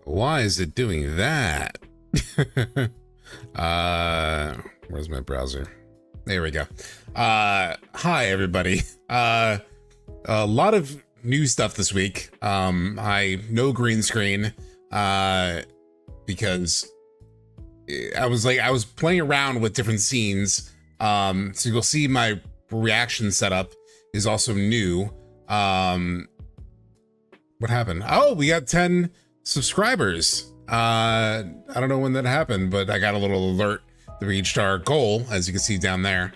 Why is it doing that? Where's my browser? There we go. Hi everybody. A lot of new stuff this week. No green screen, because I was playing around with different scenes. So you'll see my reaction setup is also new. What happened? Oh, we got 10 subscribers. I don't know when that happened, but I got a little alert that we reached our goal, as you can see down there.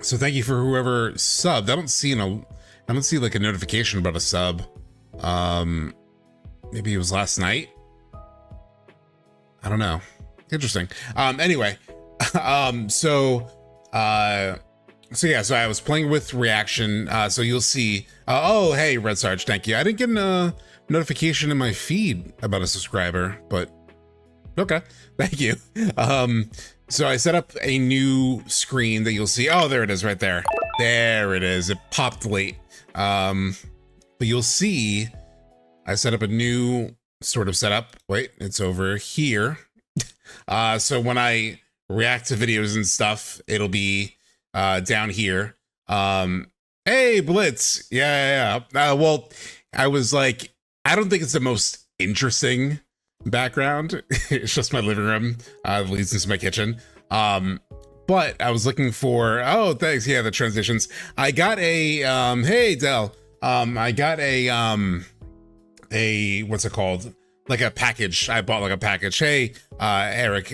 So thank you for whoever subbed. I don't see like a notification about a sub. Maybe it was last night. I don't know. Interesting. Anyway, so I was playing with reaction. So you'll see, oh, hey, Red Sarge, thank you. I didn't get a notification in my feed about a subscriber, but okay, thank you. So I set up a new screen that you'll see. Oh, there it is right there. There it is. It popped late. But you'll see I set up a new sort of setup. Wait, it's over here. So when I react to videos and stuff, it'll be down here. Hey, Blitz. Yeah. Well, I was like, I don't think it's the most interesting background. It's just my living room that leads into my kitchen. But I was looking for, oh, thanks. Yeah, the transitions. I got a, hey, Del. I got a, what's it called? Like a package. I bought like a package. Hey, Eric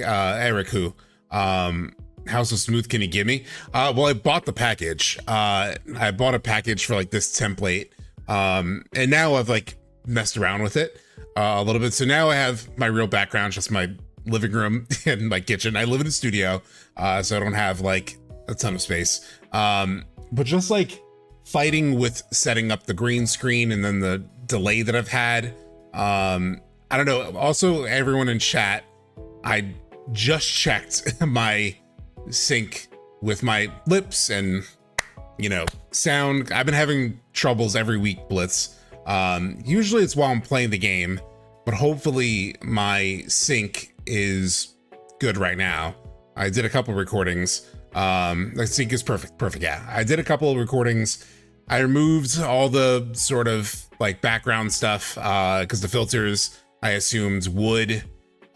who, how so smooth can you give me? Well, I bought the package. I bought a package for like this template. And now I've like messed around with it a little bit. So now I have my real background, just my living room and my kitchen. I live in a studio, so I don't have like a ton of space. But just like fighting with setting up the green screen and then the delay that I've had. I don't know. Also, everyone in chat, I just checked my sync with my lips and, you know, sound. I've been having troubles every week, Blitz. Usually it's while I'm playing the game, but hopefully my sync is good right now. I did a couple recordings. The sync is perfect. Yeah, I did a couple of recordings. I removed all the sort of like background stuff because the filters I assumed would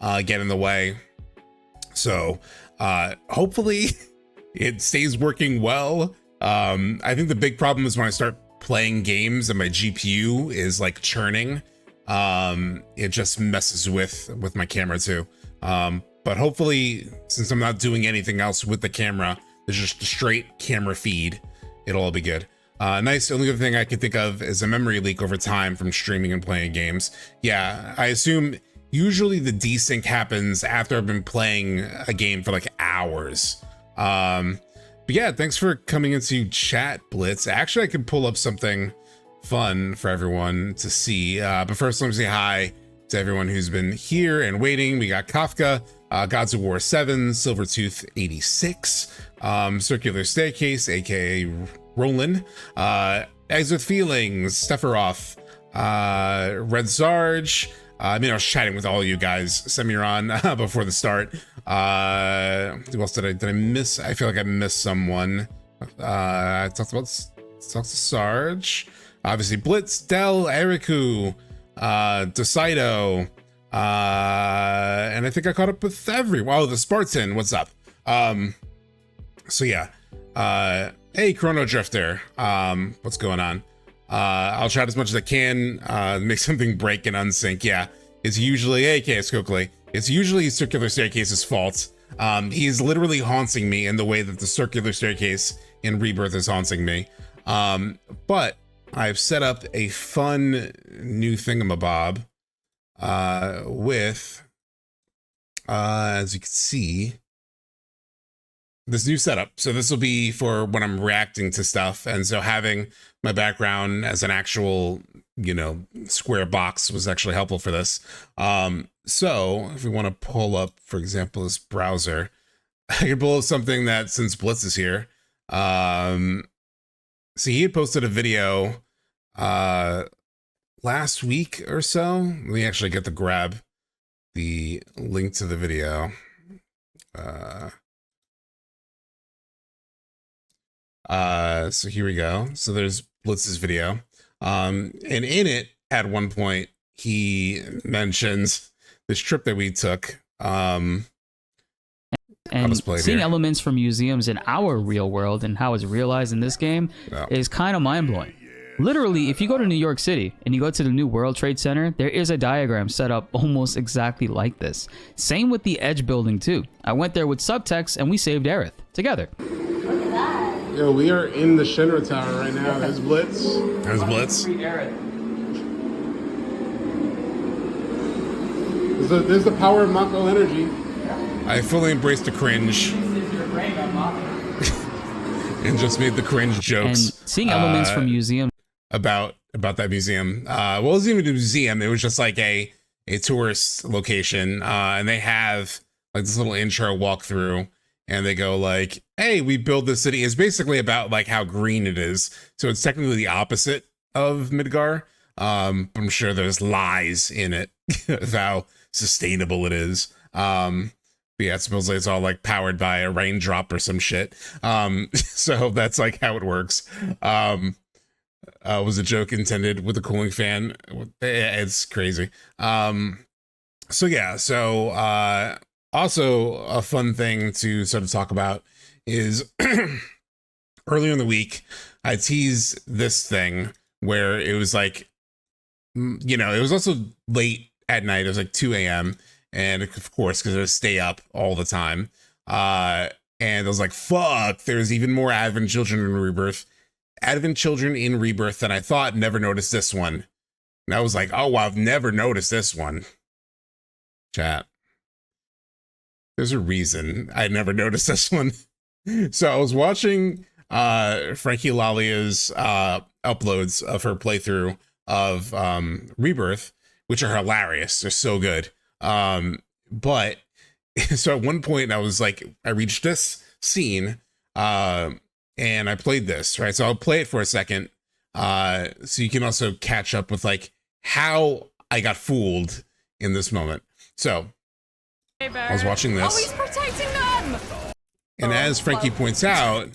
get in the way. So hopefully it stays working well. I think the big problem is when I start playing games and my GPU is like churning. It just messes with my camera too. But hopefully, since I'm not doing anything else with the camera, there's just a straight camera feed, it'll all be good. Nice. The only other thing I can think of is a memory leak over time from streaming and playing games. Yeah, I assume usually the desync happens after I've been playing a game for like hours. But yeah, thanks for coming into chat, Blitz. Actually, I could pull up something fun for everyone to see. But first, let me say hi to everyone who's been here and waiting. We got Kafka, Gods of War 7, Silvertooth 86, Circular Staircase, aka Roland, Eggs with Feelings, Stefferoff, Red Sarge. I was chatting with all you guys, Semiron, before the start. Who else did I miss? I feel like I missed someone. I talked to Sarge. Obviously, Blitz, Del, Eriku, Decido, and I think I caught up with everyone. Oh, the Spartan, what's up? So yeah. Hey, Chrono Drifter, what's going on? I'll chat as much as I can, make something break and unsync. Yeah, it's usually, hey, KS Coakley, it's usually Circular Staircase's fault. He's literally haunting me in the way that the Circular Staircase in Rebirth is haunting me. But I've set up a fun new thingamabob, with, as you can see, this new setup. So this will be for when I'm reacting to stuff. And so having my background as an actual, you know, square box was actually helpful for this. So if we want to pull up, for example, this browser, I can pull up something that, since Blitz is here, so he had posted a video last week or so. Let me actually get to grab the link to the video. So here we go. So there's Blitz's video. And in it, at one point, he mentions this trip that we took. And seeing elements from museums in our real world and how it's realized in this game is kind of mind-blowing. Literally, if you go to New York City and you go to the new World Trade Center, there is a diagram set up almost exactly like this. Same with the Edge building too. I went there with SubTXT and we saved Aerith together. Look at that. Yo, we are in the Shinra Tower right now. There's Blitz. There's Blitz. There's the power of Mako energy. I fully embraced the cringe. And just made the cringe jokes. And seeing elements from museums about that museum. Well, it wasn't even a museum. It was just like a tourist location. And they have like this little intro walkthrough, and they go like, hey, we built this city. It's basically about like how green it is. So it's technically the opposite of Midgar. I'm sure there's lies in it of how sustainable it is. But yeah, supposedly it's all like powered by a raindrop or some shit. So that's like how it works. Was a joke intended with a cooling fan? It's crazy. So yeah, so also a fun thing to sort of talk about is earlier in the week, I teased this thing where it was like, you know, it was also late at night. It was like 2 a.m. And of course, because I stay up all the time. And I was like, fuck, there's even more Advent Children in Rebirth. Advent Children in Rebirth than I thought. Never noticed this one. And I was like, oh, wow, I've never noticed this one. Chat. There's a reason I never noticed this one. So I was watching Frankie Lalia's uploads of her playthrough of Rebirth, which are hilarious. They're so good. But so at one point I was like, I reached this scene, and I played this, right? So I'll play it for a second. So you can also catch up with like how I got fooled in this moment. So I was watching this. Oh, he's protecting them! And as Frankie points out,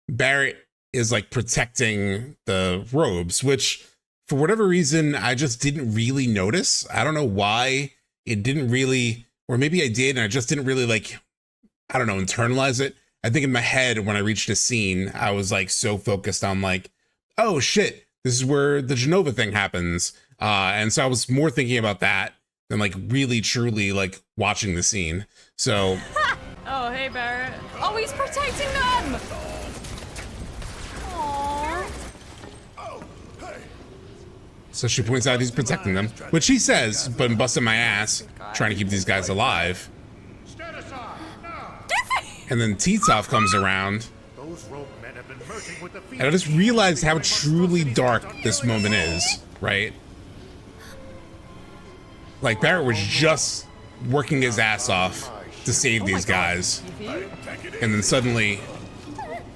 Barrett is like protecting the robes, which for whatever reason, I just didn't really notice. I don't know why. It didn't really, or maybe I did, and I just didn't really like, I don't know, internalize it. I think in my head, when I reached a scene, I was like so focused on like, oh shit, this is where the Genova thing happens. And so I was more thinking about that than like really truly like watching the scene. So. Oh, hey, Barrett. Oh, he's protecting them! Aww. So she points out he's protecting them, which he says, but I'm busting my ass trying to keep these guys alive. And then Titov comes around, and I just realized how truly dark this moment is, right? Like Barrett was just working his ass off to save these guys, and then suddenly,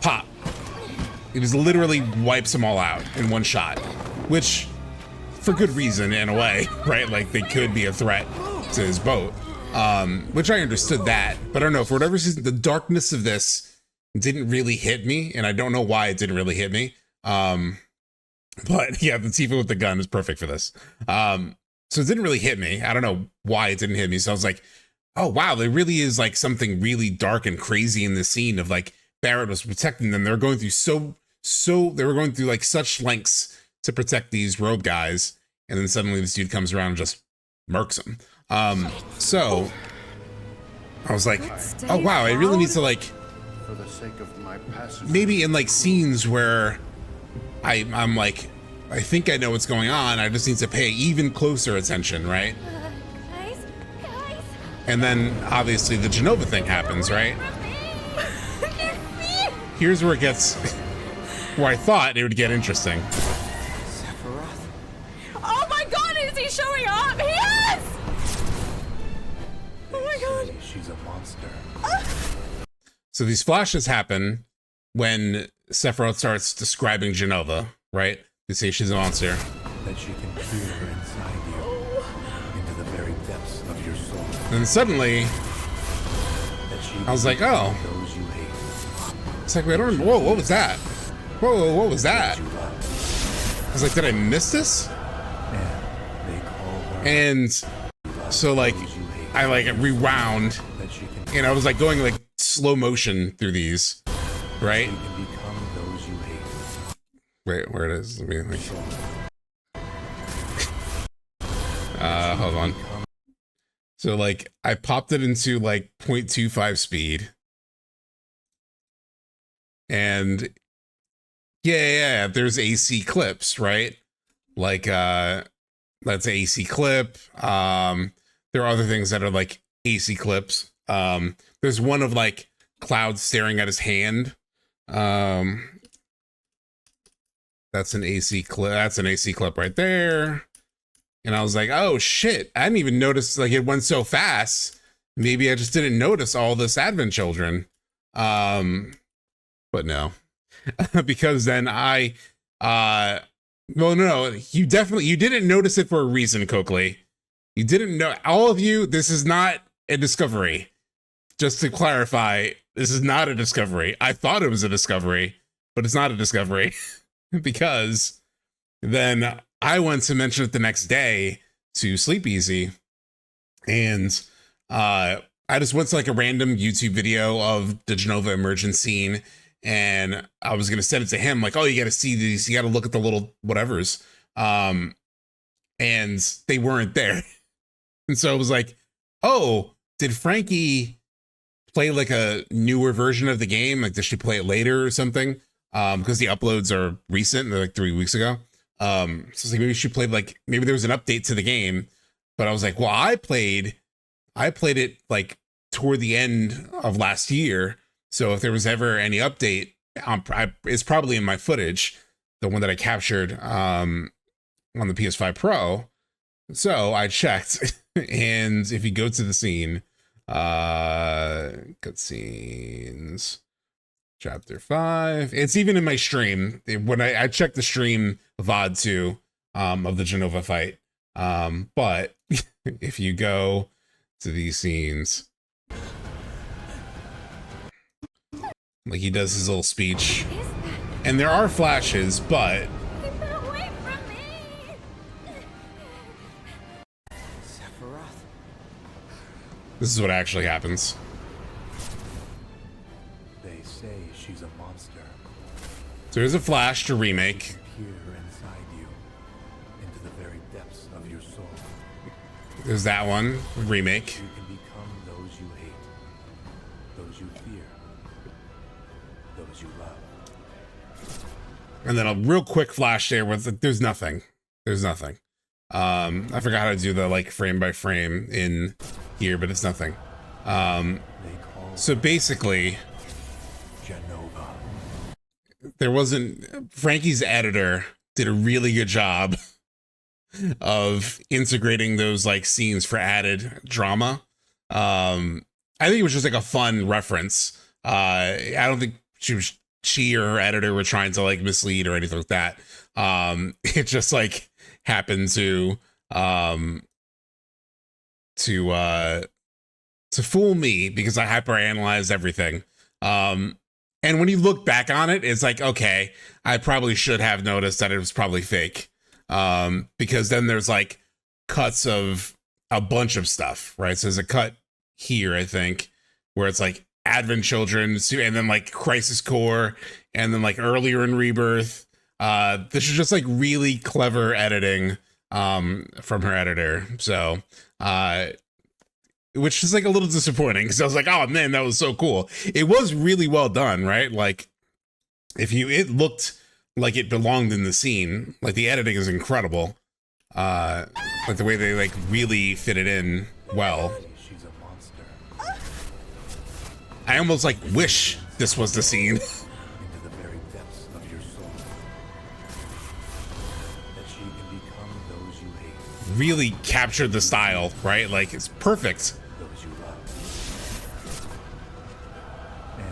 pop. It just literally wipes them all out in one shot, which, for good reason in a way, right? Like they could be a threat to his boat, which I understood that, but I don't know, for whatever reason, the darkness of this didn't really hit me, and I don't know why it didn't really hit me. But yeah, the Tifa with the gun is perfect for this. So it didn't really hit me. I don't know why it didn't hit me. So I was like, oh wow, there really is like something really dark and crazy in this scene of like Barrett was protecting them. They were going through they were going through like such lengths to protect these robe guys, and then suddenly this dude comes around and just murks them. So I was like, oh wow, I really need to like, for the sake of my passengers, maybe in like scenes where I'm like, I think I know what's going on, I just need to pay even closer attention, right? Guys? And then obviously the Genova thing happens, right? Here's where it gets, where I thought it would get interesting. Oh my god, is he showing up? He is! Oh my god. she's a monster. So these flashes happen when Sephiroth starts describing Genova, right? They say she's a monster. that she can peer inside you into the very depths of your soul. And suddenly, That she I was like, oh. those you hate, It's like, wait, I don't remember. Whoa, what was that? Whoa, what was that? you love. I was like, did I miss this? And they call her And so like, those you hate. I like rewound, That she can, and I was like going like slow motion through these, right? she can become those you hate. Wait, where it is? Let me like, hold on. So like, I popped it into like 0.25 speed, and yeah, there's AC clips, right? Like, that's AC clip. There are other things that are like AC clips. There's one of like Cloud staring at his hand. That's an AC clip. That's an AC clip right there. And I was like, oh shit, I didn't even notice, like it went so fast. Maybe I just didn't notice all this Advent Children. But no. Because then well, no, you didn't notice it for a reason, Coakley. You didn't know, all of you, this is not a discovery. Just to clarify, this is not a discovery. I thought it was a discovery, but it's not a discovery. Because then I went to mention it the next day to Sleep Easy, and I just went to like a random YouTube video of the Genova emergence scene, and I was gonna send it to him, like, oh, you gotta see these, you gotta look at the little whatevers, and they weren't there. And so I was like, oh, did Frankie play like a newer version of the game? Like, did she play it later or something? Because the uploads are recent, they're like 3 weeks ago. So it's like, maybe she played, like, maybe there was an update to the game, but I was like, well, I played it like toward the end of last year. So if there was ever any update, it's probably in my footage, the one that I captured on the PS5 Pro. So I checked, and if you go to the scene, cutscenes, chapter 5, it's even in my stream. When I checked the stream VOD too, of the Genova fight. But if you go to these scenes, like he does his little speech, and there are flashes, but Keep it away from me! this is what actually happens. They say she's a monster. So here's a flash to remake. Peer inside you into the very depths of your soul. There's that one, remake. You can become those you hate, those you fear, those you love. And then a real quick flash there with, there's nothing. There's nothing. I forgot how to do the like frame by frame in here, but it's nothing. They call So basically, Genova. there wasn't, Frankie's editor did a really good job of integrating those like scenes for added drama. I think it was just like a fun reference. I don't think she or her editor were trying to like mislead or anything like that. It just like happened to fool me because I hyperanalyzed everything. And when you look back on it, it's like, okay, I probably should have noticed that it was probably fake. Because then there's like cuts of a bunch of stuff, right? So there's a cut here, I think, where it's like Advent Children, and then like Crisis Core, and then like earlier in Rebirth. This is just like really clever editing from her editor. So which is like a little disappointing because I was like, oh man, that was so cool. It was really well done, right? Like it looked like it belonged in the scene. Like the editing is incredible. Like the way they like really fit it in well. She's a monster. I almost like wish this was the scene. Into the very depths of your soul. That she can become those you hate, Really captured the style, right? Like it's perfect. those you love. And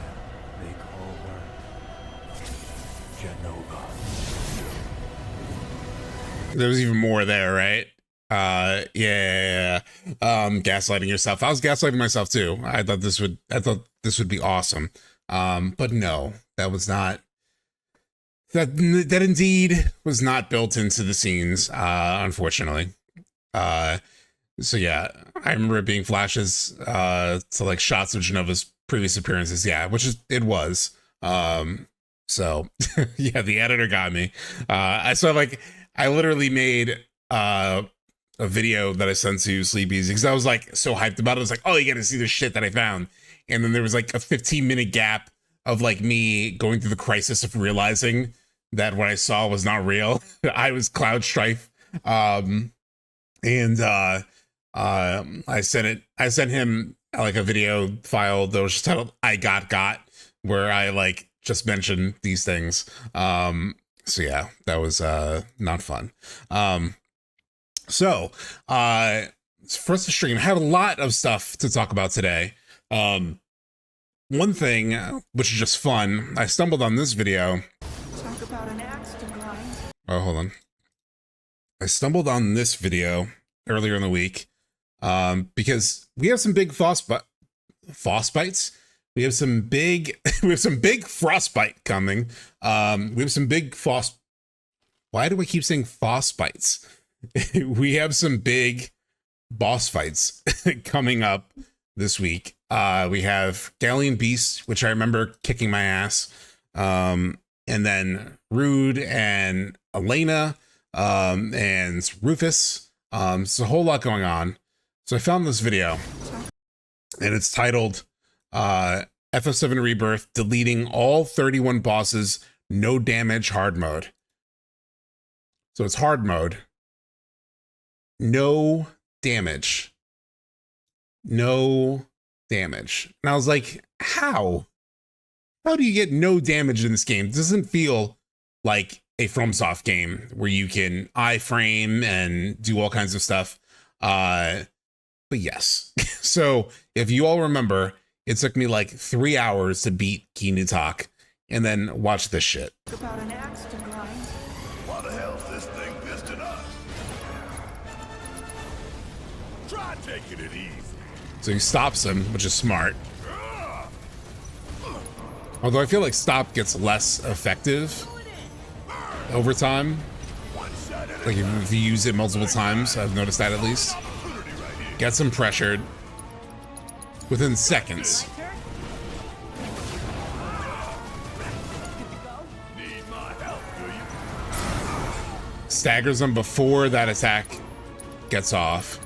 they call her Genova. there was even more there, right? Yeah. Gaslighting yourself. I was gaslighting myself too. I thought this would be awesome. But no, that was not. That indeed was not built into the scenes, unfortunately. So yeah, I remember it being flashes to like shots of Genova's previous appearances. Yeah, it was. So yeah, the editor got me. I literally made a video that I sent to Sleepy's because I was like so hyped about it. I was like, oh, you got to see the shit that I found. And then there was like a 15-minute gap of like me going through the crisis of realizing that what I saw was not real. I was Cloud Strife. I sent him like a video file that was just titled I got, where I like just mentioned these things. So yeah, that was not fun. So for us to stream, I have a lot of stuff to talk about today. One thing which is just fun, I stumbled on this video. Talk about an axe to grind. Oh, hold on. I stumbled on this video earlier in the week because we have some big frostbites. We have some big frostbite coming. We have some big Why do I keep saying frostbites? We have some big boss fights coming up this week. We have Galleon Beast, which I remember kicking my ass. And then Rude and Elena, and Rufus. It's a whole lot going on. So I found this video and it's titled FF7 Rebirth, deleting all 31 bosses, no damage hard mode. So it's hard mode. No damage. No damage. And I was like, how? How do you get no damage in this game? It doesn't feel like a FromSoft game where you can iframe and do all kinds of stuff. But yes. So if you all remember, it took me like 3 hours to beat Kinutak and then watch this shit. Talk about an axe to grind. Why the hell's this thing piston up? Try taking it easy. So he stops him, which is smart. Although I feel like stop gets less effective over time. Like if you use it multiple times, I've noticed that at least. Gets him pressured within seconds. Staggers him before that attack gets off.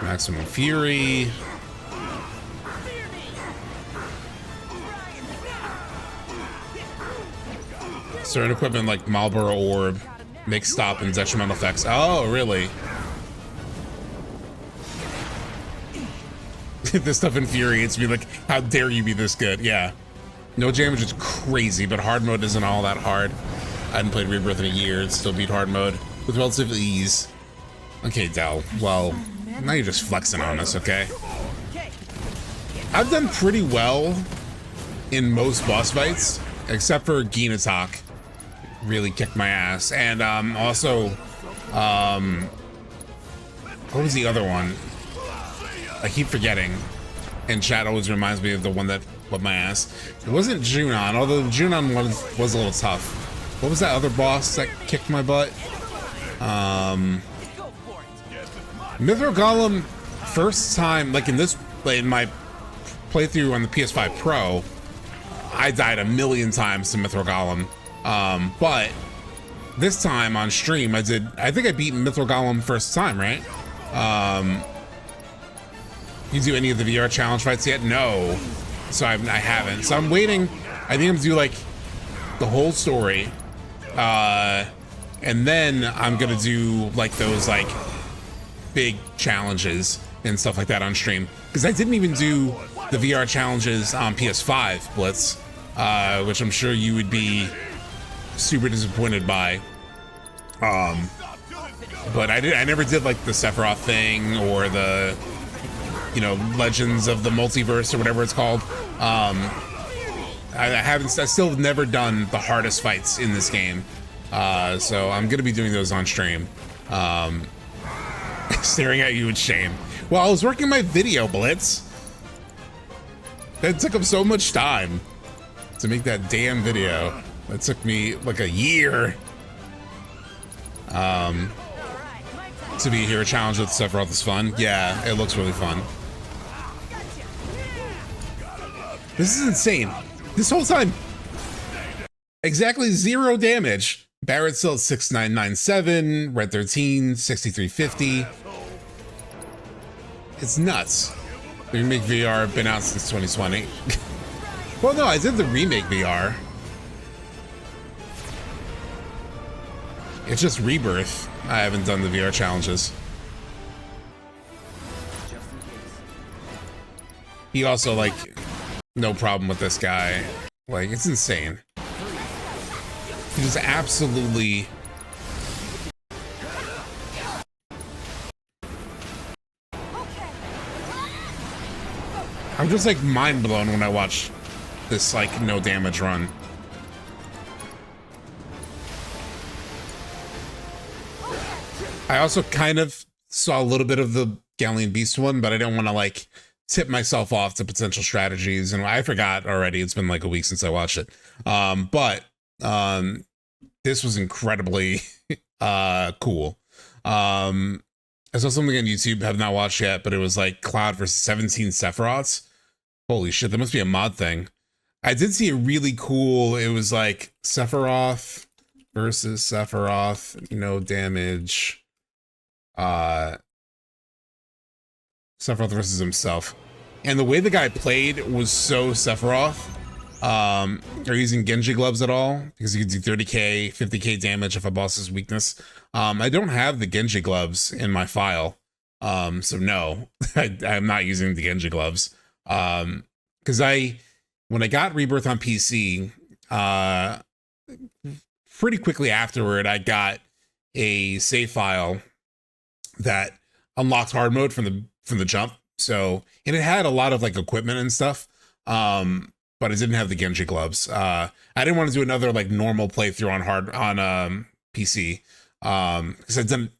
Maximum Fury. Certain equipment like Marlboro Orb makes stop and detrimental effects. Oh, really? This stuff infuriates me. Like, how dare you be this good? Yeah. No damage is crazy, but hard mode isn't all that hard. I hadn't played Rebirth in a year and still beat hard mode with relative ease. Okay, Del. Well, now you're just flexing on us, okay? I've done pretty well in most boss fights, except for Ginatak. Really kicked my ass. And also, what was the other one? I keep forgetting. And chat always reminds me of the one that whipped my ass. It wasn't Junon, although the Junon one was a little tough. What was that other boss that kicked my butt? Mithril Golem, first time, like in my playthrough on the PS5 Pro, I died a million times to Mithril Golem. But this time on stream, I think I beat Mithril Golem first time, right? You do any of the VR challenge fights yet? No. So I haven't. So I'm waiting. I think I'm gonna do like the whole story. And then I'm gonna do like those like big challenges and stuff like that on stream. Because I didn't even do the VR challenges on PS5, Blitz, which I'm sure you would be super disappointed by. But I never did like the Sephiroth thing or the, you know, Legends of the Multiverse or whatever it's called. I still have never done the hardest fights in this game. So I'm gonna be doing those on stream. Staring at you in shame. Well, I was working my video, Blitz. It took up so much time to make that damn video. It took me like a year to be here. Challenge with Sephiroth is fun. Yeah, it looks really fun. This is insane. This whole time, exactly 0 damage. Barrett's still at 6997, Red 13, 6350. It's nuts. The remake VR been out since 2020. Well, no, I did the remake VR. It's just Rebirth. I haven't done the VR challenges. He also, like, no problem with this guy. Like, it's insane. He just absolutely... I'm just like mind blown when I watch this like no damage run. I also kind of saw a little bit of the Galleon Beast one, but I don't want to like tip myself off to potential strategies. And I forgot already. It's been like a week since I watched it. But this was incredibly cool. I saw something on YouTube I have not watched yet, but it was like Cloud versus 17 Sephiroths. Holy shit, that must be a mod thing. I did see a really cool, it was like Sephiroth versus Sephiroth, no damage. Sephiroth versus himself. And the way the guy played was so Sephiroth. Are you using Genji gloves at all? Because you can do 30k, 50k damage if a boss's weakness. I don't have the Genji gloves in my file. So no, I'm not using the Genji gloves. Because when I got Rebirth on PC, pretty quickly afterward, I got a save file that unlocked hard mode from the jump. So, and it had a lot of like equipment and stuff. But it didn't have the Genji gloves. I didn't want to do another like normal playthrough on PC. Because I've done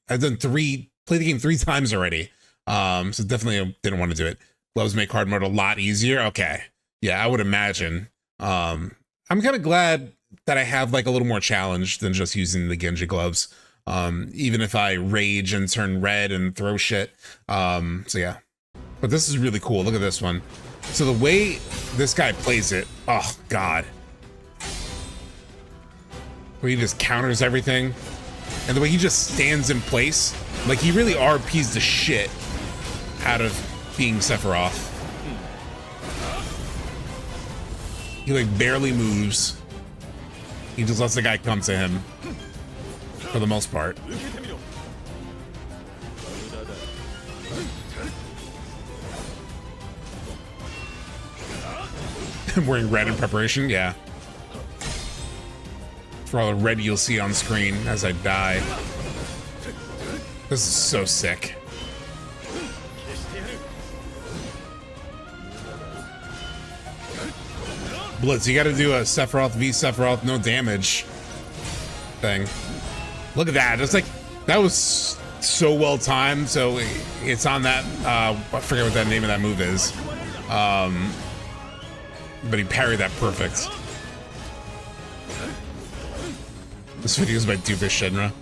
played the game 3 times already. So definitely didn't want to do it. Gloves make hard mode a lot easier. Okay. Yeah, I would imagine. I'm kind of glad that I have like a little more challenge than just using the Genji gloves. Even if I rage and turn red and throw shit. So yeah. But this is really cool. Look at this one. So the way this guy plays it, oh god. Where he just counters everything. And the way he just stands in place. Like he really RPs the shit out of being Sephiroth. He like barely moves. He just lets the guy come to him. For the most part. I'm wearing red in preparation, yeah. For all the red you'll see on screen as I die. This is so sick. Blitz, you gotta do a Sephiroth v Sephiroth no damage thing. Look at that, it's like, that was so well timed, so it's on that, I forget what that name of that move is. But he parried that perfect. This video is by Doofus Shinra.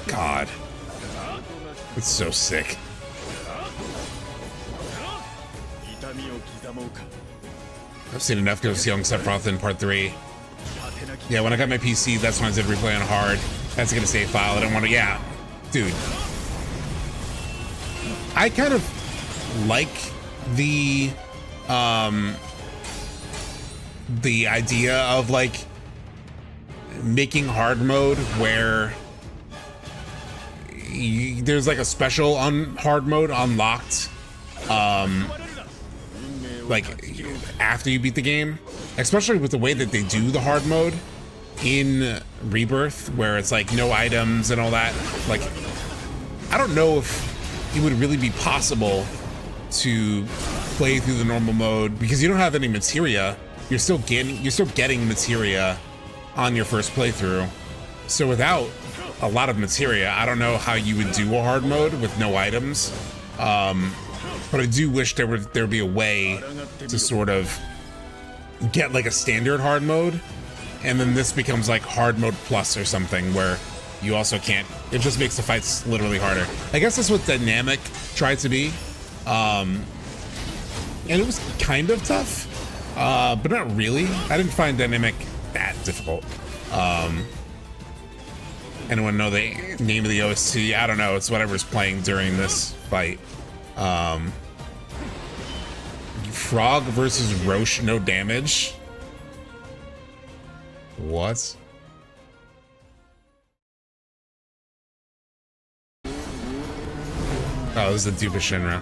God. It's so sick. I've seen enough Ghost Young Sephiroth in part 3. Yeah, when I got my PC, that's when I did replay on hard. That's gonna save file. I don't want to, yeah. Dude. I kind of like the idea of like making hard mode where there's like a special hard mode unlocked like after you beat the game, especially with the way that they do the hard mode in Rebirth, where it's like no items and all that. Like, I don't know if it would really be possible to play through the normal mode, because you don't have any materia, you're still getting materia on your first playthrough. So without a lot of materia, I don't know how you would do a hard mode with no items. But I do wish there'd be a way to sort of get like a standard hard mode, and then this becomes like hard mode plus or something where you also can't. It just makes the fights literally harder. I guess that's what Dynamic tried to be, and it was kind of tough, but not really. I didn't find Dynamic that difficult. Anyone know the name of the OST? I don't know. It's whatever's playing during this fight. Frog versus Roche, no damage. What? Oh, this is the Dupe of Shinra.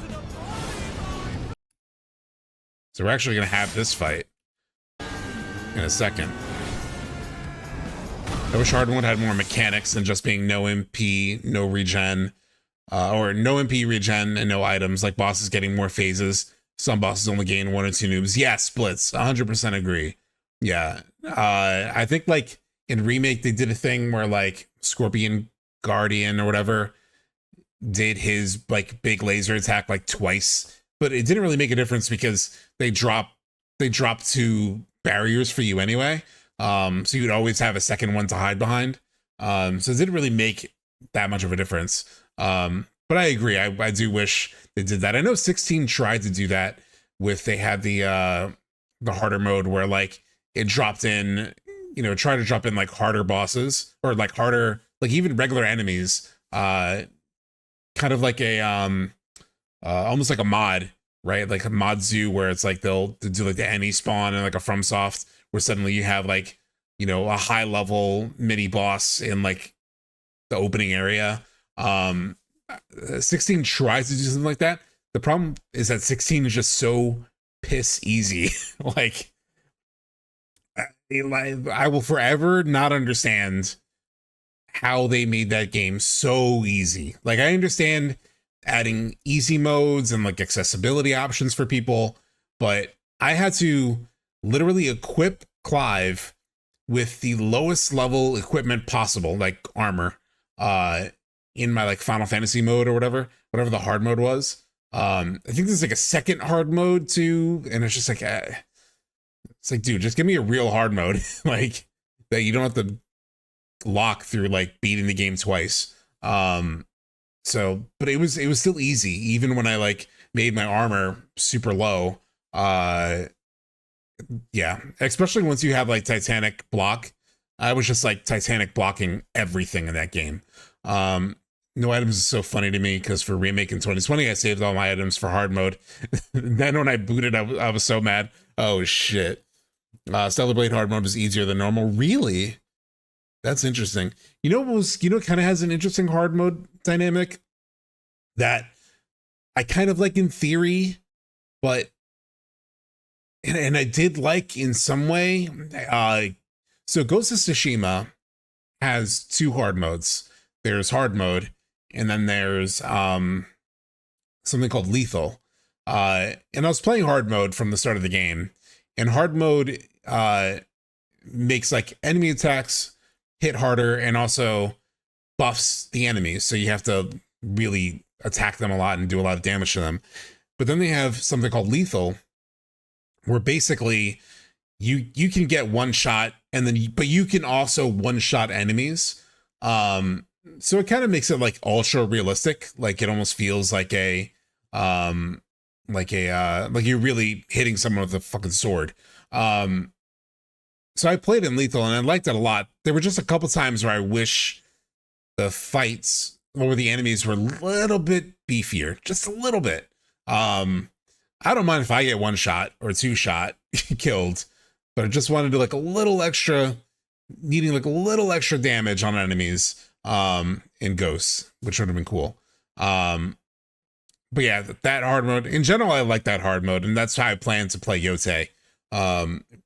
So we're actually gonna have this fight in a second. I wish hard mode had more mechanics than just being no MP, no regen, or no MP regen and no items, like bosses getting more phases. Some bosses only gain 1 or 2 noobs. Yeah, splits. 100% agree. Yeah. I think like in Remake, they did a thing where like Scorpion Guardian or whatever did his like big laser attack like twice, but it didn't really make a difference because they drop 2 barriers for you anyway. So you'd always have a second one to hide behind. So it didn't really make that much of a difference. But I agree. I do wish they did that. I know 16 tried to do that with, they had the harder mode where like it dropped in, you know, try to drop in like harder bosses or like harder, like even regular enemies, kind of like a, almost like a mod, right? Like a mod zoo where it's like they'll do like the any spawn and like a FromSoft where suddenly you have like, you know, a high level mini boss in like the opening area. 16 tries to do something like that. The problem is that 16 is just so piss easy. Like I will forever not understand how they made that game so easy. Like I understand adding easy modes and like accessibility options for people, but I had to literally equip Clive with the lowest level equipment possible, like armor, in my like Final Fantasy mode or whatever the hard mode was. I think there's like a second hard mode too, and it's just like, it's like, dude, just give me a real hard mode, like that you don't have to lock through like beating the game twice. So, but it was still easy, even when I like made my armor super low. Yeah, especially once you have like Titanic block. I was just like Titanic blocking everything in that game. No items is so funny to me because for Remake in 2020, I saved all my items for hard mode. Then when I booted, I was so mad. Oh shit. Stellar Blade hard mode was easier than normal. Really? That's interesting. You know what kind of has an interesting hard mode dynamic that I kind of like in theory, but and I did like in some way. So Ghost of Tsushima has 2 hard modes. There's hard mode, and then there's something called lethal. And I was playing hard mode from the start of the game, and hard mode makes like enemy attacks hit harder and also buffs the enemies. So you have to really attack them a lot and do a lot of damage to them. But then they have something called lethal, where basically you can get one shot and then but you can also one shot enemies. So it kind of makes it like ultra realistic. Like it almost feels like like you're really hitting someone with a fucking sword. So I played in lethal and I liked it a lot. There were just a couple times where I wish the fights or the enemies were a little bit beefier, just a little bit. I don't mind if I get 1 shot or 2 shot killed, but I just wanted to like a little extra, needing like a little extra damage on enemies in Ghosts, which would have been cool. But yeah, that hard mode in general, I like that hard mode, and that's how I plan to play Yote,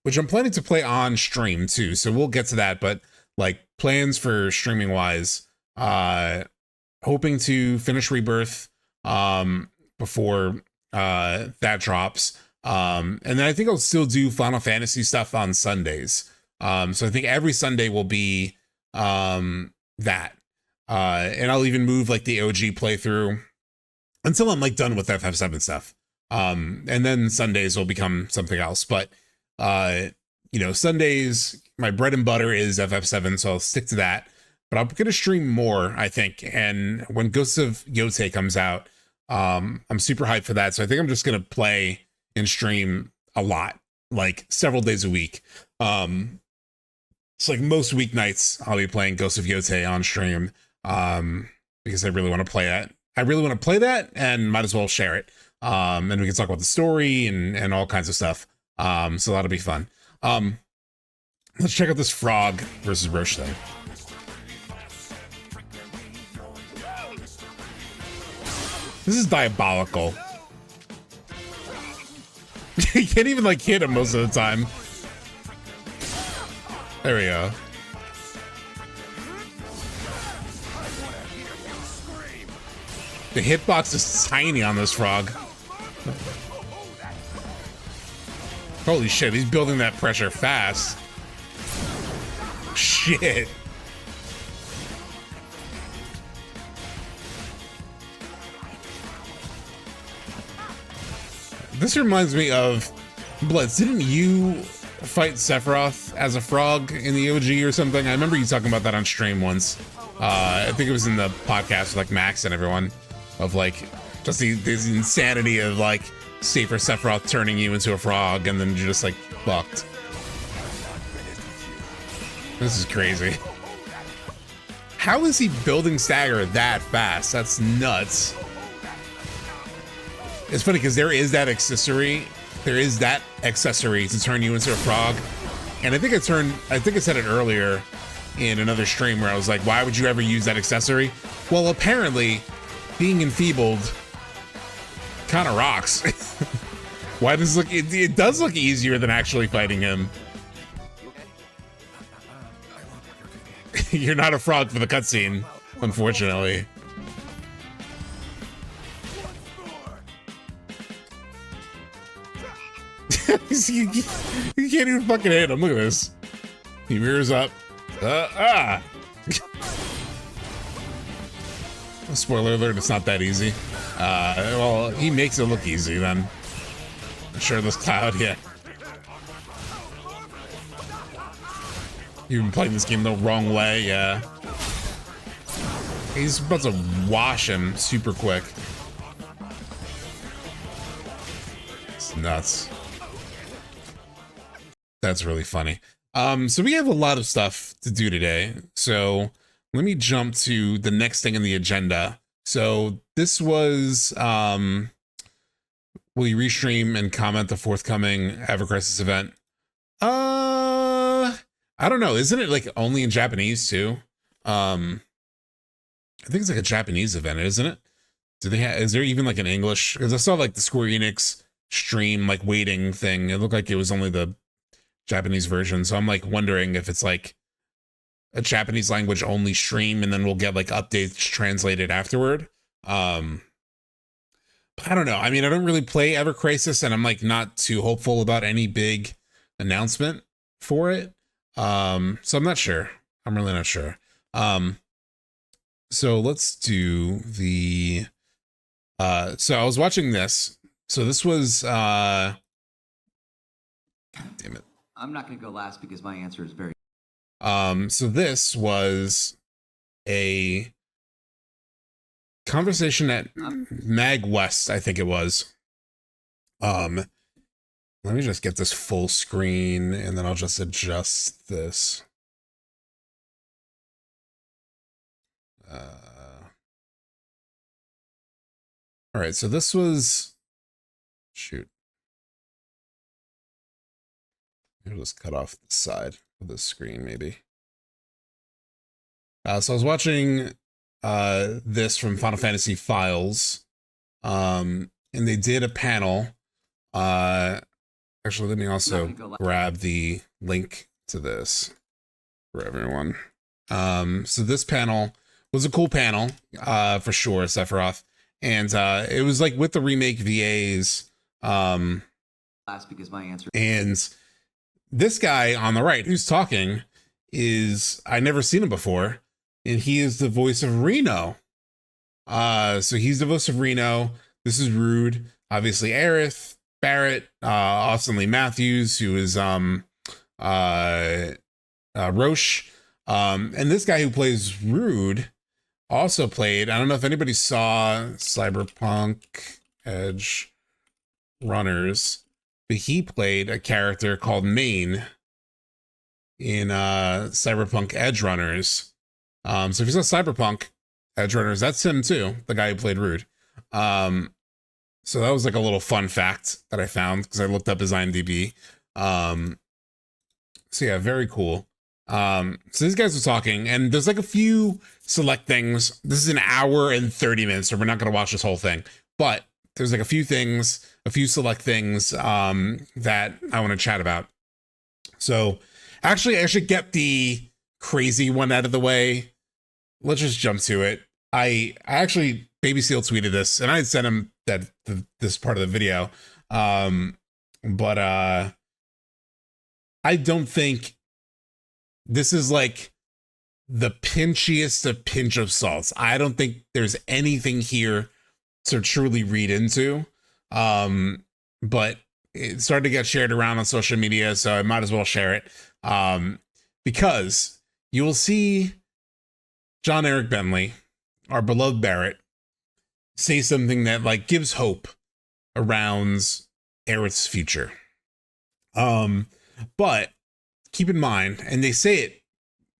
which I'm planning to play on stream too. So we'll get to that, but like plans for streaming wise, hoping to finish Rebirth before that drops. And then I think I'll still do Final Fantasy stuff on Sundays. So I think every Sunday will be that. And I'll even move like the OG playthrough until I'm like done with FF7 stuff. And then Sundays will become something else. But you know, Sundays, my bread and butter is FF7, so I'll stick to that. But I'm gonna stream more, I think. And when Ghosts of Yotei comes out, I'm super hyped for that. So I think I'm just gonna play and stream a lot, like several days a week. It's like most weeknights I'll be playing Ghosts of Yotei on stream, because I really want to play that. I really want to play that, and might as well share it. And we can talk about the story and all kinds of stuff. So that'll be fun. Let's check out this Frog versus Roche thing. This is diabolical. You can't even like hit him most of the time. There we go. The hitbox is tiny on this frog. Holy shit, he's building that pressure fast. Shit. This reminds me of Blitz. Didn't you fight Sephiroth as a frog in the OG or something? I remember you talking about that on stream once. I think it was in the podcast with like Max and everyone, of like just this insanity of like Safer Sephiroth turning you into a frog and then you're just like fucked. This is crazy. How is he building stagger that fast? That's nuts. It's funny because there is that accessory. There is that accessory to turn you into a frog. And I think I said it earlier in another stream where I was like, why would you ever use that accessory? Well, apparently being enfeebled kind of rocks. Why does it look, it does look easier than actually fighting him. You're not a frog for the cutscene, unfortunately. you can't even fucking hit him. Look at this. He rears up. Spoiler alert, it's not that easy. Well, he makes it look easy then. Sure, this Cloud, yeah. You've been playing this game the wrong way, yeah. He's about to wash him super quick. It's nuts. That's really funny. So we have a lot of stuff to do today. So let me jump to the next thing in the agenda. So this was, will you restream and comment the forthcoming Ever Crisis event? I don't know. Isn't it like only in Japanese too? I think it's like a Japanese event, isn't it? Do they have, is there even like an English? Because I saw like the Square Enix stream like waiting thing. It looked like it was only the Japanese version. So I'm like wondering if it's like a Japanese language only stream and then we'll get like updates translated afterward. But I don't know. I mean, I don't really play Ever Crisis and I'm like not too hopeful about any big announcement for it. So I'm not sure. I'm really not sure. So let's do the, so I was watching this. So this was, damn it. I'm not going to go last because my answer is very. So this was a conversation at Mag West, I think it was. Let me just get this full screen and then I'll just adjust this. All right, so this was, shoot. I'll just cut off the side of the screen, maybe. So I was watching this from Final Fantasy Files, and they did a panel. Actually, let me also grab the link to this for everyone. So this panel was a cool panel, for sure, Sephiroth. And it was like with the remake VAs. Last because my answer. And this guy on the right who's talking is, I never seen him before, and he is the voice of Reno. So he's the voice of Reno. This is Rude. Obviously, Aerith, Barrett, Austin Lee Matthews, who is Roche. And this guy who plays Rude also played, I don't know if anybody saw Cyberpunk Edge Runners, but he played a character called Maine in Cyberpunk Edge Runners. So if you saw Cyberpunk Edge Runners, that's him too, the guy who played Rude. So that was like a little fun fact that I found because I looked up his IMDb. So yeah, very cool. So these guys were talking, and there's like a few select things. This is an hour and 30 minutes, so we're not going to watch this whole thing, but there's like a few things, a few select things that I want to chat about. So actually, I should get the crazy one out of the way. Let's just jump to it. I actually, Baby Seal tweeted this, and I had sent him this part of the video. But I don't think this is like the pinchiest of pinch of salts. I don't think there's anything here to truly read into. But it started to get shared around on social media, so I might as well share it. Because you will see John Eric Bentley, our beloved Barrett, say something that like gives hope around Aerith's future. But keep in mind, and they say it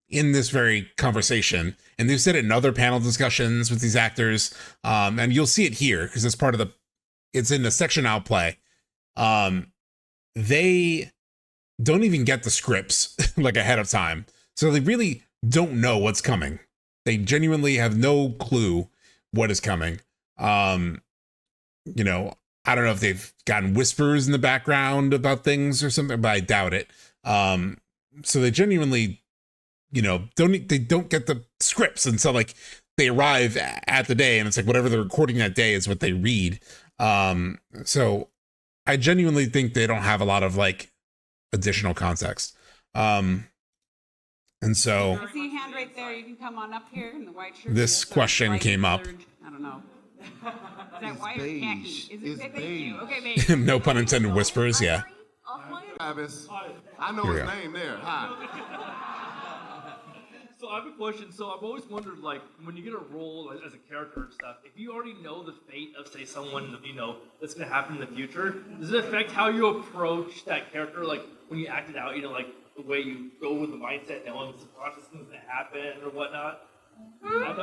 in this very conversation, and they've said it in other panel discussions with these actors, and you'll see it here because it's part of it's in the section I'll play. They don't even get the scripts like ahead of time, so they really don't know what's coming. They genuinely have no clue what is coming. You know, I don't know if they've gotten whispers in the background about things or something, but I doubt it. So they genuinely, you know, don't get the scripts until like they arrive at the day, and it's like whatever they're recording that day is what they read. So I genuinely think they don't have a lot of like additional context. And so I see a hand right there. You can come on up here in the white shirt. this question came up. I don't know. Is that white or khaki? Is it thank you. Okay, beige. No pun intended, whispers. Yeah. Travis, I know Here we his go. name there. Hi. So I have a question. So I've always wondered, like, when you get a role as a character and stuff, if you already know the fate of, say, someone, you know, that's going to happen in the future, does it affect how you approach that character? Like, when you act it out, you know, like, the way you go with the mindset, knowing subconscious things that happen or whatnot?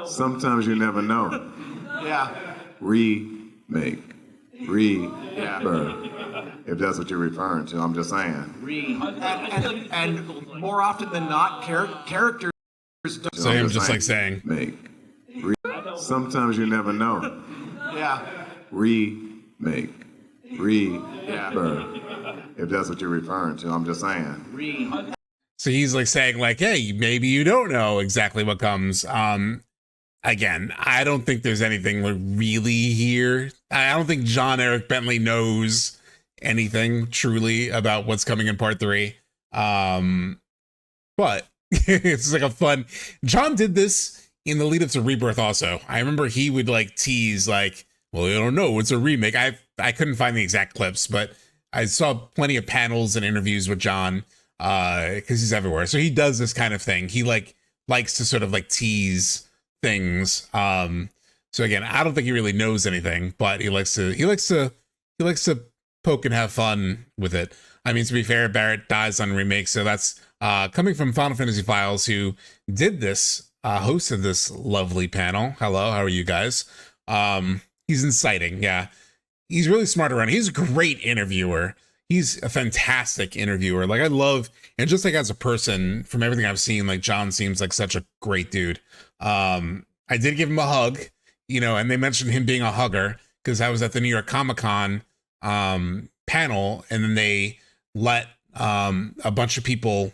Sometimes you never know. Yeah. Remake. If that's what you're referring to, I'm just saying. And more often than not, characters don't. So I'm just like saying. Sometimes you never know. Yeah. Remake. If that's what you're referring to, I'm just saying. So he's like saying like, hey, maybe you don't know exactly what comes. Again, I don't think there's anything like really here. I don't think John Eric Bentley knows anything truly about what's coming in part 3. But it's like a fun. John did this in the lead up to Rebirth also. I remember he would like tease like, well, you don't know, it's a remake. I couldn't find the exact clips, but I saw plenty of panels and interviews with John because he's everywhere. So he does this kind of thing. He likes to sort of like tease things. So again, I don't think he really knows anything, but he likes to poke and have fun with it. I mean, to be fair, Barrett dies on remake, so that's coming from Final Fantasy Files, who did this, hosted this lovely panel. Hello, how are you guys? He's inciting, yeah. He's really smart around. He's a great interviewer. He's a fantastic interviewer. Like I love, and just like as a person, from everything I've seen, like John seems like such a great dude. I did give him a hug, you know, and they mentioned him being a hugger because I was at the New York Comic-Con panel, and then they let a bunch of people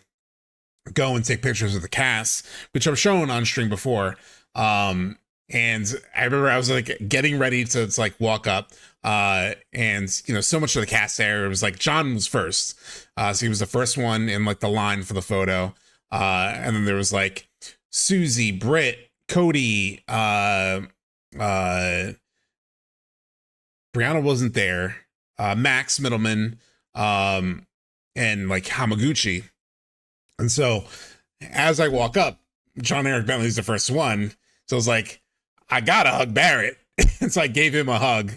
go and take pictures of the cast, which I've shown on stream before. And And I remember I was like getting ready to like walk up, and you know, so much of the cast there, it was like John was first, so he was the first one in like the line for the photo, and then there was like Susie, Britt, Cody, Brianna wasn't there, Max Middleman, and like Hamaguchi. And so as I walk up, John Eric Bentley's the first one, so I was like, I gotta hug Barrett. And so I gave him a hug.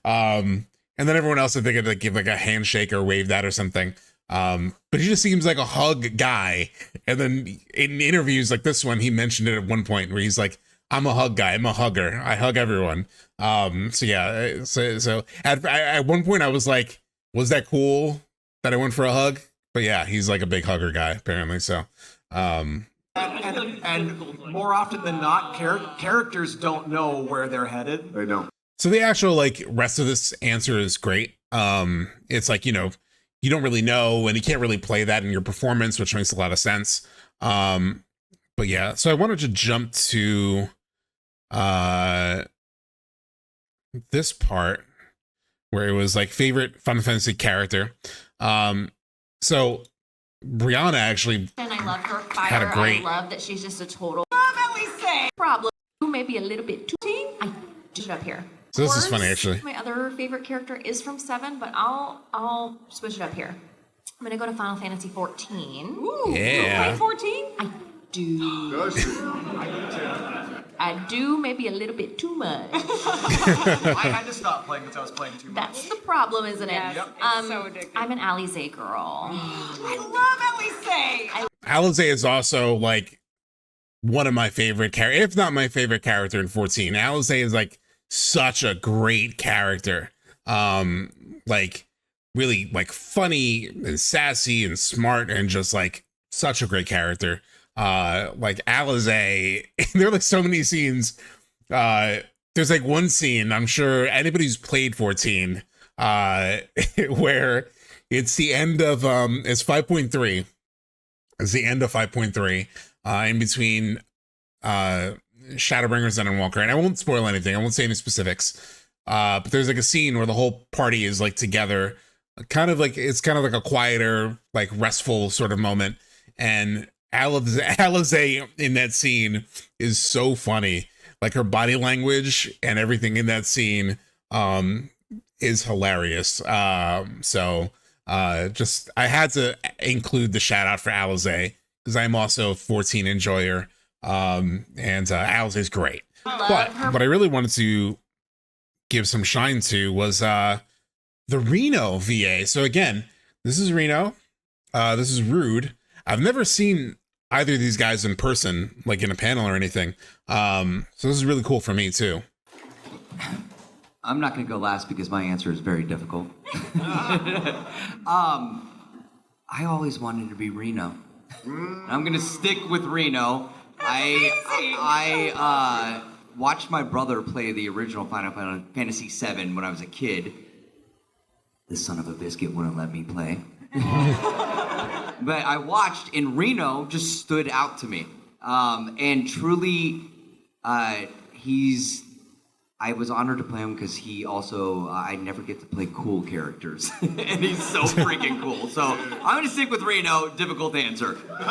And then everyone else, I think, had to give like a handshake or wave that or something. But he just seems like a hug guy. And then in interviews like this one, he mentioned it at one point where he's like, I'm a hug guy. I'm a hugger. I hug everyone. So yeah. So at one point I was like, was that cool that I went for a hug? But yeah, he's like a big hugger guy apparently. So, and more often than not, characters don't know where they're headed. They don't. So the actual like rest of this answer is great. It's like, you know, you don't really know, and you can't really play that in your performance, which makes a lot of sense. But yeah, so I wanted to jump to this part where it was like favorite Final Fantasy character. So Brianna actually And I love her had a fire. great. I love that she's just a total say. problem. Maybe a little bit too. I did it up here. So this is Of course, funny, actually. My other favorite character is from 7, but I'll switch it up here. I'm gonna go to Final Fantasy 14. Ooh, Yeah. you play 14? I do. I do, maybe a little bit too much. I had to stop playing because I was playing too much. That's the problem, isn't it? Yes, it's so addictive. I'm an Alize girl. I love Elise. Alize is also like one of my favorite characters, if not my favorite character in 14. Alize is like such a great character. Like really like funny and sassy and smart and just like such a great character. Like Alize, there are like so many scenes. There's like one scene, I'm sure anybody who's played 14, where it's the end of it's 5.3. It's the end of 5.3, in between Shadowbringers and Endwalker. And I won't spoil anything, I won't say any specifics. But there's like a scene where the whole party is like together, kind of like it's kind of like a quieter, like restful sort of moment. And Alize in that scene is so funny. Like her body language and everything in that scene is hilarious. So just I had to include the shout out for Alize because I'm also a 14 enjoyer. And Alize is great. But what I really wanted to give some shine to was the Reno VA. So again, this is Reno. This is Rude. I've never seen either of these guys in person, like in a panel or anything. So this is really cool for me too. I'm not going to go last because my answer is very difficult. I always wanted to be Reno. I'm going to stick with Reno. I watched my brother play the original Final Fantasy VII when I was a kid. This son of a biscuit wouldn't let me play. But I watched, and Reno just stood out to me. And truly, I was honored to play him because he also, I never get to play cool characters. And he's so freaking cool. So I'm going to stick with Reno. Difficult answer. That's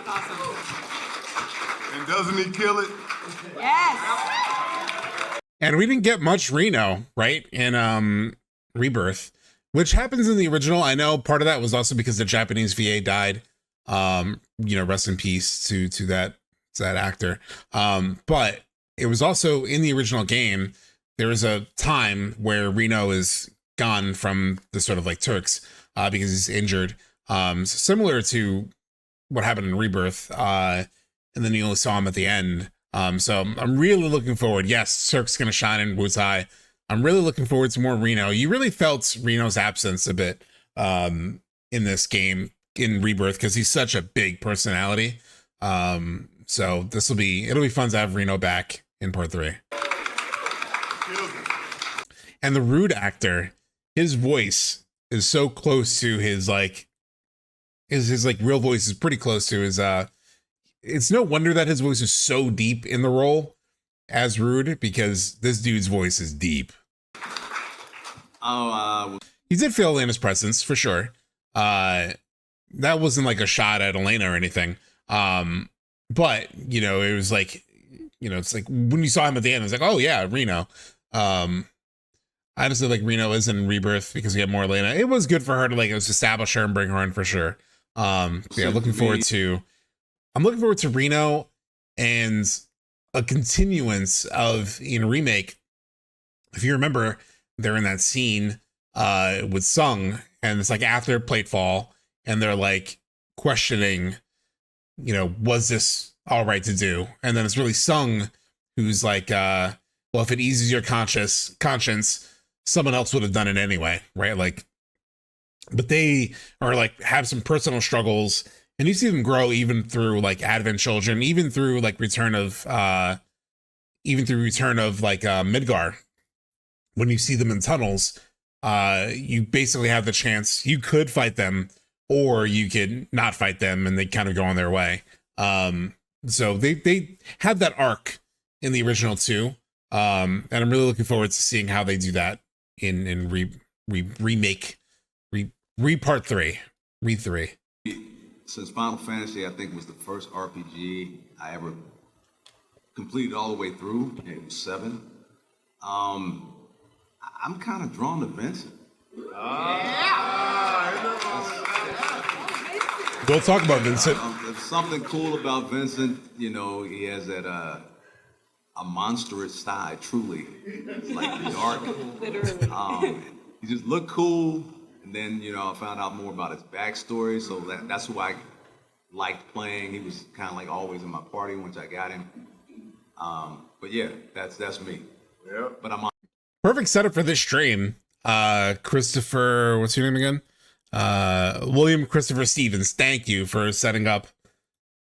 awesome. And doesn't he kill it? Yes. And we didn't get much Reno, right? In Rebirth, which happens in the original. I know part of that was also because the Japanese VA died. You know, rest in peace to that actor. But it was also in the original game, there was a time where Reno is gone from the sort of like Turks because he's injured. Similar to what happened in Rebirth. And then you only saw him at the end. So I'm really looking forward. Yes, Turk's going to shine in Wutai. I'm really looking forward to more Reno. You really felt Reno's absence a bit in this game in Rebirth because he's such a big personality. So it'll be fun to have Reno back in part 3. And the Rude actor, his voice is so close to his like real voice is pretty close to his it's no wonder that his voice is so deep in the role. as rude because this dude's voice is deep. He did feel Elena's presence for sure. That wasn't like a shot at Elena or anything. But you know, it was like, you know, it's like when you saw him at the end, it's like, oh yeah, Reno. I honestly like Reno is in Rebirth because we get more Elena. It was good for her to like establish her and bring her in for sure. Yeah, looking forward to Reno and a continuance of remake. If you remember, they're in that scene with Sung, and it's like after Platefall, and they're like questioning, you know, was this all right to do? And then it's really Sung who's like, well, if it eases your conscience, someone else would have done it anyway, right? Like, but they are like have some personal struggles, and you see them grow even through like Advent Children, even through Return of Midgar. When you see them in tunnels, you basically have the chance, you could fight them or you could not fight them and they kind of go on their way. So they have that arc in the original two. And I'm really looking forward to seeing how they do that in remake, part 3. Since Final Fantasy, I think, was the first RPG I ever completed all the way through, and it was 7. I'm kind of drawn to Vincent. We'll talk about Vincent. There's something cool about Vincent. You know, he has that a monstrous side, truly. It's like dark. He just looked cool. And then, you know, I found out more about his backstory. So that's who I liked playing. He was kind of like always in my party once I got him. But yeah, that's me. Yeah. But I'm on. Perfect setup for this stream. Christopher, what's your name again? William Christopher Stevens. Thank you for setting up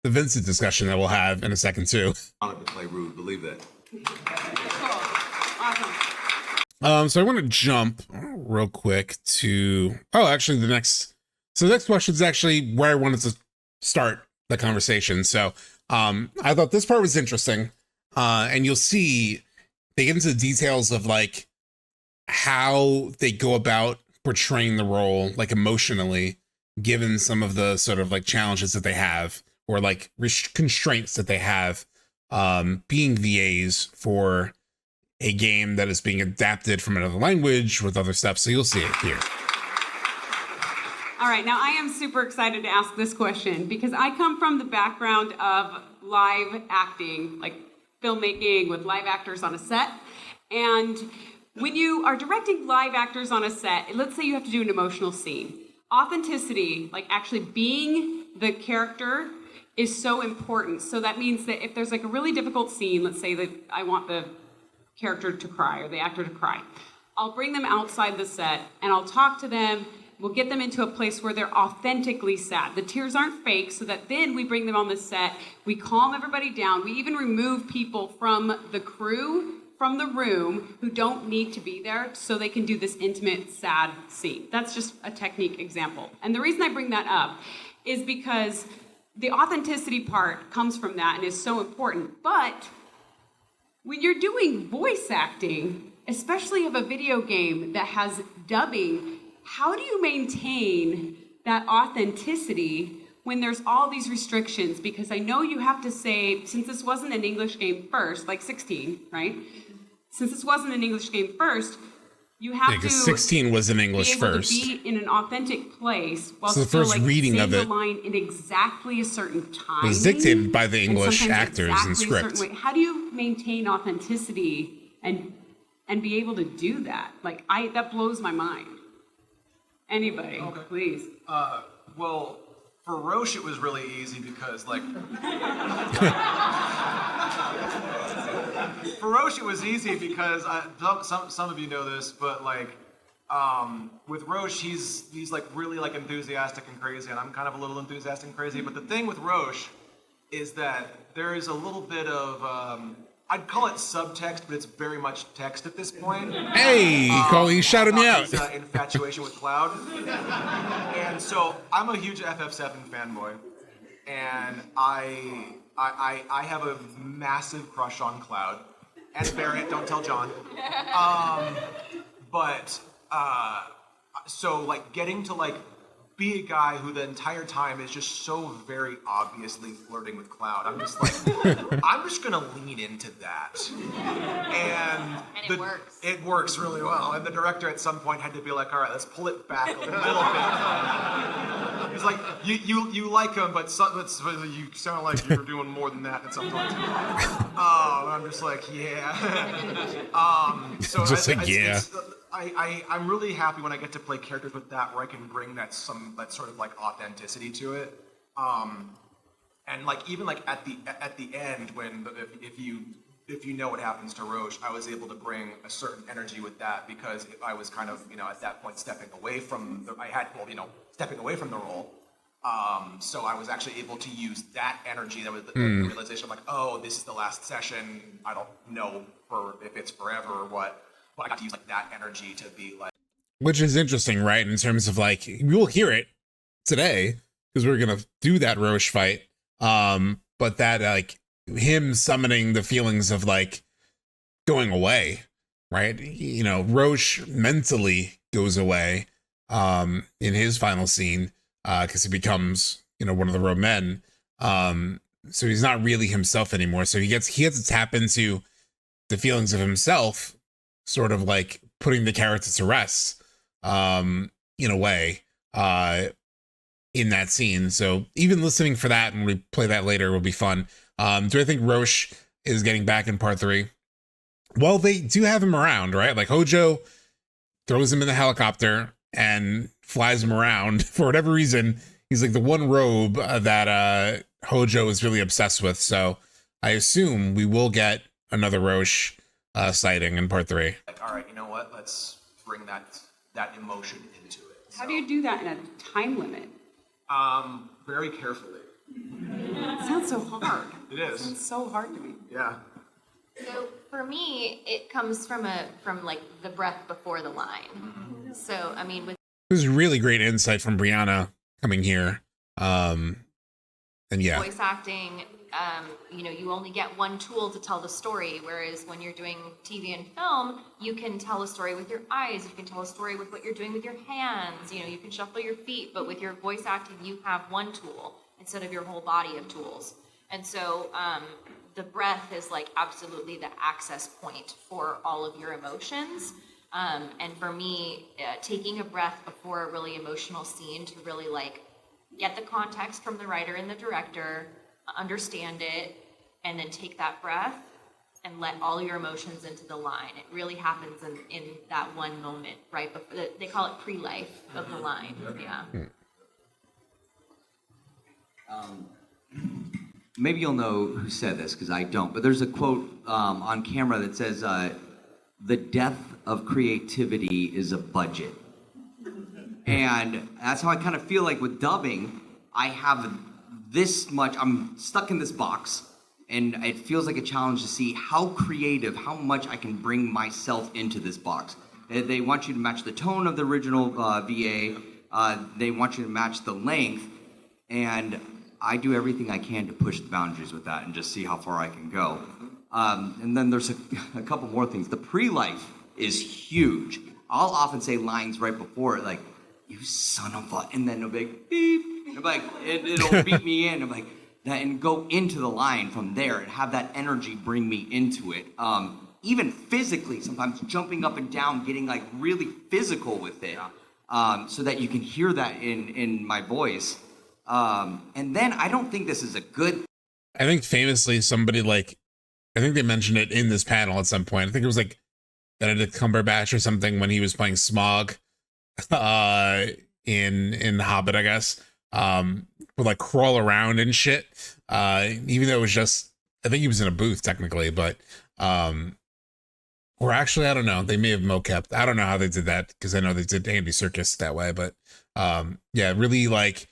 the Vincent discussion that we'll have in a second too. Honored to play Rude, believe that. So I want to jump real quick to actually the next question is actually where I wanted to start the conversation. So I thought this part was interesting, and you'll see they get into the details of like how they go about portraying the role like emotionally, given some of the sort of like challenges that they have or like constraints that they have, being VAs for a game that is being adapted from another language with other stuff. So you'll see it here. All right, now I am super excited to ask this question because I come from the background of live acting, like filmmaking with live actors on a set. And when you are directing live actors on a set, let's say you have to do an emotional scene. Authenticity, like actually being the character, is so important. So that means that if there's like a really difficult scene, let's say that I want the character to cry or the actor to cry, I'll bring them outside the set and I'll talk to them. We'll get them into a place where they're authentically sad. The tears aren't fake, so that then we bring them on the set, we calm everybody down, we even remove people from the crew, from the room, who don't need to be there so they can do this intimate, sad scene. That's just a technique example. And the reason I bring that up is because the authenticity part comes from that and is so important. But when you're doing voice acting, especially of a video game that has dubbing, how do you maintain that authenticity when there's all these restrictions? Because I know you have to say, since this wasn't an English game first, like 16, right? Since this wasn't an English game first, you have to 16 was in English be able first. To be in an authentic place while So the still first like reading saying of the it line in exactly a certain time. was dictated by the and English sometimes actors exactly and a certain script. way. How do you maintain authenticity and be able to do that? Like that blows my mind. Anybody, please. Well, for Roche it was really easy because like for Roche it was easy because some of you know this, but like with Roche he's like really like enthusiastic and crazy, and I'm kind of a little enthusiastic and crazy. But the thing with Roche is that there is a little bit of I'd call it subtext, but it's very much text at this point. Hey, you shouted me out. His infatuation with Cloud. And so I'm a huge FF7 fanboy, and I have a massive crush on Cloud. And Barrett, don't tell John. But so like getting to like be a guy who the entire time is just so very obviously flirting with Cloud. I'm just like, I'm just gonna lean into that. And it works. It works really well. And the director at some point had to be like, all right, let's pull it back a little bit. He's like, you like him, but you sound like you're doing more than that at some point. I'm just like, yeah. So just like, yeah. I'm really happy when I get to play characters with that, where I can bring that sort of like authenticity to it, and like even like at the end when if you know what happens to Roche, I was able to bring a certain energy with that because I was kind of at that point stepping away from the role, so I was actually able to use that energy. That was the realization of like, oh, this is the last session. I don't know if it's forever or what. I got to use like that energy to be like, which is interesting, right? In terms of like, we will hear it today because we're gonna do that Roche fight. But that like him summoning the feelings of like going away, right? Roche mentally goes away in his final scene because he becomes one of the Rogue Men. So he's not really himself anymore. So he gets to tap into the feelings of himself, sort of like putting the character to rest in a way in that scene. So even listening for that when we play that later will be fun. Do I think Roche is getting back in part 3? Well, they do have him around, right? Like Hojo throws him in the helicopter and flies him around for whatever reason. He's like the one robe that Hojo is really obsessed with. So I assume we will get another Roche sighting in part 3. Like, all right, you know what? Let's bring that emotion into it. How do you do that in a time limit? Very carefully. It sounds so hard. It is. It sounds so hard to me. Yeah. So for me, it comes from like the breath before the line. So I mean, with this is really great insight from Brianna coming here. And yeah, voice acting, you only get one tool to tell the story, whereas when you're doing TV and film, you can tell a story with your eyes, you can tell a story with what you're doing with your hands, you can shuffle your feet, but with your voice acting, you have one tool instead of your whole body of tools. And so the breath is like absolutely the access point for all of your emotions. And for me, taking a breath before a really emotional scene to really like get the context from the writer and the director, understand it, and then take that breath and let all your emotions into the line. It really happens in that one moment, right before, they call it pre-life of the line. Yeah. Maybe you'll know who said this, because I don't, but there's a quote on camera that says, the death of creativity is a budget. And that's how I kind of feel like with dubbing. I have this much, I'm stuck in this box, and it feels like a challenge to see how creative, how much I can bring myself into this box. They want you to match the tone of the original VA, they want you to match the length, and I do everything I can to push the boundaries with that and just see how far I can go. And then there's a couple more things. The pre-life is huge. I'll often say lines right before it, like, you son of a, and then it'll be like, beep, and like, it'll beat me in. I'm like, and go into the line from there and have that energy bring me into it. Even physically, sometimes jumping up and down, getting like really physical with it, so that you can hear that in my voice. And then I don't think this is a good. I think famously somebody I think they mentioned it in this panel at some point. I think it was like Benedict Cumberbatch or something when he was playing Smaug in The Hobbit, I guess, would like crawl around and shit. Even though it was just, I think he was in a booth technically, but or actually, I don't know. They may have mocapped. I don't know how they did that because I know they did Andy Serkis that way, but yeah, really like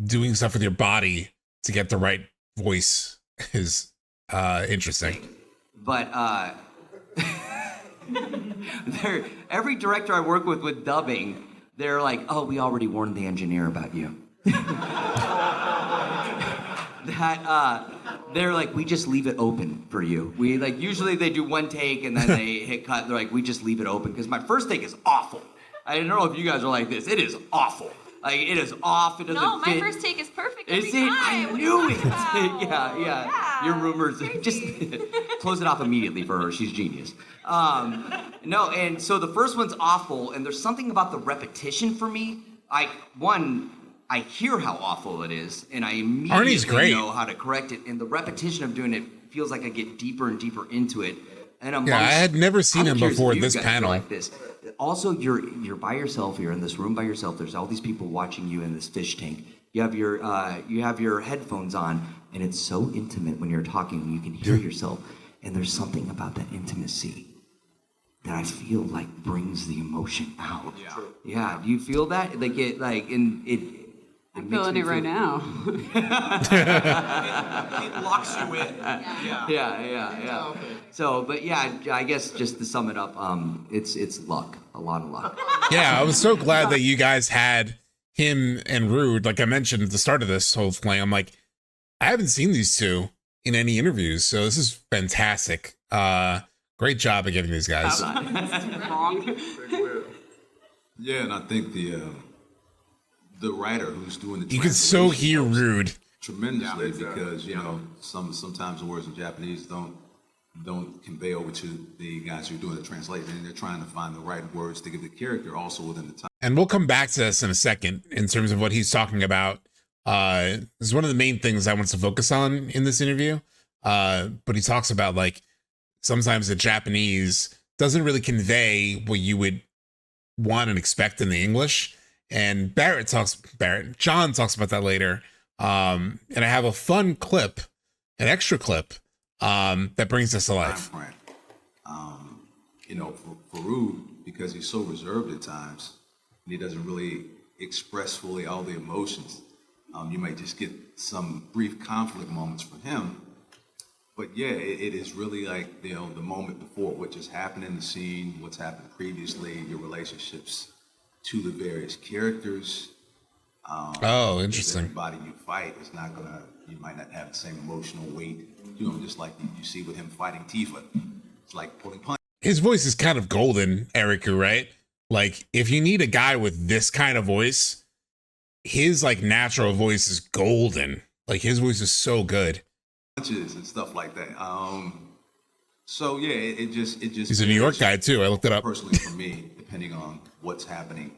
doing stuff with your body to get the right voice is interesting. But every director I work with dubbing, they're like, oh, we already they're like, we just leave it open for you. We like usually they do one take and then they hit cut. They're like, we just leave it open because my first take is awful. I don't know if you guys are like this. It is awful. Like it is off. It doesn't. No, my fit. first take is perfect every Is it? time. I What are knew you it. talking about? Yeah. Your rumors. Just close it off immediately for her. She's genius. No, and so the first one's awful, and there's something about the repetition for me. I hear how awful it is, and I immediately know how to correct it. And the repetition of doing it feels like I get deeper and deeper into it. And I had never seen him before this panel. Like this. Also, you're by yourself. You're in this room by yourself. There's all these people watching you in this fish tank. You have your headphones on, and it's so intimate when you're talking. You can hear yourself, and there's something about that intimacy that I feel like brings the emotion out. Yeah. Do you feel that? I'm feeling it right now. It locks you in. Yeah. Okay. So, but yeah, I guess just to sum it up, it's luck, a lot of luck. Yeah, I was so glad that you guys had him and Rude. Like I mentioned at the start of this whole thing, I'm like, I haven't seen these two in any interviews, so this is fantastic. Great job at getting these guys. Wrong. Yeah, and I think the writer who's doing the you can so hear Rude tremendously because sometimes the words in Japanese don't convey over to the guys who are doing the translation, and they're trying to find the right words to give the character also within the time. And we'll come back to this in a second in terms of what he's talking about. This is one of the main things I want to focus on in this interview. But he talks about like sometimes the Japanese doesn't really convey what you would want and expect in the English. And John talks about that later. And I have a fun clip, an extra clip, that brings this to life. For Rude, because he's so reserved at times, and he doesn't really express fully all the emotions. You might just get some brief conflict moments from him. But yeah, it is really like, the moment before, what just happened in the scene, what's happened previously, your relationships to the various characters. Interesting. Everybody you fight is not you might not have the same emotional weight, just like you see with him fighting Tifa. It's like pulling punches. His voice is kind of golden, Eriku, right? Like, if you need a guy with this kind of voice, his like natural voice is golden. Like his voice is so good. Punches and stuff like that. So yeah, it just. He's a New York guy too. I looked it up. Personally, for me, depending on what's happening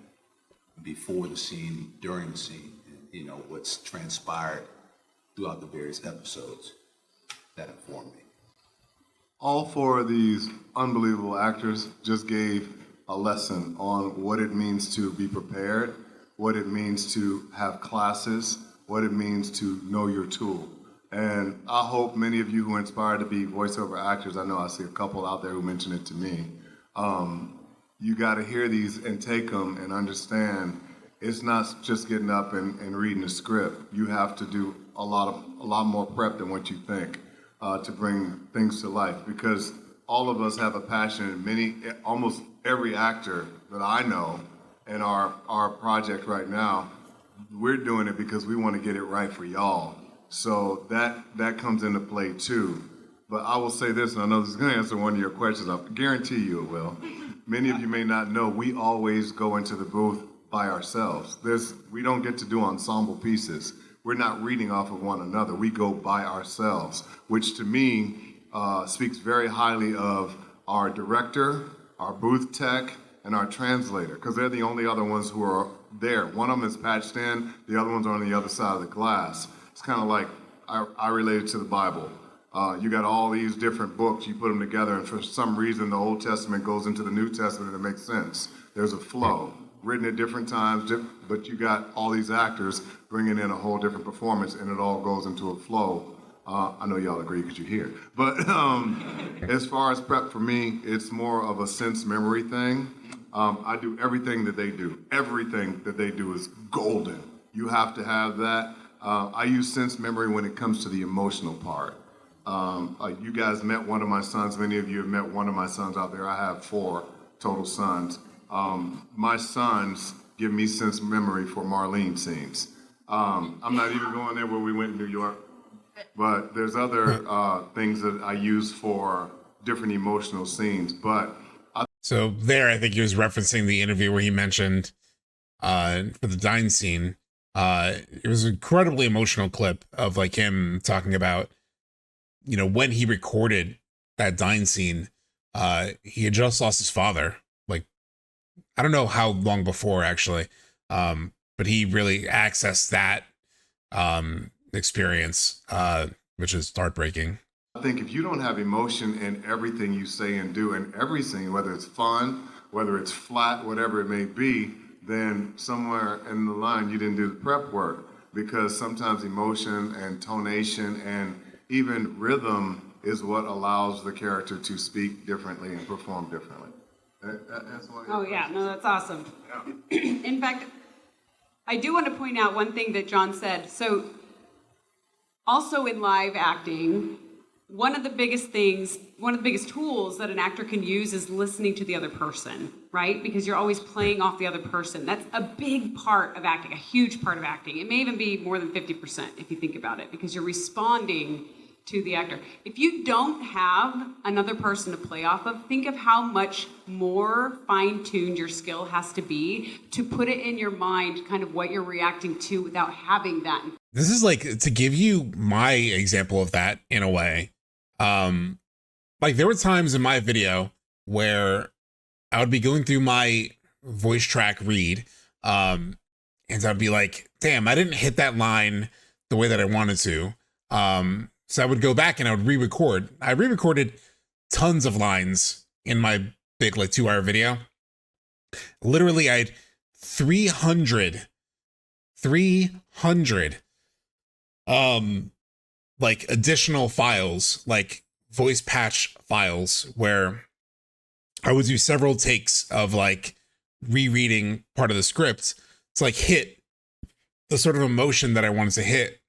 before the scene, during the scene, what's transpired throughout the various episodes, that informed me. All four of these unbelievable actors just gave a lesson on what it means to be prepared, what it means to have classes, what it means to know your tool. And I hope many of you who are inspired to be voiceover actors, I know I see a couple out there who mentioned it to me, you got to hear these and take them and understand it's not just getting up and reading a script. You have to do a lot more prep than what you think to bring things to life, because all of us have a passion, and almost every actor that I know in our project right now, we're doing it because we want to get it right for y'all. So that comes into play too. But I will say this, and I know this is going to answer one of your questions. I guarantee you it will. Many of you may not know, we always go into the booth by ourselves. We don't get to do ensemble pieces. We're not reading off of one another. We go by ourselves, which to me speaks very highly of our director, our booth tech, and our translator, because they're the only other ones who are there. One of them is patched in, the other one's on the other side of the glass. It's kind of like, I relate it to the Bible. You got all these different books, you put them together, and for some reason the Old Testament goes into the New Testament, and it makes sense. There's a flow, written at different times, but you got all these actors bringing in a whole different performance, and it all goes into a flow. I know y'all agree because you're here. But as far as prep for me, it's more of a sense memory thing. I do everything that they do. Everything that they do is golden. You have to have that. I use sense memory when it comes to the emotional part. You guys met one of my sons. Many of you have met one of my sons out there. I have 4 total sons. My sons give me sense memory for Marlene scenes. I'm not even going there where we went in New York. But there's other things that I use for different emotional scenes. But so there, I think he was referencing the interview where he mentioned for the dine scene. It was an incredibly emotional clip of like him talking about, you know, when he recorded that dine scene, he had just lost his father. Like, I don't know how long before actually, but he really accessed that experience, which is heartbreaking. I think if you don't have emotion in everything you say and do in every scene, whether it's fun, whether it's flat, whatever it may be, then somewhere in the line you didn't do the prep work, because sometimes emotion and tonation and even rhythm is what allows the character to speak differently and perform differently. Oh yeah, no, that's awesome. In fact, I do want to point out one thing that John said. So also in live acting, one of the biggest tools that an actor can use is listening to the other person, right? Because you're always playing off the other person. That's a big part of acting, a huge part of acting. It may even be more than 50% if you think about it, because you're responding to the actor. If you don't have another person to play off of, think of how much more fine-tuned your skill has to be to put it in your mind, kind of what you're reacting to without having that. This is like, to give you my example of that in a way. Like there were times in my video where I would be going through my voice track read, and I'd be like, damn, I didn't hit that line the way that I wanted to. So I would go back and I would re-record. I re-recorded tons of lines in my big like 2-hour video. Literally I had 300 like additional files, like voice patch files, where I would do several takes of like rereading part of the script to like hit the sort of emotion that I wanted to hit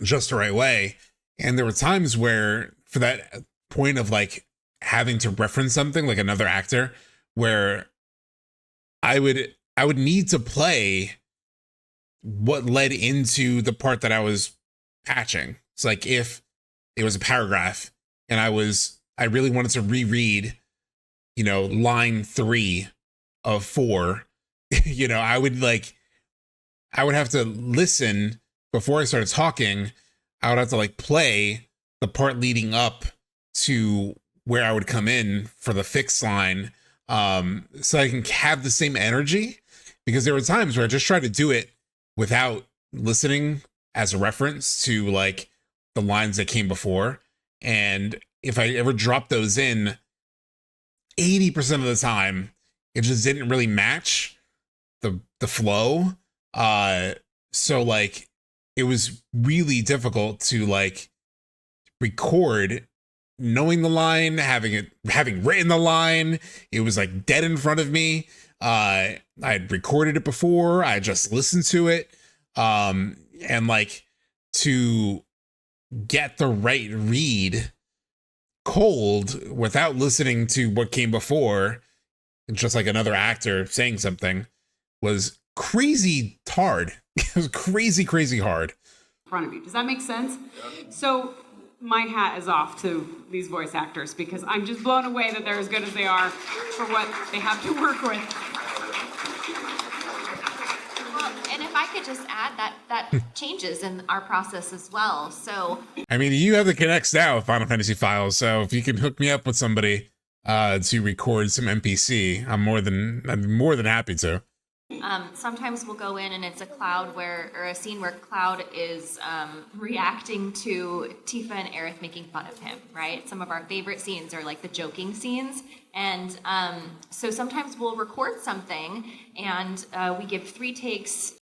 just the right way. And there were times where for that point of like having to reference something like another actor, where I would need to play what led into the part that I was patching. It's like if it was a paragraph and I really wanted to reread, you know, line 3 of 4, you know, I would have to listen before I started talking. I would have to like play the part leading up to where I would come in for the fixed line, so I can have the same energy, because there were times where I just tried to do it without listening as a reference to like the lines that came before. And if I ever dropped those in, 80% of the time, it just didn't really match the flow. So like, it was really difficult to like record knowing the line, having written the line. It was like dead in front of me. I'd recorded it before, I just listened to it. And like to get the right read cold without listening to what came before, just like another actor saying something, was crazy hard. It was crazy hard. In front of you. Does that make sense? So my hat is off to these voice actors, because I'm just blown away that they're as good as they are for what they have to work with. Well, and if I could just add that changes in our process as well. So I mean, you have the connects now with Final Fantasy files, so if you can hook me up with somebody to record some NPC, I'm more than happy to. Sometimes we'll go in and it's a scene where Cloud is reacting to Tifa and Aerith making fun of him, right? Some of our favorite scenes are like the joking scenes. And so sometimes we'll record something and we give 3 takes.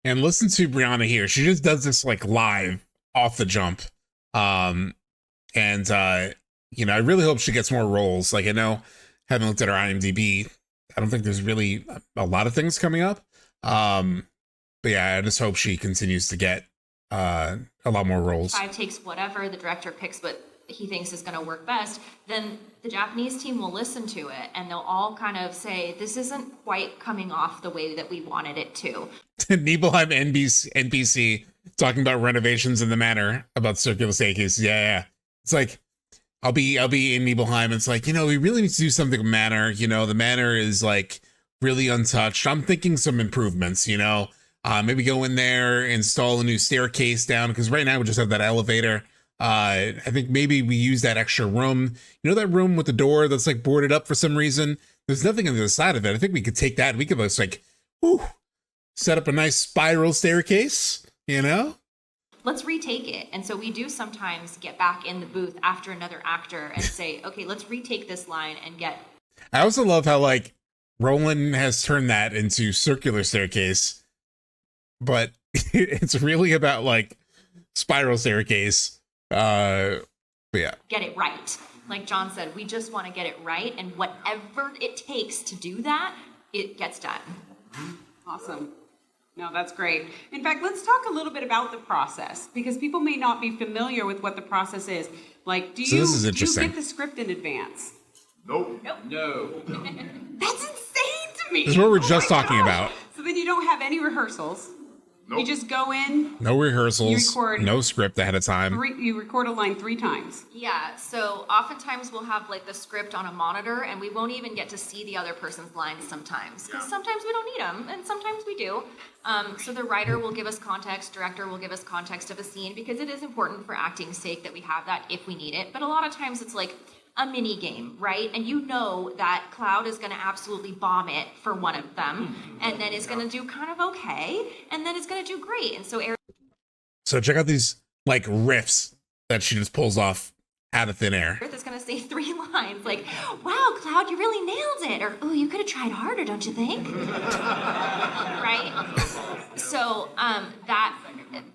And listen to Brianna here. She just does this like live off the jump. You know, I really hope she gets more roles. Like I know, having looked at her IMDb, I don't think there's really a lot of things coming up. But yeah, I just hope she continues to get a lot more roles. 5 takes, whatever. The director picks what he thinks is going to work best, then the Japanese team will listen to it and they'll all kind of say, this isn't quite coming off the way that we wanted it to. Nibelheim NPC talking about renovations in the manor about circular staircases. Yeah. It's like, I'll be in Nibelheim. It's like, we really need to do something with manor. The manor is like really untouched. I'm thinking some improvements, maybe go in there, install a new staircase down, because right now we just have that elevator. I think maybe we use that extra room. That room with the door that's like boarded up for some reason? There's nothing on the other side of it. I think we could take that. We could just like, set up a nice spiral staircase, Let's retake it. And so we do sometimes get back in the booth after another actor and say, okay, let's retake this line and get. I also love how like Roland has turned that into circular staircase, but it's really about like spiral staircase. But yeah. Get it right. Like John said, we just want to get it right. And whatever it takes to do that, it gets done. Awesome. No, that's great. In fact, let's talk a little bit about the process, because people may not be familiar with what the process is. Like, do you get the script in advance? Nope. No. That's insane to me. This is what we're just talking about. So then you don't have any rehearsals. Nope. You just go in. No rehearsals. No script ahead of time. You record a line 3 times. Yeah, so oftentimes we'll have like the script on a monitor and we won't even get to see the other person's lines sometimes. Because sometimes we don't need them and sometimes we do. So the writer will give us context, director will give us context of a scene, because it is important for acting's sake that we have that if we need it. But a lot of times it's like a mini game, right? And you know that Cloud is going to absolutely bomb it for one of them, and then is going to do kind of okay, and then it's going to do great. And so check out these like riffs that she just pulls off out of thin air. Earth is going to say 3 lines like, wow, Cloud, you really nailed it. Or, oh, you could have tried harder, don't you think? Right? So that,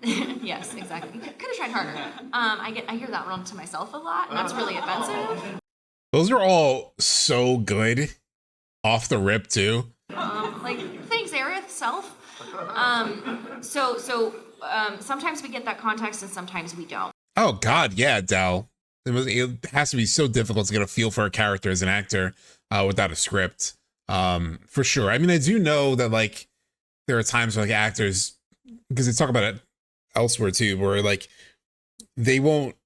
yes, exactly. You could have tried harder. I hear that one to myself a lot, and that's really offensive. Those are all so good off the rip too. Like, thanks, Aerith, self. So sometimes we get that context and sometimes we don't. Oh God, yeah, Dell. It has to be so difficult to get a feel for a character as an actor without a script, for sure. I mean, I do know that like there are times where like actors, because they talk about it elsewhere too, where like they won't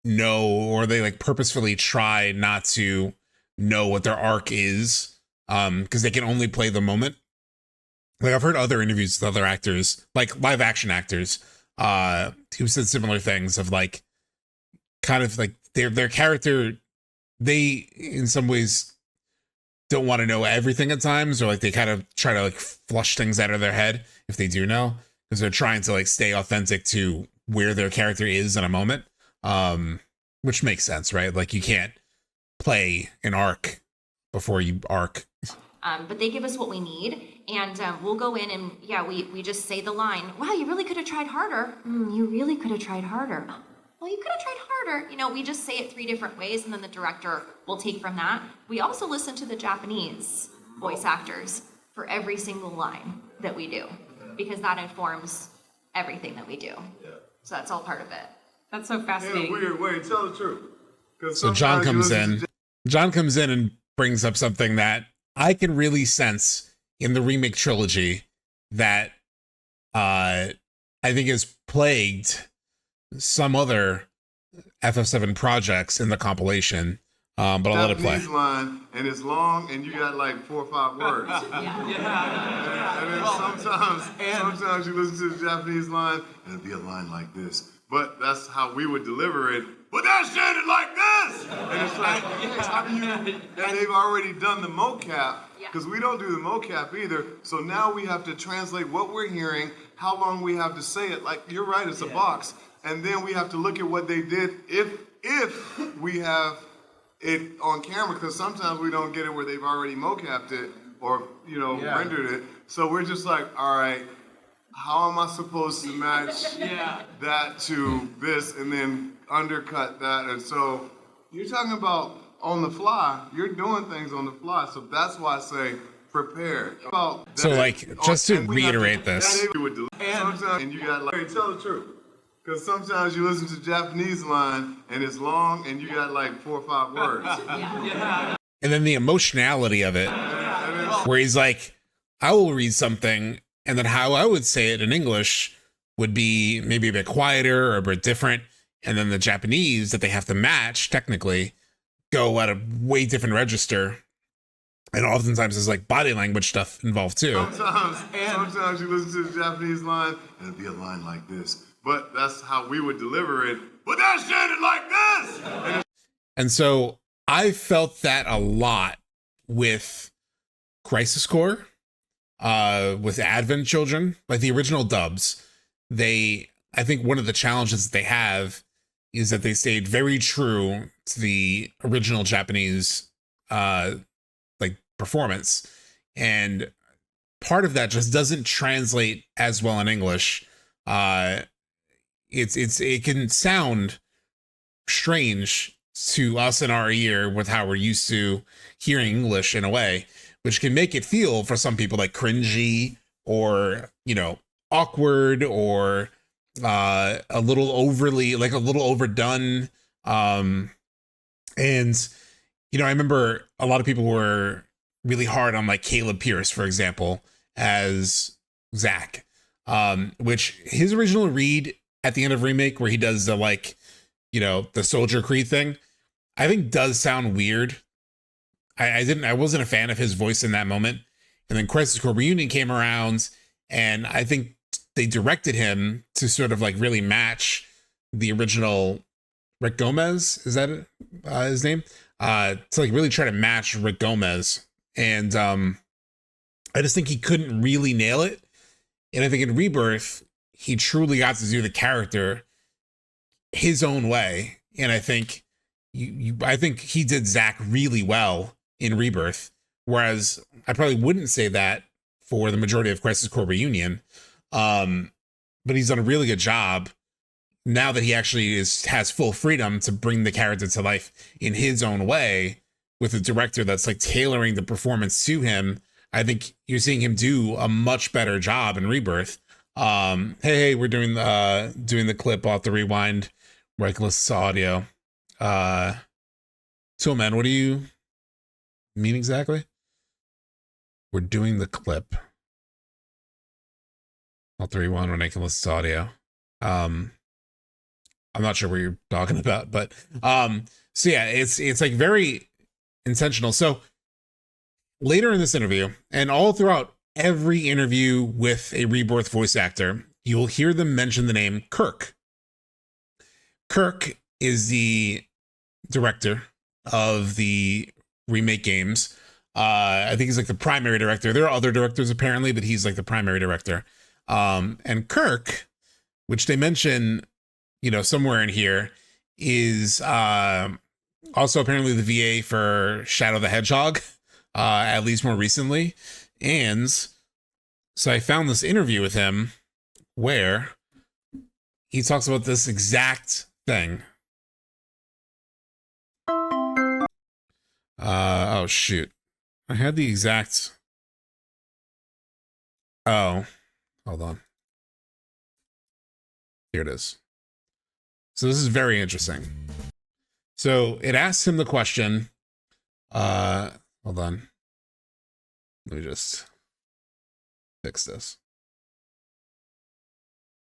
know, or they like purposefully try not to know what their arc is, because they can only play the moment. Like I've heard other interviews with other actors, like live action actors, who said similar things of like, kind of like their character, they in some ways don't want to know everything at times, or like they kind of try to like flush things out of their head if they do know, because they're trying to like stay authentic to where their character is in a moment, which makes sense, right? Like you can't play an arc before you arc. But they give us what we need, and we'll go in and we just say the line, wow, you really could have tried harder. You really could have tried harder. Well, you could have tried harder. We just say it 3 different ways, and then the director will take from that. We also listen to the Japanese voice actors for every single line that we do, because that informs everything that we do. Yeah. So that's all part of it. That's so fascinating. In a weird way, tell the truth. So John comes in. John comes in and brings up something that I can really sense in the remake trilogy that I think has plagued some other FF7 projects in the competition, but I'll let it play. Line, and it's long, and you got like 4 or 5 words. And then sometimes you listen to the Japanese line, and it'll be a line like this. But that's how we would deliver it. But that sounded like this! And it's like, how do you... And they've already done the mocap, because we don't do the mocap either. So now we have to translate what we're hearing, how long we have to say it. Like, you're right, it's a box. And then we have to look at what they did if we have it on camera, because sometimes we don't get it where they've already mocapped it or, rendered it. So we're just like, all right, how am I supposed to match that to this and then undercut that? And so you're talking about on the fly, you're doing things on the fly. So that's why I say prepared. So like, just to reiterate this. And you got like, tell the truth. Because sometimes you listen to the Japanese line and it's long and you got like 4 or 5 words. And then the emotionality of it, where he's like, I will read something, and then how I would say it in English would be maybe a bit quieter or a bit different. And then the Japanese that they have to match, technically, go at a way different register. And oftentimes there's like body language stuff involved too. Sometimes you listen to the Japanese line and it'll be a line like this. But that's how we would deliver it. But that sounded like this! And so I felt that a lot with Crisis Core, with Advent Children, like the original dubs. I think one of the challenges that they have is that they stayed very true to the original Japanese like performance, and part of that just doesn't translate as well in English. It can sound strange to us in our ear with how we're used to hearing English in a way, which can make it feel for some people like cringy or, you know, awkward or a little overdone. And, you know, I remember a lot of people were really hard on like Caleb Pierce, for example, as Zack, which his original read at the end of Remake, where he does the, like, you know, the Soldier Creed thing, I think does sound weird. I wasn't a fan of his voice in that moment. And then Crisis Core Reunion came around, and I think they directed him to sort of like really match the original Rick Gomez. Is that his name? To like really try to match Rick Gomez. And I just think he couldn't really nail it. And I think in Rebirth, he truly got to do the character his own way. And I think I think he did Zack really well in Rebirth, whereas I probably wouldn't say that for the majority of Crisis Core Reunion. But he's done a really good job now that he actually has full freedom to bring the character to life in his own way with a director that's like tailoring the performance to him. I think you're seeing him do a much better job in Rebirth. Hey, we're doing the clip off the Rewind Reckless audio. So man, what do you mean exactly? We're doing the clip. Off the Rewind when I can listen to audio. I'm not sure what you're talking about, but so yeah, it's like very intentional. So later in this interview, and all throughout every interview with a Rebirth voice actor, you will hear them mention the name Kirk. Kirk is the director of the remake games. I think he's like the primary director. There are other directors apparently, but he's like the primary director. And Kirk, which they mention, you know, somewhere in here, is also apparently the VA for Shadow the Hedgehog, at least more recently. And so I found this interview with him where he talks about this exact thing. Oh shoot. I had the exact. Oh, hold on. Here it is. So this is very interesting. So it asks him the question. Hold on. Let me just fix this.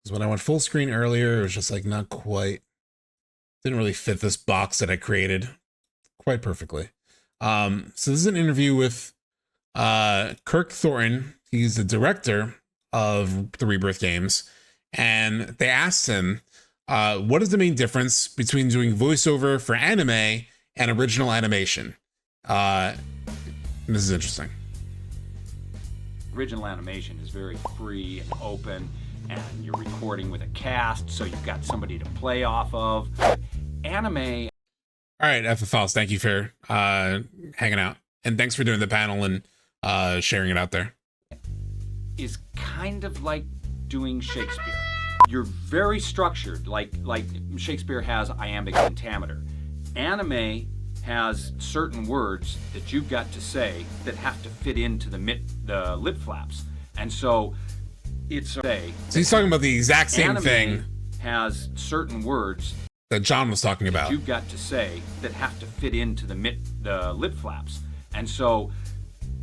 Because when I went full screen earlier, it was just like not quite. Didn't really fit this box that I created quite perfectly. So this is an interview with Kirk Thornton. He's the director of the Rebirth games. And they asked him, what is the main difference between doing voiceover for anime and original animation? This is interesting. Original animation is very free and open, and you're recording with a cast, so you've got somebody to play off of. Anime. All right, FFLs, thank you for hanging out, and thanks for doing the panel and sharing it out there. Is kind of like doing Shakespeare. You're very structured, like Shakespeare has iambic pentameter. Anime has certain words that you've got to say that have to fit into the lip flaps, and so it's So he's talking about the exact same thing has certain words that John was talking about. You've got to say that have to fit into the lip flaps. And so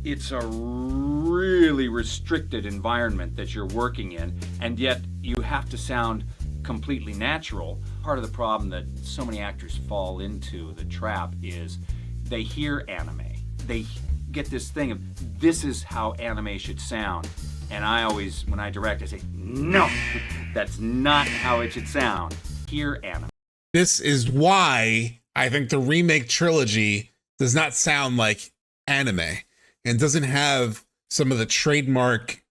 it's a really restricted environment that you're working in, and yet you have to sound completely natural. Part of the problem that so many actors fall into, the trap, is they hear anime. They get this thing of, this is how anime should sound. And I always, when I direct, I say, no, that's not how it should sound. Hear anime. This is why I think the remake trilogy does not sound like anime and doesn't have some of the trademark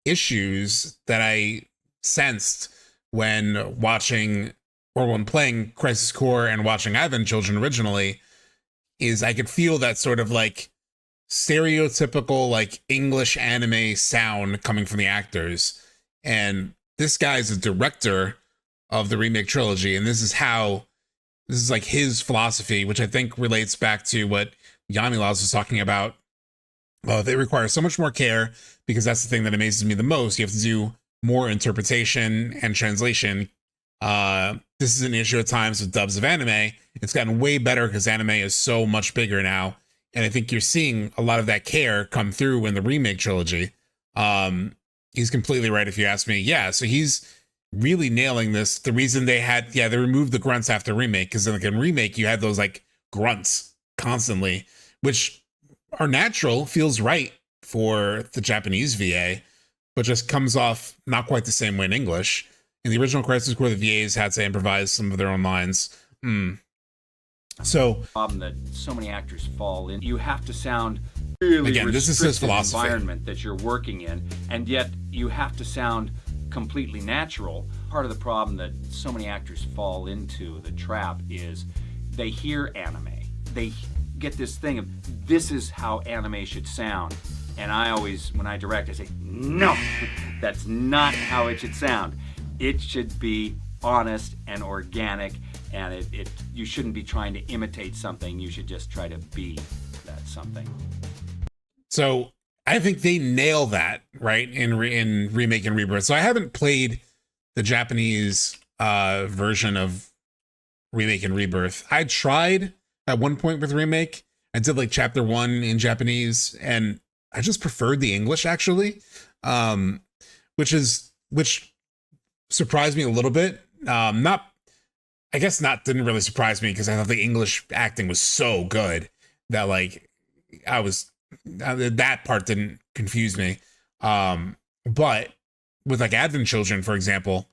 issues that I sensed when watching, or when playing Crisis Core and watching Advent Children originally. Is I could feel that sort of like stereotypical like English anime sound coming from the actors. And this guy's a director of the remake trilogy, and this is like his philosophy, which I think relates back to what Yamilas was talking about. They require so much more care, because that's the thing that amazes me the most. You have to do more interpretation and translation. This is an issue at times with dubs of anime. It's gotten way better because anime is so much bigger now, and I think you're seeing a lot of that care come through in the remake trilogy. He's completely right if you ask me. Yeah, so he's really nailing this. The reason they removed the grunts after remake, because like in remake you had those like grunts constantly, which are natural, feels right for the Japanese VA, but just comes off not quite the same way in English. In the original Crisis Core, the VAs had to improvise some of their own lines. So problem that so many actors fall in. You have to sound really again, this is his philosophy. Environment that you're working in, and yet you have to sound completely natural. Part of the problem that so many actors fall into, the trap, is they hear anime. They get this thing of, this is how anime should sound. And I always, when I direct, I say, no, that's not how it should sound. It should be honest and organic, and you shouldn't be trying to imitate something. You should just try to be that something. So I think they nail that, right, in Remake and Rebirth. So I haven't played the Japanese version of Remake and Rebirth. I tried at one point with Remake. I did like chapter 1 in Japanese, and I just preferred the English, actually, which surprised me a little bit. Didn't really surprise me, because I thought the English acting was so good that like that part didn't confuse me. But with like Advent Children, for example,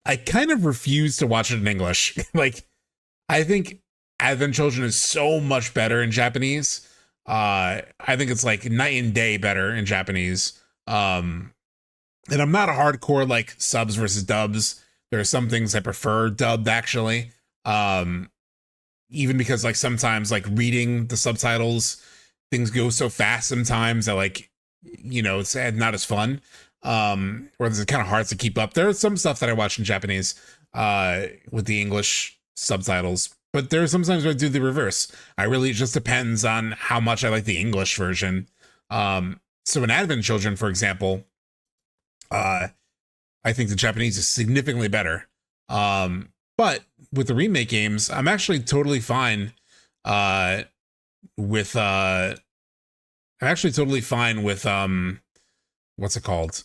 I kind of refuse to watch it in English. Like, I think Advent Children is so much better in Japanese. I think it's like night and day better in Japanese. And I'm not a hardcore like subs versus dubs. There are some things I prefer dubbed, actually. Even because like sometimes like reading the subtitles, things go so fast sometimes that like, it's not as fun. Or it's kind of hard to keep up. There's some stuff that I watch in Japanese with the English subtitles, but there's sometimes where I do the reverse. It just depends on how much I like the English version. So in Advent Children, for example, I think the Japanese is significantly better. But with the remake games, I'm actually totally fine with what's it called?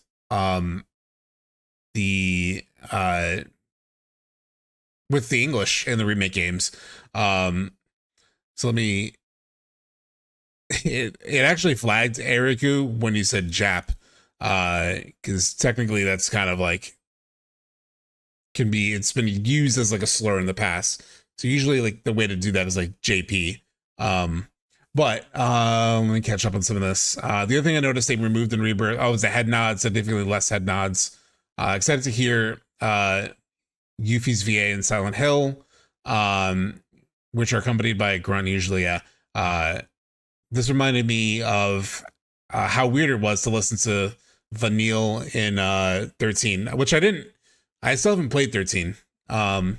With the English in the remake games. So it actually flagged Eriku when you said Jap. Because technically that's kind of like it's been used as like a slur in the past. So usually like the way to do that is like JP. But let me catch up on some of this. The other thing I noticed they removed in Rebirth, is the head nods, significantly less head nods. Excited to hear Yuffie's VA in Silent Hill, which are accompanied by a grunt usually. This reminded me of how weird it was to listen to Vanille in 13, which I still haven't played 13. They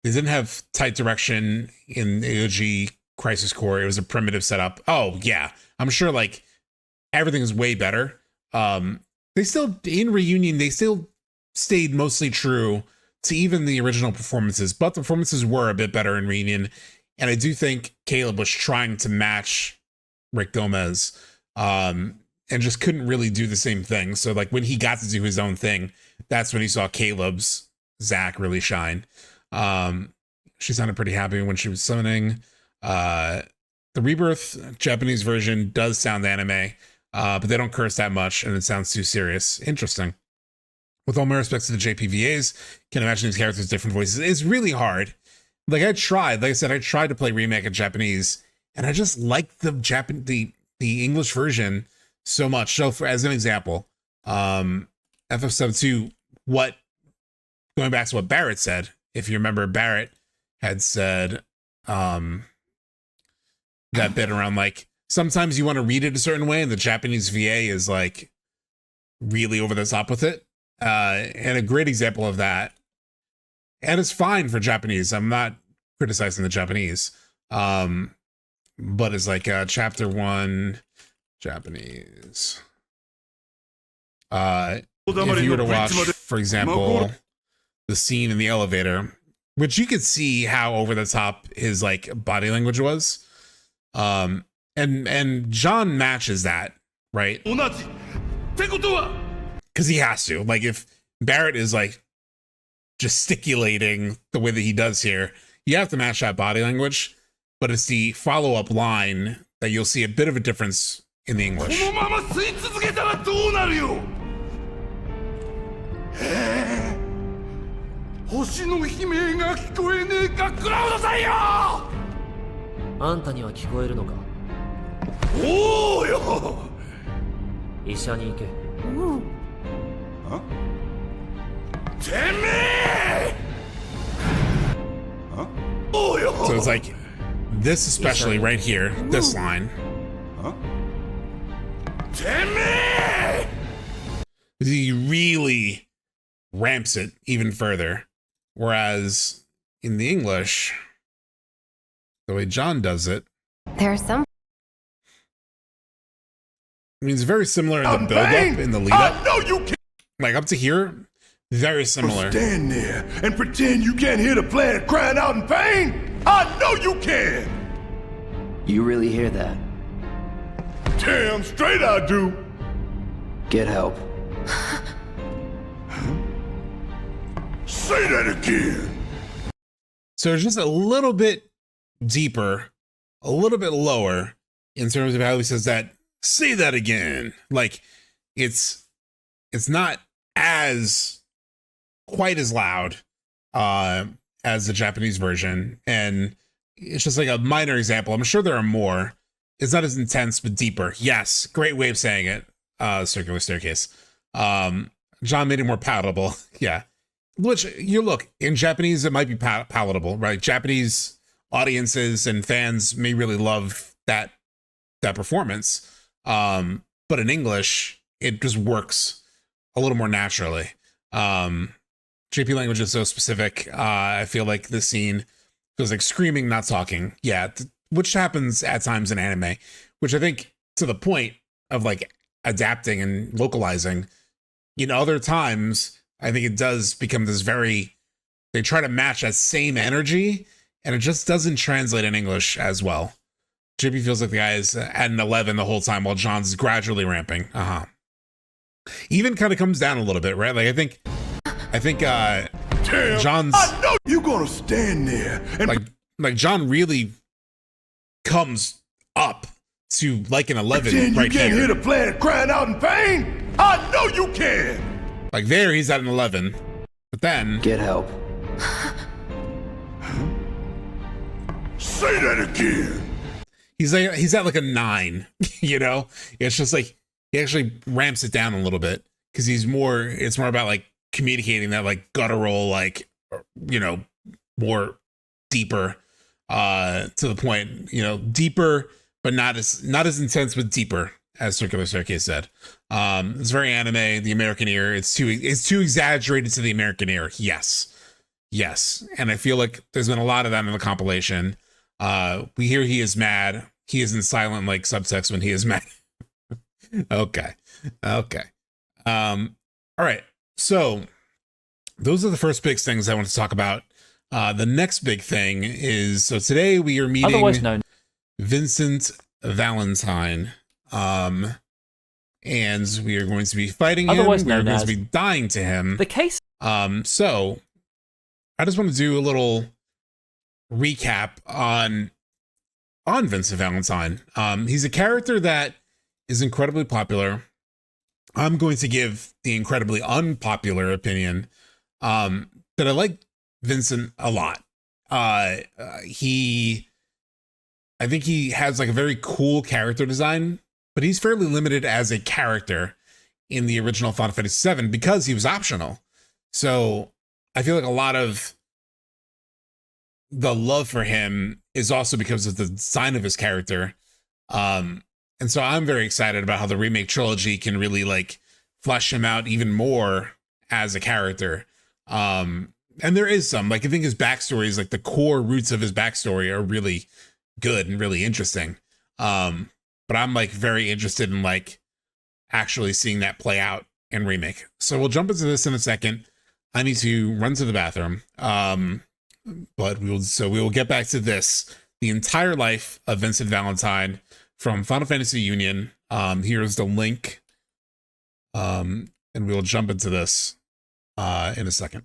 didn't have tight direction in the OG Crisis Core. It was a primitive setup. Oh yeah, I'm sure like everything is way better. They still, in Reunion, they still stayed mostly true to even the original performances, but the performances were a bit better in Reunion. And I do think Caleb was trying to match Rick Gomez, and just couldn't really do the same thing. So like when he got to do his own thing, that's when he saw Caleb's Zack really shine. She sounded pretty happy when she was summoning. The Rebirth Japanese version does sound anime, but they don't curse that much, and it sounds too serious. Interesting. With all my respects to the JPVAs, can imagine these characters with different voices. It's really hard. Like I tried to play remake in Japanese, and I just like the English version so much. So for as an example, FF72, going back to what Barrett said, if you remember, Barrett had said that bit around like sometimes you want to read it a certain way, and the Japanese VA is like really over the top with it. And a great example of that, and it's fine for Japanese. I'm not criticizing the Japanese, but it's like chapter 1 Japanese. If you were to watch, for example, the scene in the elevator, which you could see how over the top his like body language was, and John matches that, right? Because he has to. Like if Barrett is like gesticulating the way that he does here, you have to match that body language. But it's the follow-up line that you'll see a bit of a difference in the English. So it's like this, especially right here, this line. He really ramps it even further. Whereas in the English, the way John does it, there are some. I mean, it's very similar in the build-up, in the lead-up. No, you can't. Like up to here, very similar. Stand there and pretend you can't hear the planet crying out in pain. I know you can. You really hear that? Damn straight I do. Get help. Say that again. So it's just a little bit deeper, a little bit lower in terms of how he says that. Say that again. Like it's not as quite as loud as the Japanese version, and it's just like a minor example. I'm sure there are more. It's not as intense but deeper. Yes, great way of saying it. Circular staircase. John made it more palatable. Yeah, which you look in Japanese, it might be palatable, right? Japanese audiences and fans may really love that performance, but in English it just works a little more naturally. JP language is so specific. I feel like this scene feels like screaming, not talking. Yeah, which happens at times in anime, which I think to the point of like adapting and localizing. In other times, I think it does become this very, they try to match that same energy, and it just doesn't translate in English as well. JP feels like the guy is at an 11 the whole time while John's gradually ramping. Even kind of comes down a little bit, right? Like I think Damn, John's. I know you gonna stand there and like John really comes up to like an 11 pretend right you can't here. hear the planet crying out in pain. I know you can. Like there, he's at an 11, but then get help. Say that again. He's at like a 9. You know, it's just like he actually ramps it down a little bit because it's more about like communicating that like guttural, like, you know, more deeper to the point, you know, deeper but not as intense, but deeper, as Circular Staircase said. It's very anime, the American ear. It's too exaggerated to the American ear. Yes, and I feel like there's been a lot of that in the compilation. We hear he is mad. He is in silent like subtext when he is mad. Okay. All right. So those are the first big things I want to talk about. The next big thing is, so today we are meeting Otherwise known Vincent Valentine. And we are going to be fighting him. Otherwise We're known going as to be dying to him. the case. So I just want to do a little recap on Vincent Valentine. He's a character that is incredibly popular. I'm going to give the incredibly unpopular opinion that I like Vincent a lot. I think he has like a very cool character design, but he's fairly limited as a character in the original Final Fantasy VII because he was optional. So I feel like a lot of the love for him is also because of the design of his character. And so I'm very excited about how the remake trilogy can really like flesh him out even more as a character. And there is some, like, I think his backstory is like the core roots of his backstory are really good and really interesting. But I'm like very interested in like actually seeing that play out in remake. So we'll jump into this in a second. I need to run to the bathroom. But we will get back to this. The entire life of Vincent Valentine from Final Fantasy Union. Here's the link. And we will jump into this in a second.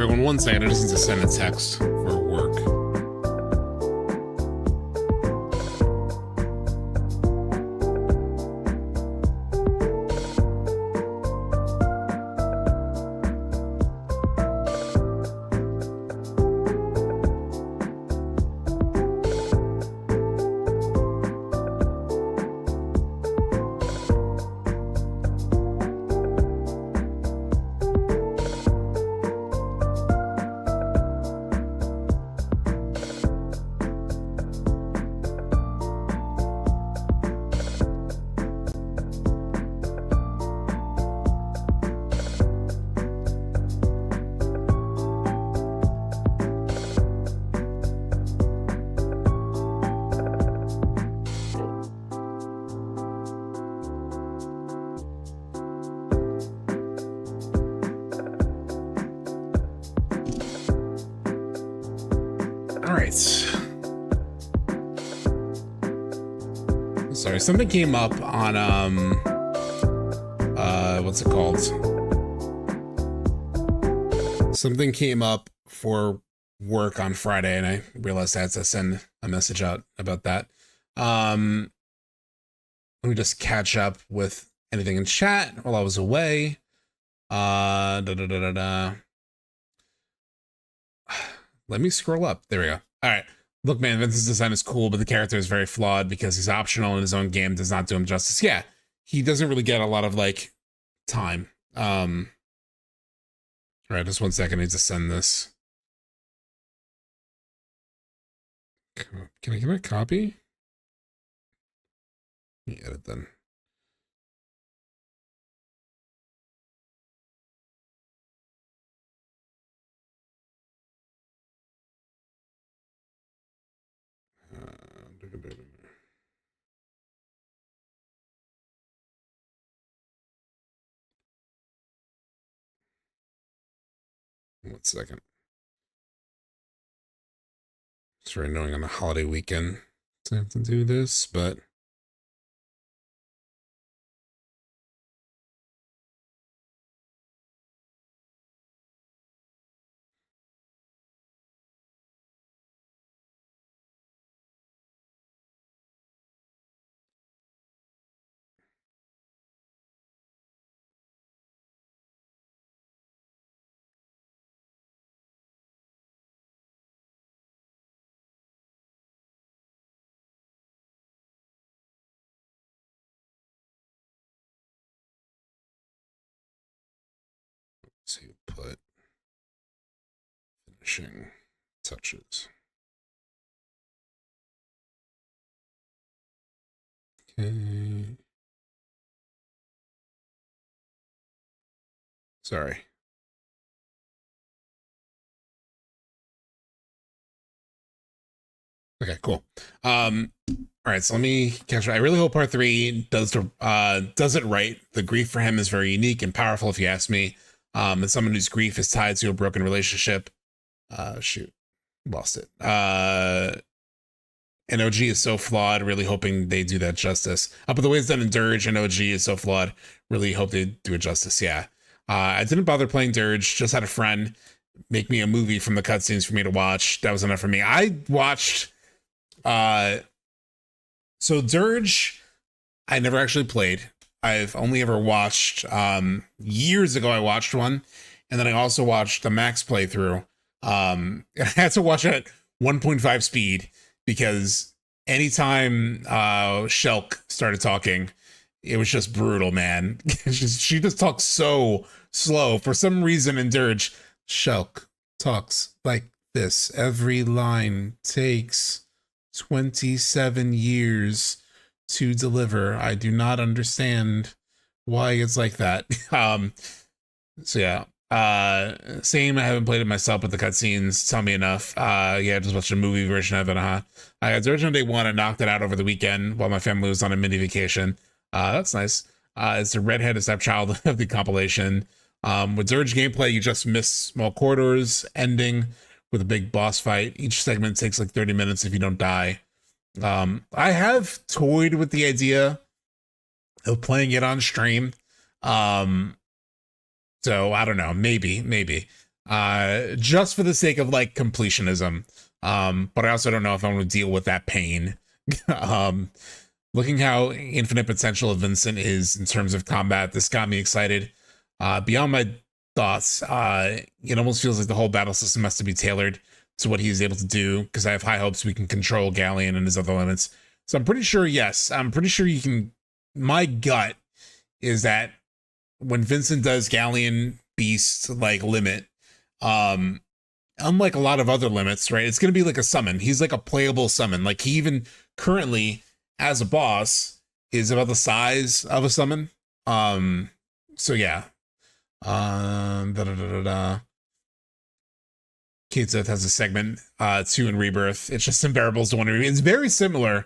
everyone, 1 second. I just need to send a text for work. Sorry, something came up on what's it called? Something came up for work on Friday, and I realized I had to send a message out about that. Let me just catch up with anything in chat while I was away. Let me scroll up. There we go. All right. Look, man, Vincent's design is cool, but the character is very flawed because he's optional in his own game, does not do him justice. Yeah, he doesn't really get a lot of, like, time. All right, just 1 second. I need to send this. Can I get a copy? Let me edit then. One second. It's very annoying on a holiday weekend to have to do this, but to put finishing touches. Okay. Sorry. Okay, cool. All right, so let me catch. I really hope part 3 does it right. The grief for him is very unique and powerful, if you ask me. As someone whose grief is tied to a broken relationship. Shoot, lost it. And OG is so flawed. Really hoping they do that justice. But the way it's done in Dirge and OG is so flawed. Really hope they do it justice. Yeah. I didn't bother playing Dirge. Just had a friend make me a movie from the cutscenes for me to watch. That was enough for me. I watched. So Dirge, I never actually played. I've only ever watched, years ago I watched one, and then I also watched the Max playthrough. I had to watch it at 1.5 speed because anytime Shulk started talking, it was just brutal, man. She just talks so slow. For some reason in Dirge, Shulk talks like this. Every line takes 27 years to deliver. I do not understand why it's like that. So yeah. Same, I haven't played it myself, but the cutscenes tell me enough. Yeah, just watched a movie version of it. I got Dirge on day 1 and knocked it out over the weekend while my family was on a mini vacation. That's nice. It's the redheaded stepchild of the compilation. With Dirge gameplay, you just miss small corridors, ending with a big boss fight. Each segment takes like 30 minutes if you don't die. I have toyed with the idea of playing it on stream. So I don't know, maybe. just for the sake of like completionism. But I also don't know if I want to deal with that pain. Looking how infinite potential of Vincent is in terms of combat, this got me excited. Beyond my thoughts, it almost feels like the whole battle system has to be tailored to what he's able to do, because I have high hopes we can control Galleon and his other limits. So I'm pretty sure, yes, I'm pretty sure you can. My gut is that when Vincent does Galleon Beast like limit, unlike a lot of other limits, right, it's going to be like a summon. He's like a playable summon. Like he even currently as a boss is about the size of a summon. So yeah. Keatseth has a segment 2 in Rebirth. It's just unbearable to 1 in Rebirth. It's very similar.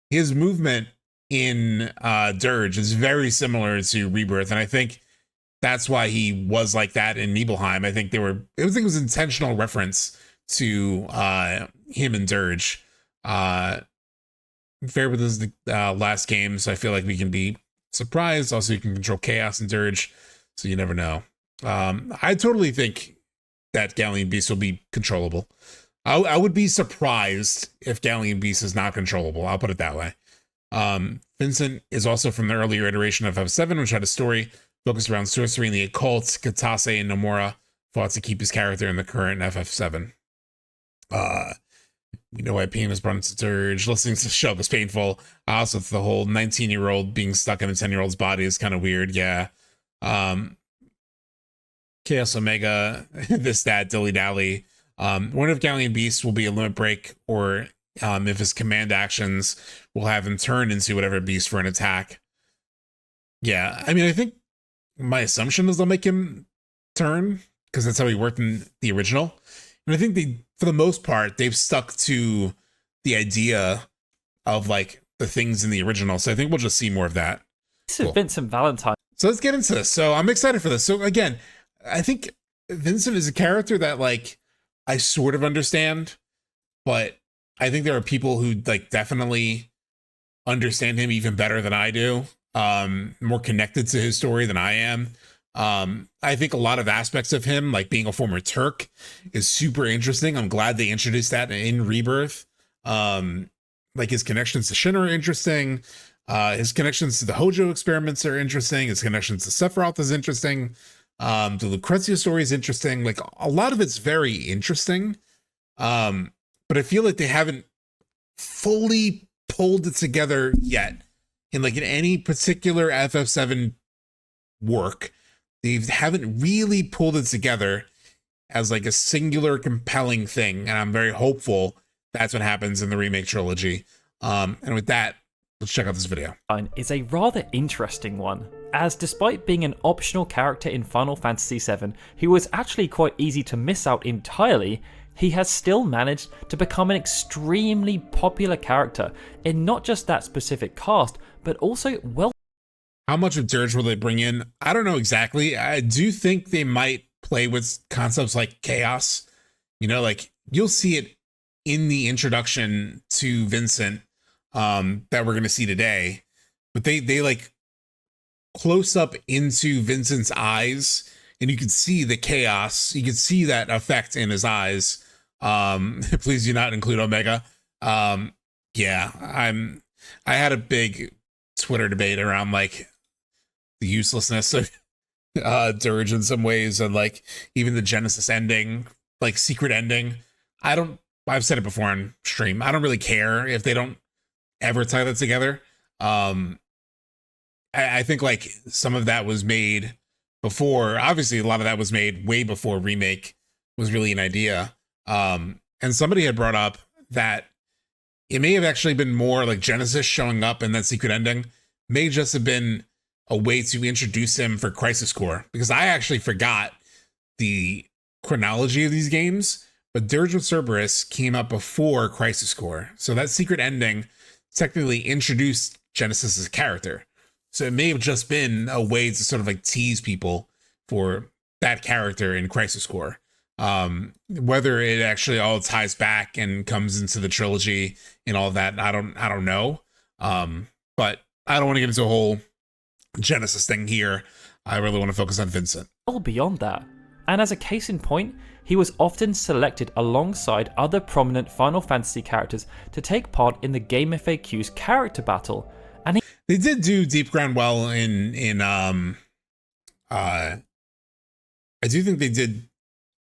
His movement in Dirge is very similar to Rebirth, and I think that's why he was like that in Nibelheim. I think it was intentional reference to him in Dirge. Fair with this is the last game, so I feel like we can be surprised. Also, you can control chaos in Dirge, so you never know. I totally think that Galleon Beast will be controllable. I would be surprised if Galleon Beast is not controllable. I'll put it that way. Vincent is also from the earlier iteration of FF7, which had a story focused around sorcery and the occult. Katase and Nomura fought to keep his character in the current FF7. We know why pain was brought into Dirge. Listening to the show was painful. Also, the whole 19-year-old being stuck in a 10-year-old's body is kind of weird. Yeah. Chaos Omega, this, that, dilly-dally. Wonder if Galleon Beast will be a limit break, or if his command actions will have him turn into whatever beast for an attack. Yeah, I mean, I think my assumption is they'll make him turn, because that's how he worked in the original. And I think for the most part, they've stuck to the idea of like the things in the original. So I think we'll just see more of that. This is Vincent Valentine. So let's get into this. So I'm excited for this. So again, I think Vincent is a character that like I sort of understand, but I think there are people who like definitely understand him even better than I do. More connected to his story than I am. I think a lot of aspects of him, like being a former Turk, is super interesting. I'm glad they introduced that in Rebirth. Like his connections to Shin are interesting. His connections to the Hojo experiments are interesting. His connections to Sephiroth is interesting. The Lucrezia story is interesting. Like a lot of it's very interesting. But I feel like they haven't fully pulled it together yet. In any particular FF7 work, they haven't really pulled it together as like a singular compelling thing. And I'm very hopeful that's what happens in the remake trilogy. And with that, let's check out this video. Is a rather interesting one, as despite being an optional character in Final Fantasy VII, who was actually quite easy to miss out entirely, he has still managed to become an extremely popular character in not just that specific cast, but also well. How much of Dirge will they bring in? I don't know exactly. I do think they might play with concepts like chaos. Like you'll see it in the introduction to Vincent that we're going to see today, but they like close up into Vincent's eyes and you can see the chaos. You can see that effect in his eyes. Please do not include Omega. Yeah, I had a big Twitter debate around like the uselessness of Dirge in some ways, and like even the Genesis ending, like secret ending. I've said it before on stream. I don't really care if they don't ever tie that together. I think like some of that was made before. Obviously, a lot of that was made way before remake was really an idea. And somebody had brought up that it may have actually been more like Genesis showing up in that secret ending may just have been a way to introduce him for Crisis Core, because I actually forgot the chronology of these games, but Dirge of Cerberus came up before Crisis Core. So that secret ending technically introduced Genesis's character. So it may have just been a way to sort of like tease people for that character in Crisis Core. Whether it actually all ties back and comes into the trilogy and all of that, I don't know. But I don't want to get into a whole Genesis thing here. I really want to focus on Vincent. Well, beyond that, And as a case in point, he was often selected alongside other prominent Final Fantasy characters to take part in the Game FAQ's character battle. And they did do Deep Ground well in I do think they did.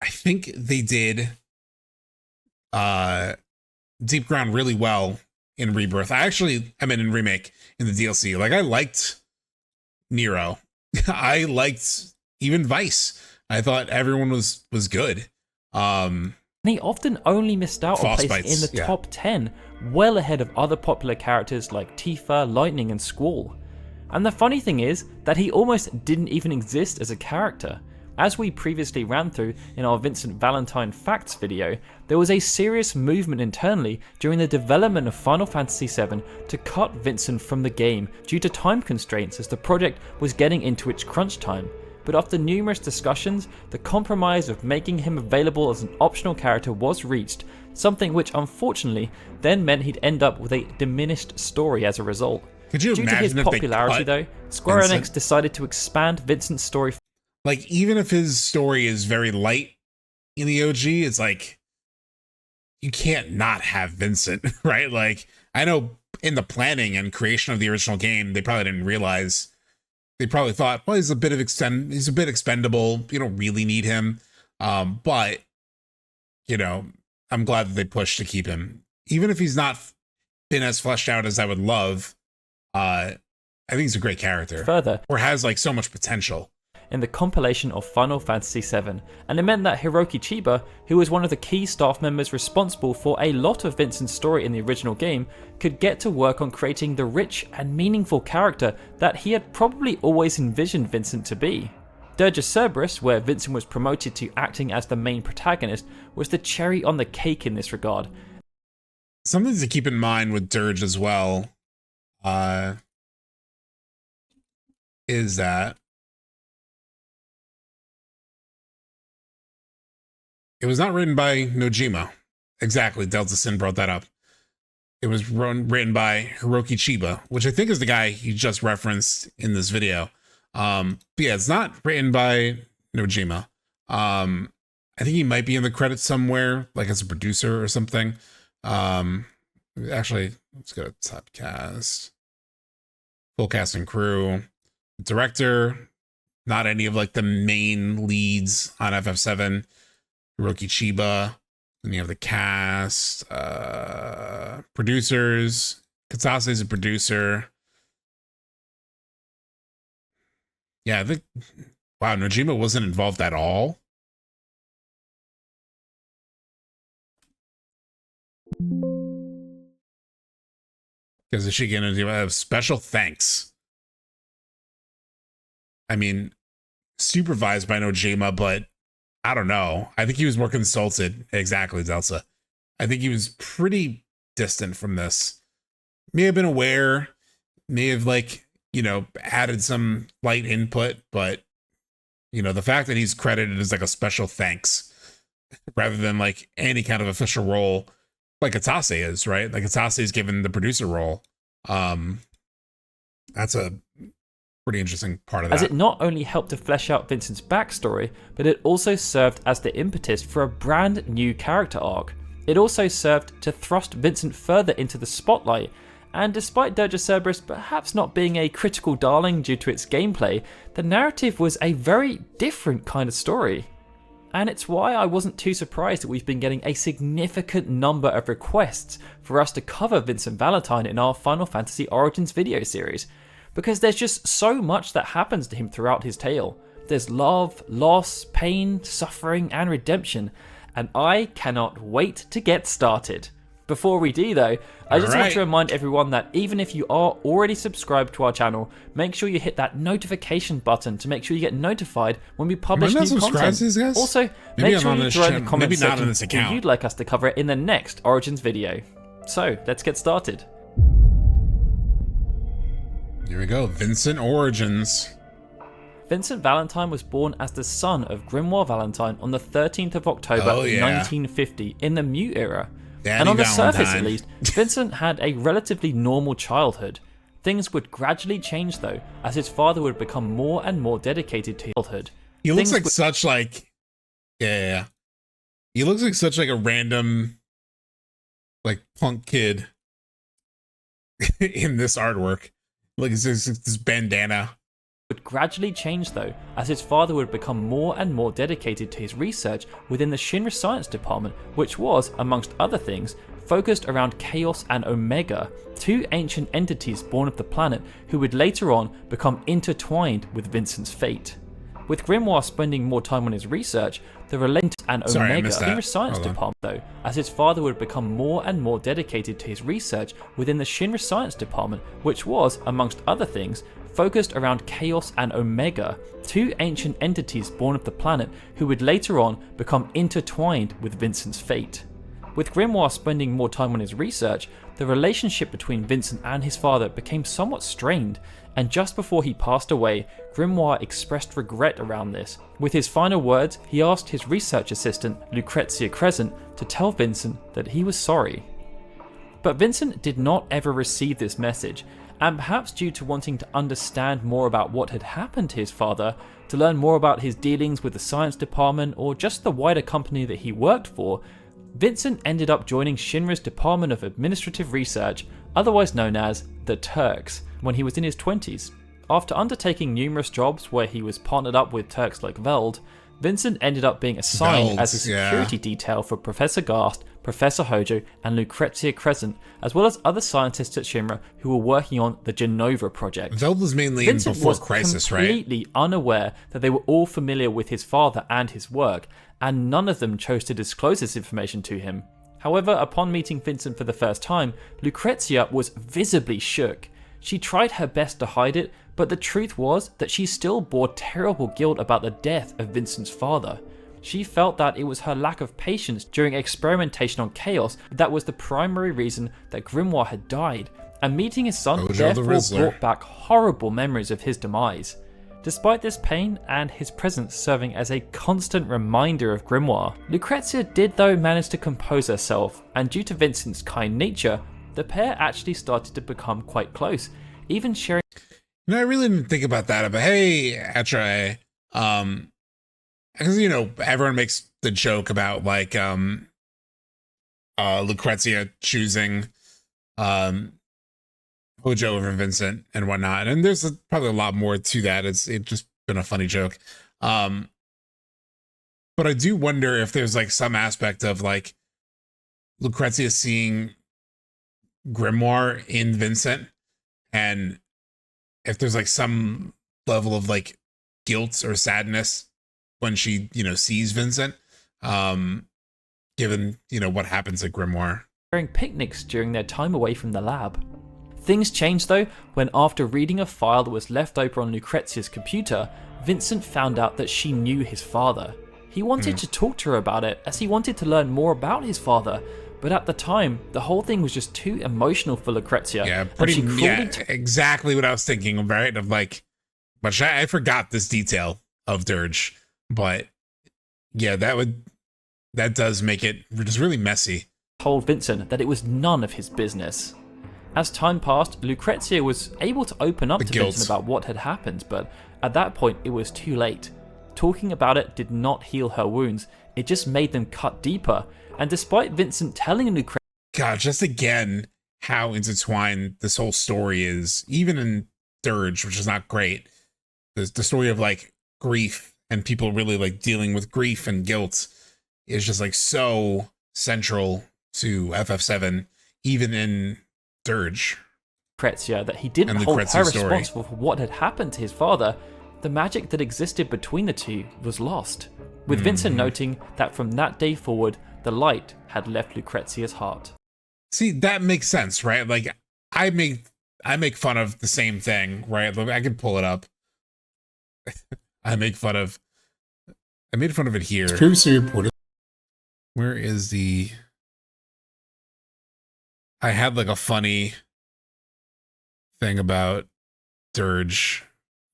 I think they did Deep Ground really well in Rebirth. I mean in Remake, in the DLC. Like, I liked Nero. I liked even Vice. I thought everyone was good. He often only missed out on placing in the top 10, well ahead of other popular characters like Tifa, Lightning, and Squall. And the funny thing is that he almost didn't even exist as a character. As we previously ran through in our Vincent Valentine Facts video, there was a serious movement internally during the development of Final Fantasy VII to cut Vincent from the game due to time constraints as the project was getting into its crunch time. But after numerous discussions, the compromise of making him available as an optional character was reached, something which unfortunately then meant he'd end up with a diminished story as a result. Could you Due to imagine his if they popularity cut though, Square Vincent? Enix decided to expand Vincent's story. Like, even if his story is very light in the OG, it's like, you can't not have Vincent, right? Like, I know in the planning and creation of the original game, they probably didn't realize. They probably thought, well, he's a bit expendable. You don't really need him. But, you know, I'm glad that they pushed to keep him. Even if he's not been as fleshed out as I would love, I think he's a great character. Further, or has like so much potential. In the compilation of Final Fantasy VII, and it meant that Hiroki Chiba, who was one of the key staff members responsible for a lot of Vincent's story in the original game, could get to work on creating the rich and meaningful character that he had probably always envisioned Vincent to be. Dirge of Cerberus, where Vincent was promoted to acting as the main protagonist, was the cherry on the cake in this regard. Something to keep in mind with Dirge as well is that it was not written by Nojima. Exactly, Delta Sin brought that up. It was written by Hiroki Chiba, which I think is the guy you just referenced in this video. But yeah, it's not written by Nojima. I think he might be in the credits somewhere, like as a producer or something. Actually, let's go to top cast. Full cast and crew. Director, not any of like the main leads on FF7. Hiroki Chiba. Then you have the cast, producers. Katase is a producer. Yeah, I think, wow, Nojima wasn't involved at all. Because is she gonna do a special thanks? I mean, supervised by Nojima, but I don't know. I think he was more consulted. Exactly, Delta. I think he was pretty distant from this. May have been aware, may have like, you know, added some light input, but you know, the fact that he's credited as like a special thanks rather than like any kind of official role like Atase is, right? Like Atase is given the producer role. That's a pretty interesting part of that. As it not only helped to flesh out Vincent's backstory, but it also served as the impetus for a brand new character arc. It also served to thrust Vincent further into the spotlight, and despite Dirge of Cerberus perhaps not being a critical darling due to its gameplay, the narrative was a very different kind of story. And it's why I wasn't too surprised that we've been getting a significant number of requests for us to cover Vincent Valentine in our Final Fantasy Origins video series. Because there's just so much that happens to him throughout his tale. There's love, loss, pain, suffering, and redemption, and I cannot wait to get started. Before we do though, I just want to remind everyone that even if you are already subscribed to our channel, make sure you hit that notification button to make sure you get notified when we publish new content. To these guys? Also, Maybe make sure I'm you on throw in this the comments maybe not on section this who account. you'd like us to cover in the next Origins video. So, let's get started. Here we go, Vincent Origins. Vincent Valentine was born as the son of Grimoire Valentine on the 13th of October 1950 in the Mu era. And on the surface at least, Vincent had a relatively normal childhood. Things would gradually change though, as his father would become more and more dedicated to childhood. He looks like such like Yeah. He looks like such like a random like punk kid in this artwork. Like it's this bandana. Would gradually change though, as his father would become more and more dedicated to his research within the Shinra Science Department, which was, amongst other things, focused around Chaos and Omega, two ancient entities born of the planet who would later on become intertwined with Vincent's fate. With Grimoire spending more time on his research, the related and Omega Shinra Science Department though, as his father would become more and more dedicated to his research within the Shinra Science Department, which was, amongst other things, focused around Chaos and Omega, two ancient entities born of the planet who would later on become intertwined with Vincent's fate. With Grimoire spending more time on his research, the relationship between Vincent and his father became somewhat strained, and just before he passed away, Grimoire expressed regret around this. With his final words, he asked his research assistant, Lucrezia Crescent, to tell Vincent that he was sorry. But Vincent did not ever receive this message, and perhaps due to wanting to understand more about what had happened to his father, to learn more about his dealings with the science department or just the wider company that he worked for, Vincent ended up joining Shinra's Department of Administrative Research, otherwise known as the Turks, when he was in his 20s. After undertaking numerous jobs where he was partnered up with Turks like Veld, Vincent ended up being assigned as a security detail for Professor Gast, Professor Hojo, and Lucrezia Crescent, as well as other scientists at Shinra who were working on the Genova project. Veld was mainly Vincent in Before was Crisis, right? completely unaware that they were all familiar with his father and his work, and none of them chose to disclose this information to him. However, upon meeting Vincent for the first time, Lucrezia was visibly shook. She tried her best to hide it, but the truth was that she still bore terrible guilt about the death of Vincent's father. She felt that it was her lack of patience during experimentation on Chaos that was the primary reason that Grimoire had died, and meeting his son therefore brought back horrible memories of his demise. Despite this pain and his presence serving as a constant reminder of Grimoire, Lucrezia did though manage to compose herself, and due to Vincent's kind nature, the pair actually started to become quite close, even sharing. I really didn't think about that, but hey, Atre, because everyone makes the joke about like Lucrezia choosing Hojo over Vincent and whatnot, and there's probably a lot more to that. It's just been a funny joke, but I do wonder if there's like some aspect of like Lucrezia seeing Grimoire in Vincent, and if there's like some level of like guilt or sadness when she sees Vincent, given what happens at Grimoire. During picnics during their time away from the lab. Things changed though when, after reading a file that was left over on Lucrezia's computer, Vincent found out that she knew his father. He wanted to talk to her about it, as he wanted to learn more about his father, but at the time, the whole thing was just too emotional for Lucrezia. Yeah, exactly what I was thinking of, right? Of like, but I forgot this detail of Dirge, but yeah, that does make it just really messy. Told Vincent that it was none of his business. As time passed, Lucrezia was able to open up to Vincent about what had happened, but at that point it was too late. Talking about it did not heal her wounds, it just made them cut deeper, and despite Vincent telling Lucrezia... God, just again, how intertwined this whole story is, even in Dirge, which is not great. The story of like grief and people really like dealing with grief and guilt is just like so central to FF7, even in Dirge. Lucrezia, that he didn't hold her responsible for what had happened to his father. The magic that existed between the two was lost, with Vincent noting that from that day forward, the light had left Lucrezia's heart. See, that makes sense, right? Like, I make fun of the same thing, right? I can pull it up. I made fun of it here. It's previously reported. Where is the... I had like a funny thing about Dirge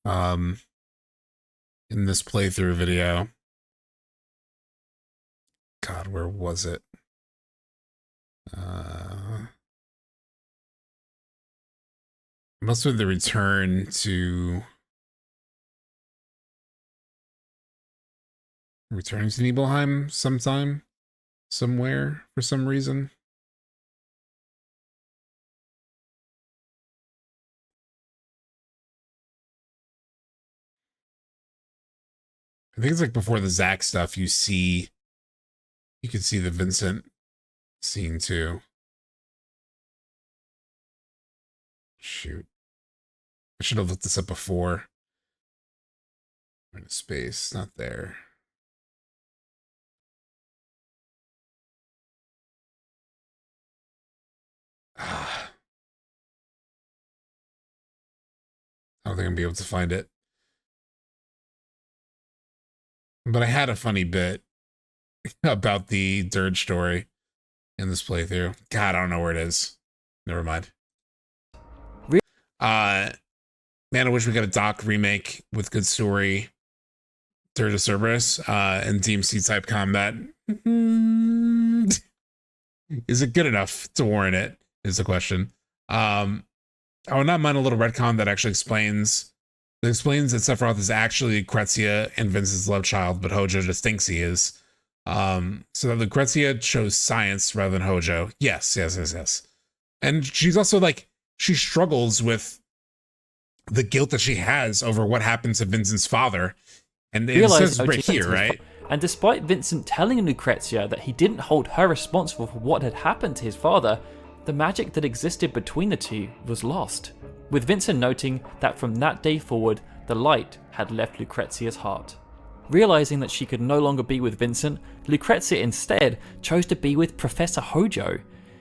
in this playthrough video. God, where was it? It must have been the return to returning to Nibelheim sometime, somewhere, for some reason. I think it's like before the Zack stuff, you can see the Vincent scene too. Shoot. I should have looked this up before. In space, not there. I don't think I'm gonna be able to find it. But I had a funny bit about the Dirge story in this playthrough. God, I don't know where it is. Never mind. Man, I wish we got a doc remake with good story, Dirge of Cerberus, and DMC type combat. Is it good enough to warrant it? Is the question. I would not mind a little retcon that actually explains that Sephiroth is actually Lucrezia and Vincent's love child, but Hojo just thinks he is. So that Lucrezia chose science rather than Hojo. Yes. And she's also like, she struggles with the guilt that she has over what happened to Vincent's father. And it says right here, right? And despite Vincent telling Lucrezia that he didn't hold her responsible for what had happened to his father, the magic that existed between the two was lost, with Vincent noting that from that day forward, the light had left Lucrezia's heart. Realizing that she could no longer be with Vincent, Lucrezia instead chose to be with Professor Hojo.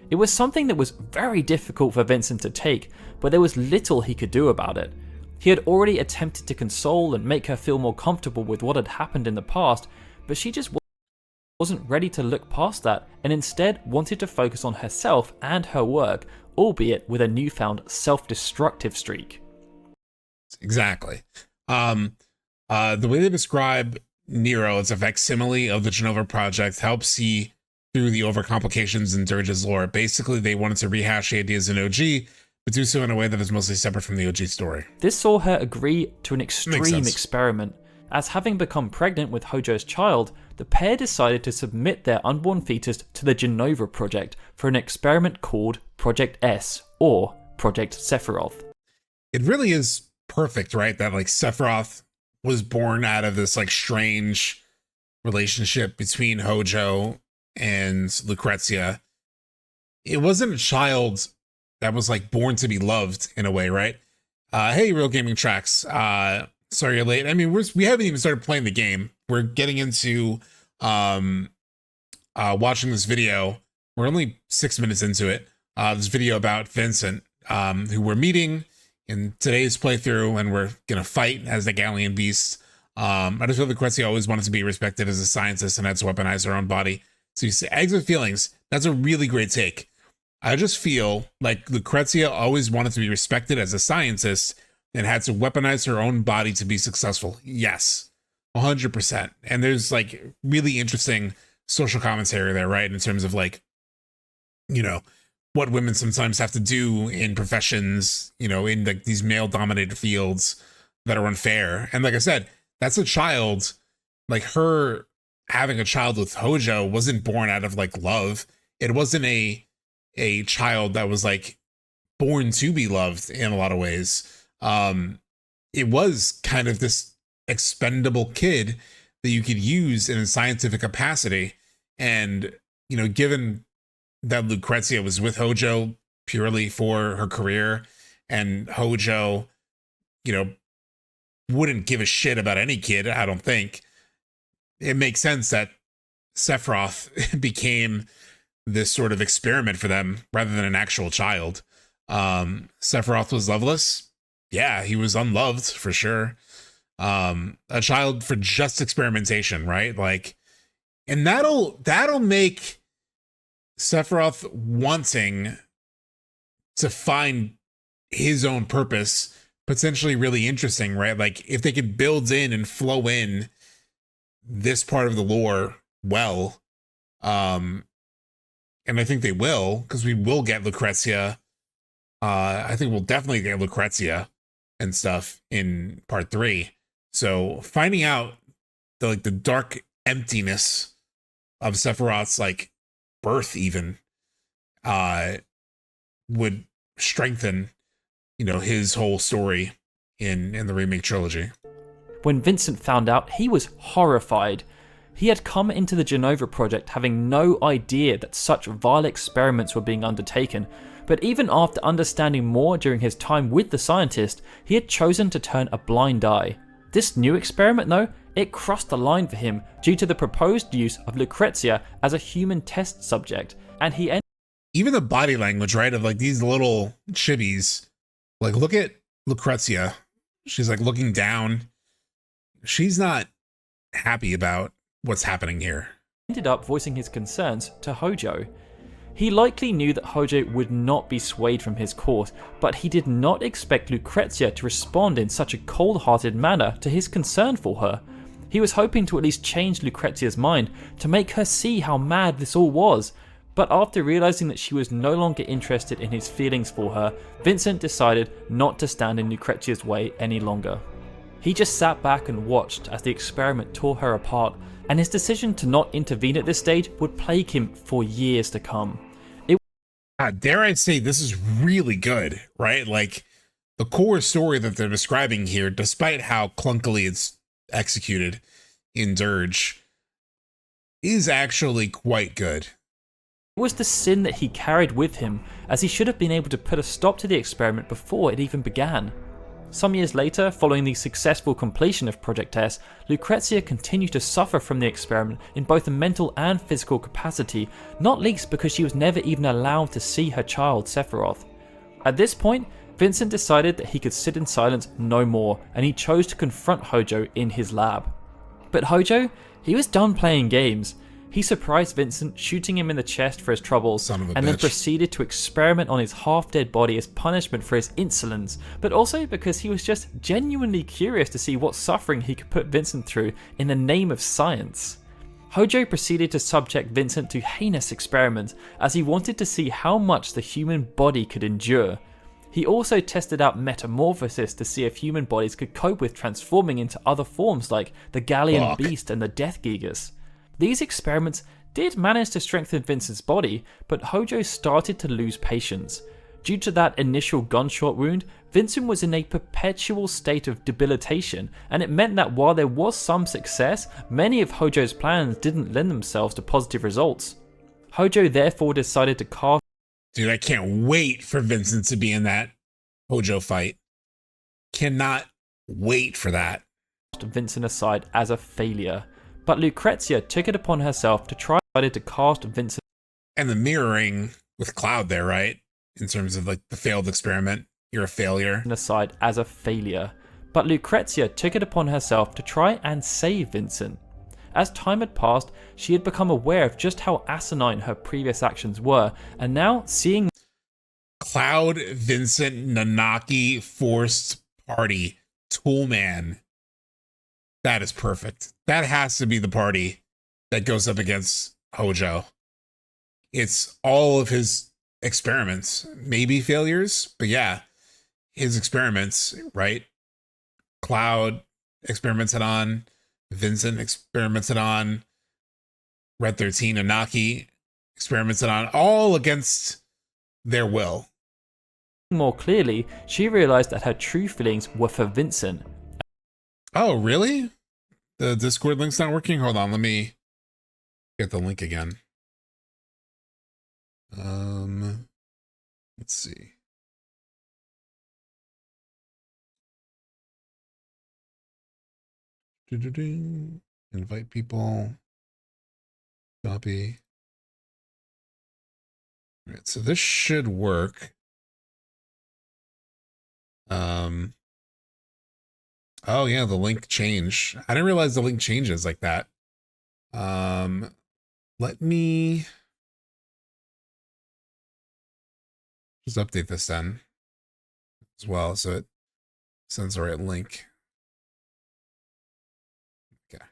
It was something that was very difficult for Vincent to take, but there was little he could do about it. He had already attempted to console and make her feel more comfortable with what had happened in the past, but she just wasn't ready to look past that, and instead wanted to focus on herself and her work, albeit with a newfound self-destructive streak. Exactly. The way they describe Nero as a facsimile of the Genova Project helps see through the overcomplications in Dirge's lore. Basically, they wanted to rehash the ideas in OG, but do so in a way that is mostly separate from the OG story. This saw her agree to an extreme experiment. As having become pregnant with Hojo's child, the pair decided to submit their unborn fetus to the Genova Project for an experiment called Project S, or Project Sephiroth. It really is perfect, right? That like Sephiroth was born out of this like strange relationship between Hojo and Lucrezia. It wasn't a child that was like born to be loved in a way, right? Hey, Real Gaming Tracks. Sorry you're late. I mean, we haven't even started playing the game. We're getting into watching this video. We're only 6 minutes into it. This video about Vincent, who we're meeting in today's playthrough, and we're gonna fight as the Galleon Beast. I just feel Lucrezia always wanted to be respected as a scientist and had to weaponize her own body. So you say exit feelings. That's a really great take. I just feel like Lucrezia always wanted to be respected as a scientist and had to weaponize her own body to be successful. Yes, 100%. And there's like really interesting social commentary there, right? In terms of like, you know, what women sometimes have to do in professions, you know, in like these male dominated fields that are unfair. And like I said, that's a child, like her having a child with Hojo wasn't born out of like love. It wasn't a child that was like born to be loved in a lot of ways. It was kind of this expendable kid that you could use in a scientific capacity. And, you know, given that Lucrezia was with Hojo purely for her career, and Hojo, you know, wouldn't give a shit about any kid, I don't think, it makes sense that Sephiroth became this sort of experiment for them rather than an actual child. Sephiroth was loveless. Yeah, he was unloved for sure. A child for just experimentation, right? Like, and that'll make Sephiroth wanting to find his own purpose potentially really interesting, right? Like if they could build in and flow in this part of the lore well, and I think they will, because we will get Lucrezia. I think we'll definitely get Lucrezia and stuff in part 3. So finding out the dark emptiness of Sephiroth's like birth even would strengthen, you know, his whole story in the remake trilogy. When Vincent found out, he was horrified. He had come into the Genova project having no idea that such vile experiments were being undertaken, but even after understanding more during his time with the scientist, he had chosen to turn a blind eye. This new experiment though, it crossed the line for him due to the proposed use of Lucrezia as a human test subject, and he ended. Even the body language, right, of like these little chibis, like look at Lucrezia, she's like looking down, she's not happy about what's happening here. Ended up voicing his concerns to Hojo. He likely knew that Hojo would not be swayed from his course, but he did not expect Lucrezia to respond in such a cold-hearted manner to his concern for her. He was hoping to at least change Lucrezia's mind, to make her see how mad this all was. But after realizing that she was no longer interested in his feelings for her, Vincent decided not to stand in Lucrezia's way any longer. He just sat back and watched as the experiment tore her apart, and his decision to not intervene at this stage would plague him for years to come. Dare I say, this is really good, right? Like the core story that they're describing here, despite how clunkily it's executed in Dirge, is actually quite good. It was the sin that he carried with him, as he should have been able to put a stop to the experiment before it even began. Some years later, following the successful completion of Project S, Lucrezia continued to suffer from the experiment in both a mental and physical capacity, not least because she was never even allowed to see her child Sephiroth. At this point, Vincent decided that he could sit in silence no more, and he chose to confront Hojo in his lab. But Hojo, he was done playing games. He surprised Vincent, shooting him in the chest for his troubles, and then proceeded to experiment on his half-dead body as punishment for his insolence, but also because he was just genuinely curious to see what suffering he could put Vincent through in the name of science. Hojo proceeded to subject Vincent to heinous experiments, as he wanted to see how much the human body could endure. He also tested out metamorphosis to see if human bodies could cope with transforming into other forms like the Galleon Beast and the Death Gigas. These experiments did manage to strengthen Vincent's body, but Hojo started to lose patience. Due to that initial gunshot wound, Vincent was in a perpetual state of debilitation, and it meant that while there was some success, many of Hojo's plans didn't lend themselves to positive results. Hojo therefore decided to carve. Dude, I can't wait for Vincent to be in that Hojo fight. Cannot wait for that. Vincent aside as a failure. But Lucrezia took it upon herself to try to cast Vincent. And the mirroring with Cloud there, right? In terms of like the failed experiment, you're a failure. Aside as a failure. But Lucrezia took it upon herself to try and save Vincent. As time had passed, she had become aware of just how asinine her previous actions were, and now seeing Cloud, Vincent, Nanaki, Forced Party, Toolman. That is perfect. That has to be the party that goes up against Hojo. It's all of his experiments, maybe failures, but yeah, his experiments, right? Cloud experimented on, Vincent experimented on, Red 13 and Naki experimented on, all against their will. More clearly, she realized that her true feelings were for Vincent. Oh, really? The Discord link's not working? Hold on, let me get the link again. Let's see. Invite people. Copy. All right, so this should work. Oh yeah, the link changed. I didn't realize the link changes like that. Let me just update this then as well so it sends the right link. Okay.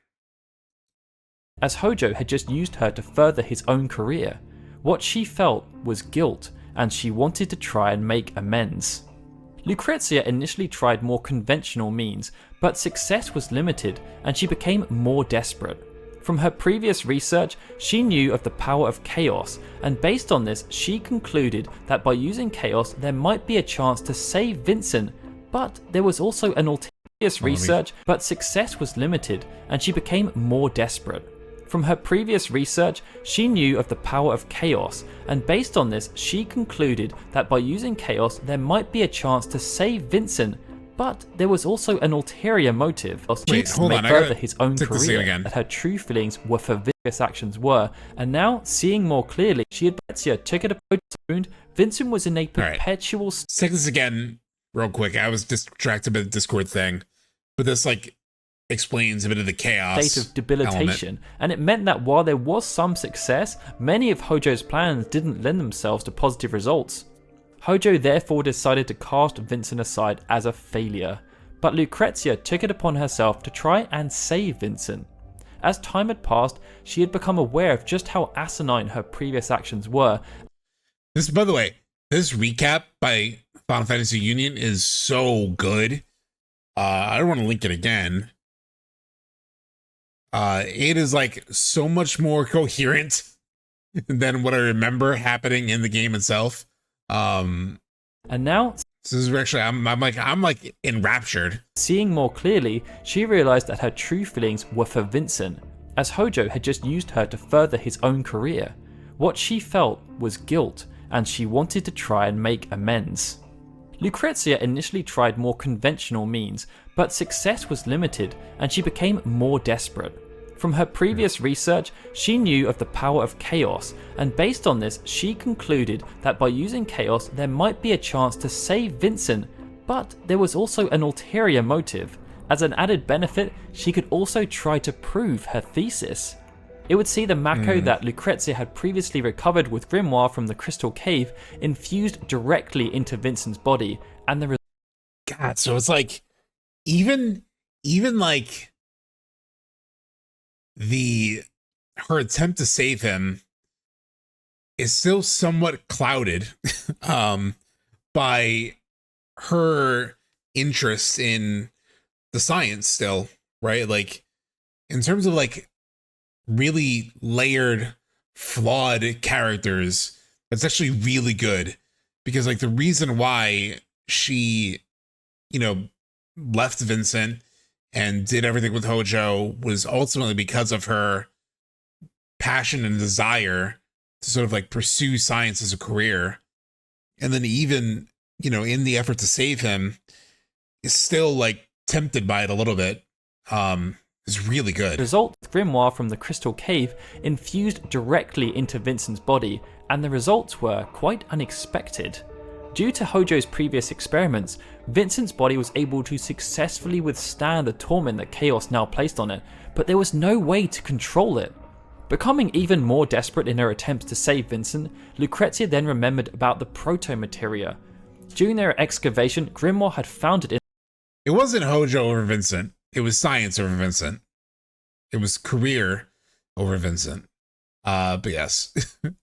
As Hojo had just used her to further his own career, what she felt was guilt, and she wanted to try and make amends. Lucrezia initially tried more conventional means, but success was limited and she became more desperate. From her previous research, she knew of the power of chaos, and based on this, she concluded that by using chaos, there might be a chance to save Vincent, but there was also an ulterior research, but success was limited, and she became more desperate. From her previous research, she knew of the power of chaos, and based on this, she concluded that by using chaos, there might be a chance to save Vincent, but there was also an ulterior motive. Wait, hold on, further his own take this career, again. that her true feelings were for Vincent's actions were, and now, seeing more clearly, she had took it upon wound. Vincent was in a perpetual... Let's take this again real quick. I was distracted by the Discord thing, but this like explains a bit of the chaos state of debilitation, element. and it meant that while there was some success, many of Hojo's plans didn't lend themselves to positive results. Hojo therefore decided to cast Vincent aside as a failure, but Lucrezia took it upon herself to try and save Vincent. As time had passed, she had become aware of just how asinine her previous actions were. This, by the way, this recap by Final Fantasy Union is so good. I don't want to link it again. It is like so much more coherent than what I remember happening in the game itself. And now, this is actually I'm like enraptured. Seeing more clearly, she realized that her true feelings were for Vincent, as Hojo had just used her to further his own career. What she felt was guilt, and she wanted to try and make amends. Lucrezia initially tried more conventional means, but success was limited, and she became more desperate. From her previous research, she knew of the power of chaos, and based on this, she concluded that by using chaos, there might be a chance to save Vincent, but there was also an ulterior motive. As an added benefit, she could also try to prove her thesis. It would see the Mako that Lucrezia had previously recovered with Grimoire from the Crystal Cave infused directly into Vincent's body, and the God, so it's like even like her attempt to save him is still somewhat clouded by her interest in the science still, right? Like in terms of like really layered, flawed characters, that's actually really good, because like the reason why she, you know, left Vincent and did everything with Hojo was ultimately because of her passion and desire to sort of like pursue science as a career. And then even, you know, in the effort to save him, is still like tempted by it a little bit. Is really good. Result, Grimoire from the Crystal Cave infused directly into Vincent's body, and the results were quite unexpected. Due to Hojo's previous experiments, Vincent's body was able to successfully withstand the torment that chaos now placed on it, but there was no way to control it. Becoming even more desperate in her attempts to save Vincent, Lucrezia then remembered about the proto-materia. During their excavation, Grimoire had found it in... It wasn't Hojo over Vincent. It was science over Vincent. It was career over Vincent. But yes,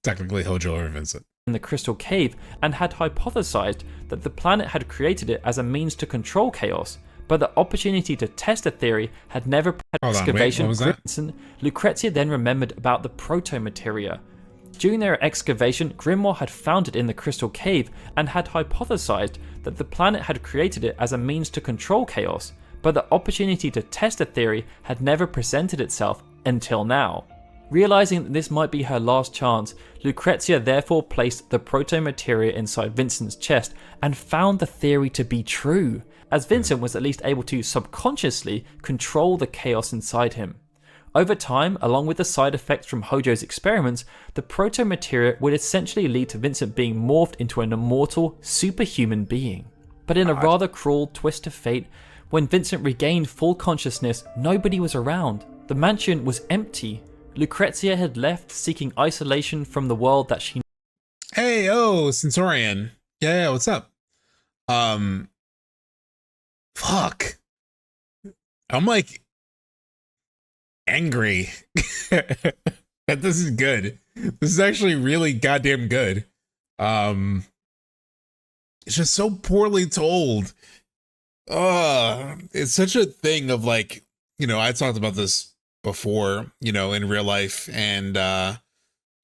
technically Hojo over Vincent. In the Crystal Cave, and had hypothesized that the planet had created it as a means to control chaos, but the opportunity to test the theory had never had excavation. Lucrezia then remembered about the proto-materia. During their excavation, Grimoire had found it in the Crystal Cave and had hypothesized that the planet had created it as a means to control chaos, but the opportunity to test the theory had never presented itself until now. Realizing that this might be her last chance, Lucrezia therefore placed the proto-materia inside Vincent's chest and found the theory to be true, as Vincent was at least able to subconsciously control the chaos inside him. Over time, along with the side effects from Hojo's experiments, the proto-materia would essentially lead to Vincent being morphed into an immortal, superhuman being. But in a rather cruel twist of fate, when Vincent regained full consciousness, nobody was around. The mansion was empty. Lucrezia had left, seeking isolation from the world that she... Hey, oh, Centaurian. Yeah, what's up? Fuck. I'm like angry that this is good. This is actually really goddamn good. It's just so poorly told. It's such a thing of like, you know, I talked about this before, you know, in real life. And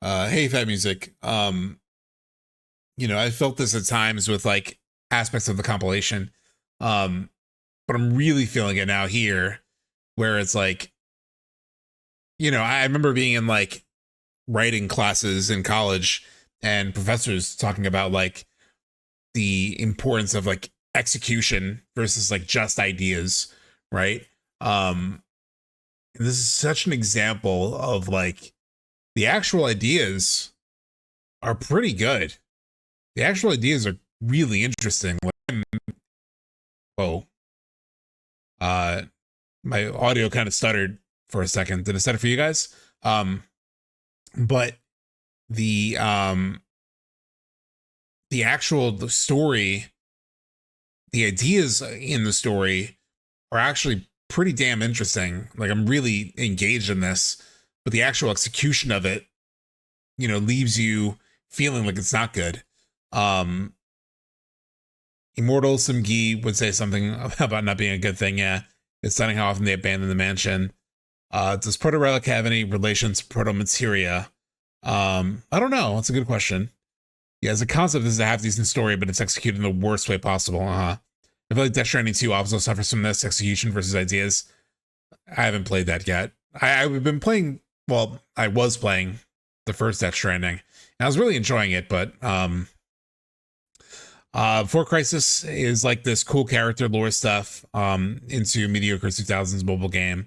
hey, Fat Music, you know, I felt this at times with like aspects of the compilation, but I'm really feeling it now here, where it's like, you know, I remember being in like writing classes in college and professors talking about like the importance of like execution versus like just ideas, right? And this is such an example of like the actual ideas are pretty good. The actual ideas are really interesting. Whoa. My audio kind of stuttered for a second. Did it stutter for you guys? But the story, the ideas in the story are actually pretty damn interesting. Like, I'm really engaged in this, but the actual execution of it, you know, leaves you feeling like it's not good. Immortal Simgi would say something about not being a good thing. Yeah, it's stunning how often they abandon the mansion. Does Proto-Relic have any relation to Proto-Materia? I don't know. That's a good question. Yeah, as a concept, this is a half-decent story, but it's executed in the worst way possible. I feel like Death Stranding 2 also suffers from this, execution versus ideas. I haven't played that yet. I've been playing, well, I was playing the first Death Stranding, and I was really enjoying it, but Before Crisis is like this cool character lore stuff into mediocre 2000s mobile game.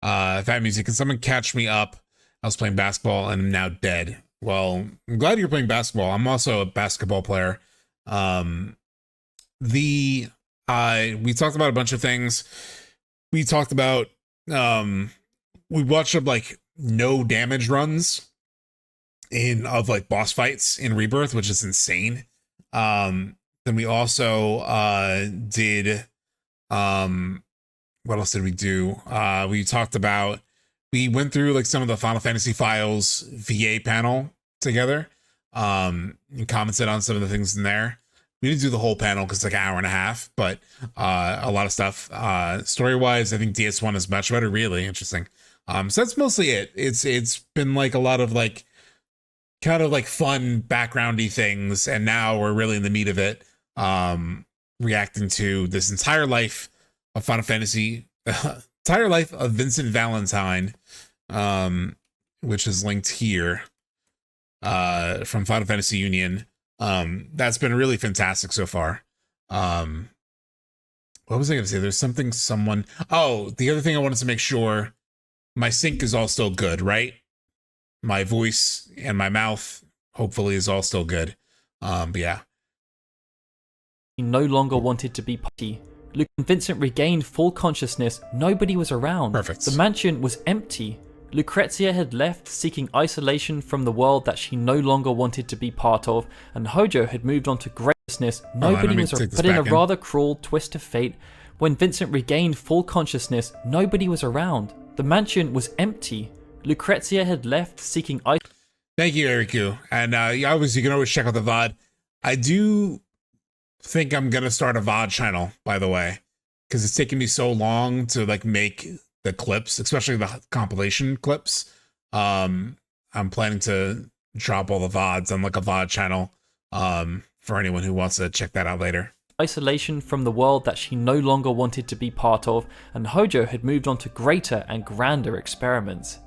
Fat Music, can someone catch me up? I was playing basketball and I'm now dead. Well, I'm glad you're playing basketball. I'm also a basketball player. We talked about a bunch of things. We talked about we watched up like no damage runs of like boss fights in Rebirth, which is insane. Then we also did what else did we do? We went through like some of the Final Fantasy Files VA panel together, and commented on some of the things in there. We didn't do the whole panel because it's like an hour and a half, but a lot of stuff. Story wise, I think DS1 is much better. Really interesting. So that's mostly it. It's been like a lot of like kind of like fun backgroundy things, and now we're really in the meat of it, reacting to this entire life of Final Fantasy, entire life of Vincent Valentine, which is linked here, from Final Fantasy Union. That's been really fantastic so far. What was I going to say? There's the other thing I wanted to make sure my sync is all still good, right? My voice and my mouth hopefully is all still good. But yeah. He no longer wanted to be party. Luke and Vincent regained full consciousness. Nobody was around. Perfect. The mansion was empty. Lucrezia had left, seeking isolation from the world that she no longer wanted to be part of, and Hojo had moved on to greatness. Nobody was around. But in a rather cruel twist of fate, when Vincent regained full consciousness, nobody was around. The mansion was empty. Lucrezia had left, seeking isolation. Thank you, Eriku. And obviously you can always check out the VOD. I do think I'm gonna start a VOD channel, by the way, because it's taken me so long to like make the clips, especially the compilation clips. I'm planning to drop all the VODs on like a VOD channel, for anyone who wants to check that out later. Isolation from the world that she no longer wanted to be part of, and Hojo had moved on to greater and grander experiments.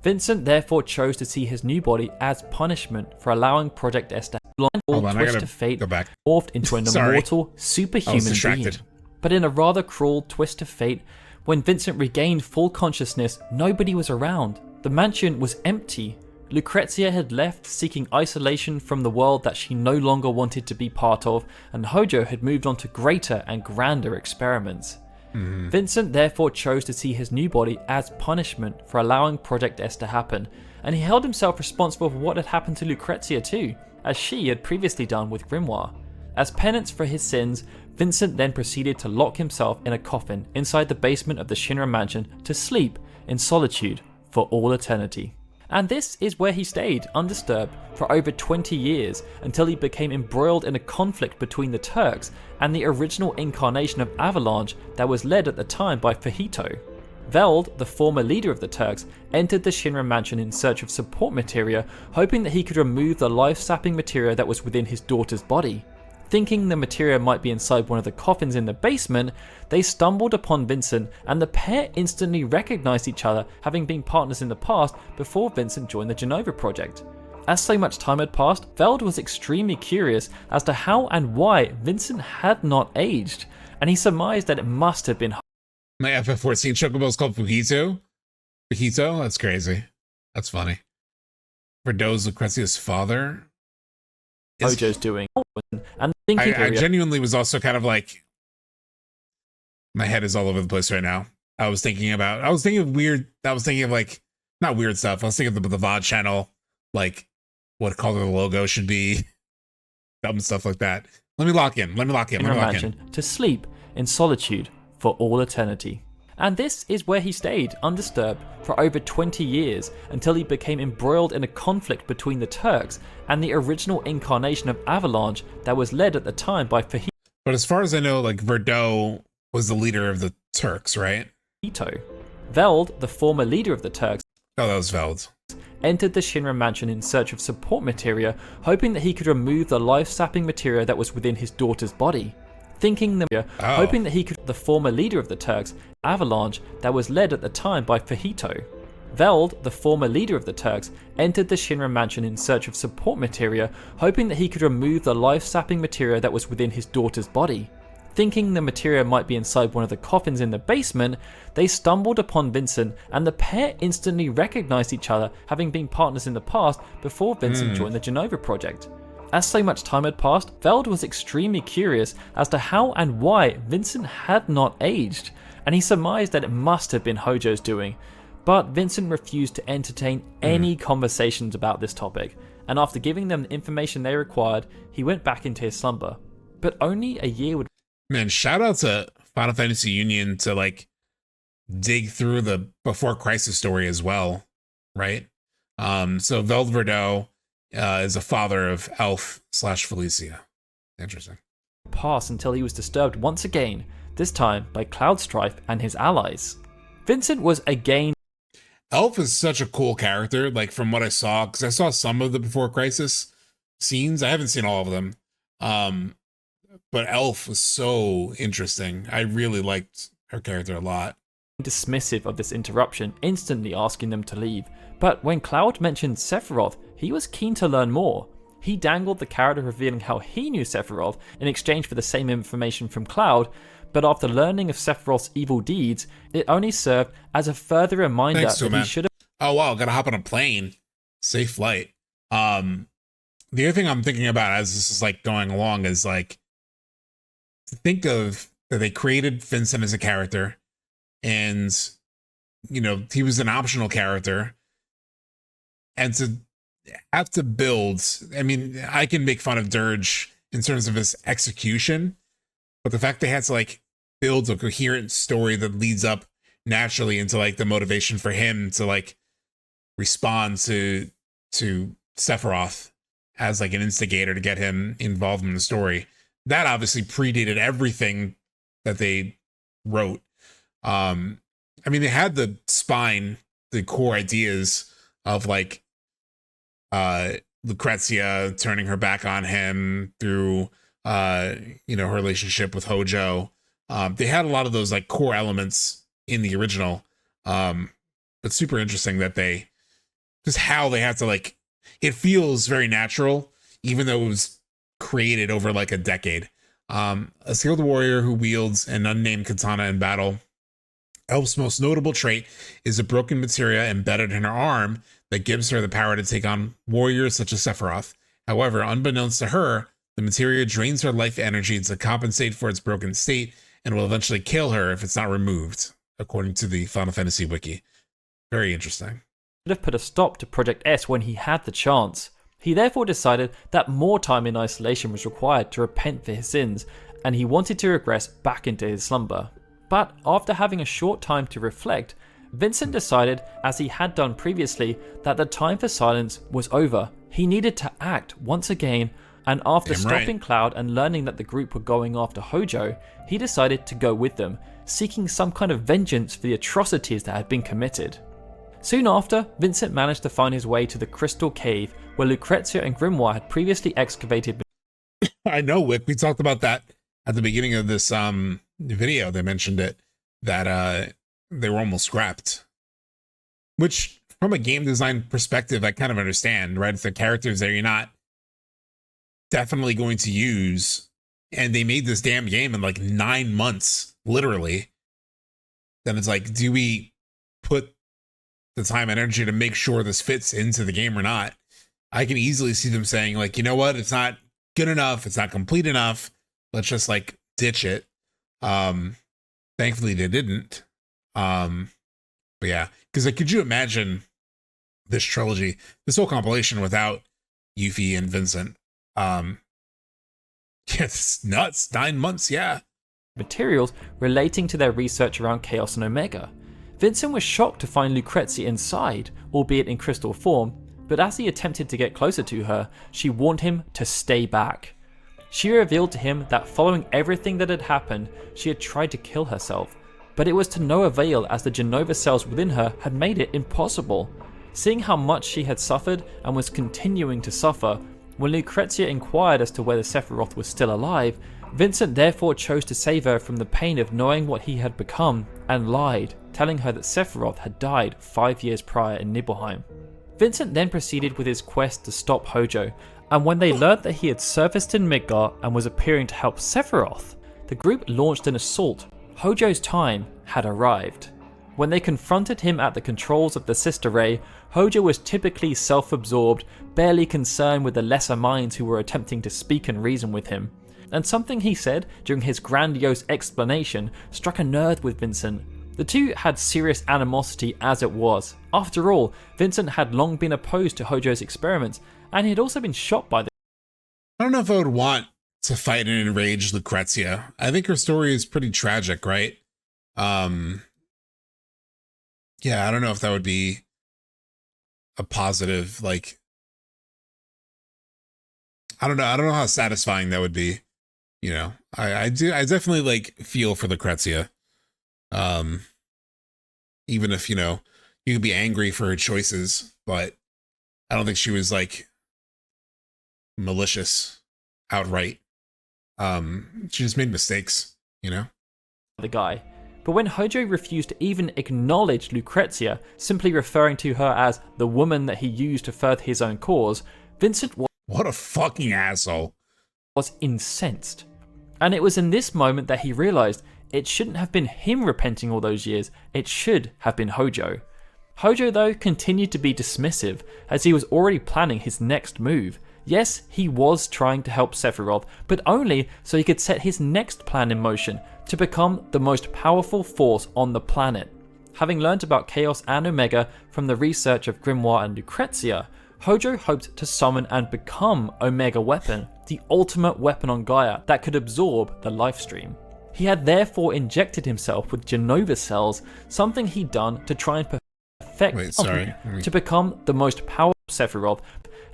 Vincent therefore chose to see his new body as punishment for allowing Project S to blind twist of fate morphed into an immortal, superhuman being. But in a rather cruel twist of fate, when Vincent regained full consciousness, nobody was around. The mansion was empty. Lucrezia had left, seeking isolation from the world that she no longer wanted to be part of, and Hojo had moved on to greater and grander experiments. Vincent therefore chose to see his new body as punishment for allowing Project S to happen, and he held himself responsible for what had happened to Lucrezia too, as she had previously done with Grimoire. As penance for his sins, Vincent then proceeded to lock himself in a coffin inside the basement of the Shinra mansion to sleep in solitude for all eternity. And this is where he stayed, undisturbed, for over 20 years, until he became embroiled in a conflict between the Turks and the original incarnation of Avalanche that was led at the time by Fujito. Veld, the former leader of the Turks, entered the Shinra mansion in search of support materia, hoping that he could remove the life-sapping materia that was within his daughter's body. Thinking the materia might be inside one of the coffins in the basement, they stumbled upon Vincent, and the pair instantly recognized each other, having been partners in the past before Vincent joined the Genova project. As so much time had passed, Veld was extremely curious as to how and why Vincent had not aged, and he surmised that it must have been. My FF14 chocobo is called Fujito? Fujito? That's crazy. That's funny. Verdo's Lucrezia's father? Hojo's doing. And I genuinely was also kind of like, my head is all over the place right now. I was thinking of like, not weird stuff. I was thinking of the VOD channel, like what color the logo should be, dumb stuff like that. Let me lock in. To sleep in solitude for all eternity. And this is where he stayed, undisturbed, for over 20 years, until he became embroiled in a conflict between the Turks and the original incarnation of Avalanche that was led at the time by Fujito. But as far as I know, like, Verdo was the leader of the Turks, right? Veld, the former leader of the Turks, oh, that was Veld, entered the Shinra mansion in search of support materia, hoping that he could remove the life-sapping materia that was within his daughter's body. Hoping that he could, the former leader of the Turks, Avalanche, that was led at the time by Fujito. Veld, the former leader of the Turks, entered the Shinra mansion in search of support materia, hoping that he could remove the life-sapping materia that was within his daughter's body. Thinking the materia might be inside one of the coffins in the basement, they stumbled upon Vincent, and the pair instantly recognized each other, having been partners in the past before Vincent joined the Genova project. As so much time had passed, Veld was extremely curious as to how and why Vincent had not aged, and he surmised that it must have been Hojo's doing. But Vincent refused to entertain any conversations about this topic, and after giving them the information they required, he went back into his slumber. But only a year would. Man, shout out to Final Fantasy Union to like dig through the Before Crisis story as well, right? So Veld Verdo is a father of Elf/Felicia. Interesting. Pass until he was disturbed once again, this time by Cloudstrife and his allies. Vincent was again. Elf is such a cool character, like from what I saw, because I saw some of the Before Crisis scenes. I haven't seen all of them. But Elf was so interesting. I really liked her character a lot. Dismissive of this interruption, instantly asking them to leave. But when Cloud mentioned Sephiroth, he was keen to learn more. He dangled the carrot of revealing how he knew Sephiroth in exchange for the same information from Cloud, but after learning of Sephiroth's evil deeds, it only served as a further reminder that he should have. Oh wow, gotta hop on a plane. Safe flight. The other thing I'm thinking about as this is like going along is like, think of that they created Vincent as a character, and you know he was an optional character, and to have to build. I mean, I can make fun of Dirge in terms of his execution, but the fact they had to like build a coherent story that leads up naturally into like the motivation for him to like respond to Sephiroth as like an instigator to get him involved in the story. That obviously predated everything that they wrote. I mean, they had the spine, the core ideas of like Lucrezia turning her back on him through her relationship with Hojo. They had a lot of those like core elements in the original. But super interesting that they just how they had to like, it feels very natural, even though it was created over like a decade. A skilled warrior who wields an unnamed katana in battle. Elf's most notable trait is a broken materia embedded in her arm that gives her the power to take on warriors such as Sephiroth. However, unbeknownst to her, the materia drains her life energy to compensate for its broken state and will eventually kill her if it's not removed, according to the Final Fantasy wiki. Very interesting. Should have put a stop to Project S when he had the chance. He therefore decided that more time in isolation was required to repent for his sins, and he wanted to regress back into his slumber. But after having a short time to reflect, Vincent decided, as he had done previously, that the time for silence was over. He needed to act once again and after Damn right. stopping Cloud and learning that the group were going after Hojo, he decided to go with them, seeking some kind of vengeance for the atrocities that had been committed. Soon after, Vincent managed to find his way to the Crystal Cave where Lucrezia and Grimoire had previously excavated. I know, Wick. We talked about that at the beginning of this video. They mentioned it, that they were almost scrapped. Which, from a game design perspective, I kind of understand, right? If the characters that you're not definitely going to use, and they made this damn game in like 9 months, literally, then it's like, do we put the time and energy to make sure this fits into the game or not? I can easily see them saying, like, you know what, it's not good enough, it's not complete enough, let's just like ditch it. Thankfully they didn't. But yeah, because like, could you imagine this trilogy, this whole compilation without Yuffie and Vincent? Yeah, it's nuts. 9 months, yeah. Materials relating to their research around Chaos and Omega. Vincent was shocked to find Lucrezia inside, albeit in crystal form, but as he attempted to get closer to her, she warned him to stay back. She revealed to him that following everything that had happened, she had tried to kill herself, but it was to no avail as the Genova cells within her had made it impossible. Seeing how much she had suffered and was continuing to suffer, when Lucrezia inquired as to whether Sephiroth was still alive, Vincent therefore chose to save her from the pain of knowing what he had become and lied, telling her that Sephiroth had died 5 years prior in Nibelheim. Vincent then proceeded with his quest to stop Hojo, and when they learnt that he had surfaced in Midgar and was appearing to help Sephiroth, the group launched an assault. Hojo's time had arrived. When they confronted him at the controls of the Sister Ray, Hojo was typically self-absorbed, barely concerned with the lesser minds who were attempting to speak and reason with him. And something he said during his grandiose explanation struck a nerve with Vincent. The two had serious animosity as it was. After all, Vincent had long been opposed to Hojo's experiments, and he had also been shot by the... I don't know if I would want to fight an enraged Lucrezia. I think her story is pretty tragic, right? Yeah, I don't know if that would be a positive, like, I don't know how satisfying that would be. You know, I definitely like feel for Lucrezia. Even if, you know, you could be angry for her choices, but I don't think she was like malicious outright. She just made mistakes, you know? The guy. But when Hojo refused to even acknowledge Lucrezia, simply referring to her as the woman that he used to further his own cause, Vincent was... What a fucking asshole. ...was incensed. And it was in this moment that he realized it shouldn't have been him repenting all those years, it should have been Hojo. Hojo, though, continued to be dismissive, as he was already planning his next move. Yes, he was trying to help Sephiroth, but only so he could set his next plan in motion, to become the most powerful force on the planet. Having learnt about Chaos and Omega from the research of Grimoire and Lucrezia, Hojo hoped to summon and become Omega Weapon, the ultimate weapon on Gaia that could absorb the lifestream. He had therefore injected himself with Genova cells, something he'd done to try and perfect to become the most powerful Sephiroth,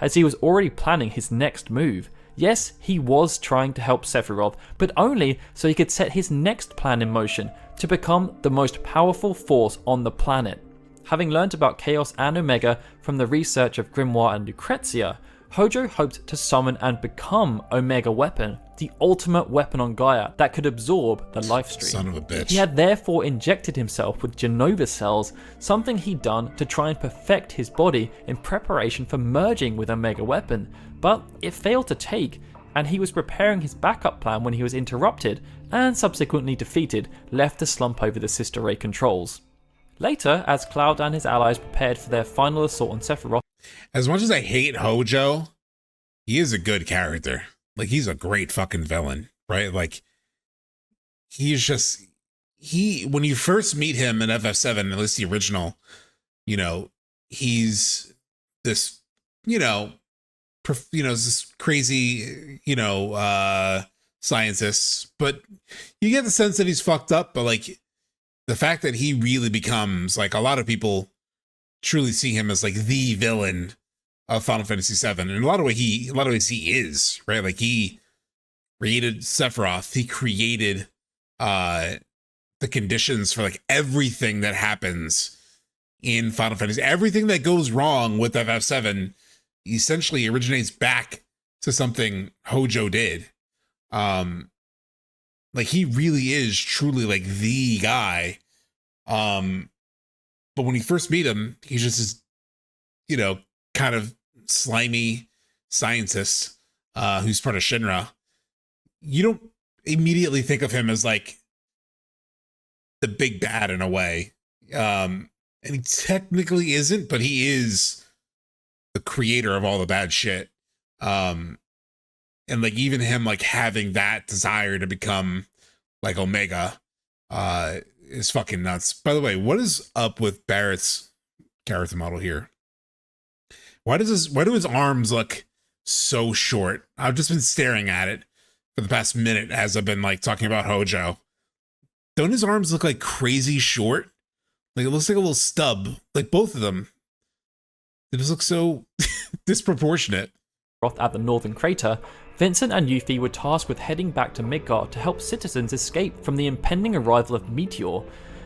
as he was already planning his next move. Yes, he was trying to help Sephiroth, but only so he could set his next plan in motion to become the most powerful force on the planet. Having learnt about Chaos and Omega from the research of Grimoire and Lucrezia, Hojo hoped to summon and become Omega Weapon, the ultimate weapon on Gaia that could absorb the lifestream. Son of a bitch. He had therefore injected himself with Genova cells, something he'd done to try and perfect his body in preparation for merging with Omega Weapon, but it failed to take, and he was preparing his backup plan when he was interrupted and subsequently defeated, left to slump over the Sister Ray controls. Later, as Cloud and his allies prepared for their final assault on Sephiroth, as much as I hate Hojo, he is a good character. Like, he's a great fucking villain, right? Like, he's just, when you first meet him in FF7, at least the original, you know, he's this, this crazy, scientist, but you get the sense that he's fucked up. But like, the fact that he really becomes, like, a lot of people truly see him as like the villain of Final Fantasy VII. And in a lot of ways he is, right? Like he created Sephiroth. He created the conditions for like everything that happens in Final Fantasy. Everything that goes wrong with FF7 essentially originates back to something Hojo did. Like he really is truly like the guy. But when you first meet him, he's just this, you know, kind of slimy scientist who's part of Shinra. You don't immediately think of him as like the big bad in a way. And he technically isn't, but he is the creator of all the bad shit. And like even him like having that desire to become like Omega is fucking nuts. By the way, what is up with Barrett's character model here? Why do his arms look so short? I've just been staring at it for the past minute as I've been like talking about Hojo. Don't his arms look like crazy short? Like it looks like a little stub. Like both of them. They just look so disproportionate. At the northern crater, Vincent and Yuffie were tasked with heading back to Midgar to help citizens escape from the impending arrival of Meteor,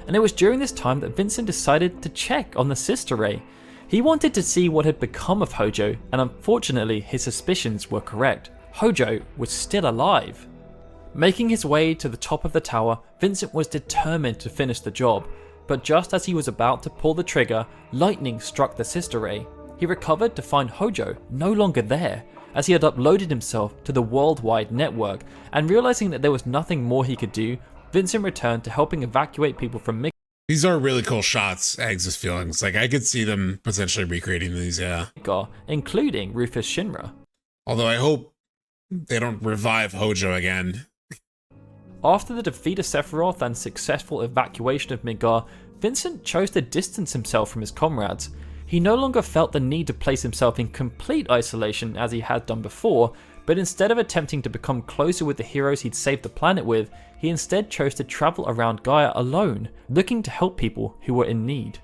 and it was during this time that Vincent decided to check on the sister ray. He wanted to see what had become of Hojo, and unfortunately his suspicions were correct. Hojo was still alive. Making his way to the top of the tower, Vincent was determined to finish the job, but just as he was about to pull the trigger, lightning struck the sister ray. He recovered to find Hojo no longer there, as he had uploaded himself to the worldwide network, and realizing that there was nothing more he could do, Vincent returned to helping evacuate people from Midgar. These are really cool shots, Eggs' feelings. Like I could see them potentially recreating these, yeah. Including Rufus Shinra. Although I hope they don't revive Hojo again. After the defeat of Sephiroth and successful evacuation of Midgar, Vincent chose to distance himself from his comrades. He no longer felt the need to place himself in complete isolation as he had done before, but instead of attempting to become closer with the heroes he'd saved the planet with, he instead chose to travel around Gaia alone, looking to help people who were in need.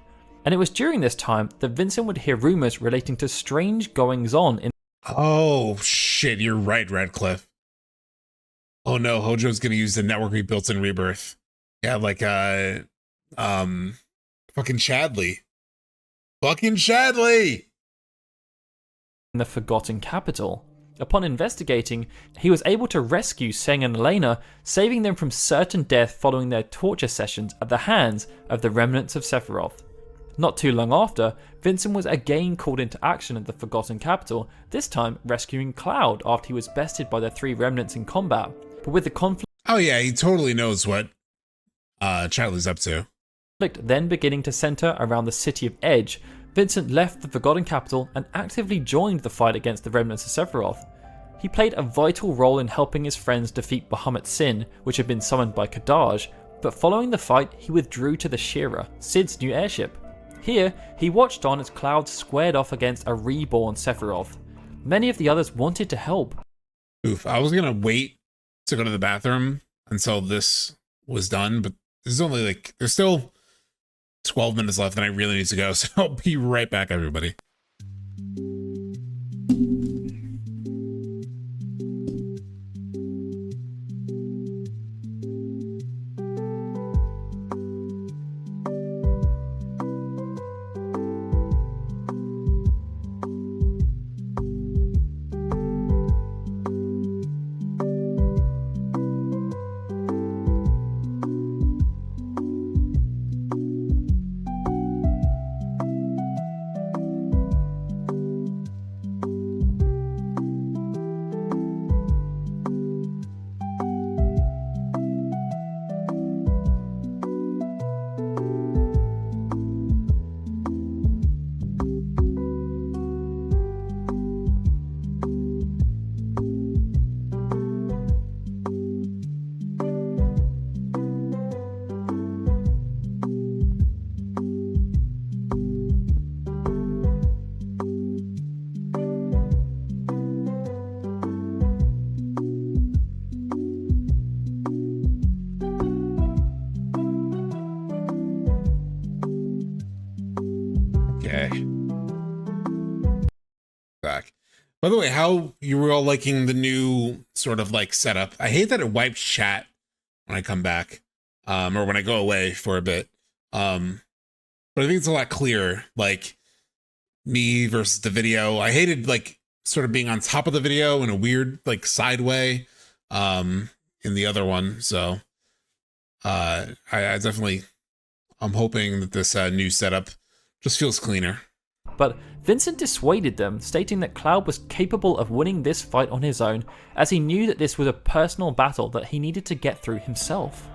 And it was during this time that Vincent would hear rumors relating to strange goings-on in— Oh shit, you're right, Redcliffe. Oh no, Hojo's gonna use the network we built in Rebirth. Yeah, like fucking Chadley. Fucking Chadley! In the Forgotten Capital. Upon investigating, he was able to rescue Seng and Elena, saving them from certain death following their torture sessions at the hands of the remnants of Sephiroth. Not too long after, Vincent was again called into action at the Forgotten Capital, this time rescuing Cloud after he was bested by the three remnants in combat. But with the conflict— Oh yeah, he totally knows what Chadley's up to. Then beginning to center around the city of Edge, Vincent left the Forgotten Capital and actively joined the fight against the remnants of Sephiroth. He played a vital role in helping his friends defeat Bahamut Sin, which had been summoned by Kadaj, but following the fight he withdrew to the Shira, Cid's new airship. Here, he watched on as Cloud squared off against a reborn Sephiroth. Many of the others wanted to help. Oof, I was gonna wait to go to the bathroom until this was done, but there's only like, there's still 12 minutes left and I really need to go, so I'll be right back, everybody. By the way, how you were all liking the new sort of like setup? I hate that it wipes chat when I come back, or when I go away for a bit. But I think it's a lot clearer, like me versus the video. I hated like sort of being on top of the video in a weird like side way, in the other one. So I definitely, I'm hoping that this new setup just feels cleaner. But Vincent dissuaded them, stating that Cloud was capable of winning this fight on his own, as he knew that this was a personal battle that he needed to get through himself.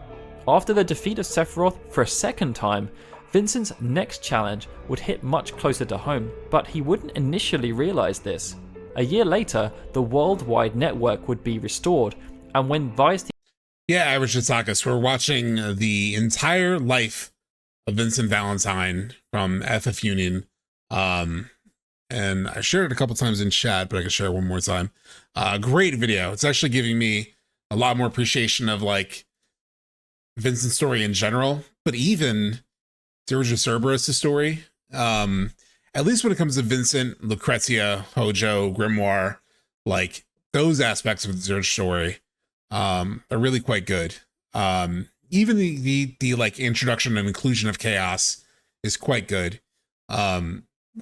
After the defeat of Sephiroth for a second time, Vincent's next challenge would hit much closer to home, but he wouldn't initially realize this. A year later, the worldwide network would be restored, and when Vice... Yeah, Average Hitsakus, we're watching the entire life of Vincent Valentine from FF Union. And I shared it a couple times in chat, but I can share it one more time. Great video. It's actually giving me a lot more appreciation of like Vincent's story in general, but even Dirge Cerberus' story. At least when it comes to Vincent, Lucrezia, Hojo, Grimoire, like those aspects of the Dirge story are really quite good. Even the like introduction and inclusion of chaos is quite good.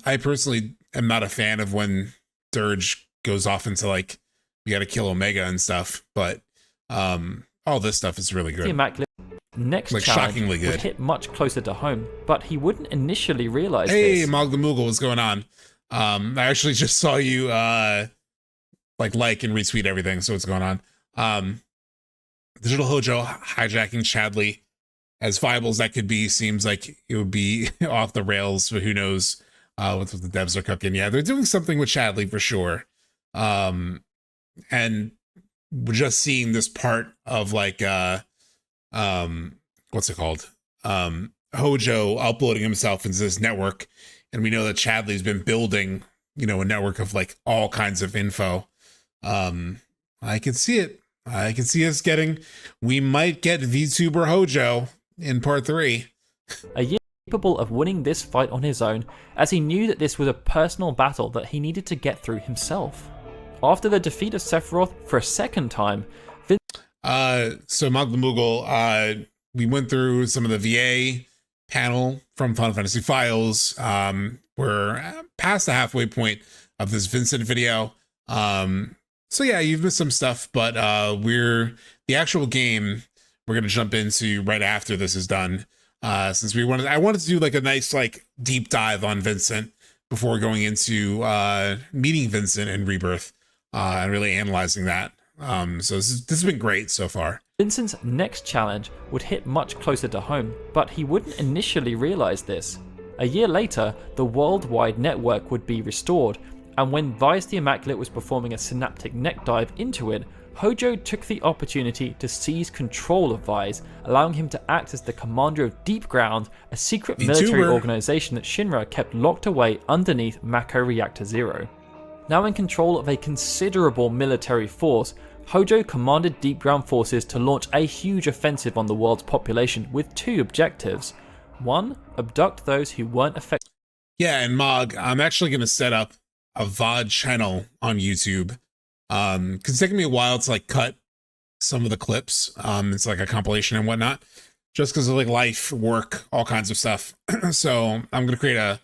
I personally am not a fan of when Dirge goes off into like, we gotta kill Omega and stuff, but all this stuff is really good. The Immaculate next like challenge shockingly good. would hit much closer to home, but he wouldn't initially realize Hey, this. Mog the Moogle, what's going on? I actually just saw you like and retweet everything, so what's going on? Digital Hojo hijacking Chadley, as viable as that could be, seems like it would be off the rails, but who knows what the devs are cooking. Yeah, they're doing something with Chadley for sure. And we're just seeing this part of like what's it called? Hojo uploading himself into this network, and we know that Chadley's been building, you know, a network of like all kinds of info. I can see it. I can see us we might get VTuber Hojo in part 3. A year capable of winning this fight on his own, as he knew that this was a personal battle that he needed to get through himself. After the defeat of Sephiroth for a second time, so Mog the Moogle, we went through some of the VA panel from Final Fantasy Files. We're past the halfway point of this Vincent video. So yeah, you've missed some stuff, but the actual game we're gonna jump into right after this is done. Since I wanted to do like a nice like deep dive on Vincent before going into meeting Vincent in Rebirth and really analyzing that. So this has been great so far. Vincent's next challenge would hit much closer to home, but he wouldn't initially realize this. A year later, the worldwide network would be restored, and when Vice the Immaculate was performing a synaptic neck dive into it, Hojo took the opportunity to seize control of Vice, allowing him to act as the commander of Deep Ground, a secret military organization that Shinra kept locked away underneath Mako Reactor Zero. Now in control of a considerable military force, Hojo commanded Deep Ground forces to launch a huge offensive on the world's population with 2 objectives. 1, abduct those who weren't affected. Yeah, and Mog, I'm actually going to set up a VOD channel on YouTube. Cause it's taking me a while to like cut some of the clips. It's like a compilation and whatnot, just because of like life, work, all kinds of stuff. So I'm going to create a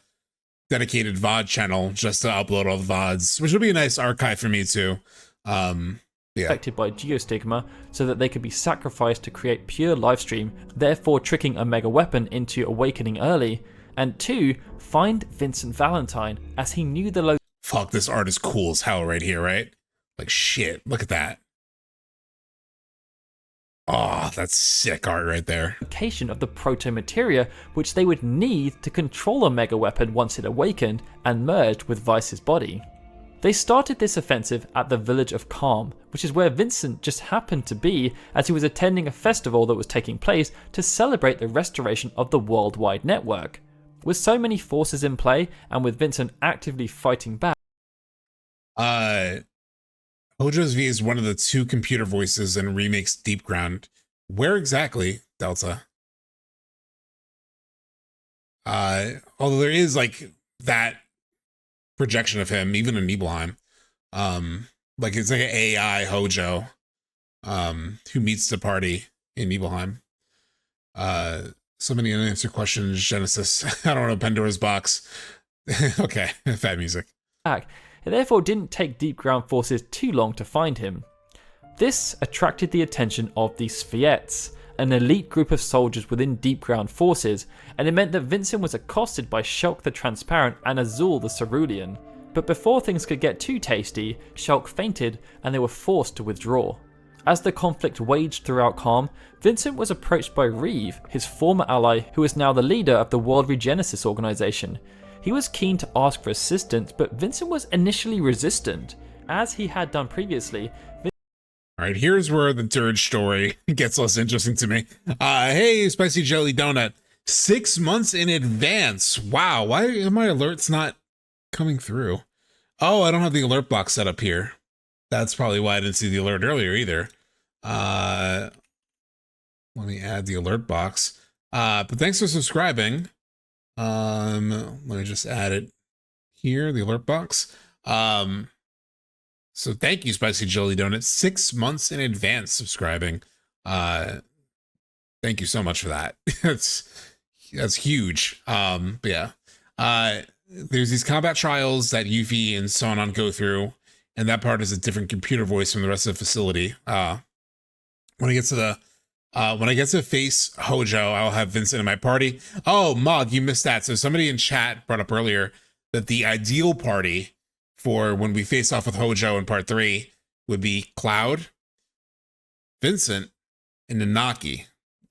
dedicated VOD channel just to upload all the VODs, which will be a nice archive for me too. Affected by geostigma, so that they could be sacrificed to create pure livestream, therefore tricking a mega weapon into awakening early. And 2, find Vincent Valentine, as he knew the Fuck, this art is cool as hell right here, right? Like shit, look at that. Oh, that's sick art right there. Location of the proto-materia, which they would need to control a mega weapon once it awakened and merged with Vice's body. They started this offensive at the village of Calm, which is where Vincent just happened to be as he was attending a festival that was taking place to celebrate the restoration of the worldwide network. With so many forces in play, and with Vincent actively fighting back, Hojo's V is one of the 2 computer voices in remakes Deep Ground. Where exactly, Delta? Although there is like that projection of him, even in Nibelheim. Like it's like an AI Hojo, who meets the party in Nibelheim. So many unanswered questions, Genesis. I don't know, Pandora's box. Okay, fat music. It therefore didn't take Deep Ground forces too long to find him. This attracted the attention of the Sviets, an elite group of soldiers within Deep Ground forces, and it meant that Vincent was accosted by Shulk the Transparent and Azul the Cerulean. But before things could get too tasty, Shulk fainted and they were forced to withdraw. As the conflict waged throughout Calm, Vincent was approached by Reeve, his former ally who is now the leader of the World Regenesis organization. He was keen to ask for assistance, but Vincent was initially resistant. As he had done previously, Alright, here's where the third story gets less interesting to me. Hey, Spicy Jelly Donut. 6 months in advance. Wow, why are my alerts not coming through? Oh, I don't have the alert box set up here. That's probably why I didn't see the alert earlier either. Let me add the alert box. But thanks for subscribing. Let me just add it here, the alert box. So thank you, Spicy Jelly Donut. 6 months in advance subscribing. Thank you so much for that. that's huge. But yeah. There's these combat trials that Yuffie and Sonon go through, and that part is a different computer voice from the rest of the facility. When I get to face Hojo, I'll have Vincent in my party. Oh, Mog, you missed that. So somebody in chat brought up earlier that the ideal party for when we face off with Hojo in part 3 would be Cloud, Vincent, and Nanaki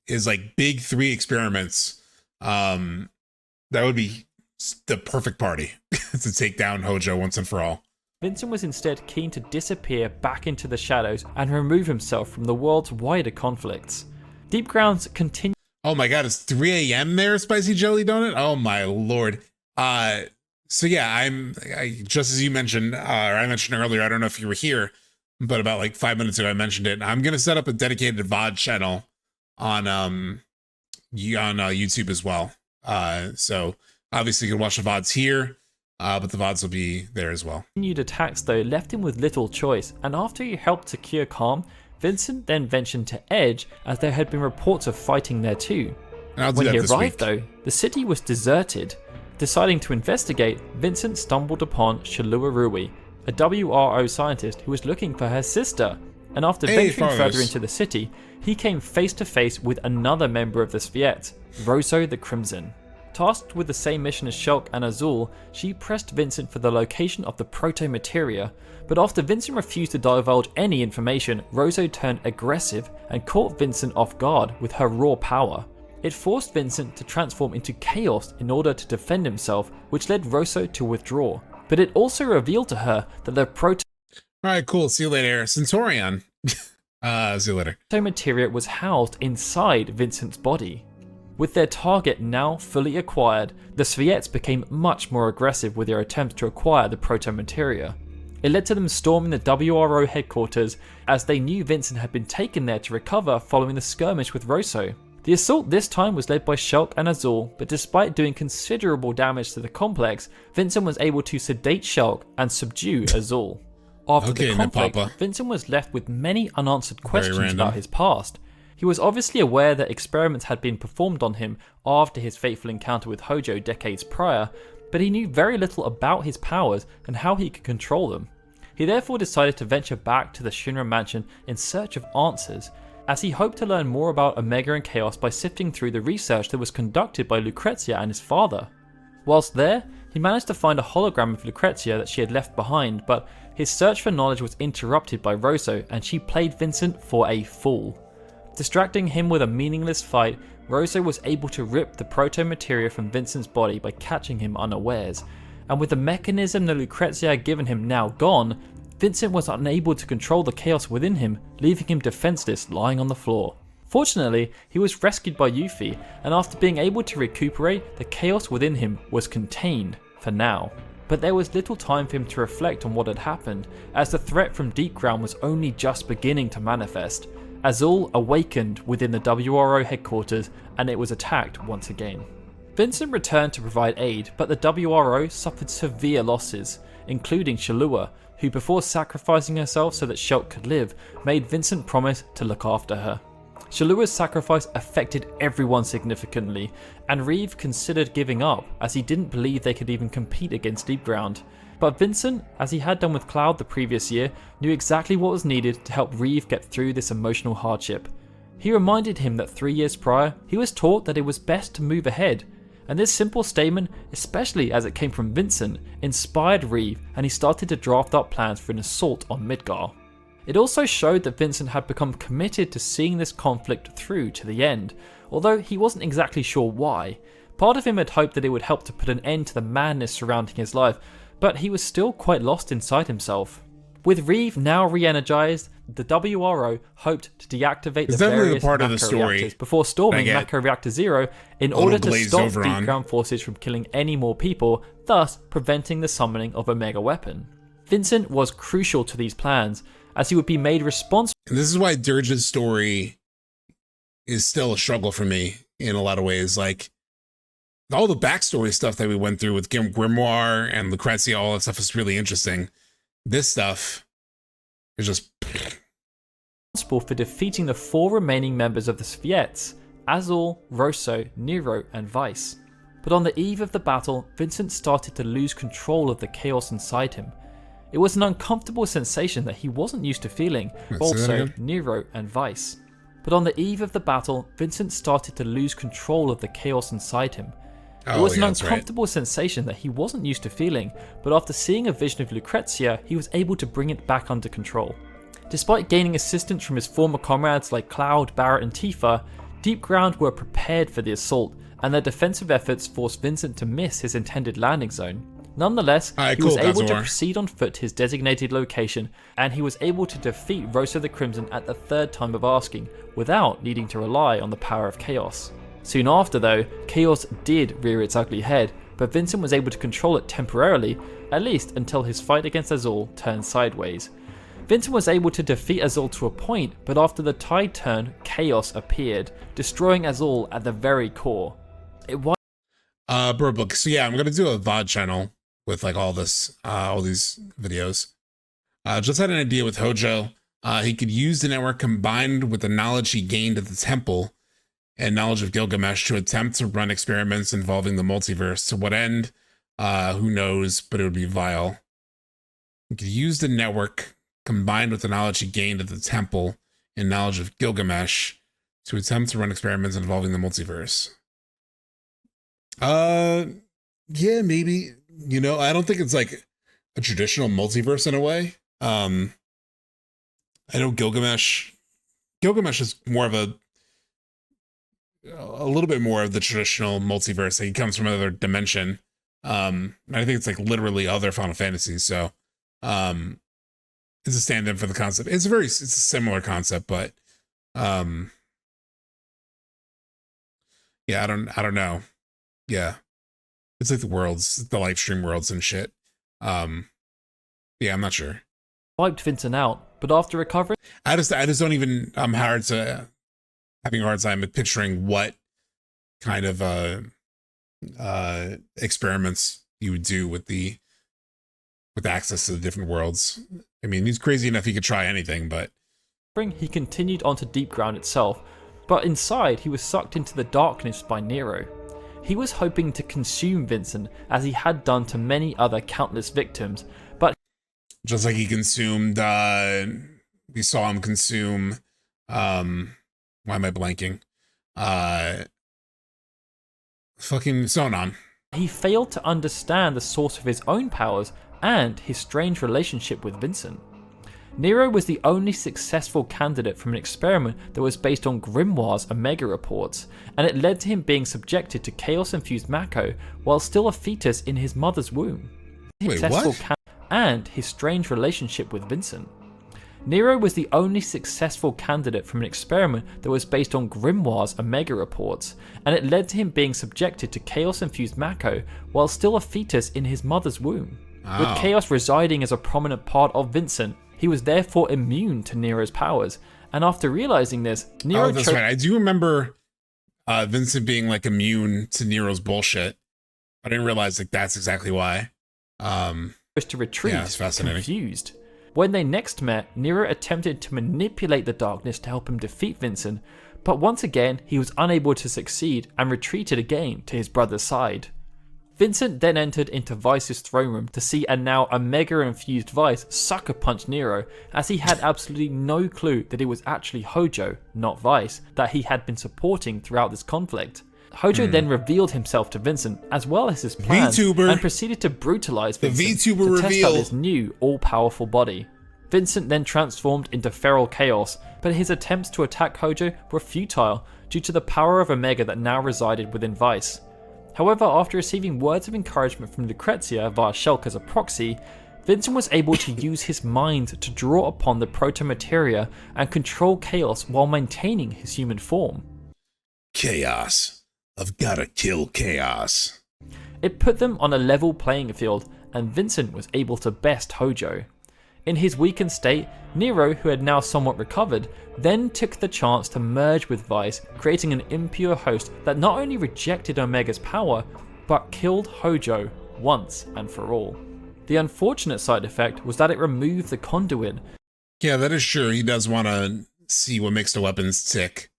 is like big 3 experiments. That would be the perfect party to take down Hojo once and for all. Vincent was instead keen to disappear back into the shadows and remove himself from the world's wider conflicts. Deep Ground's continue. Oh my god, it's 3 a.m. there, Spicy Jelly Donut? Oh my lord. So yeah, I just as you mentioned, or I mentioned earlier, I don't know if you were here, but about like 5 minutes ago I mentioned it. I'm gonna set up a dedicated VOD channel on YouTube as well. So obviously you can watch the VODs here, but the VODs will be there as well. Continued attacks though left him with little choice, and after he helped secure Calm, Vincent then ventured to Edge as there had been reports of fighting there too. When he arrived though, the city was deserted. Deciding to investigate, Vincent stumbled upon Shalua Rui, a WRO scientist who was looking for her sister, and after venturing further into the city, he came face to face with another member of the Sviet, Rosso the Crimson. Tasked with the same mission as Shulk and Azul, she pressed Vincent for the location of the proto-materia, but after Vincent refused to divulge any information, Rosso turned aggressive and caught Vincent off guard with her raw power. It forced Vincent to transform into chaos in order to defend himself, which led Rosso to withdraw. But it also revealed to her that the Alright, cool, see you later, Centaurion. See you later. Proto-materia was housed inside Vincent's body. With their target now fully acquired, the Sviets became much more aggressive with their attempts to acquire the proto-materia. It led to them storming the WRO headquarters as they knew Vincent had been taken there to recover following the skirmish with Rosso. The assault this time was led by Shulk and Azul, but despite doing considerable damage to the complex, Vincent was able to sedate Shulk and subdue Azul. After the conflict, Vincent was left with many unanswered questions about his past. He was obviously aware that experiments had been performed on him after his fateful encounter with Hojo decades prior, but he knew very little about his powers and how he could control them. He therefore decided to venture back to the Shinra mansion in search of answers, as he hoped to learn more about Omega and Chaos by sifting through the research that was conducted by Lucrezia and his father. Whilst there, he managed to find a hologram of Lucrezia that she had left behind, but his search for knowledge was interrupted by Rosso and she played Vincent for a fool. Distracting him with a meaningless fight, Rosso was able to rip the proto-materia from Vincent's body by catching him unawares, and with the mechanism that Lucrezia had given him now gone, Vincent was unable to control the chaos within him, leaving him defenseless lying on the floor. Fortunately, he was rescued by Yuffie, and after being able to recuperate, the chaos within him was contained, for now. But there was little time for him to reflect on what had happened, as the threat from Deep Ground was only just beginning to manifest. Azul awakened within the WRO headquarters, and it was attacked once again. Vincent returned to provide aid, but the WRO suffered severe losses, including Shalua, who before sacrificing herself so that Shulk could live, made Vincent promise to look after her. Shalua's sacrifice affected everyone significantly, and Reeve considered giving up as he didn't believe they could even compete against Deep Ground. But Vincent, as he had done with Cloud the previous year, knew exactly what was needed to help Reeve get through this emotional hardship. He reminded him that 3 years prior, he was taught that it was best to move ahead, and this simple statement, especially as it came from Vincent, inspired Reeve, and he started to draft up plans for an assault on Midgar. It also showed that Vincent had become committed to seeing this conflict through to the end, although he wasn't exactly sure why. Part of him had hoped that it would help to put an end to the madness surrounding his life, but he was still quite lost inside himself. With Reeve now re-energized, the WRO hoped to deactivate the various Mako reactors before storming Mako Reactor Zero in order to stop Deep Ground forces from killing any more people, thus preventing the summoning of a mega weapon. Vincent was crucial to these plans, as he would be made responsible. And this is why Dirge's story is still a struggle for me in a lot of ways. Like, all the backstory stuff that we went through with Grimoire and Lucrezia, all that stuff is really interesting. This stuff is just responsible for defeating the 4 remaining members of the Sviets, Azul, Rosso, Nero, and Vice. But on the eve of the battle, Vincent started to lose control of the chaos inside him. It was an uncomfortable sensation that he wasn't used to feeling, also Nero and Vice. But on the eve of the battle, Vincent started to lose control of the chaos inside him. It was an uncomfortable sensation that he wasn't used to feeling, but after seeing a vision of Lucrezia, he was able to bring it back under control. Despite gaining assistance from his former comrades like Cloud, Barrett, and Tifa, Deep Ground were prepared for the assault, and their defensive efforts forced Vincent to miss his intended landing zone. Nonetheless, he was able to proceed on foot to his designated location, and he was able to defeat Rosa the Crimson at the 3rd time of asking, without needing to rely on the power of Chaos. Soon after though, Chaos did rear its ugly head, but Vincent was able to control it temporarily, at least until his fight against Azul turned sideways. Vincent was able to defeat Azul to a point, but after the tide turned, Chaos appeared, destroying Azul at the very core. It was Bro, so yeah, I'm gonna do a VOD channel with like all this, all these videos. Just had an idea with Hojo. He could use the network combined with the knowledge he gained at the temple and knowledge of Gilgamesh to attempt to run experiments involving the multiverse. To what end? Who knows, but it would be vile. He could use the network combined with the knowledge he gained at the temple and knowledge of Gilgamesh to attempt to run experiments involving the multiverse. Yeah, maybe. You know, I don't think it's like a traditional multiverse in a way. I know Gilgamesh is more of a little bit more of the traditional multiverse. Like, he comes from another dimension. I think it's like literally other Final Fantasies. So, it's a stand-in for the concept. It's a similar concept, but, yeah, I don't know. Yeah. It's like the worlds, the live stream worlds and shit. Yeah, I'm not sure. Wiped Vincent out, but after recovering, I just don't even. I'm having a hard time picturing what kind of experiments you would do with access to the different worlds. I mean, he's crazy enough he could try anything, but he continued onto Deep Ground itself. But inside, he was sucked into the darkness by Nero. He was hoping to consume Vincent as he had done to many other countless victims, but just like he consumed, we saw him consume, why am I blanking? Fucking Sonon. He failed to understand the source of his own powers and his strange relationship with Vincent. Nero was the only successful candidate from an experiment that was based on Grimoire's Omega reports, and it led to him being subjected to chaos-infused Mako while still a fetus in his mother's womb. Wait, what? And his strange relationship with Vincent. Nero was the only successful candidate from an experiment that was based on Grimoire's Omega reports, and it led to him being subjected to chaos-infused Mako while still a fetus in his mother's womb. Oh. With chaos residing as a prominent part of Vincent, he was therefore immune to Nero's powers, and after realizing this, Nero that's right. I do remember Vincent being like immune to Nero's bullshit. I didn't realize like that's exactly why. to retreat, Yeah, it's fascinating. confused. When they next met, Nero attempted to manipulate the darkness to help him defeat Vincent, but once again he was unable to succeed and retreated again to his brother's side. Vincent then entered into Vice's throne room to see a now Omega-infused Vice sucker punch Nero, as he had absolutely no clue that it was actually Hojo, not Vice, that he had been supporting throughout this conflict. Hojo then revealed himself to Vincent, as well as his plans, VTuber. and proceeded to brutalize Vincent VTuber to test reveal. out his new, all-powerful body. Vincent then transformed into feral chaos, but his attempts to attack Hojo were futile due to the power of Omega that now resided within Vice. However, after receiving words of encouragement from Lucrezia via Shulk as a proxy, Vincent was able to use his mind to draw upon the proto-materia and control chaos while maintaining his human form. Chaos. I've gotta kill chaos. It put them on a level playing field, and Vincent was able to best Hojo. In his weakened state, Nero, who had now somewhat recovered, then took the chance to merge with Vice, creating an impure host that not only rejected Omega's power, but killed Hojo once and for all. The unfortunate side effect was that it removed the conduit. Yeah, that is true. He does want to see what makes the weapons tick.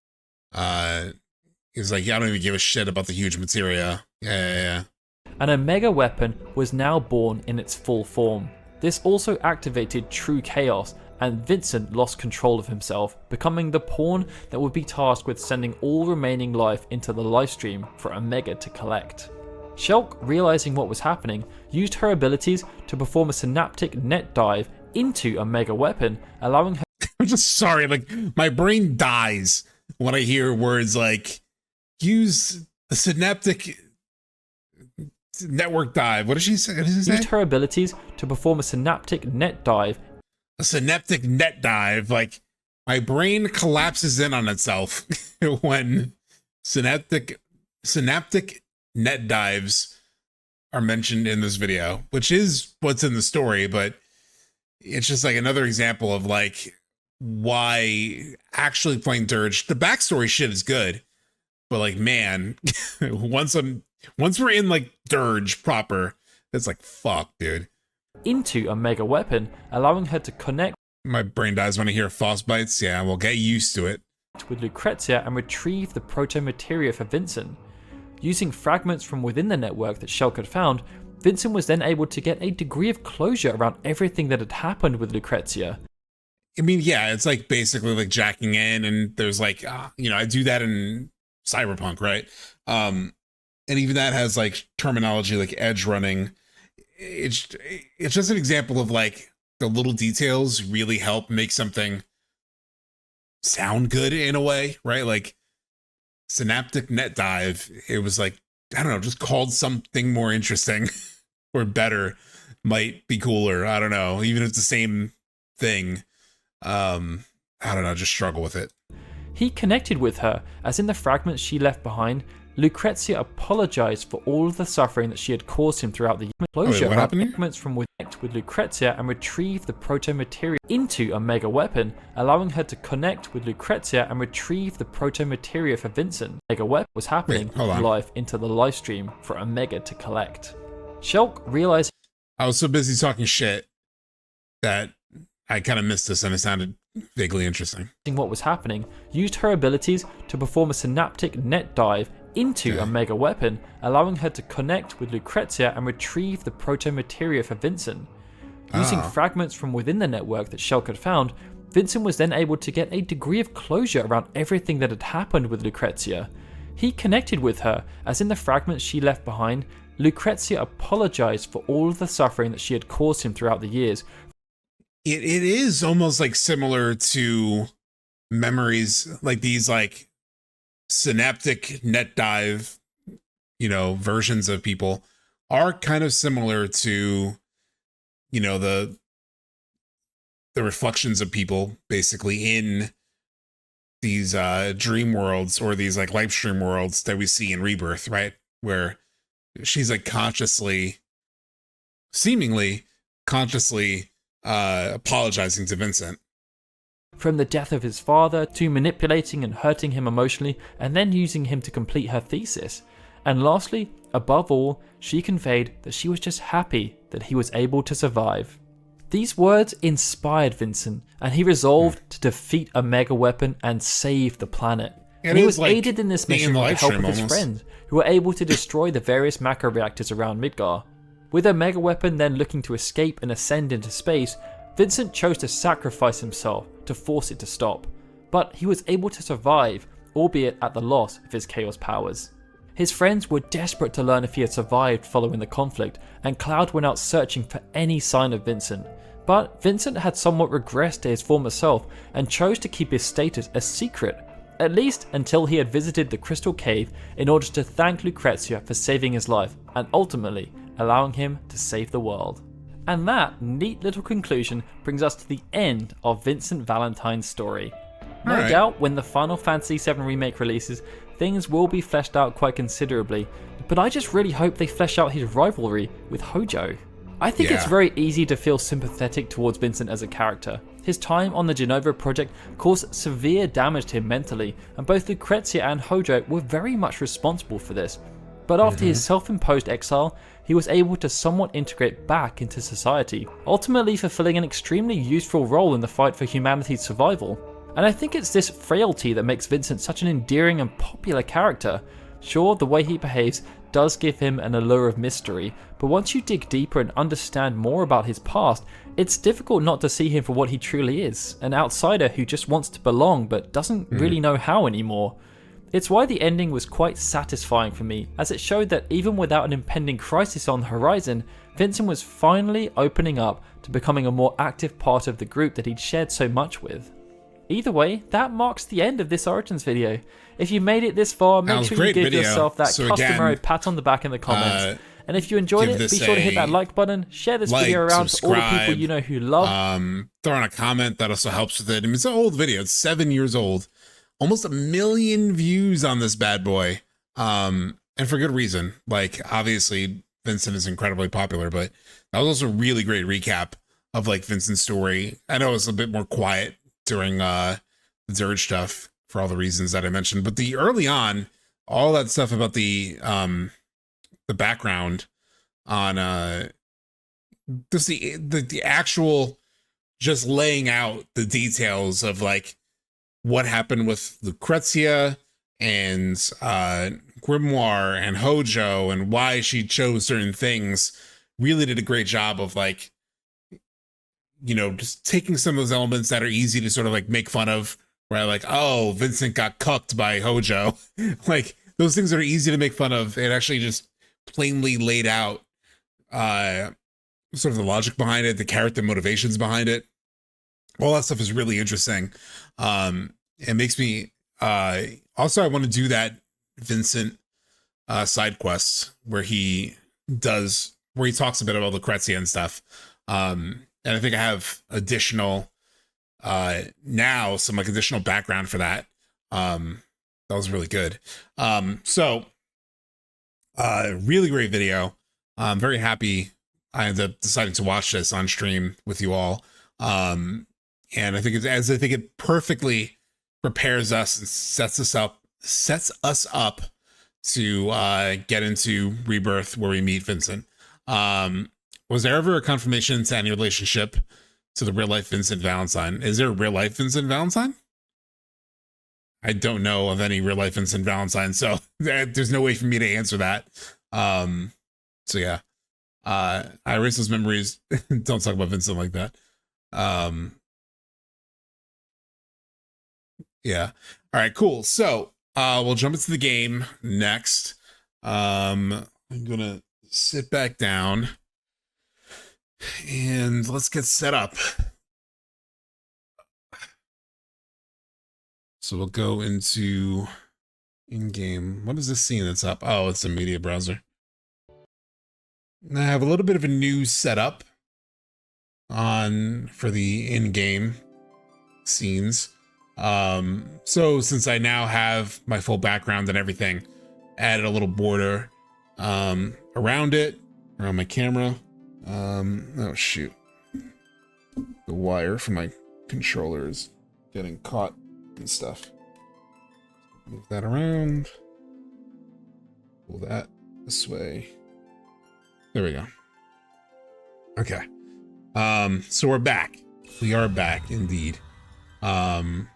He's like, yeah, I don't even give a shit about the huge materia. Yeah. An Omega weapon was now born in its full form. This also activated true chaos, and Vincent lost control of himself, becoming the pawn that would be tasked with sending all remaining life into the lifestream for Omega to collect. Shulk, realizing what was happening, used her abilities to perform a synaptic net dive into Omega weapon, allowing her— I'm just sorry, like, my brain dies when I hear words like, use the synaptic network dive. What did she say? What did she say? Used her abilities to perform a synaptic net dive. A synaptic net dive. Like, my brain collapses in on itself when synaptic net dives are mentioned in this video, which is what's in the story, but it's just like another example of like why actually playing Dirge, the backstory shit is good, but like, man, once we're in like Dirge proper, it's like, fuck, dude. Into Omega weapon, allowing her to connect— My brain dies when I hear frostbites. Yeah, we'll get used to it. —with Lucrezia and retrieve the proto-materia for Vincent. Using fragments from within the network that Shulk had found, Vincent was then able to get a degree of closure around everything that had happened with Lucrezia. I mean, yeah, it's like basically like jacking in, and there's like, I do that in Cyberpunk, right? And even that has like terminology like edge running. It's just an example of like the little details really help make something sound good in a way, right? Like synaptic net dive, it was like, I don't know, just called something more interesting or better might be cooler. I don't know, even if it's the same thing. I don't know, just struggle with it. He connected with her, as in the fragments she left behind, Lucrezia apologized for all of the suffering that she had caused him throughout the closure. What happened here? Fragments from with Lucrezia and retrieve the proto-materia into Omega weapon, allowing her to connect with Lucrezia and retrieve the proto-materia for Vincent. Omega weapon was happening live into the live stream for Omega to collect. Shulk realized— I was so busy talking shit that I kind of missed this, and it sounded vaguely interesting. What was happening, used her abilities to perform a synaptic net dive into Omega weapon, allowing her to connect with Lucrezia and retrieve the proto-materia for Vincent. Using fragments from within the network that Shulk had found, Vincent was then able to get a degree of closure around everything that had happened with Lucrezia. He connected with her, as in the fragments she left behind, Lucrezia apologized for all of the suffering that she had caused him throughout the years. It is almost like similar to memories, like these like synaptic net dive, versions of people are kind of similar to, the reflections of people basically in these dream worlds or these like live stream worlds that we see in Rebirth, right? Where she's like seemingly consciously apologizing to Vincent. From the death of his father to manipulating and hurting him emotionally and then using him to complete her thesis. And lastly, above all, she conveyed that she was just happy that he was able to survive. These words inspired Vincent, and he resolved to defeat a mega weapon and save the planet. And he was aided in this mission with the help of his friends, who were able to destroy the various macro reactors around Midgar. With a mega weapon then looking to escape and ascend into space, Vincent chose to sacrifice himself to force it to stop. But he was able to survive, albeit at the loss of his chaos powers. His friends were desperate to learn if he had survived following the conflict, and Cloud went out searching for any sign of Vincent. But Vincent had somewhat regressed to his former self and chose to keep his status a secret, at least until he had visited the Crystal Cave in order to thank Lucrezia for saving his life and ultimately allowing him to save the world. And that neat little conclusion brings us to the end of Vincent Valentine's story. No doubt when the Final Fantasy VII Remake releases, things will be fleshed out quite considerably, but I just really hope they flesh out his rivalry with Hojo. I think it's very easy to feel sympathetic towards Vincent as a character. His time on the Jenova project caused severe damage to him mentally, and both Lucrezia and Hojo were very much responsible for this. But after his self-imposed exile, he was able to somewhat integrate back into society, ultimately fulfilling an extremely useful role in the fight for humanity's survival. And I think it's this frailty that makes Vincent such an endearing and popular character. Sure, the way he behaves does give him an allure of mystery, but once you dig deeper and understand more about his past, it's difficult not to see him for what he truly is, an outsider who just wants to belong but doesn't really know how anymore. It's why the ending was quite satisfying for me, as it showed that even without an impending crisis on the horizon, Vincent was finally opening up to becoming a more active part of the group that he'd shared so much with. Either way, that marks the end of this Origins video. If you made it this far, make sure you give yourself that customary pat on the back in the comments. And if you enjoyed it, be sure to hit that like button, share this video around to all the people you know who love. Throw on a comment, that also helps with it. I mean, it's an old video, it's 7 years old. Almost 1 million views on this bad boy. And for good reason. Like, obviously, Vincent is incredibly popular, but that was also a really great recap of like Vincent's story. I know it was a bit more quiet during the Dirge stuff for all the reasons that I mentioned, but the early on, all that stuff about the background on just the actual just laying out the details of like what happened with Lucrezia and Grimoire and Hojo and why she chose certain things really did a great job of like, you know, just taking some of those elements that are easy to sort of like make fun of, where like, oh, Vincent got cucked by Hojo. Like those things that are easy to make fun of. It actually just plainly laid out sort of the logic behind it, the character motivations behind it. All that stuff is really interesting. It makes me also I want to do that Vincent side quests where he talks a bit about Lucrezia and stuff. And I think I have additional now some like additional background for that. That was really good. So really great video. I'm very happy I ended up deciding to watch this on stream with you all. And I think it perfectly prepares us and sets us up to get into Rebirth, where we meet Vincent. Was there ever a confirmation to any relationship to the real life Vincent Valentine? Is there a real life Vincent Valentine? I don't know of any real life Vincent Valentine, so there's no way for me to answer that. So yeah, I erase those memories. Don't talk about Vincent like that. Yeah. All right, cool. So we'll jump into the game next. I'm gonna sit back down and let's get set up. So we'll go into in-game. What is this scene that's up? Oh, it's a media browser. I have a little bit of a new setup on for the in-game scenes. So since I now have my full background and everything, added a little border around it, around my camera. Oh shoot. The wire for my controller is getting caught and stuff. Move that around. Pull that this way. There we go. Okay. So we're back. We are back indeed. Bring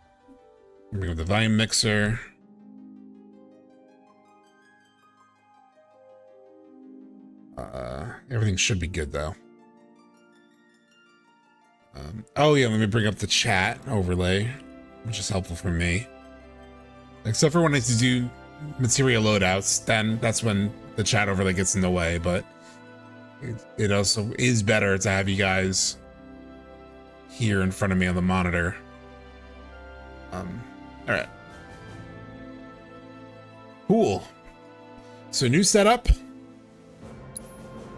up the volume mixer. Everything should be good though. Oh yeah, let me bring up the chat overlay, which is helpful for me. Except for when I have to do material loadouts, then that's when the chat overlay gets in the way, but it also is better to have you guys here in front of me on the monitor. All right. Cool. So new setup.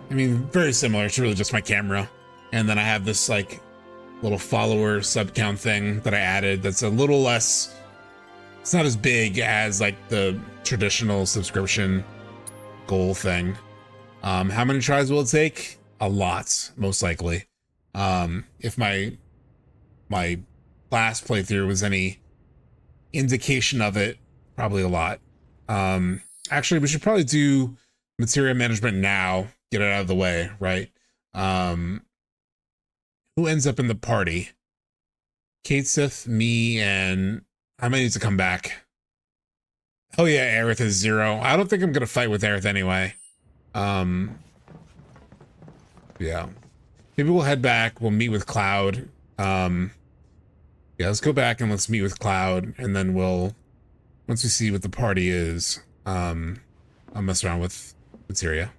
I mean, very similar. It's really just my camera. And then I have this like little follower sub count thing that I added that's a little less, it's not as big as like the traditional subscription goal thing. How many tries will it take? A lot, most likely. If my last playthrough was any indication of it, probably a lot. Actually, we should probably do material management now, get it out of the way, right? Who ends up in the party? Kate Sith, me, and I might need to come back. Oh yeah, Aerith is 0. I don't think I'm gonna fight with Aerith anyway. Yeah. Maybe we'll head back, we'll meet with Cloud. Yeah, let's go back and let's meet with Cloud, and then we'll, once we see what the party is, I'll mess around with materia.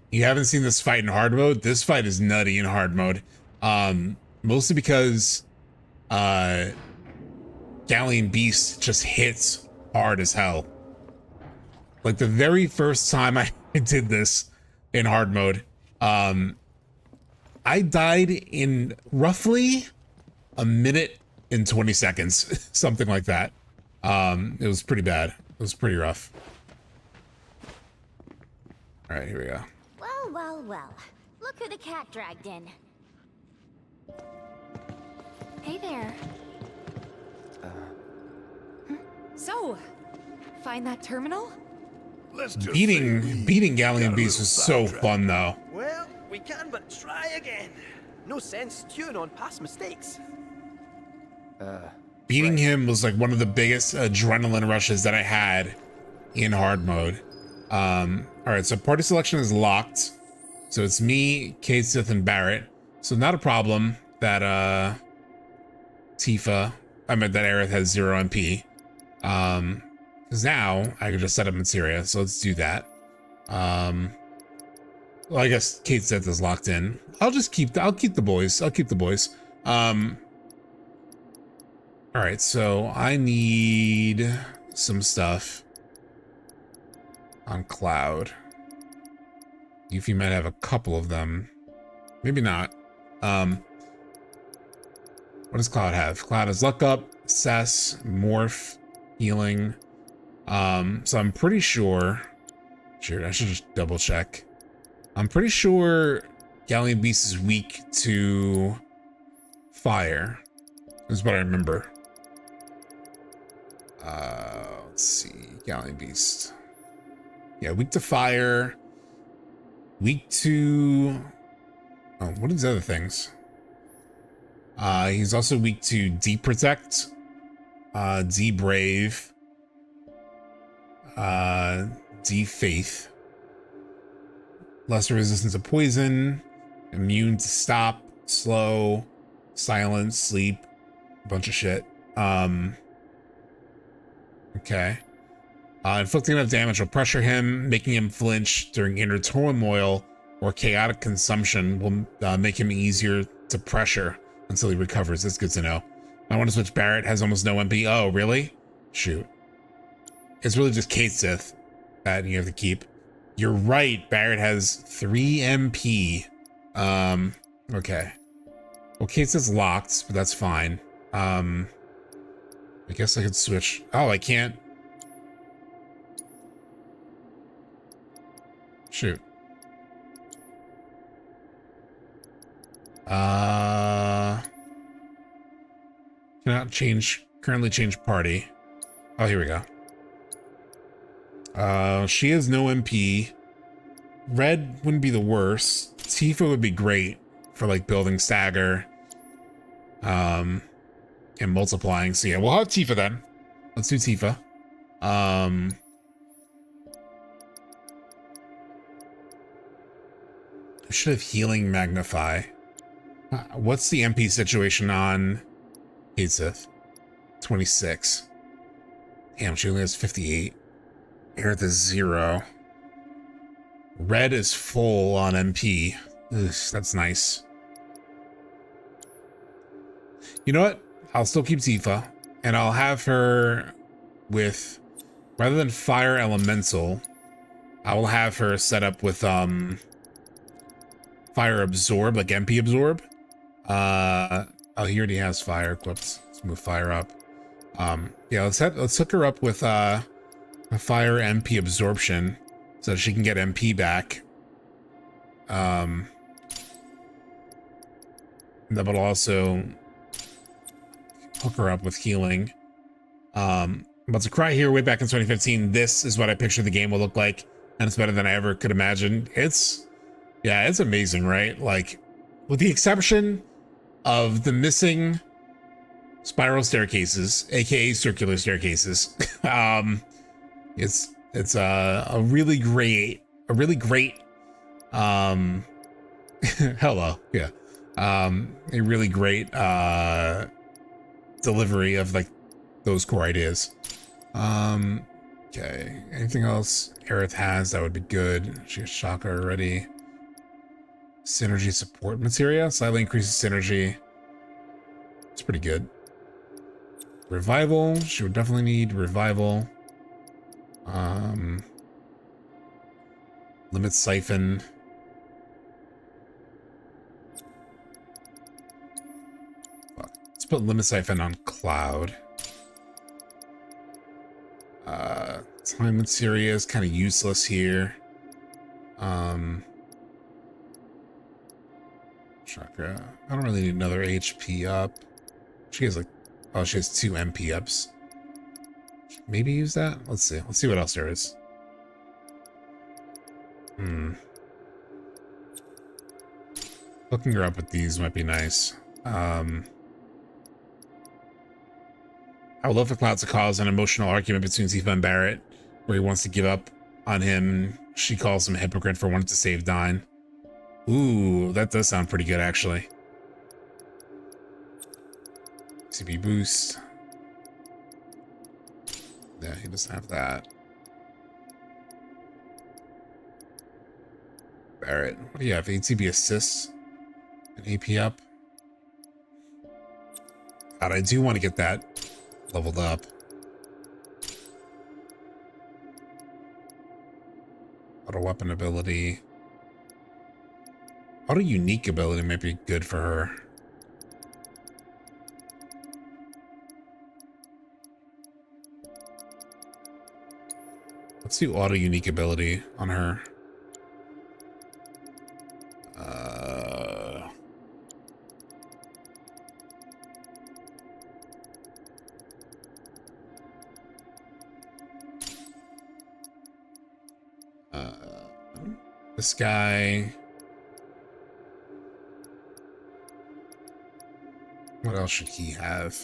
You haven't seen this fight in hard mode? This fight is nutty in hard mode. Mostly because Galleon Beast just hits hard as hell. Like the very first time I did this in hard mode, I died in roughly a minute and 20 seconds, something like that. It was pretty bad. It was pretty rough. All right, here we go. Well, well, well. Look who the cat dragged in. Hey there. So, find that terminal? Beating Galleon Beast was so fun though. Well, we can but try again. No sense stewing on past mistakes. Beating him was like one of the biggest adrenaline rushes that I had in hard mode. All right, so party selection is locked. So it's me, Kate Sith, and Barrett. So not a problem that that Aerith has 0 MP. Because now I can just set up materia, so let's do that. Well, I guess Kate Sith is locked in. I'll keep the boys. I'll keep the boys. All right, so I need some stuff on Cloud. Yuffie might have a couple of them. Maybe not. What does Cloud have? Cloud has Luck Up, Cess, Morph, Healing. So I'm pretty sure... Shoot, I should just double check. I'm pretty sure Galleon Beast is weak to fire. Is what I remember. Let's see. Galleon Beast. Yeah, weak to fire. Weak to... Oh, what are these other things? He's also weak to D-Protect, D-Brave, D-Faith. Lesser resistance to poison, immune to stop, slow, silent, sleep, a bunch of shit. Okay. Inflicting enough damage will pressure him, making him flinch during inner turmoil or chaotic consumption will make him easier to pressure until he recovers. That's good to know. I want to switch Barrett, has almost no MP. Oh, really? Shoot. It's really just Kate Sith that you have to keep. You're right, Barrett has 3 MP. Okay. Well, Kate Sith's locked, but that's fine. I guess I could switch. Oh, I can't. Shoot. Cannot currently change party. Oh, here we go. She has no MP. Red wouldn't be the worst. Tifa would be great for like building stagger. And multiplying. So yeah, we'll have Tifa then. Let's do Tifa. I should have healing magnify. What's the MP situation on Sith? 26. Damn, she only has 58. Aerith is 0. Red is full on MP. Ugh, that's nice. You know what? I'll still keep Tifa, and I'll have her with, rather than fire elemental, I will have her set up with fire absorb, like MP absorb. Oh, he already has fire equipped. Let's move fire up. Yeah, let's hook her up with a fire MP absorption so that she can get MP back. That will also hook her up with healing. But to cry here way back in 2015, this is what I pictured the game will look like, and it's better than I ever could imagine. It's amazing, right? Like, with the exception of the missing spiral staircases, aka circular staircases, it's a really great hello, yeah, a really great delivery of like those core ideas. Okay, anything else Aerith has that would be good? She has Shaka already. Synergy support materia slightly increases synergy. It's pretty good. Revival, she would definitely need revival. Limit siphon. Fuck. Let's put limit siphon on Cloud. Time materia is kind of useless here. Chakra. I don't really need another HP up. She has like, oh, she has 2 MP ups. Maybe use that? Let's see. Let's see what else there is. Hooking her up with these might be nice. I would love for Cloud to cause an emotional argument between Tifa and Barrett, where he wants to give up on him. She calls him a hypocrite for wanting to save Dyne. Ooh, that does sound pretty good, actually. CP boost. Yeah, he doesn't have that. Barrett, what do you have? ATB assists and AP up. God, I do want to get that leveled up. Auto weapon ability. Auto unique ability might be good for her. Let's do auto unique ability on her. This guy. What else should he have?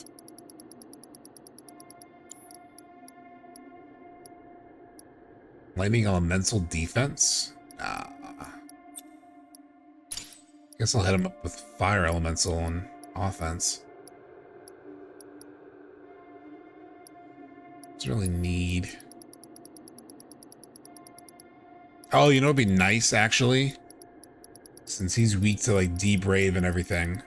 Lightning elemental defense? Nah. Guess I'll hit him up with fire elemental and offense. Doesn't really need. Oh, you know what'd be nice actually? Since he's weak to like D-Brave and everything.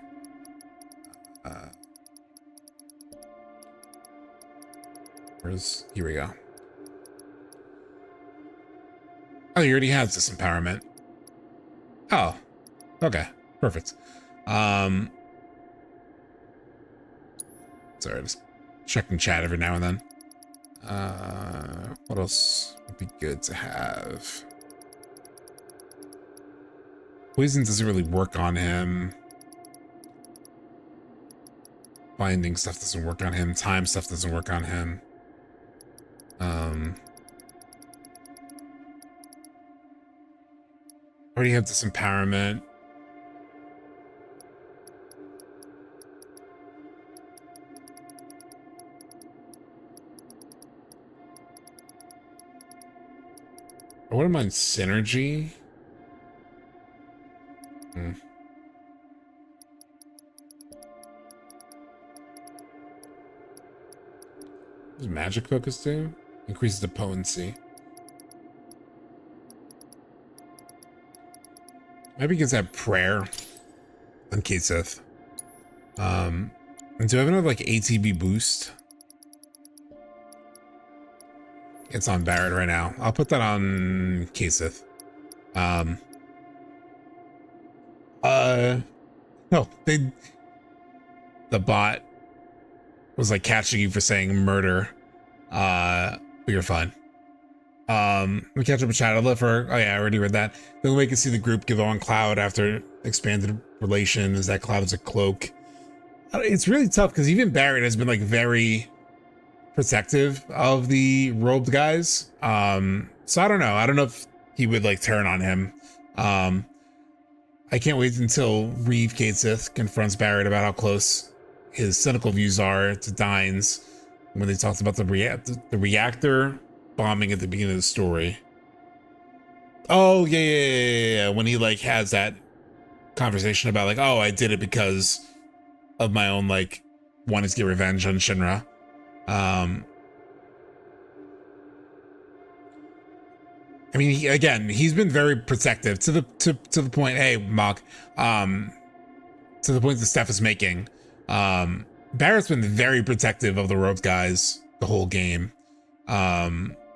Here we go. Oh, he already has this empowerment. Oh, okay, perfect. Sorry, just checking chat every now and then. What else would be good to have? Poison doesn't really work on him. Binding stuff doesn't work on him. Time stuff doesn't work on him. Already have disempowerment. I wouldn't mind synergy. What does magic focus do? Increases the potency. Maybe you can have prayer on Kaseth. And do I have another like ATB boost? It's on Barrett right now. I'll put that on Kaseth. No, the bot was like catching you for saying murder. But you're fine. We catch up with chat. I'll let for, oh yeah, I already read that. Then we can see the group give on Cloud after expanded relations. That Cloud is a cloak. It's really tough because even Barrett has been like very protective of the robed guys. So I don't know. I don't know if he would like turn on him. I can't wait until Reeve Kaseth confronts Barrett about how close his cynical views are to Dines when they talked about the reactor bombing at the beginning of the story. Oh yeah. When he like has that conversation about like, oh, I did it because of my own like wanting to get revenge on Shinra. I mean, he's been very protective to the point. Hey, Mock, to the point that Steph is making. Barrett's been very protective of the roped guys the whole game.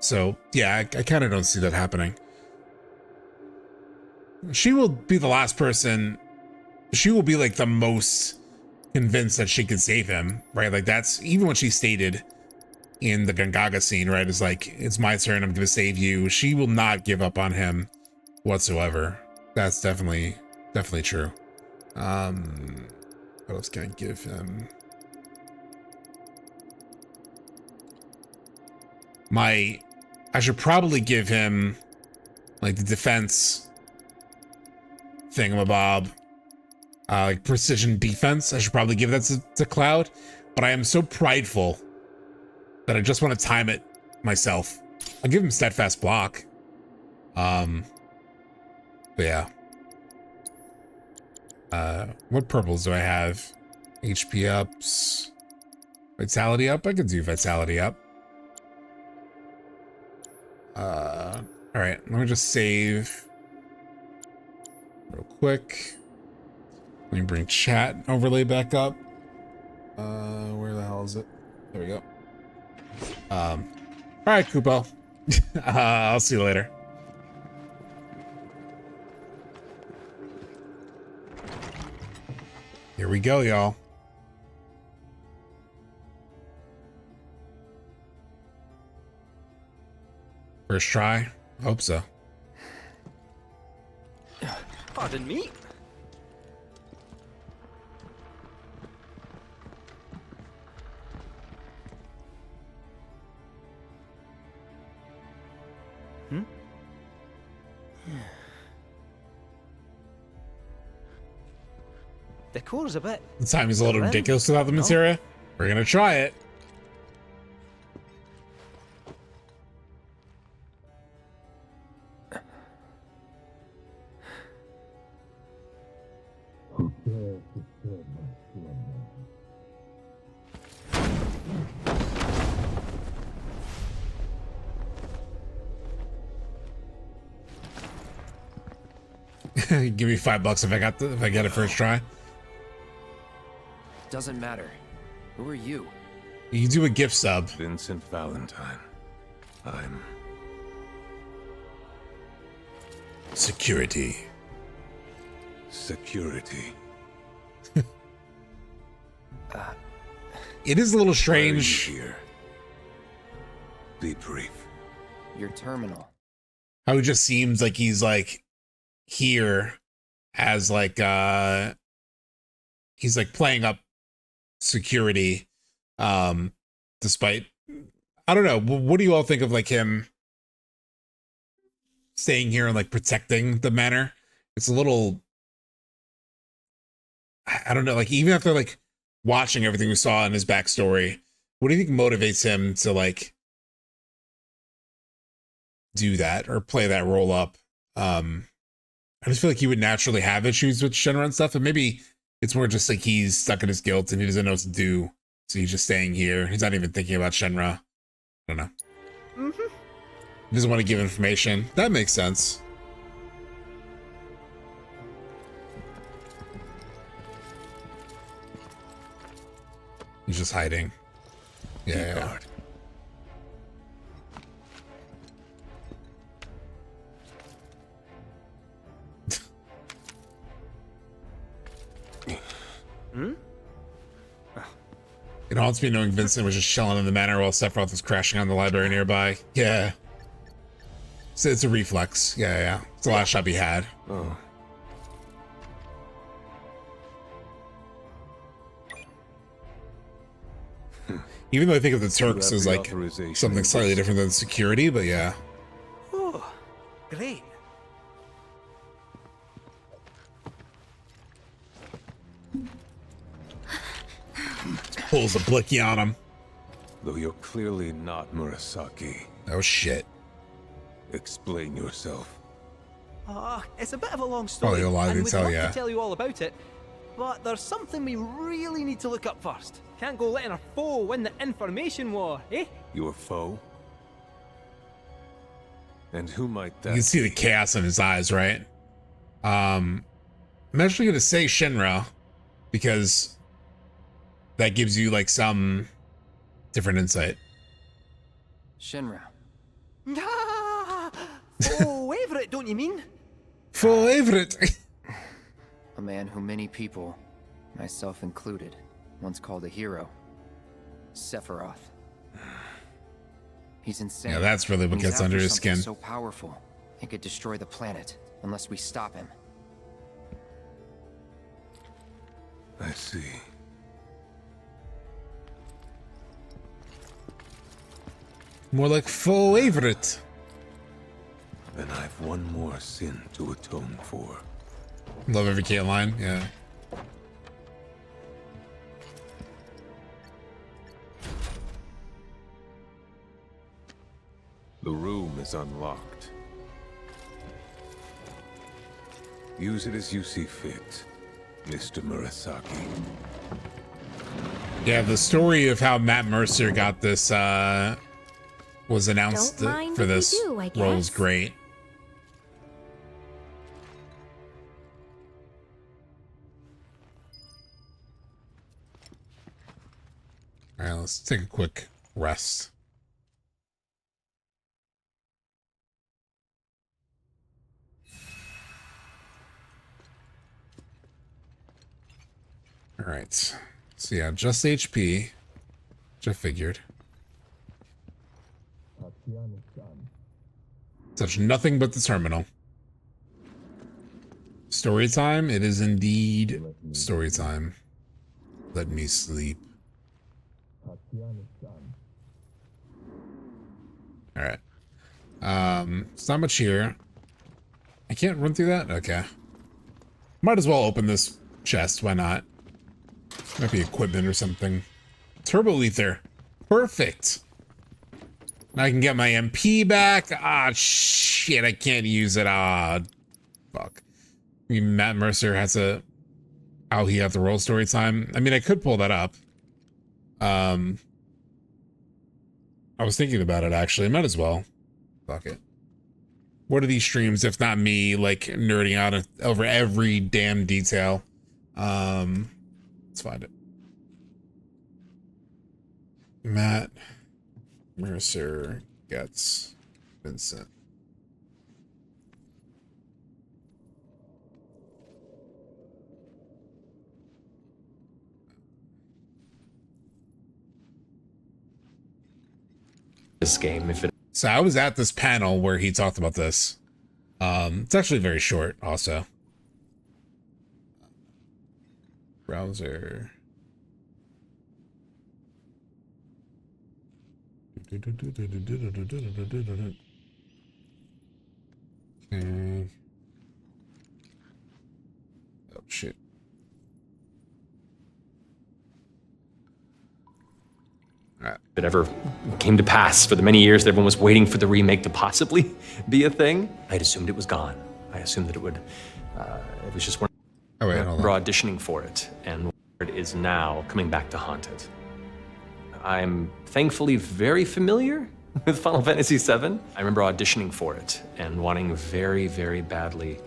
So yeah, I kind of don't see that happening. She will be the last person. She will be like the most convinced that she could save him, right? Like that's even what she stated in the Gangaga scene, right? It's like, it's my turn, I'm gonna save you. She will not give up on him whatsoever. That's definitely true. What else can I give him? I should probably give him like the defense thingamabob, like precision defense. I should probably give that to Cloud, but I am so prideful that I just want to time it myself. I'll give him steadfast block. But yeah. What purples do I have? HP ups. Vitality up? I could do vitality up. Alright, let me just save real quick. Let me bring chat overlay back up. Where the hell is it? There we go. Alright, Kupo. I'll see you later. Here we go, y'all. First try? Hope so. Pardon me? The core's a bit. The timing's a little ridiculous without the materia. We're gonna try it. Give me $5 if I get it first try. Doesn't matter. Who are you? You can do a gift sub. Vincent Valentine. I'm security. Security. It is a little strange. Here. Be brief. Your terminal. How it just seems like he's like here as like he's like playing up security, despite I don't know. What do you all think of like him staying here and like protecting the manor? It's a little, I don't know, like even after like watching everything we saw in his backstory, what do you think motivates him to like do that or play that role up? I just feel like he would naturally have issues with Shinra and stuff, and maybe it's more just like he's stuck in his guilt and he doesn't know what to do, so he's just staying here. He's not even thinking about Shinra. I don't know. He doesn't want to give information. That makes sense. He's just hiding. Yeah. It haunts me knowing Vincent was just chilling in the manor while Sephiroth was crashing on the library nearby. Yeah. So it's a reflex. Yeah. It's the last shot he had. Oh. Even though I think of the Turks as like something slightly different than security, but yeah. Oh, great. Pulls a blicky on him. Though you're clearly not Murasaki. Oh shit. Explain yourself. It's a bit of a long story, Probably a lot and to we'd tell love ya. to tell you all about it, but there's something we really need to look up first. Can't go letting our foe win the information war, eh? Your foe? And who might that You can see the chaos in his eyes, right? I'm actually gonna say Shinra because that gives you like some different insight. Shinra. Oh, Everett, don't you mean? For Everett. A man who many people, myself included, once called a hero. Sephiroth. He's insane. Yeah, that's really what And he's gets under after his something skin. So powerful, it could destroy the planet unless we stop him. I see. More like for Everett. Then I've one more sin to atone for. Love every K line, yeah. The room is unlocked. Use it as you see fit, Mr. Murasaki. Yeah, the story of how Matt Mercer got this was announced Don't mind for if we this do, I role is guess. great. All right, let's take a quick rest. All right, so yeah, just HP, which I figured. Touch nothing but the terminal. Story time? It is indeed story time. Let me sleep. Alright. It's not much here. I can't run through that? Okay. Might as well open this chest, why not? Might be equipment or something. Turbo ether. Perfect. Now I can get my MP back. Ah, shit, I can't use it. Ah, fuck. I mean, Matt Mercer has how he had the roll story time. I mean, I could pull that up. I was thinking about it, actually. Might as well. Fuck it. What are these streams if not me, like, nerding out over every damn detail? Let's find it. Matt Mercer gets Vincent. This game, if it. So I was at this panel where he talked about this. It's actually very short, also. Browser. Okay. Oh shit. If it ever came to pass, for the many years that everyone was waiting for the remake to possibly be a thing, I'd assumed it was gone. I assumed that it would, it was just one. Oh wait, hold on. We're auditioning for it, and it is now coming back to haunt it. I'm thankfully very familiar with Final Fantasy VII. I remember auditioning for it and wanting very, very badly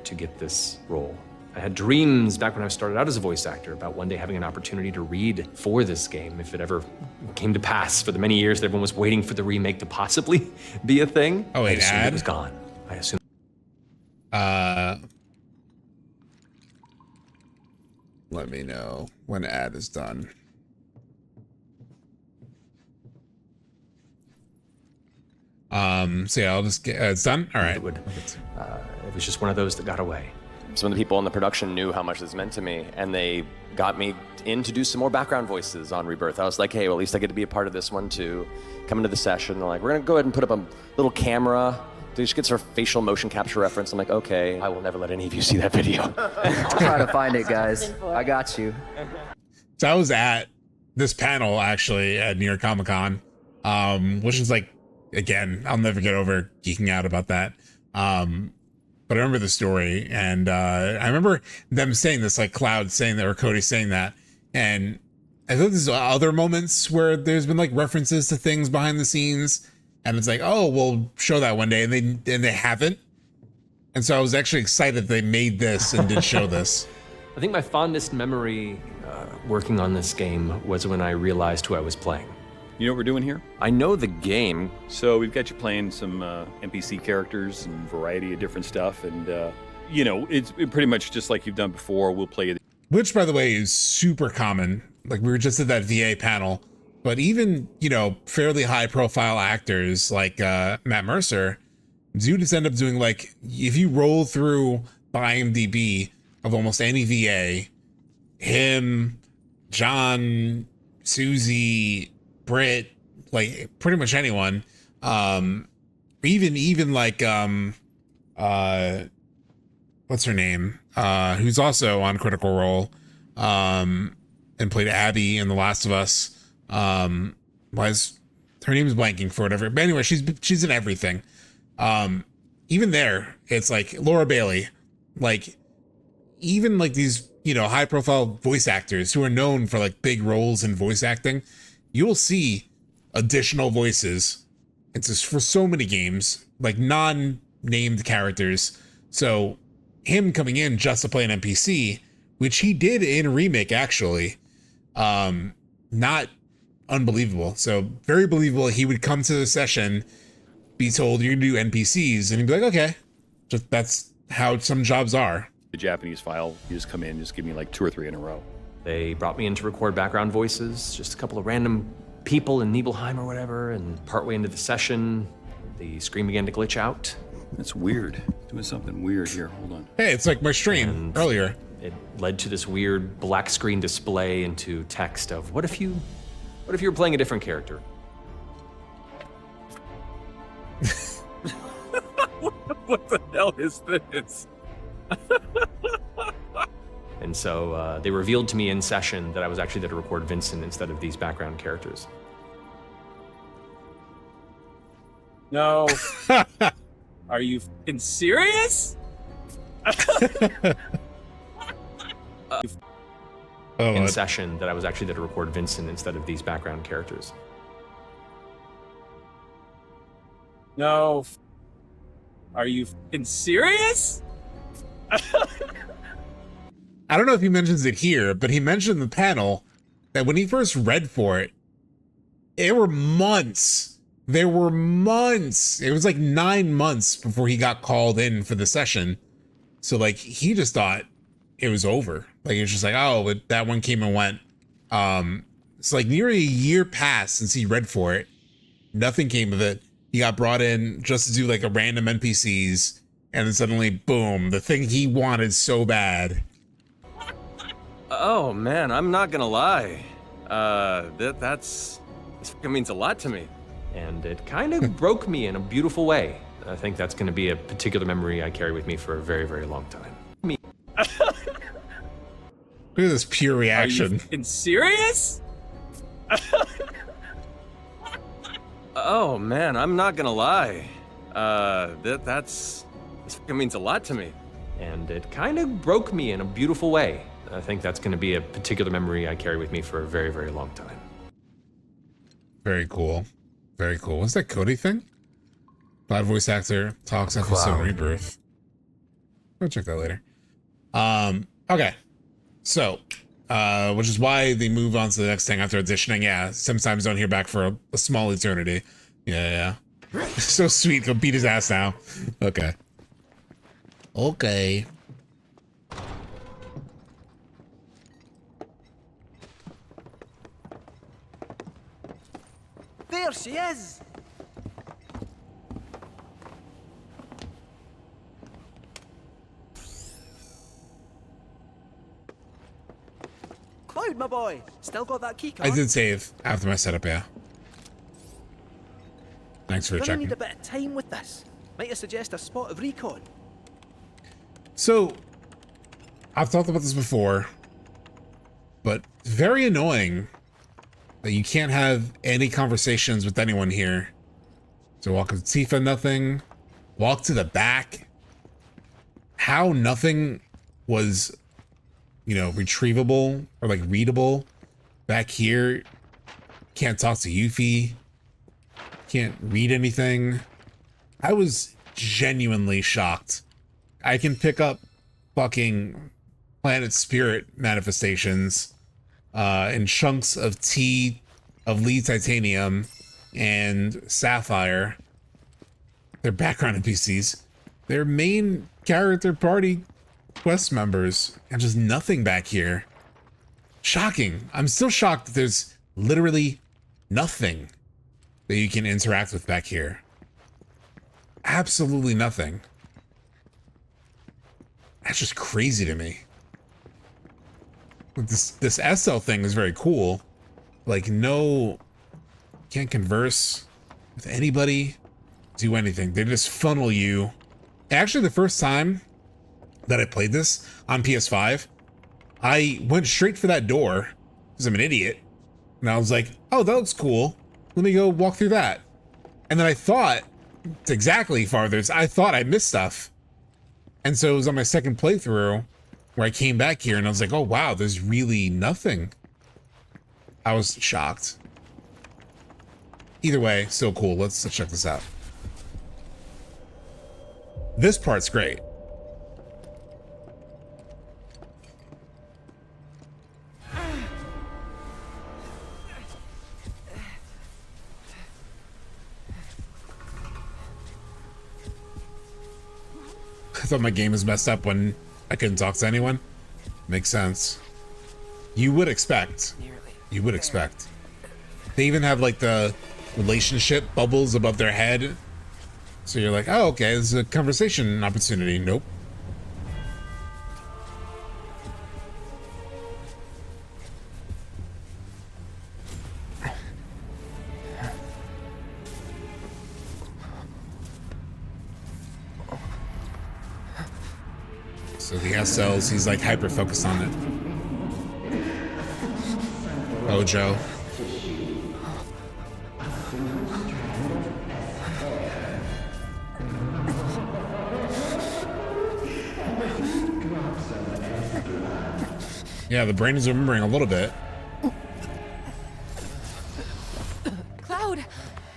to get this role. I had dreams back when I started out as a voice actor about one day having an opportunity to read for this game if it ever came to pass, for the many years that everyone was waiting for the remake to possibly be a thing. Oh wait, I assumed ad? it was gone. I assumed. Let me know when ad is done. So yeah, I'll just get it's done. All right. It was just one of those that got away. Some of the people in the production knew how much this meant to me, and they got me in to do some more background voices on Rebirth. I was like, hey, well, at least I get to be a part of this one too. Come into the session, they're like, we're gonna go ahead and put up a little camera. They just get sort of facial motion capture reference. I'm like, okay, I will never let any of you see that video. I'll try to find it, guys. I got you. So I was at this panel actually at New York Comic Con, which is like, again, I'll never get over geeking out about that. But I remember the story, and I remember them saying this, like Cloud saying that, or Cody saying that, and I thought there's other moments where there's been like references to things behind the scenes, and it's like, oh, we'll show that one day, and they haven't, and so I was actually excited they made this and did show this. I think my fondest memory working on this game was when I realized who I was playing. You know what we're doing here? I know the game. So we've got you playing some NPC characters and variety of different stuff, and you know, it's pretty much just like you've done before. We'll play it. Which, by the way, is super common. Like, we were just at that VA panel, but even, you know, fairly high-profile actors like Matt Mercer, you just end up doing, like, if you roll through the IMDb of almost any VA, him, John, Susie, Britt, like pretty much anyone, even like what's her name, who's also on Critical Role, and played Abby in The Last of Us. Why is her name is blanking for whatever, but anyway, she's in everything. Even there, it's like Laura Bailey, like even like these, you know, high profile voice actors who are known for like big roles in voice acting, you'll see additional voices. It's just for so many games, like non-named characters. So him coming in just to play an NPC, which he did in a remake actually, not unbelievable. So very believable. He would come to the session, be told you're gonna do NPCs, and he'd be like, okay, just that's how some jobs are. The Japanese file, you just come in, just give me like 2 or 3 in a row. They brought me in to record background voices, just a couple of random people in Nibelheim or whatever, and partway into the session, the screen began to glitch out. That's weird. Doing something weird here. Hold on. Hey, it's like my stream earlier. It led to this weird black screen display into text of, what if you were playing a different character? What the hell is this? And so they revealed to me in session that I was actually there to record Vincent instead of these background characters. No. Are you f***ing serious? In session that I was actually there to record Vincent instead of these background characters. No. Are you f***ing serious? I don't know if he mentions it here, but he mentioned in the panel that when he first read for it, it were months. There were months. It was like 9 months before he got called in for the session. So like he just thought it was over. Like it was just like, oh, but that one came and went. It's like nearly a year passed since he read for it. Nothing came of it. He got brought in just to do like a random NPCs, and then suddenly, boom, the thing he wanted so bad. Oh man, I'm not gonna lie. This fucking means a lot to me. And it kind of broke me in a beautiful way. I think that's going to be a particular memory I carry with me for a very, very long time. Me. Look at this pure reaction. Are you fucking serious? Oh man, I'm not gonna lie. This fucking means a lot to me. And it kind of broke me in a beautiful way. I think that's going to be a particular memory I carry with me for a very, very long time. Very cool. Very cool. What's that Cody thing? Bad voice actor talks after VII Rebirth. Go check that later. Okay. So, which is why they move on to the next thing after auditioning. Yeah, sometimes don't hear back for a small eternity. Yeah. So sweet. Go beat his ass now. Okay. Okay. There she is! Cloud, my boy! Still got that key card? I did save after my setup, yeah. Thanks for Gonna checking. need a bit of time with this. Might I suggest a spot of recon? So, I've talked about this before, but very annoying that you can't have any conversations with anyone here. So walk with Tifa, nothing. Walk to the back. How nothing was, you know, retrievable or like readable back here. Can't talk to Yuffie. Can't read anything. I was genuinely shocked. I can pick up fucking planet spirit manifestations in chunks of T of Lee Titanium and Sapphire. Their background NPCs. Their main character party quest members, and just nothing back here. Shocking. I'm still shocked that there's literally nothing that you can interact with back here. Absolutely nothing. That's just crazy to me. This SL thing is very cool. Like, no, can't converse with anybody, do anything. They just funnel you. Actually, the first time that I played this on PS5, I went straight for that door because I'm an idiot. And I was like, oh, that looks cool. Let me go walk through that. And then I thought, it's exactly farther. I thought I missed stuff. And so it was on my second playthrough where I came back here and I was like, oh, wow, there's really nothing. I was shocked. Either way, still cool. Let's check this out. This part's great. I thought my game was messed up when I couldn't talk to anyone. Makes sense. You would expect. You would expect. They even have like the relationship bubbles above their head. So you're like, oh, okay, this is a conversation opportunity. Nope. So the SLs, he's like hyper focused on it. Ojo. Yeah, the brain is remembering a little bit. Cloud,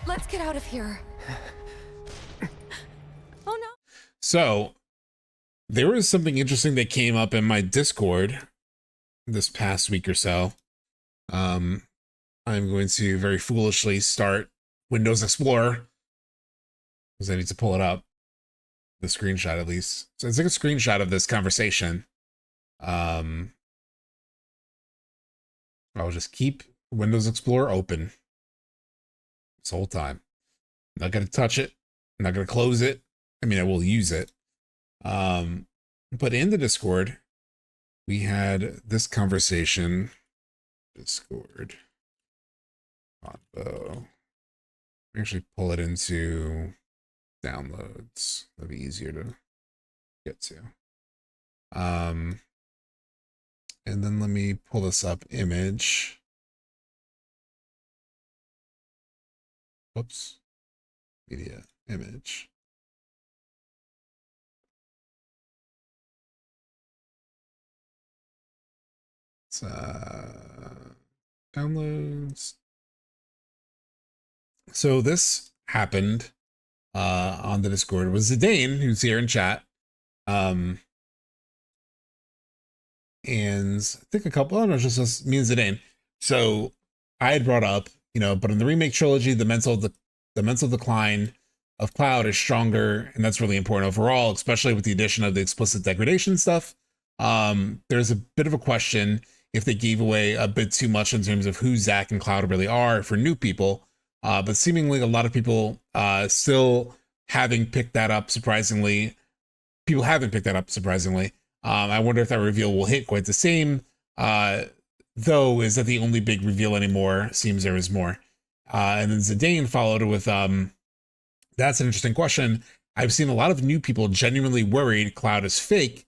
let's get out of here. Oh no. So, there was something interesting that came up in my Discord this past week or so. I'm going to very foolishly start Windows Explorer because I need to pull it up. The screenshot, at least. So it's like a screenshot of this conversation. I'll just keep Windows Explorer open this whole time. I'm not going to touch it. I'm not going to close it. I mean, I will use it. But in the Discord, we had this conversation. Discord. Hotbo. Actually pull it into downloads. That'll be easier to get to. And then let me pull this up, image. Whoops. Media, image. It's downloads. So this happened on the Discord. It was Zidane, who's here in chat. And I think a couple, oh no, just us, me and Zidane. So I had brought up, you know, but in the remake trilogy, the mental decline of Cloud is stronger, and that's really important overall, especially with the addition of the explicit degradation stuff. There's a bit of a question if they gave away a bit too much in terms of who Zack and Cloud really are for new people. But seemingly a lot of people still having picked that up, surprisingly. People haven't picked that up, surprisingly. I wonder if that reveal will hit quite the same. Though, is that the only big reveal anymore? Seems there is more. And then Zidane followed with, that's an interesting question. I've seen a lot of new people genuinely worried Cloud is fake.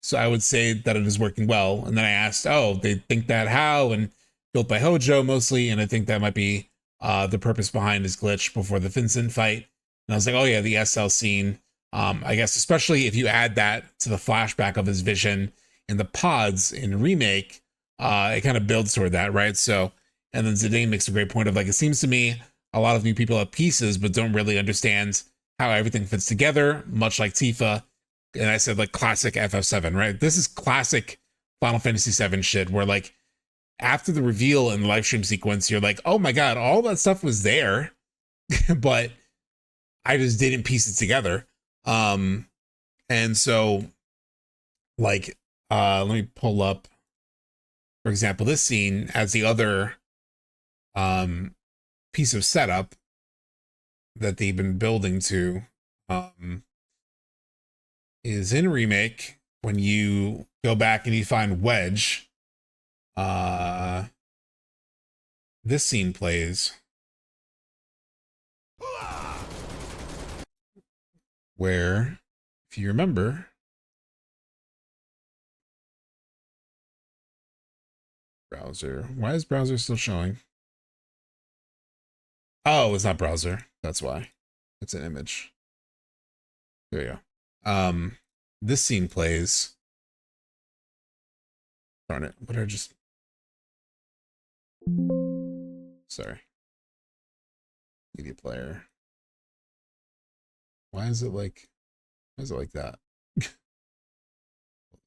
So I would say that it is working well. And then I asked, oh, they think that how? And built by Hojo mostly. And I think that might be the purpose behind his glitch before the Vincent fight. And I was like, oh yeah, the SL scene. I guess especially if you add that to the flashback of his vision in the pods in Remake, it kind of builds toward that, right? So, and then Zidane makes a great point of like, it seems to me a lot of new people have pieces, but don't really understand how everything fits together, much like Tifa. And I said like classic FF7, right? This is classic Final Fantasy VII shit where like after the reveal in the live stream sequence, you're like, oh my God, all that stuff was there, but I just didn't piece it together. And so like, let me pull up, for example, this scene as the other piece of setup that they've been building to is in Remake. When you go back and you find Wedge, this scene plays where, if you remember, browser, why is browser still showing? Oh, it's not browser, that's why. It's an image. There you go. This scene plays. Darn it, what did I just... Sorry. Media player. Why is it like that? Pull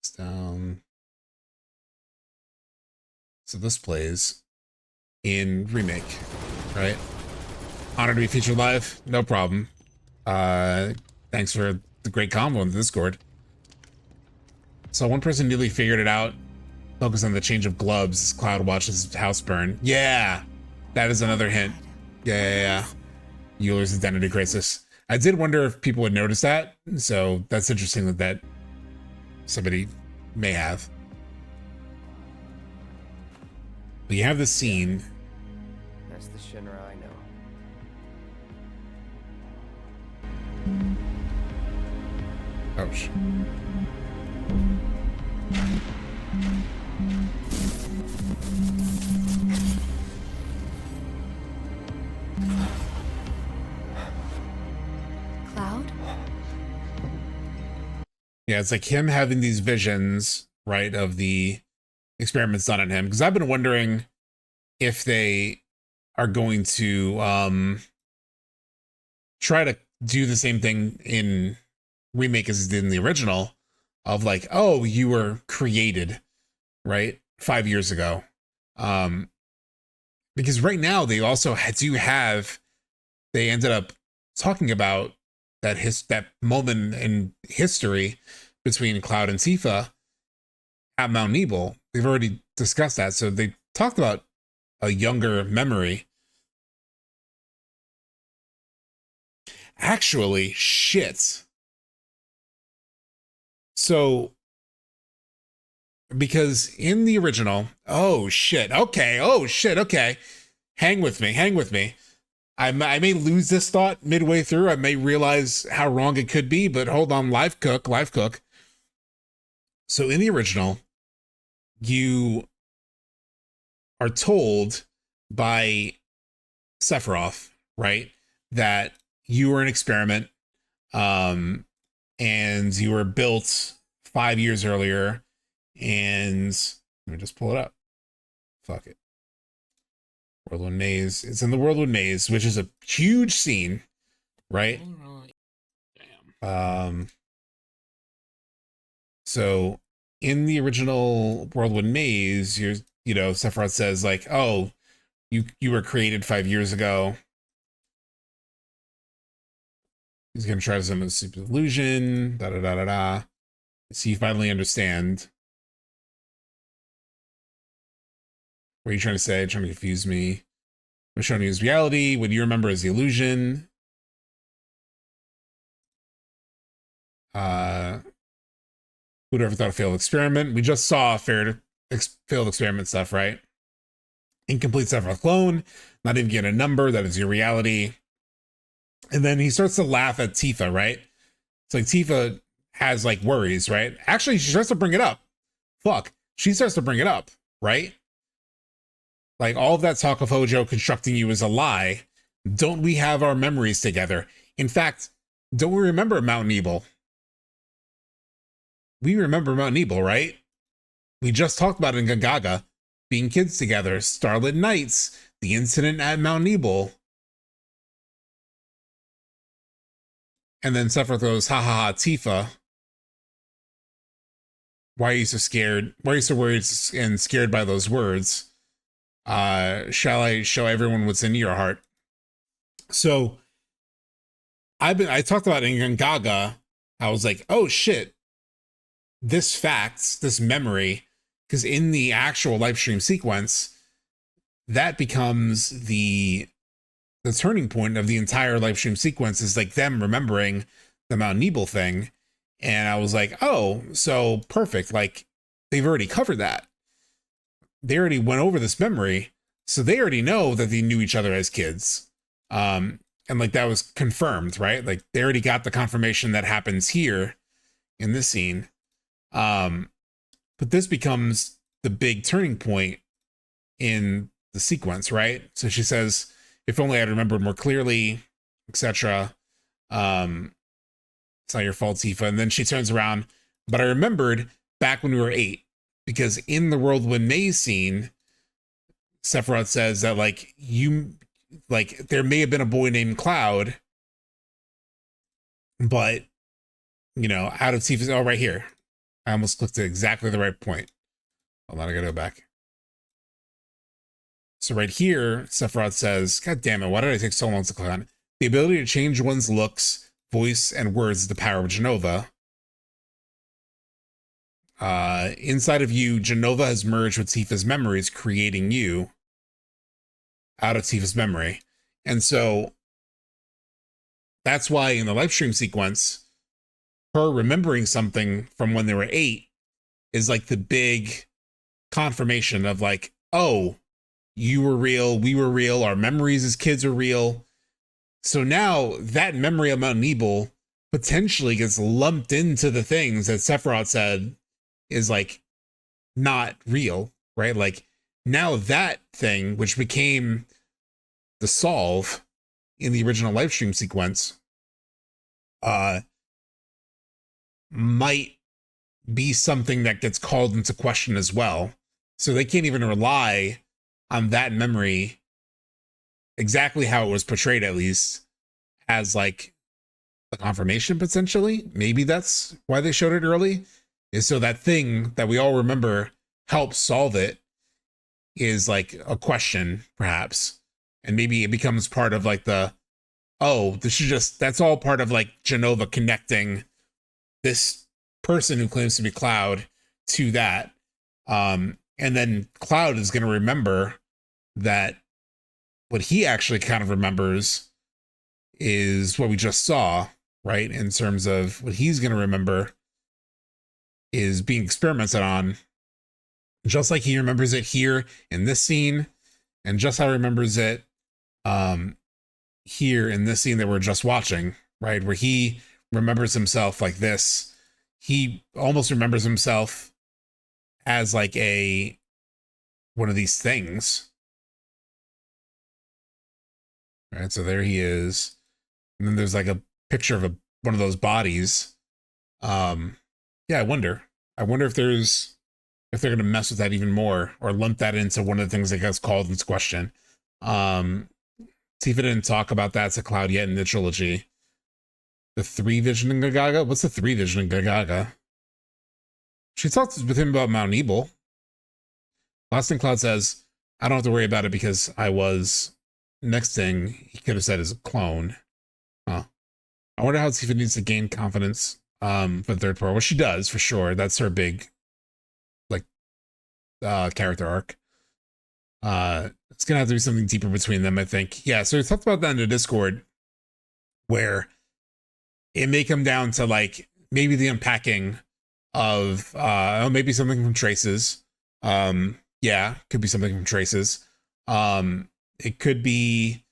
this down. So this plays in Remake, right? Honored to be featured live, no problem. Thanks for the great combo in the Discord. So one person nearly figured it out. Focus on the change of gloves as Cloud watches his house burn. Yeah, that is another hint. Yeah. Euler's identity crisis. I did wonder if people would notice that. So that's interesting that somebody may have. But you have this scene. That's the Shinra I know. Ouch. Cloud? Yeah, it's like him having these visions, right, of the experiments done on him. Because I've been wondering if they are going to try to do the same thing in Remake as they did in the original, of like, oh, you were created, right, 5 years ago. Because right now they also they ended up talking about that moment in history between Cloud and Tifa at Mount Nebel. They've already discussed that, so they talked about a younger memory. Actually, shit. So, because in the original, okay. Hang with me. I may lose this thought midway through. I may realize how wrong it could be, but hold on, live cook. So in the original, you are told by Sephiroth, right, that you were an experiment, and you were built 5 years earlier, and let me just pull it up. Fuck it. Whirlwind Maze. It's in the Whirlwind Maze, which is a huge scene, right? So in the original Whirlwind Maze, Sephiroth says like, "Oh, you were created 5 years ago." He's gonna try to summon a super illusion. Da da da da da. So you finally understand. What are you trying to say? Trying to confuse me. I'm showing you his reality. What you remember is the illusion. Who'd ever thought a failed experiment? We just saw failed experiment stuff, right? Incomplete Sephiroth clone. Not even getting a number. That is your reality. And then he starts to laugh at Tifa, right? It's like Tifa has like worries, right? Actually, she starts to bring it up. Fuck. She starts to bring it up, right? Like all of that talk of Hojo constructing you is a lie. Don't we have our memories together? In fact, don't we remember Mount Nebel? We remember Mount Nebel, right? We just talked about it in Gongaga, being kids together, Starlit Nights, the incident at Mount Nebel. And then Sephiroth goes, ha ha ha, Tifa. Why are you so scared? Why are you so worried and scared by those words? Shall I show everyone what's in your heart? So I talked about in Gongaga, I was like, oh shit, this fact, this memory, because in the actual live stream sequence, that becomes the turning point of the entire live stream sequence, is like them remembering the Mount Nebel thing. And I was like, oh, so perfect. Like they've already covered that. They already went over this memory. So they already know that they knew each other as kids. And like that was confirmed, right? Like they already got the confirmation that happens here in this scene. But this becomes the big turning point in the sequence, right? So she says, if only I'd remembered more clearly, etc. It's not your fault, Tifa. And then she turns around, but I remembered back when we were 8, because in the Whirlwind Maze scene, Sephiroth says that there may have been a boy named Cloud, but out of Tifa's, right here. I almost clicked at exactly the right point. Hold on, I gotta go back. So right here, Sephiroth says, God damn it, why did I take so long to click on it? The ability to change one's looks, voice, and words is the power of Jenova. Inside of you, Jenova has merged with Tifa's memories, creating you out of Tifa's memory. And so that's why in the live stream sequence, her remembering something from when they were 8 is like the big confirmation of like, oh, you were real, we were real, our memories as kids are real. So now that memory of Mount Nebel potentially gets lumped into the things that Sephiroth said is like not real, right? Like now that thing, which became the solve in the original live stream sequence, might be something that gets called into question as well. So they can't even rely on that memory, exactly how it was portrayed at least, as like a confirmation potentially. Maybe that's why they showed it early, is so that thing that we all remember helps solve it is like a question perhaps. And maybe it becomes part of like that's all part of like Jenova connecting this person who claims to be Cloud to that. And then Cloud is going to remember that what he actually kind of remembers is what we just saw, right? In terms of what he's going to remember is being experimented on, just like he remembers it here in this scene, and just how he remembers it here in this scene that we're just watching, right? Where he remembers himself like this. He almost remembers himself as like one of these things. Right, so there he is. And then there's like a picture of one of those bodies. Yeah, I wonder if they're gonna mess with that even more or lump that into one of the things that gets called into question. Tifa didn't talk about that to Cloud yet in the trilogy. The 3 vision in Gagaga? What's the 3 vision in Gagaga? She talked with him about Mount Ebel. Last thing Cloud says, I don't have to worry about it because I was. Next thing he could have said is a clone. Huh. I wonder how Tifa needs to gain confidence for the third part. Well, she does for sure. That's her big character arc. It's gonna have to be something deeper between them, I think. Yeah, so we talked about that in the Discord, where it may come down to like maybe the unpacking of maybe something from Traces. Yeah, could be something from Traces. It could be,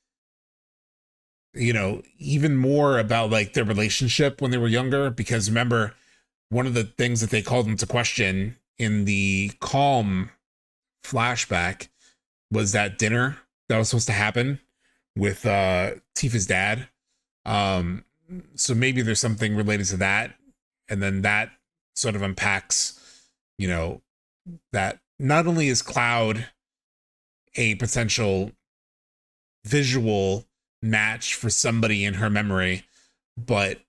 you know, even more about like their relationship when they were younger, because remember, one of the things that they called into question in the Calm flashback was that dinner that was supposed to happen with Tifa's dad. So maybe there's something related to that, and then that sort of unpacks, you know, that not only is Cloud a potential visual match for somebody in her memory, but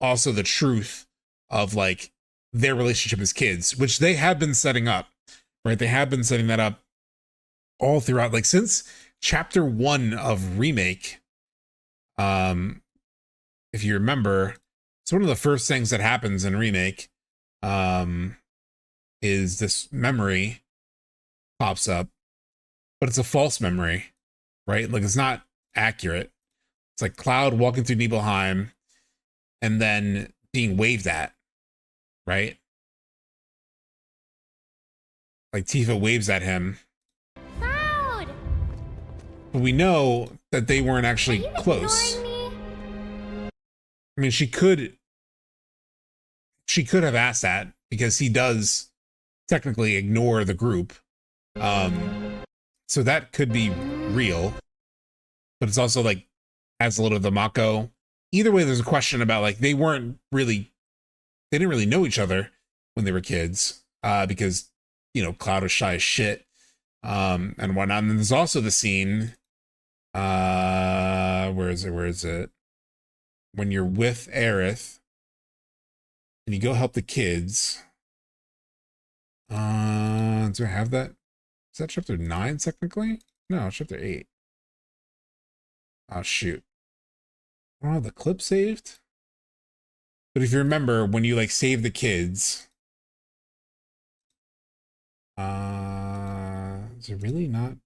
also the truth of like their relationship as kids, which they have been setting up, right? They have been setting that up all throughout, like since chapter 1 of Remake. If you remember, it's one of the first things that happens in Remake, is this memory pops up, but it's a false memory, right? Like it's not accurate. It's like Cloud walking through Nibelheim and then being waved at, right? Like Tifa waves at him. Cloud! But we know that they weren't actually close. I mean, she could have asked that because he does technically ignore the group. So that could be real, but it's also like adds a little of the Mako. Either way, there's a question about like they didn't really know each other when they were kids, because you know Cloud was shy as shit, and whatnot. And then there's also the scene, where is it? When you're with Aerith and you go help the kids. Do I have that? Is that chapter 9 technically? No, it's chapter 8. Oh shoot. I don't have the clip saved. But if you remember, when you like save the kids, does it really not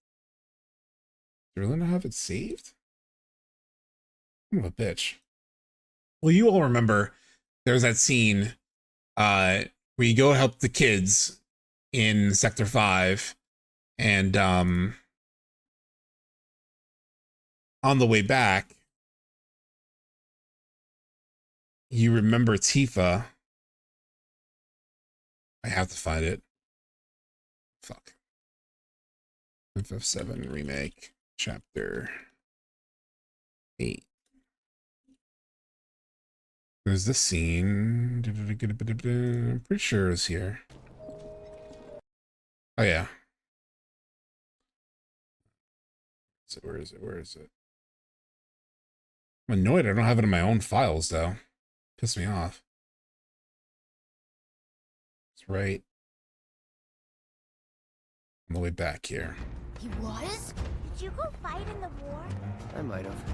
have it saved? I'm a bitch. Well, you all remember there's that scene where you go help the kids in Sector 5, and on the way back, you remember Tifa. I have to find it. Fuck. FF7 Remake, Chapter 8. There's this scene. I'm pretty sure it's here. Oh yeah. So where is it? I'm annoyed I don't have it in my own files though. Piss me off. It's right on the way back here. He was? Did you go fight in the war? I might have.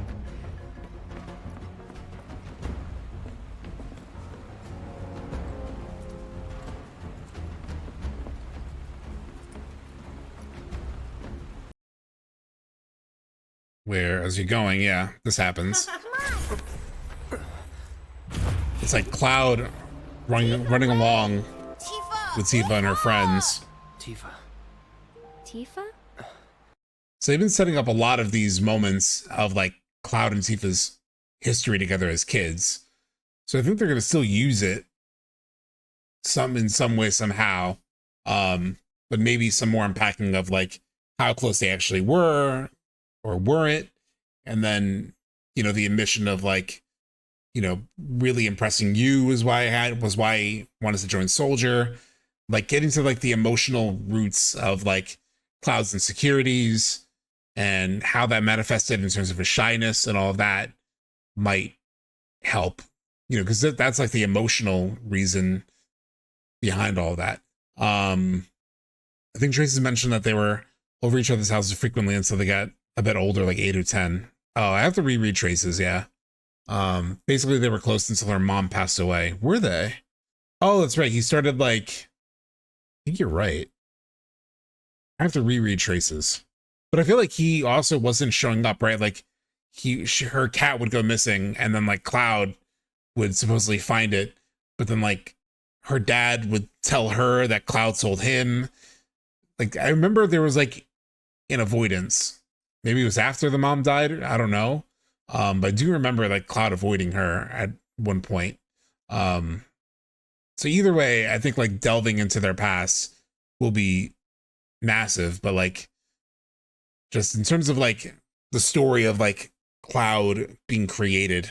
Where, as you're going, yeah, this happens. It's like Cloud running along with Tifa and her friends. Tifa. Tifa? So they've been setting up a lot of these moments of like Cloud and Tifa's history together as kids. So I think they're going to still use it in some way, somehow. But maybe some more unpacking of like how close they actually were or weren't. And then, you know, the admission of like, you know, really impressing you was why I wanted to join Soldier. Like getting to like the emotional roots of like Cloud's insecurities and how that manifested in terms of his shyness and all of that might help, you know, because that's like the emotional reason behind all of that. I think Traces mentioned that they were over each other's houses frequently until they got a bit older, like 8 or 10. Oh, I have to reread Traces, yeah. Basically they were close until her mom passed away. Were they? Oh, that's right. He started like, I think you're right. I have to reread Traces. But I feel like he also wasn't showing up, right? Like her cat would go missing and then like Cloud would supposedly find it, but then like her dad would tell her that Cloud told him. Like I remember there was like an avoidance. Maybe it was after the mom died. I don't know. But I do remember like Cloud avoiding her at one point. So either way, I think like delving into their past will be massive, but like just in terms of like the story of like Cloud being created,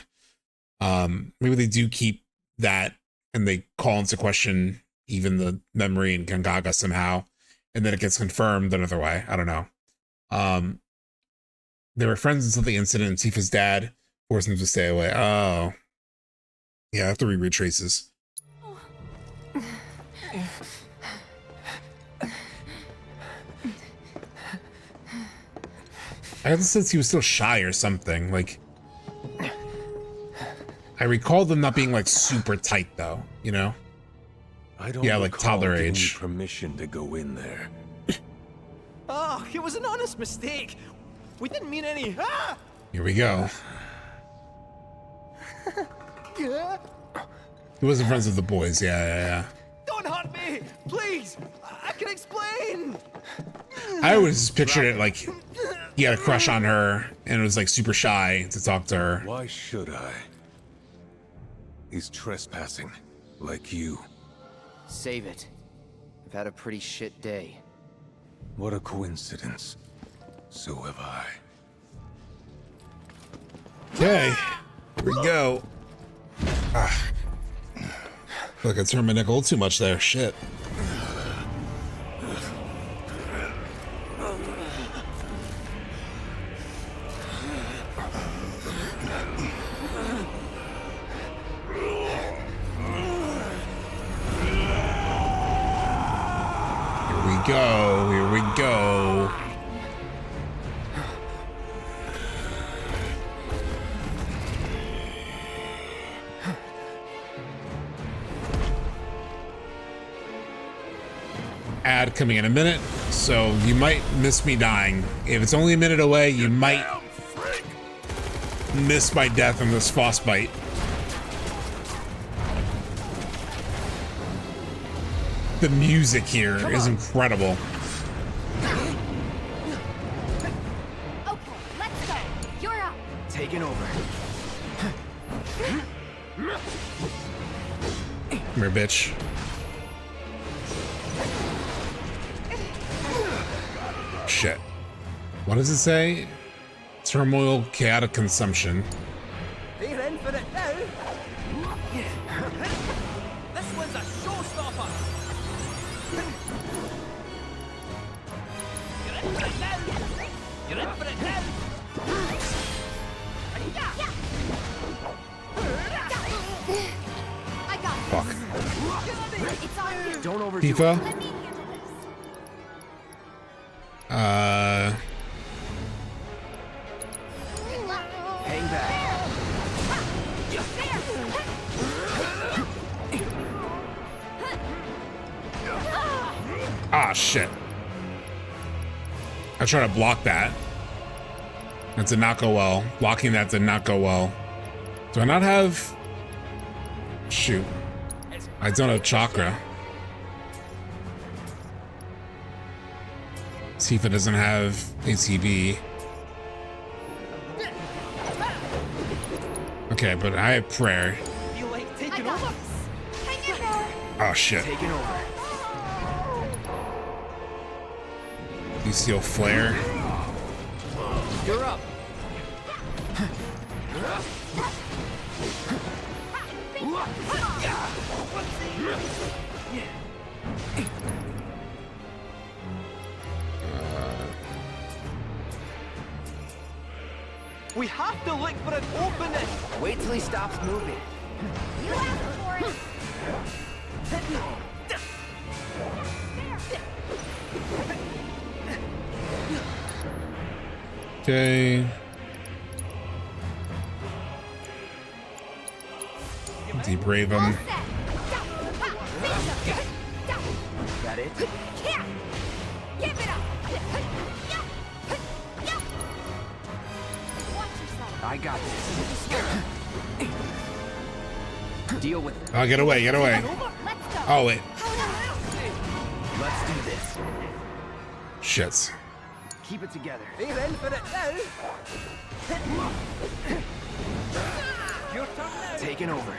maybe they do keep that and they call into question even the memory in Gangaga somehow, and then it gets confirmed another way. I don't know. They were friends until the incident and Tifa's dad forced him to stay away. Oh. Yeah, I have to reread Traces. I had the sense he was still shy or something. Like, I recall them not being like super tight though, you know? I don't like toddler giving age. you permission to go in there. Oh, it was an honest mistake. We didn't mean any. Ah! Here we go. He wasn't friends with the boys. Yeah. Don't hurt me, please. I can explain. I always pictured it like he had a crush on her and was like super shy to talk to her. Why should I? He's trespassing, like you. Save it. I've had a pretty shit day. What a coincidence. So have I. Okay, here we go. Look, I turned my neck a little too much there. Shit. Here we go. Ad coming in a minute, so you might miss me dying. If it's only a minute away, you might miss my death in this frostbite. The music here is incredible. Okay, let's go. You're up. Taking over. Come here, bitch. Shit. What does it say? Turmoil, chaotic consumption. They're in for it now. This one's a showstopper. You're in for it now. You're in for it now. I got Fuck. this. It's on you. Don't overdo it. Tifa? Let me handle this. Hang back. Ah, shit. I try to block that. That did not go well. Blocking that did not go well. Do I not have... Shoot. I don't have chakra. Tifa doesn't have ATB. Okay, but I have prayer. Feel like taking over. Hang in there. Oh shit. Taking over. You steal flare. You're up. We have to look for an opening. Wait till he stops moving. You asked for it. Okay. Debrave him. Got it? Give it up. I got this. Deal with it. Oh, get away, get away. Oh, wait. Let's do this. Shits. Keep it together. You're in for it now. Your turn now. Taking over.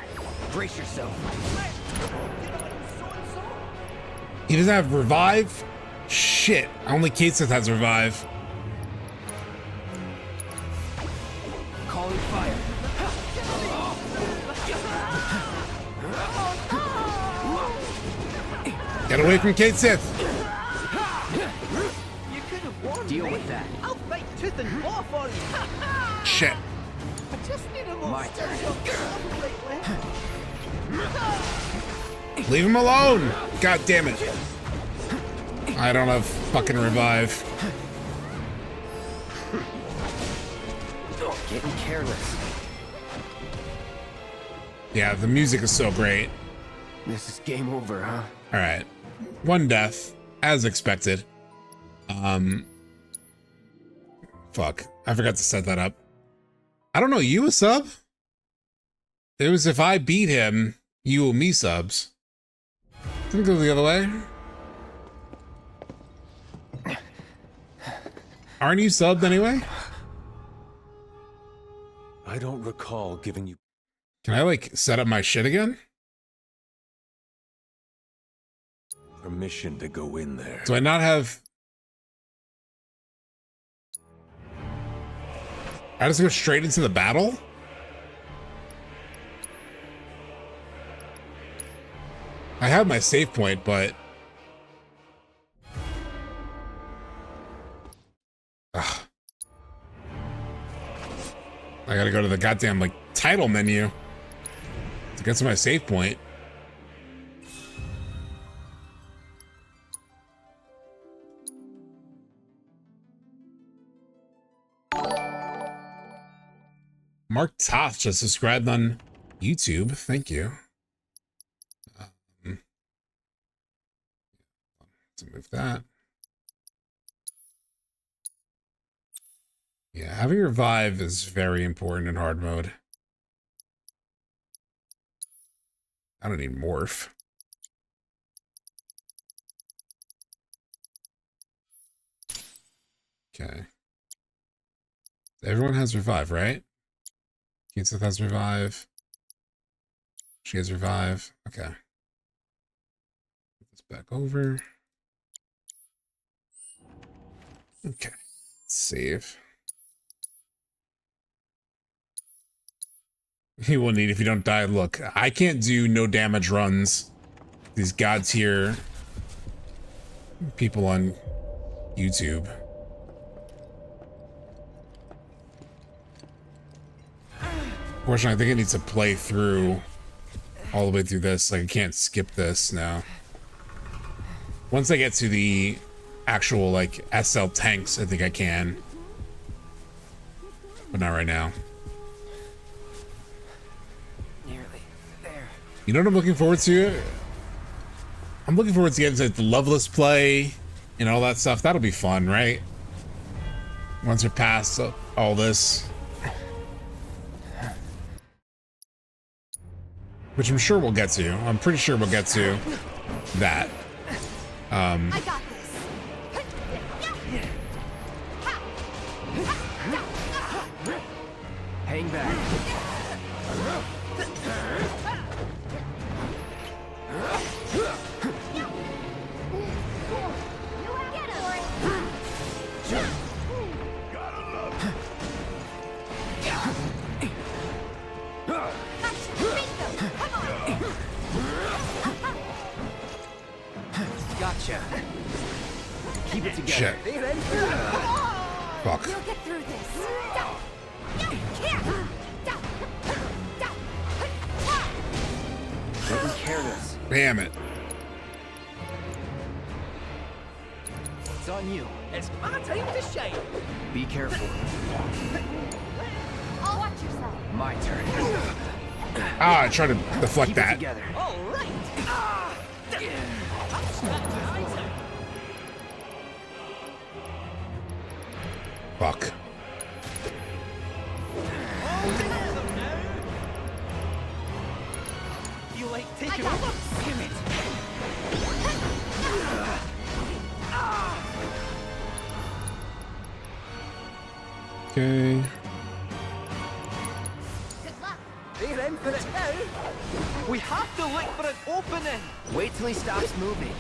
Brace yourself. He doesn't have revive? Shit. Only Kate Sith has revive. Calling fire. Get away from Kate Sith. You could have warned Deal with that. I'll fight tooth and claw for you. Shit. I just need a more My turn. Leave him alone. God damn it. I don't have fucking revive. Getting careless. Yeah, the music is so great. This is game over, huh? All right. One death, as expected. Fuck. I forgot to set that up. I don't know. You a sub? It was if I beat him, you owe me subs. Didn't go the other way. Aren't you subbed anyway? I don't recall giving you Can I like set up my shit again? permission to go in there. Do I not have... I just go straight into the battle? I have my save point, but... Ugh. I gotta go to the goddamn, like, title menu to get to my save point. Mark Toth just subscribed on YouTube. Thank you. Let's move that. Yeah, having revive is very important in hard mode. I don't need morph. Okay. Everyone has revive, right? Kinseth has revive. She has revive. Okay. Put this back over. Okay. Save. You will need if you don't die. Look, I can't do no damage runs. These god tier people on YouTube. Unfortunately, I think I need to play through all the way through this. Like, I can't skip this now. Once I get to the actual, like, SL tanks, I think I can. But not right now. Nearly there. You know what I'm looking forward to? I'm looking forward to getting to the Loveless play and all that stuff. That'll be fun, right? Once we're past all this. Which I'm sure we'll get to. I'm pretty sure we'll get to that. I got this. Hang back. together. Shit. Fuck. We'll get through this. Getting careless. Damn it. It's on you. It's my time to shine. Be careful. I'll watch yourself. My turn. Ah, I tried to deflect Keep it that. together. All right. Fuck. You like taking over? Damn it. Okay. They're in for it now. We have to look for an opening. Wait till he stops moving.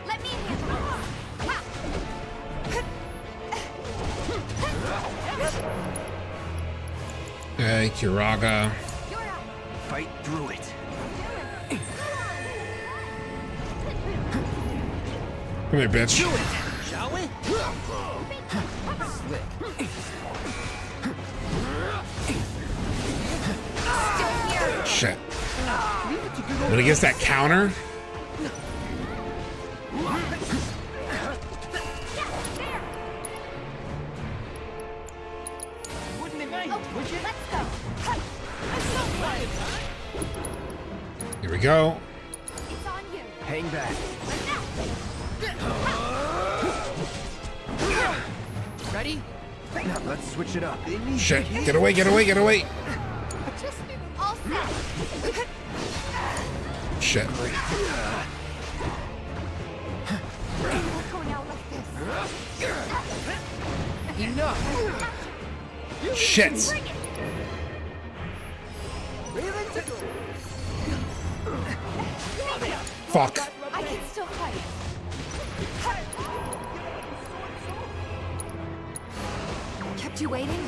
Let me handle Okay, Kiraga. Fight through it. Come here, bitch. Do it, shall we? Shit. But he gets that counter. Wouldn't it mind, would you? Let's go. Here we go. It's on you. Hang back. Ready? Now let's switch it up. Shit. Get away, get away, get away. Just all set. Shit. We'll go now like this. Enough. Shit. Fuck. I can still fight. Kept you waiting?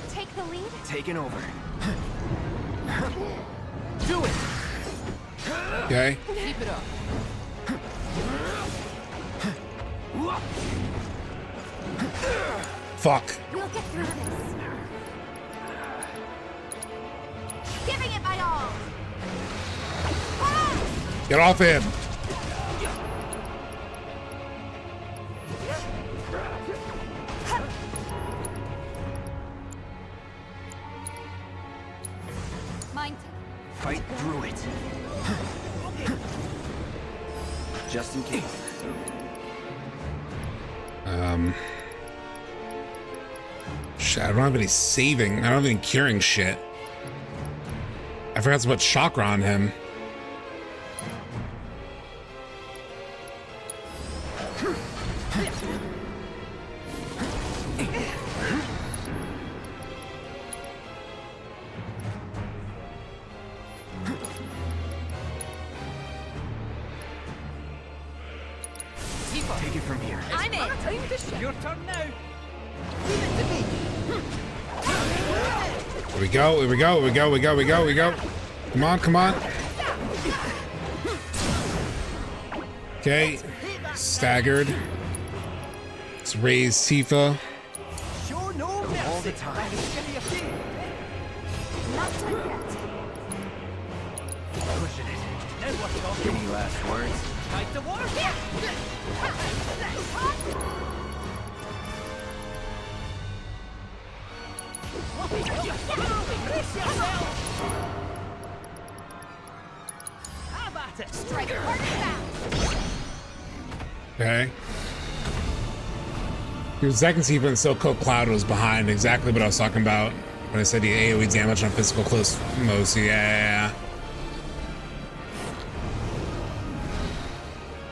Take the lead? Taking over. Do it. Okay. Keep it up. Fuck. We'll get through this. Giving it my all. Get off him. Mine. Fight through it. Just in case. Shit, I don't have any saving. I don't have any curing shit. I forgot to put chakra on him. Take it from here. I'm in. Your turn now. Here we go, here we go, here we go, we go, we go, we go. Come on, come on. Okay. Staggered. Let's raise Tifa. Show no mercy. All the time. Not done yet. Pushing it. Now we're talking. Any last words? Fight the war. Have at it. Strike hard and fast. Okay. Your second Tifa and Silco Cloud was behind exactly what I was talking about when I said he AoE damage on physical close moves. Yeah.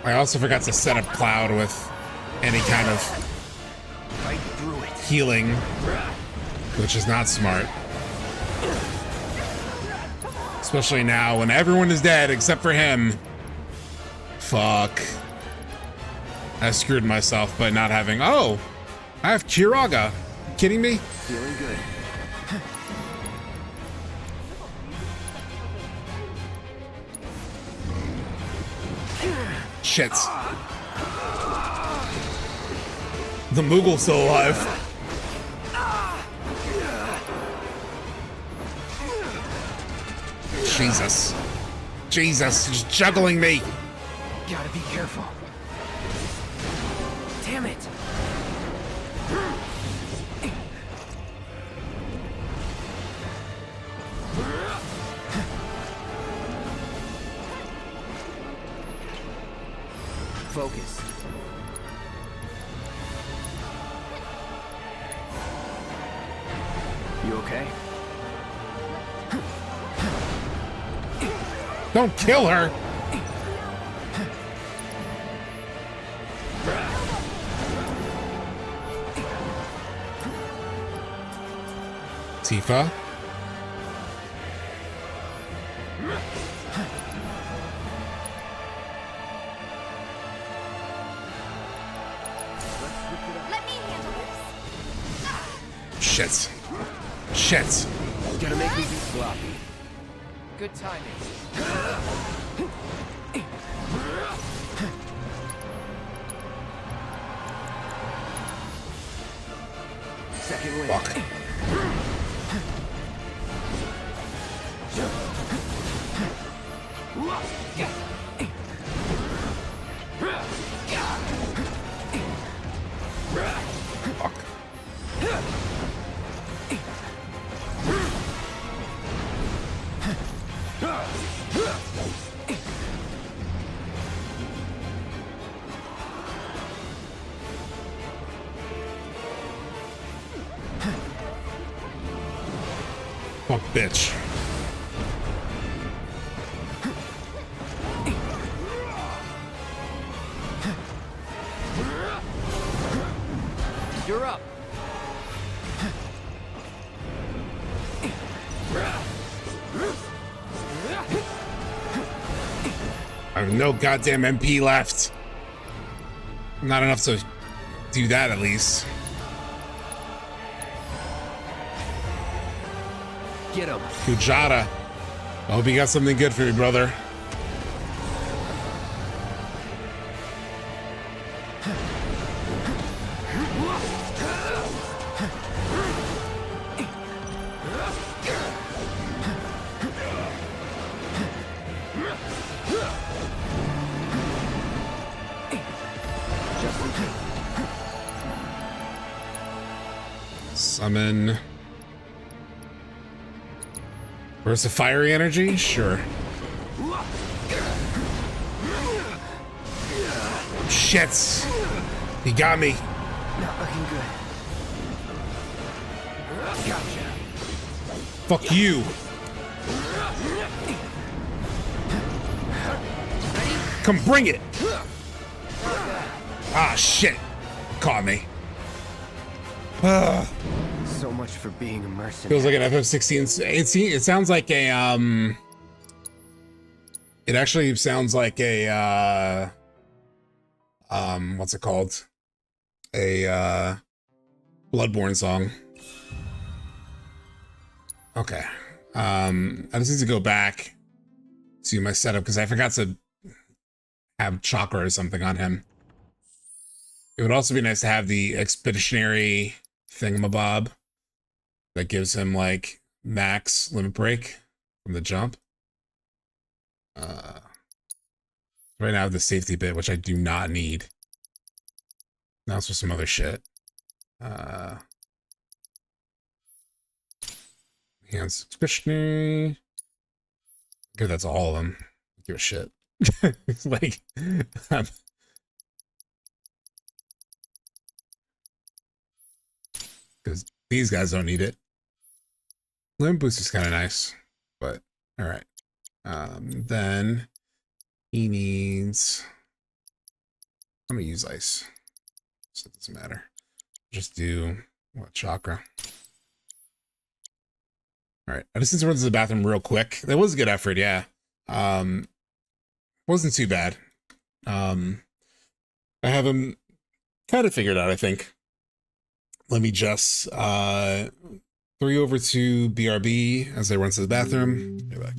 I also forgot to set up Cloud with any kind of healing, which is not smart. Especially now when everyone is dead except for him. Fuck. I screwed myself by not having... Oh! I have Kiraga. You kidding me? Feeling good. Shit. The Moogle's still alive. Jesus. Jesus, he's juggling me. Gotta be careful. Damn it. Focus. You okay? Don't kill her. Tifa. Shit. Shit. Gonna make me be sloppy. Good timing. Second win. Fuck. Fuck. Fuck, bitch. You're up. I have no goddamn MP left. Not enough to do that, at least. Get him. Kujata. I hope you got something good for me, brother. Summon. Where's the fiery energy? Sure. Shit. He got me. Not looking good. Gotcha. Fuck you. Come bring it. Ah, shit. Caught me. So much for being a mercenary. Feels like an FF16. It sounds like a it actually sounds like a what's it called? A Bloodborne song. Okay. I just need to go back to my setup because I forgot to have chakra or something on him. It would also be nice to have the expeditionary thingamabob that gives him like max limit break from the jump. Right now I have the safety bit, which I do not need. Now it's for some other shit. Hands expeditionary. Okay, that's all of them. Give a shit. It's like because these guys don't need it. Limit boost is kind of nice, but all right. Then he needs. I'm gonna use ice, so it doesn't matter. Just do what chakra? All right, I just need to run to the bathroom real quick. That was a good effort, yeah. Wasn't too bad. I have him kind of figured out, I think. Let me just 3 over to BRB as I run to the bathroom. Be back.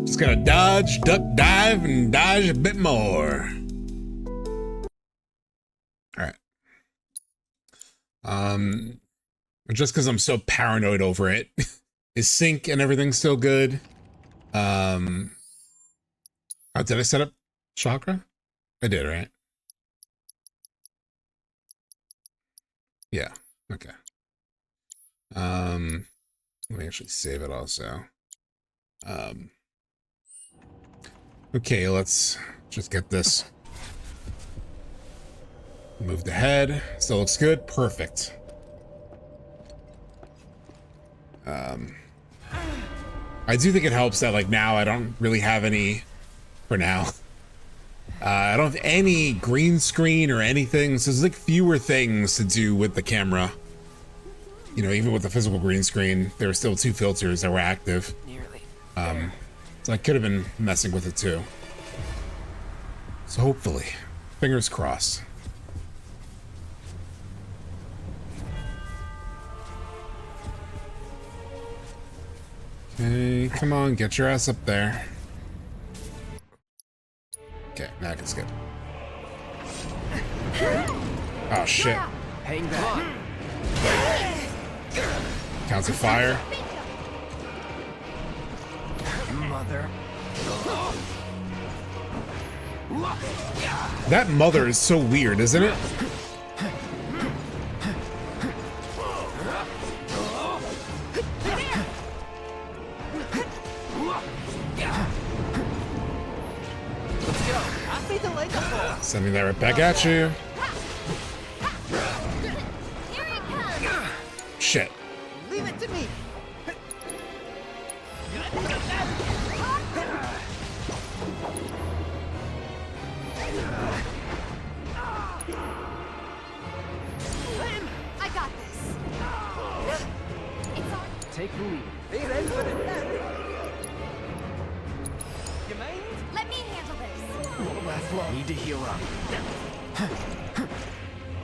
Just gotta dodge, duck, dive, and dodge a bit more. All right. Just because I'm so paranoid over it, is sync and everything still good? Oh, did I set up chakra? I did, right? Yeah. Okay. Let me actually save it also. Okay, let's just get this moved ahead. Still looks good. Perfect. I do think it helps that like now I don't really have any, for now, I don't have any green screen or anything, so there's like fewer things to do with the camera. You know, even with the physical green screen, there were still 2 filters that were active. So I could have been messing with it too. So hopefully, fingers crossed. Okay, come on, get your ass up there. Okay, now I can skip. Oh shit. Hang back. Counts of fire. Mother. That mother is so weird, isn't it? Sending that right back at you. Shit. Leave it to me. I got this. Take the lead. Hey, ready for it. You mind? Let me handle this. Won't last long. Need to heal up.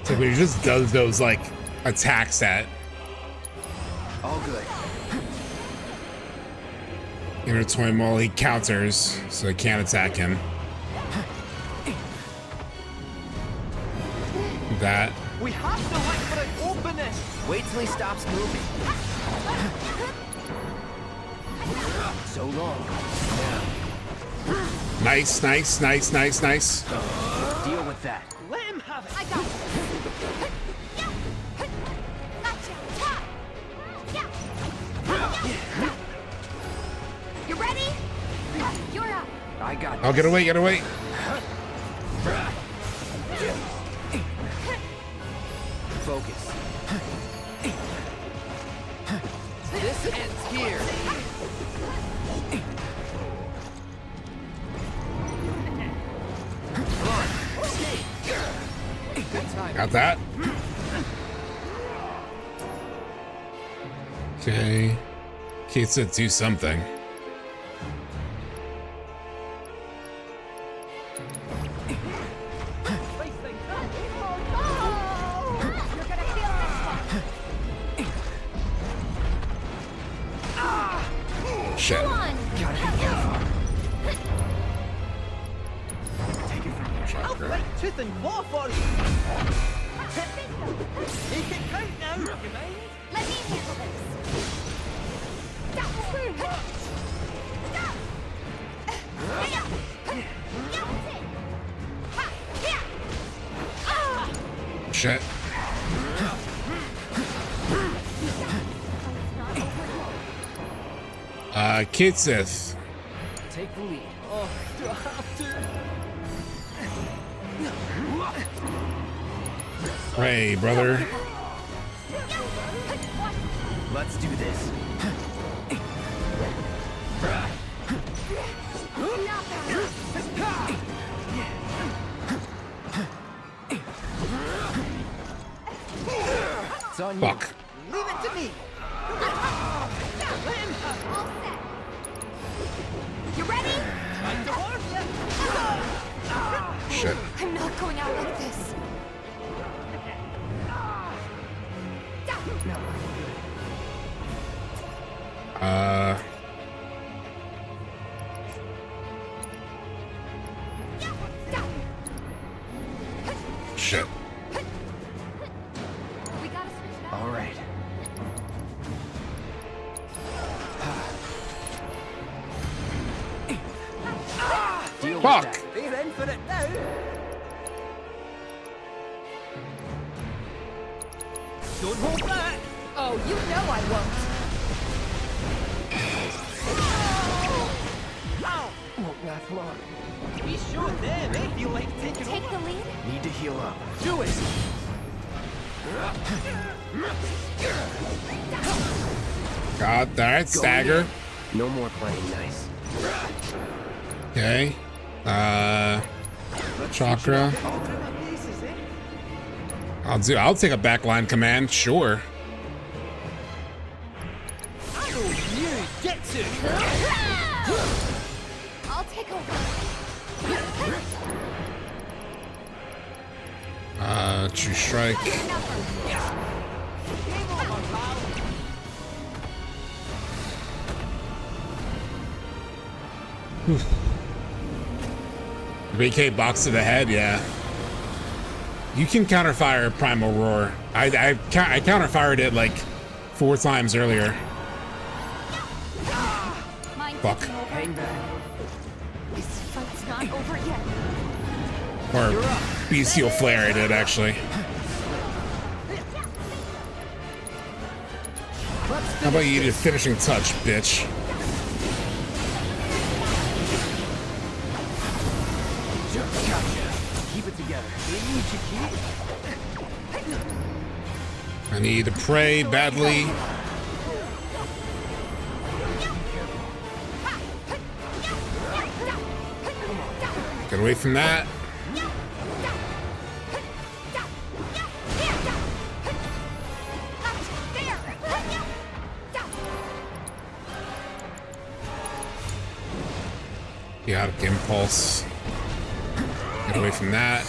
It's like when he just does those like attacks that All good. intertwine while he counters, so he can't attack him. That. We have to wait for it open it. Wait till he stops moving. So long. Nice, nice, nice, nice, nice. Deal with that. Let him have it. I got it. You ready? You're up. I I got Oh, get away, get away. Focus. This ends here. Got that. Okay. Kate said do something. Shit. I'll fight tooth and claw for you. Make it count now, you mind? Let me handle this. Shit. Kid Sith. Take the lead. Oh, do I have to? Hey, brother. Let's do this. It's on you. Fuck. Leave it to me. You ready? Time to warm you. Shit. I'm not going out like this. Shit. All right. Fuck. They're in for it now. Don't hold back. Oh, you know I won't. Ow. Won't last long. We showed them, eh? Feel like taking Take over. the lead? Need to heal up. Do it. Got that. Stagger. No more playing nice. Okay. Chakra. I'll take a backline command, sure. I know you get to. I'll take over. True strike. VK box to the head, yeah. You can counterfire Primal Roar. I counterfired it like 4 times earlier. Fuck. Hang back. This fight's not over yet. Or Bestial Flare I did, actually. How about you do a finishing touch, bitch? Keep it together. I need to pray badly. Get away from that. Chaotic Impulse. Get away from that.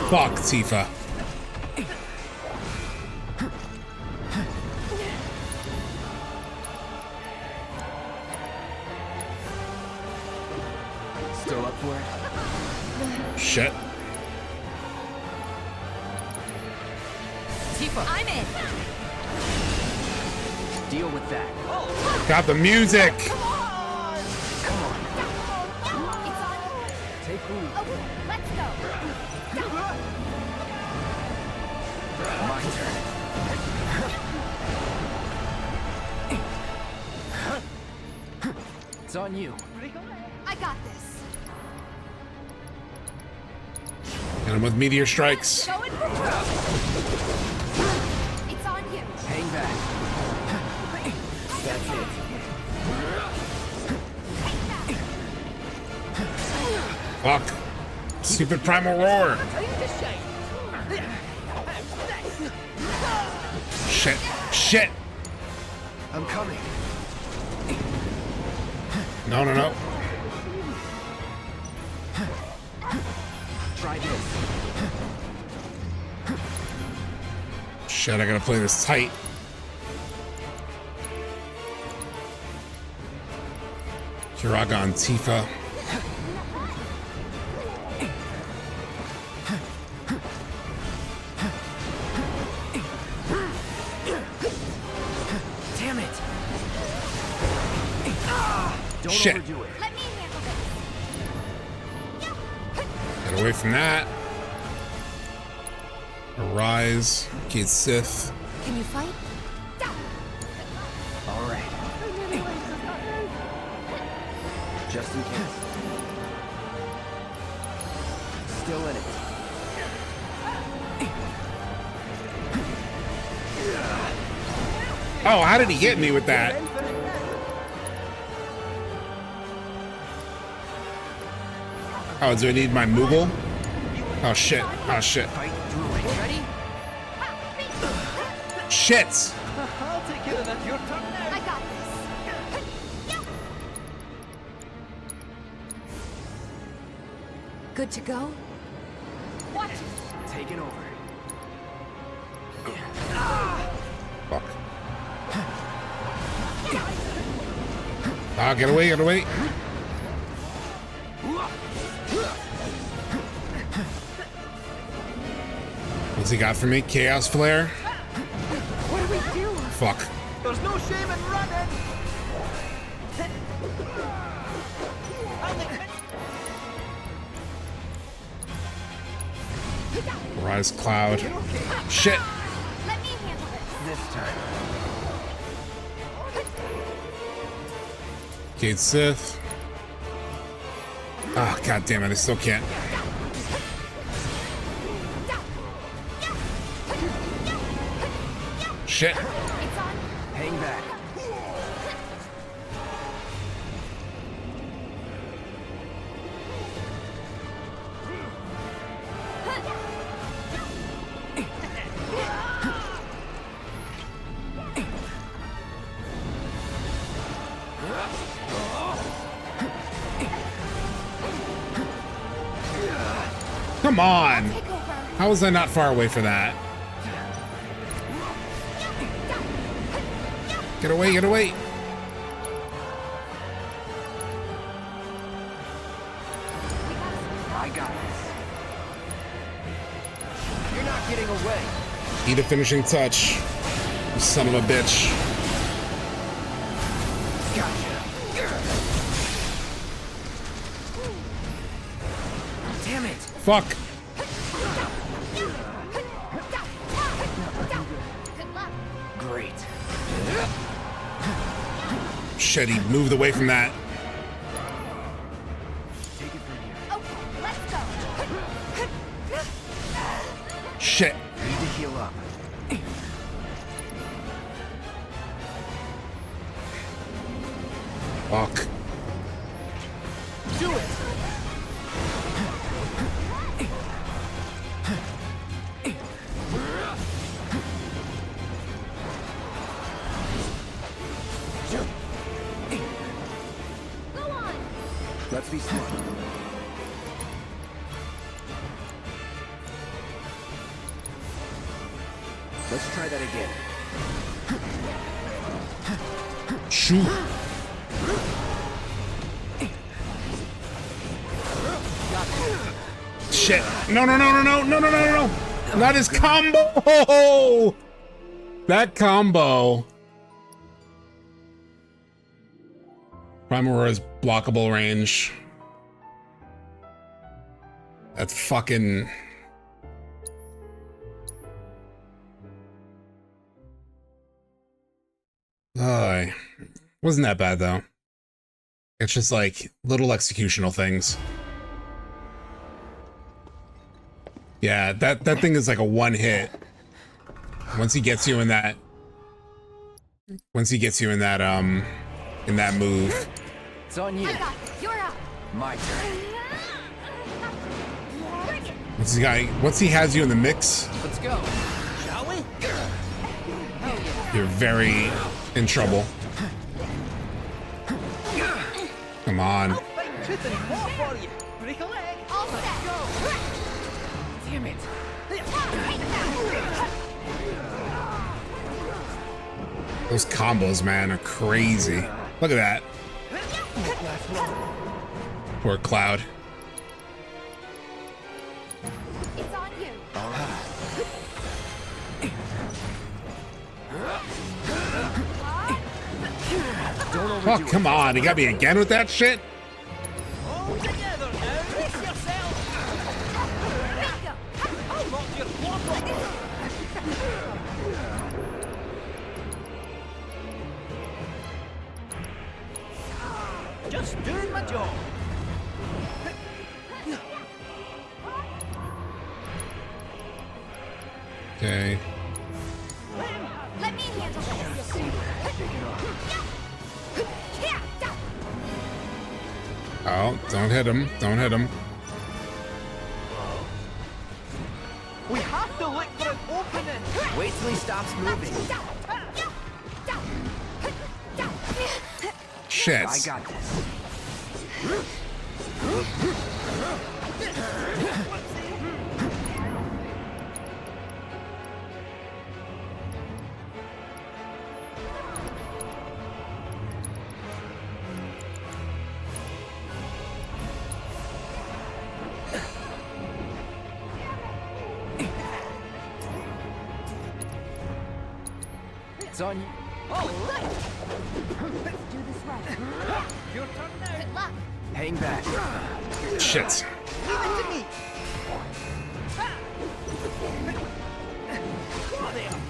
Fuck, Tifa. Still up for it? Shit. Tifa, I'm in. Deal with that. Got the music. Take the lead. Let's go. My turn. It's It's on you. I got this. Hit him with meteor strikes. Going for broke. It's on you. Hang back. That's it. Fuck. Stupid primal roar. Shit. Shit. I'm coming. No, no, no. Try this. Shit, I gotta play this tight. Kiraga and Tifa. Damn it. Don't Shit. overdo it. Let me handle this. Get away from that. Arise. Kid Sith. Can you fight? All right. Just in case. Still in it. Oh, how did he get me with that? Oh, do I need my Moogle? Oh shit. Oh shit. Ready? Shit! I'll take care of that. Your turn now. I got this. Good to go? Watch it. Taking over. Fuck. Ah, get away, get away. What's he got for me? Chaos Flare? What do we do? Fuck. There's no shame in running. Rise Cloud. Shit. Let me handle this. This time. Kid Sith. Ah, god damn it, I still can't. Shit. Hang back. Come on. How was I not far away for that? Get away, get away. I got this. You're not getting away. Eat a finishing touch. You son of a bitch. Gotcha. Damn it. Fuck. Great. Shit, he moved away from that. Take it from here. Okay, let's go. Shit. Need to heal up. Fuck. Do it. Go on. Let's be smart. Let's try that again. Shoot. Shit. No, no, no, no, no, no, no, no, no. Not his combo. That combo. Primal Roar's blockable range. That's fucking... Wasn't that bad though. It's just like little executional things. Yeah, that thing is like a one hit. Once he gets you in that move. It's on you. You're up. My turn. Once he has you in the mix, Let's go. Shall we? you're very in trouble. Come on. I'll fight tooth and claw for you. Break a leg. All set. Go. Damn it. Those combos, man, are crazy. Look at that. Poor Cloud. It's on you. Oh, come on. You got me again with that shit? All together now. Brace yourself. I'll knock your block off. Just doing my job. Okay. Let me handle this. Oh, don't hit him. Don't hit him. We have to look for an opening. Wait till he stops moving. Shit. I got this. It's on you. All right. Let's do this right. Your turn now. Good luck. Hang back. Shit. Leave it to me.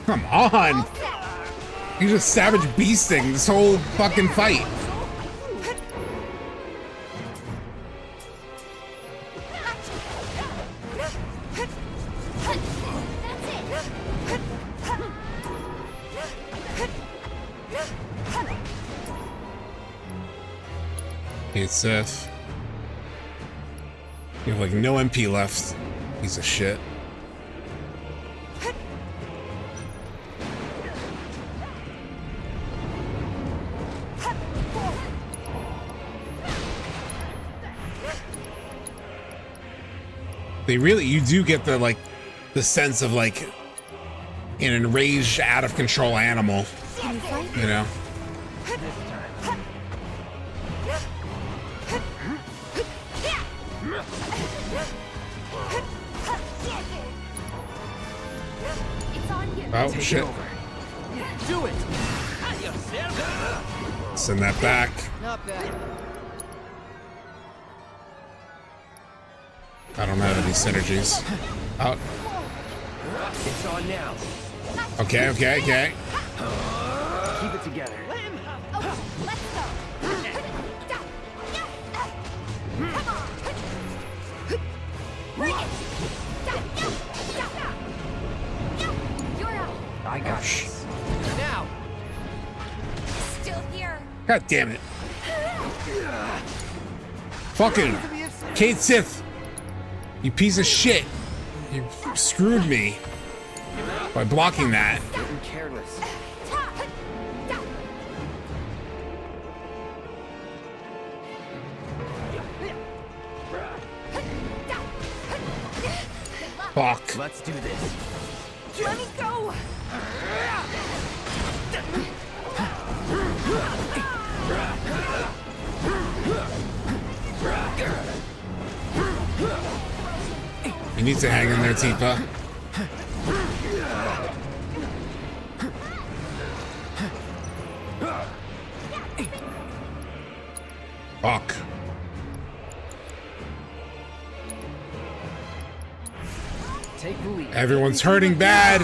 Come on. He's just savage beasting this whole fucking fight. Hey, Seth. You have like no MP left. Piece of shit. They really, you do get the like, the sense of like an enraged, out of control animal. You know? It's on you. Oh, shit. Do it. At your service. Send that back. Not bad. I don't have any synergies. Oh, It's on now. okay, okay, okay. Keep it together. Let him have it. Oh, let's go. Come on. Bring it. You're up. I got this. Now. Still here. God damn it. Fucking Kate Sith. You piece of shit. You screwed me by blocking that. Getting careless. Fuck. Let's do this. Let me go. You need to hang in there, Tifa. Fuck. Take the lead. Everyone's hurting bad.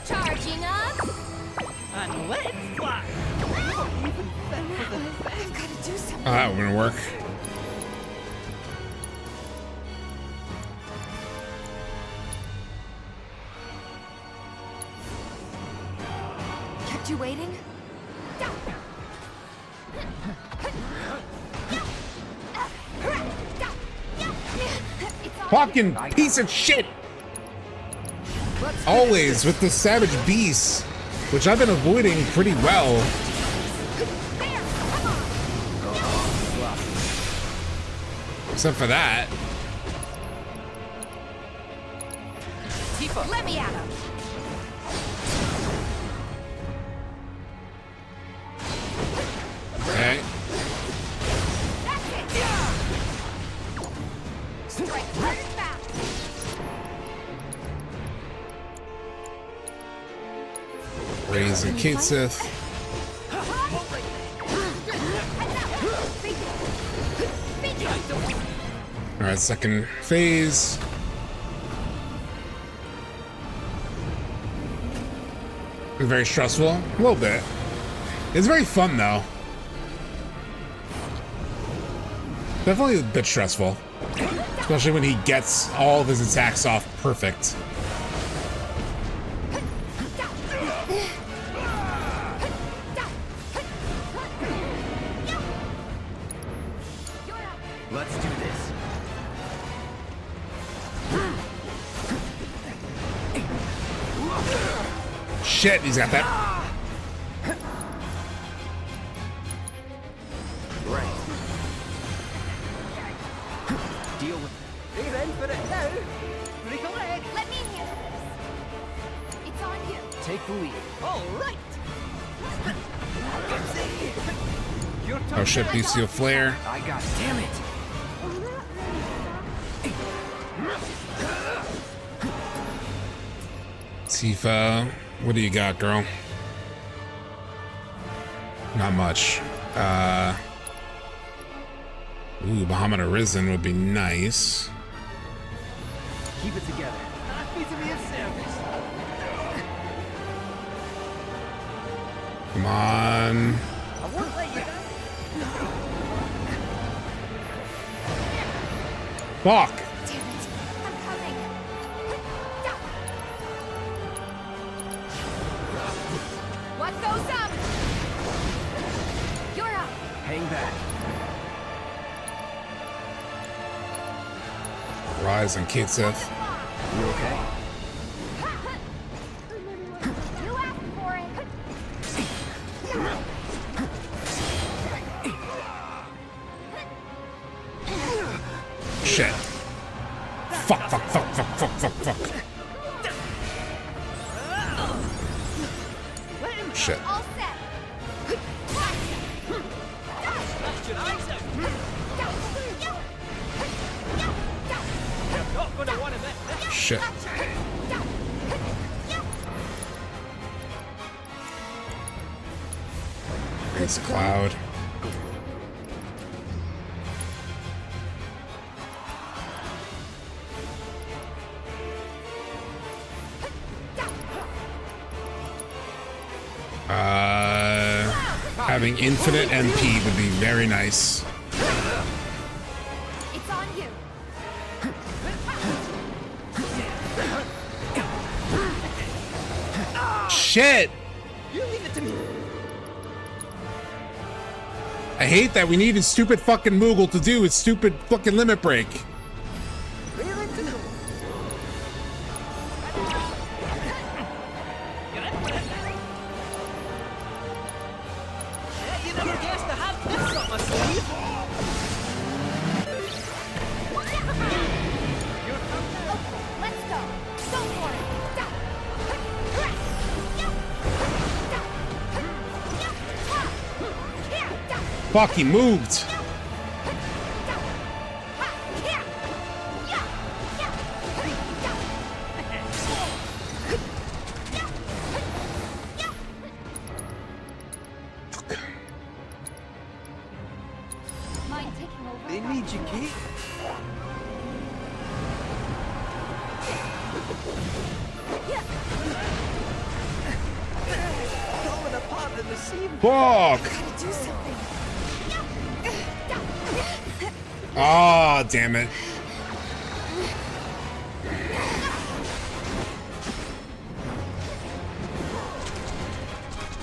Charging up. Oh, that wouldn't work. Kept you waiting? Fucking piece of shit! Always with the savage beasts, which I've been avoiding pretty well. Except for that. Tifa, let me at him. Okay. Strike hard and fast. Raise and Kate Sith. Alright, second phase. It's very stressful. A little bit. It's very fun though. Definitely a bit stressful. Especially when he gets all of his attacks off perfect. Let's do this. Shit, he's got that. Right. Deal with it. You're in for it now. Break a leg. Let me handle this. It's on you. Take the lead. All right. Your turn. Oh shit, Bestial Flare. I got it. Damn it. Tifa, what do you got, girl? Not much. Ooh, Bahamut Arisen would be nice. Keep it together. Happy to be of service. Come on. I won't let you down. Fuck. Damn it. I'm coming. What goes up? You're up. Hang back. Rise and Kate Sith. You okay? You asked for it. Shit. Fuck, fuck, fuck, fuck, fuck, fuck, fuck. Shit. All set. Blast your eyes out. You're not gonna want to let this. Shit. It's Cloud. Having infinite MP would be very nice. It's on you. Shit! You leave it to me. I hate that we needed stupid fucking Moogle to do his stupid fucking limit break. Reel into the you never guessed to have this up my sleeve. Let's go. Go for it. Fuck, he moved. Mind taking over? They need you, Kate. Falling apart in the seam. Fuck. Gotta do something. Oh, damn it.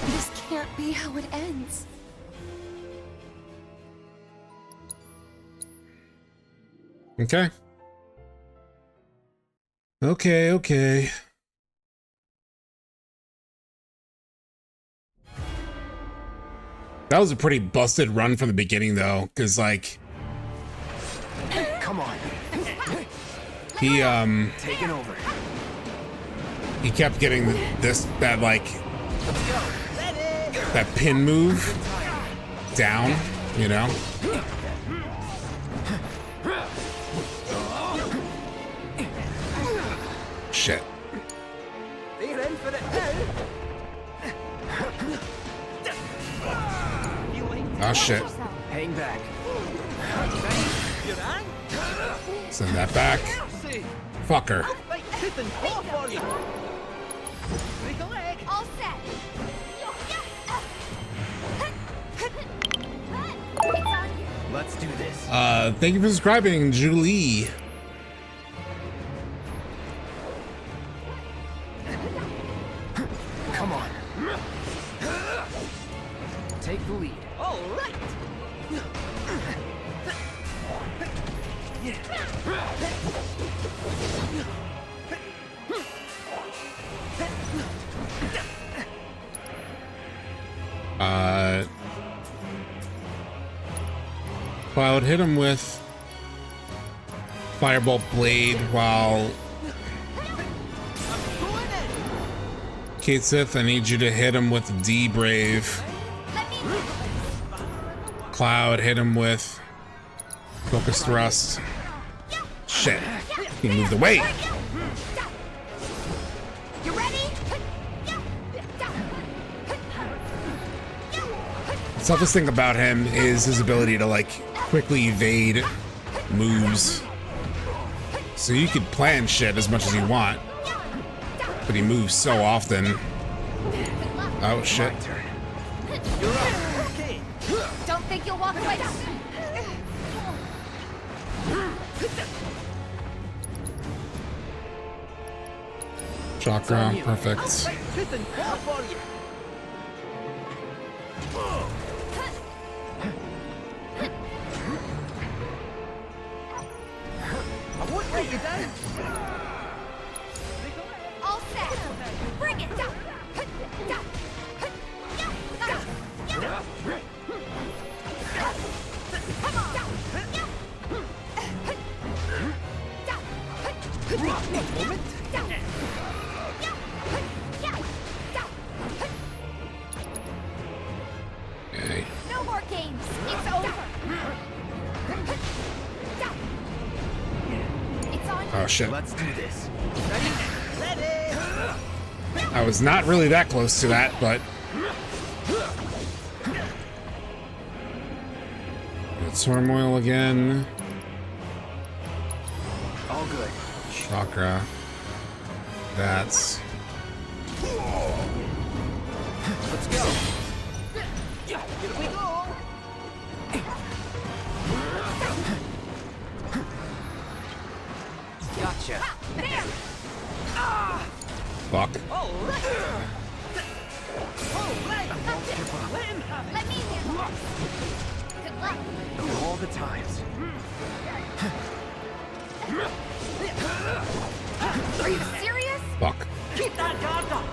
This can't be how it ends. Okay. Okay. That was a pretty busted run from the beginning, though, because, like, Come on. he, Taking over. he kept getting that pin move down, you know? Shit. They're in for it now. Oh, shit. Hang back. Send that back. Fucker. All set. Let's do this. Thank you for subscribing, Julie. Come on. Take the lead. All right. Cloud, hit him with Firebolt Blade while Kate Sith, I need you to hit him with D Brave. Cloud, hit him with Focus Thrust. Shit. He moved away. You ready? The toughest thing about him is his ability to, like, quickly evade moves. So you could plan shit as much as you want, but he moves so often. Oh shit. Don't think you'll walk away. Chakra, perfect. I won't let you down. All set. Bring it. Okay. No more games. It's over. It's on. Oh shit. Let's do this. I was not really that close to that, but Turmoil again. All good. Chakra. That's Let's go. Here we go. Gotcha. There. fuck. All right. Let me handle it. Good luck. All the times. Are you serious? Fuck. Keep that guard up.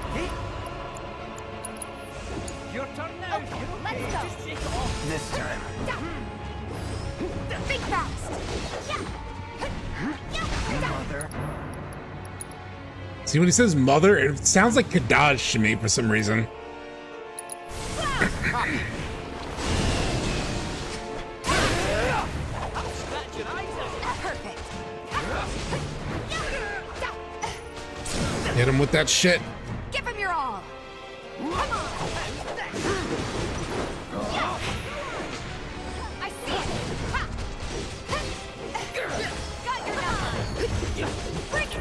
Your turn now. Okay, let's go. Just shake it off. This time. Think fast. Mother. See, when he says mother, it sounds like Kadaj to me for some reason. Perfect. Hit him with that shit. Give him your all. Come on. I see it. Ha. Got your number. Break it.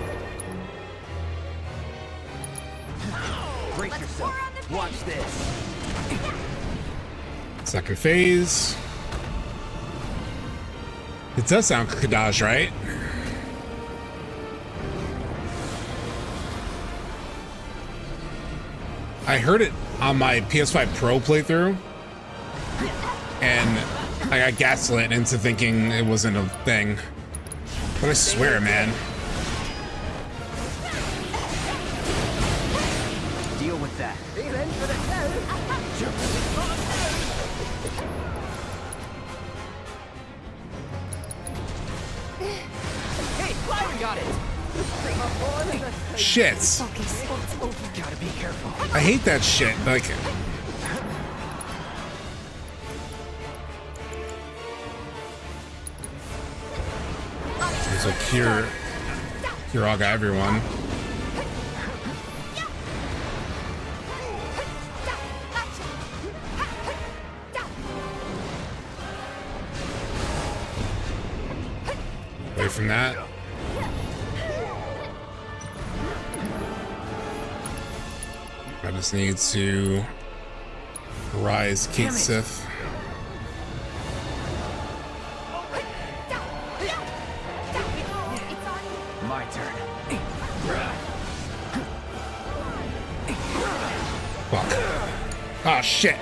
Brace Let's yourself. pour on the Watch this. Second phase. It does sound Kadaj, right? I heard it on my PS5 Pro playthrough, and I got gaslit into thinking it wasn't a thing. But I swear, man. Deal with that. Hey, Byron got it. Shit. Focus. It's over. Gotta be careful. I hate that shit. Like, it's like cure all got everyone. Away from that. I just need to rise Kate Sith. My turn. Fuck. Ah, shit.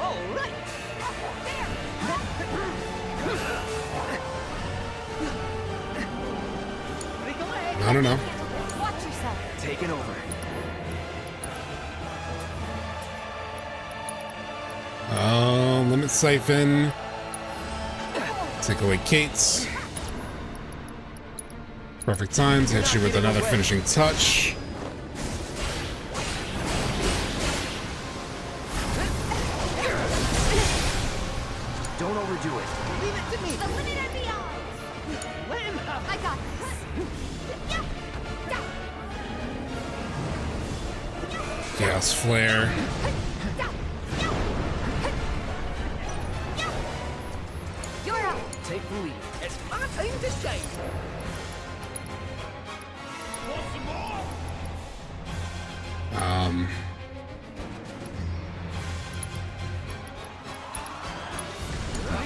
I don't know. Watch yourself. Take it over. Limit Siphon. Take away Kate's. Perfect time to hit you with another finishing touch. Don't overdo it. Leave it to me. The limit and beyond. Let him have it. I got this. Chaos Flare. You're up. Take the lead. It's my time to shine.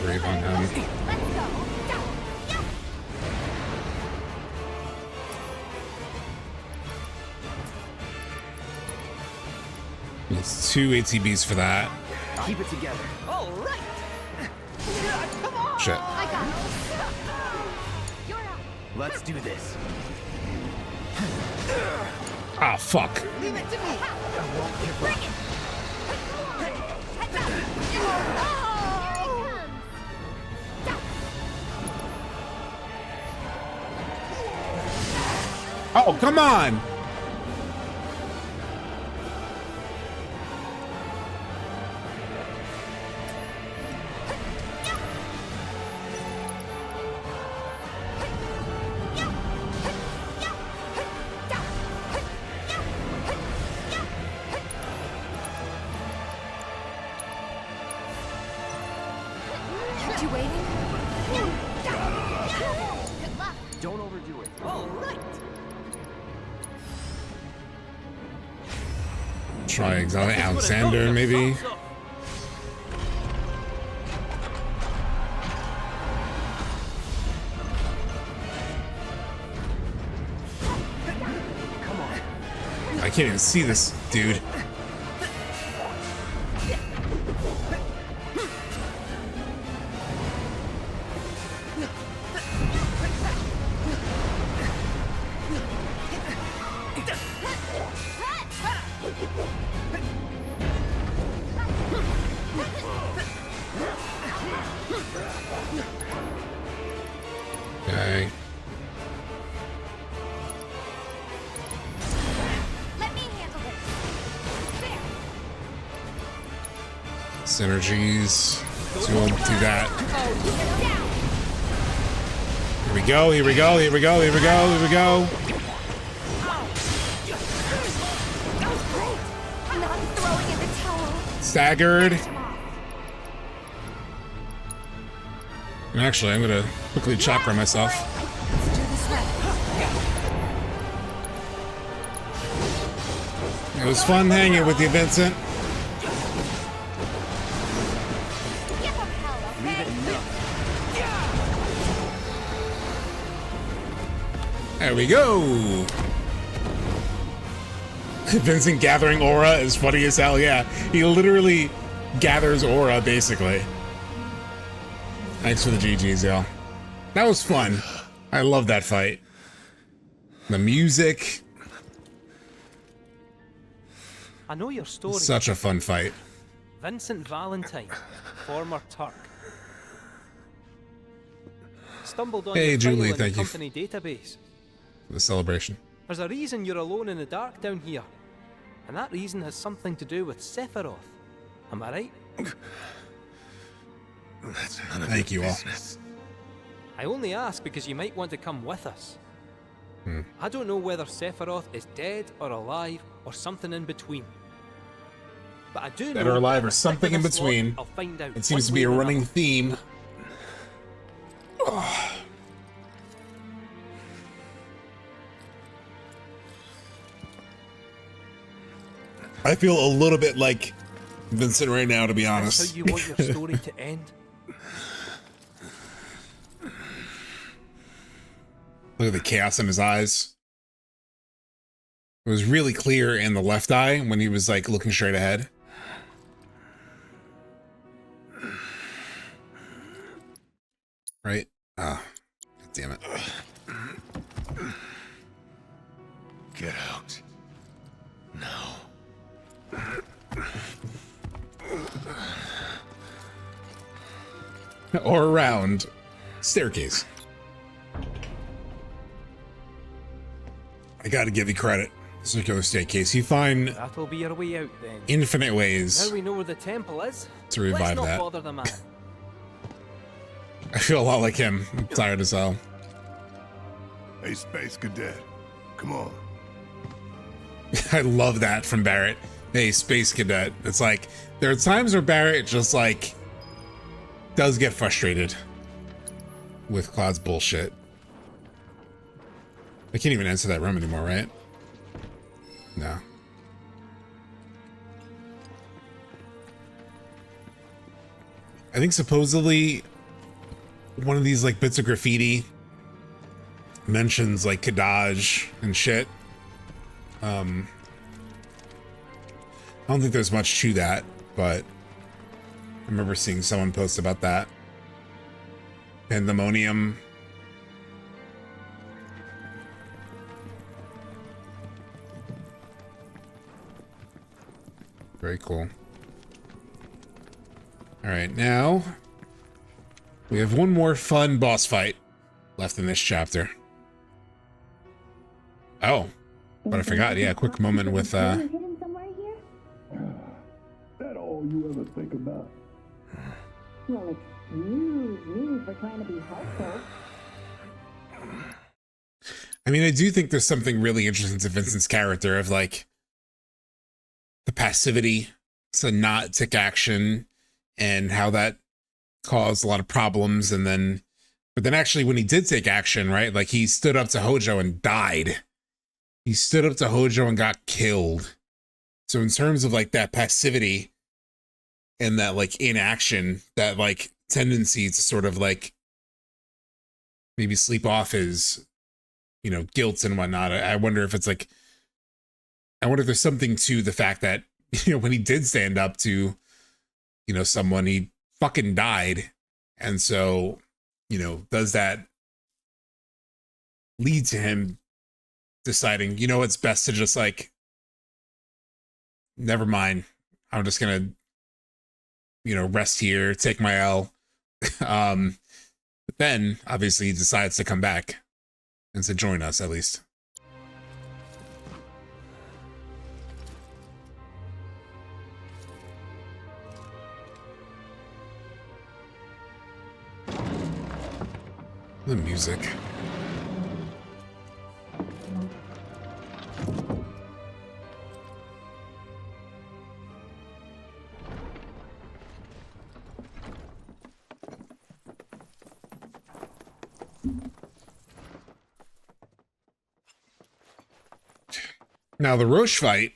Brave on him. Needs 2 ATBs for that. Keep it together. All right. Come on. Shit. I got it. You're up. Let's do this. Ah, fuck. Leave it to me. I won't give Bring up. it. Oh, come on. Aren't you waiting? Good luck. Don't overdo it. All right. Try Exotic Alexander, maybe. I can't even see this dude. Okay. Let me handle this. There. Synergies. So we won't do that. Down. Here we go, here we go, here we go, here we go, here we go. I'm not throwing in the towel. Staggered. And actually, I'm gonna quickly chakra myself. Let's do this right. It was fun hanging with you, Vincent. Give him hell, okay? There we go. Vincent gathering aura is funny as hell. Yeah, he literally gathers aura, basically. Thanks for the GGs, y'all. That was fun. I love that fight. The music. I know your story. Such a fun fight. Vincent Valentine, former Turk. Stumbled on Hey, your Julie, file in the thank you company database. for the celebration. There's a reason you're alone in the dark down here. And that reason has something to do with Sephiroth. Am I right? That's none of Thank your you all. business. I only ask because you might want to come with us. I don't know whether Sephiroth is dead or alive or something in between. But I do know Dead or alive or that something in with this lot, between. I'll find out It seems to one be a way or running another. theme. I feel a little bit like Vincent right now, to be That's honest. how you want your story to end. Look at the chaos in his eyes. It was really clear in the left eye when he was like looking straight ahead. Right? Ah, God damn it. Get out. Now. Or around. Staircase. I gotta give you credit. Circular staircase. You find That'll be your way out then. infinite ways Now we know where the temple is. to revive Let's not that. bother the man. I feel a lot like him. I'm tired as hell. Hey, Space Cadet. Come on. I love that from Barrett. Hey, Space Cadet. It's like, there are times where Barrett just like does get frustrated with Cloud's bullshit. I can't even enter that room anymore, right? No. I think supposedly one of these like bits of graffiti mentions like Kadaj and shit. I don't think there's much to that, but I remember seeing someone post about that. Pandemonium. Very cool. All right, now we have one more fun boss fight left in this chapter. Oh, but I forgot. Yeah, quick moment with Hidden somewhere here? That all you ever think about? Well, excuse me for trying to be helpful. I mean, I do think there's something really interesting to Vincent's character of like the passivity to not take action and how that caused a lot of problems. And then, but then actually when he did take action, right? Like he stood up to Hojo and died. He stood up to Hojo and got killed. So in terms of like that passivity and that like inaction, that like tendency to sort of like maybe sleep off his, you know, guilt and whatnot. I wonder if it's like, I wonder if there's something to the fact that, you know, when he did stand up to, you know, someone, he fucking died. And so, you know, does that lead to him deciding, you know, it's best to just like, never mind. I'm just gonna, you know, rest here, take my L. But then obviously he decides to come back and to join us at least. The music. Now the Roche fight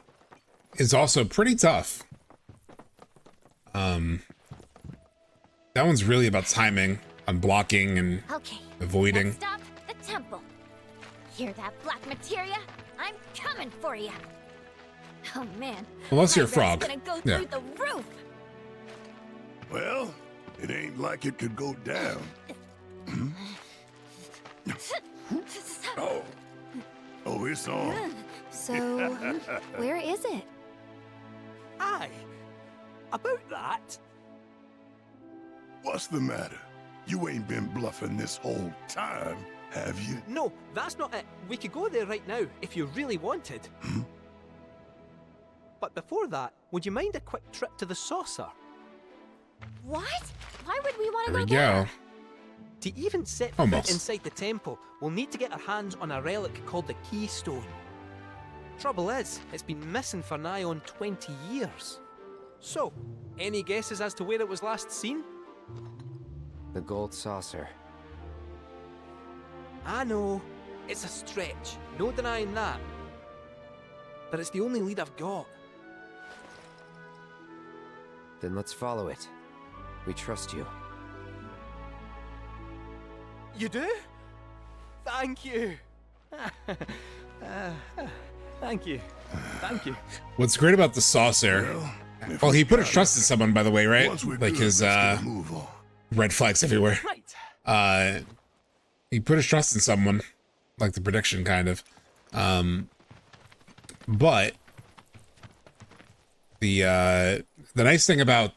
is also pretty tough. That one's really about timing on blocking and Okay, avoiding. let's stop the temple. Hear that, black materia? I'm coming for you. Oh man. Unless you're a my frog. rev's gonna go Yeah. through the roof. Well, it ain't like it could go down. Oh. Oh, it's on. So, where is it? Aye. About that. What's the matter? You ain't been bluffing this whole time, have you? No, that's not it. We could go there right now if you really wanted. But before that, would you mind a quick trip to the saucer? What? Why would we want to There go we there? go. To even set Almost. foot inside the temple, we'll need to get our hands on a relic called the Keystone. Trouble is, it's been missing for nigh on 20 years. So, any guesses as to where it was last seen? The gold saucer. I know, it's a stretch, no denying that. But it's the only lead I've got. Then let's follow it. We trust you. You do? Thank you. Thank you. Thank you. What's great about the saucer? Well, he put his trust in someone, by the way, right? Like his red flags everywhere. He put his trust in someone, like the prediction, kind of. But the nice thing about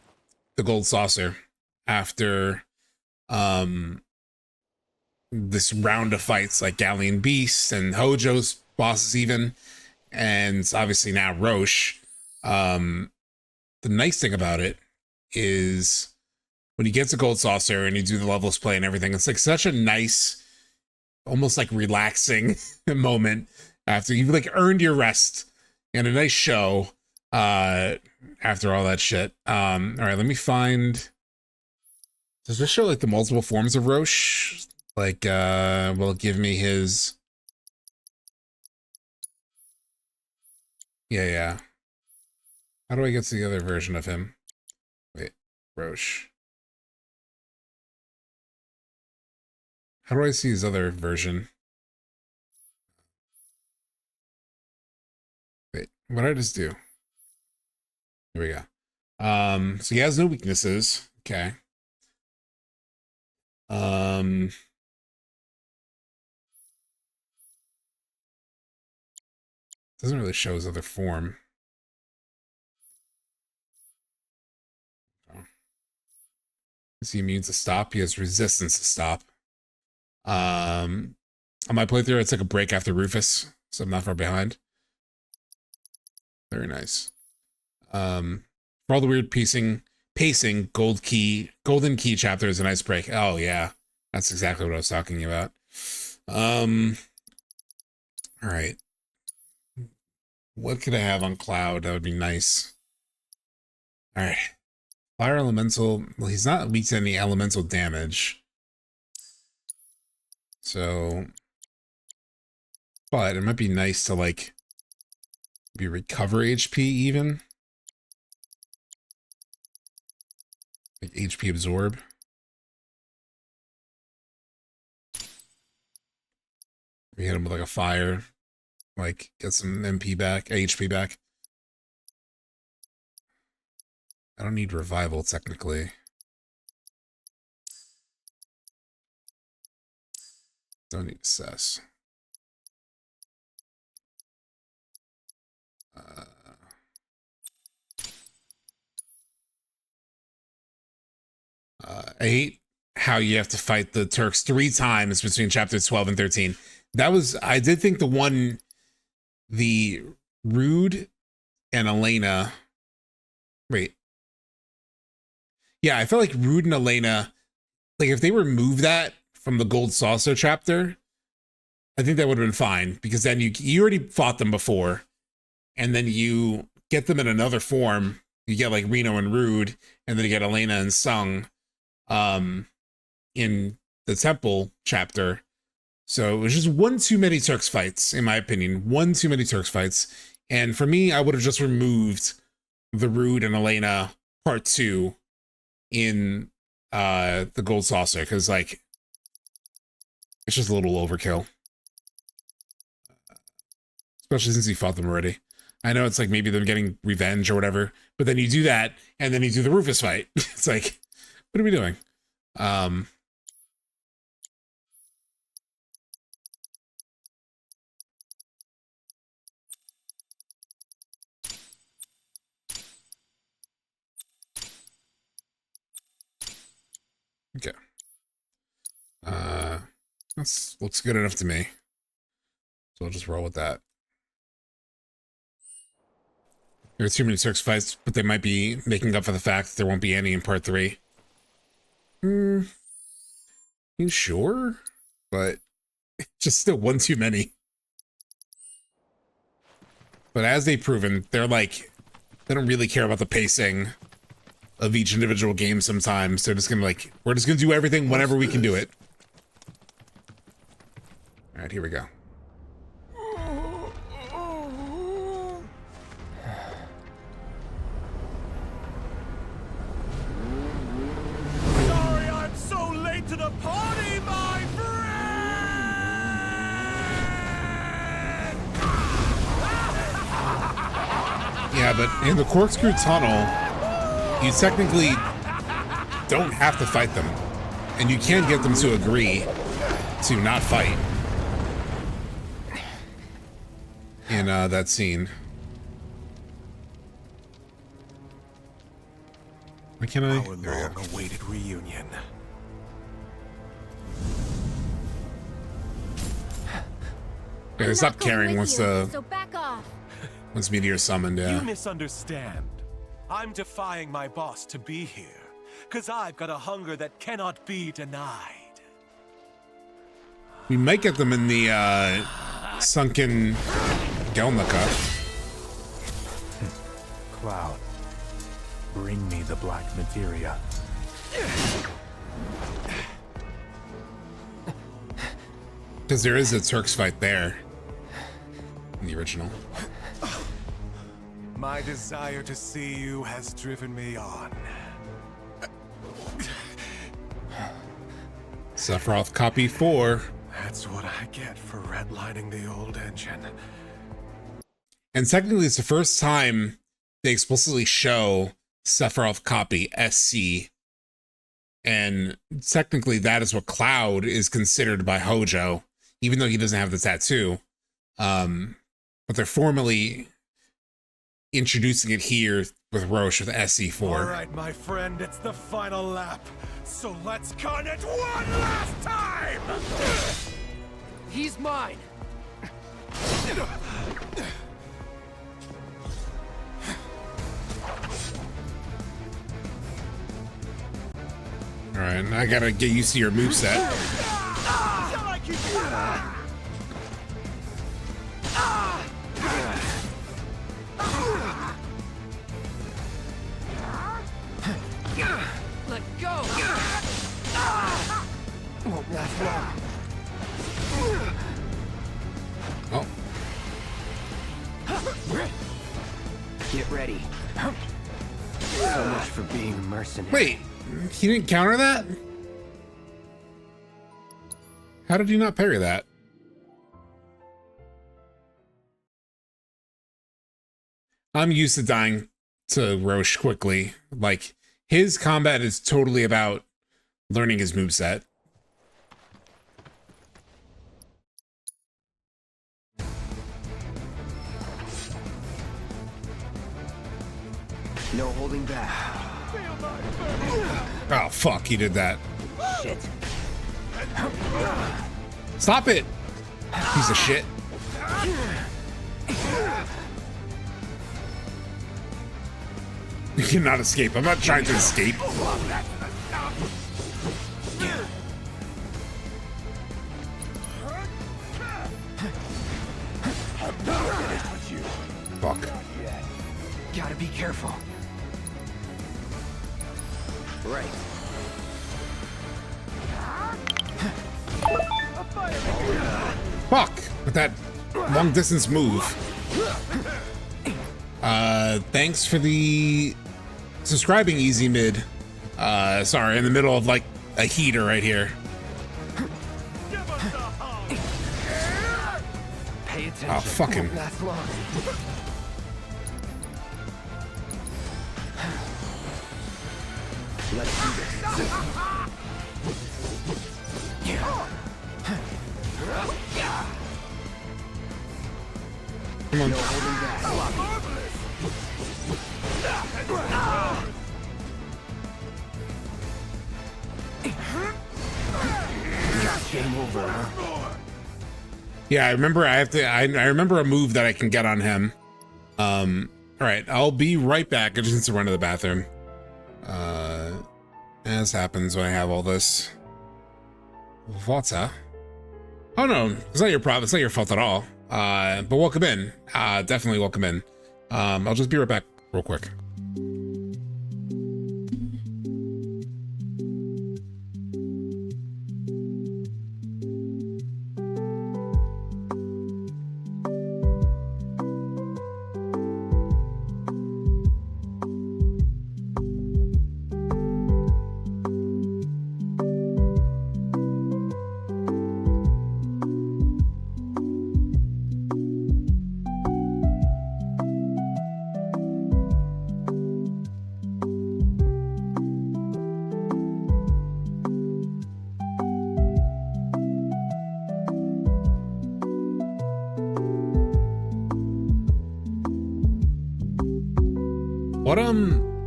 the gold saucer after this round of fights, like Galleon Beast and Hojo's bosses even, and obviously now Roche, the nice thing about it is when you get to gold saucer and you do the Loveless play and everything, it's like such a nice, almost like relaxing moment after you've like earned your rest and a nice show after all that shit. All right, let me find, does this show like the multiple forms of Roche? Like, will it give me his, yeah. How do I get to the other version of him? Wait, Roche. How do I see his other version? Wait, what did I just do? Here we go. So he has no weaknesses. Okay. Doesn't really show his other form. Is he immune to stop? He has resistance to stop. On my playthrough, I took a break after Rufus, so I'm not far behind. Very nice. For all the weird pacing, golden key chapter is a nice break. Oh yeah, that's exactly what I was talking about. All right. What could I have on Cloud? That would be nice. All right. Fire elemental. Well, he's not weak to any elemental damage. So, but it might be nice to like maybe recover HP even. Like HP absorb. We hit him with like a fire. Like get some MP back, HP back. I don't need revival technically. Don't need assess. I hate how you have to fight the Turks 3 times between chapters 12 and 13. That was, I did think the Rude and Elena, wait. Yeah, I felt like Rude and Elena, like if they removed that from the Gold Saucer chapter, I think that would have been fine, because then you already fought them before, and then you get them in another form. You get like Reno and Rude, and then you get Elena and Sung in the temple chapter. So it was just one too many Turks fights, in my opinion. One too many Turks fights. And for me, I would have just removed the Rude and Elena part 2 in the Gold Saucer, because like it's just a little overkill. especially since you fought them already. I know it's like maybe them getting revenge or whatever, but then you do that, and then you do the Rufus fight. It's like, what are we doing? Okay. That looks good enough to me. So I'll just roll with that. There are too many Turks fights, but they might be making up for the fact that there won't be any in part 3. You sure? But just still one too many. But as they've proven, they're like, they don't really care about the pacing of each individual game sometimes. They're just gonna like, we're just gonna do everything whenever we can do it. All right, here we go. Sorry I'm so late to the party, my friend! Yeah, but in the corkscrew tunnel, you technically don't have to fight them. And you can get them to agree to not fight. In that scene. Why can't I? Our long-awaited reunion. Okay, stop caring once So back off. once Meteor's summoned, yeah. You misunderstand. I'm defying my boss to be here, because I've got a hunger that cannot be denied. We might get them in the sunken Gelnica. Cloud, bring me the black materia. Because there is a Turks fight there. In the original. My desire to see you has driven me on. Sephiroth copy 4. That's what I get for redlining the old engine. And technically it's the first time they explicitly show Sephiroth copy SC. And technically that is what Cloud is considered by Hojo, even though he doesn't have the tattoo. But they're formally introducing it here with Roche with SC4. All right, my friend, it's the final lap. So let's con it one last time! He's mine! Alright, I gotta get used to your moveset. Let go! Won't last long. Oh. Get ready. So much for being a mercenary. Wait, he didn't counter that? How did he not parry that? I'm used to dying to Roche quickly. Like, his combat is totally about learning his moveset. No holding back. Oh, fuck, he did that. Shit. Stop it! Piece of shit. You cannot escape. I'm not trying to escape. Fuck. Gotta be careful. Right. Fuck! With that long distance move. Thanks for the subscribing, Easy Mid. Sorry, in the middle of like a heater right here. Pay attention. Oh, fucking. Won't last long. Let's do this. Come on. No holding back. Game over, huh? Yeah, I remember I remember a move that I can get on him. All right, I'll be right back. I just need to run to the bathroom. As happens when I have all this water. Oh no, it's not your problem. It's not your fault at all. But welcome in. Definitely welcome in. I'll just be right back real quick.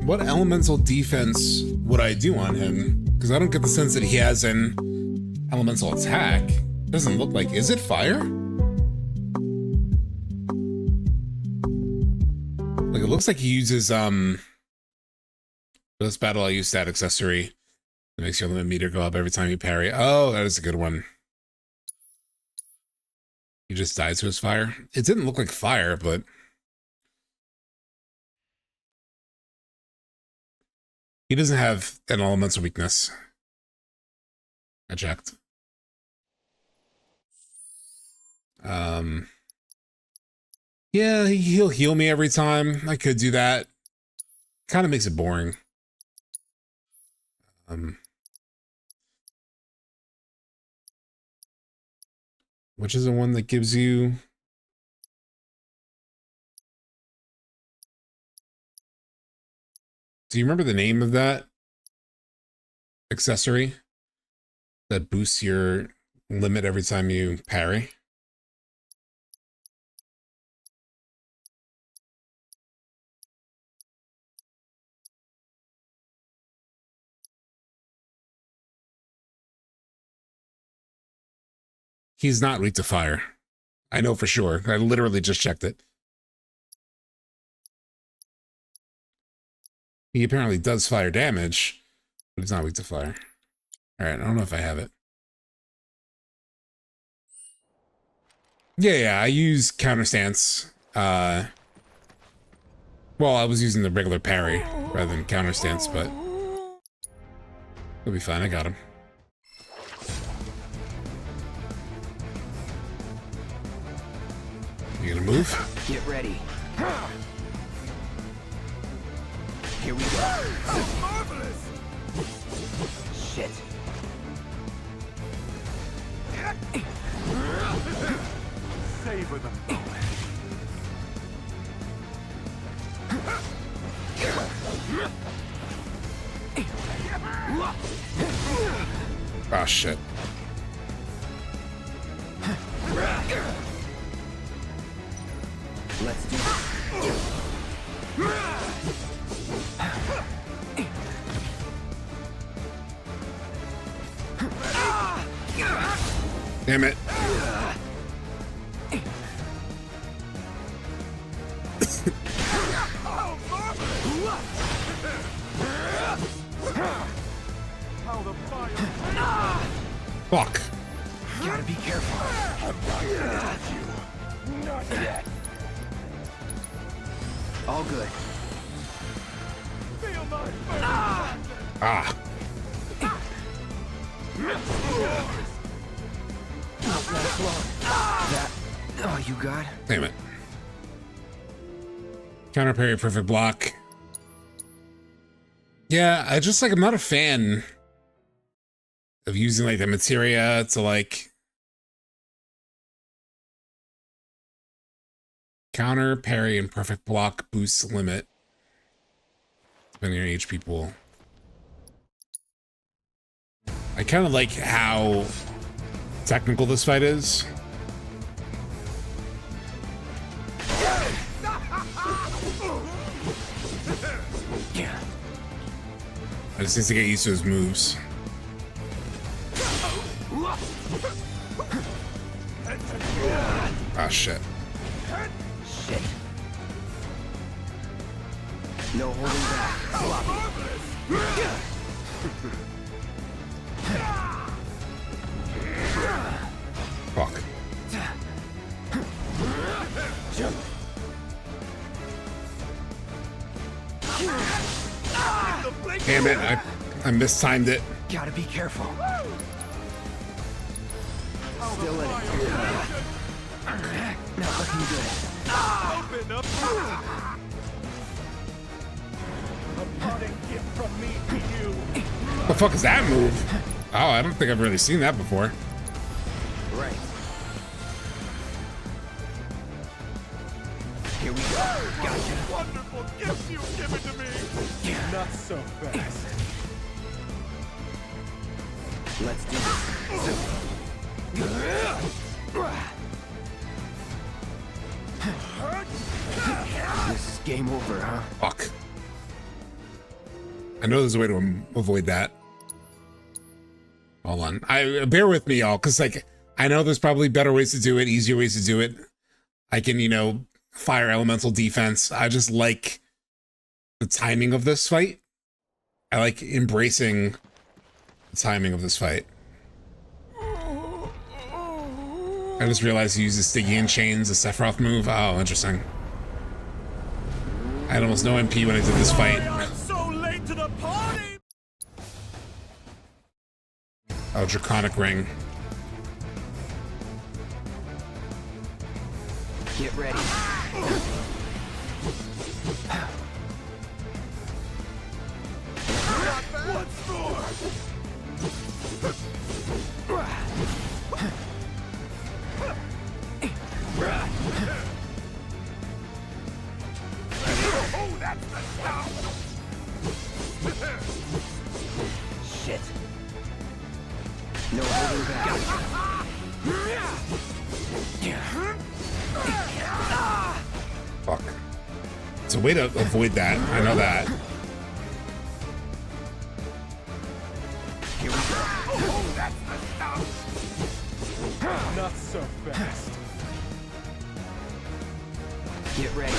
What elemental defense would I do on him? Because I don't get the sense that he has an elemental attack. Doesn't look like, is it fire? Like it looks like he uses for this battle I use that accessory. It makes your limit meter go up every time you parry. Oh, that is a good one. He just dies to his fire. It didn't look like fire, but he doesn't have an elemental weakness. I checked. Yeah, he'll heal me every time. I could do that. Kind of makes it boring. Which is the one that gives you... Do you remember the name of that accessory that boosts your limit every time you parry? He's not weak to fire. I know for sure. I literally just checked it. He apparently does fire damage, but he's not weak to fire. All right, I don't know if I have it. Yeah, I use counter stance. Well, I was using the regular parry rather than counter stance, but it'll be fine. I got him. You gonna move? Get ready. Here we go. Marvelous. Shit. Savor the moment. Oh shit. Let's do this. Damn it. Fuck. Gotta be careful. I'm not gonna touch you. Not yet. All good. Ah. That. Oh, you got? Damn it. Counter parry, perfect block. Yeah, I'm not a fan of using like the materia to like Counter, parry, and perfect block boosts limit. Depending on your HP pool. I kind of like how technical this fight is. I just need to get used to his moves. Ah, shit. Shit. No holding back. Fuck. Jump. Damn it, I mistimed it. Gotta be careful. Still in it. Not looking good. Open up. A parting gift from me to you. The fuck is that move? Oh, I don't think I've really seen that before. Right. Here we go. Gotcha. Wonderful gift you've given to me. Not so fast. Let's do this. This is game over, huh? Fuck. I know there's a way to avoid that. Hold on. Bear with me, y'all, because like I know there's probably better ways to do it, easier ways to do it. I can, you know, fire elemental defense. I just like the timing of this fight. I like embracing the timing of this fight. I just realized he uses Stygian Chains, the Sephiroth move. Oh, interesting. I had almost no MP when I did this fight. So late to the party. Oh, Draconic Ring. Get ready. Once more. Oh, that's the stuff. Shit. No holding back. Fuck. It's a way to avoid that. I know that. Here we go. Oh, that's the stuff. Not so fast. Get ready.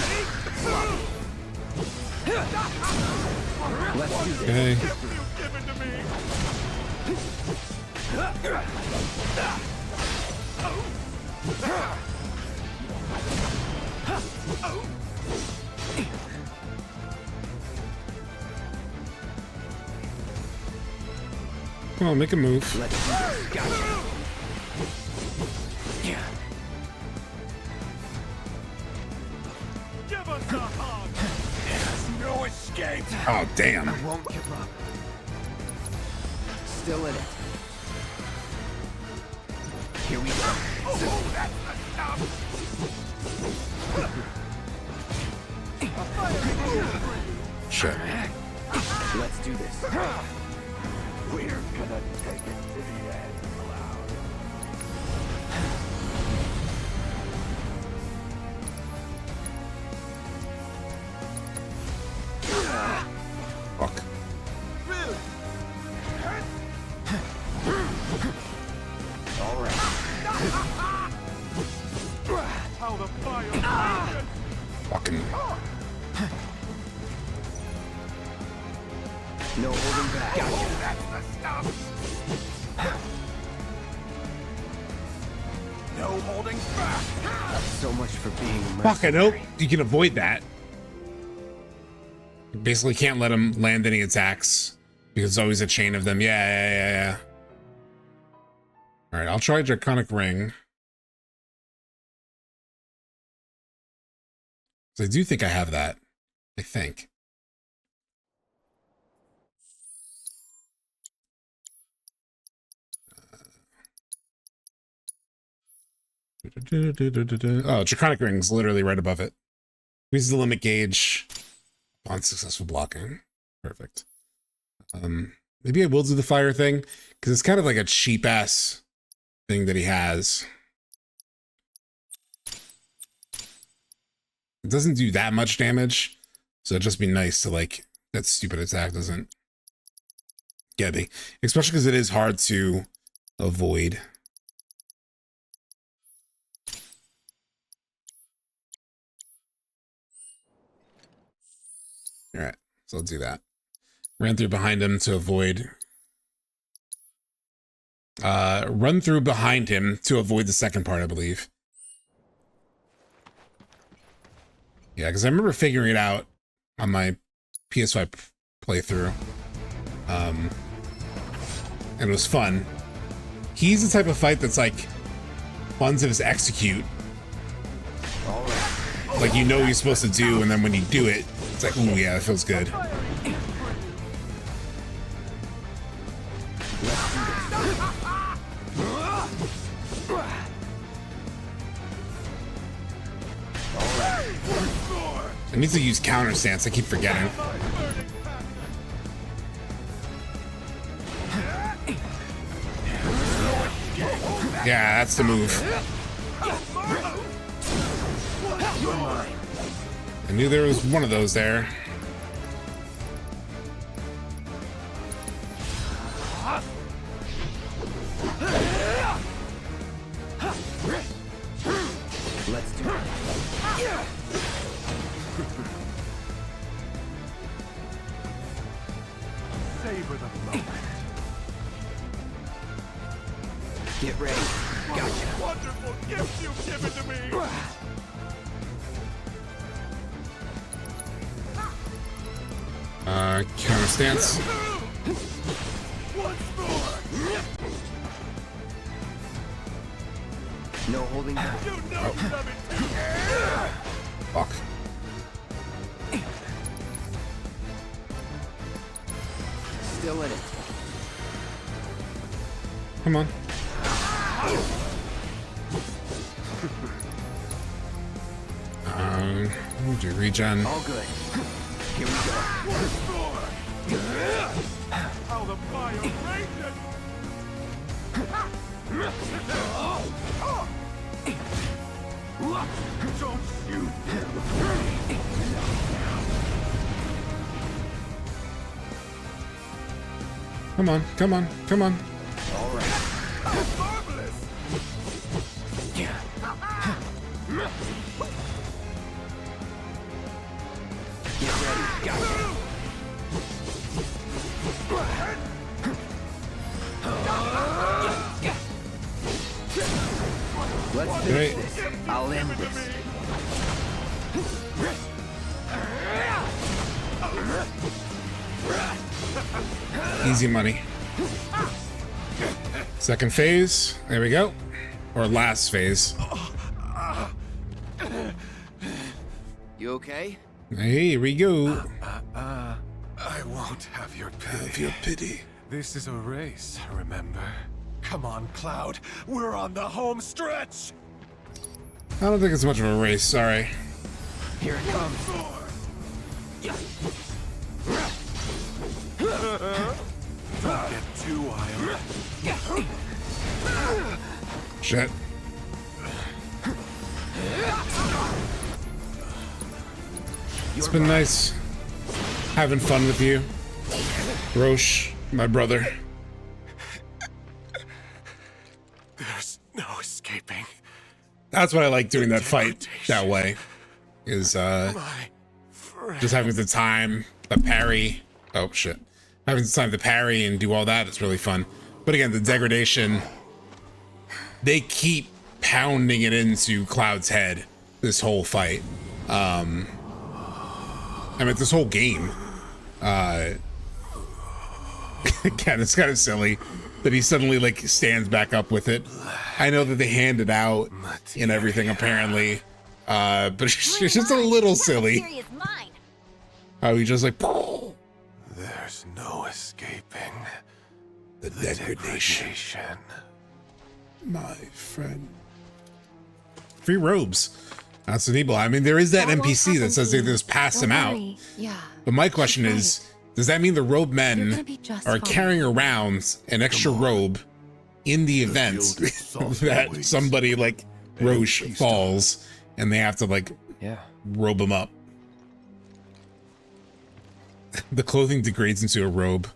Let's do this. Okay. You've given to me. Come on, make a move. Let's do this. Gotcha. Give us a hug. There's no escape. Oh, damn. I won't give up. Still in it. Here we go. Oh, that's the stuff. Shit. Let's do this. We're gonna take it to the end, Cloud. Fuck. All right. How the fire Fucking. No holding back. Oh, that's the stuff. No holding back. So much for being a Fuck, I know you can avoid that. You basically can't let him land any attacks because there's always a chain of them. Yeah. All right, I'll try Draconic Ring. So I do think I have that. I think. Oh, Draconic Ring's literally right above it. Increases the limit gauge on successful blocking. Perfect. Maybe I will do the fire thing, because it's kind of like a cheap-ass thing that he has. It doesn't do that much damage, so it'd just be nice to, like, that stupid attack doesn't get me. Especially because it is hard to avoid. Alright, so I'll do that. Ran through behind him to avoid... run through behind him to avoid the second part, I believe. Yeah, because I remember figuring it out on my PS5 playthrough. And it was fun. He's the type of fight that's like fun to just execute. Like you know what you're supposed to do, and then when you do it, it's like, ooh yeah, that feels good. I need to use counter stance, I keep forgetting. Yeah, that's the move. I knew there was one of those there. Let's do it. Savor the moment. Get ready. Gotcha. Wonderful gift you've given to me. Counter stance. Once more. No holding back. You know Fuck. Still in it. Come on. We'll do regen. All good. Here we go. Once more. How the fire rages. Don't shoot. Come on, come on, come on. All right. Marvelous. Get ready. Gotcha. Let's finish this. I'll end this. Easy money. Second phase. There we go. Or last phase. You okay? Here we go. I won't have your pity. Have your pity. This is a race, remember? Come on, Cloud. We're on the home stretch. I don't think it's much of a race, sorry. Here it comes. Don't get too wild. Shit. It's been nice having fun with you, Roche, my brother. There's no escaping. That's what I like doing that fight that way. Is just having the time, the parry. Oh shit. Having the time to parry and do all that, it's really fun. But again, the degradation, they keep pounding it into Cloud's head this whole fight. I mean, this whole game. Again, it's kind of silly that he suddenly like stands back up with it. I know that they hand it out and everything apparently, but it's just a little silly. How he just like. There's no escaping The degradation. My friend. free robes. That's an evil. I mean, there is that NPC that says they just pass them out. Yeah. But my question is, does that mean the robe men are carrying around an extra robe in the event that somebody like Roche falls and they have to like robe him up? The clothing degrades into a robe.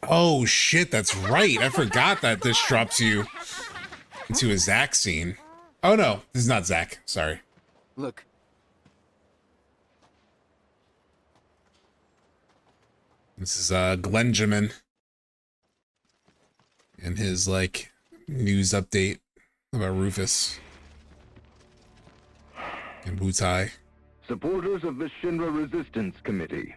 Oh shit, that's right. I forgot that this drops you into a Zack scene. Oh no, this is not Zack. Sorry. Look. This is Glenjamin and his like news update about Rufus and Wutai. Supporters of the Shinra Resistance Committee.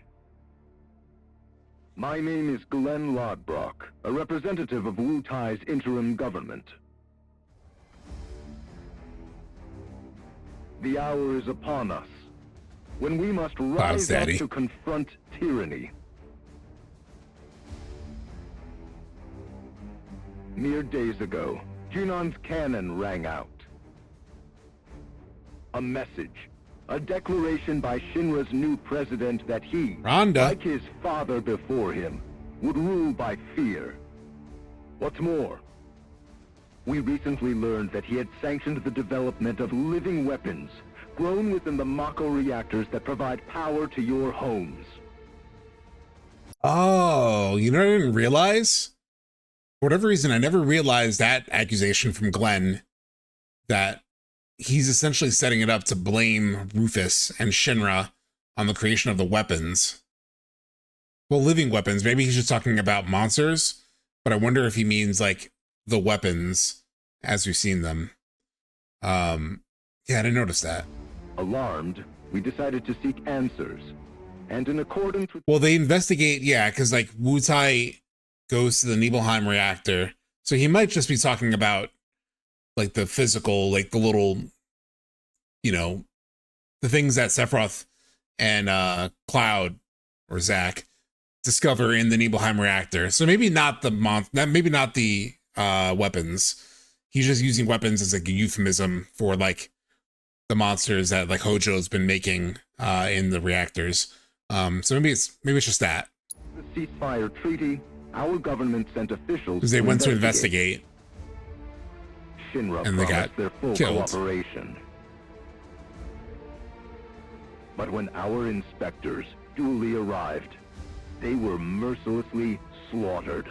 My name is Glenn Lodbrok, a representative of Wutai's interim government. The hour is upon us, when we must rise up to confront tyranny. Mere days ago, Junon's cannon rang out. A message, a declaration by Shinra's new president that he, like his father before him, would rule by fear. What's more, we recently learned that he had sanctioned the development of living weapons grown within the Mako reactors that provide power to your homes. Oh, you know what I didn't realize? For whatever reason, I never realized that accusation from Glenn, that he's essentially setting it up to blame Rufus and Shinra on the creation of the weapons. Well, living weapons. Maybe he's just talking about monsters, but I wonder if he means like the weapons as we've seen them. Yeah, I didn't notice that. Alarmed, we decided to seek answers, and in accordance with... Well, they investigate, yeah, because like Wutai goes to the Nibelheim reactor, so he might just be talking about like the physical, like the little, you know, the things that Sephiroth and Cloud or Zack discover in the Nibelheim reactor. So maybe not the maybe not the weapons. He's just using weapons as like a euphemism for like the monsters that like Hojo's been making in the reactors. So maybe it's just that. The ceasefire treaty, our government sent officials because they went to investigate. Shinra and they got their full killed. Cooperation. But when our inspectors duly arrived, they were mercilessly slaughtered.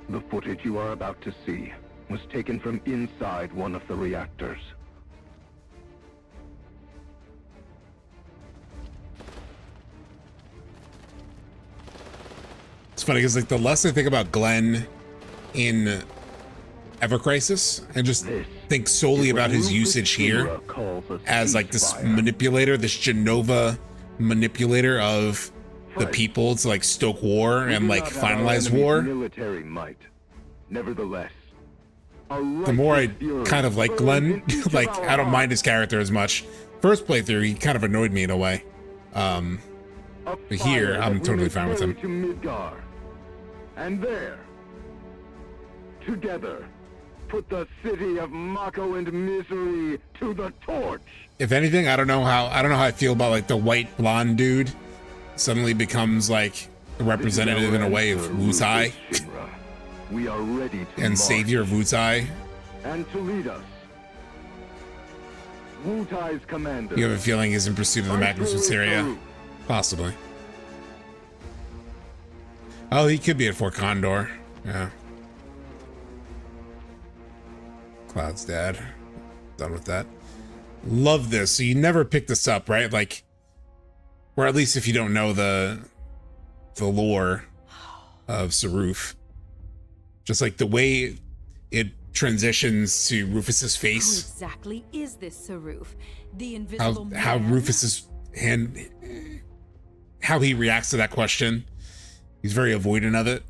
The footage you are about to see was taken from inside one of the reactors. It's funny because like the less I think about Glenn in Ever Crisis, I just think solely about his usage here as like this manipulator, this Genova manipulator of the people to like stoke war and like finalize war. Military might. Nevertheless, The more I kind of like Glenn, like I don't mind his character as much. First playthrough, he kind of annoyed me in a way. But here, I'm totally fine with him. To Midgar. And there, together, put the city of Mako and misery to the torch. If anything, I don't know how I feel about like the white blonde dude suddenly becomes like a representative in a way of Wutai. We are ready to and savior of Wutai. And to lead us. Wutai's commander. You have a feeling he's in pursuit of the Magnus Materia? Possibly. Oh, he could be at Fort Condor. Yeah. Cloud's dad. Done with that. Love this. So you never pick this up, right? Like, or at least if you don't know the lore of Saruf. Just like the way it transitions to Rufus's face. Who exactly is this Saruf? The invisible man? How Rufus's hand, how he reacts to that question. He's very avoidant of it.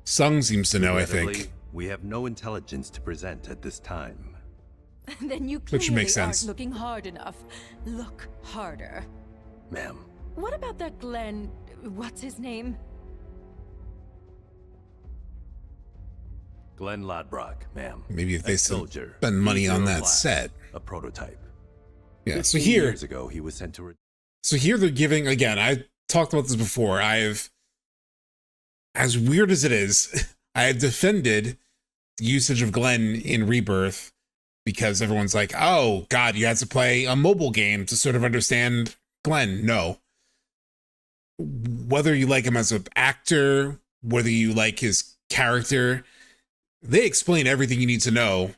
Sung seems to know, I think. We have no intelligence to present at this time. Then you Which clearly makes sense. aren't looking hard enough. Look harder. Ma'am. What about that Glenn, what's his name? Glenn Lodbrok, ma'am. Maybe if they soldier, spend money on that class, set. A prototype. Yeah, so 15 here, years ago, he was sent to. So here they're giving, again, I talked about this before. As weird as it is, I have defended the usage of Glenn in Rebirth because everyone's like, oh God, you had to play a mobile game to sort of understand Glenn. No. Whether you like him as an actor, whether you like his character, they explain everything you need to know,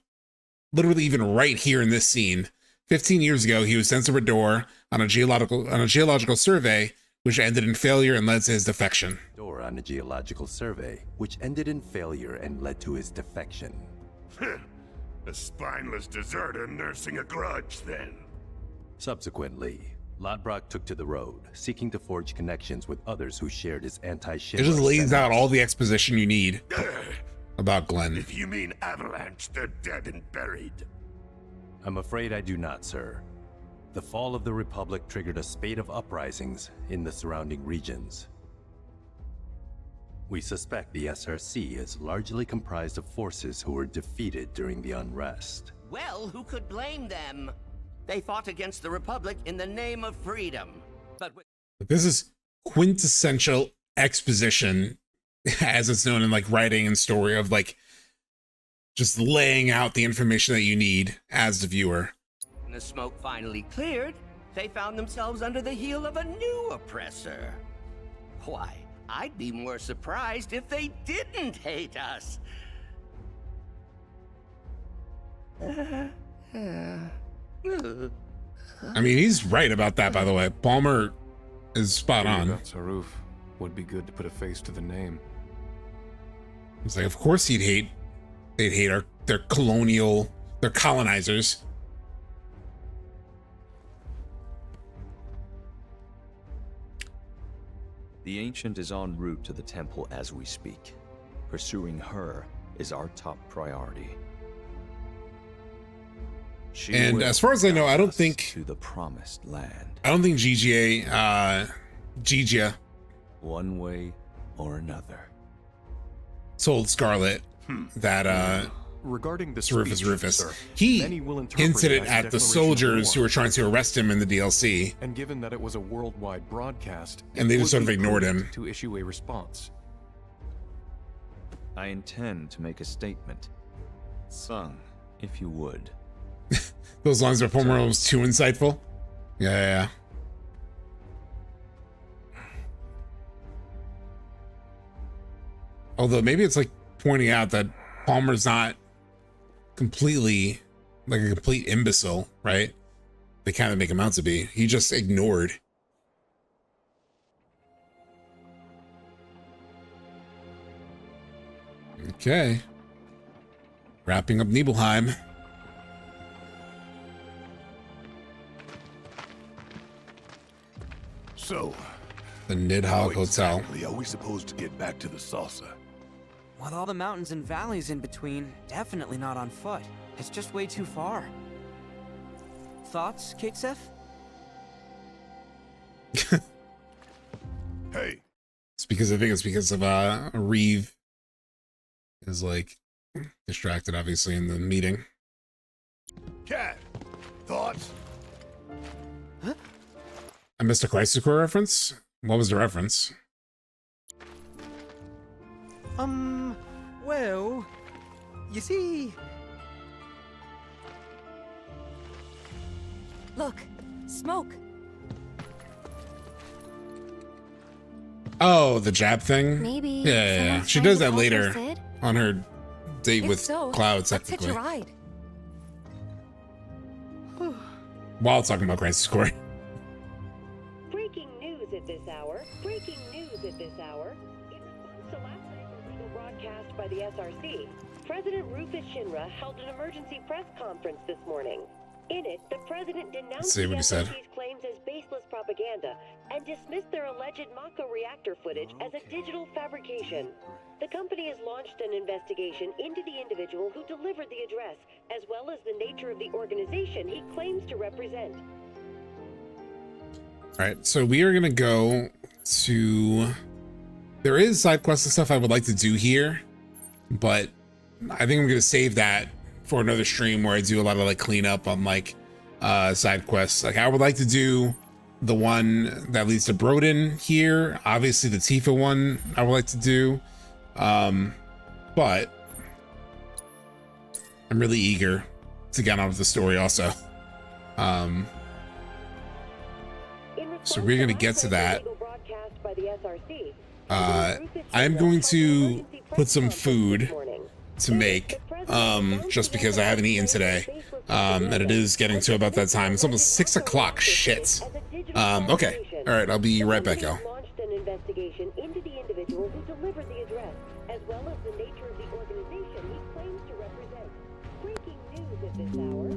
literally even right here in this scene. 15 years ago, he was sent to Rador on a geological survey, which ended in failure and led to his defection. On a geological survey, which ended in failure and led to his defection. A spineless deserter nursing a grudge, then. Subsequently, Lodbrok took to the road, seeking to forge connections with others who shared his anti-Shinra. It just lays out all the exposition you need about Glenn. If you mean Avalanche, they're dead and buried. I'm afraid I do not, sir. The fall of the Republic triggered a spate of uprisings in the surrounding regions. We suspect the SRC is largely comprised of forces who were defeated during the unrest. Well, who could blame them? They fought against the Republic in the name of freedom. But this is quintessential exposition, as it's known in like writing and story, of like just laying out the information that you need as the viewer. when the smoke finally cleared, they found themselves under the heel of a new oppressor. Why, I'd be more surprised if they didn't hate us. I mean, he's right about that, by the way. Palmer is spot on. Saruf. Would be good to put a face to the name. It's like, of course they'd hate their colonizers. The Ancient is en route to the temple as we speak. Pursuing her is our top priority. She And will as far as I know, I don't us think to the promised land. I don't think Gigia One way or another. told Scarlet that regarding the Rufus. sir, He many will interpret hinted it it as at the declaration of soldiers war. who were trying to arrest him in the DLC. And given that it was a worldwide broadcast, And they it just sort would of be ignored prudent him. to issue a response. I intend to make a statement. Sung, if you would. Those lines where Palmer was too insightful. Yeah. Although maybe it's like pointing out that Palmer's not completely like a complete imbecile, right? They kind of make him out to be. He just ignored. Okay. Wrapping up Nibelheim. So, The Nidhogg Hotel. exactly are we supposed to get back to the saucer? With all the mountains and valleys in between, definitely not on foot. It's just way too far. Thoughts, Kate Seth? Hey. I think it's because of Reeve is like distracted, obviously, in the meeting. Cat, thoughts? I missed a Crisis Core reference. What was the reference? Well, you see... Look, smoke. Oh, the jab thing? Maybe Yeah. someone's She trying does to that alter later Sid? on her date If with so, Cloud, let's hitch technically. a ride. While talking about Crisis Core. Breaking news at this hour. Breaking news at this hour. In response to last night's illegal broadcast by the SRC, President Rufus Shinra held an emergency press conference this morning. In it, the president denounced see the what he said. SRC's claims as baseless propaganda and dismissed their alleged Mako reactor footage as a digital fabrication. The company has launched an investigation into the individual who delivered the address, as well as the nature of the organization he claims to represent. All right, so we are going to go to... There is side quests and stuff I would like to do here, but I think I'm gonna save that for another stream where I do a lot of like cleanup on like side quests. Like I would like to do the one that leads to Broden here. Obviously the Tifa one I would like to do. But I'm really eager to get on with the story also. So we're gonna get to that. I'm going to put some food to make, just because I haven't eaten today. And it is getting to about that time. It's almost 6 o'clock. Shit. Okay. All right. I'll be right back, y'all. Launched an investigation into the individual who delivered the address, as well as the nature of the organization he claims to represent. Breaking news at this hour.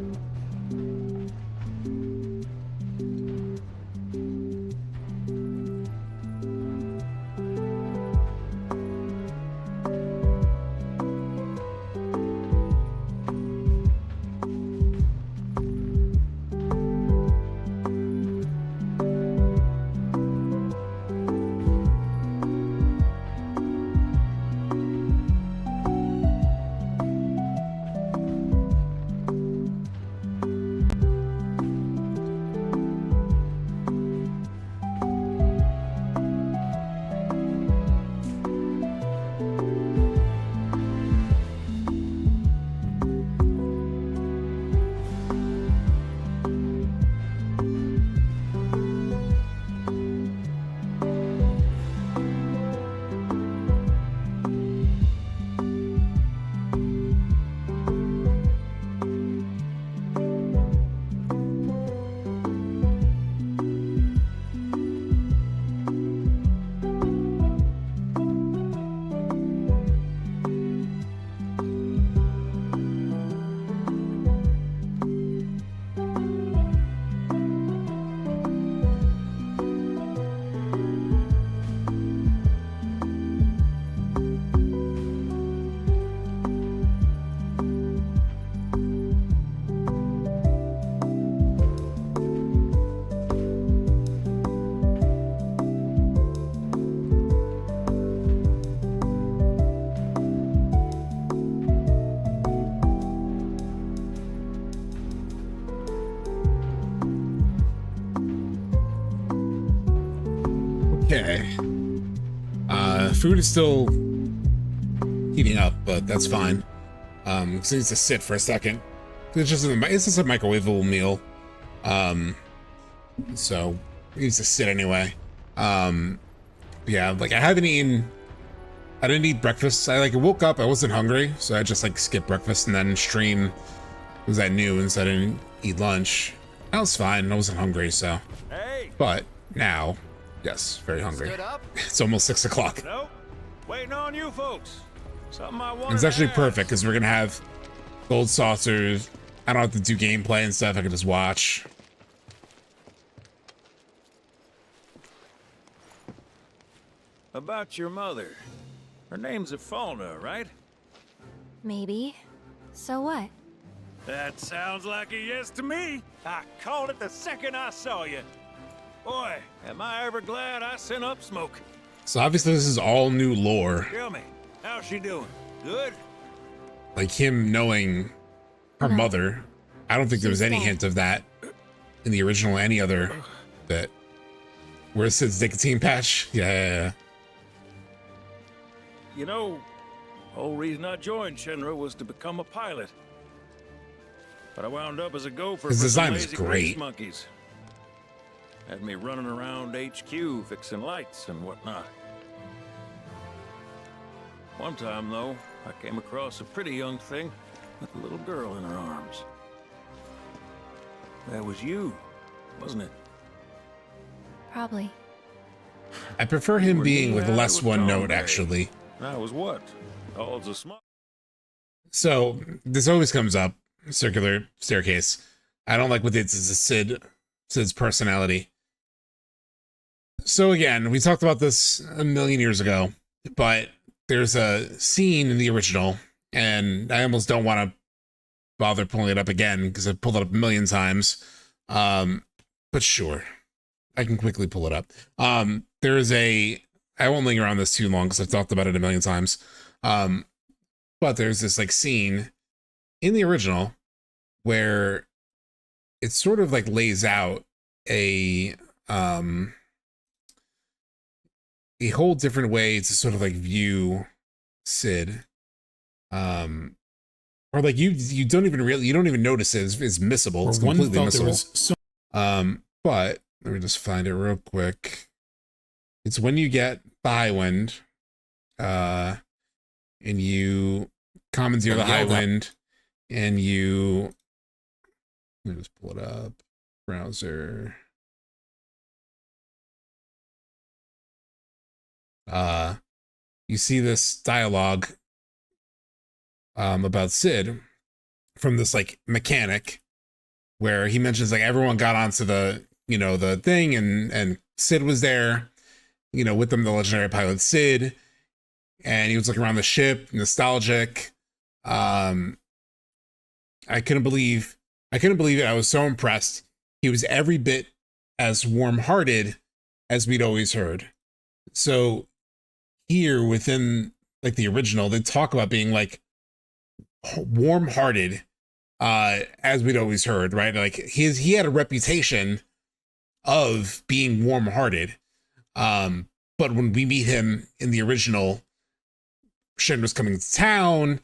Okay. Food is still heating up, but that's fine. It needs to sit for a second. It's just a microwavable meal. So it needs to sit anyway. Yeah, like I didn't eat breakfast. I woke up, I wasn't hungry, so I just skipped breakfast and then stream was at noon, so I didn't eat lunch. I was fine, I wasn't hungry, so. Hey. But now, yes, very hungry. It's almost 6 o'clock. Nope. Waiting on you folks. Something I want. It's actually perfect because we're gonna have gold saucers. I don't have to do gameplay and stuff. I can just watch. About your mother. Her name's Fauna, right? Maybe. So what? That sounds like a yes to me. I called it the second I saw you. Boy, am I ever glad I sent up smoke. So obviously this is all new lore. Tell me, how's she doing? Good? Like him knowing her mother. I don't think there was any hint of that in the original or any other bit. Where it says nicotine patch? Yeah. You know, the whole reason I joined Shinra was to become a pilot. But I wound up as a gopher. His for some design is lazy great. grease monkeys. Had me running around HQ fixing lights and whatnot. One time, though, I came across a pretty young thing with a little girl in her arms. That was you, wasn't it? Probably. I prefer him being with less one note, actually. That was what? All's a small. So this always comes up. Circular staircase. I don't like what it's Sid's personality. So again, we talked about this a million years ago, but there's a scene in the original, and I almost don't want to bother pulling it up again because I've pulled it up a million times. But sure, I can quickly pull it up. I won't linger on this too long because I've talked about it a million times. But there's this like scene in the original where it sort of like lays out a whole different way to sort of like view Sid. Or like you don't even notice it is missable. It's completely missable. But let me just find it real quick. It's when you get the high wind, and you commandeer the high wind, and you let me just pull it up. Browser. You see this dialogue about Sid from this like mechanic where he mentions like everyone got onto the, you know, the thing and Sid was there, you know, with them, the legendary pilot Sid, and he was looking around the ship, nostalgic. I couldn't believe it. I was so impressed. He was every bit as warm-hearted as we'd always heard. So here within like the original, they talk about being like warm-hearted, as we'd always heard, right? Like he had a reputation of being warm-hearted. But when we meet him in the original, Shinra's coming to town,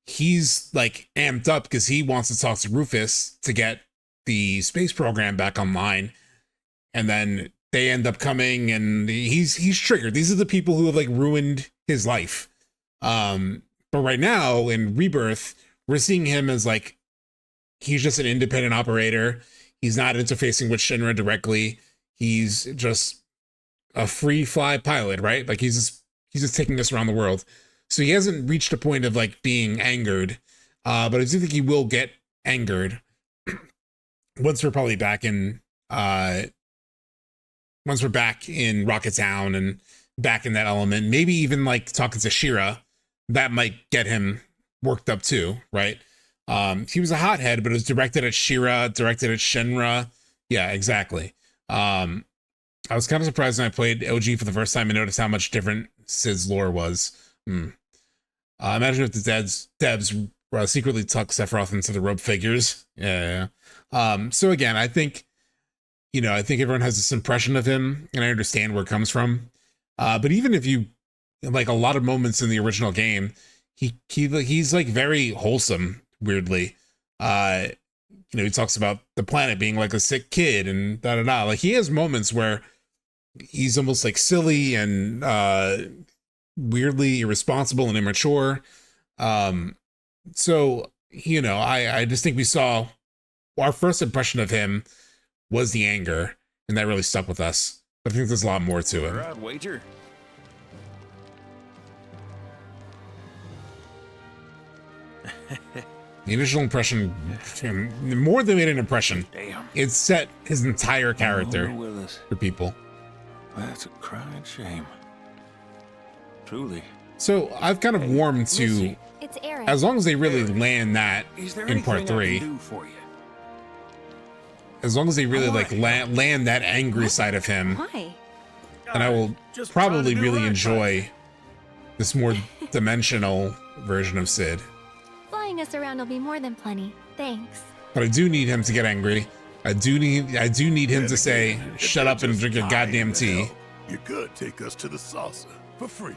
he's like amped up because he wants to talk to Rufus to get the space program back online. And then they end up coming and he's triggered. These are the people who have like ruined his life. But right now in Rebirth, we're seeing him as like, he's just an independent operator. He's not interfacing with Shinra directly. He's just a free fly pilot, right? Like he's just taking us around the world. So he hasn't reached a point of like being angered. But I do think he will get angered once we're probably back in Rocket Town and back in that element. Maybe even like talking to Shira, that might get him worked up too, right? He was a hothead, but it was directed at Shira, directed at Shinra. Yeah, exactly. I was kind of surprised when I played OG for the first time and noticed how much different Sid's lore was. Imagine if the devs secretly tuck Sephiroth into the rope figures. Yeah. So again, I think everyone has this impression of him, and I understand where it comes from. But even if you like a lot of moments in the original game, he's like very wholesome, weirdly. He talks about the planet being like a sick kid and da-da-da. Like he has moments where he's almost like silly and weirdly irresponsible and immature. So, I just think we saw our first impression of him was the anger, and that really stuck with us. But I think there's a lot more to it. All right, wager. The initial impression, more than made an impression. Damn. It set his entire character for people. That's a crying shame. Truly. So I've kind of warmed to, It's Eric. as long as they really land that in part 3, as long as they really like land that angry side of him, Why? then I will probably really enjoy this more dimensional version of Sid. Flying us around will be more than plenty. Thanks. But I do need him to get angry. I do need him to say, "Shut up and drink your goddamn tea." You could take us to the saucer for free.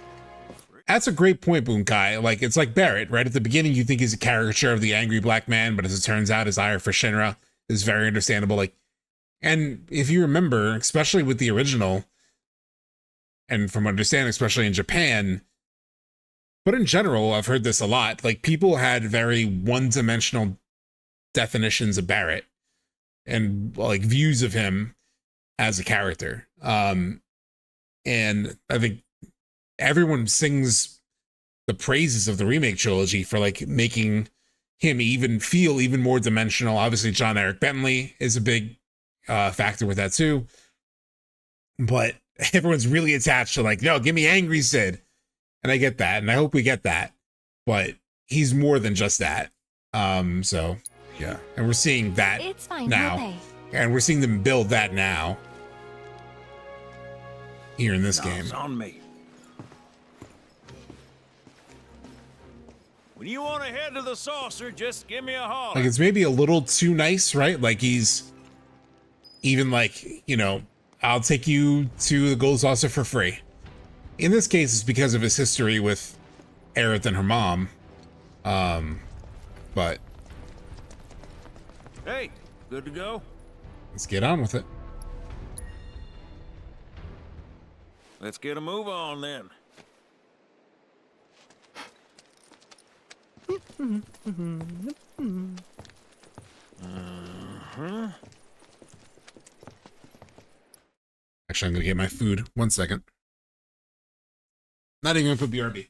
That's a great point, Bunkai. Like, it's like Barrett, right? At the beginning, you think he's a caricature of the angry black man, but as it turns out, his ire for Shinra is very understandable. Like, and if you remember, especially with the original, and from understanding, especially in Japan, but in general, I've heard this a lot. Like, people had very one-dimensional definitions of Barrett and like views of him as a character. And I think everyone sings the praises of the remake trilogy for like making him even feel even more dimensional. Obviously, John Eric Bentley is a big factor with that too. But everyone's really attached to like, no, give me angry Sid. And I get that, and I hope we get that. But he's more than just that. So yeah, and we're seeing that now, and we're seeing them build that now here in this game. It's on me. When you want to head to the saucer, just give me a holler. Like, it's maybe a little too nice, right? Like, he's even like, you know, I'll take you to the gold saucer for free. In this case, it's because of his history with Aerith and her mom. But hey, good to go? Let's get on with it. Let's get a move on then. Actually, I'm gonna get my food. 1 second. Not even gonna put BRB.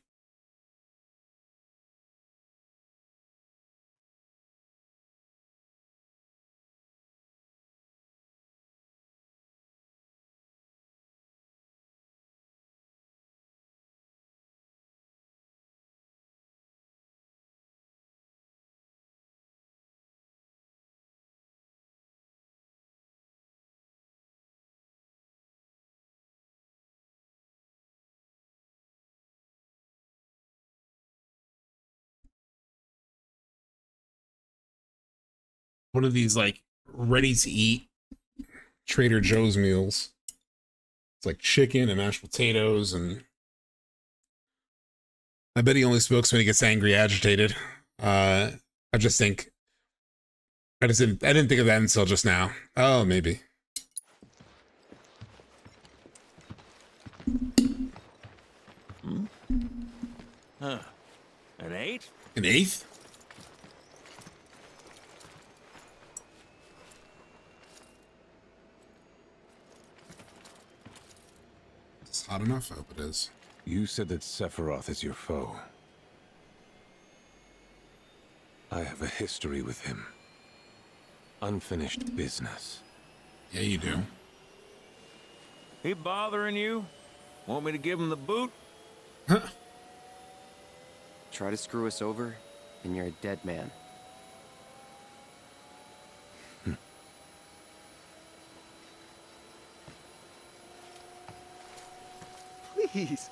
One of these like ready to eat Trader Joe's meals. It's like chicken and mashed potatoes, and I bet he only smokes when he gets angry, agitated. I didn't think of that until just now. Oh, maybe. Huh. An 8? An 8th? It's hot enough? I hope it is. You said that Sephiroth is your foe. I have a history with him. Unfinished business. Yeah, you do. He bothering you? Want me to give him the boot? Try to screw us over, and you're a dead man. Please.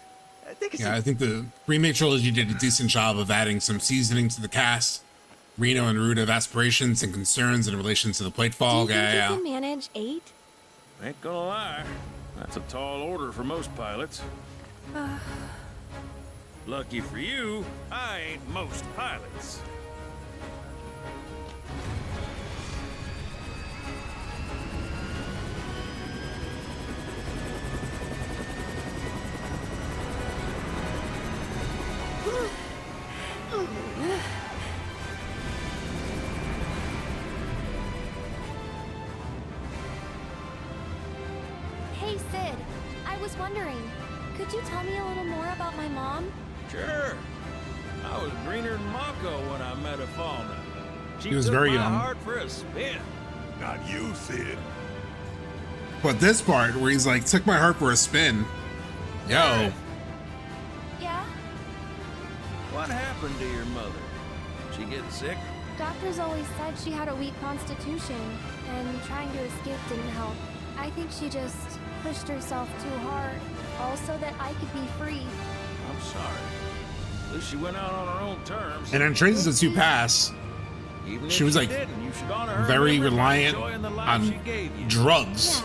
I think the remake trilogy did a decent job of adding some seasoning to the cast. Reno and Rude have aspirations and concerns in relation to the platefall. Do you think you can manage 8? Ain't gonna lie. That's a tall order for most pilots. Lucky for you, I ain't most pilots. Hey, Sid. I was wondering, could you tell me a little more about my mom? Sure. I was greener than Mako when I met her fauna. She He was took very my young. heart for a spin. Not you, Sid. But this part where he's like, took my heart for a spin. Yo. Yeah? What happened to your mother? She get sick? Doctors always said she had a weak constitution, and trying to escape didn't help. I think she just pushed herself too hard, all so that I could be free. I'm sorry. At least she went out on her own terms. And in Traces of Two Pass, Even she if was you like didn't, you should honor her very memory by reliant enjoying the life she on gave you. drugs.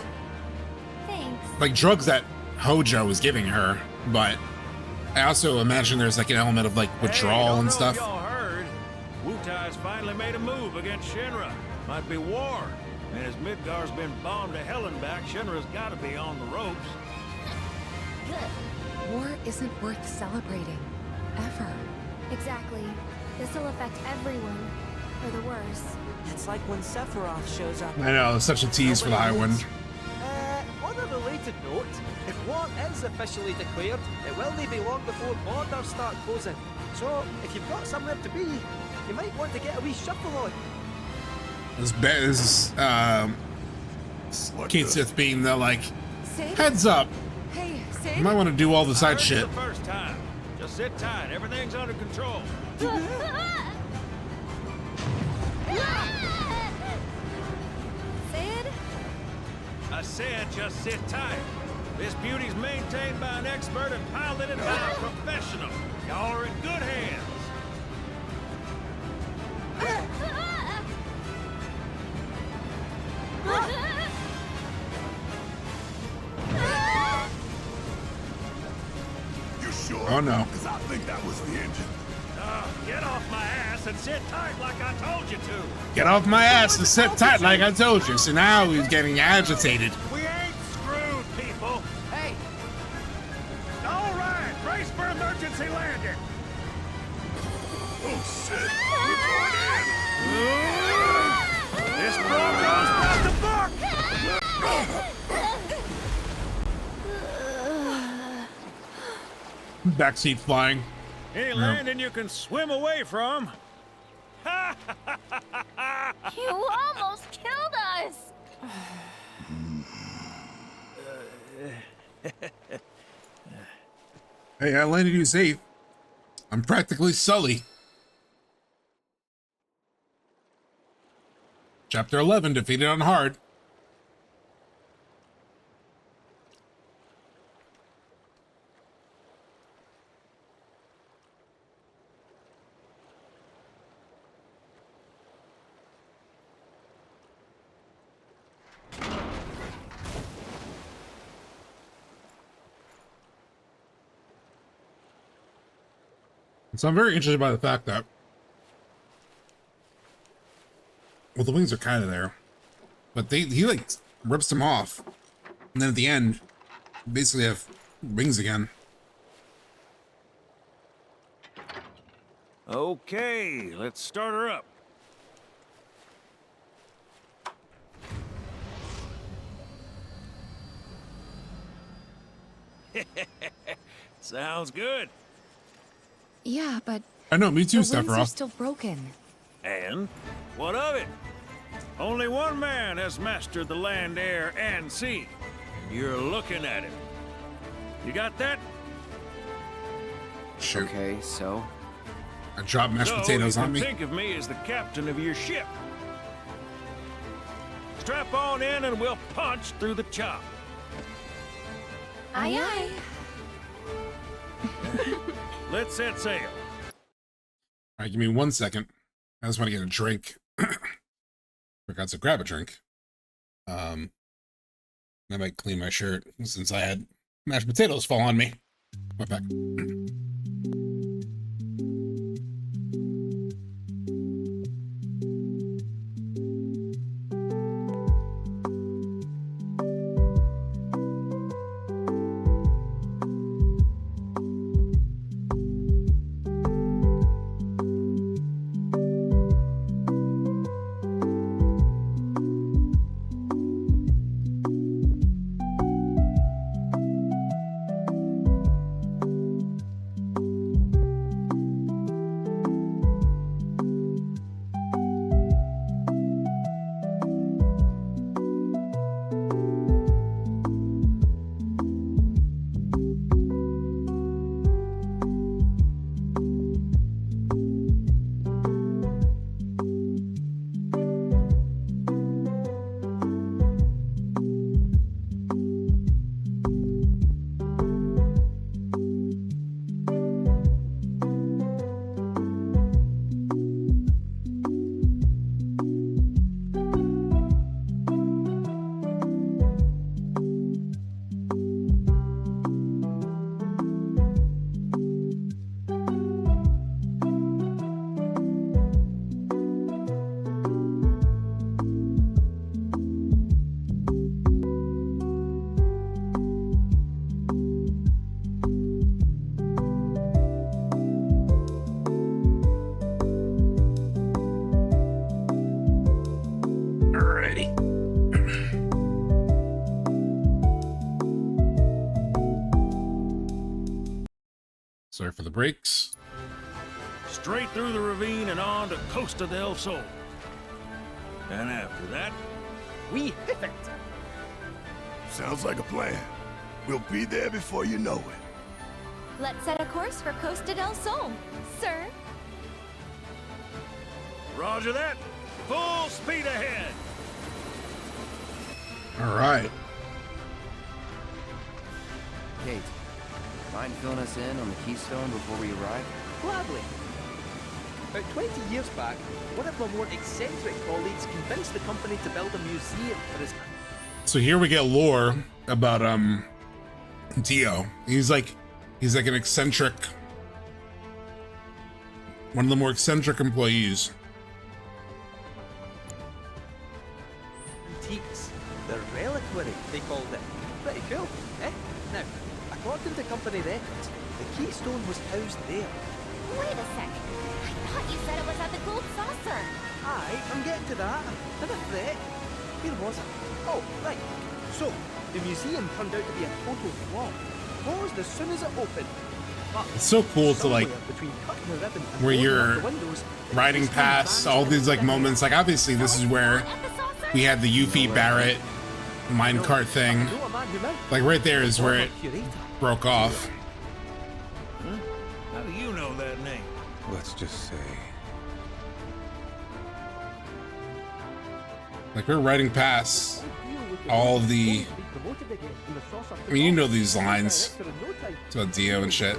Thanks. Like drugs that Hojo was giving her, but I also imagine there's like an element of like withdrawal and stuff. Y'all heard? Wutai's finally made a move against Shinra. Might be war. And as Midgar's been bombed to hell and back, Shinra's gotta be on the ropes. War isn't worth celebrating. Ever. Exactly. This'll affect everyone, for the worse. It's like when Sephiroth shows up. I know, it's such a tease for the High Wind. On a related note, if war is officially declared, it will not be long before borders start closing. So, if you've got somewhere to be, you might want to get a wee shuffle on. This Kate Sith being the like, Sid? heads up. Hey, Sid? You might want to do all the side This is shit. the first time. Just sit tight. Everything's under control. Sid? I said just sit tight. This beauty's maintained by an expert and piloted by a professional. Y'all are in good hands. Oh no. Because I think that was the engine. Get off my ass and sit tight like I told you to. Get off my ass and sit tight like I told you. So now he's getting agitated. We ain't screwed, people. Hey. All right, brace for emergency landing. Oh shit. We're going in. This Bronco's about to buck. Backseat flying. Any landing you can swim away from. You almost killed us! Hey, I landed you safe. I'm practically Sully. Chapter 11, defeated on hard. So I'm very interested by the fact that, well, the wings are kind of there, but he like rips them off, and then at the end, basically have wings again. Okay, let's start her up. Sounds good. Yeah, but I know, me too, the wings are Sephiroth. still broken. And what of it? Only one man has mastered the land, air, and sea. You're looking at him. You got that? Shoot. Okay, so? I dropped mashed potatoes on me. Think of me as the captain of your ship. Strap on in and we'll punch through the chop. Aye, aye. Let's set sail. All right, give me 1 second. I just want to get a drink. Forgot to grab a drink. I might clean my shirt since I had mashed potatoes fall on me. Right back. Sorry for the breaks. Straight through the ravine and on to Costa del Sol. And after that, we hit it. Sounds like a plan. We'll be there before you know it. Let's set a course for Costa del Sol, sir. Roger that. Full speed ahead. All right. Kate, mind filling us in on the Keystone before we arrive? Gladly. About 20 years back, one of my more eccentric colleagues convinced the company to build a museum for his... So here we get lore about Dio. He's He's like an eccentric, one of the more eccentric employees. Antiques. The reliquary, they called it. Pretty cool, eh? Now, according to company records, the keystone was housed there. Wait a second. I thought you said it was at the gold saucer. Aye, I'm getting to that. Never fret. Where was it? Oh, right. So, the museum turned out to be a total flop. Closed as soon as it opened. But It's so cool to like between cutting the ribbon and where blowing you're up the windows, riding past all these like moments. Like obviously this is where we had the Yuffie Barrett minecart thing. Like right there is where it broke off. Huh? How do you know that name? Let's just say. Like we're riding past all of the. I mean, you know these lines. It's about Dio and shit.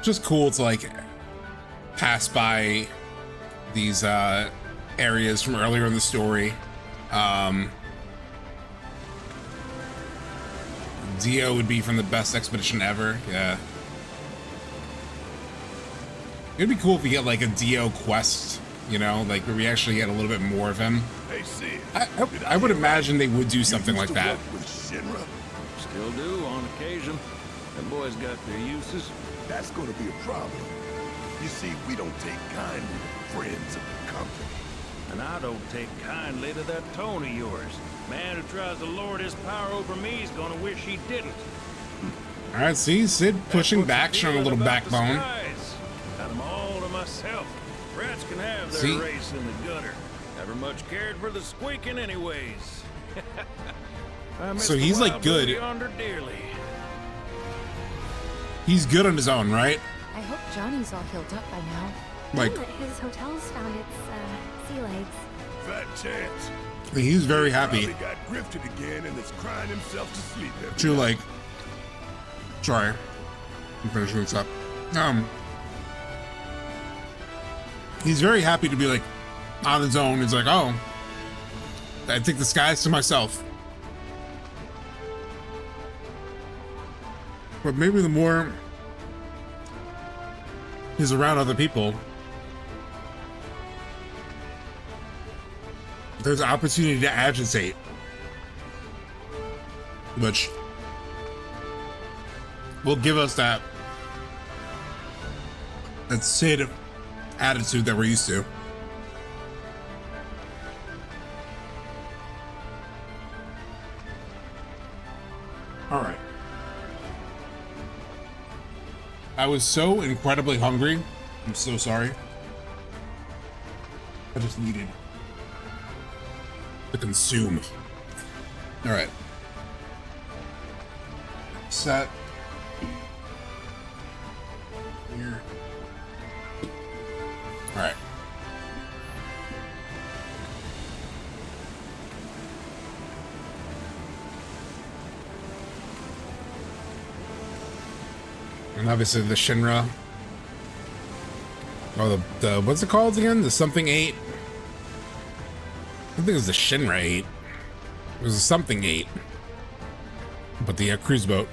Just cool to like pass by these areas from earlier in the story. Dio would be from the best expedition ever. Yeah. It'd be cool if we get like a Dio quest, you know, like where we actually get a little bit more of him. Hey, Sid, I would imagine they would do something like that. Still do on occasion. Them boys got their uses. That's gonna be a problem. You see, we don't take kindly to friends of the company. And I don't take kindly to that tone of yours. Man who tries to lord his power over me is gonna wish he didn't. All right, see, Sid pushing back, showing a little backbone. Got them all to myself. Rats can have their race in the gutter. Never much cared for the squeaking anyways. So he's like good. Dearly. He's good on his own, right? I hope Johnny's all healed up by now. Like His hotel's found its sea legs. Fat chance. he's very happy. Probably got grifted again and is crying himself to sleep every To night. like, sorry, I'm finishing this up. He's very happy to be like on his own. He's like, oh, I take the skies to myself. But maybe the more he's around other people, there's an opportunity to agitate, which will give us that Sid attitude that we're used to. All right. I was so incredibly hungry. I'm so sorry. I just needed to consume. All right. Set. Here. All right. And obviously the Shinra. Oh, the what's it called again? The something 8. I think it was the Shinra 8. It was a something 8. But the cruise boat.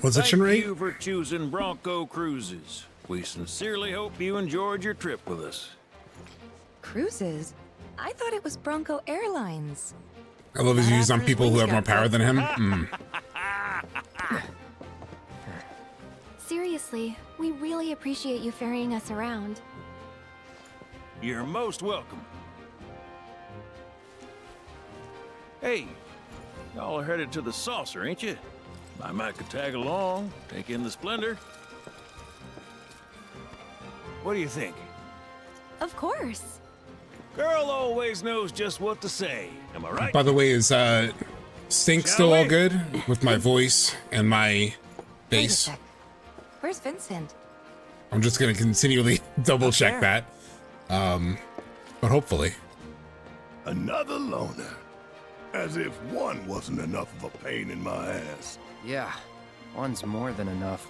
What's that, Shinra 8? Thank you for choosing Bronco Cruises. We sincerely hope you enjoyed your trip with us. Cruises? I thought it was Bronco Airlines. I love his views on people who have more power than him. Seriously, we really appreciate you ferrying us around. You're most welcome. Hey, y'all are headed to the saucer, ain't you? I might could tag along, take in the splendor. What do you think? Of course. Girl always knows just what to say. Am I right? By the way, is Sync still all good with my voice and my bass? Where's Vincent? I'm just gonna continually double check that. But hopefully. Another loner. As if one wasn't enough of a pain in my ass. Yeah, one's more than enough.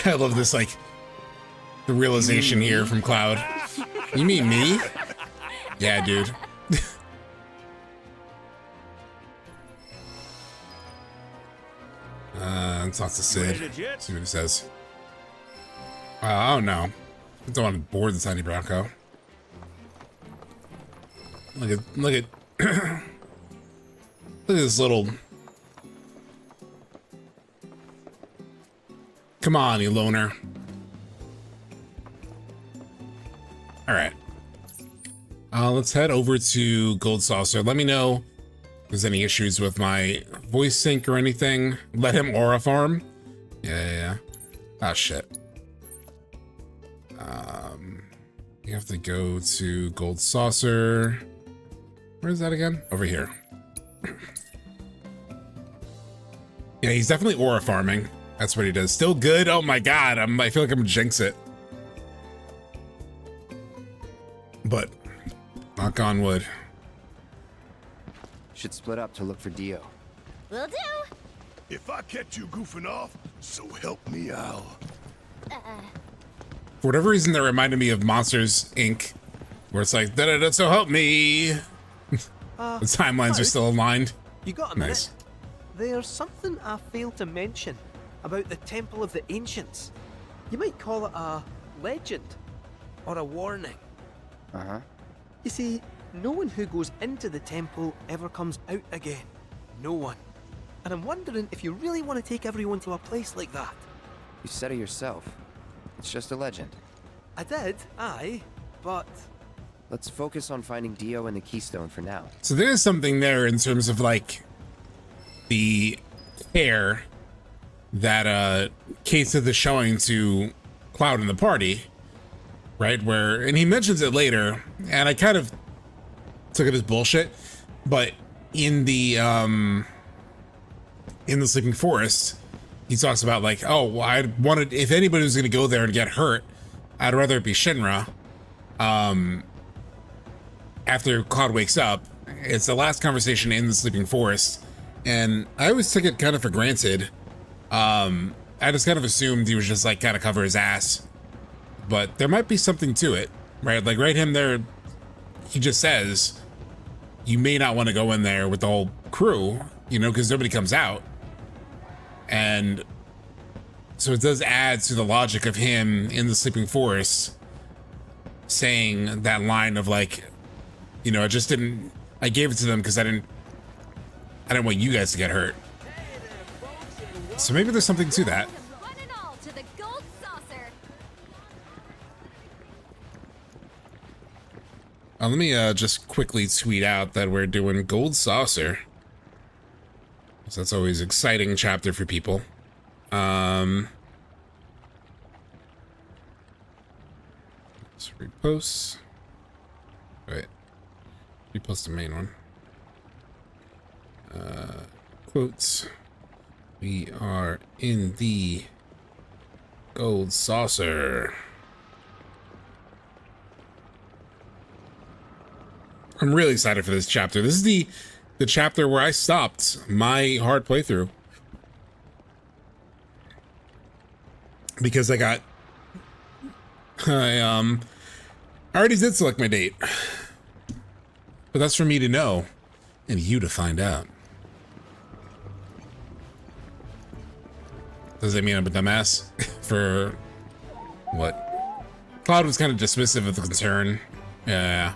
I love this, like, the realization here from Cloud. You mean me? Yeah, dude. Let's talk to Sid. See what he says. Oh no. I don't want to board the tiny Bronco. Look at look at this little. Come on, you loner. All right. Let's head over to Gold Saucer. Let me know if there's any issues with my voice sync or anything. Let him aura farm. Yeah. Ah, shit. You have to go to Gold Saucer. Where is that again? Over here. Yeah, he's definitely aura farming. That's what he does. Still good. Oh my god. I feel like I'm gonna jinx it. But knock on wood. Should split up to look for Dio. Will do. If I catch you goofing off, so help me out. For whatever reason, that reminded me of Monsters Inc., where it's like, da-da-da, so help me. The timelines are still aligned. You got a nice. Minute? There's something I failed to mention about the Temple of the Ancients. You might call it a legend or a warning. Uh-huh. You see, no one who goes into the temple ever comes out again. No one. And I'm wondering if you really want to take everyone to a place like that. You said it yourself. It's just a legend. I did, aye, but... Let's focus on finding Dio and the Keystone for now. So there's something there in terms of, like, the care that Case is showing to Cloud and the party, right? Where, and he mentions it later, and I kind of took it as bullshit, but in the Sleeping Forest, he talks about, like, oh, well, I wanted, if anybody was going to go there and get hurt, I'd rather it be Shinra. After Cloud wakes up, it's the last conversation in the Sleeping Forest, and I always took it kind of for granted. I just kind of assumed he was just, like, kind of cover his ass, but there might be something to it, right? Like, right him there, he just says, you may not want to go in there with the whole crew, you know, because nobody comes out. And so it does add to the logic of him in the Sleeping Forest saying that line of, like, you know, I gave it to them because I didn't want you guys to get hurt. So maybe there's something to that. Let me just quickly tweet out that we're doing Gold Saucer. So that's always an exciting chapter for people. Let's repost. Wait. Repost the main one. Quotes. We are in the Gold Saucer. I'm really excited for this chapter. This is the chapter where I stopped my hard playthrough. Because I already did select my date. But that's for me to know and you to find out. Does that mean I'm a dumbass? For what? Cloud was kind of dismissive of the concern. Yeah.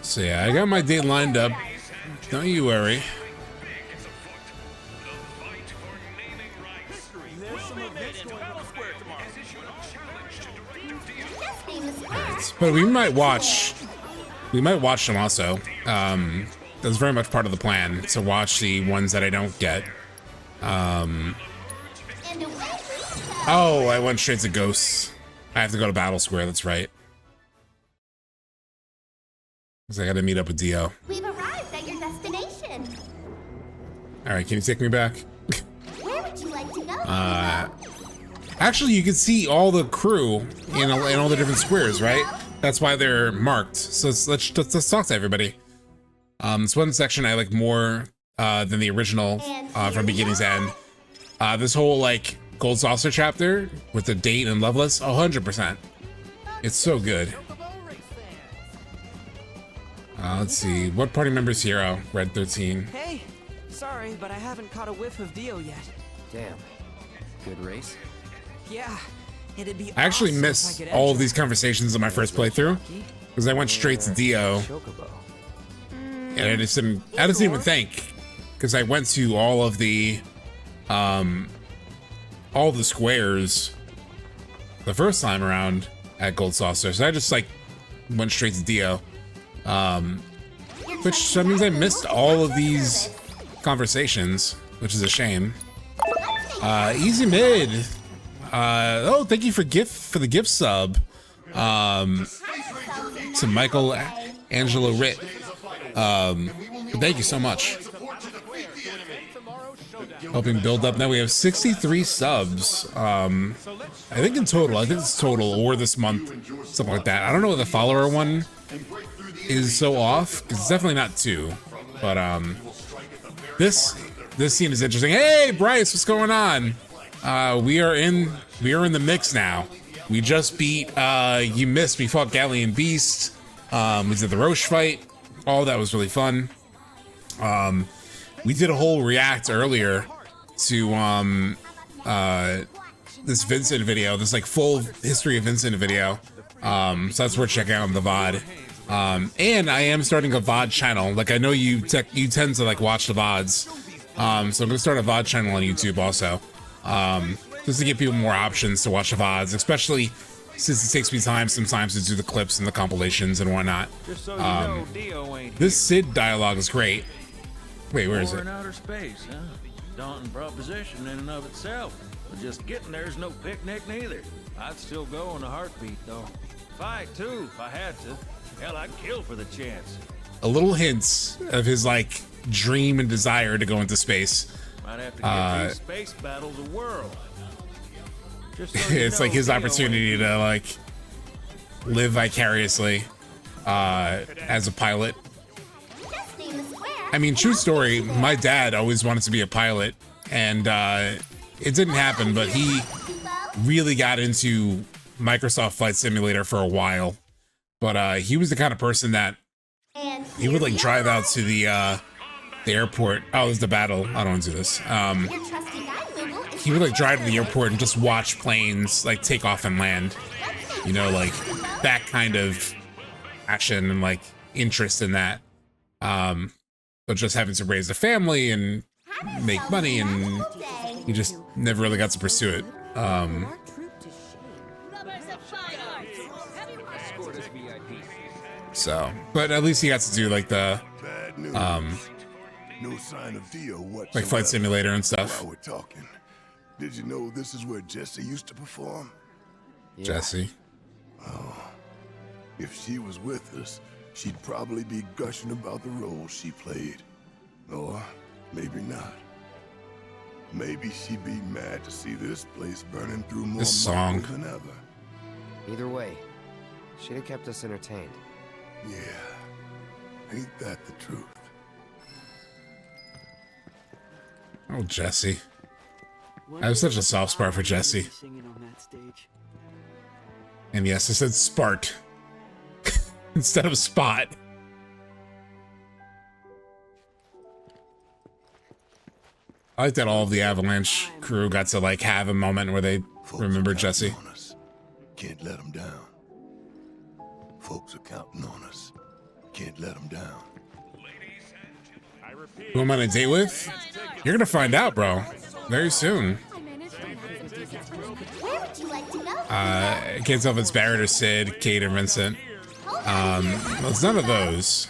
So yeah, I got my date lined up. Don't you worry. But we might watch them also. That's very much part of the plan, to watch the ones that I don't get. Oh, I went straight to Ghosts. I have to go to Battle Square, that's right. Because I gotta meet up with Dio. We've arrived at your destination. Alright, can you take me back? Where would you like to go? Actually, you can see all the crew in all the different squares, right? That's why they're marked. So let's talk to everybody. This one section I like more than the original from beginning to end. This whole, like, Gold Saucer chapter with the date and Loveless? 100%. It's so good. Let's see. What party member's hero? Red 13. Hey, sorry, but I haven't caught a whiff of Dio yet. Damn. Good race? Yeah, it'd be I actually awesome missed if I could all enter. of these conversations in my first playthrough because I went straight to Dio. And I just didn't even think because I went to all the squares the first time around at Gold Saucer. So I just like went straight to Dio. Which means I missed all of these conversations, which is a shame. Easy mid. Oh, thank you for the gift sub. To Michael Angelo Ritt. Thank you so much. Helping build up. Now we have 63 subs. I think in total. I think it's total or this month, something like that. I don't know what the follower one is so off. It's definitely not 2. But this scene is interesting. Hey, Bryce, what's going on? We are in the mix now. We just beat You Missed. We fought Galleon Beast. We did the Roche fight. All that was really fun. We did a whole react earlier to this Vincent video, this like full history of Vincent video. So that's worth checking out on the VOD. And I am starting a VOD channel. Like I know you tend to like watch the VODs. So I'm gonna start a VOD channel on YouTube also. Just to give people more options to watch the VODs, especially since it takes me time sometimes to do the clips and the compilations and whatnot. Just so you know, Dio ain't This Sid dialogue is great. Wait, where is War it? in outer space, huh? Daunting proposition in and of itself. But just getting there's no picnic neither. I'd still go in a heartbeat, though. Fight, too, if I had to. Hell, I'd kill for the chance. A little hints of his like dream and desire to go into space. Might have to give these space battles a whirl. Just so you It's know, like his Dio opportunity to like live vicariously as a pilot. I mean, true story, my dad always wanted to be a pilot and it didn't happen, but he really got into Microsoft Flight Simulator for a while. But he was the kind of person that he would like drive out to the airport. Oh, it was the battle. I don't want to do this. He would like drive to the airport and just watch planes like take off and land. You know, like that kind of action and like interest in that. But just having to raise a family and make money, and he just never really got to pursue it. So, but at least he got to do like the no sign of Dio whatsoever. like Flight Simulator and stuff. While we're talking, did you know this is where Jessie used to perform? Yeah. Jessie. Oh, if she was with us, she'd probably be gushing about the role she played. Or maybe not. Maybe she'd be mad to see this place burning through more This song. than ever. Either way, she'd have kept us entertained. Yeah, ain't that the truth? Oh, Jessie. I have such a soft spot for Jessie. And yes, I said Spart instead of Spot. I like that all of the Avalanche crew got to like have a moment where they remember Jessie. Can't let them down. Folks are counting on us. Can't let them down. Who am I on a date with? You're gonna find out, bro. Very soon. I can't tell if it's Barrett or Sid, Kate or Vincent. Well, it's none of those.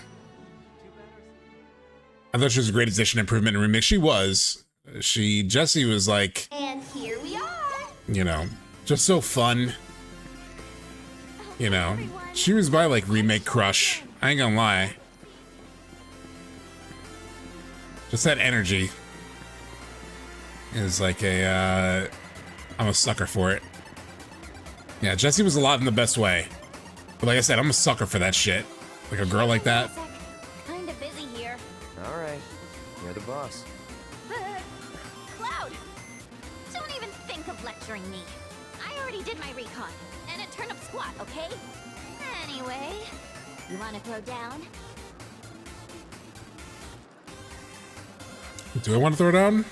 I thought she was a great addition, improvement, and remix. She was. Jessie was like, And here we are. you know, just so fun. You know, she was my like remake crush. I ain't gonna lie. Just that energy is like I'm a sucker for it. Yeah, Jessie was a lot in the best way. But like I said, I'm a sucker for that shit. Like a girl like that. Kinda busy here. All right, you're the boss. Cloud! Don't even think about yourself lecturing me. I already did my recon, and it turned up squat, okay? Anyway, you wanna throw down? Do I want to throw down?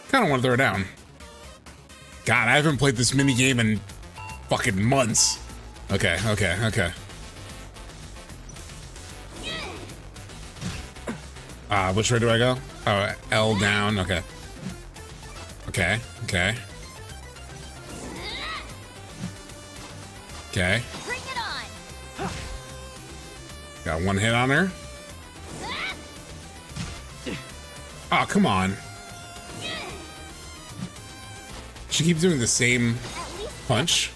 Kind of want to throw down. God, I haven't played this mini game in fucking months. Okay. Which way do I go? Oh, L down. Okay. Okay. Bring it on. Got one hit on her. Oh, come on. She keeps doing the same punch.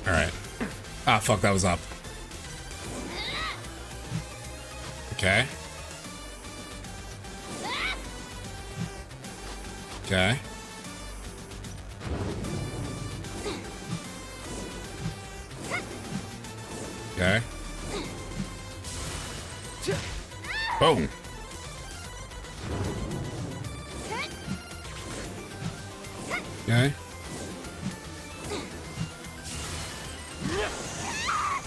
All right. Ah, fuck, that was up. Okay. Okay. Okay. Boom. Okay.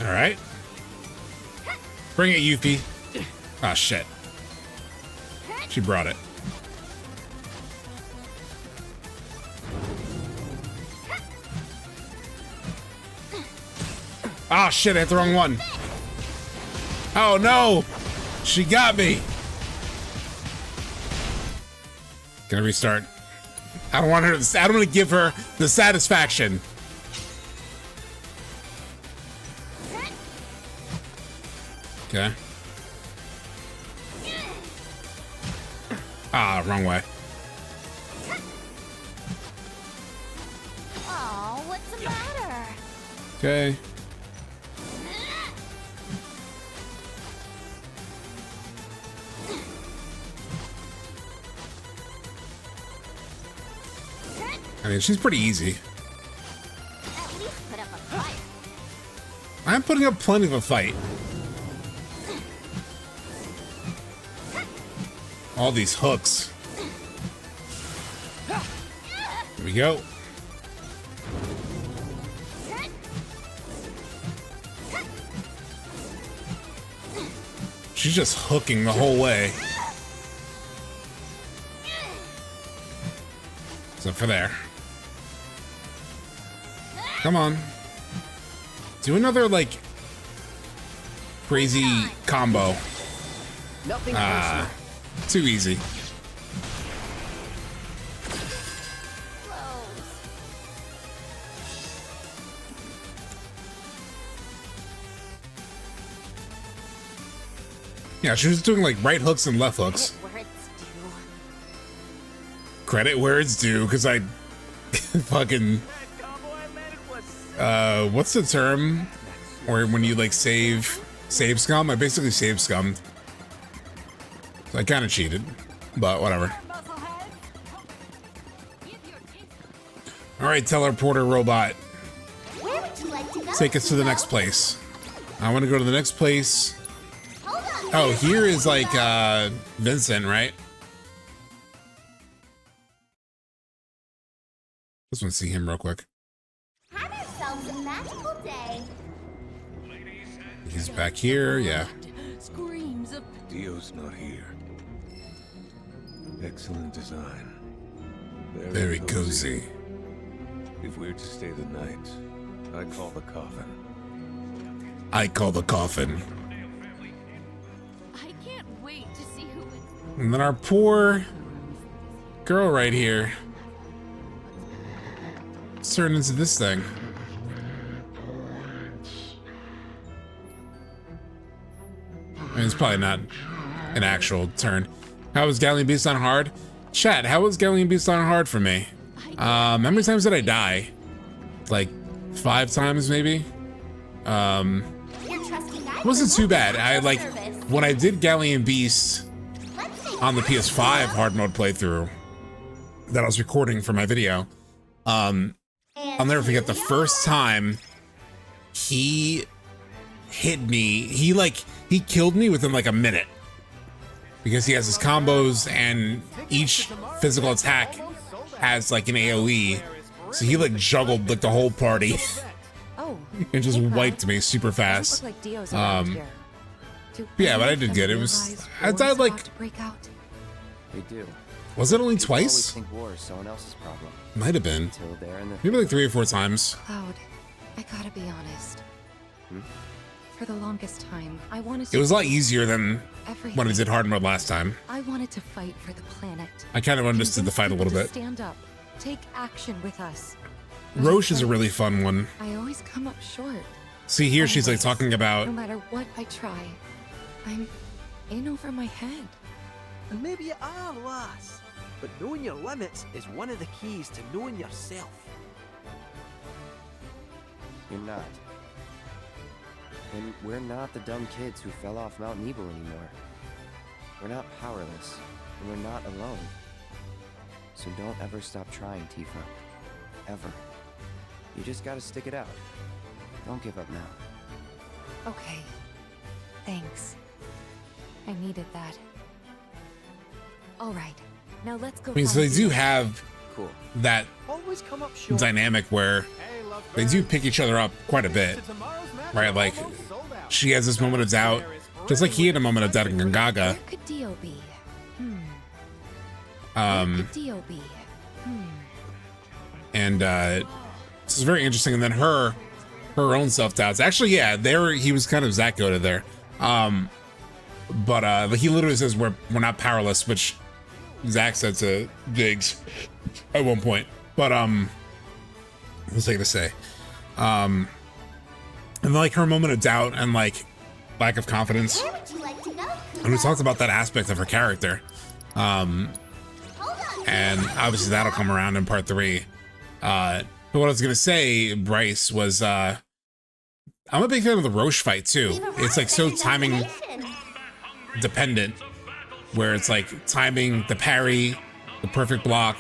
All right. Bring it, Yuffie. Ah, shit. She brought it. Ah, shit, I hit the wrong one. Oh, no. She got me. Gonna restart. I don't want her to, I don't want to give her the satisfaction. Okay. Ah, wrong way. Oh, what's the matter? Okay. I mean, she's pretty easy. At least put up a fight. I'm putting up plenty of a fight. All these hooks. Here we go. She's just hooking the whole way. Except for there. Come on. Do another, like, crazy combo. Ah, too easy. Yeah, she was doing, like, right hooks and left hooks. Credit where it's due, because I fucking... what's the term? Or when you, like, save scum? I basically save scum. So I kind of cheated, but whatever. All right, teleporter robot. Where would you like to go? Take us to the next place. I want to go to the next place. Oh, here is like Vincent, right? Let's want to see him real quick. Have yourselves a magical day. He's back here, yeah. Screams of Dio's not here. Excellent design. Very cozy. If we're to stay the night, I call the coffin. I call the coffin. I can't wait to see who wins. And then our poor girl right here. Let's turn into this thing. I mean, it's probably not an actual turn. How was Galleon Beast on hard? Chat, how was Galleon Beast on hard for me? How many times did I die? Like 5 times maybe? It wasn't too bad. I like when I did Galleon Beast on the PS5 hard mode playthrough that I was recording for my video. I'll never forget the first time he hit me. He killed me within like a minute. because he has his combos and each physical attack has like an AoE. So he like juggled like the whole party. Oh, and just wiped me super fast. Like but yeah, but I did good. It was I died like They do. was it only People twice? always think war is someone else's problem. Might have been. Until they're in the Maybe like 3 or 4 times. Cloud, I gotta be honest. For the longest time, I wanted It was a lot easier than everything. when I did hard mode last time. I wanted to fight for the planet. I kind of understood the fight a little bit. Stand up, take action with us. Roche is a really fun one. I always come up short. See here, she's like talking about No matter what I try, I'm in over my head. And maybe you are, lass. But knowing your limits is one of the keys to knowing yourself. You're not. And we're not the dumb kids who fell off Mount Nebo anymore. We're not powerless, and we're not alone. So don't ever stop trying, Tifa. Ever. You just gotta stick it out. Don't give up now. Okay. Thanks. I needed that. All right. Now let's go. I mean, so they do have that Always come up short. dynamic where they do pick each other up quite a bit, right? Like, she has this moment of doubt, just like he had a moment of doubt in Gongaga. Where could Dio be? Dio be? And this is very interesting. And then her own self-doubts. Actually, yeah, there he was kind of Zach Goda there. But he literally says we're not powerless, which Zach said to Diggs at one point. But what was I gonna say? And like her moment of doubt and like lack of confidence. And we talked about that aspect of her character. And obviously that'll come around in part 3. But what I was gonna say, Bryce, was I'm a big fan of the Roche fight too. It's like so timing dependent, where it's like timing, the parry, the perfect block,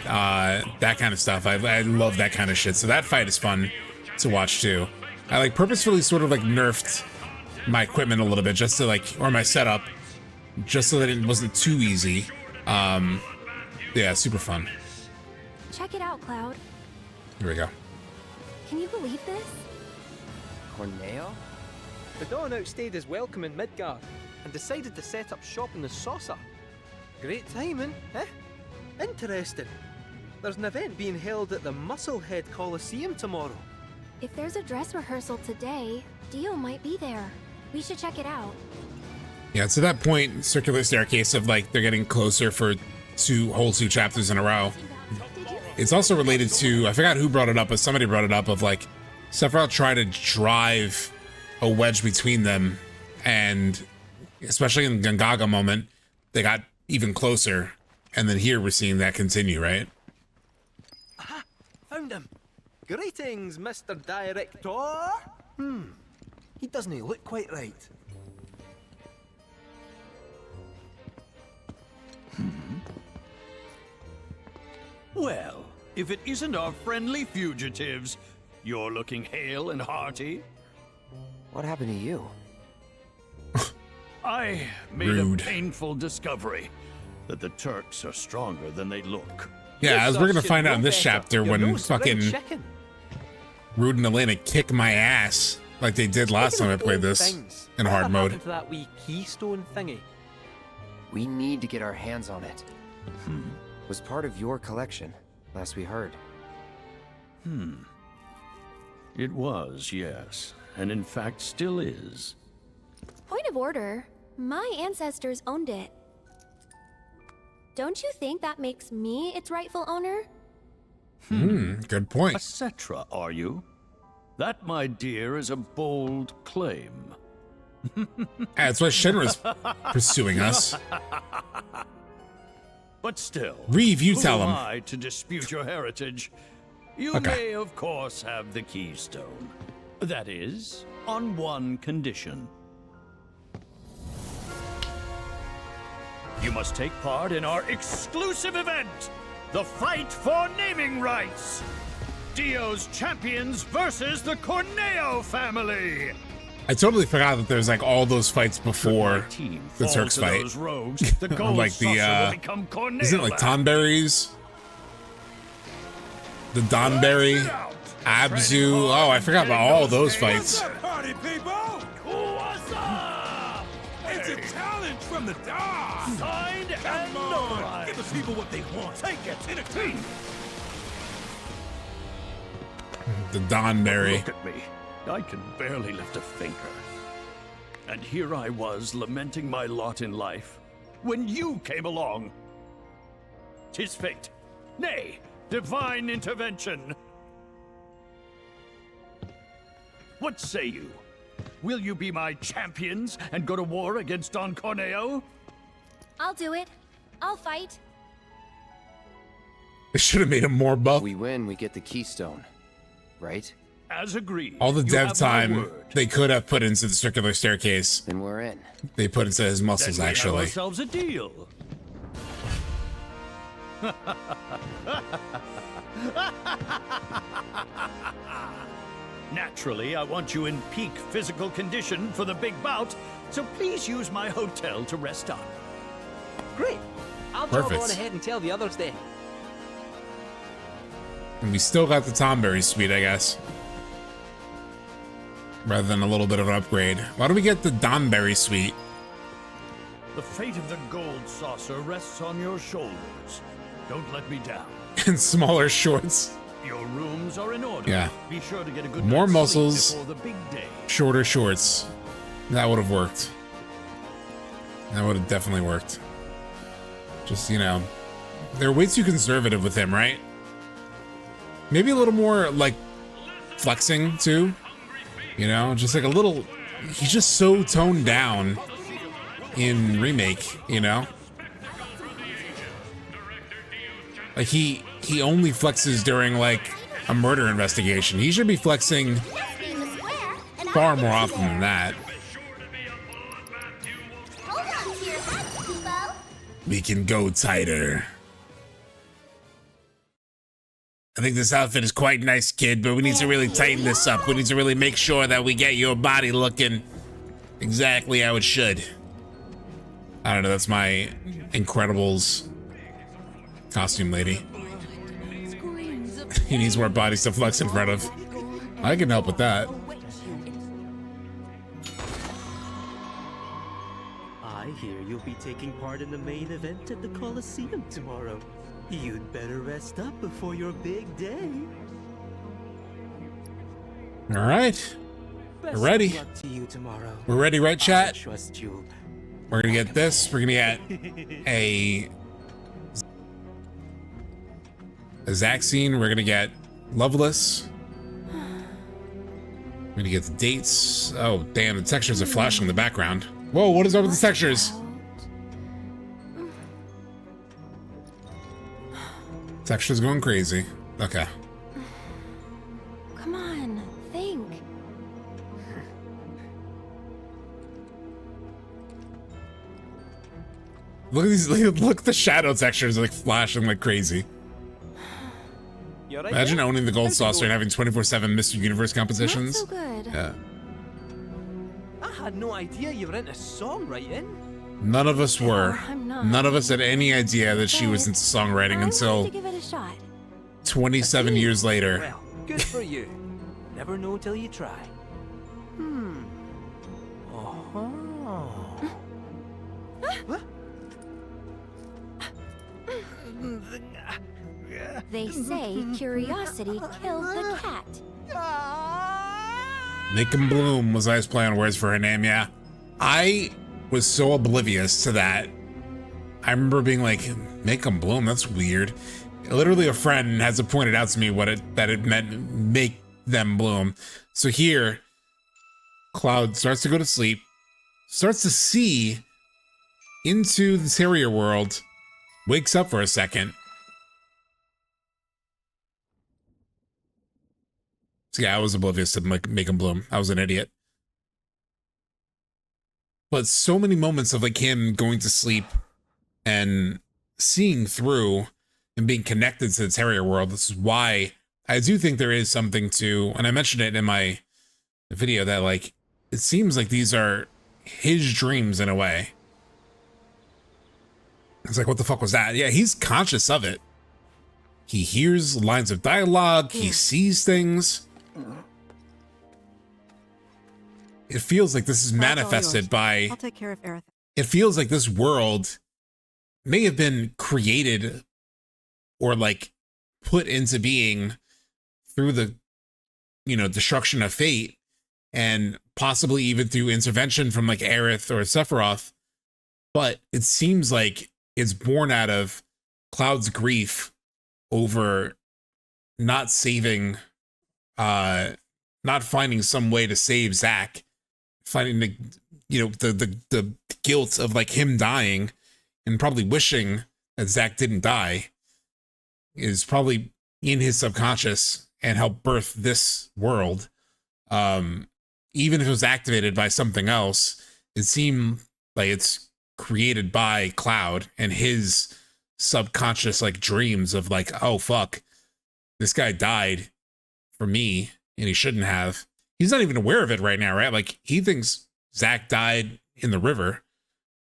that kind of stuff. I love that kind of shit. So that fight is fun to watch too. I like purposefully sort of like nerfed my equipment a little bit just to like, or my setup, just so that it wasn't too easy. Yeah, super fun. Check it out, Cloud. Here we go. Can you believe this? Corneo? The Dawn outstayed his welcome in Midgard and decided to set up shop in the Saucer. Great timing, eh? Interesting. There's an event being held at the Musclehead Coliseum tomorrow. If there's a dress rehearsal today, Dio might be there. We should check it out. Yeah, it's at that point, circular staircase of like they're getting closer for 2 chapters in a row. It's also related to, I forgot who brought it up, but somebody brought it up of like Sephiroth tried to drive a wedge between them, and especially in the Gongaga moment, they got even closer, and then here we're seeing that continue, right? Aha! Found him! Greetings, Mr. Director! He doesn't look quite right. Well, if it isn't our friendly fugitives, you're looking hale and hearty. What happened to you? I made Rude. a painful discovery that the Turks are stronger than they look. Yeah, as we're gonna find out in this chapter when fucking Rude and Elena kick my ass like they did last time I played this in hard mode. To that wee keystone thingy. We need to get our hands on it. Was part of your collection, last we heard. It was, yes. And in fact still is. Point of order. My ancestors owned it. Don't you think that makes me its rightful owner? Good point. A Cetra, are you? That, my dear, is a bold claim. That's why Shinra's pursuing us. But still, Reeve, you tell who him. am I to dispute your heritage? You Okay. may, of course, have the keystone. That is, on one condition. You must take part in our exclusive event, the Fight for Naming Rights. Dio's champions versus the Corneo family. I totally forgot that there's like all those fights before the Turks fight. Like the isn't it like Tonberries? The Donberry, Abzu. Oh, I forgot about all those fights. Party people! It's a challenge from the Dawn! Signed and notarized! Give the people what they want. Take it, entertain! The Donberry. Look at me. I can barely lift a finger. And here I was lamenting my lot in life when you came along. 'Tis fate. Nay, divine intervention. What say you? Will you be my champions and go to war against Don Corneo? I'll do it. I'll fight. They should have made him more buff. We win, we get the keystone, right? As agreed. All the dev time they could have put into the circular staircase. Then we're in. They put into his muscles, Then we have actually. ourselves a deal. Naturally, I want you in peak physical condition for the big bout, so please use my hotel to rest up. Great. I'll jump on ahead and tell the others then. And we still got the Tomberry suite, I guess. Rather than a little bit of an upgrade. Why don't we get the Donberry suite? The fate of the gold saucer rests on your shoulders. Don't let me down. And smaller shorts. Your rooms are in order. Yeah. Be sure to get a good More night's sleep muscles, before the big day. shorter shorts. That would have worked. That would have definitely worked. Just, you know, they're way too conservative with him, right? Maybe a little more, like, flexing, too. You know, just like a little... He's just so toned down in Remake, you know? Like, he only flexes during, like, a murder investigation. He should be flexing far more often than that. We can go tighter. I think this outfit is quite nice, kid, but we need to really tighten this up. We need to really make sure that we get your body looking exactly how it should. I don't know, that's my Incredibles costume lady. He needs more bodies to flex in front of. I can help with that. I hear you'll be taking part in the main event at the Coliseum tomorrow. You'd better rest up before your big day. All right. We're ready. Best of luck to you tomorrow. We're ready, right, chat? I trust you. We're gonna get this. We're gonna get a Zaxine. We're gonna get Loveless. We're gonna get the dates. Oh, damn, the textures are flashing in the background. Whoa, what is up with the textures? Textures going crazy. Okay. Come on, think. Look at these. Look at the shadow textures like flashing like crazy. Right, imagine owning the gold saucer and having 24/7 Mr. Universe competitions. Not so good. Yeah. I had no idea you were into songwriting. None of us were. I'm not. None of us had any idea that she was into songwriting until To give it a shot. 27 years later. Well, good for you. Never know till you try. They say curiosity killed the cat. Make 'em Bloom was I was playing words for her name, yeah. I was so oblivious to that. I remember being like, make 'em bloom, that's weird. Literally a friend has pointed out to me that it meant make them bloom. So here, Cloud starts to go to sleep, starts to see into the terrier world, wakes up for a second. So yeah, I was oblivious to make 'em bloom. I was an idiot. But so many moments of like him going to sleep and seeing through and being connected to the terrier world. This is why I do think there is something to, and I mentioned it in my video, that like it seems like these are his dreams in a way. It's like, what the fuck was that? Yeah, he's conscious of it. He hears lines of dialogue. He sees things. It feels like this is manifested by... I'll take care of Aerith. It feels like this world may have been created or like put into being through the, you know, destruction of fate, and possibly even through intervention from like Aerith or Sephiroth. But it seems like it's born out of Cloud's grief over not saving, not finding some way to save Zack, finding the, you know, the guilt of like him dying, and probably wishing that Zack didn't die is probably in his subconscious and helped birth this world. Even if it was activated by something else, it seemed like it's created by Cloud and his subconscious like dreams of like, oh fuck, this guy died for me and he shouldn't have. He's not even aware of it right now, right? Like he thinks Zack died in the river,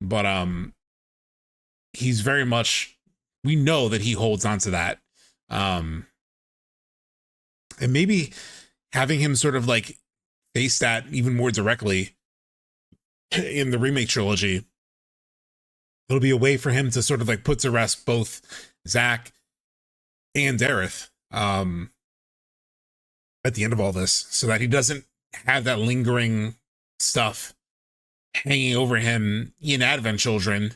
but he's very much, we know that he holds on to that. And maybe having him sort of like face that even more directly in the remake trilogy, it'll be a way for him to sort of like put to rest both Zack and Aerith at the end of all this, so that he doesn't have that lingering stuff hanging over him in Advent Children,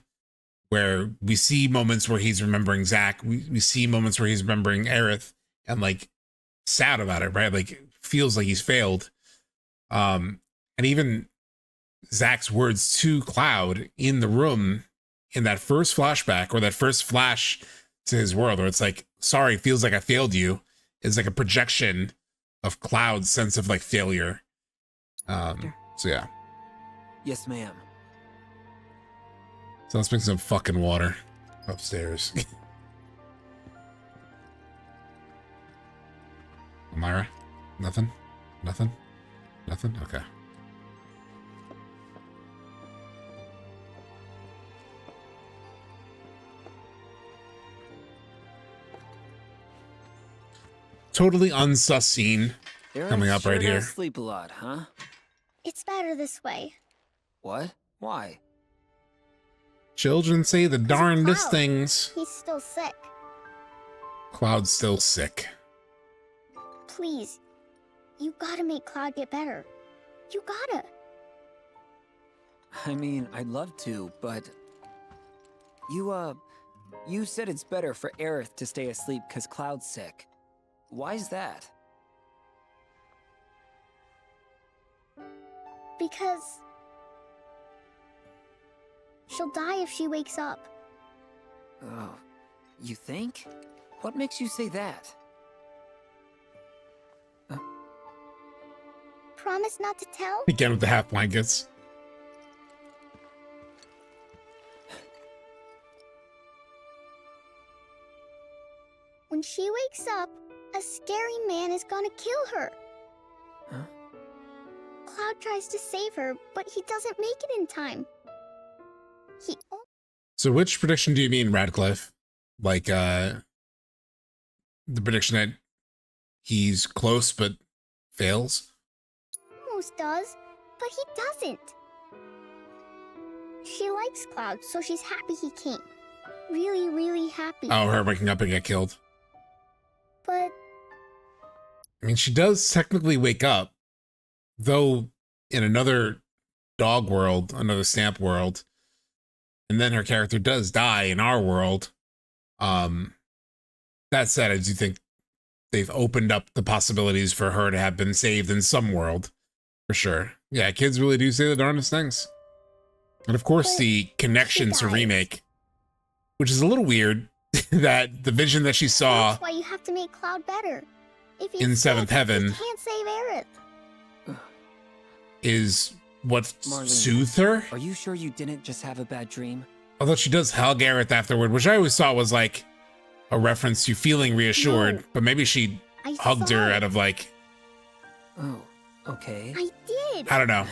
where we see moments where he's remembering Zack, we see moments where he's remembering Aerith and like sad about it, right? Like feels like he's failed. And even Zack's words to Cloud in the room in that first flashback, or that first flash to his world, where it's like, sorry, feels like I failed you, is like a projection of Cloud's sense of like failure. So yeah. Yes, ma'am. So let's make some fucking water upstairs. Myra? Nothing? Nothing? Nothing? Okay. Totally unsus scene coming up right here. Sleep a lot, huh? It's better this way. What? Why? Children say the darndest things. He's still sick. Cloud's still sick. Please, you gotta make Cloud get better. You gotta. I mean, I'd love to, but... You said it's better for Aerith to stay asleep because Cloud's sick. Why's that? Because... she'll die if she wakes up. Oh, you think? What makes you say that? Promise not to tell? Again with the half blankets. When she wakes up, a scary man is gonna kill her. Huh? Cloud tries to save her, but he doesn't make it in time. So which prediction do you mean, Radcliffe? Like, the prediction that he's close but fails? Almost does, but he doesn't. She likes Cloud, so she's happy he came. Really, really happy. Oh, her waking up and get killed. But... I mean, she does technically wake up, though in another dog world, another stamp world, and then her character does die in our world. That said, I do think they've opened up the possibilities for her to have been saved in some world, for sure. Yeah, kids really do say the darndest things. And of course, the connection to remake, which is a little weird, that the vision that she saw... That's why you have to make Cloud better. If he's in Seventh Heaven, you can't save Aerith. Is what Marlene, soothed her. Are you sure you didn't just have a bad dream? Although she does hug Aerith afterward, which I always thought was like a reference to feeling reassured, but maybe she hugged her out of like... Oh, Okay. I did. I don't know.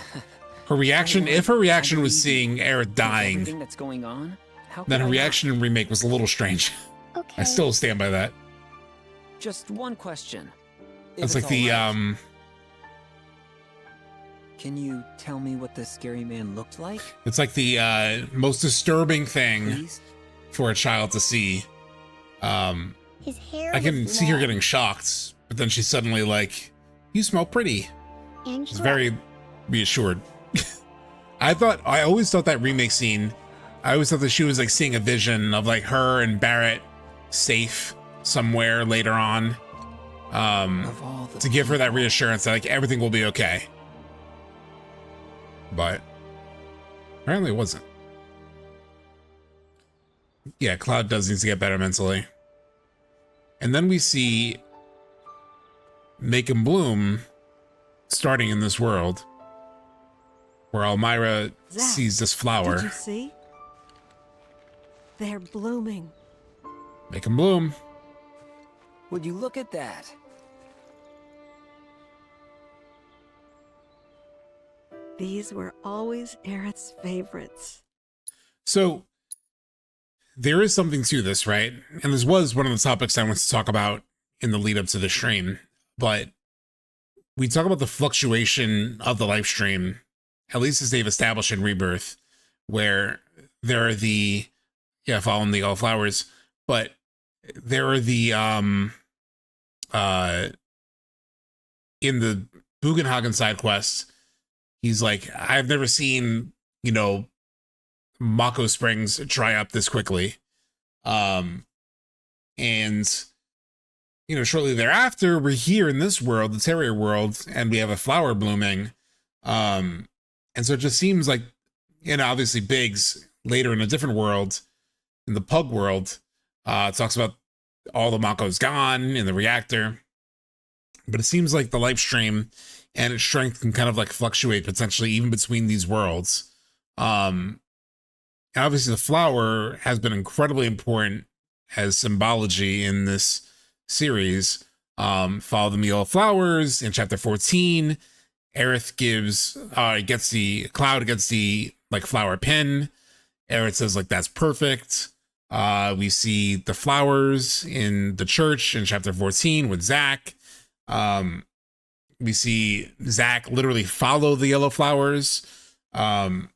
Her reaction, if her reaction was seeing Aerith dying, Everything that's going on? How then could her I reaction in Remake was a little strange. Okay. I still stand by that. not? Just one question. If It's like the, alright. Can you tell me what the scary man looked like? it's like the most disturbing thing Please? for a child to see. His hair I can was see her long getting shocked, but then she's suddenly like, "You smell pretty." and She's short. very reassured. I always thought that remake scene, I always thought that she was like seeing a vision of like her and Barrett safe somewhere later on, to give her that reassurance that like everything will be okay. But apparently it wasn't. Yeah, Cloud does need to get better mentally. And then we see Make 'em Bloom starting in this world where Elmira Zach, sees this flower. Did you see? They're blooming. Make 'em bloom. Would you look at that? These were always Aerith's favorites. So there is something to this, right? And this was one of the topics I wanted to talk about in the lead up to the stream. But we talk about the fluctuation of the live stream, at least as they've established in Rebirth, where there are the, following the all flowers, but there are the, in the Bugenhagen side quest, he's like, I've never seen, Mako Springs dry up this quickly. And, shortly thereafter, we're here in this world, the Terrier world, and we have a flower blooming. And so it just seems like, obviously Biggs later in a different world, in the Pug world, talks about all the Mako's gone in the reactor. But it seems like the live stream and its strength can kind of like fluctuate potentially even between these worlds. Obviously the flower has been incredibly important as symbology in this series. Follow the Meal of Flowers in chapter 14. Aerith gets the like flower pin. Aerith says like, that's perfect. We see the flowers in the church in chapter 14 with Zack. We see Zack literally follow the yellow flowers. And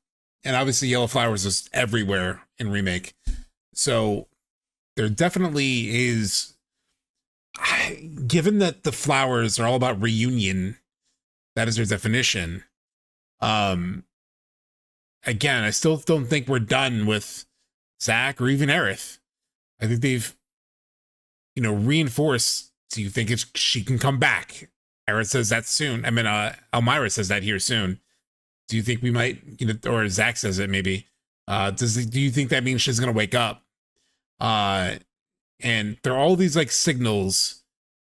obviously yellow flowers is everywhere in Remake. So there definitely is, given that the flowers are all about reunion, that is their definition. Again, I still don't think we're done with Zack or even Aerith. I think they've, reinforced. Do you think she can come back? Aerith says that soon. I mean, Elmira says that here soon. Do you think we might, or Zack says it maybe? Do you think that means she's gonna wake up? And there are all these like signals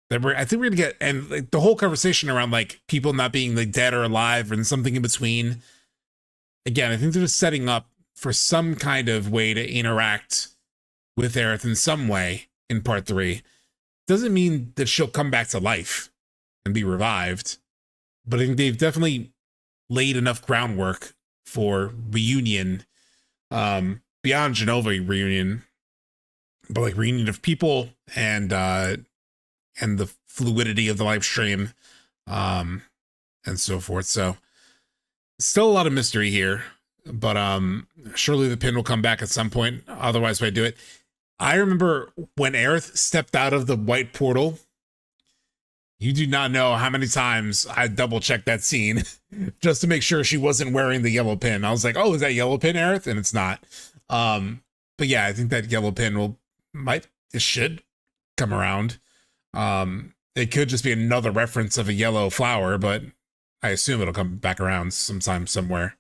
that I think we're gonna get, and like the whole conversation around like people not being like dead or alive and something in between. Again, I think they're just setting up for some kind of way to interact with Aerith in some way in part 3. Doesn't mean that she'll come back to life and be revived, but I think they've definitely laid enough groundwork for reunion, beyond Genova reunion, but like reunion of people and the fluidity of the live stream, and so forth. So still a lot of mystery here, but surely the pin will come back at some point. Otherwise, why do it? I remember when Aerith stepped out of the white portal. You do not know how many times I double checked that scene just to make sure she wasn't wearing the yellow pin. I was like, oh, is that yellow pin Aerith? And it's not. But yeah, I think that yellow pin it should come around. It could just be another reference of a yellow flower, but I assume it'll come back around sometime somewhere.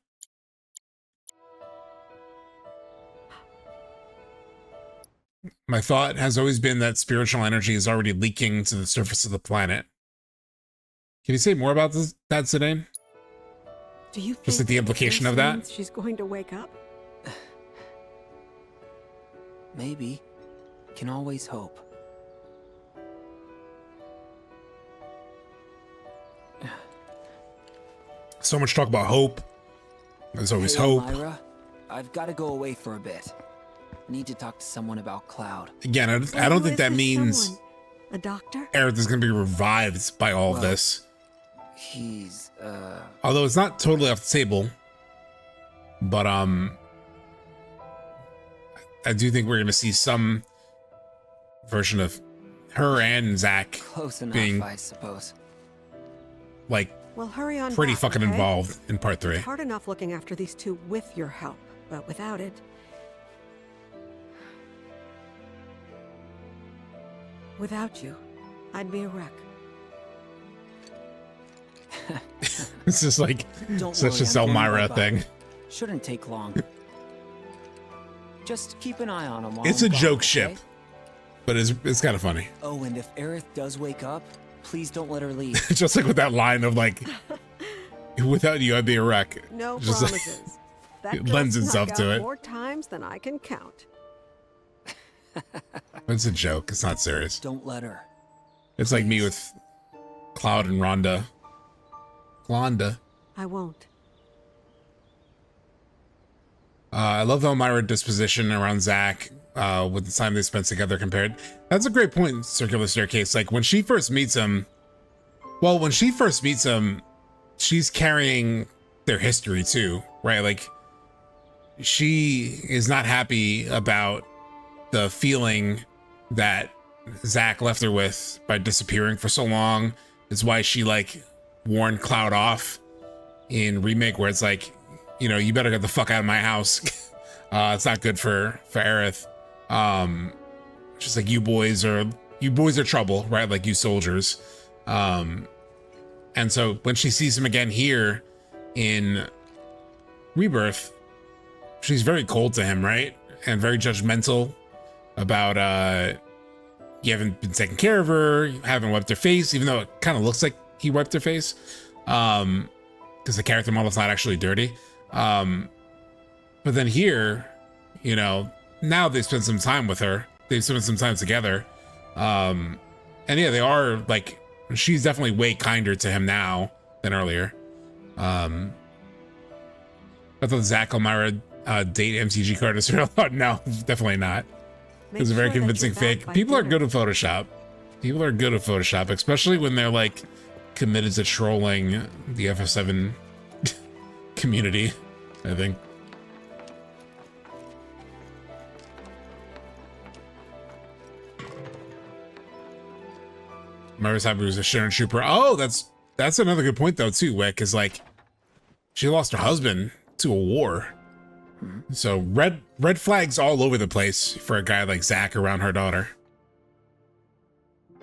My thought has always been that spiritual energy is already leaking to the surface of the planet. Can you say more about that, Zidane? Do you just like the implication of that? She's going to wake up? Maybe. Can always hope. So much talk about hope. There's always hope. Elmira, I've got to go away for a bit. Need to talk to someone about Cloud. Again, I don't think that means someone? A doctor? Aerith is going to be revived by all of this. He's, Although it's not totally off the table. But, I do think we're going to see some version of her and Zack close enough, being, I suppose. like, Well, hurry on pretty back, fucking okay? involved in part 3. It's hard enough looking after these two with your help, but without it... Without you, I'd be a wreck. It's just like Don't such worry, a I'm going Elmira bye-bye. thing. Shouldn't take long. Just keep an eye on him while It's I'm a gone, joke okay? ship, but it's kind of funny. Oh, and if Aerith does wake up, please don't let her leave. Just like with that line of like, without you, I'd be a wreck. No Just like- promises. That it lends girl itself snuck to out it. more times than I can count. It's a joke. It's not serious. Don't let her. It's like me with Cloud and Rhonda. Glonda. I won't. I love the Elmira disposition around Zack with the time they spent together compared. That's a great point, Circular Staircase. Like when she first meets him, she's carrying their history too, right? Like she is not happy about the feeling that Zack left her with by disappearing for so long. It's why she like warned Cloud off in Remake, where it's like, you know, you better get the fuck out of my house. It's not good for Aerith. Just like you boys are trouble, right? Like you soldiers. And so when she sees him again here in Rebirth, she's very cold to him, right? And very judgmental about you haven't been taking care of her, you haven't wiped her face, even though it kind of looks like he wiped her face. Because the character model's not actually dirty. But then here, you know, now they spend some time with her. They've spent some time together. And yeah, they are like, she's definitely way kinder to him now than earlier. I thought Zack Elmira date MTG Curtis. No, definitely not. It was a very convincing fake. People are good at Photoshop. People are good at Photoshop, especially when they're like committed to trolling the FF7 community, I think. Mara's happy was a Sharon Trooper. Oh, that's another good point though too, Wick, is like she lost her husband to a war. So red flags all over the place for a guy like Zack around her daughter.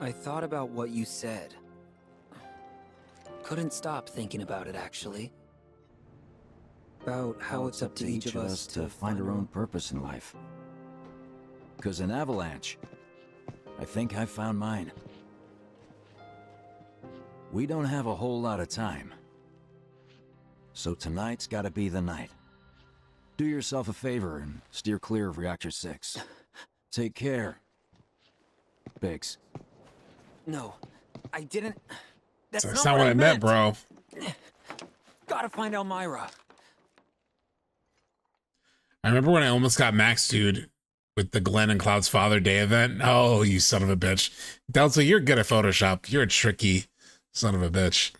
I thought about what you said. Couldn't stop thinking about it, actually. About how it's up to each of us to find our own purpose in life. Because in Avalanche, I think I found mine. We don't have a whole lot of time. So tonight's gotta be the night. Do yourself a favor and steer clear of Reactor 6. Take care, Biggs. No, I didn't. That's not what I meant, bro. Gotta find Elmira. I remember when I almost got Max, dude, with the Glenn and Cloud's Father Day event. Oh, you son of a bitch. Delta, you're good at Photoshop. You're a tricky son of a bitch.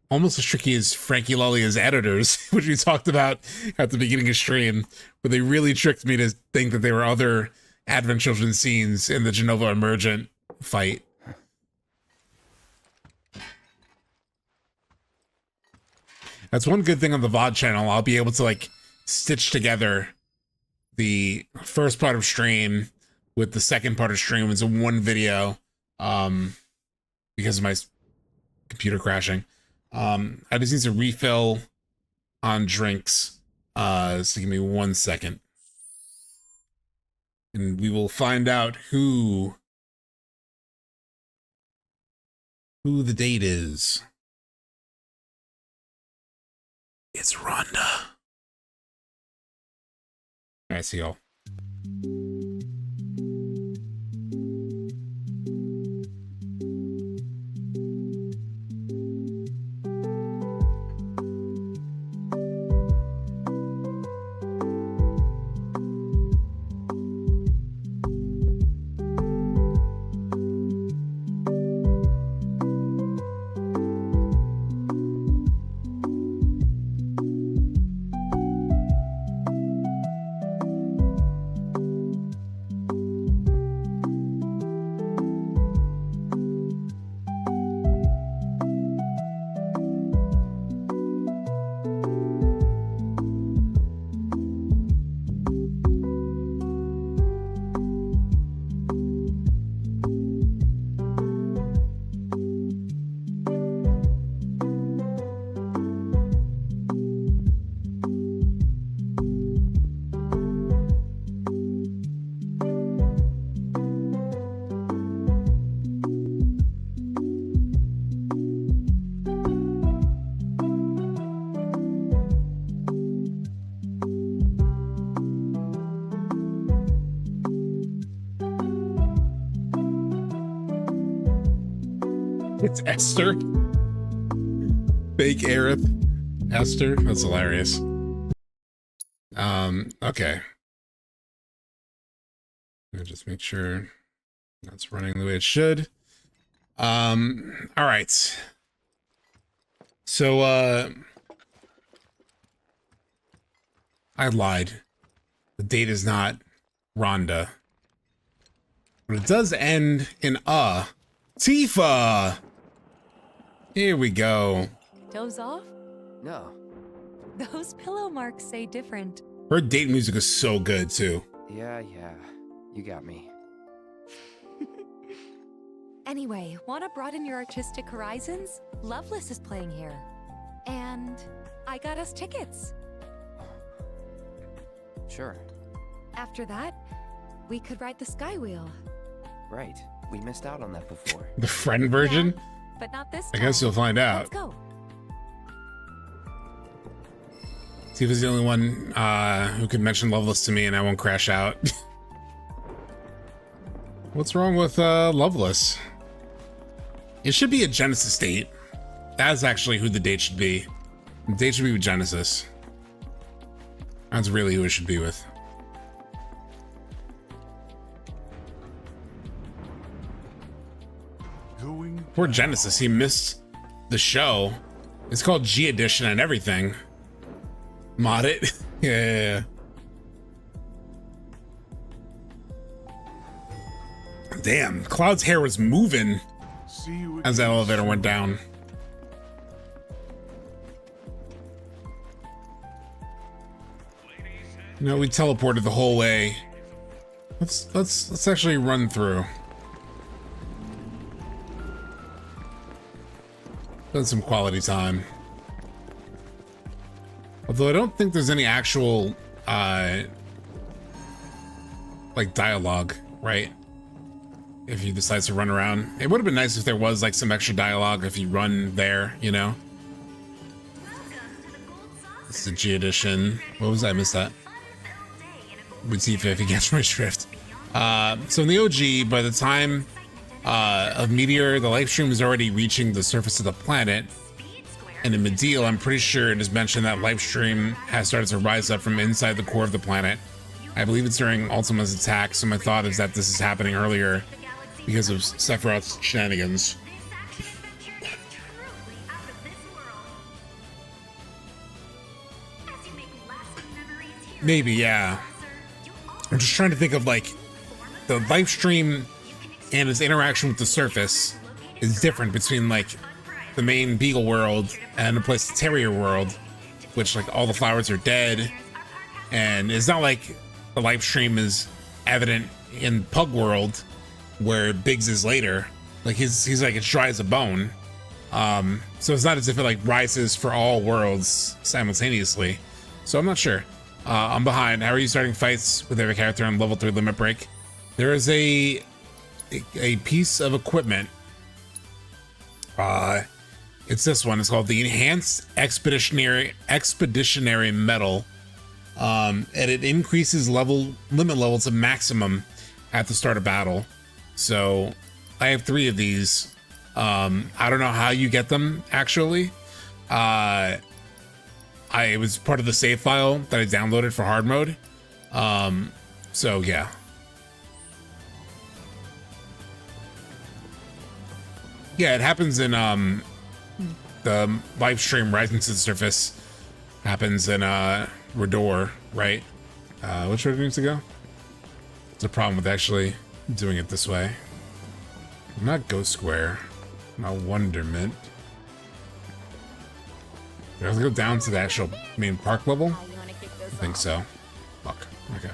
Almost as tricky as Frankie Lollia's editors, which we talked about at the beginning of stream, where they really tricked me to think that there were other Advent Children scenes in the Genova Emergent fight. That's one good thing on the VOD channel. I'll be able to like stitch together the first part of stream with the second part of stream into one video because of my computer crashing. I just need to refill on drinks. So give me 1 second. And we will find out who the date is. It's Rhonda. All right, see y'all. It's Esther. Fake Aerith. Esther. That's hilarious. Okay. I'll just make sure that's running the way it should. All right. So, I lied. The date is not Rhonda. But it does end in Tifa! Here we go. Doze off? No. Those pillow marks say different. Her date music is so good, too. Yeah. You got me. Anyway, wanna broaden your artistic horizons? Loveless is playing here. And I got us tickets. Sure. After that, we could ride the Skywheel. Right. We missed out on that before. The friend version? Yeah, but not this I time. guess you'll find out. Let's go. Tifa's the only one who can mention Loveless to me and I won't crash out. What's wrong with Loveless? It should be a Genesis date. That's actually who the date should be. The date should be with Genesis. That's really who it should be with. Poor Genesis, he missed the show. It's called G Edition and everything. Mod it. Yeah. Damn, Cloud's hair was moving as that elevator went down. No, we teleported the whole way. Let's actually run through. Spend some quality time. Although I don't think there's any actual like dialogue, right? If you decide to run around. It would have been nice if there was like some extra dialogue if you run there, you know? This is the G edition. What was that? I missed that. With Tifa, if you catch my drift. So in the OG, by the time of Meteor, the live stream is already reaching the surface of the planet. And in Mediel, I'm pretty sure it is mentioned that live stream has started to rise up from inside the core of the planet. I believe it's during Ultima's attack, so my thought is that this is happening earlier because of Sephiroth's shenanigans. Maybe, yeah. I'm just trying to think of like the live stream and its interaction with the surface is different between like the main Beagle world and the place, the Terrier world, which like all the flowers are dead, and it's not like the live stream is evident in Pug world where Biggs is later. Like he's like it's dry as a bone. So it's not as if it like rises for all worlds simultaneously. So I'm not sure. I'm behind. How are you starting fights with every character on level 3 limit break? There is a piece of equipment. It's this one. It's called the Enhanced Expeditionary Medal. And it increases limit level to maximum at the start of battle. So I have 3 of these. I don't know how you get them actually. It was part of the save file that I downloaded for hard mode. So yeah. Yeah, it happens in the live stream Rising to the Surface happens in Rador, right? Which way needs to go? It's a problem with actually doing it this way. Not Ghost Square, not Wonderment. Do I have to go down to the actual main park level? I think so. Fuck. Okay.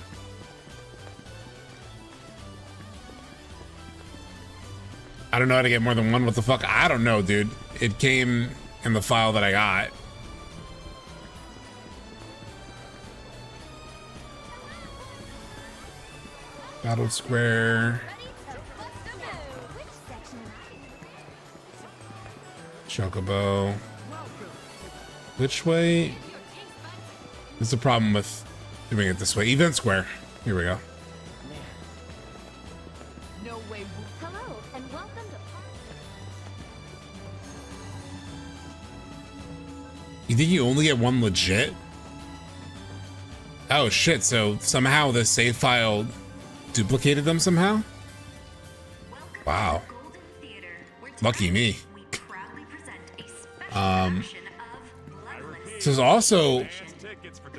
I don't know how to get more than one. What the fuck? I don't know, dude. It came in the file that I got. Battle Square. Chocobo. Which way? There's a problem with doing it this way. Event Square. Here we go. Hello, and welcome You think you only get one legit? Oh shit, so somehow the save file duplicated them somehow? Wow. Lucky me. So there's also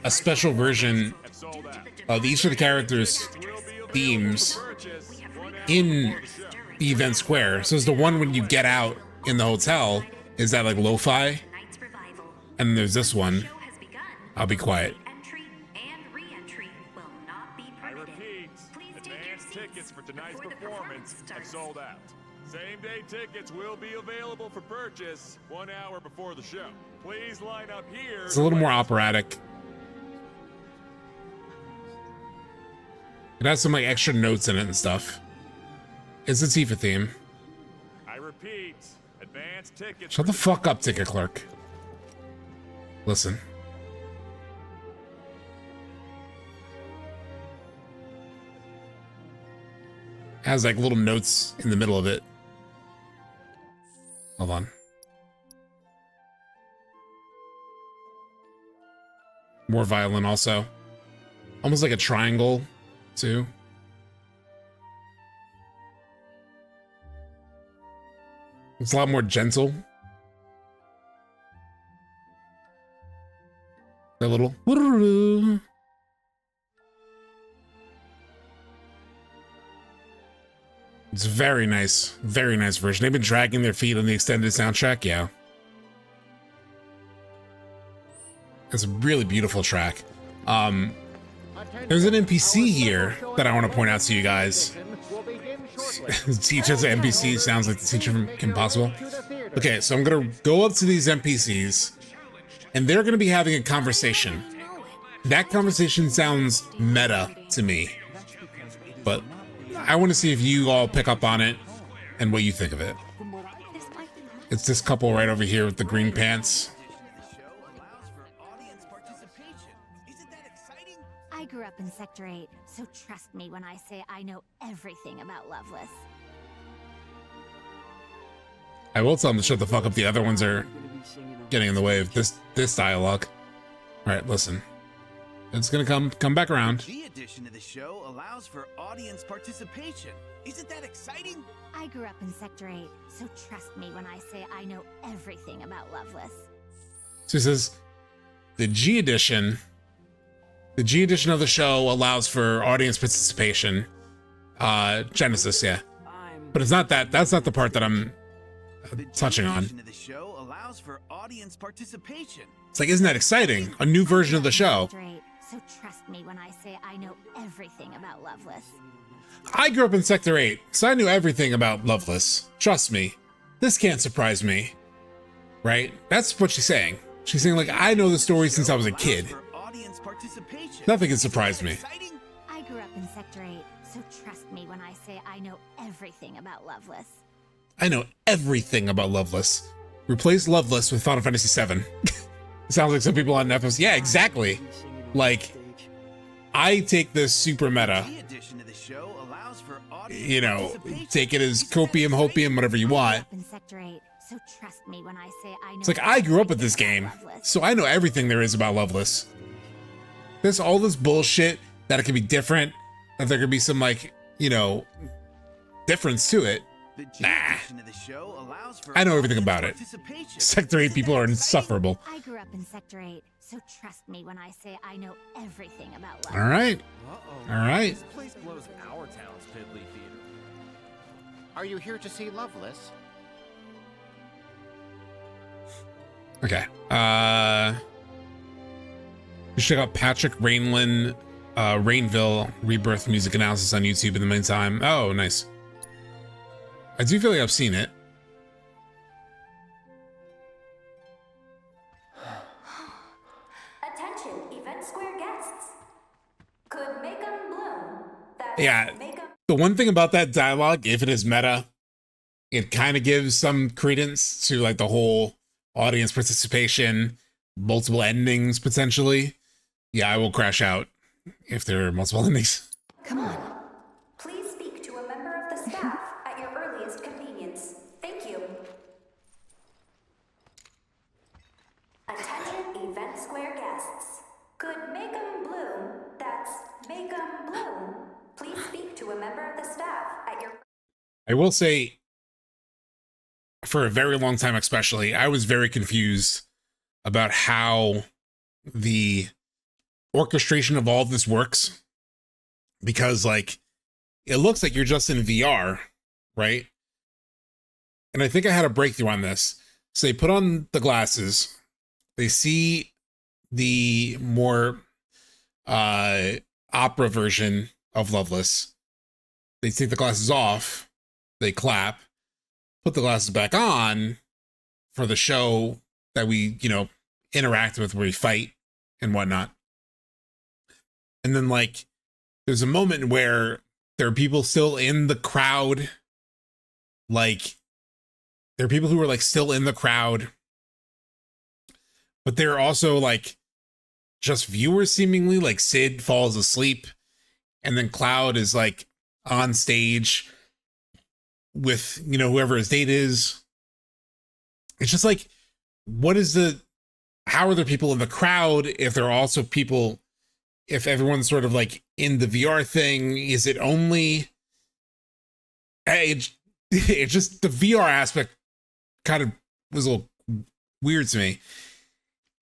a special version of each of the characters' themes in the event square. So it's the one when you get out in the hotel, is that like lo-fi? And there's this one. I'll be quiet. I repeat, advance tickets for tonight's performance have sold out. Same-day tickets will be available for purchase 1 hour before the show. Please line up here. It's a little more operatic. It has some like extra notes in it and stuff. It's a Tifa theme. I repeat, advance tickets. Shut the fuck up, ticket clerk. Listen. Has like little notes in the middle of it. Hold on. More violin also. Almost like a triangle, too. It's a lot more gentle. A little. It's very nice version. They've been dragging their feet on the extended soundtrack, yeah. It's a really beautiful track. There's an NPC here that I want to point out to you guys. Teacher's NPC sounds like the teacher from Kim Possible. Okay, so I'm gonna go up to these NPCs, and they're gonna be having a conversation. That conversation sounds meta to me, but I want to see if you all pick up on it and what you think of it. It's this couple right over here with the green pants. I grew up in Sector 8, so trust me when I say I know everything about Loveless. I will tell them to shut the fuck up. The other ones are getting in the way of this dialogue. All right, listen. It's gonna come back around. The edition of the show allows for audience participation. Isn't that exciting? I grew up in Sector 8, so trust me when I say I know everything about Loveless. So he says, the G edition of the show allows for audience participation. Genesis, yeah. But it's not that. That's not the part that I'm touching on. The show allows for audience participation. It's like, isn't that exciting? A new version of the show. So trust me when I say I know everything about Loveless. I grew up in Sector 8, so I knew everything about Loveless. Trust me. This can't surprise me. Right? That's what she's saying. She's saying, like, I know the story since I was a kid. Nothing can surprise me. I grew up in Sector 8, so trust me when I say I know everything about Loveless. I know everything about Loveless. Replace Loveless with Final Fantasy VII. Sounds like some people on Netflix. Yeah, exactly. Like, I take this super meta. You know, take it as copium, hopium, whatever you want. It's like, I grew up with this game, so I know everything there is about Loveless. There's all this bullshit that it could be different, that there could be some, like, you know, difference to it. Nah. I know everything about it. Sector 8 people are insufferable. I grew up in Sector 8, so trust me when I say I know everything about Loveless. All right. All right. This place blows our town's piddly theater. Are you here to see Loveless? Okay. You should check out Patrick Rainville Rebirth music analysis on YouTube in the meantime. Oh, nice. I do feel like I've seen it. Attention, Event Square guests. Could make 'em bloom. Yeah. The one thing about that dialogue, if it is meta, it kind of gives some credence to like the whole audience participation, multiple endings potentially. Yeah, I will crash out if there are multiple endings. Come on. Please speak to a member of the staff at your earliest convenience. Thank you. Attention, I will say, for a very long time especially, I was very confused about how the orchestration of all of this works, because like it looks like you're just in VR, right? And I think I had a breakthrough on this. So they put on the glasses, they see the more opera version of Loveless, they take the glasses off, they clap, put the glasses back on for the show that we, you know, interact with, where we fight and whatnot. And then like there's a moment where there are people still in the crowd, like there are people who are like still in the crowd, but they're also like just viewers seemingly. Like Sid falls asleep and then Cloud is like on stage with, you know, whoever his date is. It's just like, how are there people in the crowd if there are also people, if everyone's sort of like in the VR thing? Is it only, it just, the VR aspect kind of was a little weird to me.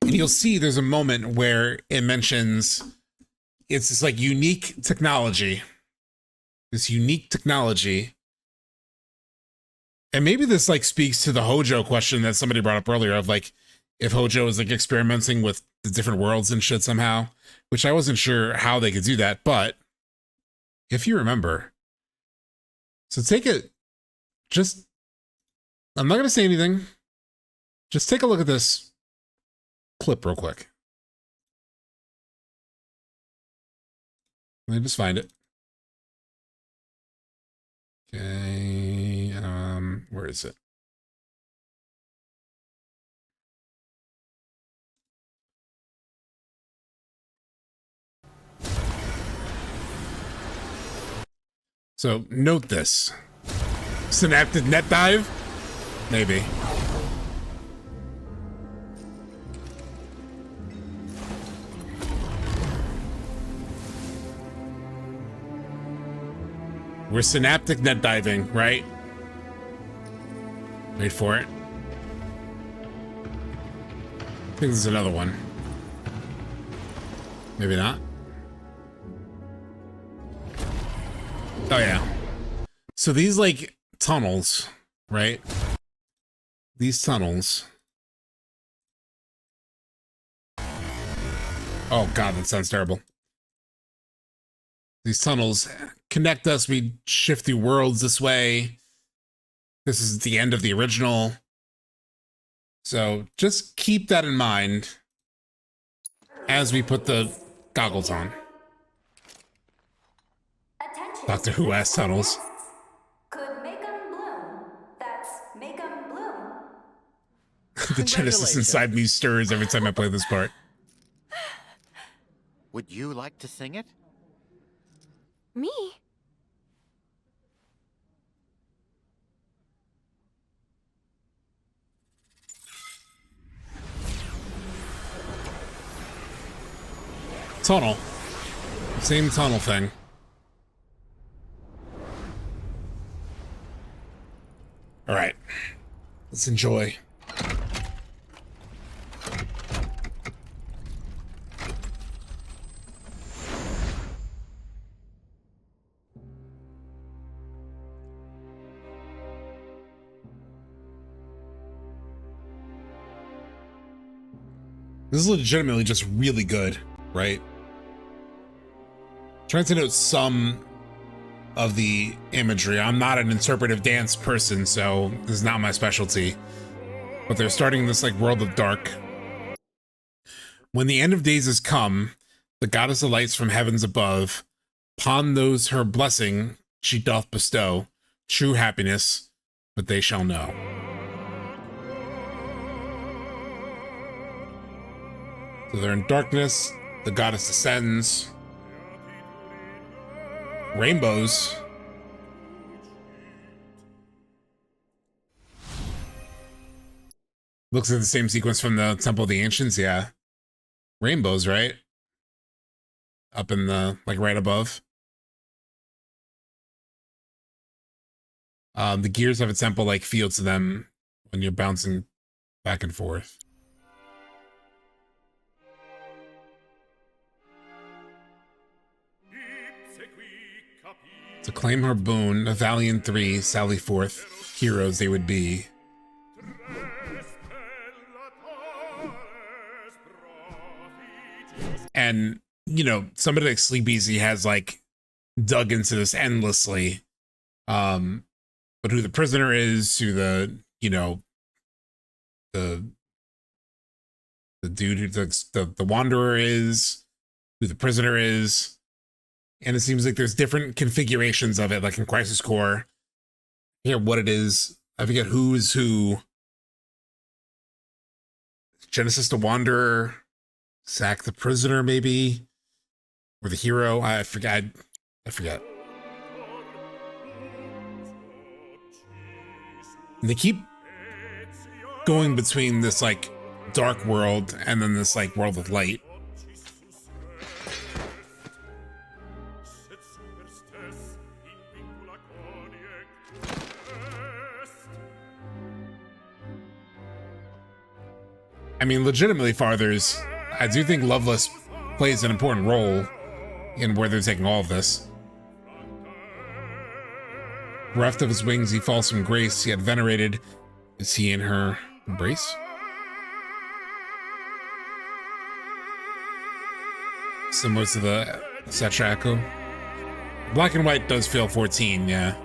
And you'll see there's a moment where it mentions it's this like unique technology, and maybe this like speaks to the Hojo question that somebody brought up earlier of like if Hojo is like experimenting with the different worlds and shit somehow, which I wasn't sure how they could do that. But if you remember, so take it, just, I'm not going to say anything. Just take a look at this clip real quick. Let me just find it. Okay, where is it? So note this. Synaptic net dive? Maybe. We're synaptic net diving, right? Wait for it. I think there's another one. Maybe not. Oh yeah. So these like tunnels, right? These tunnels. Oh God, that sounds terrible. These tunnels connect us. We shift through worlds this way. This is the end of the original. So just keep that in mind as we put the goggles on. Doctor Who ass tunnels. Could make 'em bloom. That's make 'em bloom. The Genesis inside me stirs every time I play this part. Would you like to sing it? Me? Tunnel. Same tunnel thing. All right. Let's enjoy. This is legitimately just really good, right? Trying to note some of the imagery. I'm not an interpretive dance person, so this is not my specialty. But they're starting this like world of dark. When the end of days has come, the goddess of lights from heavens above, upon those her blessing she doth bestow, true happiness, but they shall know. So they're in darkness, the goddess descends. Rainbows. Looks like the same sequence from the Temple of the Ancients, yeah. Rainbows, right? Up in the, like right above. The gears have a tempo-like feel to them when you're bouncing back and forth. To claim her boon, a valiant three sally forth, heroes they would be. And, you know, somebody like Sleepeasy has like dug into this endlessly. But who the prisoner is, who the, you know, the dude who the wanderer is, who the prisoner is. And it seems like there's different configurations of it, like in Crisis Core. I forget what it is. I forget who is who. Genesis the Wanderer, Zack the prisoner, maybe, or the hero. I forgot. I forget. And they keep going between this like dark world and then this like world of light. I mean, legitimately, Farthers, I do think Loveless plays an important role in where they're taking all of this. Bereft of his wings, he falls from grace, yet venerated is he in her embrace? Similar to the Satraco. Black and white does feel 14, yeah.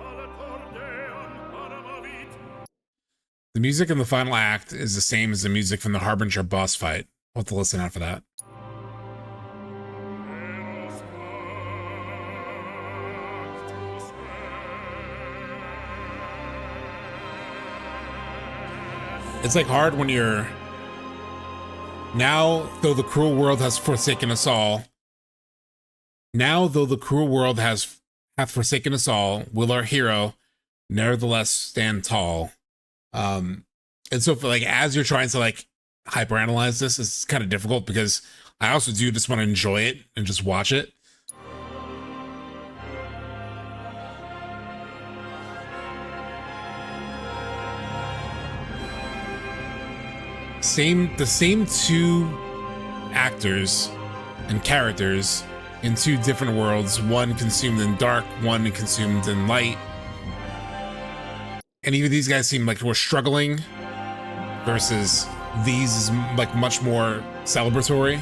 The music in the final act is the same as the music from the Harbinger boss fight. I'll have to listen out for that. It's like hard when you're now, though the cruel world has forsaken us all. Now, though the cruel world hath forsaken us all, will our hero nevertheless stand tall. And so for like, as you're trying to like hyperanalyze this, it's kind of difficult because I also do just want to enjoy it and just watch it. The same two actors and characters in two different worlds, one consumed in dark, one consumed in light. And even these guys seem like we're struggling versus these is like much more celebratory.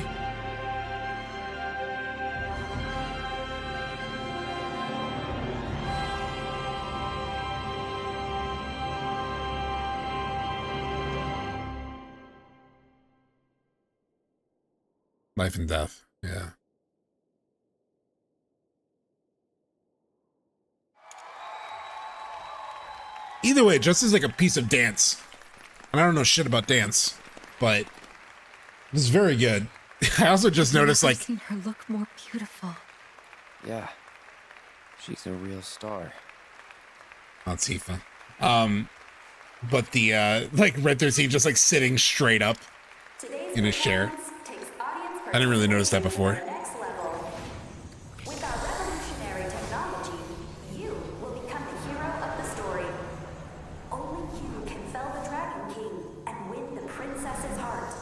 Life and death, yeah. Either way, just as like a piece of dance. And I don't know shit about dance, but it's very good. I also just noticed like seen her look more beautiful. Yeah. She's a real star. Not Tifa. But the like Red 13 just like sitting straight up in his chair. I didn't really notice that before. With our revolutionary technology, you will become the hero of the story. Only you can fell the Dragon King and win the princess's heart.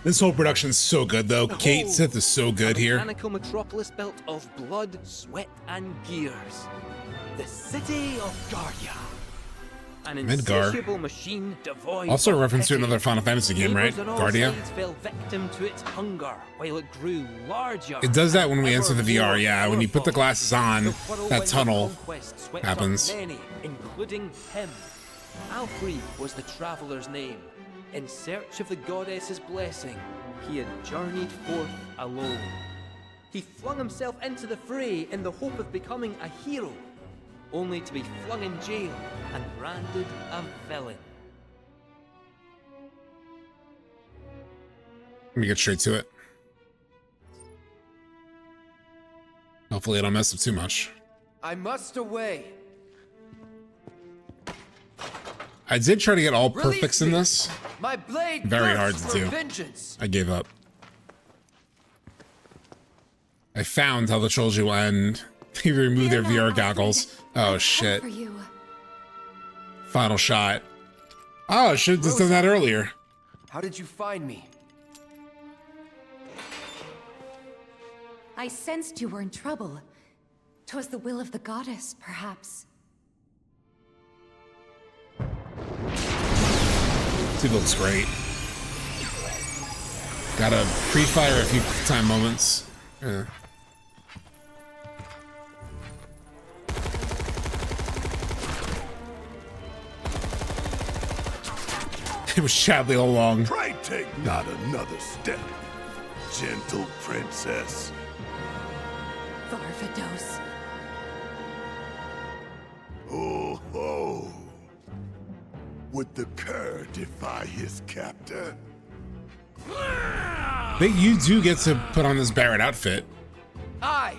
This whole production's so good though. Kate Sith is so good here. Mechanical metropolis built of blood, sweat, and gears. The city of Guardia. An insatiable machine devoid Also a of reference to pity. another Final Fantasy game, right? Neighbors on all Guardia. sides fell victim to its hunger while it grew larger. It does that when we enter the VR, yeah. When you put the glasses on, that tunnel happens. Many, including him. Alfred was the traveler's name. In search of the goddess's blessing, he had journeyed forth alone. He flung himself into the fray in the hope of becoming a hero, only to be flung in jail and branded a villain. Let me get straight to it. Hopefully I don't mess up too much. I must away. I did try to get all perfects in this. My blade Very hard thirsts to for do. vengeance. I gave up. I found how the trilogy will end. They remove their VR goggles. Oh shit. For you. Final shot. Oh, I should have just done that earlier. How did you find me? I sensed you were in trouble. 'Twas the will of the goddess, perhaps. Dude looks great. Gotta pre-fire a few time moments. Yeah. It was Chadley all along. Pray take not another step, gentle princess. Varvados. Oh ho! Would the cur defy his captor? You do get to put on this Barret outfit. I,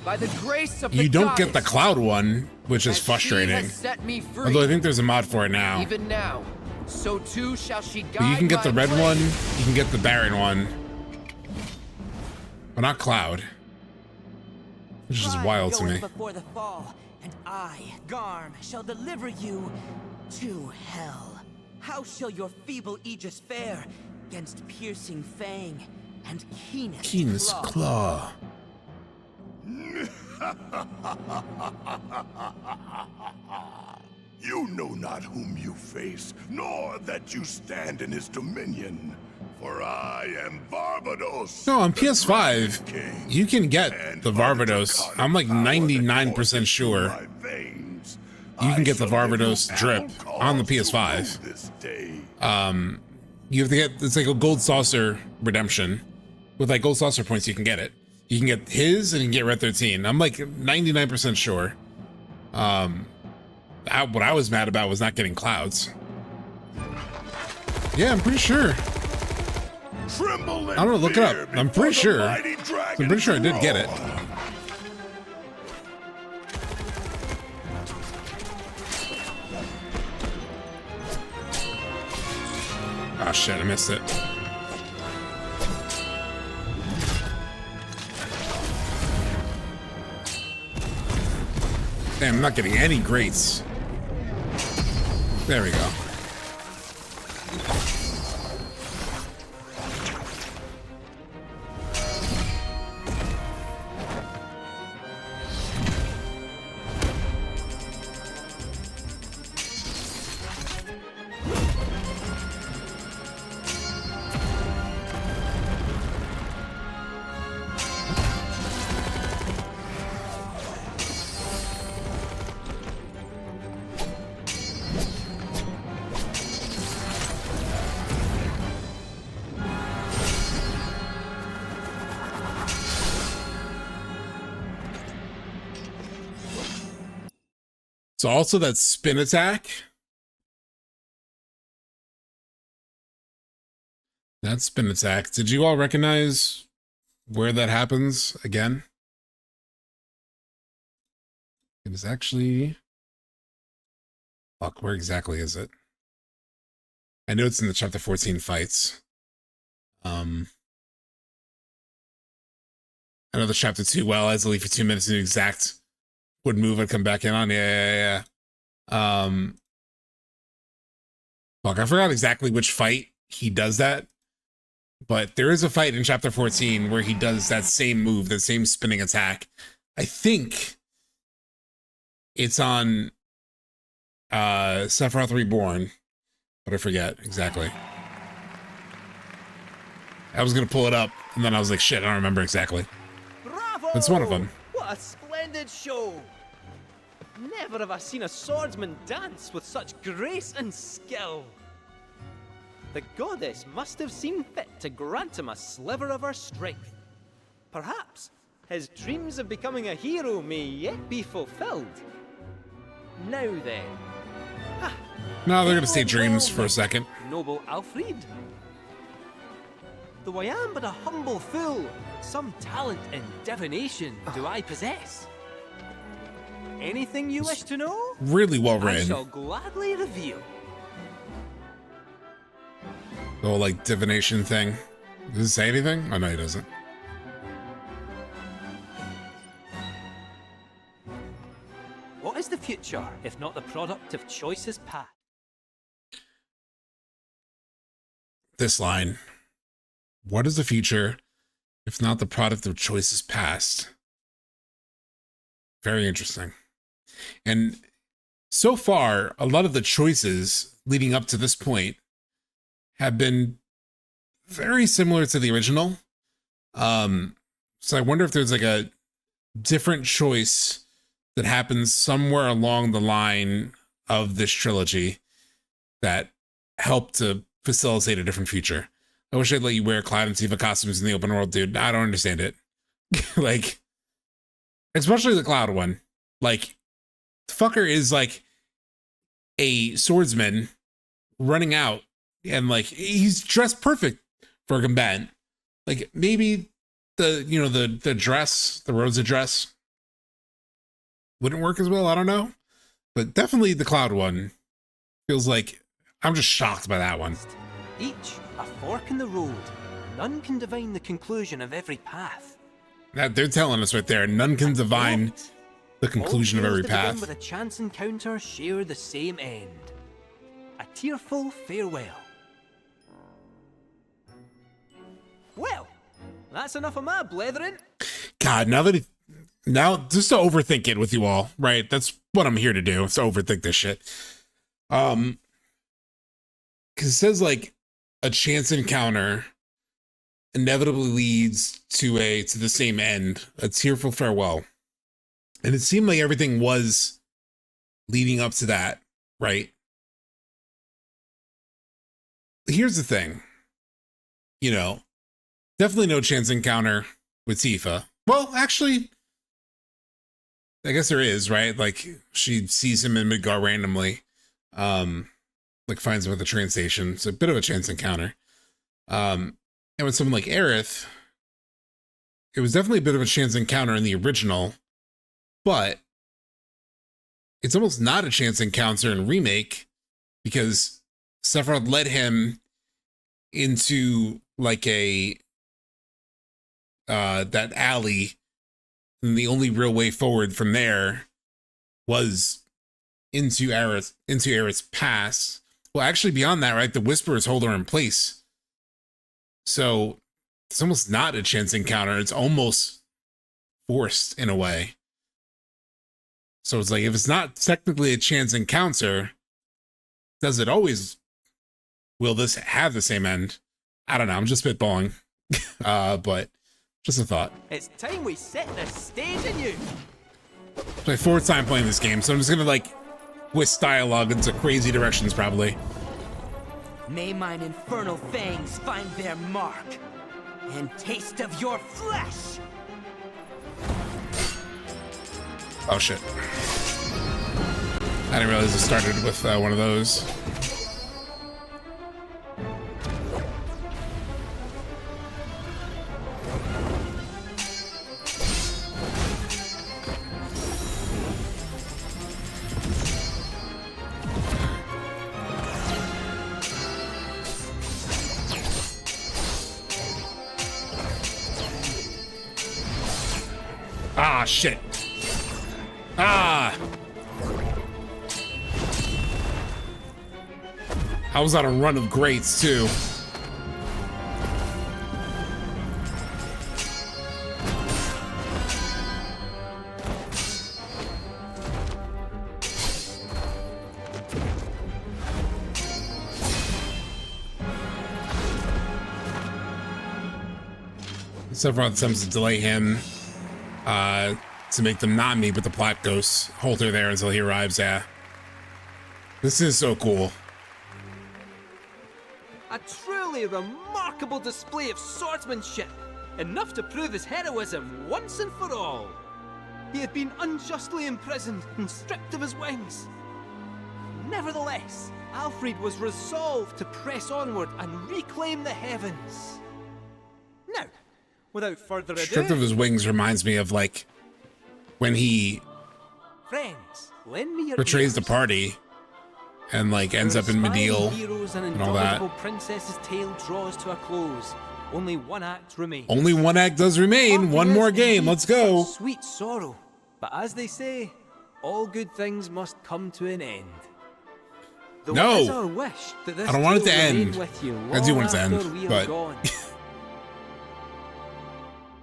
by the grace of You the don't get the goddess, Cloud one, which is as she frustrating. has set me free, Although I think there's a mod for it now. even now, so too shall she guide But you can get the my red way. one, you can get the Baron one. But not Cloud. Which is just wild to me. Before the fall, and I, Garm, shall deliver you to hell. How shall your feeble aegis fare against piercing fang and keenest claw? You know not whom you face, nor that you stand in his dominion. For I am Varvados. No, on PS5, you can get the Varvados. I'm like 99% sure you can get the Varvados drip on the PS5. You have to get, it's like a gold saucer redemption. With like gold saucer points, you can get it. You can get his and you can get Red 13. I'm like 99% sure. What I was mad about was not getting Clouds. Yeah, I'm pretty sure. I don't know, look it up. I'm pretty sure. I did get it. Oh shit, I missed it. Damn, I'm not getting any greats. There we go. So also that spin attack. That spin attack. Did you all recognize where that happens again? It is actually... Fuck, where exactly is it? I know it's in the chapter 14 fights. I know the chapter 2 well. I had to leave for 2 minutes to do exact would move and come back in on. Yeah. Fuck, I forgot exactly which fight he does that. But there is a fight in chapter 14 where he does that same move, that same spinning attack. I think it's on Sephiroth Reborn, but I forget exactly. I was gonna pull it up, and then I was like, shit, I don't remember exactly. Bravo! It's one of them. What a splendid show! Never have I seen a swordsman dance with such grace and skill. The goddess must have seen fit to grant him a sliver of her strength. Perhaps his dreams of becoming a hero may yet be fulfilled. Now then. No, they're gonna stay dreams for a second. Noble Alfred. Though I am but a humble fool, some talent in divination do I possess. Anything you wish to know? Really well I written. shall gladly reveal. The whole like divination thing. Does it say anything? Oh no, he doesn't. future if not the product of choices past? This line. What is the future if not the product of choices past? Very interesting. And so far, a lot of the choices leading up to this point have been very similar to the original. So I wonder if there's like a different choice that happens somewhere along the line of this trilogy that helped to facilitate a different future. I wish I'd let you wear Cloud and Tifa costumes in the open world, dude. I don't understand it. Like, especially the Cloud one. Like, the fucker is like a swordsman running out, and like he's dressed perfect for a combatant. Like maybe the dress, the Rosa dress wouldn't work as well. I don't know, but definitely the Cloud one feels like I'm just shocked by that one. Each a fork in the road. None can divine the conclusion of every path. That they're telling us right there. None can divine the conclusion of every path. With a chance encounter share the same end. A tearful farewell. Well, that's enough of my blethering. God, now just to overthink it with you all, right? That's what I'm here to do, is to overthink this shit. Because it says like a chance encounter inevitably leads to the same end, a tearful farewell. And it seemed like everything was leading up to that, right? Here's the thing. You know, definitely no chance encounter with Tifa. Well, actually, I guess there is, right? Like, she sees him in Midgar randomly. Like, finds him at the train station. It's a bit of a chance encounter. And with someone like Aerith, it was definitely a bit of a chance encounter in the original, but it's almost not a chance encounter in Remake because Sephiroth led him into like that alley, and the only real way forward from there was into Aerith's past. Well, actually beyond that, right? The Whisperers hold her in place. So it's almost not a chance encounter. It's almost forced in a way. So it's like, if it's not technically a chance encounter, will this have the same end? I don't know. I'm just spitballing. But just a thought. It's time we set the stage anew. It's my fourth time playing this game, so I'm just gonna like twist dialogue into crazy directions probably. May mine infernal fangs find their mark and taste of your flesh. Oh shit. I didn't realize it started with one of those. Ah, shit. Ah! I was on a run of greats, too. Sephiroth attempts to delay him. To make them not meet with the plot ghosts. Hold her there until he arrives. Yeah. This is so cool. A truly remarkable display of swordsmanship. Enough to prove his heroism once and for all. He had been unjustly imprisoned and stripped of his wings. Nevertheless, Alfred was resolved to press onward and reclaim the heavens. Now, without further ado... Stripped of his wings reminds me of like when he friends, lend me your betrays the party and like ends up in Mideel and all that. Princess's tale draws to a close. Only one act remains. Only one act does remain. One more game. Let's go. Sweet sorrow. But as they say, all good things must come to an end. Though No! it is our wish that this I don't want it to tale remain end. with you I do long want it to after end, we are but gone.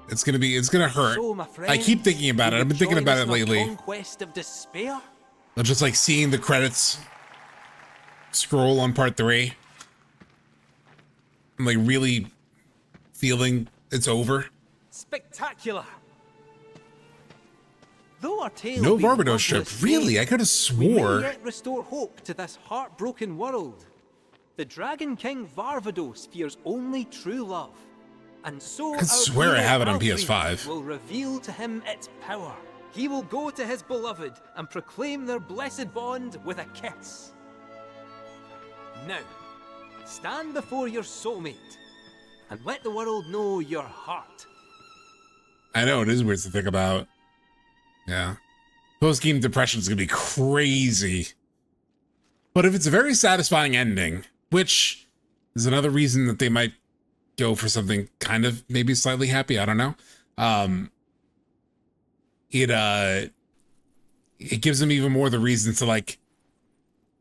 it's gonna hurt. So, my friend, I keep thinking about it. I've been thinking join about us it in our lately. Conquest of despair? I'm just like seeing the credits scroll on part 3. I'm like really feeling it's over. Spectacular. Though our tale No be Barbados ship. loveless, Really? I could have we may swore. yet restore hope to this heartbroken world. The Dragon King Varvados fears only true love. And so I our swear I hero have it on Alfred PS5. will reveal to him its power. He will go to his beloved and proclaim their blessed bond with a kiss. Now, stand before your soulmate and let the world know your heart. I know, it is weird to think about. Yeah. Post-game depression is going to be crazy. But if it's a very satisfying ending, which is another reason that they might go for something kind of maybe slightly happy, I don't know. It gives them even more the reason to like,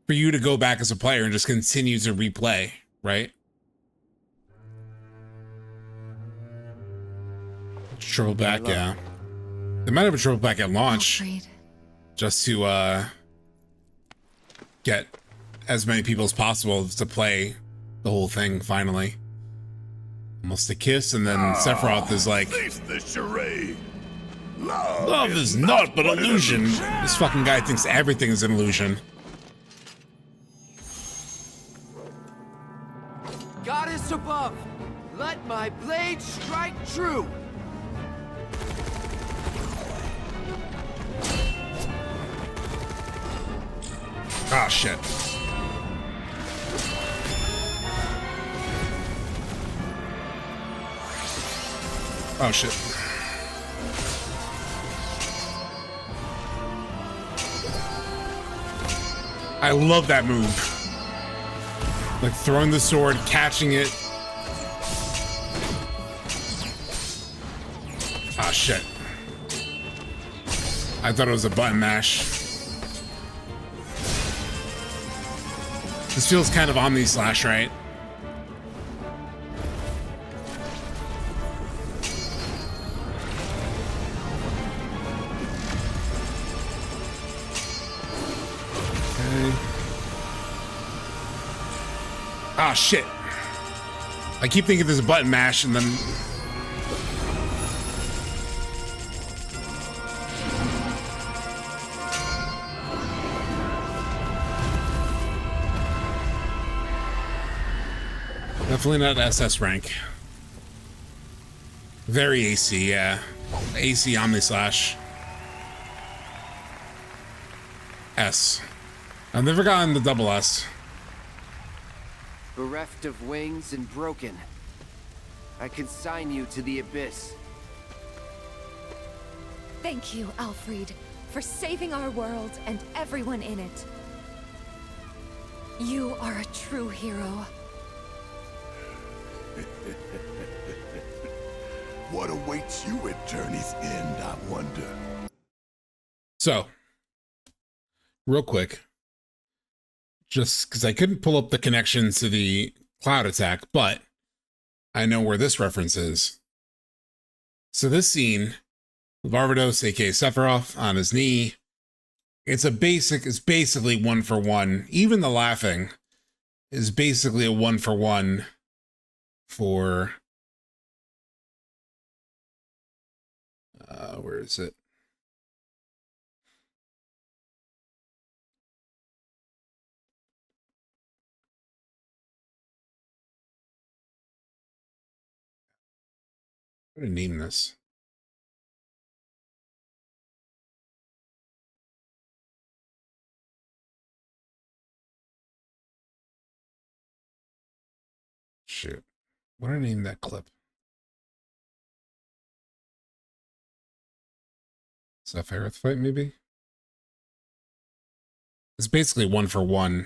for you to go back as a player and just continue to replay, right? Triple back, yeah. They might have a triple back at launch, just to get as many people as possible to play the whole thing finally. Almost a kiss, and then Sephiroth is like, Face the charade. love is not but illusion. This fucking guy thinks everything is an illusion. Goddess above, let my blade strike true. Ah, shit. Oh, shit. I love that move. Like throwing the sword, catching it. Ah, shit. I thought it was a button mash. This feels kind of Omni Slash, right? Okay. Ah, shit. I keep thinking there's a button mash and then... Definitely not SS rank. Very AC, yeah. AC Omni Slash. S. I've never gotten the double S. Bereft of wings and broken, I consign you to the abyss. Thank you, Alfred, for saving our world and everyone in it. You are a true hero. What awaits you at Journey's End, I wonder. So, real quick, just because I couldn't pull up the connection to the cloud attack, but I know where this reference is. So this scene, Barbados, aka Sephiroth, on his knee, it's basically 1-for-1. Even the laughing is basically a 1-for-1 for where is it? I'm gonna name this. Shoot. What did I name that clip? Sephiroth fight, maybe? It's basically 1-for-1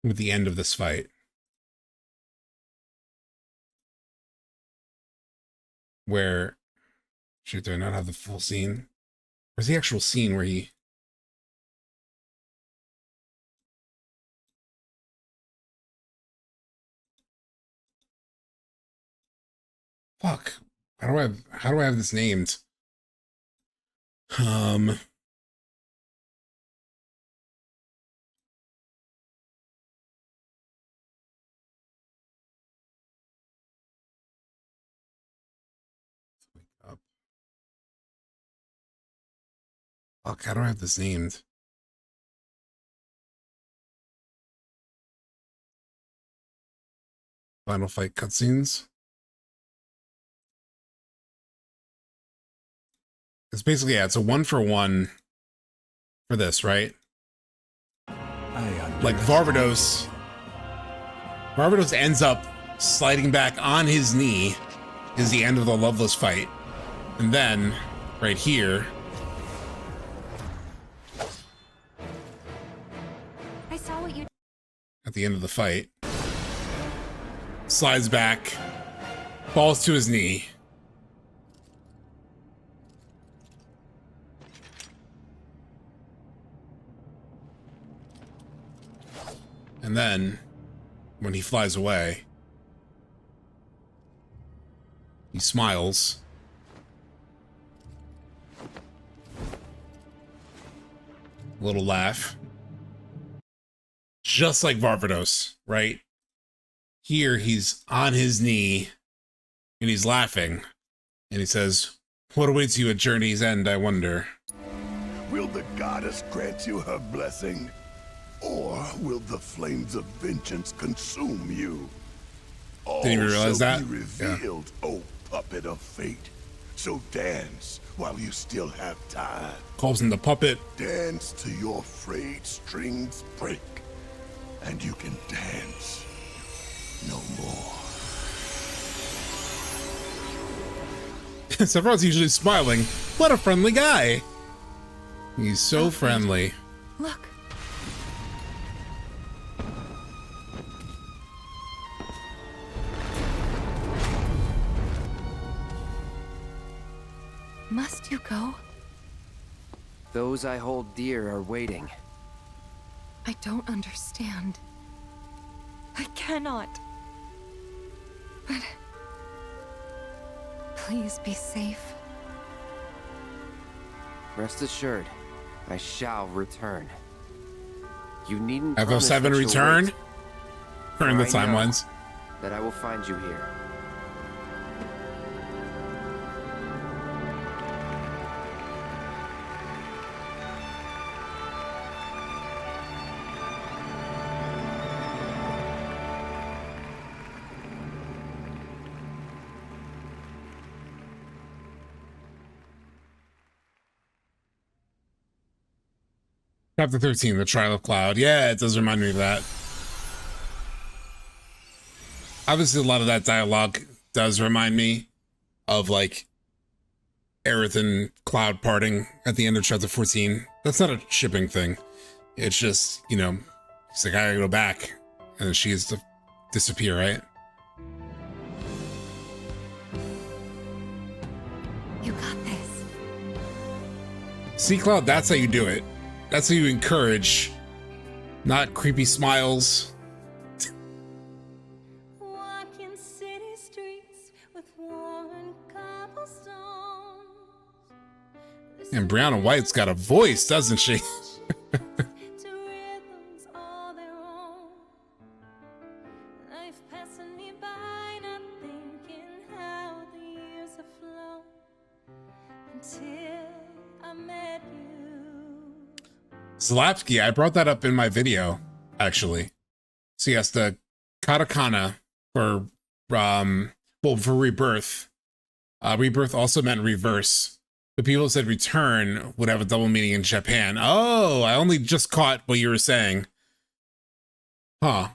with the end of this fight. Where, shoot, do I not have the full scene? Where's the actual scene where he Fuck. How do I have this named? Fuck, how do I have this named? Final fight cutscenes. It's basically, yeah, it's a 1-for-1 for this, right? Like Varvados ends up sliding back on his knee is the end of the Loveless fight. And then right here, I saw what you at the end of the fight, slides back, falls to his knee. And then, when he flies away, he smiles. A little laugh. Just like Varvados, right? Here, he's on his knee, and he's laughing. And he says, "What awaits you at journey's end, I wonder?" Will the goddess grant you her blessing? Or will the flames of vengeance consume you? All Didn't even realize shall that? be revealed, O puppet of fate. So dance while you still have time. Calls him the puppet. Dance till your frayed strings break, and you can dance no more. Sephiroth's usually smiling. What a friendly guy. He's so friendly. Look. Must you go? Those I hold dear are waiting. I don't understand. I cannot. But please be safe. Rest assured, I shall return. You needn't FF7 promise that you'll return? wait, Turn the for I know timelines. that I will find you here. Chapter 13, The Trial of Cloud. Yeah, it does remind me of that. Obviously, a lot of that dialogue does remind me of, like, Aerith and Cloud parting at the end of Chapter 14. That's not a shipping thing. It's just, you know, he's like, I gotta go back. And then she has to disappear, right? You got this. See, Cloud, that's how you do it. That's how you encourage, not creepy smiles. Walking city streets with worn cobblestones. And Brianna White's got a voice, doesn't she? To rhythms all their own. Life passing me by, not thinking how the years have flown. Until I met you. Zlapsky, I brought that up in my video, actually. So yes, the katakana for for Rebirth. Rebirth also meant reverse. The people who said return would have a double meaning in Japan. Oh, I only just caught what you were saying. Huh.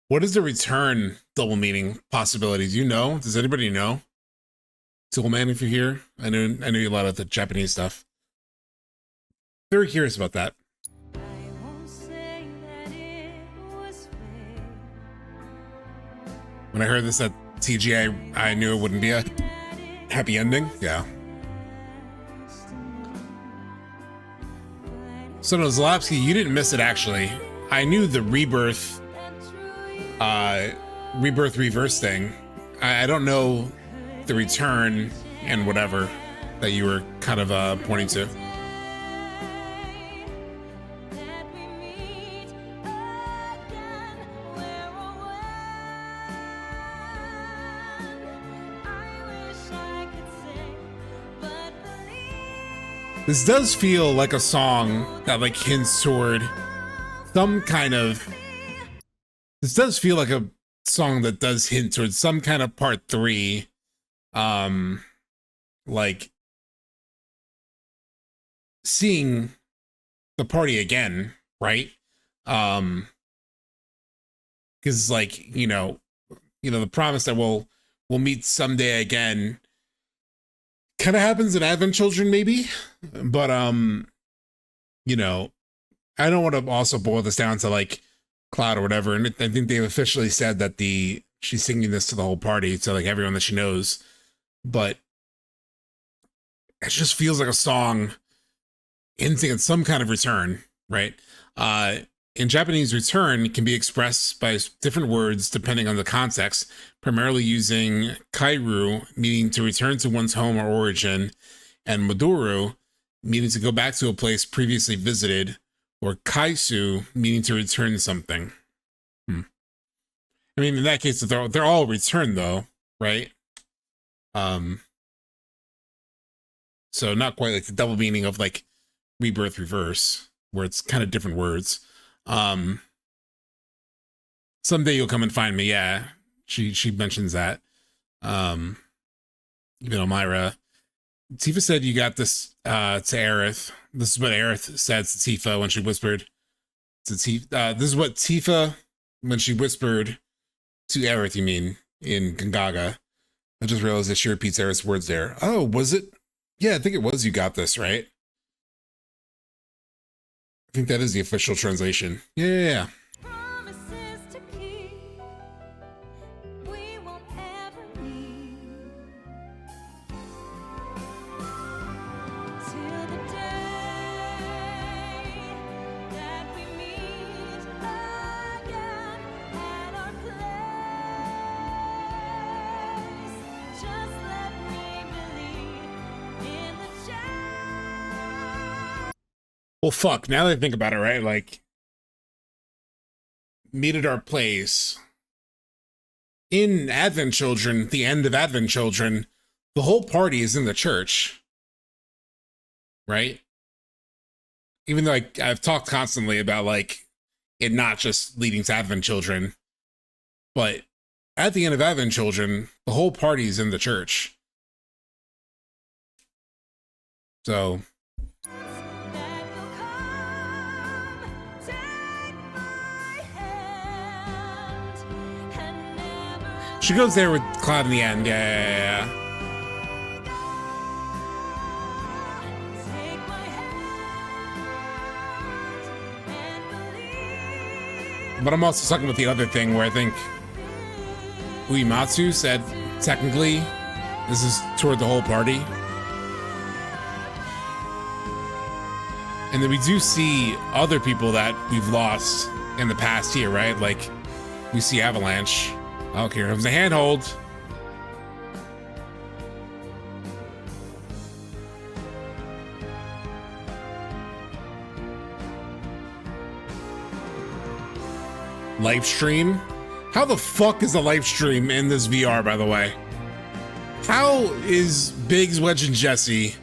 What is the return double meaning possibility? Do you know? Does anybody know? Toolman, if you're here. I knew you a lot of the Japanese stuff. Very curious about that. When I heard this at TGA, I knew it wouldn't be a happy ending. Yeah. So no, Zalapsky, you didn't miss it actually. I knew the rebirth reverse thing. I don't know the return and whatever that you were kind of pointing to. This does feel like a song that like hints toward some kind of. This does feel like a song that does hint towards some kind of part 3, like seeing the party again, right? Because like you know, the promise that we'll meet someday again kind of happens in Advent Children, maybe, but you know, I don't want to also boil this down to like Cloud or whatever, and I think they've officially said that she's singing this to the whole party, to like everyone that she knows, but it just feels like a song hinting at some kind of return, right? In Japanese, return can be expressed by different words depending on the context, primarily using kairu, meaning to return to one's home or origin, and moduru, meaning to go back to a place previously visited, or kaisu, meaning to return something. I mean, in that case, they're all return though, right? So not quite like the double meaning of like rebirth reverse, where it's kind of different words. Someday you'll come and find me. Yeah, she mentions that. Even Elmira. Tifa said you got this to Aerith. This is what Aerith said to Tifa when she whispered to Tifa. This is what Tifa, when she whispered to Aerith, you mean, in Gongaga. I just realized that she repeats Aerith's words there. Oh, was it? Yeah, I think it was you got this, right? I think that is the official translation. Yeah. Well, fuck, now that I think about it, right? Like, meet at our place. In Advent Children, the end of Advent Children, the whole party is in the church. Right? Even though I've talked constantly about, like, it not just leading to Advent Children. But at the end of Advent Children, the whole party is in the church. So... she goes there with Cloud in the end. Yeah. But I'm also talking about the other thing where I think Uematsu said technically this is toward the whole party. And then we do see other people that we've lost in the past here, right? Like we see Avalanche. Okay, here comes a handhold. Live stream? How the fuck is the live stream in this VR, by the way? How is Biggs, Wedge, and Jesse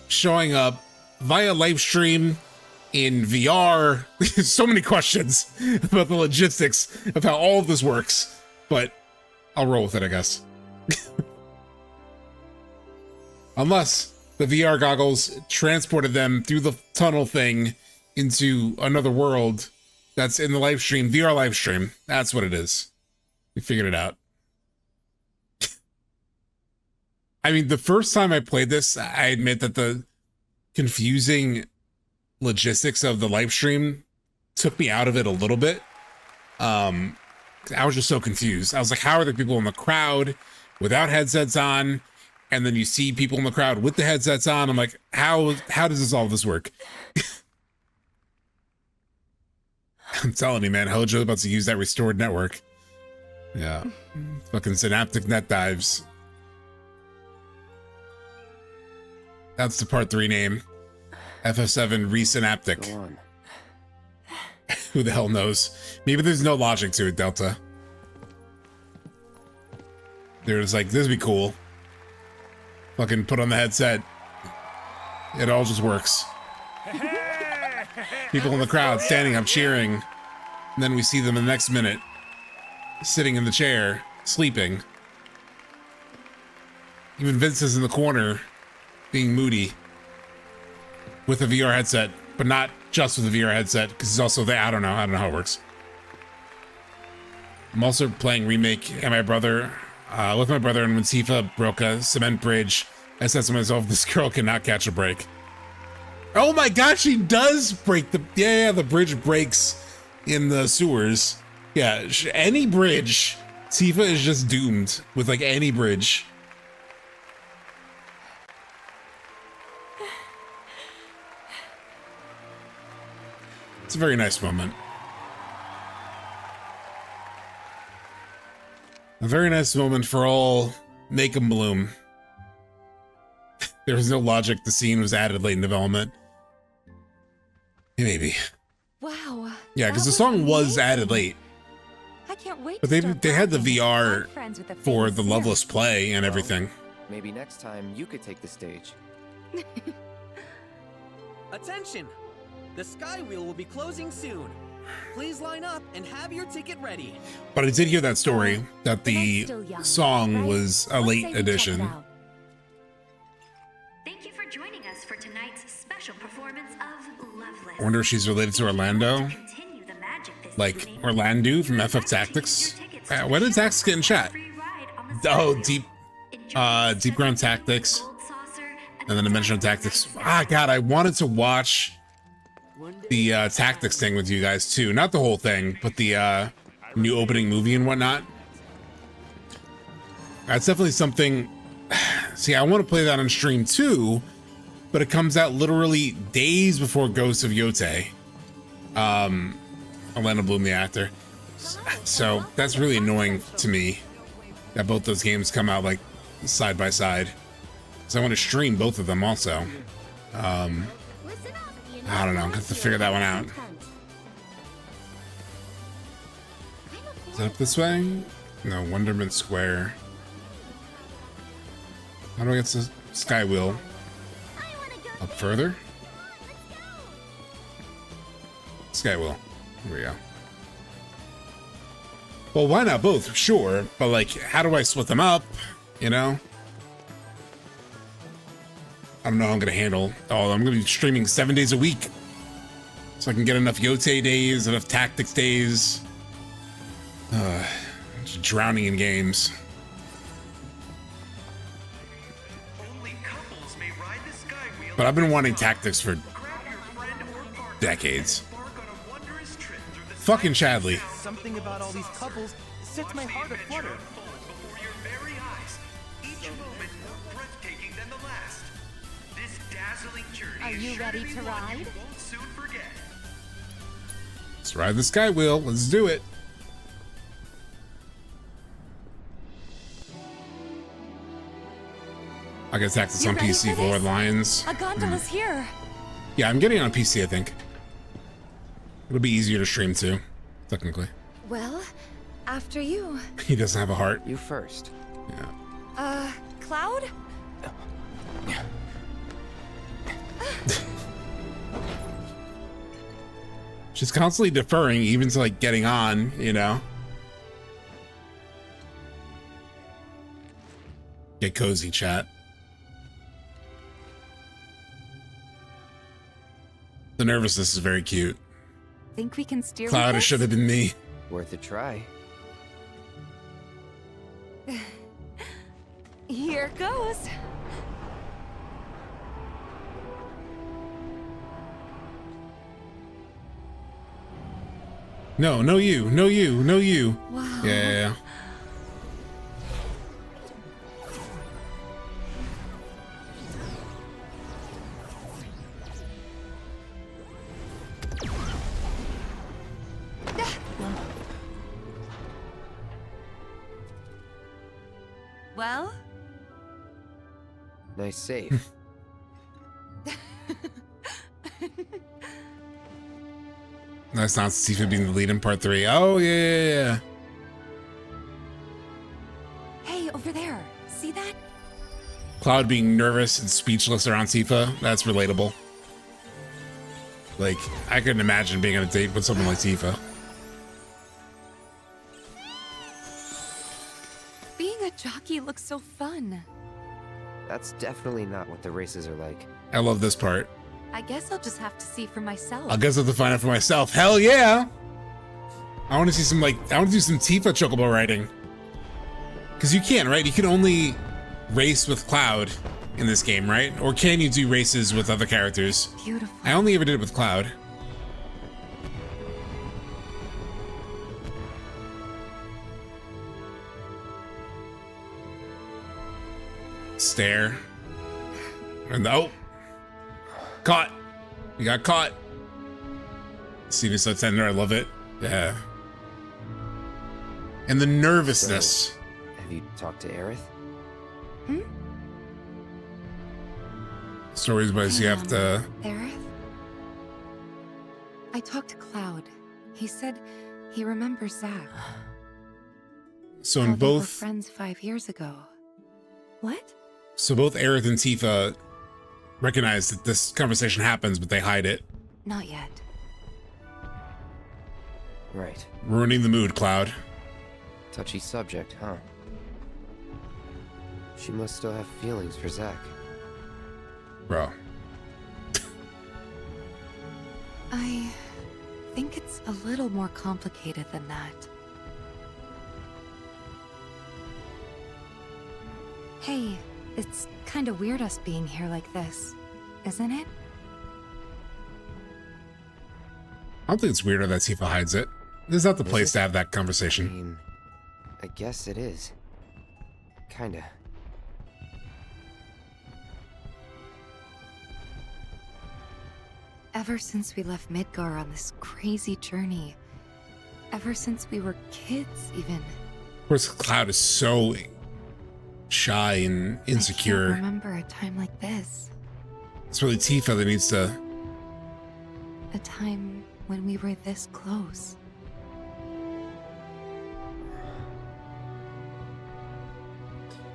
showing up via live stream in VR? So many questions about the logistics of how all of this works, but I'll roll with it, I guess. Unless the VR goggles transported them through the tunnel thing into another world that's in the live stream, VR live stream. That's what it is. We figured it out. I mean, the first time I played this, I admit that the confusing logistics of the live stream took me out of it a little bit. I was just so confused. I was like, how are there people in the crowd without headsets on? And then you see people in the crowd with the headsets on. I'm like, how does all this work? I'm telling you, man, Hojo's about to use that restored network. Yeah. Fucking synaptic net dives That's the part 3 name. FF7 Resynaptic. Go on. Who the hell knows? Maybe there's no logic to it, Delta. They're just like, this would be cool. Fucking put on the headset. It all just works. People in the crowd standing up cheering. And then we see them in the next minute sitting in the chair, sleeping. Even Vince is in the corner being moody with a VR headset, but not just with a VR headset, because he's also there. I don't know how it works. I'm also playing Remake with my brother, and when Tifa broke a cement bridge, I said to myself, this girl cannot catch a break. Oh my god, she does break the bridge breaks in the sewers. Yeah, any bridge, Tifa is just doomed with like any bridge. It's a very nice moment. A very nice moment for all Make 'em Bloom. There was no logic. The scene was added late in development. Maybe. Wow. Yeah, because the song was added late. I can't wait. But they had the VR for the Loveless play and everything. Maybe next time you could take the stage. Attention! The Skywheel will be closing soon. Please line up and have your ticket ready. But I did hear that story that the song was a late addition. Thank you for joining us for tonight's special performance of Loveless. I wonder if she's related to Orlando. Like Orlando from FF Tactics. When did Tactics get in chat? Oh, Deep Ground Tactics. And then Dimensional Tactics. Ah, God, I wanted to watch the Tactics thing with you guys too. Not the whole thing, but the new opening movie and whatnot. That's definitely something. See, I want to play that on stream too, but it comes out literally days before Ghost of Yote. Orlando Bloom, the actor. So that's really annoying to me that both those games come out like side by side. So I want to stream both of them also. I don't know. Have to figure that one out. Is that up this way? No, Wonderment Square. How do I get to Skywheel? Up further? Skywheel. Here we go. Well, why not both? Sure. But like, how do I split them up? You know? I don't know how I'm gonna handle all. I'm gonna be streaming 7 days a week, so I can get enough Yote days, enough Tactics days. Just drowning in games. But I've been wanting Tactics for decades. Fucking Chadley. Something about all these couples sets my heart aflutter. Are you ready to ride? Let's ride the Skywheel. Let's do it. I got Tactics on PC for Lions. A gondola's here. Yeah, I'm getting it on PC, I think. It'll be easier to stream too, technically. Well, after you. He doesn't have a heart. You first. Yeah. Cloud? She's constantly deferring, even to like getting on, you know? Get cozy, chat. The nervousness is very cute. Think we can steer Cloud, with it this? should have been me. Worth a try. Here goes. No, no you, no you, no you. Wow. Yeah. Well, Nice save. That's not Tifa being the lead in part 3. Oh, yeah. Hey, over there. See that? Cloud being nervous and speechless around Tifa. That's relatable. Like, I couldn't imagine being on a date with someone like Tifa. Being a jockey looks so fun. That's definitely not what the races are like. I love this part. I guess I'll just have to see for myself. I guess I have to find out for myself. Hell yeah! I want to see some, like, I want to do some Tifa chocobo riding. Because you can, right? You can only race with Cloud in this game, right? Or can you do races with other characters? Beautiful. I only ever did it with Cloud. Stare. And oh! Caught! We got caught! Scene is so tender, I love it. Yeah. And the nervousness. So, have you talked to Aerith? Stories wise, you have to. Aerith? I talked to Cloud. He said he remembers Zack. So How in they were both. friends 5 years ago. What? So both Aerith and Tifa recognize that this conversation happens, but they hide it. Not yet. Right. Ruining the mood, Cloud. Touchy subject, huh? She must still have feelings for Zack. Bro. I think it's a little more complicated than that. Hey, it's kind of weird us being here like this, isn't it? I don't think it's weirder that Tifa hides it. This is not the place to have that conversation. I mean, I guess it is. Kinda. Ever since we left Midgar on this crazy journey, ever since we were kids even, Of course, Cloud is so shy and I insecure. can't remember a time like this. It's really Tifa that needs to. A time when we were this close.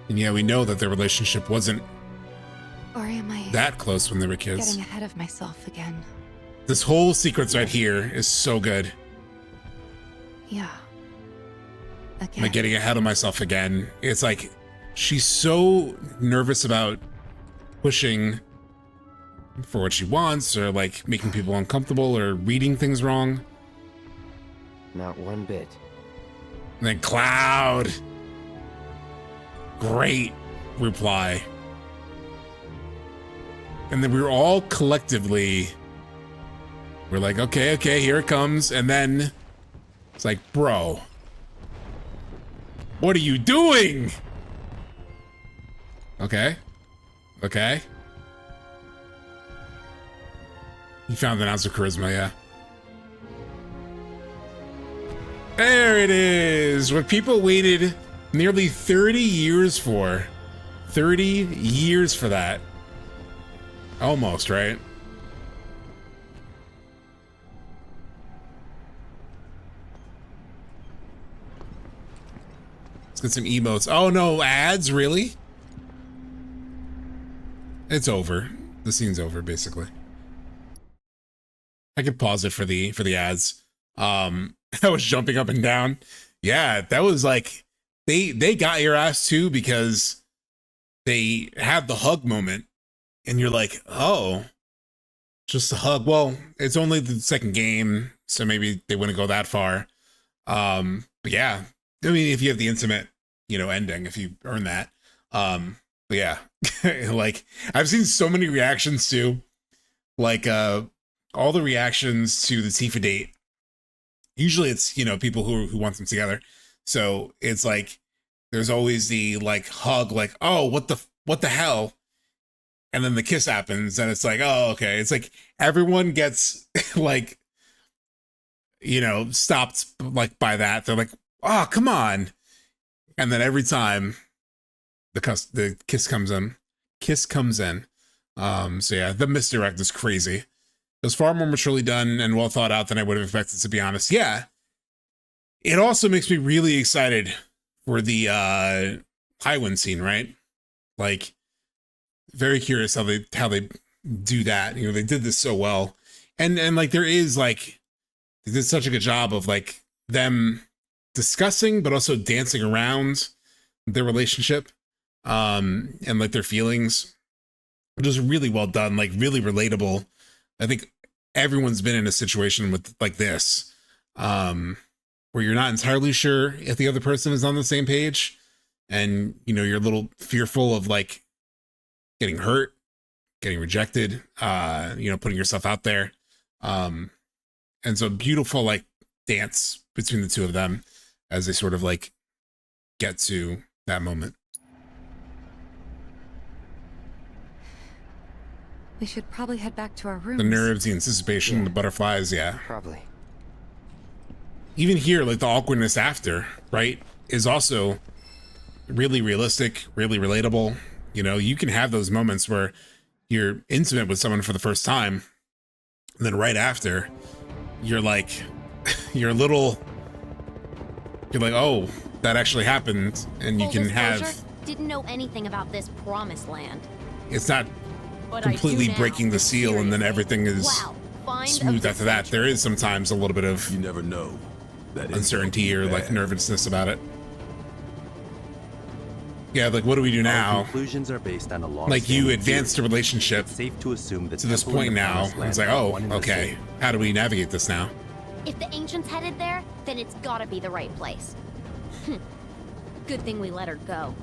And yeah, we know that their relationship wasn't Or am I that close when they were kids. getting ahead of myself again? This whole sequence right here is so good. Yeah. Am I Again. getting ahead of myself again? It's like she's so nervous about pushing for what she wants, or like making people uncomfortable, or reading things wrong. Not one bit. And then Cloud. Great reply. And then we were all collectively, we're like, okay, here it comes. And then it's like, bro, what are you doing? Okay. He found an ounce of charisma, yeah. There it is. What people waited nearly 30 years for. 30 years for that. Almost, right? Let's get some emotes. Oh no, ads? Really? It's over. The scene's over, basically. I could pause it for the ads. I was jumping up and down. Yeah, that was like they got your ass too, because they had the hug moment, and you're like, oh, just a hug. Well, it's only the second game, so maybe they wouldn't go that far. But yeah, I mean, if you have the intimate, ending, if you earn that. But yeah, like I've seen so many reactions too, like all the reactions to the Tifa date. Usually it's, people who want them together. So it's like, there's always the like hug, like, oh, what the hell? And then the kiss happens and it's like, oh, okay. It's like everyone gets like, stopped like by that. They're like, oh, come on. And then every time the kiss comes in. So yeah, the misdirect is crazy. It was far more maturely done and well thought out than I would have expected, to be honest. Yeah. It also makes me really excited for the Highwind scene, right? Like, very curious how they do that. You know, they did this so well. And like there is like they did such a good job of like them discussing but also dancing around their relationship and like their feelings. It was really well done, like really relatable. I think everyone's been in a situation with like this where you're not entirely sure if the other person is on the same page, and you know, you're a little fearful of like getting hurt, getting rejected, you know, putting yourself out there. And so beautiful like dance between the two of them as they sort of like get to that moment. We should probably head back to our rooms. The nerves, the anticipation, the butterflies, yeah. Probably. Even here, like the awkwardness after, right, is also really realistic, really relatable. You know, you can have those moments where you're intimate with someone for the first time, and then right after, you're like, you're like, oh, that actually happened, and you Full can disclosure, have. Didn't know anything about this promised land. It's not But I completely do now. breaking the seal, and then everything is Wow, find smooth a after that. There is sometimes a little bit of you never know that uncertainty or like nervousness about it. Yeah, like what do we do now? Conclusions are based on a long Like you advance the relationship safe to assume that to this point now. It's like, oh, okay. How do we navigate this now? If the ancient's headed there, then it's gotta be the right place. Good thing we let her go.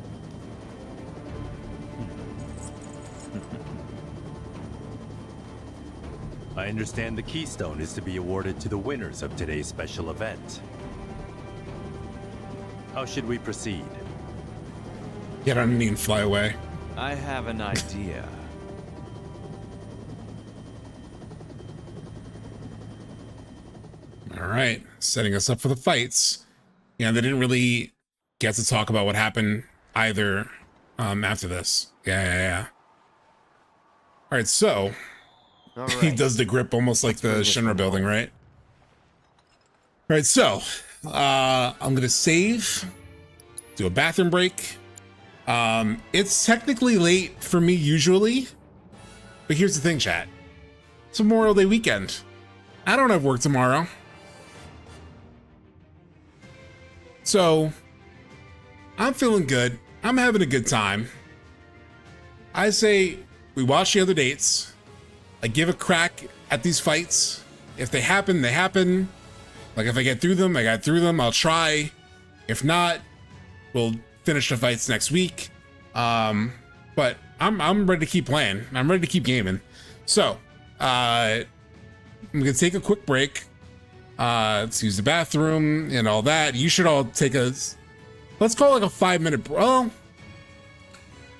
I understand the keystone is to be awarded to the winners of today's special event. How should we proceed? Get on a knee and fly away. I have an idea. All right, setting us up for the fights. Yeah, they didn't really get to talk about what happened either after this. Yeah. All right, so he does the grip almost like the Shinra building, right? All right, so I'm gonna save, do a bathroom break. It's technically late for me usually, but here's the thing, chat. It's Memorial Day weekend. I don't have work tomorrow. So I'm feeling good. I'm having a good time. I say we watch the other dates. I give a crack at these fights. If they happen, they happen. Like if I get through them, I got through them. I'll try. If not, we'll finish the fights next week. But I'm ready to keep playing. I'm ready to keep gaming. So I'm gonna take a quick break. Let's use the bathroom and all that. You should all take a, let's call it like a 5-minute, well,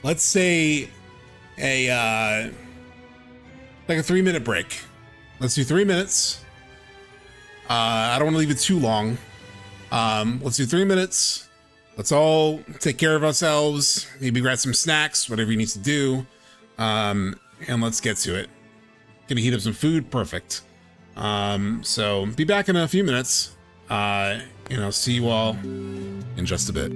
let's say a, like a 3-minute break. Let's do 3 minutes. I don't want to leave it too long. Let's do 3 minutes. Let's all take care of ourselves. Maybe grab some snacks, whatever you need to do. And let's get to it. Gonna heat up some food. Perfect. So be back in a few minutes. See you all in just a bit.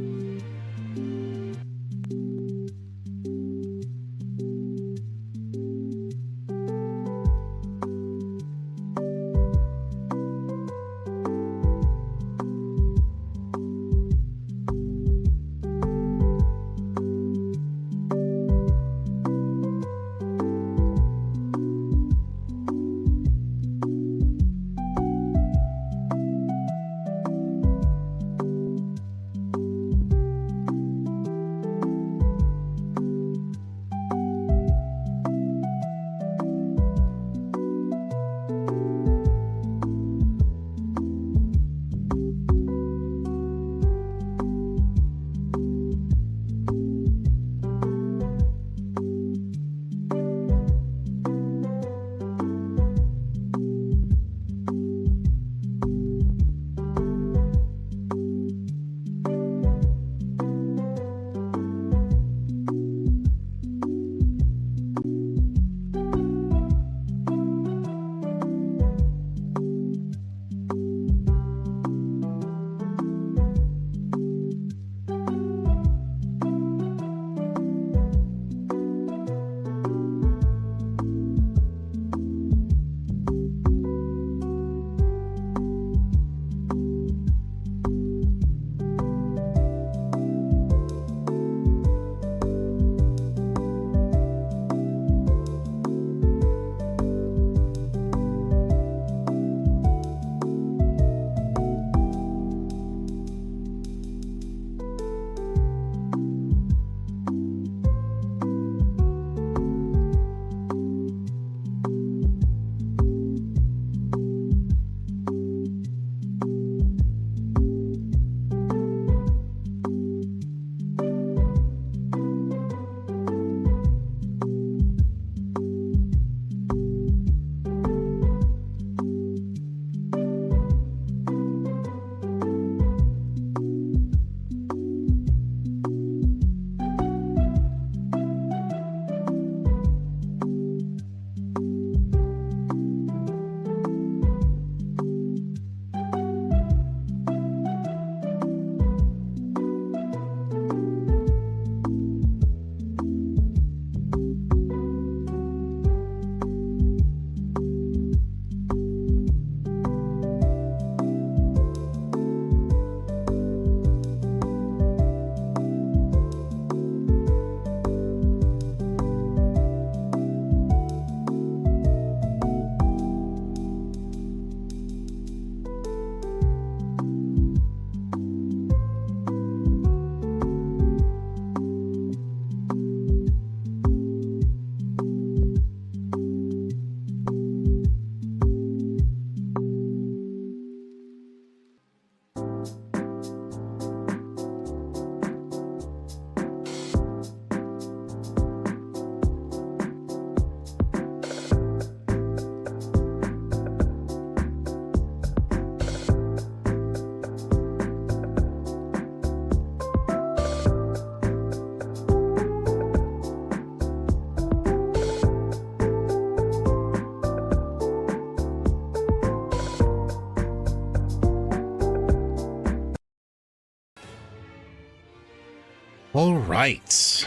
All right.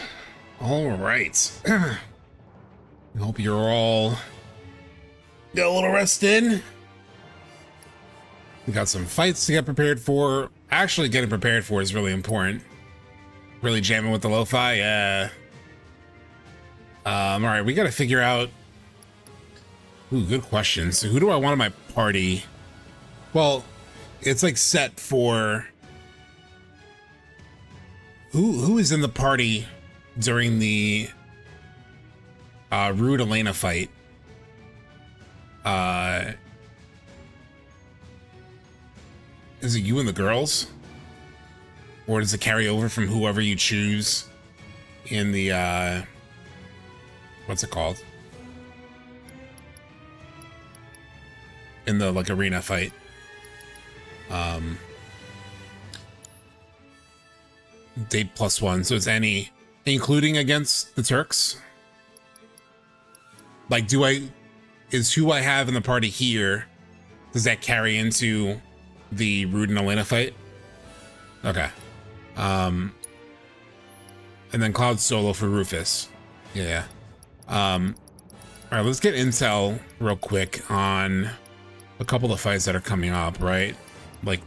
All right. I hope you're all got a little rest in. We got some fights to get prepared for. Actually getting prepared for is really important. Really jamming with the lo-fi, yeah. All right, we got to figure out. Ooh, good question. So who do I want in my party? Well, it's like set for who is in the party during the Rude Elena fight. Is it you and the girls? Or does it carry over from whoever you choose in the what's it called? In the like arena fight. Date +1, so it's any, including against the Turks. Like, is who I have in the party here, does that carry into the Rude and Elena fight? Okay. And then Cloud solo for Rufus. Yeah. All right, let's get intel real quick on a couple of fights that are coming up, right? Like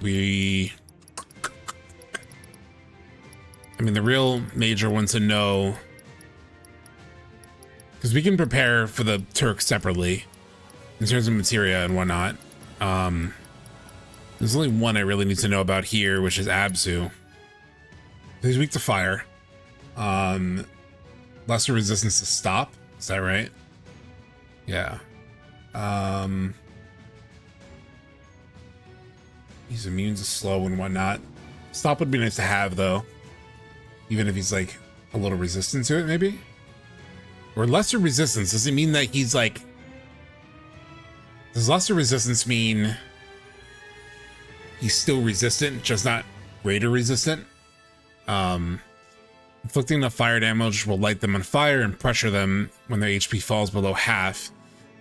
I mean, the real major ones to know, because we can prepare for the Turks separately in terms of materia and whatnot. There's only one I really need to know about here, which is Abzu. He's weak to fire. Lesser resistance to stop. Is that right? Yeah. He's immune to slow and whatnot. Stop would be nice to have, though. Even if he's like a little resistant to it, maybe? Or lesser resistance, does it mean that he's like... Does lesser resistance mean he's still resistant, just not greater resistant? Inflicting enough fire damage will light them on fire and pressure them. When their HP falls below half,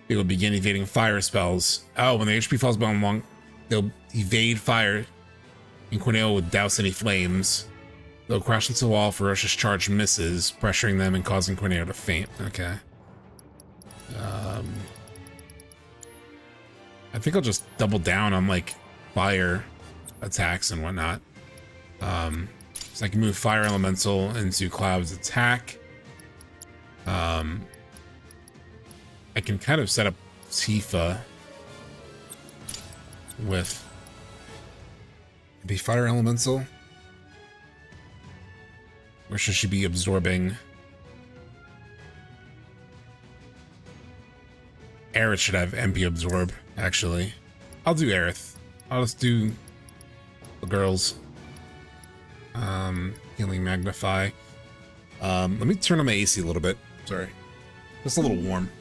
they will begin evading fire spells. Oh, when their HP falls below long, they'll evade fire, and Corneo will douse any flames. They'll crash into the wall. Ferocious charge misses, pressuring them and causing Corneo to faint. Okay. I think I'll just double down on like fire attacks and whatnot. So I can move Fire Elemental into Cloud's attack. I can kind of set up Tifa with maybe Fire Elemental. Or should she be absorbing? Aerith should have MP absorb, actually. I'll do Aerith. I'll just do the girls. Healing Magnify. Let me turn on my AC a little bit. Sorry. Just a little warm.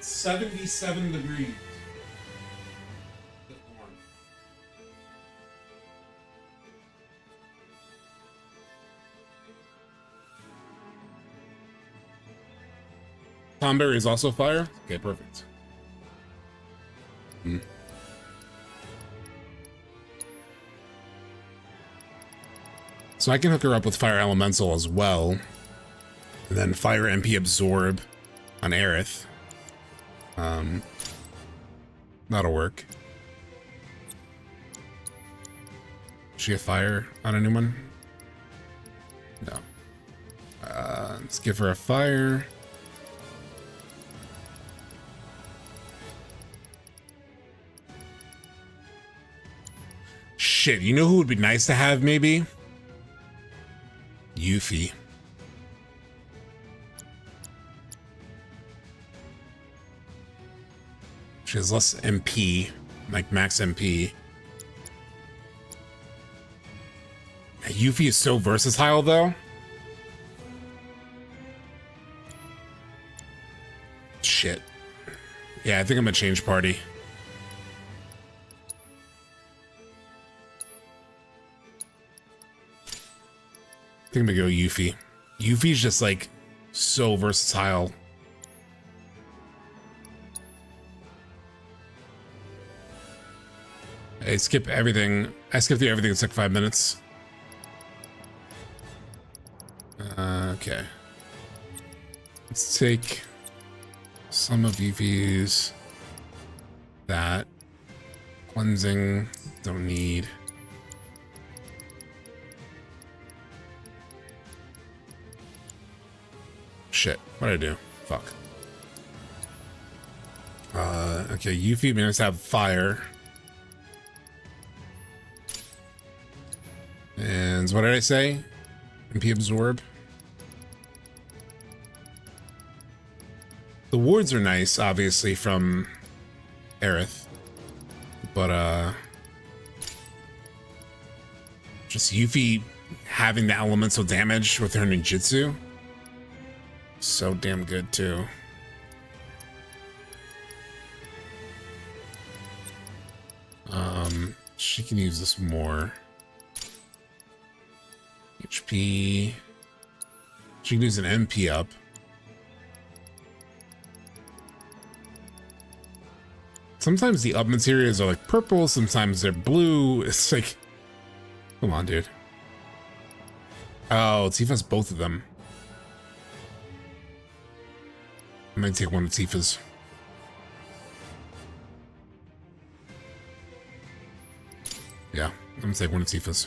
77 degrees. Tomberry is also fire? Okay, perfect. So I can hook her up with Fire Elemental as well. And then Fire MP Absorb on Aerith. That'll work. Is she a fire on anyone? No. Let's give her a fire. Shit, you know who would be nice to have, maybe? Yuffie. She has less MP, like max MP. Yuffie is so versatile, though. Shit. Yeah, I think I'm gonna change party. I think I'm gonna go Yuffie. Yuffie's just like so versatile. I skip everything. I skip through everything. It's like 5 minutes. Okay. Let's take some of Yuffie's. That. Cleansing. Don't need. Shit. What did I do? Fuck. Okay. Yuffie must have fire. And what did I say? MP absorb. The wards are nice, obviously, from Aerith. But, just Yuffie having the elemental damage with her ninjutsu. So damn good, too. She can use this more. HP. She can use an MP up. Sometimes the up materials are like purple, sometimes they're blue. It's like, come on, dude. Oh, Tifa's both of them. I'm gonna take one of Tifa's. Yeah, I'm gonna take one of Tifa's.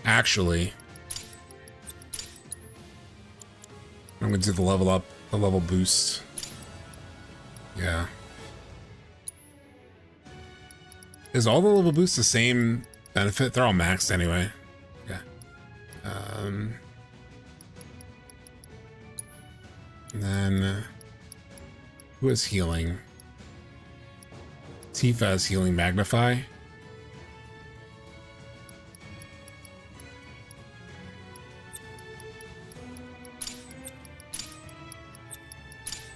Actually, I'm gonna do the level up, the level boost. Yeah. Is all the level boosts the same benefit? They're all maxed anyway. Yeah. And then who is healing? Tifa has healing magnify.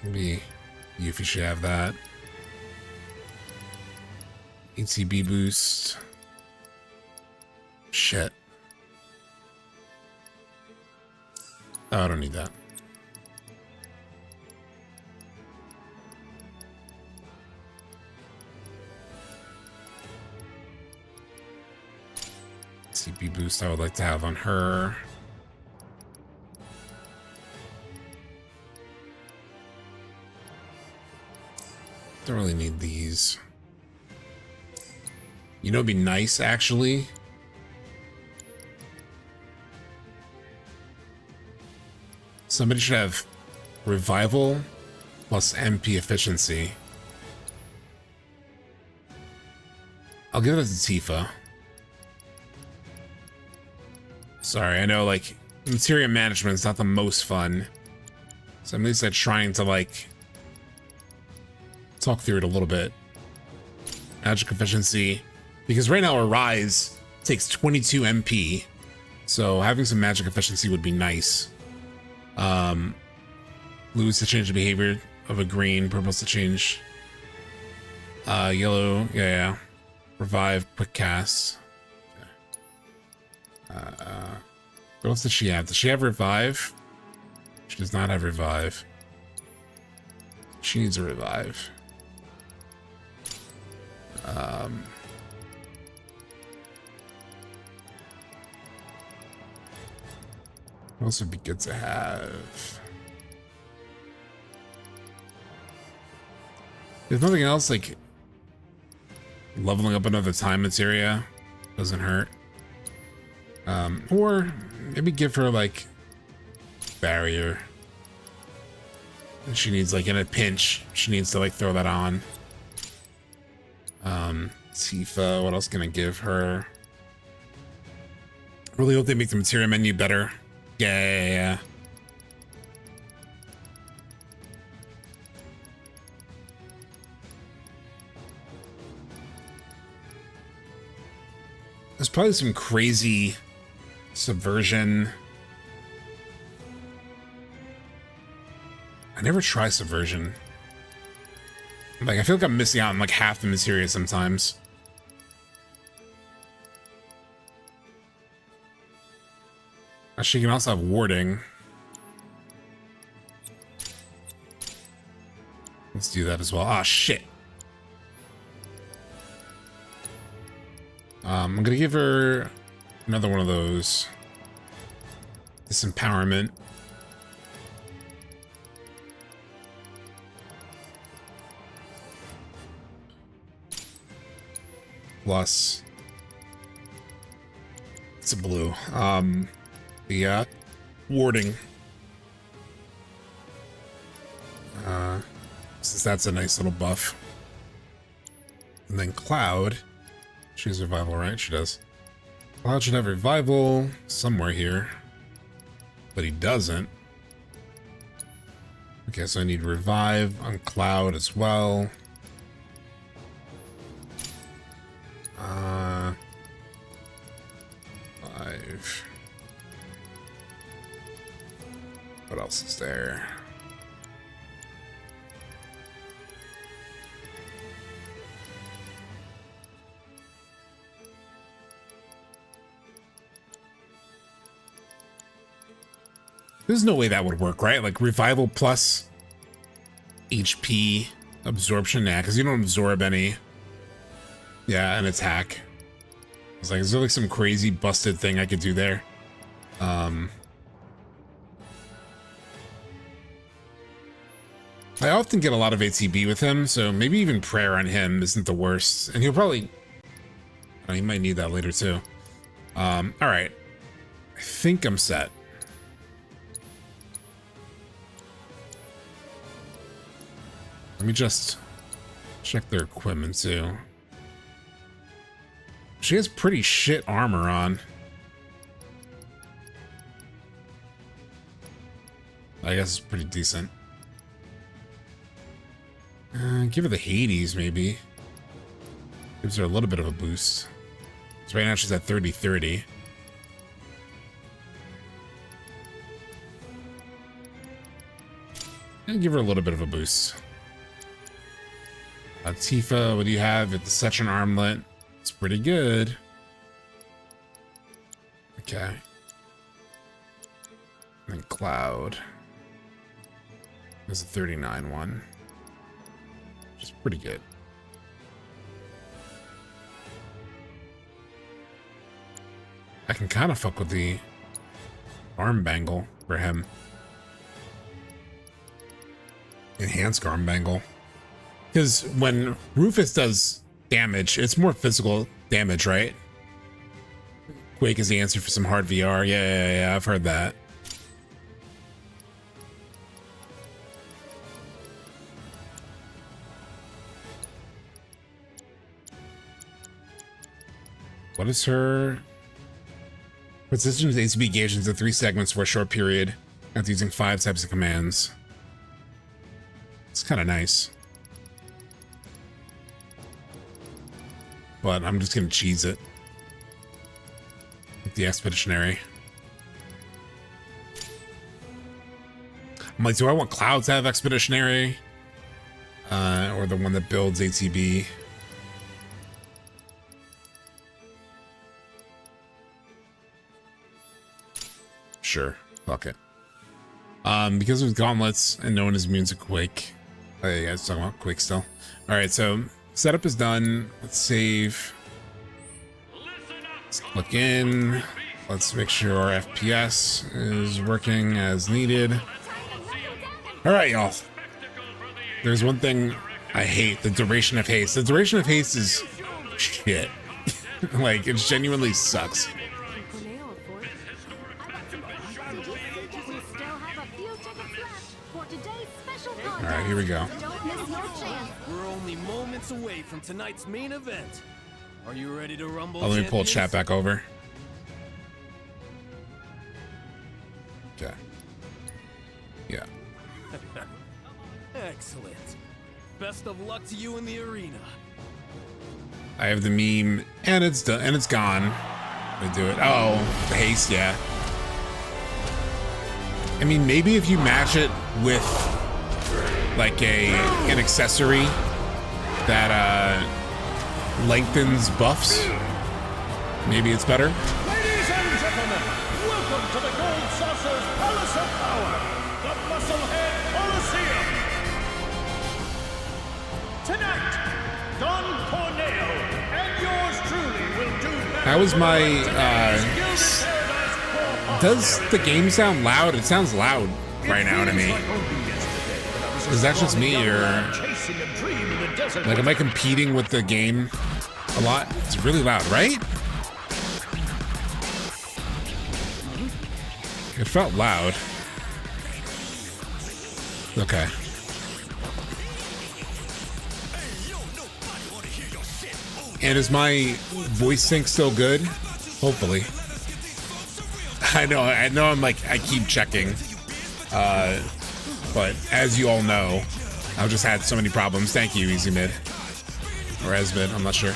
Maybe Yuffie should have that. ATB boost. Shit. Oh, I don't need that. CP boost I would like to have on her. Don't really need these. You know, it'd be nice, actually. Somebody should have revival plus MP efficiency. I'll give it to Tifa. Sorry, I know, like, materia management is not the most fun. So I'm at least trying to, like, talk through it a little bit. Magic efficiency. Because right now, Arise takes 22 MP. So having some magic efficiency would be nice. Blues to change the behavior of a green. Purple's to change. Yellow. Yeah. Revive. Quick cast. What else does she have? Does she have revive? She does not have revive. She needs a revive. What else would be good to have? There's nothing else, like leveling up another time materia doesn't hurt. Or maybe give her like barrier. She needs, like, in a pinch, she needs to like throw that on. Tifa, what else can I give her? Really hope they make the materia menu better. Yeah. There's probably some crazy subversion. I never try subversion. Like, I feel like I'm missing out on like half the materia sometimes. She can also have warding. Let's do that as well. Ah, shit. I'm gonna give her another one of those. Disempowerment. Plus, it's a blue. The warding. Since that's a nice little buff. And then Cloud. She has revival, right? She does. Cloud should have revival somewhere here. But he doesn't. Okay, so I need revive on Cloud as well. 5. What else is there? There's no way that would work, right? Like revival plus HP absorption, yeah, because you don't absorb any. Yeah, and attack. It's like, is there like some crazy busted thing I could do there? I often get a lot of ATB with him, so maybe even prayer on him isn't the worst. And he'll probably, oh, he might need that later too. All right, I think I'm set. Let me just check their equipment too. She has pretty shit armor on. I guess it's pretty decent. Give her the Hades, maybe. Gives her a little bit of a boost. So right now she's at 30-30. And give her a little bit of a boost. Tifa, what do you have? It's such an armlet. It's pretty good. Okay. And then Cloud. There's a 39 one. Which is pretty good. I can kind of fuck with the arm bangle for him. Enhanced arm bangle. Because when Rufus does damage, it's more physical damage, right? Quake is the answer for some hard VR. Yeah, I've heard that. What is her precision with ACB gauge into 3 segments for a short period after using 5 types of commands? It's kind of nice. But I'm just gonna cheese it with the Expeditionary. I'm like, do I want Cloud to have Expeditionary? Or the one that builds ATB? Sure, fuck it. Because of his gauntlets and no one is immune to Quake. Oh, yeah, you guys talking about Quake still. Alright, so setup is done. Let's save. Let's click in. Let's make sure our FPS is working as needed. All right, y'all. There's one thing I hate, the duration of haste. The duration of haste is shit. Like, it genuinely sucks. All right, here we go. We're only moments away from tonight's main event. Are you ready to rumble? Oh, let me pull chat back over. Okay. Yeah. Excellent. Best of luck to you in the arena. I have the meme, and it's done, and it's gone. I do it. Oh, the haste, yeah. I mean, maybe if you match it with like an accessory that lengthens buffs, maybe it's better. Ladies and gentlemen, welcome to the Gold Saucer's Palace of Power, the Musclehead Coliseum. Tonight, Don Corneo and yours truly will do That was my, does the game sound loud? It sounds loud right now to me. Is that just me, or like, am I competing with the game a lot? It's really loud, right? It felt loud. Okay. And is my voice sync still good? Hopefully. I know I keep checking. But as you all know, I've just had so many problems. Thank you, Easy Mid. Or Esmid, I'm not sure.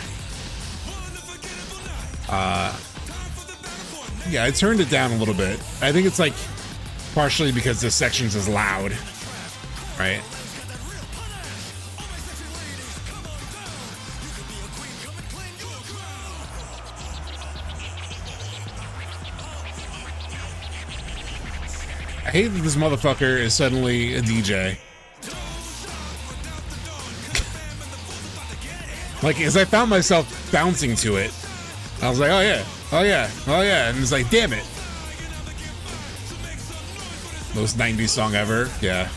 Yeah, I turned it down a little bit. I think it's like partially because this section's is loud, right? I hate that this motherfucker is suddenly a DJ. Like, as I found myself bouncing to it, I was like, oh yeah, oh yeah, oh yeah, and it's like, damn it. Most 90s song ever, yeah.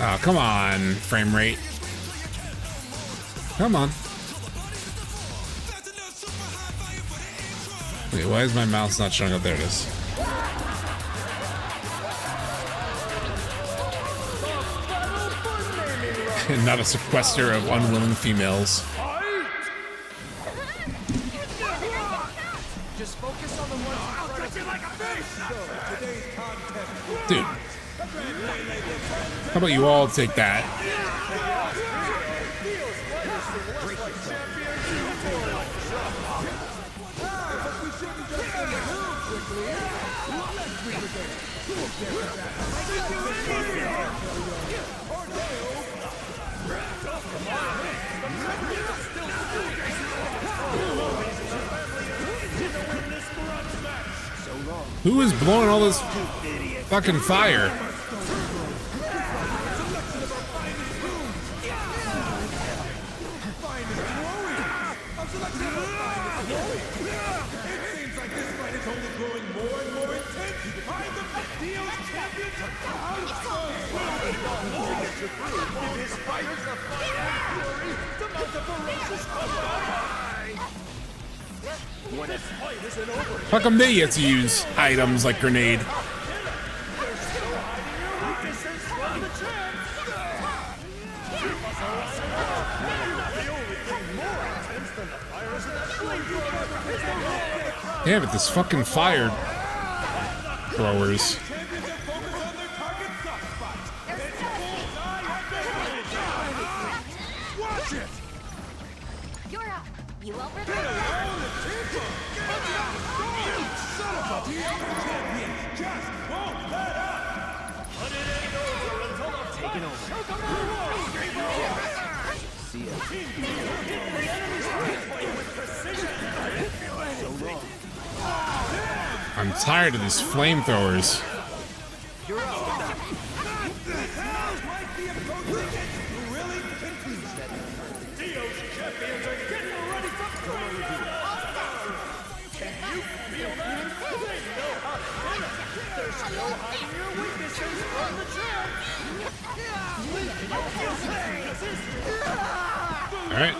Oh, come on, frame rate. Come on. Wait, why is my mouse not showing up? There it is. And not a sequester of unwilling females. Just focus on the ones I'll touch it like a fish. Dude. How about you all take that? Who is blowing all this fucking fire? How come they get to use items like grenade? Yeah, but this fucking fire throwers. You're up. You won't regret it. I'm tired of these flamethrowers. All right.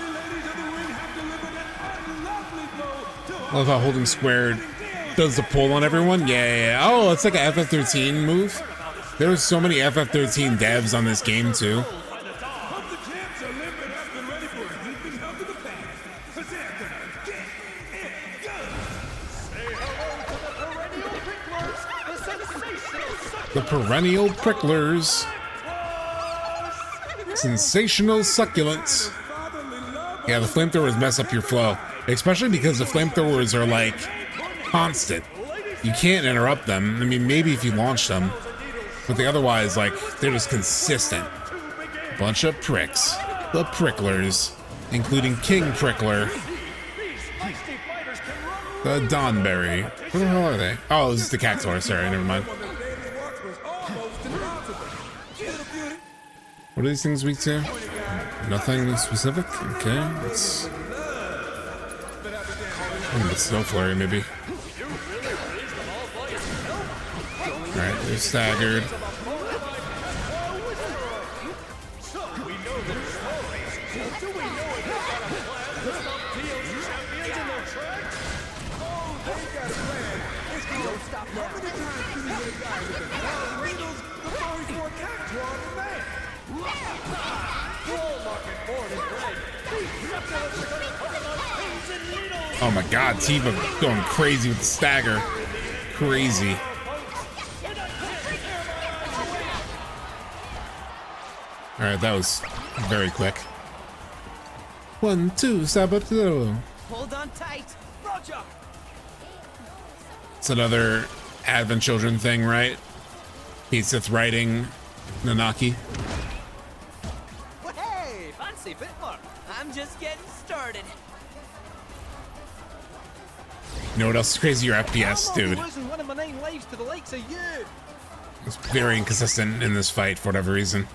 Love how holding square does the pull on everyone. Yeah. Oh, it's like an FF13 move. There's so many FF13 devs on this game too. The perennial pricklers. Sensational succulents. Yeah, the flamethrowers mess up your flow. Especially because the flamethrowers are like constant. You can't interrupt them. I mean, maybe if you launch them. But otherwise, like, they're just consistent. Bunch of pricks. The pricklers. Including King Prickler. The Donberry. Where the hell are they? Oh, this is the Cactuar. Sorry, never mind. What are these things weak to? Nothing specific? Okay, let's The snow flurry, maybe. Alright, they're staggered. Oh my god, Tifa going crazy with the stagger. Crazy. Alright, that was very quick. 1, 2, Sabato. Hold on tight, Roger. It's another Advent Children thing, right? Pete Sith writing Nanaki. Hey, fancy footwork. I'm just getting started. You know what else is crazy? Your FPS, dude. Losing one of my 9 lives to the likes of you. It's very inconsistent in this fight for whatever reason.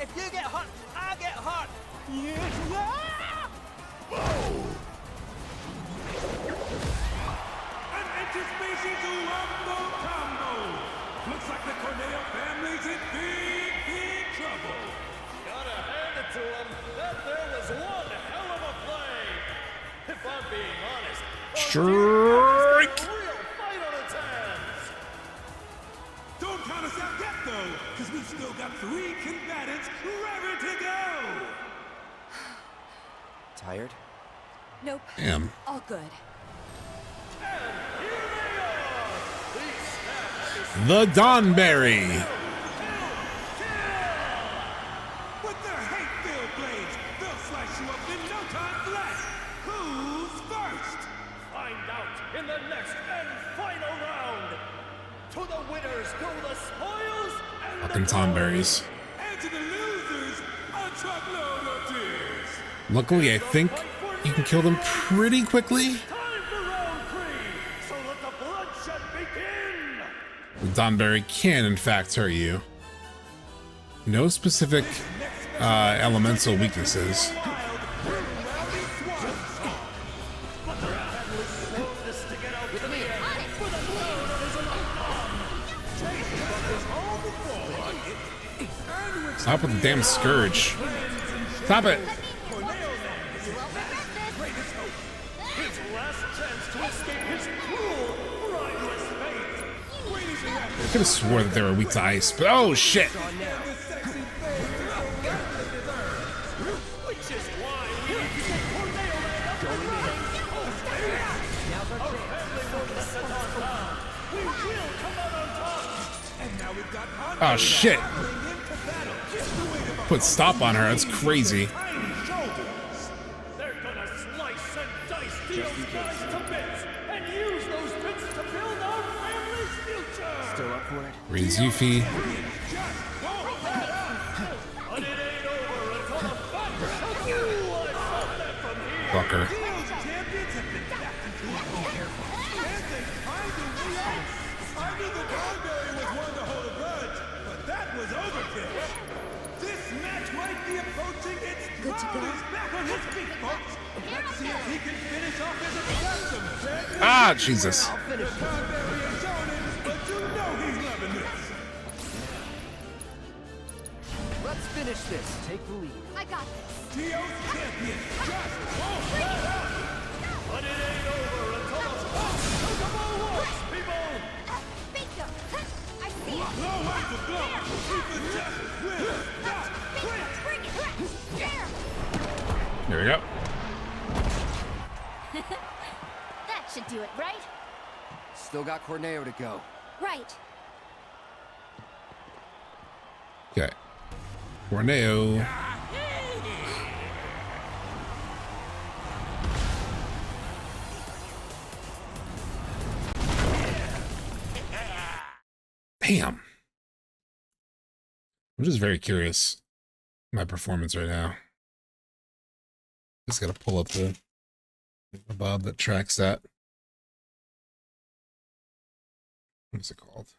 If you get hurt, I get hurt. An interspecies Rumble Combo. Looks like the Corneo family's in big trouble. Gotta hand it to him. That there was one hell of a play. If I'm being honest, Strike! real fight on its hands. Don't count us out yet, though, because we've still got 3 combatants ready to go. Tired? Nope. Damn. All good. The Dawnberry. With their hate-filled blades, they'll slice you up in no time flat. Who's first? Find out in the next and final round. To the winners go the spoils and Fucking Dawnberries. And to the losers, a truckload of tears. Luckily, I think you can kill them pretty quickly. so let the bloodshed begin. The Dawnberry can, in fact, hurt you. No specific elemental weaknesses. Stop with the damn Scourge. Stop it. I could have swore that they were weak to ice, but oh shit! Oh shit! Put stop on her, that's crazy. They're gonna slice and dice these guys to bits and use those bits to build our family's future. Still up for it? Raise Yuffie. But it ain't over until the fat Fucker. Good to go. Back on his feet, folks. Let's see if he can finish off his aggressive. Ah, Jesus. But you know he's loving this. Let's finish this. Take the lead. I got this. Tio's champion just won't let up. But it ain't over until the Kokomo walks, people. Bingo. I see it. No way to go. Even just will not quit. Bring it. There. There we go. That should do it, right? Still got Corneo to go. Right. Okay. Corneo. Bam. I'm just very curious my performance right now. Just gotta pull up the Bob that tracks that. What is it called?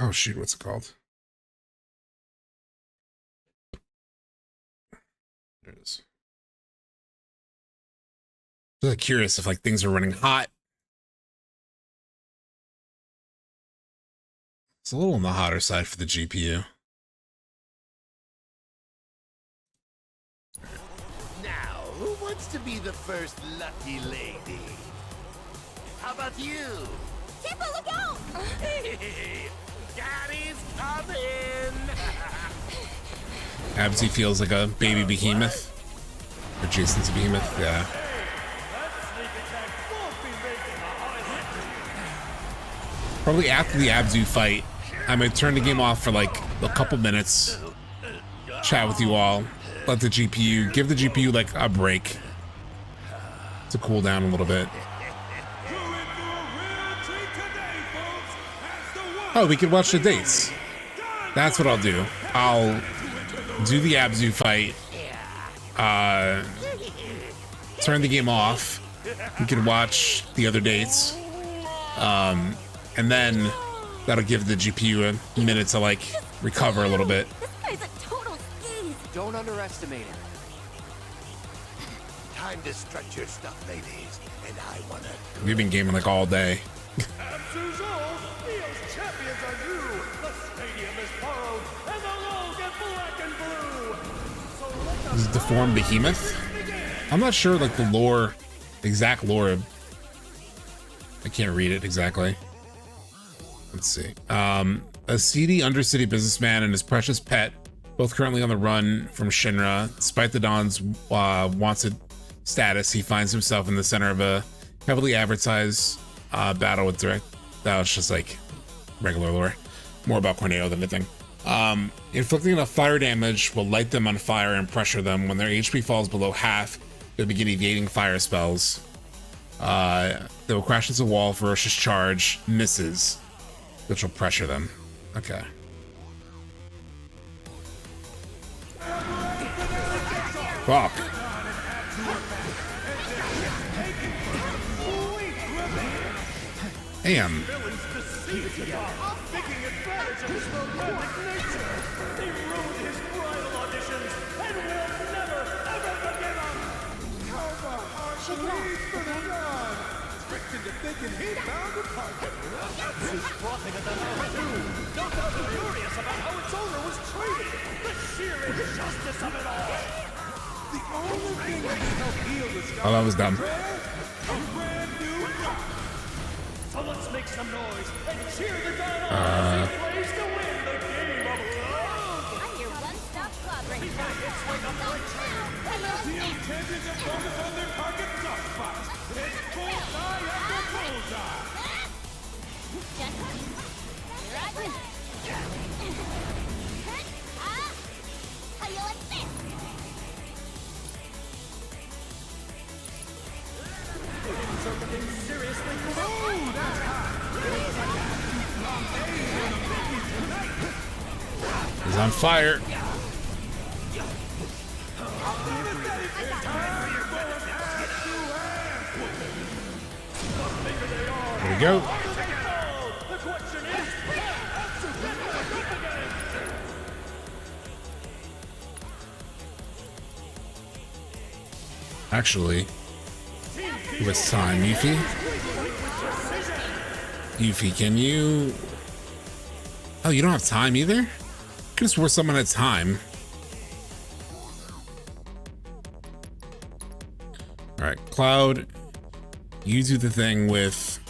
Oh shoot, what's it called? Just curious if like things are running hot. It's a little on the hotter side for the GPU. Now, who wants to be the first lucky lady? How about you? Tifa, look out! Hey, Daddy's coming! Absy feels like a baby behemoth. Or Jason's a behemoth, yeah. Probably after the Abzu fight, I might turn the game off for like a couple minutes, chat with you all, let the GPU, give the GPU like a break to cool down a little bit. Oh, we could watch the dates. That's what I'll do. I'll do the Abzu fight, turn the game off. We can watch the other dates, and then that'll give the GPU a minute to like recover a little bit. This guy's a total skis. Don't underestimate him. Time to stretch your stuff, ladies. And I wanna... We've been gaming like all day. Abzu's old, Neo's champions are new. The stadium is borrowed, and they'll all get black and blue. So let This is deformed behemoth. I'm not sure like the lore, exact lore. I can't read it exactly. Let's see. A seedy undercity businessman and his precious pet, both currently on the run from Shinra. Despite the Don's wanted status, he finds himself in the center of a heavily advertised battle with direct. That was just like regular lore. More about Corneo than anything. Inflicting enough fire damage will light them on fire and pressure them. When their HP falls below half, they'll begin evading fire spells. They will crash into a wall. Ferocious charge misses, which will pressure them. Okay. Fuck. Damn. Oh, that was dumb. So let's make some noise and cheer the Dino as he plays to win the game of love. I'm your one-stop club right Tifa hits like a bullet train. Team champions are focused on their target soft spots. It's bullseye after bullseye. How you like this? Things are looking seriously He's on fire. There we go. Actually, it was time. Yuffie? Yuffie, can you... Oh, you don't have time either? I could have swore someone had time. Alright, Cloud, you do the thing with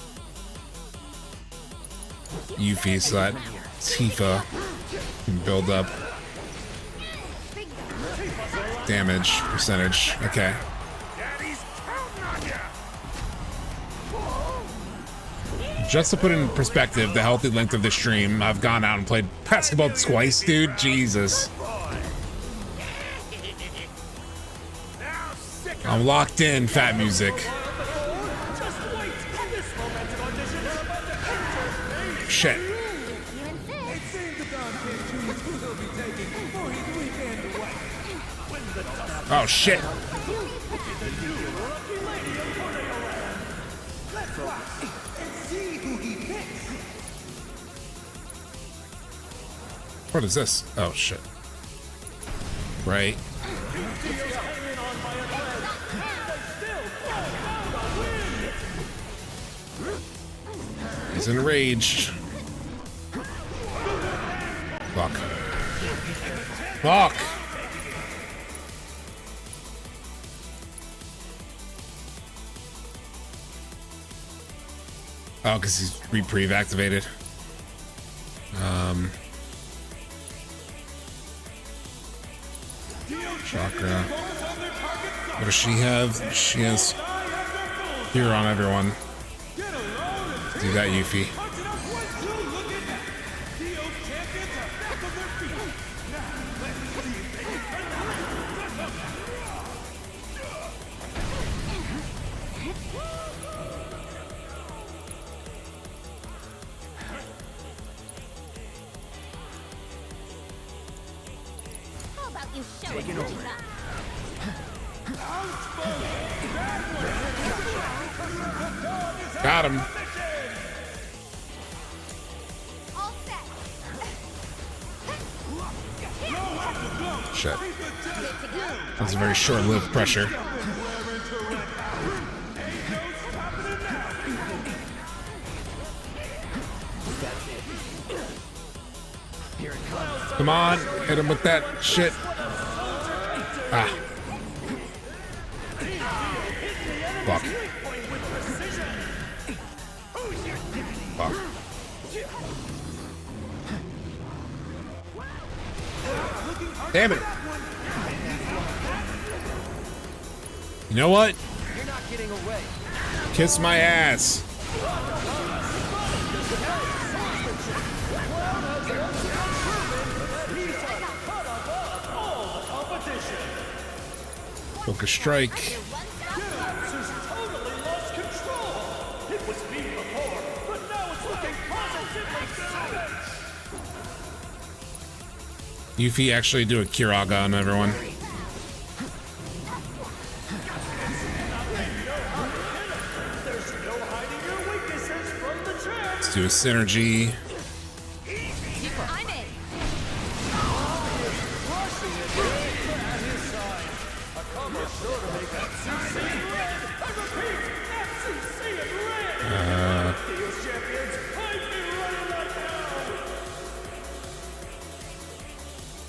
Yuffie so that Tifa can build up damage percentage. Okay. Just to put in perspective the healthy length of the stream, I've gone out and played basketball twice, dude. Jesus. I'm locked in, Fat Music. Shit. Oh, shit. What is this? Oh, shit. Right. He's enraged. Fuck. Fuck! Oh, because he's reprieve activated. Chakra. What does she have? She has Cure on everyone. Do that, Yuffie. How about you show us what you got? Got him. Shit. That's a very short-lived pressure. Come on, hit him with that shit. Ah. Fuck. Fuck. Damn it. You know what? You're not getting away. Kiss my ass. Focus strike. Yuffie actually do a Kiraga on everyone. Let's do a synergy.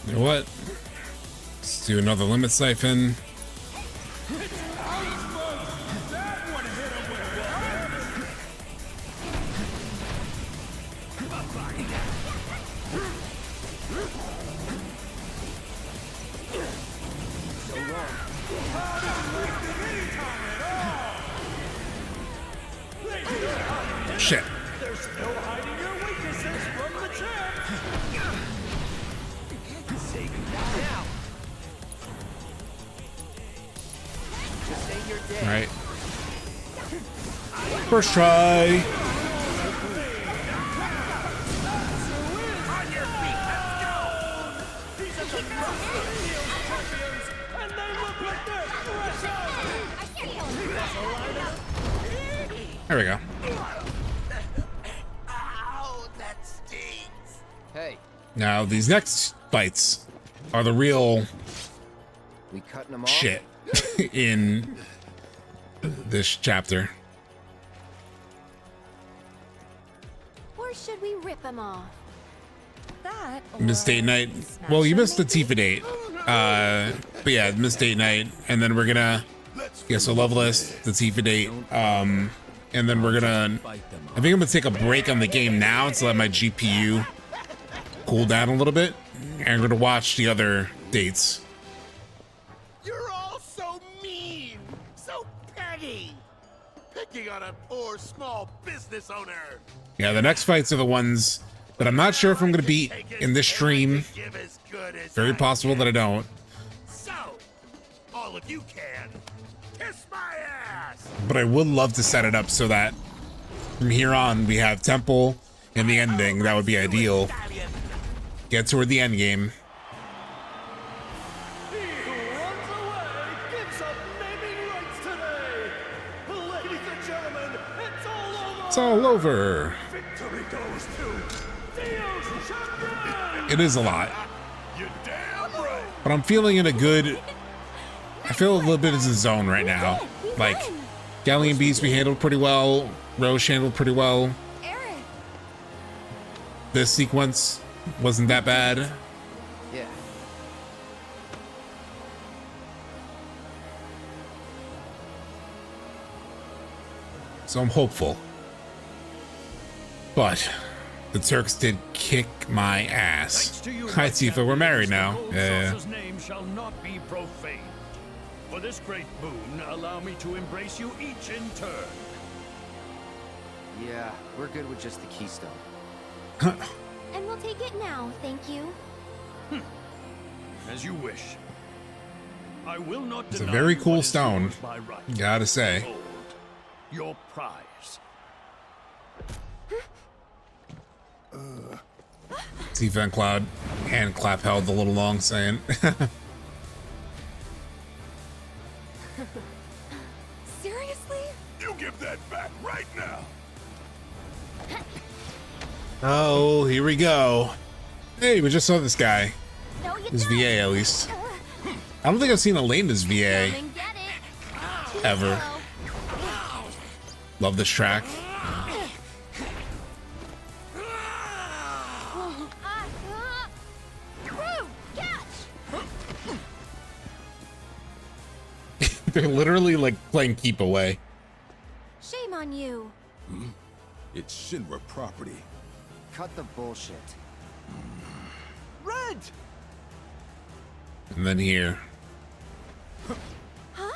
You know what? Let's do another limit siphon. Shit. All right. First try. There we go. Hey. Now these next fights are the real We cutting them off? shit in this chapter. Or should we rip him off? That Miss Date Night. Well, you missed the Tifa date. But yeah, Miss Date Night, and then we're gonna so Loveless, the Tifa date. And then we're gonna I think I'm gonna take a break on the game now to let my GPU cool down a little bit. And we're gonna watch the other dates. You're all so mean, so petty, picking on a poor small business owner. Yeah, the next fights are the ones that I'm not sure if I'm gonna beat in this stream. Very possible that I don't. So, all of you can kiss my ass. But I would love to set it up so that from here on we have Temple and the ending. That would be ideal. Get toward the end game. It's all over. It is a lot. But I'm feeling in a good... I feel a little bit in the zone right now. Like, Galleon Beast we handled pretty well. Roche handled pretty well. Eric, this sequence wasn't that bad. Yeah. So I'm hopeful. But the Turks did kick my ass. Hi, Tifa, we're married now. Yeah. His name shall not be profaned. For this great boon, allow me to embrace you each in turn. Yeah, we're good with just the keystone. And we'll take it now, thank you. As you wish. I will not It's a deny very you cool what is stone. yours by right. Gotta say. Behold, your prize. Tifa and Cloud hand clap held a little long, saying. Seriously? You give that back right now. Oh, here we go. Hey, we just saw this guy. No, you His VA, at least. I don't think I've seen Elena's VA ever. Love this track. They're literally like playing keep away. Shame on you. It's Shinra property. Cut the bullshit. Red! And then here. Huh?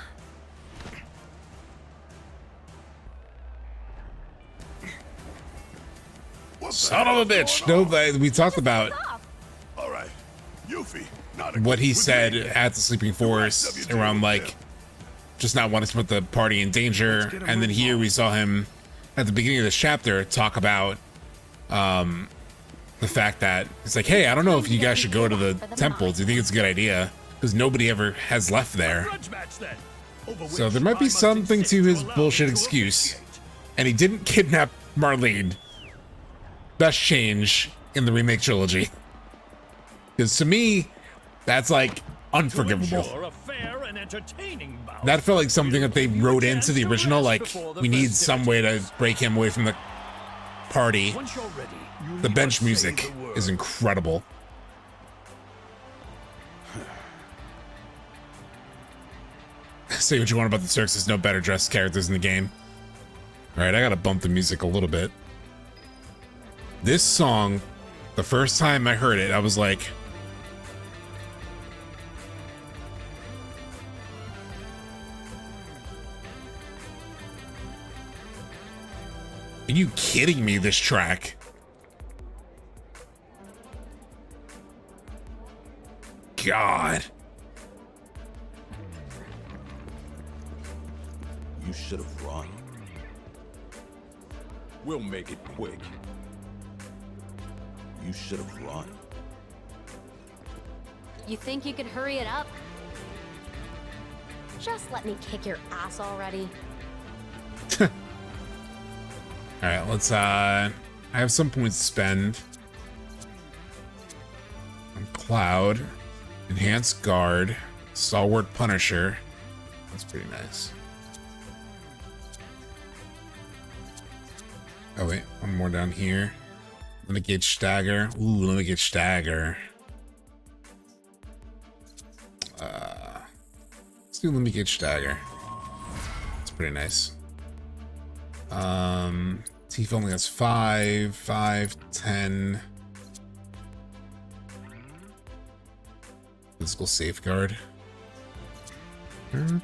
Son of a bitch. No, we talked about All right, Yuffie, not what he said at the Sleeping Forest around like just not wanting to put the party in danger. And then here we saw him at the beginning of this chapter talk about the fact that it's like, hey, I don't know if you guys should go to the temple. Do you think it's a good idea? Because nobody ever has left there. So there might be something to his bullshit excuse. And he didn't kidnap Marlene. Best change in the remake trilogy. Because to me, that's like unforgivable. That felt like something that they wrote into the original. Like, we need some way to break him away from the party. The bench music is incredible. Say what you want about the Turks, there's no better dressed characters in the game. Alright, I gotta bump the music a little bit. This song, the first time I heard it, I was like, are you kidding me, this track? God. You should have run. We'll make it quick. You should have run. You think you could hurry it up? Just let me kick your ass already. All right, let's I have some points to spend on Cloud, Enhanced Guard, Stalwart Punisher. That's pretty nice. Oh wait, one more down here. Renegade Stagger. Ooh, Renegade Stagger. Let's do Renegade Stagger. It's pretty nice. Tifa only has 5, 10. Physical Safeguard. I'm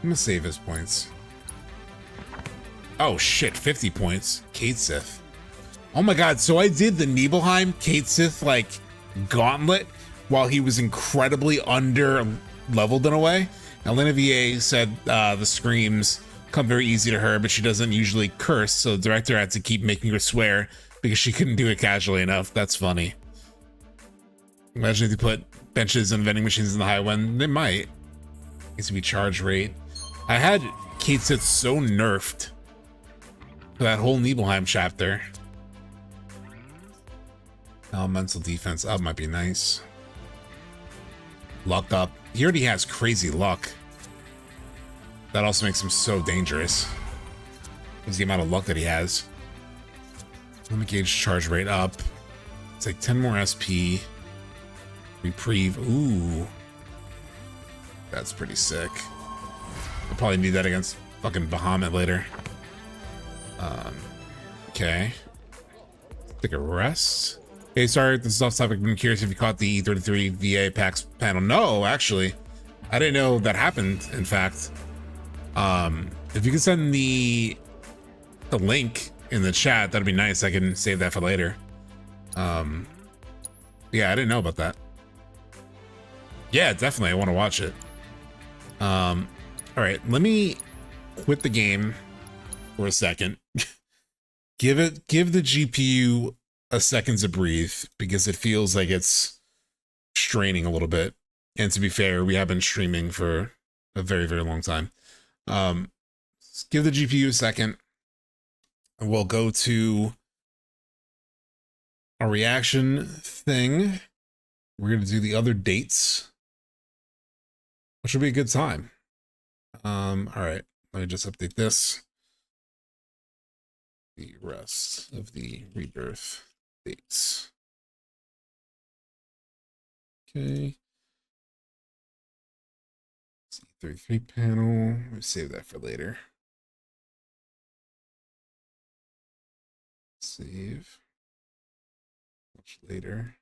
gonna save his points. Oh shit, 50 points. Kate Sith. Oh my god, so I did the Nibelheim Kate Sith like gauntlet while he was incredibly under leveled in a way. Elena VA said the screams come very easy to her, but she doesn't usually curse, so the director had to keep making her swear because she couldn't do it casually enough. That's funny. Imagine if you put benches and vending machines in the high one. They might. Needs to be charge rate. I had Kate Sith so nerfed for that whole Nibelheim chapter. Elemental defense up might be nice. Luck up. He already has crazy luck. That also makes him so dangerous. is the amount of luck that he has. Let me gauge charge rate up. It's like 10 more SP. Reprieve. Ooh. That's pretty sick. I'll probably need that against fucking Bahamut later. Okay. Take a rest. Hey, sorry, this is off topic. I'm curious if you caught the E33 VA PAX panel. No, actually. I didn't know that happened, in fact. If you can send the link in the chat, that'd be nice. I can save that for later. Yeah, I didn't know about that. Yeah, definitely. I want to watch it. All right, let me quit the game for a second. Give the GPU a second to breathe because it feels like it's straining a little bit. And to be fair, we have been streaming for a very, very long time. Give the GPU a second. And we'll go to a reaction thing. We're going to do the other dates, which will be a good time. All right, let me just update this. The rest of the Rebirth dates. Okay. C33 panel. Let me save that for later. Save. Watch later.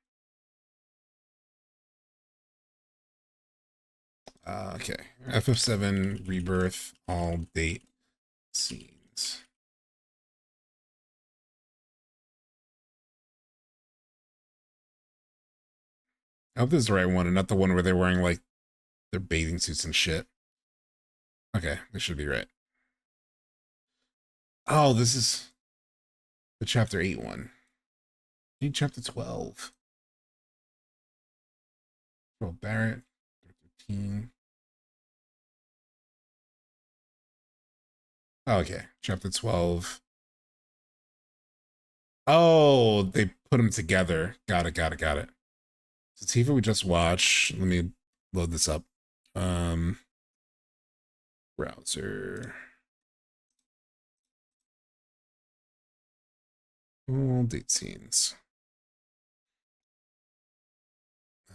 Okay. FF7 Rebirth all date scenes. I hope this is the right one and not the one where they're wearing like their bathing suits and shit. Okay, this should be right. Oh, this is the chapter 8 one. I need chapter 12. Oh, Barrett, 13. Oh, okay, chapter 12. Oh, they put them together. Got it. So Tifa we just watched. Let me load this up. Browser. All date scenes.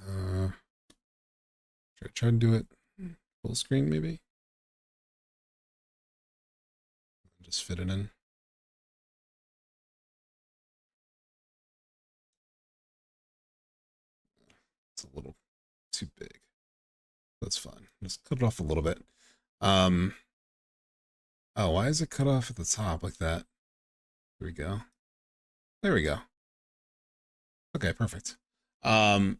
Should I try and do it full screen maybe? Just fit it in. It's a little too big. That's fine. Just cut it off a little bit. Oh, why is it cut off at the top like that? There we go. There we go. Okay, perfect. I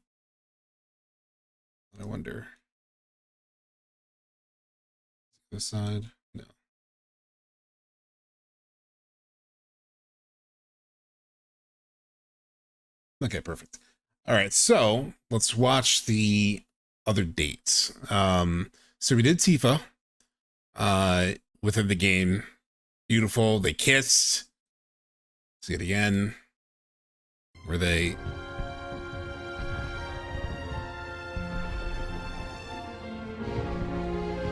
wonder. This side? No. Okay, perfect. All right, so let's watch the other dates. So we did Tifa within the game. Beautiful. They kissed. See it again. Were they?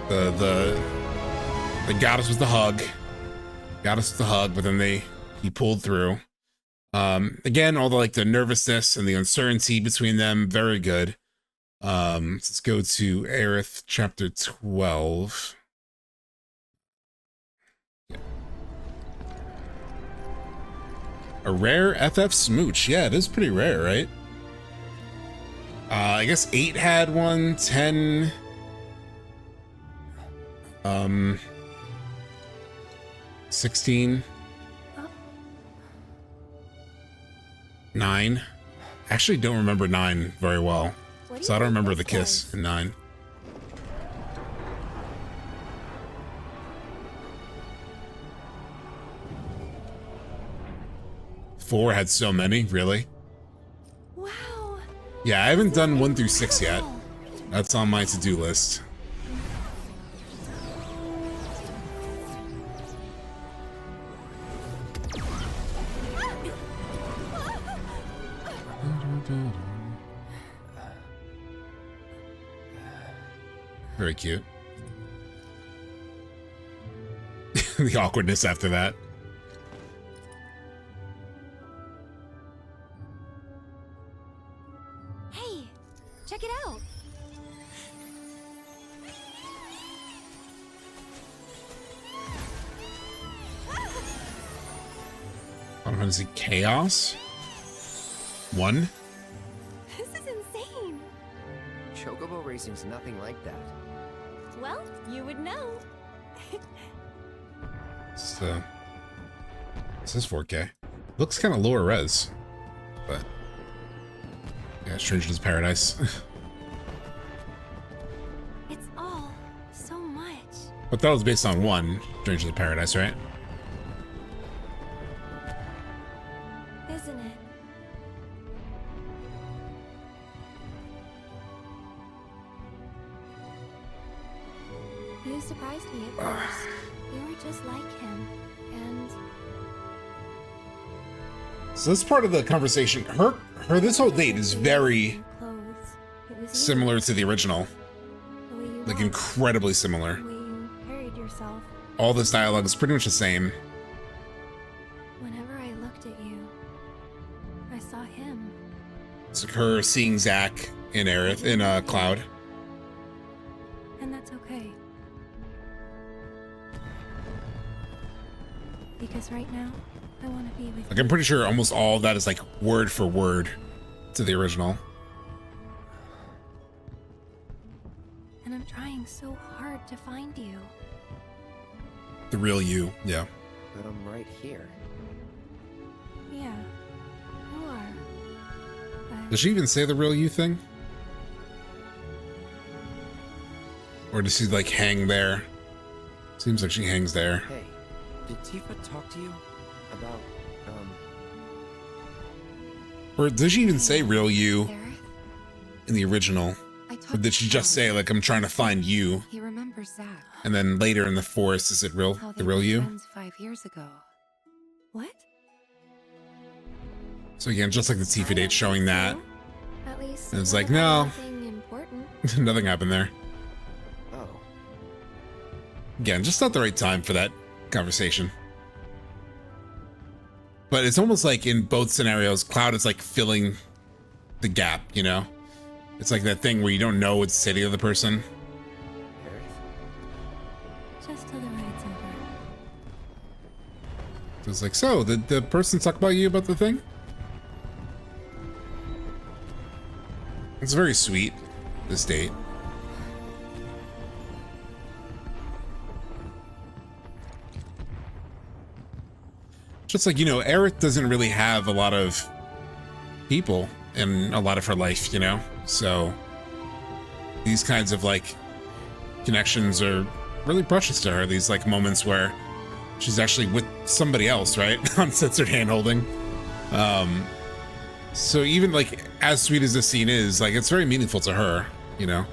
The goddess was the hug. Goddess was the hug, but then he pulled through. Again, all the nervousness and the uncertainty between them, very good. Let's go to Aerith chapter 12. Yeah. A rare FF smooch. Yeah, it is pretty rare, right? I guess 8 had one, 10. 16. 9. Actually don't remember 9 very well. So I don't remember the kiss in 9. Four had so many, really? Wow. Yeah, I haven't done 1 through 6 yet. That's on my to-do list. Very cute. The awkwardness after that. Final Fantasy Chaos 1. This is insane. Chocobo racing's nothing like that. Well, you would know. This is 4K. Looks kind of lower res, but yeah, Stranger's Paradise. It's all so much. But that was based on 1, Stranger's Paradise, right? Isn't it? You surprised me at first. You were just like him, and So this part of the conversation, her this whole date is very similar to the original. Like incredibly similar. the way you carried yourself. All this dialogue is pretty much the same. Whenever I looked at you, I saw him. It's like her seeing Zack in Aerith in Cloud. And that's okay. Because right now, I want to be with Like I'm pretty sure almost all of that is like word for word to the original. And I'm trying so hard to find you. The real you, yeah. But I'm right here. Yeah, you are. Does she even say the real you thing? Or does she like hang there? Seems like she hangs there. Hey, did Tifa talk to you about, Or does she even say real you in the original? Or did she just say like I'm trying to find you? He remembers Zack. And then later in the forest, is it How the they real were you? friends 5 years ago. What? So again, just like the Tifa date showing that. At least And it's it like, had no, nothing important. nothing happened there. Oh. Again, just not the right time for that conversation. But it's almost like in both scenarios, Cloud is like filling the gap, you know? It's like that thing where you don't know what to say to the other person. Just till the ride's over. So it's like, so, did the person talk about you about the thing? It's very sweet, this date. Just like, you know, Aerith doesn't really have a lot of people in a lot of her life, you know? So these kinds of like connections are really precious to her. These like moments where she's actually with somebody else, right? Uncensored hand holding. So even like as sweet as this scene is, like it's very meaningful to her, you know?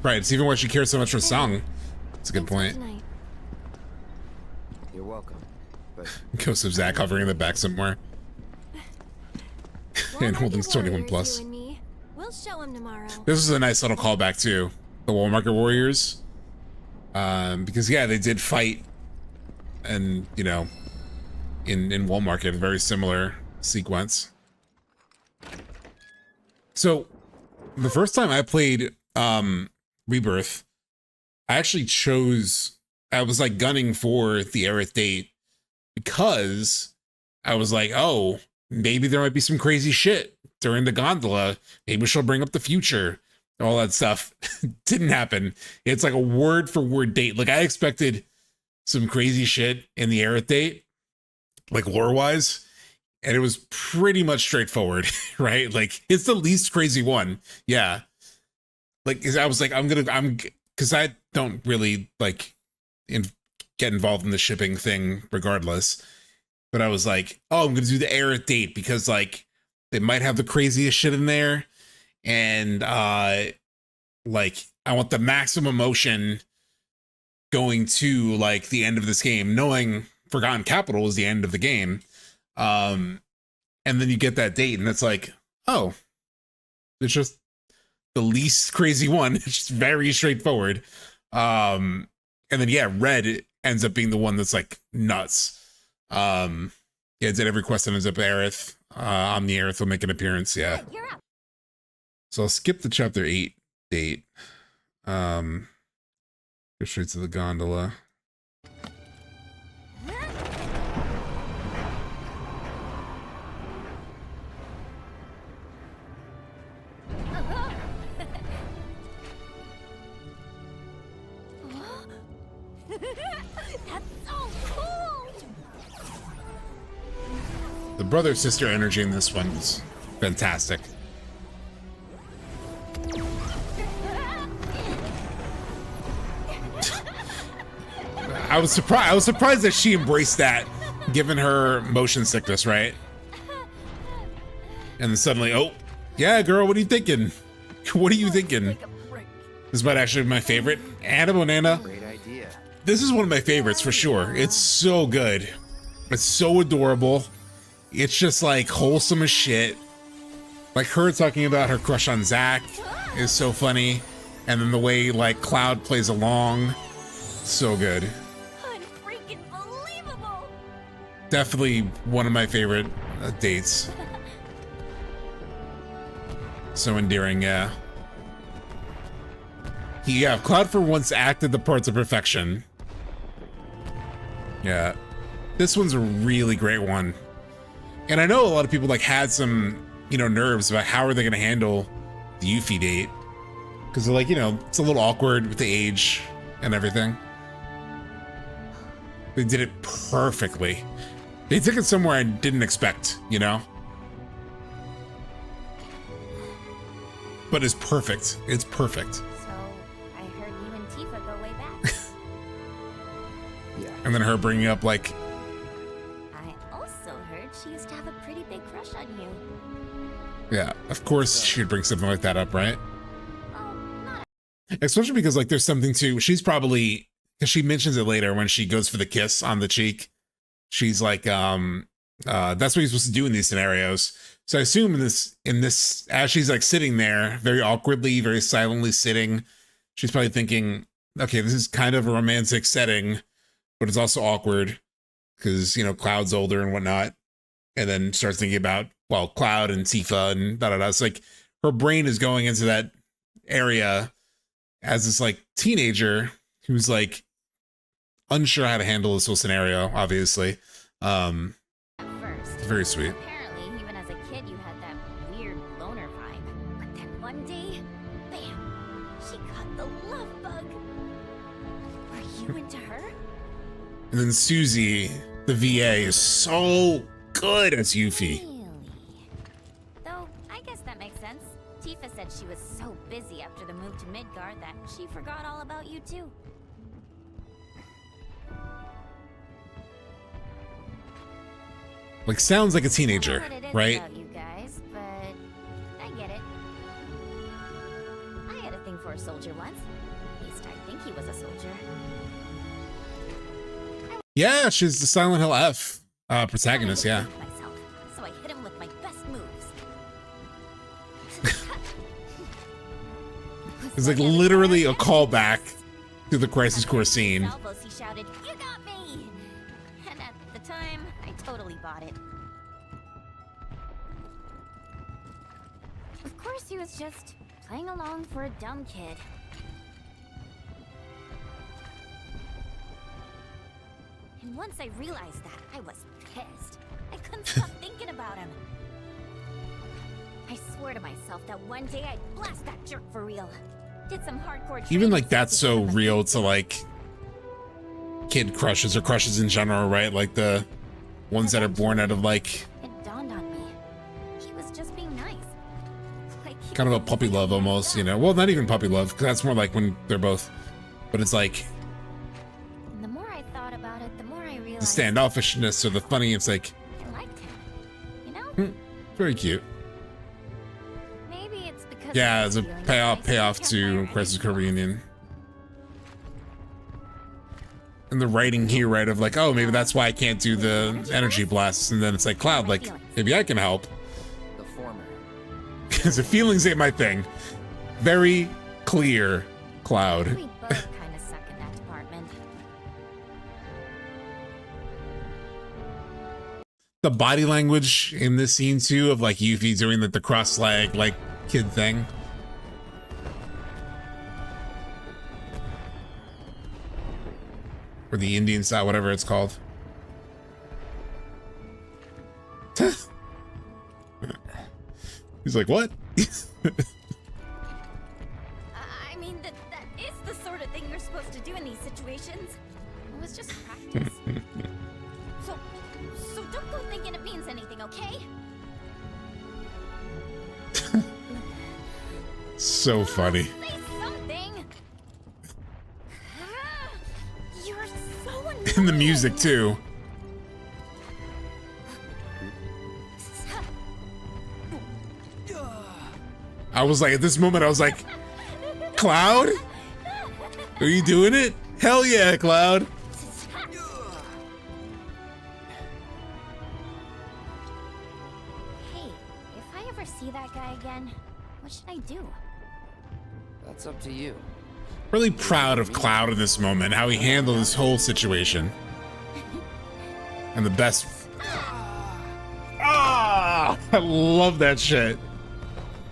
Right, it's even why she cares so much for Song. It's a good point. You're welcome. But Ghost of Zack hovering in the back somewhere. And holding 21 plus. We'll show him tomorrow. This is a nice little callback to the Wall Market Warriors. Because yeah, they did fight and, you know, in Wall Market, a very similar sequence. So the first time I played Rebirth, I actually I was like gunning for the Aerith date because I was like, oh, maybe there might be some crazy shit during the gondola. Maybe she'll bring up the future, all that stuff. Didn't happen. It's like a word for word date. Like I expected some crazy shit in the Aerith date, like lore wise, and it was pretty much straightforward, right? Like it's the least crazy one. Yeah. Like I was like, because I don't really like get involved in the shipping thing regardless. But I was like, oh, I'm going to do the Aerith date because like they might have the craziest shit in there. And like I want the maximum emotion going to like the end of this game, knowing Forgotten Capital is the end of the game. And then you get that date and it's like, oh, it's just the least crazy one. It's just very straightforward. And then yeah, Red ends up being the one that's like nuts. Yeah, did every quest that ends up Aerith. On the Aerith will make an appearance, yeah. So I'll skip the chapter 8 date. Go straight to the gondola. That's so cool! The brother-sister energy in this one is fantastic. I was surprised that she embraced that, given her motion sickness, right? And then suddenly, oh, yeah, girl, what are you thinking? What are you thinking? This might actually be my favorite. Anna Bonana. Great idea. This is one of my favorites for sure. It's so good. It's so adorable. It's just like wholesome as shit. Like her talking about her crush on Zack is so funny. And then the way like Cloud plays along, so good. Unfreaking believable! Definitely one of my favorite dates. So endearing, yeah. Yeah, Cloud for once acted the parts of perfection. Yeah. This one's a really great one. And I know a lot of people like had some, you know, nerves about how are they going to handle the Yuffie date. Because they're like, you know, it's a little awkward with the age and everything. They did it perfectly. They took it somewhere I didn't expect, you know? But it's perfect. It's perfect. So, I heard you and Tifa go way back. Yeah. And then her bringing up like, I also heard she used to have a pretty big crush on you. yeah, of course she'd bring something like that up, right? Especially because like there's something to, she's probably, because she mentions it later when she goes for the kiss on the cheek. She's like, that's what you're supposed to do in these scenarios. So I assume in this, as she's like sitting there, very awkwardly, very silently sitting, she's probably thinking, okay, this is kind of a romantic setting, but it's also awkward because, you know, Cloud's older and whatnot. And then starts thinking about, well, Cloud and Tifa and da-da-da. It's like her brain is going into that area as this like teenager who's like unsure how to handle this whole scenario, obviously. It's very sweet. Apparently, even as a kid, you had that weird loner vibe. But then one day, bam, she got the love bug. Were you into her? And then Susie, the VA, is so good as Yuffie. Though, I guess that makes sense. Tifa said she was so busy after the move to Midgard that she forgot all about you too. Like, sounds like a teenager, right? About you guys, but I get it. I had a thing for a soldier once. At least I think he was a soldier. Yeah, she's the Silent Hill F protagonist, yeah. Myself, so I hit him with my best moves. It's like literally a callback to the Crisis Core scene. Salvos, he shouted, "You got me!" And at the time, I totally bought it. Of course, he was just playing along for a dumb kid. And once I realized that, I was pissed. I couldn't stop thinking about him. I swore to myself that one day I'd blast that jerk for real. Did some hardcore Even like that's so real to like kid crushes or crushes in general, right? Like the ones that are born out of like It dawned on me. He was just being nice. Like he kind of a puppy love almost, you know? Well, not even puppy love, because that's more like when they're both, but it's like And the more I thought about it, the more I the realized standoffishness or the funny. It's like, I liked him. You know? very cute. Maybe it's because Yeah, as a feeling payoff to Crisis Core Reunion. And the writing here, right, of like, oh, maybe that's why I can't do the energy blasts. And then it's like, Cloud, like, maybe I can help. The former. Because the feelings ain't my thing. Very clear, Cloud. we both kind of suck in that department. the body language in this scene too of like Yuffie doing the cross leg like kid thing. Or the Indian style, whatever it's called. He's like, what? I mean, that is the sort of thing you're supposed to do in these situations. It was just practice. So don't go thinking it means anything, okay? So funny. Say something. You're so annoying. And the music too. I was like, at this moment, I was like, Cloud? Are you doing it? Hell yeah, Cloud. Hey, if I ever see that guy again, what should I do? That's up to you. Really proud of Cloud in this moment, how he handled this whole situation. And the best. Ah! I love that shit.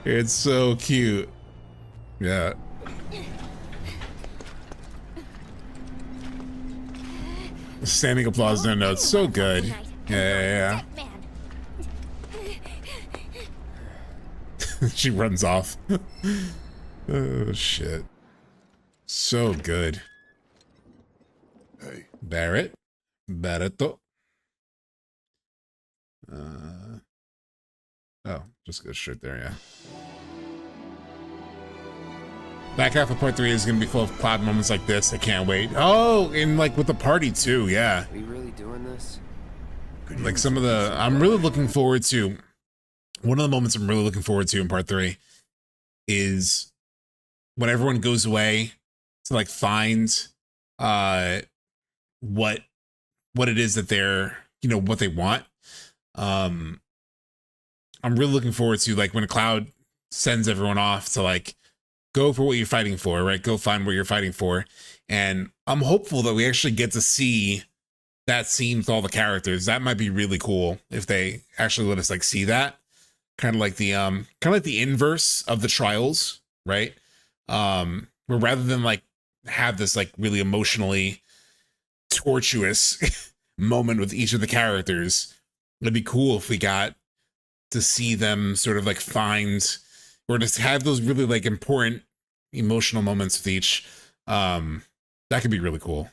It's so cute. Yeah. Standing applause, no notes. So good. Yeah. She runs off. Oh, shit. So good. Hey. Barrett. Barretto. Oh, just go straight there, yeah. Back half of part 3 is gonna be full of Cloud moments like this. I can't wait. Oh, and like with the party too, yeah. Are you really doing this? Like some of the, I'm really looking forward to, one of the moments I'm really looking forward to in part 3 is when everyone goes away to like find what it is that they're, you know, what they want. I'm really looking forward to like when Cloud sends everyone off to like go for what you're fighting for, right? Go find what you're fighting for. And I'm hopeful that we actually get to see that scene with all the characters. That might be really cool if they actually let us like see that. Kind of like the inverse of the trials, right? Where rather than like have this like really emotionally tortuous moment with each of the characters, it'd be cool if we got to see them sort of like find or just have those really like important emotional moments with each. That could be really cool.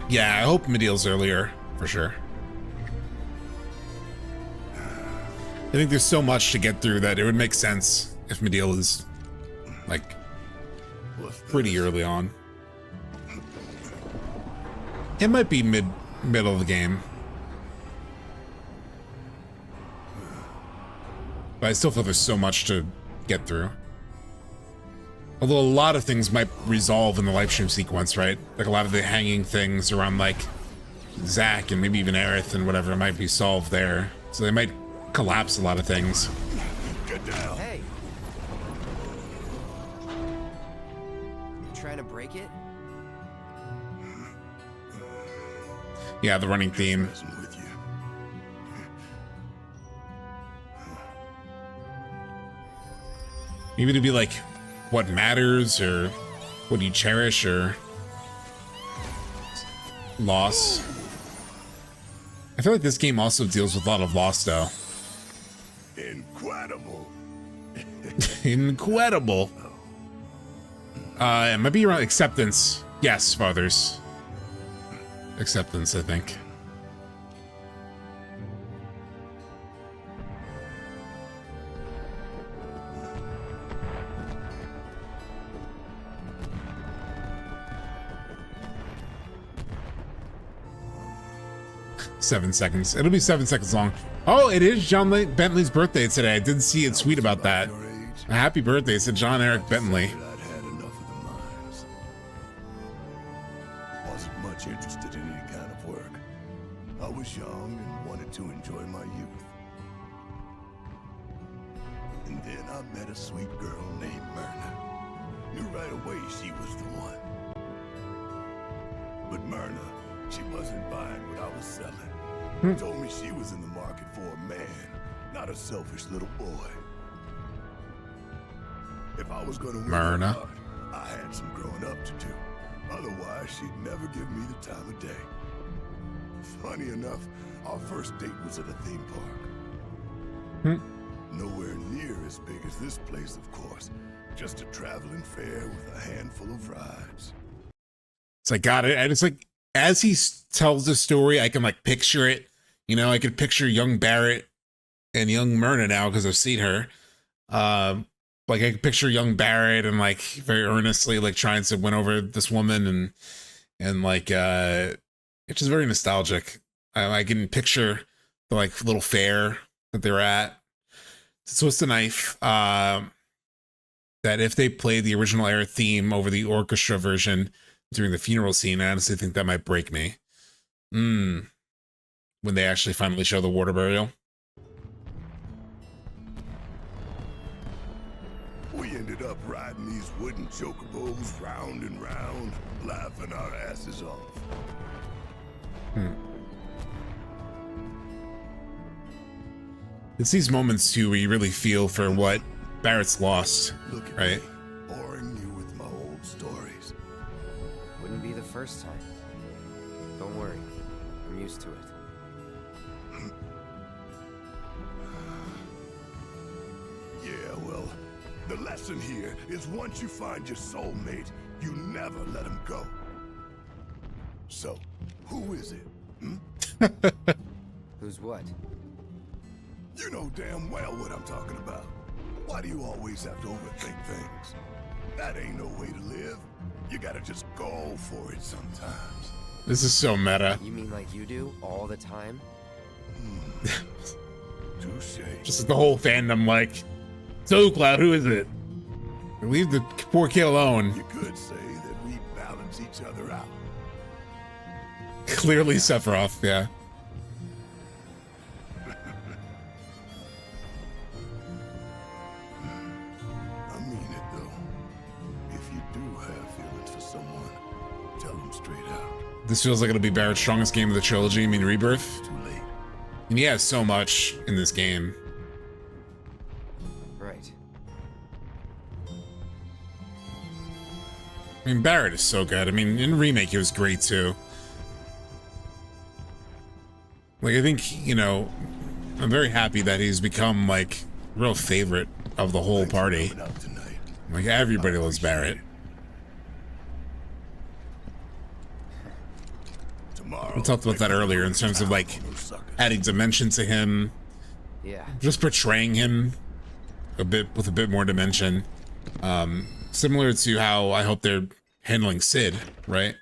Yeah, I hope Medeal's earlier for sure. I think there's so much to get through that it would make sense if Medeal is like pretty early on. It might be middle of the game. But I still feel there's so much to get through. Although a lot of things might resolve in the live stream sequence, right? Like a lot of the hanging things around like Zack and maybe even Aerith and whatever might be solved there. So they might collapse a lot of things. Get down. Hey. You trying to break it? Yeah, the running theme. Maybe to be like what matters or what do you cherish or loss. I feel like this game also deals with a lot of loss though. Incredible. Incredible. It might be around acceptance. Yes, fathers. Acceptance, I think. Seven seconds. It'll be 7 seconds long. Oh, it is John Bentley's birthday today. I did see a tweet about that. A happy birthday. It said John Eric Bentley. Wasn't much interested in any kind of work. I was young and wanted to enjoy my youth. And then I met a sweet girl named Myrna. Knew right away she was the one. But Myrna, She wasn't buying what I was selling. Told me she was in the market for a man, not a selfish little boy. If I was gonna win her heart, I had some growing up to do. Otherwise, she'd never give me the time of day. Funny enough, our first date was at a theme park. Nowhere near as big as this place, of course. Just a traveling fair with a handful of rides. It's like, God, and it's like, as he tells the story, I can like picture it. You know, I could picture young Barrett and young Myrna now because I've seen her. Like I could picture young Barrett and like very earnestly like trying to win over this woman and like it's just very nostalgic. I can picture the like little fair that they were at. So it's the knife. That if they play the original era theme over the orchestra version during the funeral scene, I honestly think that might break me. When they actually finally show the water burial. We ended up riding these wooden chocobos round and round, laughing our asses off. It's these moments too where you really feel for what Barrett's lost, right? Boring you with my old stories. Wouldn't be the first time. Don't worry, I'm used to it. Yeah, well, the lesson here is once you find your soulmate, you never let him go. So, who is it? Who's what? You know damn well what I'm talking about. Why do you always have to overthink things? That ain't no way to live. You gotta just go for it sometimes. This is so meta. You mean like you do all the time? Touche. Just the whole fandom like, so Cloud, who is it? Leave the poor kid alone. You could say that we balance each other out. Clearly Sephiroth, yeah. I mean it though. If you do have feelings for someone, tell them straight out. This feels like it'll be Barrett's strongest game of the trilogy. I mean, Rebirth. Too late. And he has so much in this game. Right. I mean, Barrett is so good. I mean, in Remake, he was great too. Like, I think, you know, I'm very happy that he's become, like, a real favorite of the whole party. Like, everybody loves Barrett. We talked about that earlier in terms of, like, adding dimension to him. Yeah. Just portraying him a bit with a bit more dimension. Similar to how I hope they're handling Sid, right?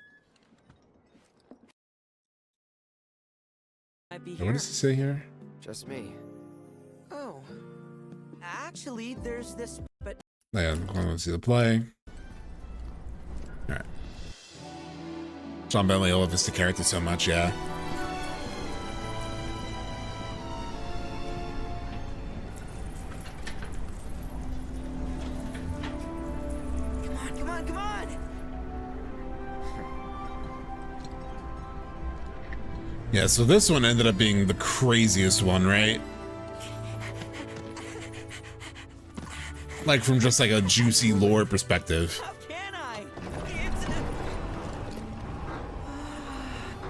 What does he say here? Just me. Oh. Actually, there's this, but... Yeah, I want to see the play. Alright. John Bentley, I love this character so much, yeah. Come on, come on! Yeah, so this one ended up being the craziest one, right? Like from just like a juicy lore perspective. How can I?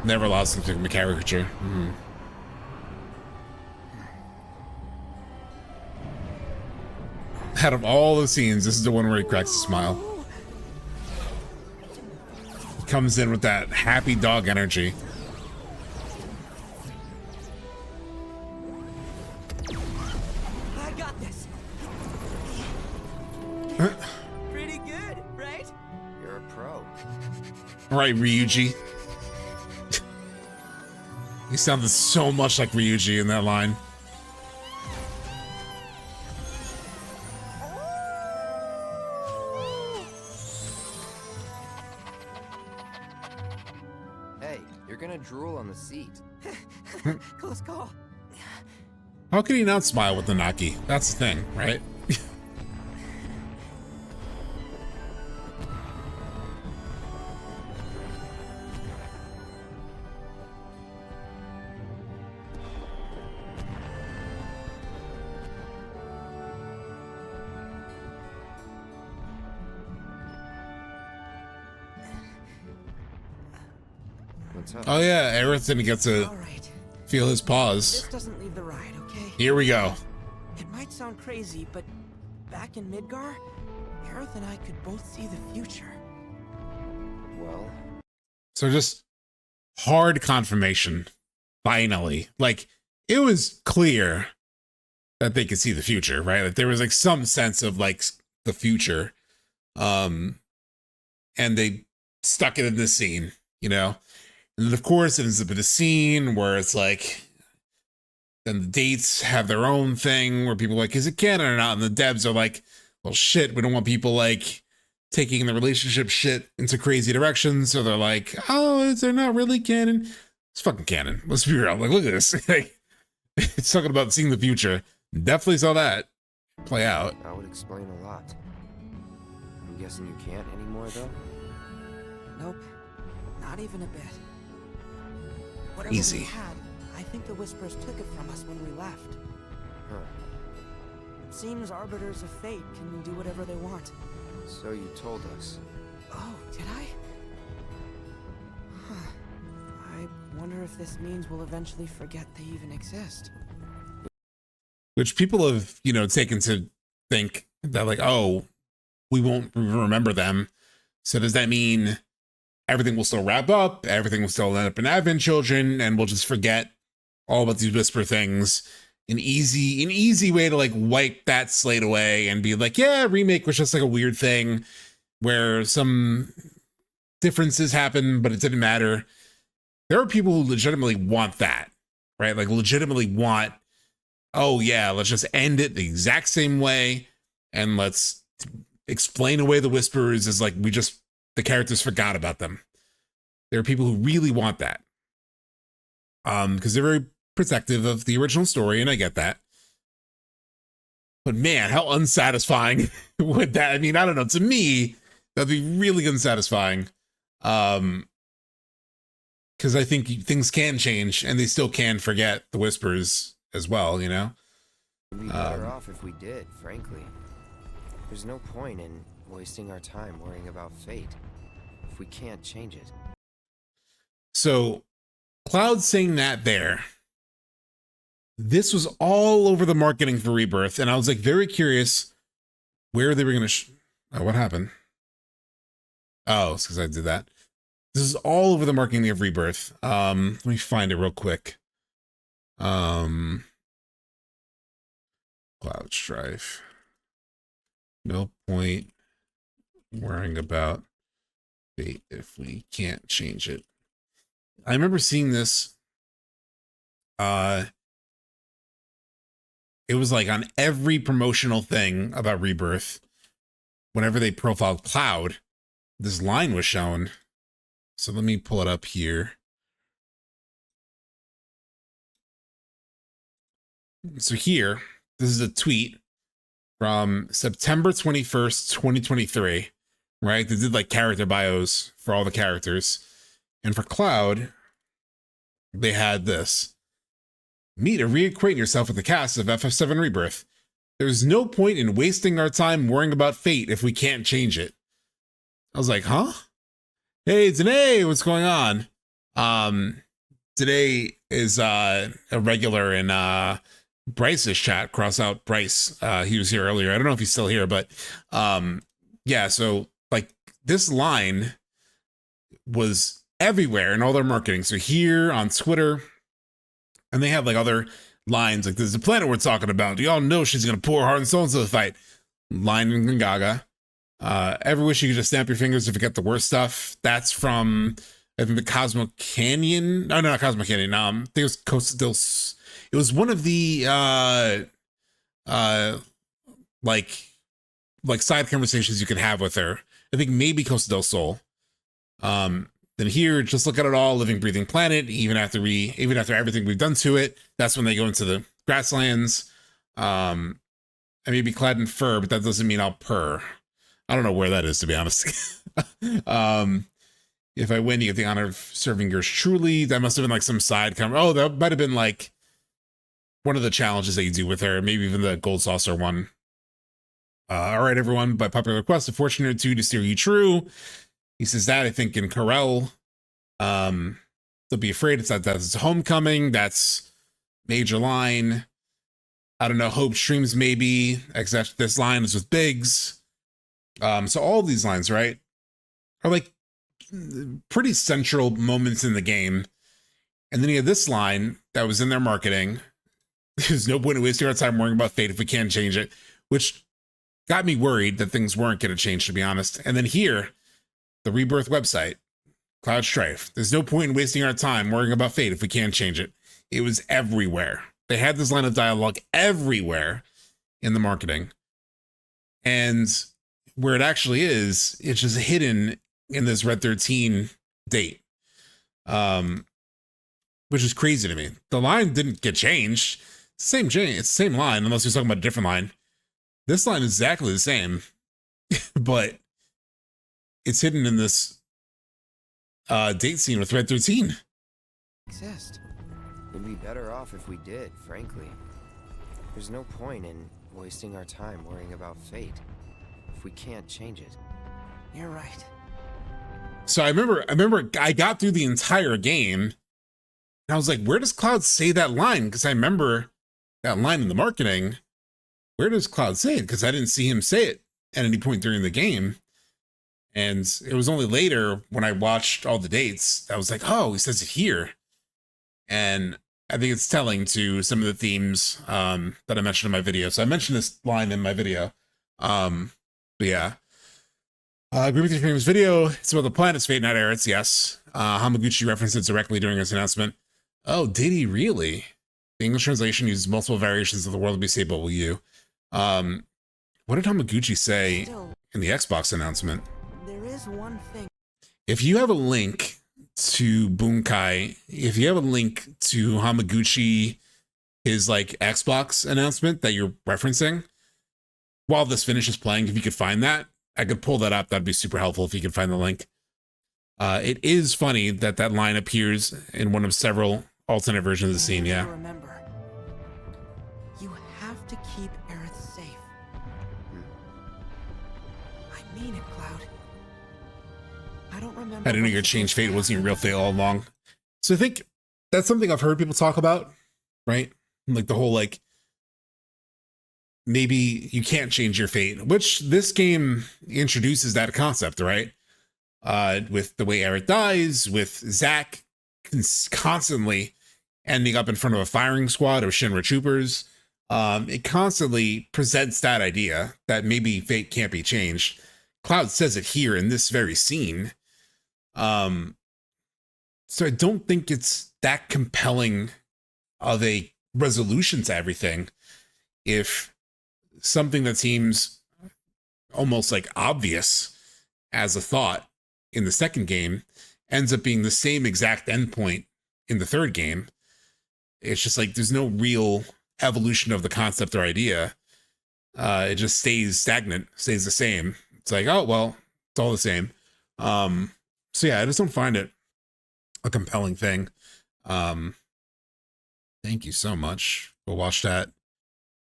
Never lost something from a caricature. Out of all the scenes, this is the one where he cracks a smile. He comes in with that happy dog energy. I got this. Pretty good, right? You're a pro. All right, Ryuji. He sounded so much like Ryuji in that line. Hey, you're gonna drool on the seat. Close call. How can he not smile with the Naki? That's the thing, right? What's up? Oh yeah, Aerith didn't get to feel his paws. This doesn't leave the ride, okay? Here we go. It might sound crazy, but back in Midgar, Aerith and I could both see the future. Well, So just hard confirmation, finally. Like, it was clear that they could see the future, right? Like there was like some sense of like the future. And they stuck it in this scene, you know? And then of course it ends up in a scene where it's like, then the dates have their own thing where people are like, is it canon or not? And the devs are like, well, shit, we don't want people like taking the relationship shit into crazy directions. So they're like, oh, they're not really canon. It's fucking canon. Let's be real. Like, look at this. Like, it's talking about seeing the future. Definitely saw that play out. that would explain a lot. I'm guessing you can't anymore, though? Nope, not even a bit. Whatever Easy. we had, I think the Whispers took it from us when we left. Huh. It seems Arbiters of Fate can do whatever they want. So you told us. Oh, did I? Huh. I wonder if this means we'll eventually forget they even exist. Which people have, you know, taken to think that like, oh, we won't remember them. So does that mean everything will still wrap up, everything will still end up in Advent Children, and we'll just forget all about these Whisper things? An easy way to like wipe that slate away and be like, yeah, remake was just like a weird thing where some differences happen, but it didn't matter. There are people who legitimately want that, right? Like legitimately want, oh yeah, let's just end it the exact same way and let's explain away the Whisperers as like the characters forgot about them. There are people who really want that. Because they're very protective of the original story, and I get that. But man, how unsatisfying would that? I mean, I don't know. To me, that'd be really unsatisfying. Because I think things can change, and they still can forget the Whispers as well, you know? We'd be better off if we did, frankly. There's no point in wasting our time worrying about fate if we can't change it. So, Cloud saying that there, this was all over the marketing for Rebirth, and I was like very curious where they were going to oh, what happened? Oh, it's because I did that. This is all over the marketing of Rebirth. Let me find it real quick. Cloud Strife. No point worrying about fate if we can't change it. I remember seeing this. It was like on every promotional thing about Rebirth. Whenever they profiled Cloud, this line was shown. So let me pull it up here. So here, this is a tweet from September 21st, 2023, right? They did like character bios for all the characters. And for Cloud, they had this. Meet or reacquaint yourself with the cast of FF7 Rebirth. There's no point in wasting our time worrying about fate if we can't change it. I was like, huh? Hey, Danae, what's going on? Today is a regular in Bryce's chat. Cross out Bryce. He was here earlier. I don't know if he's still here, but yeah, so like this line was everywhere in all their marketing. So here on Twitter, and they have like other lines like, there's a planet we're talking about. Do y'all know she's gonna pour her heart and soul into the fight? Line in Gaga. Ever wish you could just snap your fingers to forget the worst stuff? That's from, I think, the Cosmo Canyon. No, not Cosmo Canyon. I think it was Costa del. It was one of the like side conversations you could have with her. I think maybe Costa del Sol. Then here, just look at it all, living, breathing planet. Even after everything we've done to it, that's when they go into the grasslands. I may be clad in fur, but that doesn't mean I'll purr. I don't know where that is, to be honest. If I win, you get the honor of serving yours truly. That must have been like some side comment. Oh, that might have been like one of the challenges that you do with her. Maybe even the gold saucer one. All right, everyone. By popular request, a fortune or two to steer you true. He says that, I think, in Corel. Don't be afraid. That's Homecoming. That's Major Line. I don't know. Hope Streams maybe. Except this line is with Biggs. So all these lines, right, are like pretty central moments in the game. And then you have this line that was in their marketing. There's no point in wasting our time worrying about fate if we can't change it, which got me worried that things weren't going to change, to be honest. And then here, the Rebirth website, Cloud Strife. There's no point in wasting our time worrying about fate if we can't change it. It was everywhere. They had this line of dialogue everywhere in the marketing. And where it actually is, it's just hidden in this Red 13 date. Which is crazy to me. The line didn't get changed. It's the same line, unless you're talking about a different line. This line is exactly the same, but it's hidden in this date scene with Red 13. Exist. We'd be better off if we did, frankly. There's no point in wasting our time worrying about fate if we can't change it. You're right. So I remember I got through the entire game and I was like, where does Cloud say that line? Because I remember that line in the marketing. Where does Cloud say it? Because I didn't see him say it at any point during the game. And it was only later when I watched all the dates, I was like, oh, he says it here. And I think it's telling to some of the themes that I mentioned in my video. So I mentioned this line in my video. But yeah. I agree with your famous video. It's about the planet's fate, not Aerith's. Yes. Hamaguchi referenced it directly during his announcement. Oh, did he really? The English translation uses multiple variations of the world to be saved but will you. What did Hamaguchi say in the Xbox announcement? There is one thing. If you have a link to Bunkai, if you have a link to Hamaguchi, his like Xbox announcement that you're referencing, while this finishes playing, if you could find that, I could pull that up. That'd be super helpful if you could find the link. It is funny that that line appears in one of several alternate versions of the scene. Yeah. Remember, you have to keep Aerith safe. I mean it, Cloud. I don't remember. I didn't know your change fate wasn't your real fate all along. So I think that's something I've heard people talk about, right? Like the whole like, maybe you can't change your fate, which this game introduces that concept, right? With the way Aerith dies, with Zack constantly ending up in front of a firing squad of Shinra troopers. It constantly presents that idea that maybe fate can't be changed. Cloud says it here in this very scene. So I don't think it's that compelling of a resolution to everything if something that seems almost like obvious as a thought in the second game ends up being the same exact endpoint in the third game. It's just like there's no real evolution of the concept or idea. It just stays stagnant, stays the same. It's like, oh, well, it's all the same. So yeah, I just don't find it a compelling thing. Thank you so much. We'll watch that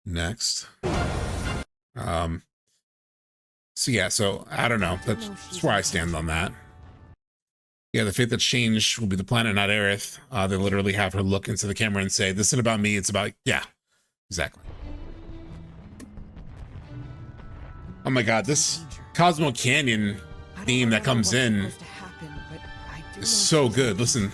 next. So yeah, so I don't know. That's where I stand on that. Yeah, the fate that's changed will be the planet, not Aerith. They literally have her look into the camera and say, this isn't about me, it's about, yeah, exactly. Oh my God, this Cosmo Canyon theme that comes in is so good. Listen.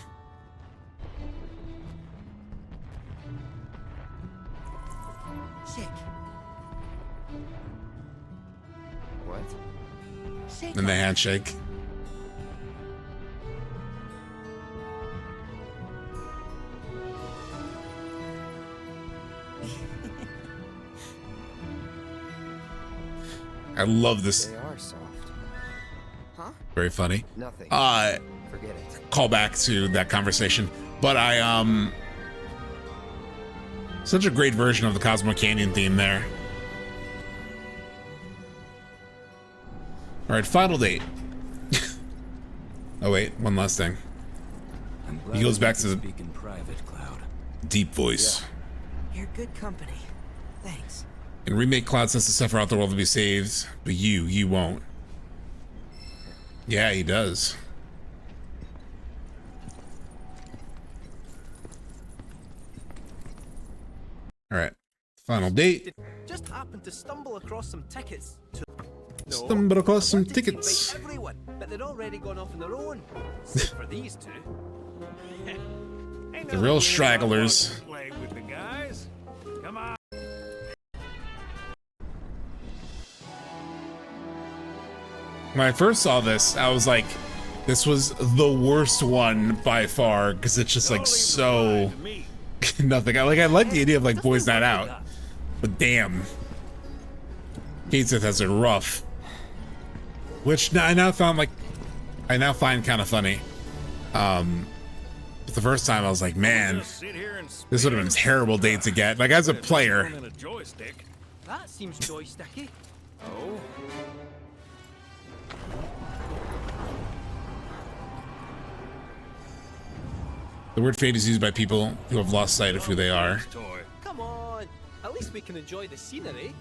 And the handshake. I love this. They are soft. Huh? Very funny. Nothing. Forget it. Call back to that conversation. But such a great version of the Cosmo Canyon theme there. All right, final date. Oh wait, one last thing. He goes back to the deep voice. Yeah. You're good company. Thanks. In remake, Cloud says to suffer out the world to be saved, but you won't. Yeah, he does. Final date. Just happened to stumble across some tickets to... No, Stumbled across some I wanted to tickets. invite everyone, but they'd already gone off on their own. Except for these two. The real stragglers. Play with the guys. Come on. When I first saw this, I was like, this was the worst one by far, because it's just like so nothing. I like the idea of like Boys Night Out, but damn, Kate Sith has it rough. Which I now find kind of funny. But the first time I was like, man, this would have been a terrible date to get. Like as a player. That seems joysticky. Oh. The word fate is used by people who have lost sight of who they are. Come on, at least we can enjoy the scenery.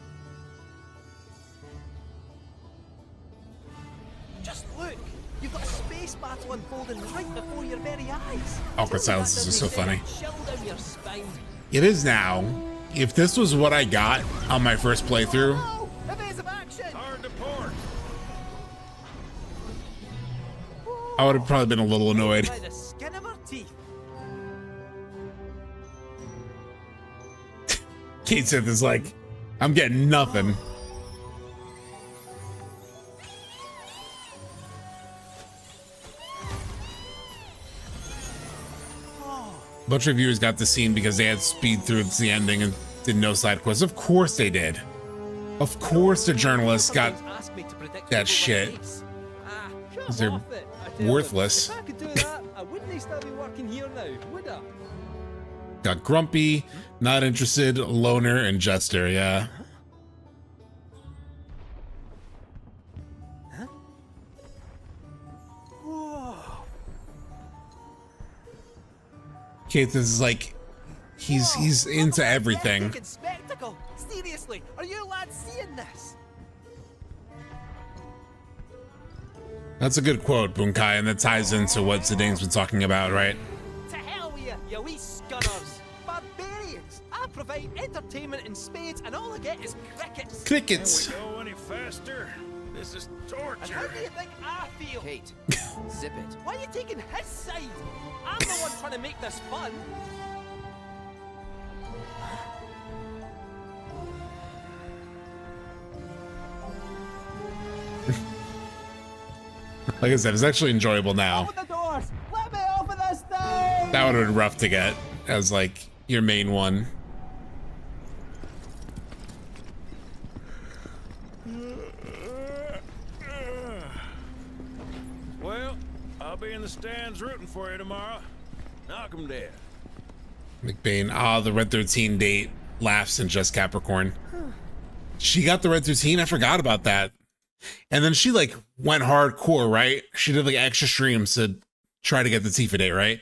Just look, you've got a space battle unfolding right before your very eyes. Awkward silences are so funny. Chill down your spine. It is now. If this was what I got on my first playthrough, Evasive action. Hard to port. I would have probably been a little annoyed. By the skin of our teeth. Kate Sith is like, I'm getting nothing. A bunch of viewers got the scene because they had speed through the ending and did no side quests. Of course they did. Of course the journalists got that shit. They're worthless. If I could do that, I wouldn't still be working here now, would I? Got grumpy, not interested, loner, and jester, yeah. Keith is like, he's into everything. Spectacle. Seriously, are you lads seeing this? That's a good quote, Bunkai, and that ties into what Zidane's been talking about, right? To hell with you, you wee scunners. Barbarians. I provide entertainment in spades, and all I get is crickets. Crickets. Can we go any faster? This is torture. And how do you think I feel? Kate, zip it. Why are you taking his side? I'm the one trying to make this fun. Like I said, it's actually enjoyable now. Open the doors. Let me open this thing. That would have been rough to get as like your main one. Well, I'll be in the stands rooting for you tomorrow. Knock 'em dead. McBain, the Red 13 date laughs and just Capricorn. She got the Red 13. I forgot about that. And then she like went hardcore, right? She did like extra streams to try to get the Tifa date, right?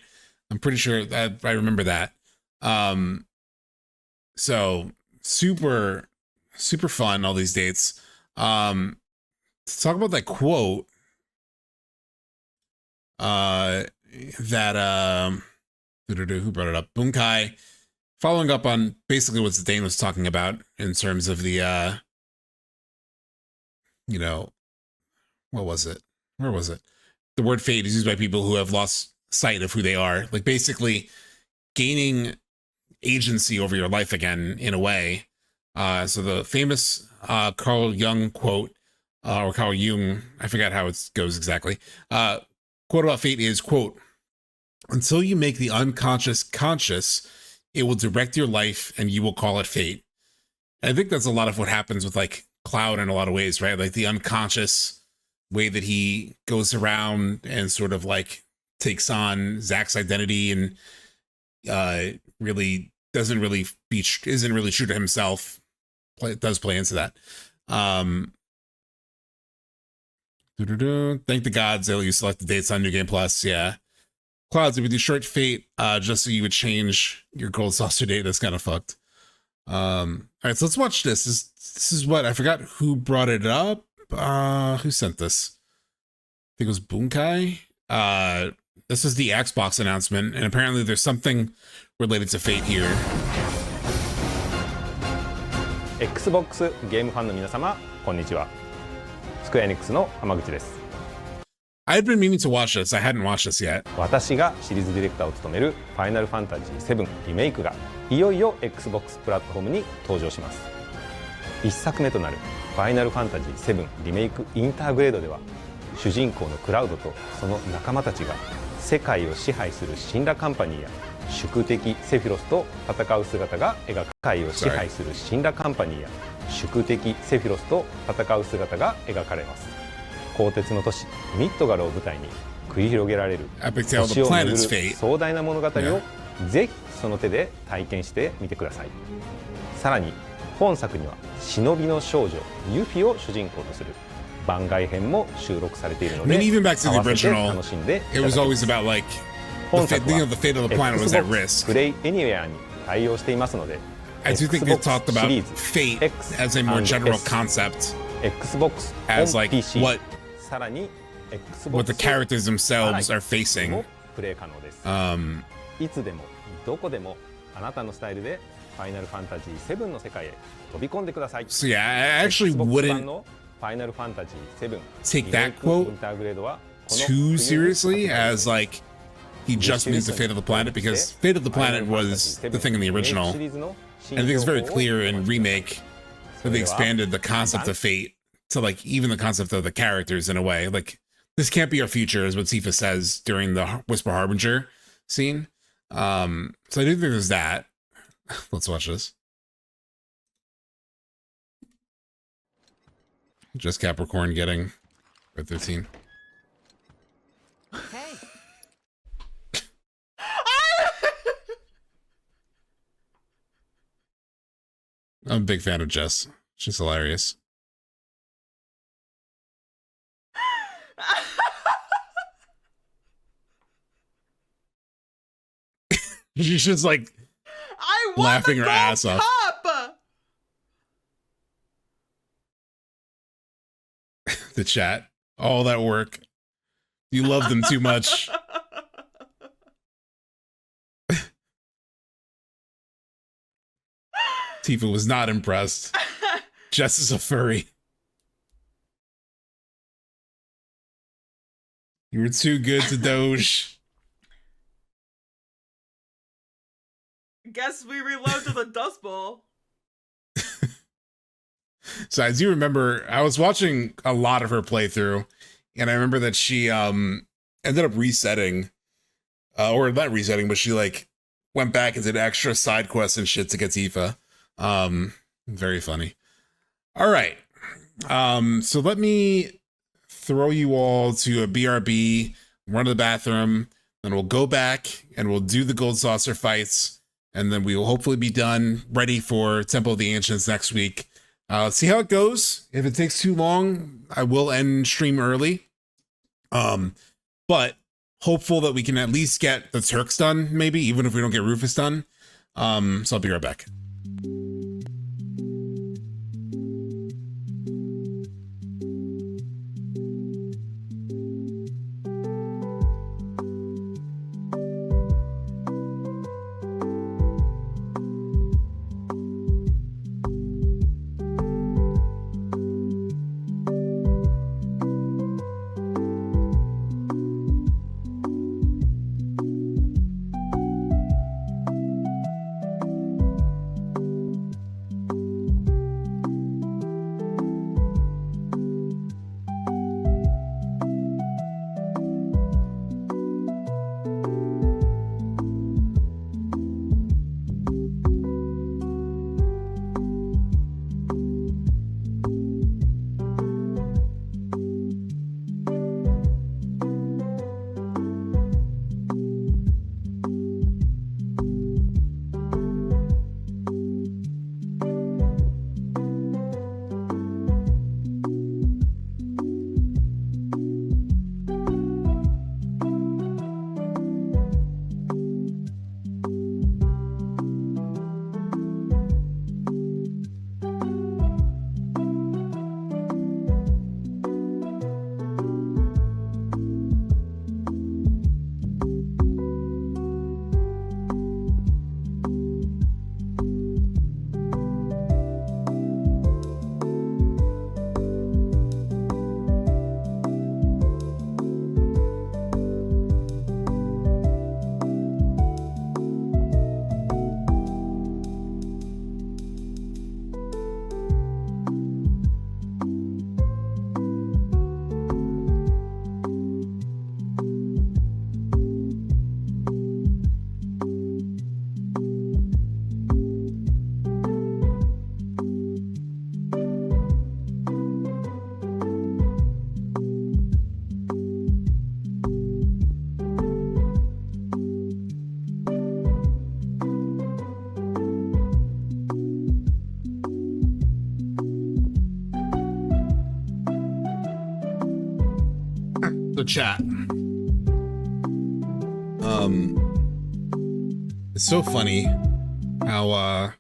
I'm pretty sure that I remember that. So super fun, all these dates. To talk about that quote who brought it up? Bunkai, following up on basically what Zidane was talking about in terms of the you know, what was it? Where was it? The word fate is used by people who have lost sight of who they are. Like basically gaining agency over your life again in a way. So the famous Carl Jung quote, or Carl Jung, I forgot how it goes exactly. Quote about fate is, quote, "Until you make the unconscious conscious, it will direct your life and you will call it fate." And I think that's a lot of what happens with like Cloud in a lot of ways, right? Like the unconscious way that he goes around and sort of like takes on Zack's identity and really isn't really true to himself. It does play into that. Thank the gods that you select the dates on New Game Plus. Yeah. Clouds, if you do short fate, just so you would change your gold saucer date, that's kind of fucked. All right, so let's watch this. This is what I forgot who brought it up. Who sent this? I think it was Bunkai. This is the Xbox announcement, and apparently there's something related to fate here. Xbox ゲームファンの皆様、こんにちは。スクエアエニックスの浜口です。I had been meaning to watch this. I hadn't watched this yet. 私がシリーズディレクターを務める Final Fantasy VII リメイクがいよいよ Xbox プラットフォームに登場します。1作目となる Final Fantasy VII リメイクインターグレードでは、主人公のクラウドとその仲間たちが世界を支配する神羅カンパニーや宿敵セフィロスと戦う姿が描かれ、世界を支配する神羅カンパニーや宿敵セフィロスと戦う姿が描かれます。鋼鉄の都市ミッドガルを舞台に繰り広げられる星を巡る壮大な物語をぜひその手で体験してみてください。さらに本作には忍びの少女ユフィを主人公とする番外編も収録されているので、even back to the 合わせて original, 楽しんでいただ it け was ま always す。 about like 本作 the は fate of the planet was at risk. Play Anywhere に対応していますので、I do think they talked about fate as a more general concept, Xbox as like PC what さらに the characters themselves are facing. プレイ可能です。Um, いつでもどこでもあなたのスタイルでファイナルファンタジー7の世界へ飛び込んでください。So yeah, I actually wouldn't ファイナルファンタジー7 take that quote インターグレードは too seriously as like he just means the fate of the planet, because fate of the planet was the thing in the original, and I think it's very clear in remake that they expanded the concept of fate to like even the concept of the characters in a way. Like this can't be our future, is what Tifa says during the Whisper Harbinger scene. So I do think there's that. Let's watch this. Just Capricorn getting Red 13. Hey. I'm a big fan of Jess. She's hilarious. She's just like laughing her ass off. The chat, all that work. You love them too much. Tifa was not impressed. Jess is a furry. You were too good to Doge. Guess we reload to the Dust Bowl. So I do remember I was watching a lot of her playthrough, and I remember that she ended up resetting, or not resetting, but she like went back and did extra side quests and shit to get Tifa. Very funny. All right. So let me throw you all to a BRB, run to the bathroom, then we'll go back and we'll do the Gold Saucer fights, and then we will hopefully be done, ready for Temple of the Ancients next week. Let's see how it goes. If it takes too long, I will end stream early. But hopeful that we can at least get the Turks done, maybe, even if we don't get Rufus done. So I'll be right back. So chat. It's so funny how I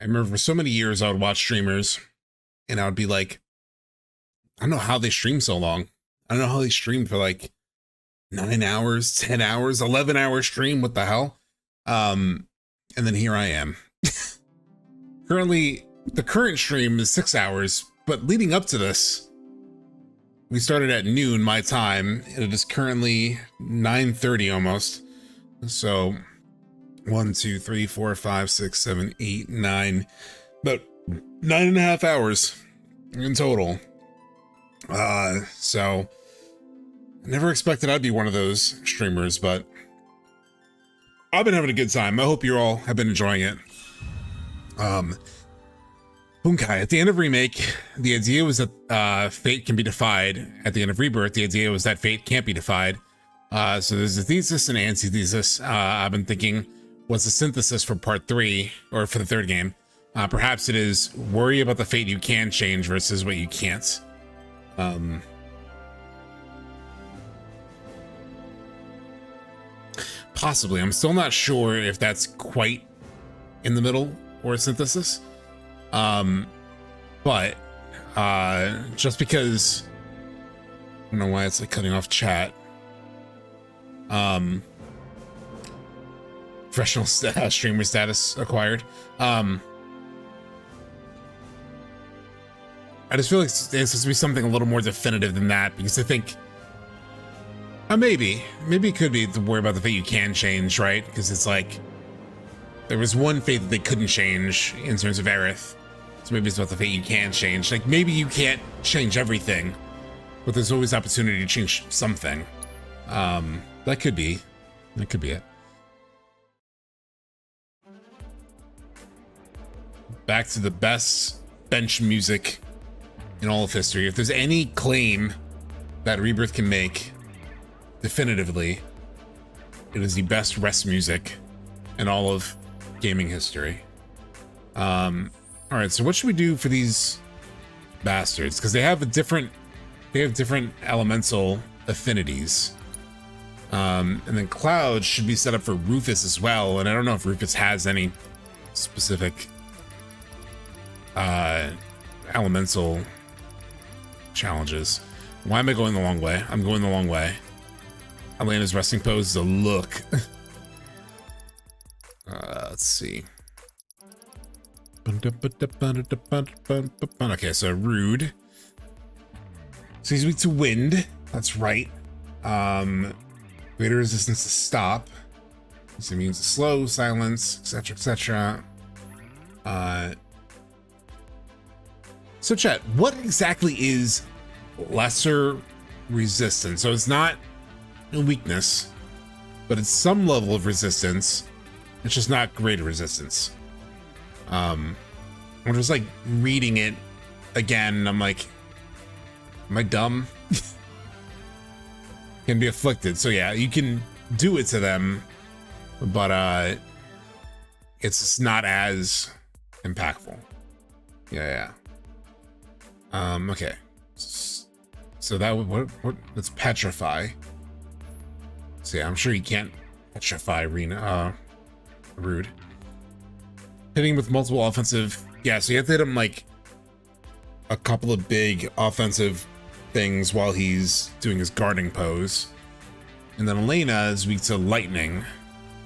remember for so many years I would watch streamers and I would be like, I don't know how they stream so long. I don't know how they stream for like 9 hours, 10 hours, 11-hour stream. What the hell? And then here I am. Currently, the current stream is 6 hours, but leading up to this, we started at noon my time, and it is currently 9:30 almost. So 1, 2, 3, 4, 5, 6, 7, 8, 9, about 9.5 hours in total. So I never expected I'd be one of those streamers, but I've been having a good time. I hope you all have been enjoying it. Bunkai, at the end of Remake, the idea was that fate can be defied. At the end of Rebirth, the idea was that fate can't be defied. So there's a thesis and an antithesis. I've been thinking, what's the synthesis for part 3, or for the third game? Perhaps it is worry about the fate you can change versus what you can't. Possibly. I'm still not sure if that's quite in the middle or a synthesis. But just because I don't know why it's like cutting off chat. Professional streamer status acquired. I just feel like it's supposed to be something a little more definitive than that, because I think maybe it could be to worry about the fate you can change, right? Because it's like there was one fate that they couldn't change in terms of Aerith, so maybe it's about the fate you can change. Like maybe you can't change everything, but there's always opportunity to change something. That could be it. Back to the best bench music in all of history. If there's any claim that Rebirth can make definitively, it is the best rest music in all of gaming history. All right, so what should we do for these bastards? Because they have different elemental affinities. And then Cloud should be set up for Rufus as well, and I don't know if Rufus has any specific elemental challenges. Why am I going the long way? I'm going the long way. Elena's resting pose is a look. Let's see. Okay, so Rude. So he's weak to wind. That's right. Greater resistance to stop. This means slow, silence, etc., etc. So chat, what exactly is lesser resistance? So it's not a weakness, but it's some level of resistance. It's just not greater resistance. I'm just like reading it again, and I'm like, am I dumb? Can be afflicted. So yeah, you can do it to them, but it's just not as impactful. Yeah. Okay. So that would what? Let's petrify. So yeah, I'm sure you can't petrify Rude. Hitting with multiple offensive. Yeah, so you have to hit him like a couple of big offensive things while he's doing his guarding pose. And then Elena is weak to lightning.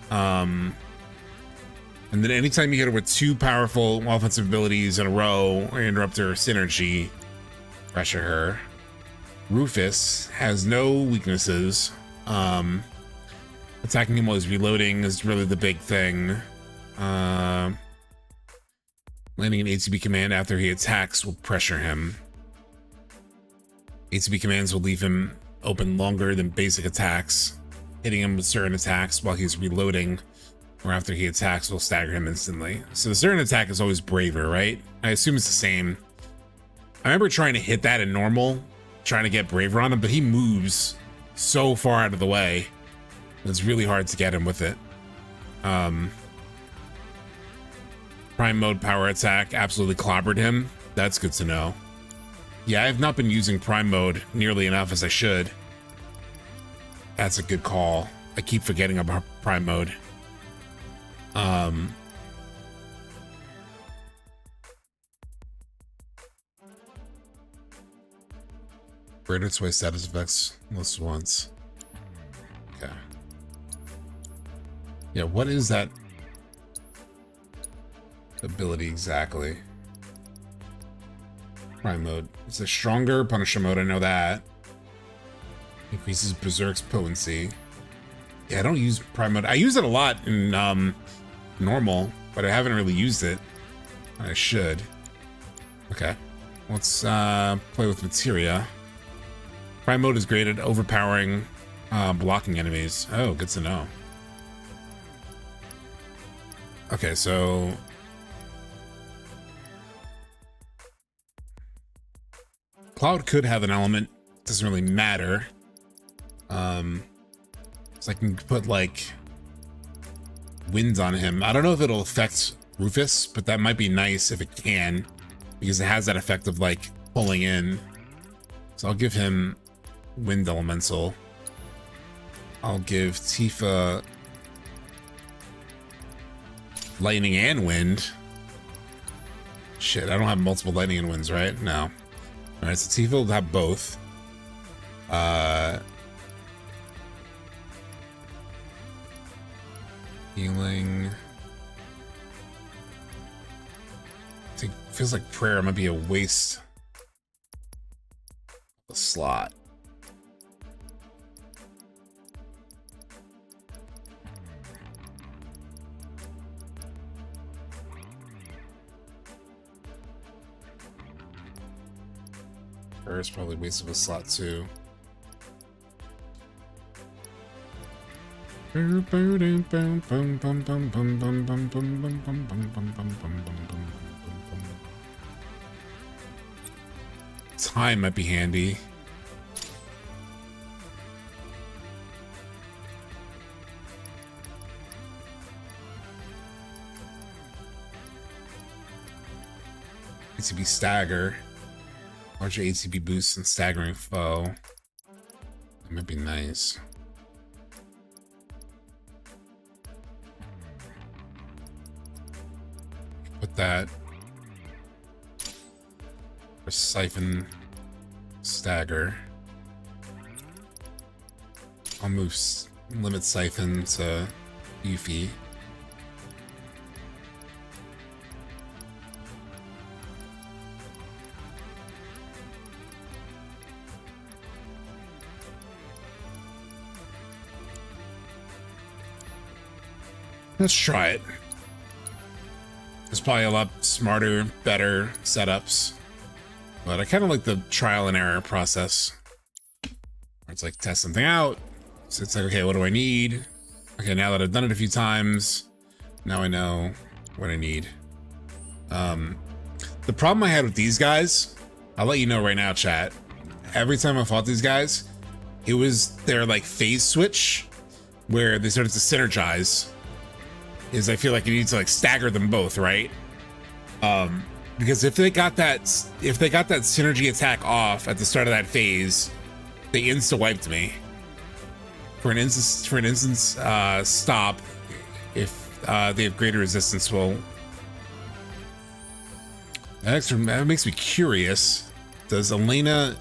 And then anytime you hit her with 2 powerful offensive abilities in a row or interrupt her synergy, pressure her. Rufus has no weaknesses. Attacking him while he's reloading is really the big thing. Landing an ATB command after he attacks will pressure him. ATB commands will leave him open longer than basic attacks. Hitting him with certain attacks while he's reloading or after he attacks will stagger him instantly. So the certain attack is always braver, right? I assume it's the same. I remember trying to hit that in normal, trying to get braver on him, but he moves so far out of the way. It's really hard to get him with it. Prime mode power attack absolutely clobbered him. That's good to know. Yeah, I have not been using prime mode nearly enough as I should. That's a good call. I keep forgetting about prime mode. Greater sway status effects list once. Okay. Yeah, what is that ability exactly? Prime mode. It's a stronger Punisher mode, I know that. Increases Berserk's potency. Yeah, I don't use prime mode. I use it a lot in normal, but I haven't really used it. I should. Okay. Let's play with materia. Prime mode is great at overpowering blocking enemies. Oh, good to know. Okay, so Cloud could have an element. Doesn't really matter. So I can put like winds on him. I don't know if it'll affect Rufus, but that might be nice if it can, because it has that effect of like pulling in. So I'll give him wind elemental. I'll give Tifa lightning and wind. Shit, I don't have multiple lightning and winds, right? No. All right, so Tifa will have both. Healing. It feels like prayer might be a waste of a slot. Prayer is probably a waste of a slot too. Time might be handy. ATB stagger. Larger ATB boost and staggering foe. That might be nice. Put that for siphon stagger. I'll move limit siphon to Yuffie. Let's try it. There's probably a lot smarter, better setups, but I kind of like the trial and error process. It's like test something out. So it's like, okay, what do I need? Okay, now that I've done it a few times, now I know what I need. The problem I had with these guys, I'll let you know right now, chat. Every time I fought these guys, it was their like phase switch where they started to synergize. I feel like you need to like stagger them both, right? Because if they got that synergy attack off at the start of that phase, they insta wiped me. For an instance stop, if they have greater resistance, well, that makes me curious. Does Elena,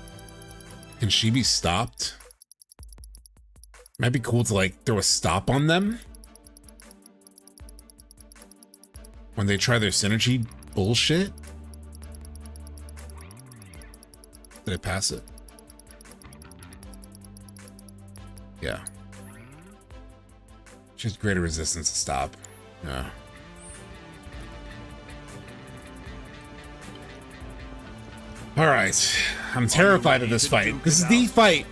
can she be stopped? Might be cool to like throw a stop on them when they try their synergy bullshit. Did I pass it? Yeah. She has greater resistance to stop. Yeah. All right. I'm terrified of this fight. This is the fight.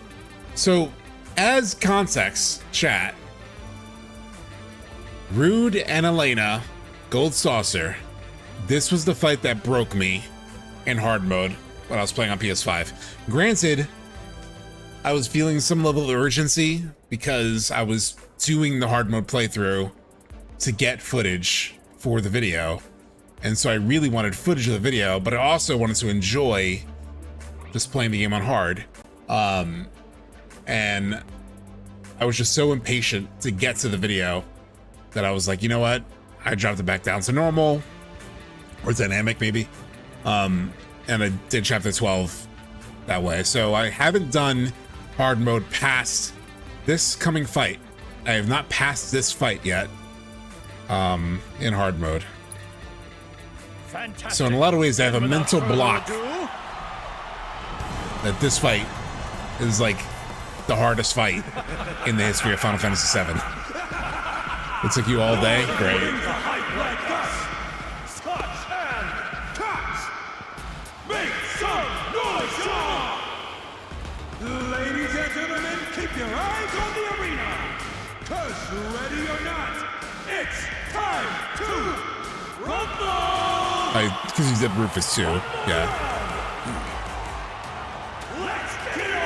So, as context, chat, Rude and Elena, Gold Saucer, this was the fight that broke me in hard mode when I was playing on PS5. Granted, I was feeling some level of urgency because I was doing the hard mode playthrough to get footage for the video. And so I really wanted footage of the video, but I also wanted to enjoy just playing the game on hard. And I was just so impatient to get to the video that I was like, you know what? I dropped it back down to normal or dynamic maybe. And I did chapter 12 that way. So I haven't done hard mode past this coming fight. I have not passed this fight yet in hard mode. Fantastic. So in a lot of ways, I have a mental block that this fight is like the hardest fight in the history of Final Fantasy VII. It took you all day? Great. Ladies and gentlemen, keep your eyes on the arena. Cause ready or not, it's time to rumble! Because he's at Rufus too. Yeah. Let's get it on!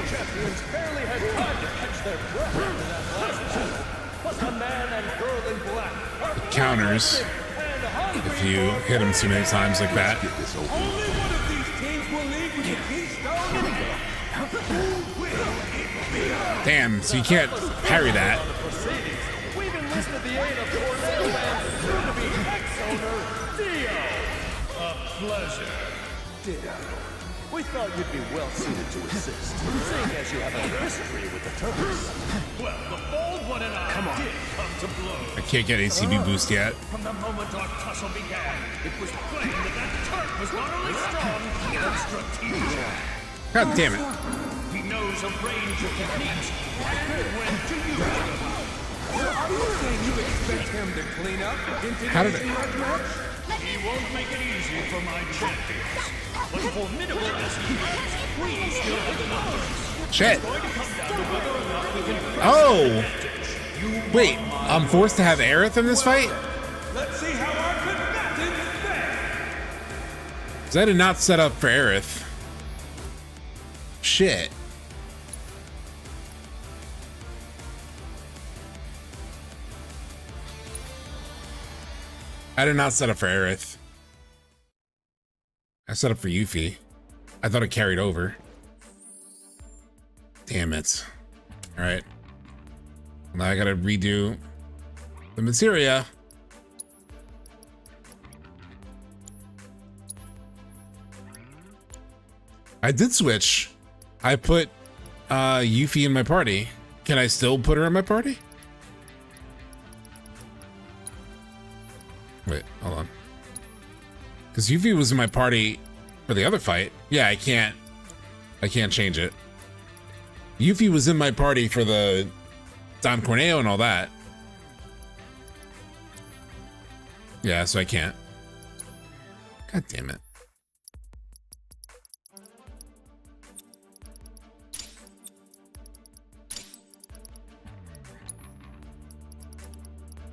Champions barely had time to catch their breath after that last battle. But the man and girl in black are Counters if you hit him too many times like that. Only one of these teams will lead with the keystone. Damn, so you can't parry that. We've enlisted the aid of Tornado Man's soon-to-be ex-owner, Dio. A pleasure, Ditto. We thought you'd be well suited to assist, seeing as you have a history with the Turks. Well, the bold one and I did come to blows. I can't get ACB boost yet. From the moment our tussle began, it was plain that Turk was not only strong, but strategic. God damn it. He knows a range of techniques, right when to use them. Are you saying you expect him to clean up in today's match? He won't make it easy for my champions. But formidable as he is, we still have the numbers. Shit. It's going to come down to whether or not we can Oh! Wait, I'm forced to have Aerith in this fight? Let's see how our combatants fare. Because I did not set up for Aerith. Shit. I did not set up for Aerith. I set up for Yuffie. I thought it carried over. Damn it. All right. Now I gotta redo the materia. I did switch. I put Yuffie in my party. Can I still put her in my party? Wait, hold on. Because Yuffie was in my party for the other fight. Yeah, I can't change it. Yuffie was in my party for the Don Corneo and all that. Yeah, so I can't. God damn it.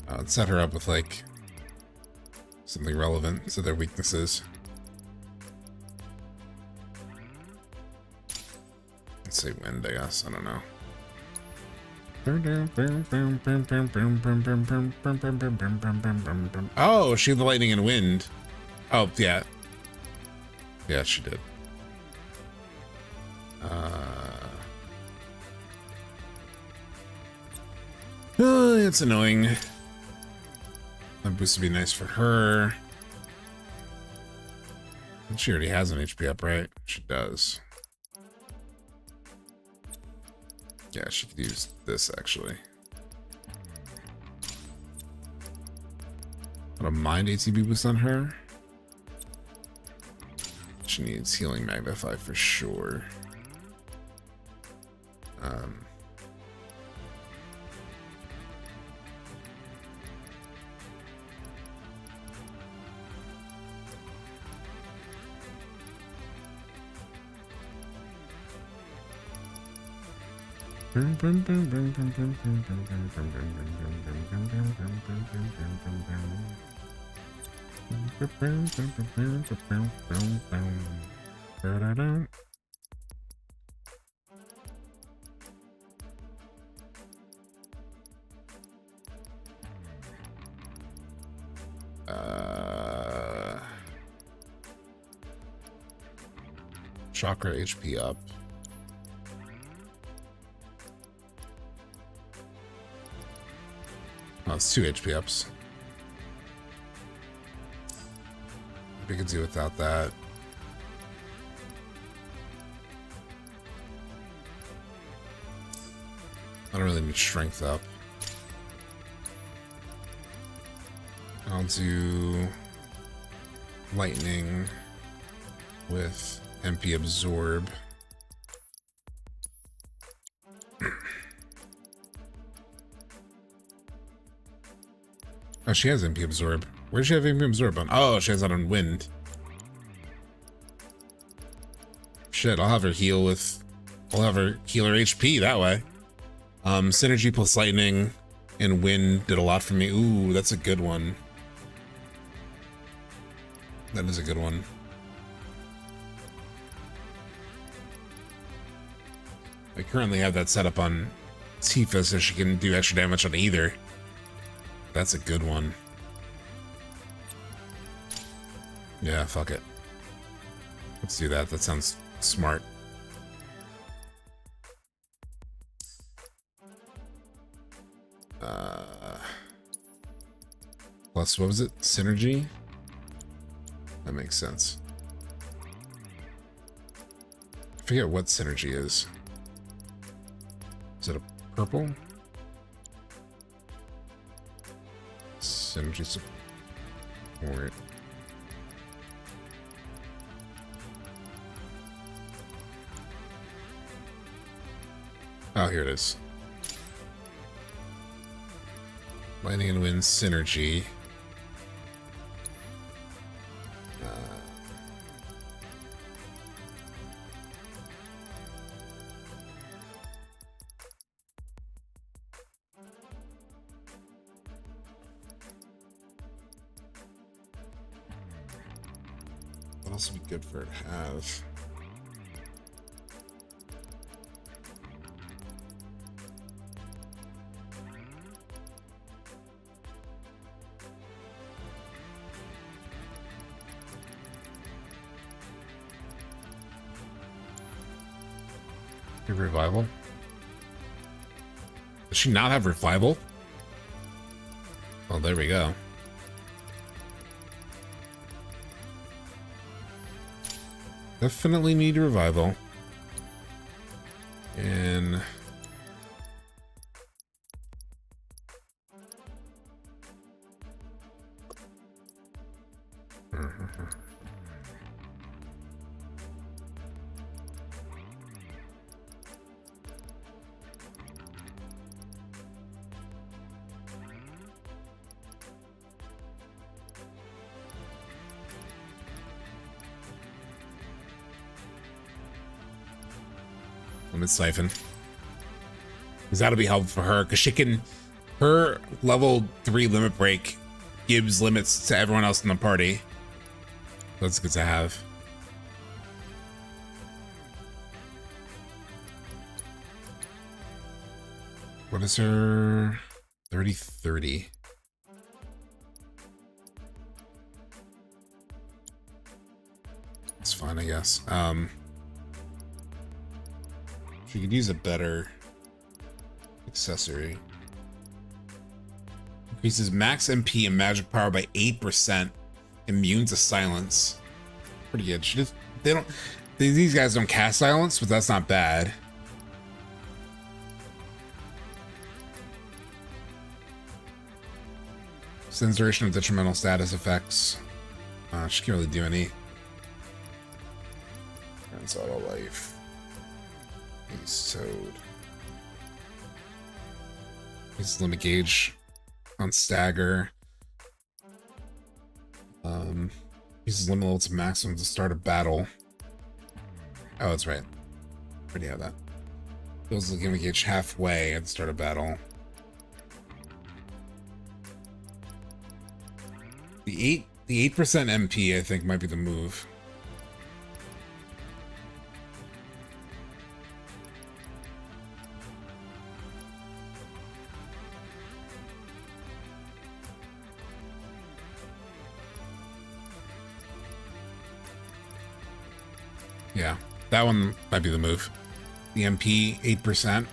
Let's set her up with like something relevant to their weaknesses. Let's say wind, I guess. I don't know. Oh, she had the lightning and wind. Oh, yeah. Yeah, she did. Oh, it's annoying. That boost would be nice for her. And she already has an HP up, right? She does. Yeah, she could use this actually. I don't mind ATB boost on her. She needs healing magnify for sure. Chakra HP up. Oh, it's 2 HP ups. We could do without that. I don't really need strength up. I'll do lightning with MP absorb. Oh, she has MP absorb. Where does she have MP absorb on? Oh, she has that on wind. Shit, I'll have her heal with... I'll have her heal her HP that way. Synergy plus lightning and wind did a lot for me. Ooh, that's a good one. That is a good one. I currently have that set up on Tifa so she can do extra damage on either. That's a good one. Yeah, fuck it. Let's do that. That sounds smart. Plus, what was it? Synergy? That makes sense. I forget what synergy is. Is it a purple? Synergy support. Oh, here it is. Lightning and wind synergy. What else would be good for her to have? Revival? Does she not have revival? Oh, there we go. Definitely need revival. And limit siphon. Because that'll be helpful for her, because she can, her level 3 limit break gives limits to everyone else in the party. That's good to have. What is her 30-30? It's fine, I guess. She could use a better accessory. Increases max MP and magic power by 8%. Immune to silence. Pretty good. She just, they don't, these guys don't cast silence, but that's not bad. Sends duration of detrimental status effects. She can't really do any. Runs auto life. He's Toad. He's limit gauge on stagger. Uses limit level to maximum to start a battle. Oh, that's right. Already have that. Fills the limit gauge halfway at the start of battle. The 8% MP I think might be the move. Yeah, that one might be the move. The MP 8%.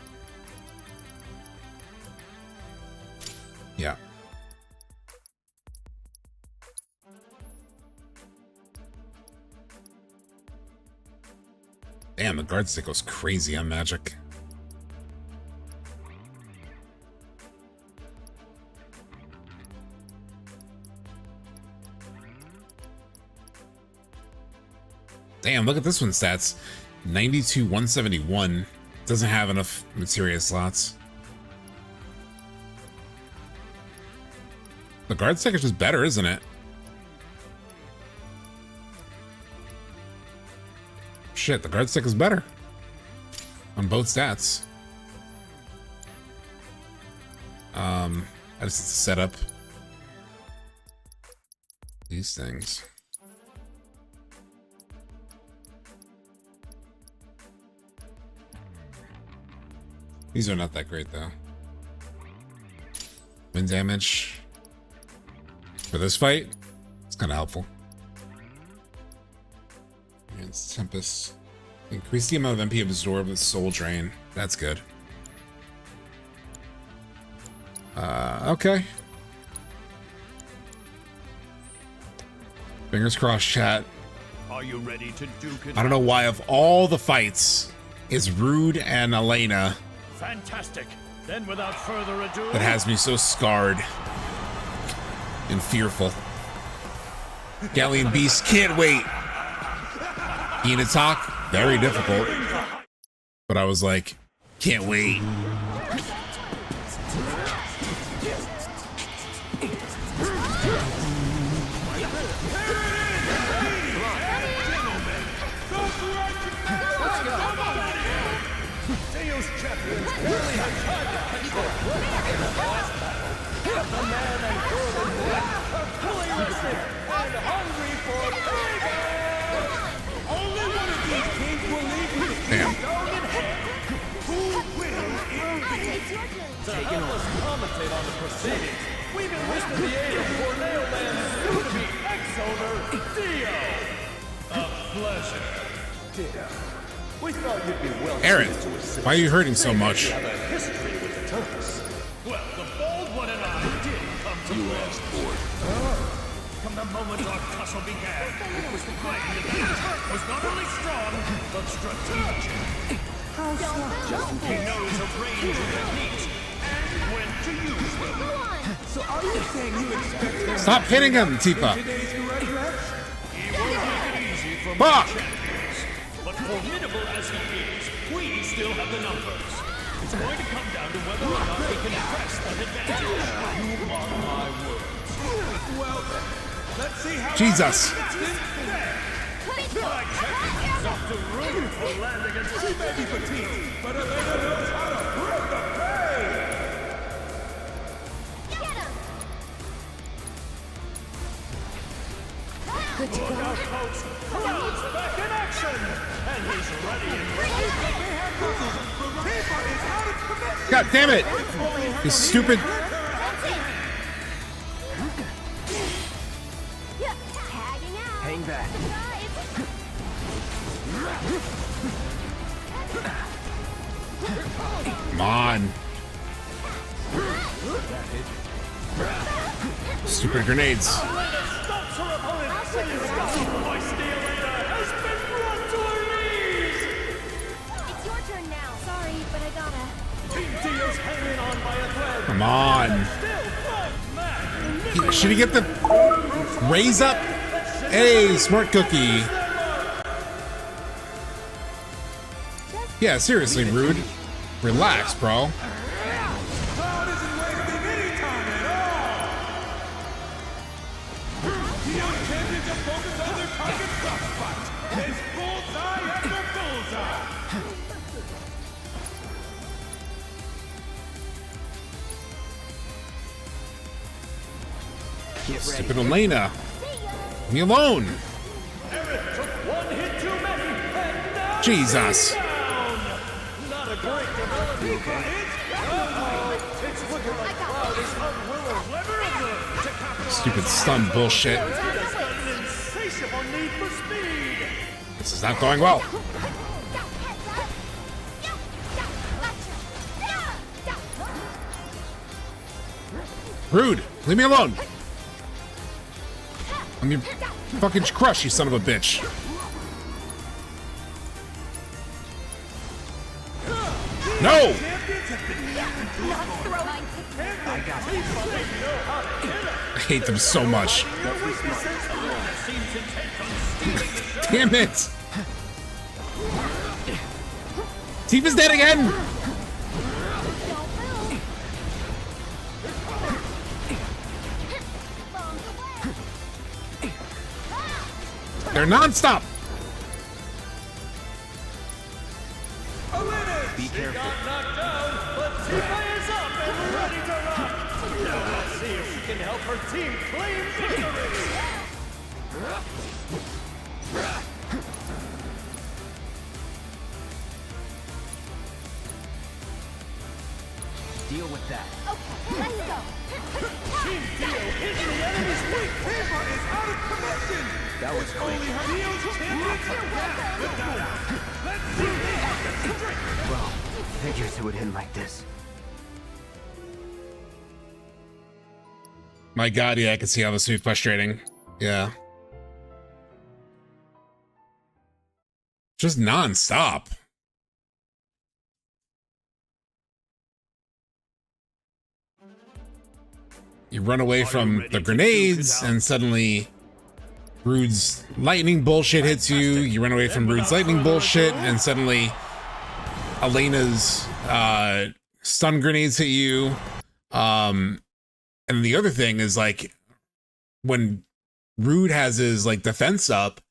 Yeah. Damn, the guard stick goes crazy on magic. Damn, look at this one's stats. 92, 171. Doesn't have enough materia slots. The guard stick is just better, isn't it? Shit, the guard stick is better on both stats. I just need to set up these things. These are not that great though. Wind damage for this fight, it's kind of helpful. And Tempest. Increase the amount of MP absorbed with Soul Drain. That's good. Okay. Fingers crossed, chat. Are you ready to duke it? I don't know why of all the fights, it's Rude and Elena Fantastic. Then without further ado, that has me so scarred and fearful. Galleon Beast, can't wait. Enotalk, very difficult. But I was like, can't wait. Damn. Taking us commentate on the proceedings. We've enlisted the aid of Corneo Land's soon-to-be ex-owner, Dio. A pleasure. Dio. We thought you'd be well. Aaron, why are you hurting so much? Well, the bold one and I did come to last board. From the moment our tussle began, it was plain that the attack was not only strong, but strategic. How strong? He knows a range of techniques and when to use them. So are you saying you expect him Stop hitting him, Tifa. He won't make it easy for Fuck! my champions. But formidable as he is, we still have the numbers. It's going to come down to whether or not we can press that advantage. You mark my words. Well, let's see how Jesus. My champions up to room for landing and she may be petite, but Elena knows how to bring the pain. Good to Look go. out, folks! Cloud's back in action! And he's ready and ready. God damn it! You stupid. Hang back. Come on. Stupid grenades. Stops her opponent! Feisty Elena has been brought to her knees! It's your turn now. Sorry, but I gotta. Team Dio's hanging on by a thread. Come on. Should he get the raise up? Hey, smart cookie. Yeah, seriously, Rude. Relax, bro. Cloud isn't wasting any time at all. The young champions are focused on their target soft spot. It's bullseye after bullseye. Stupid Elena. Leave me alone. Eric took one hit too many, and now Jesus. he's down. Not a great development. It's looking like Cloud is unwilling. Clever of them to capitalize. Stupid stun bullshit. He's got an insatiable need for speed. This is not going well. Rude, leave me alone. I'm your fucking crush, you son of a bitch. No! I hate them so much. Damn it! Tifa's dead again! They're non-stop! Be careful. Got knocked down, but Tifa is up and ready to rock. Now let's see if she can help her team claim victory. Deal with that. Okay, let's go. Team Dio hits the enemy's weak. Tifa is out of commission. That was quick. Dio's champions are back with that. Let's see if they have the strength. Well, figures it would end like this. My god, yeah, I can see how this would be frustrating. Yeah. Just non-stop. You run away from the grenades, and suddenly Rude's lightning bullshit hits you. You run away from Rude's lightning bullshit, and suddenly Elena's stun grenades hit you. And the other thing is, like, when Rude has his like defense up,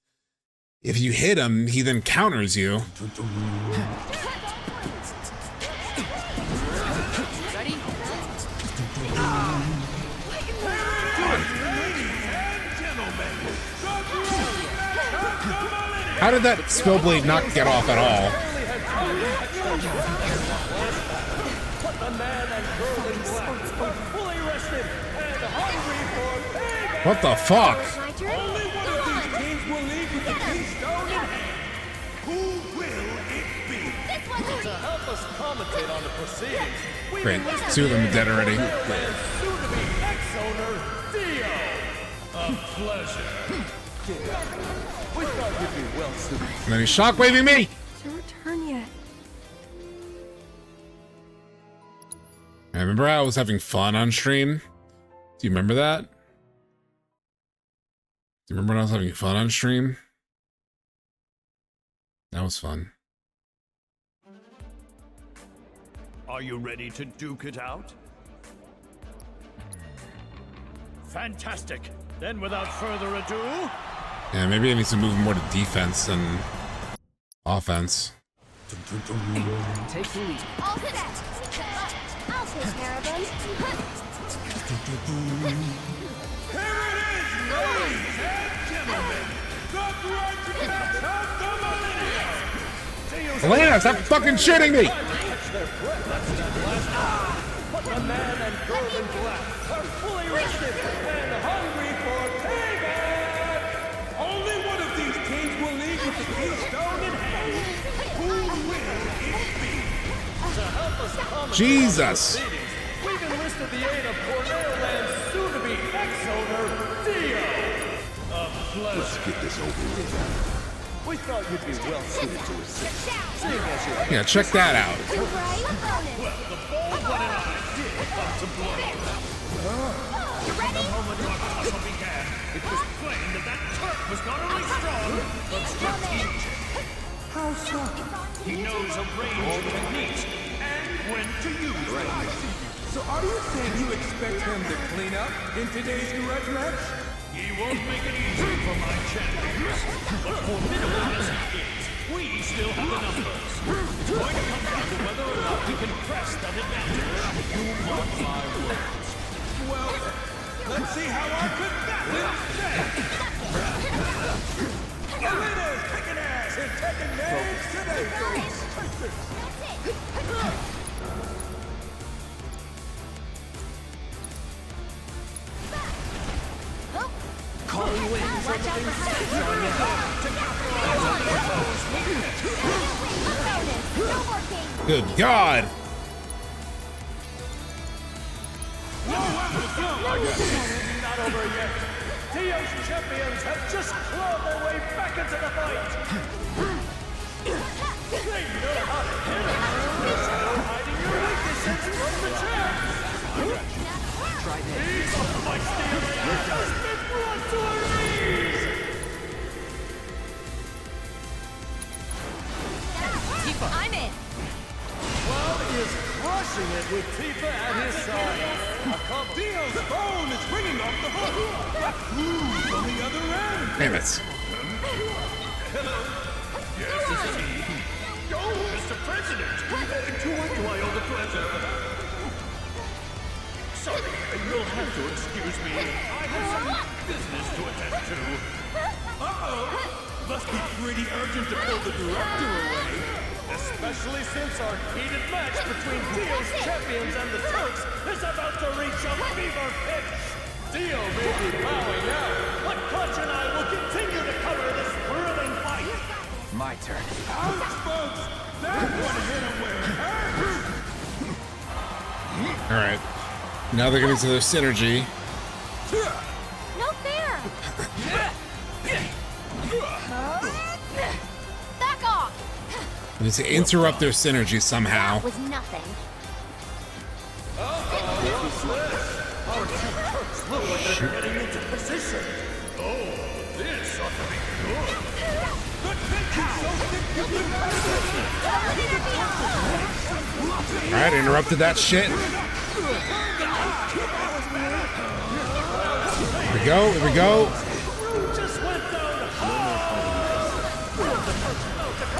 if you hit him, he then counters you. How did that Spellblade not get off at all? What the fuck? Only one of these teams will leave with the keystone in hand. Who will it be? To help us commentate on the proceedings, we Great, 2 of them are dead already. soon-to-be ex-owner Dio. A pleasure. We thought you'd be well suited. And then he's shockwaving me! To return yet. I remember I was having fun on stream. Do you remember that? Do you remember when I was having fun on stream? That was fun. Are you ready to duke it out? Fantastic. Then without further ado... Yeah, maybe I need to move more to defense than offense. Take the lead. I'll hit it. I'll take care of them. Here it is, ladies and gentlemen. The great match of the millennium. Elena, stop fucking shitting me! But the man and girl in black are fully rested and hungry for payback. Only one of these teams will leave with the keystone in hand. Who will it be? To help us commentate Jesus. on the proceedings, we've enlisted the aid of Cornellland's soon-to-be ex-owner, Dio. A pleasure. Let's get this over with. We thought you'd be well suited to assist. Seeing as you're Yeah, check that out. well, the bold one and I did come to blows. From the moment our tussle began, it was plain that Turk was not only strong, but strategic. How so? He knows a range of techniques and when to use them. So are you saying you expect him to clean up in today's grudge match? He won't make it easy for my champions. But formidable as he is, we still have the numbers. It's going to come down to whether or not we can press that advantage. You mark my words. Well, let's see how our combatants stand. Elena's kicking ass and taking names today, folks. Calling wins on the things on you to capitalize on your Good God. Not over yet. Tio's champions have just clawed their way back into the fight. They know how to hit us. There's no hiding your weaknesses from the champs. Try this. These feisty arena has been brought to our knees. Tifa, I'm in. Cloud is crushing it with Tifa at his side. Dio's phone is ringing off the hook. Who's on the other end? Damn it. Hello. Yes, this is he. Oh, Mr. President. To what do I owe the pleasure? Sorry, you'll have to excuse me. I have some business to attend to. Uh-oh. Must be pretty urgent to pull the director away. Especially since our heated match between Dio's champions and the Turks is about to reach a fever pitch. Dio may be bowing out, but Clutch and I will continue to cover this thrilling fight. My turn. Ouch, folks! That one hit him where it hurt. All right. Now they're getting to their synergy. No fair! Back off! They need to interrupt their synergy somehow. That was nothing. Our two Turks look like they're getting into position. Oh, this ought to be good. All right, interrupted that shit. Here we go. Here we go. Just went down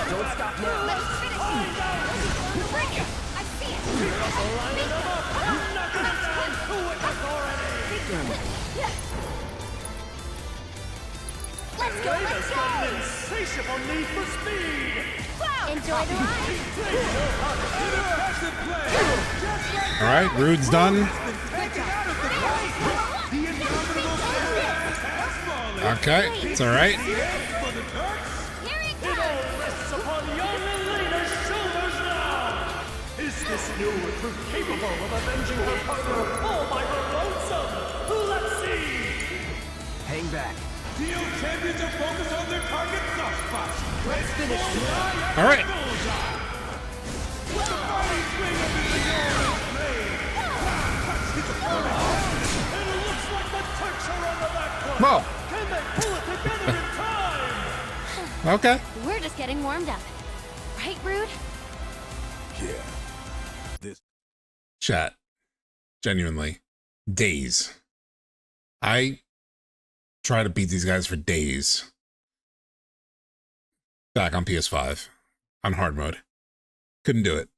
Don't stop now. Let's finish it. Bring it. I see it. Let's go. Let's go. An insatiable need for speed. Enjoy the ride. All right, Rude's done. Okay, it's all right. It all rests upon young Elena's shoulders now. Is this new recruit capable of avenging her partner all by her lonesome? Let's see. Hang back. Dio champions are focused on their target soft spots. Let's finish this. All right. And it looks like the Turks are on the back foot. Whoa. Can they pull it together in time? Okay. We're just getting warmed up. Right, Rude? Yeah. This. Chat. Genuinely. Days. I try to beat these guys for days. Back on PS5. On hard mode. Couldn't do it.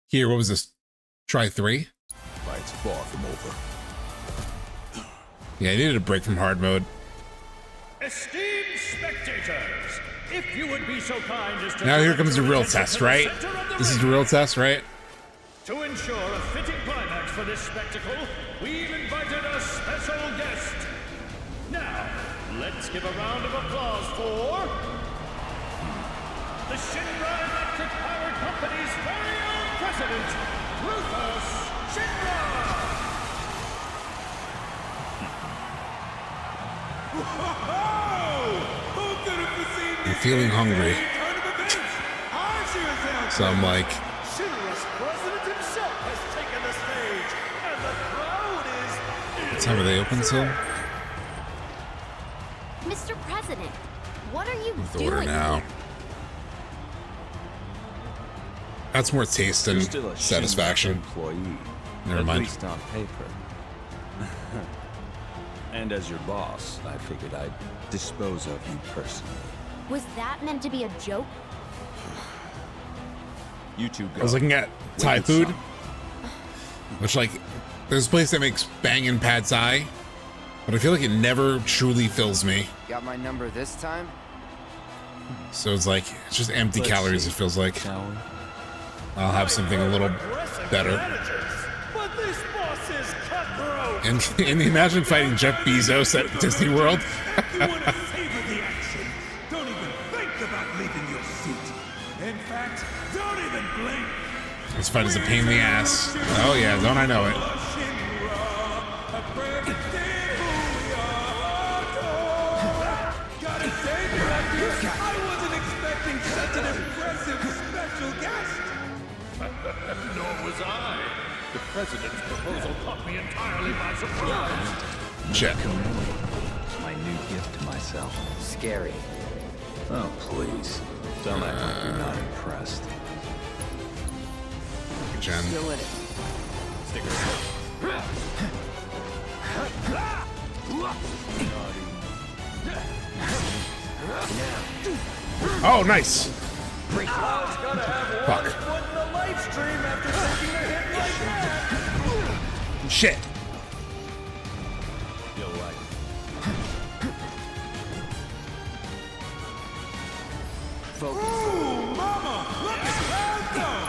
Here, what was this? Try 3? Fight's far from over. Yeah, I needed a break from hard mode. Esteemed spectators, if you would be so kind as to... Now here comes the real test, right? This is the real test, right? To ensure a fitting climax for this spectacle, we've invited a special guest. Now, let's give a round of applause for... the Shinra Electric Power Company's very own president, Rufus Shinra! I'm feeling hungry. So I'm like... Shinra's president himself has taken the stage, and the crowd is... What time are they open till? Mr. President, what are you With doing order now. here? That's more taste than satisfaction. Employee, Never at mind. least on paper. And as your boss, I figured I'd dispose of you personally. Was that meant to be a joke? You two go. I was looking at Thai Wicked food, son. which like, there's a place that makes bangin' pad thai, but I feel like it never truly fills me. Got my number this time? So it's like, it's just empty Let's calories, see, it feels like. shall we? I'll have something a little better. But this boss is cutthroat. And imagine fighting Jeff Bezos at Disney World. You want to savor the action. Don't even think about leaving your seat. This fight is a pain in the ass. Oh yeah, don't I know it? I wasn't expecting such an impressive special guest. Nor was I. The president's proposal caught me entirely by surprise. Check. My new gift to myself. Scary. Oh, please. Don't act like you're not impressed. Jen. Still in it. Stick Oh, nice. Fuck. Shit. Ooh, mama, look at that!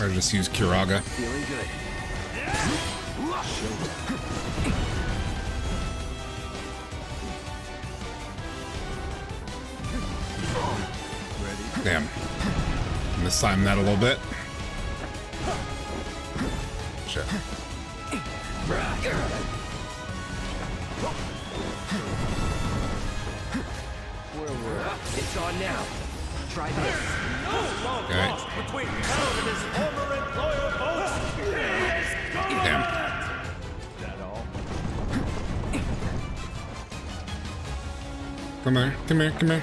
Or just use Kiraga. Feeling good. Damn. Mistime that a little bit. Shit. It's on now. Try this. Okay. Between Hell and his former employer both. Damn. That all? Come here, come here, come here.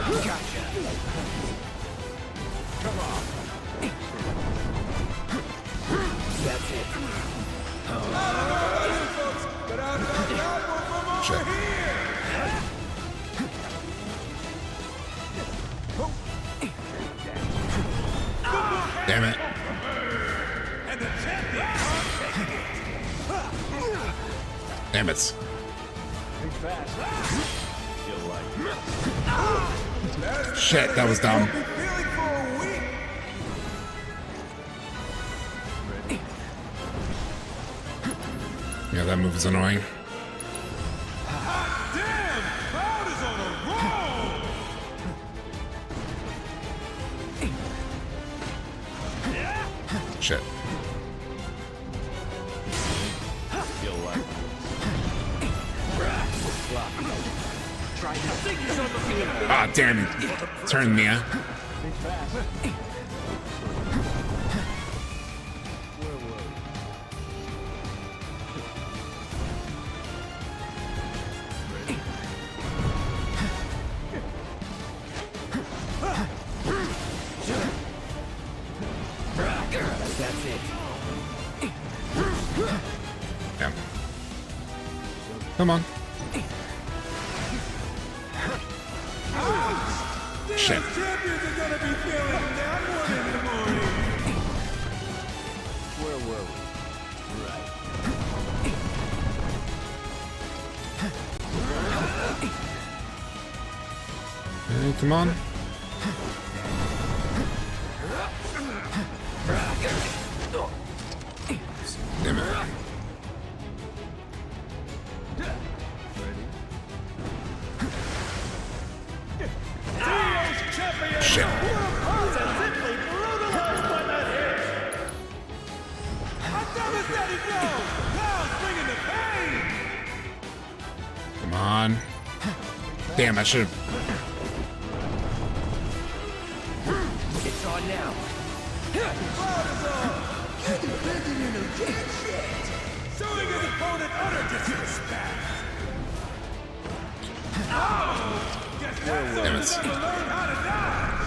Gotcha. Come on. That's it. Shit. Damn it. Damn it. Shit, that was dumb. Yeah, that move is annoying. Shit. Ah, damn it. Turn me, huh? That's it. Yeah. Come on. Shit. Champions are gonna be feeling that one in the morning. Where were we? Hey, come on. Damn it. Shit. Come on. Damn, I should have. It's on now. Showing his opponent utter disrespect. Guess that's Damn it. never learned how to dodge.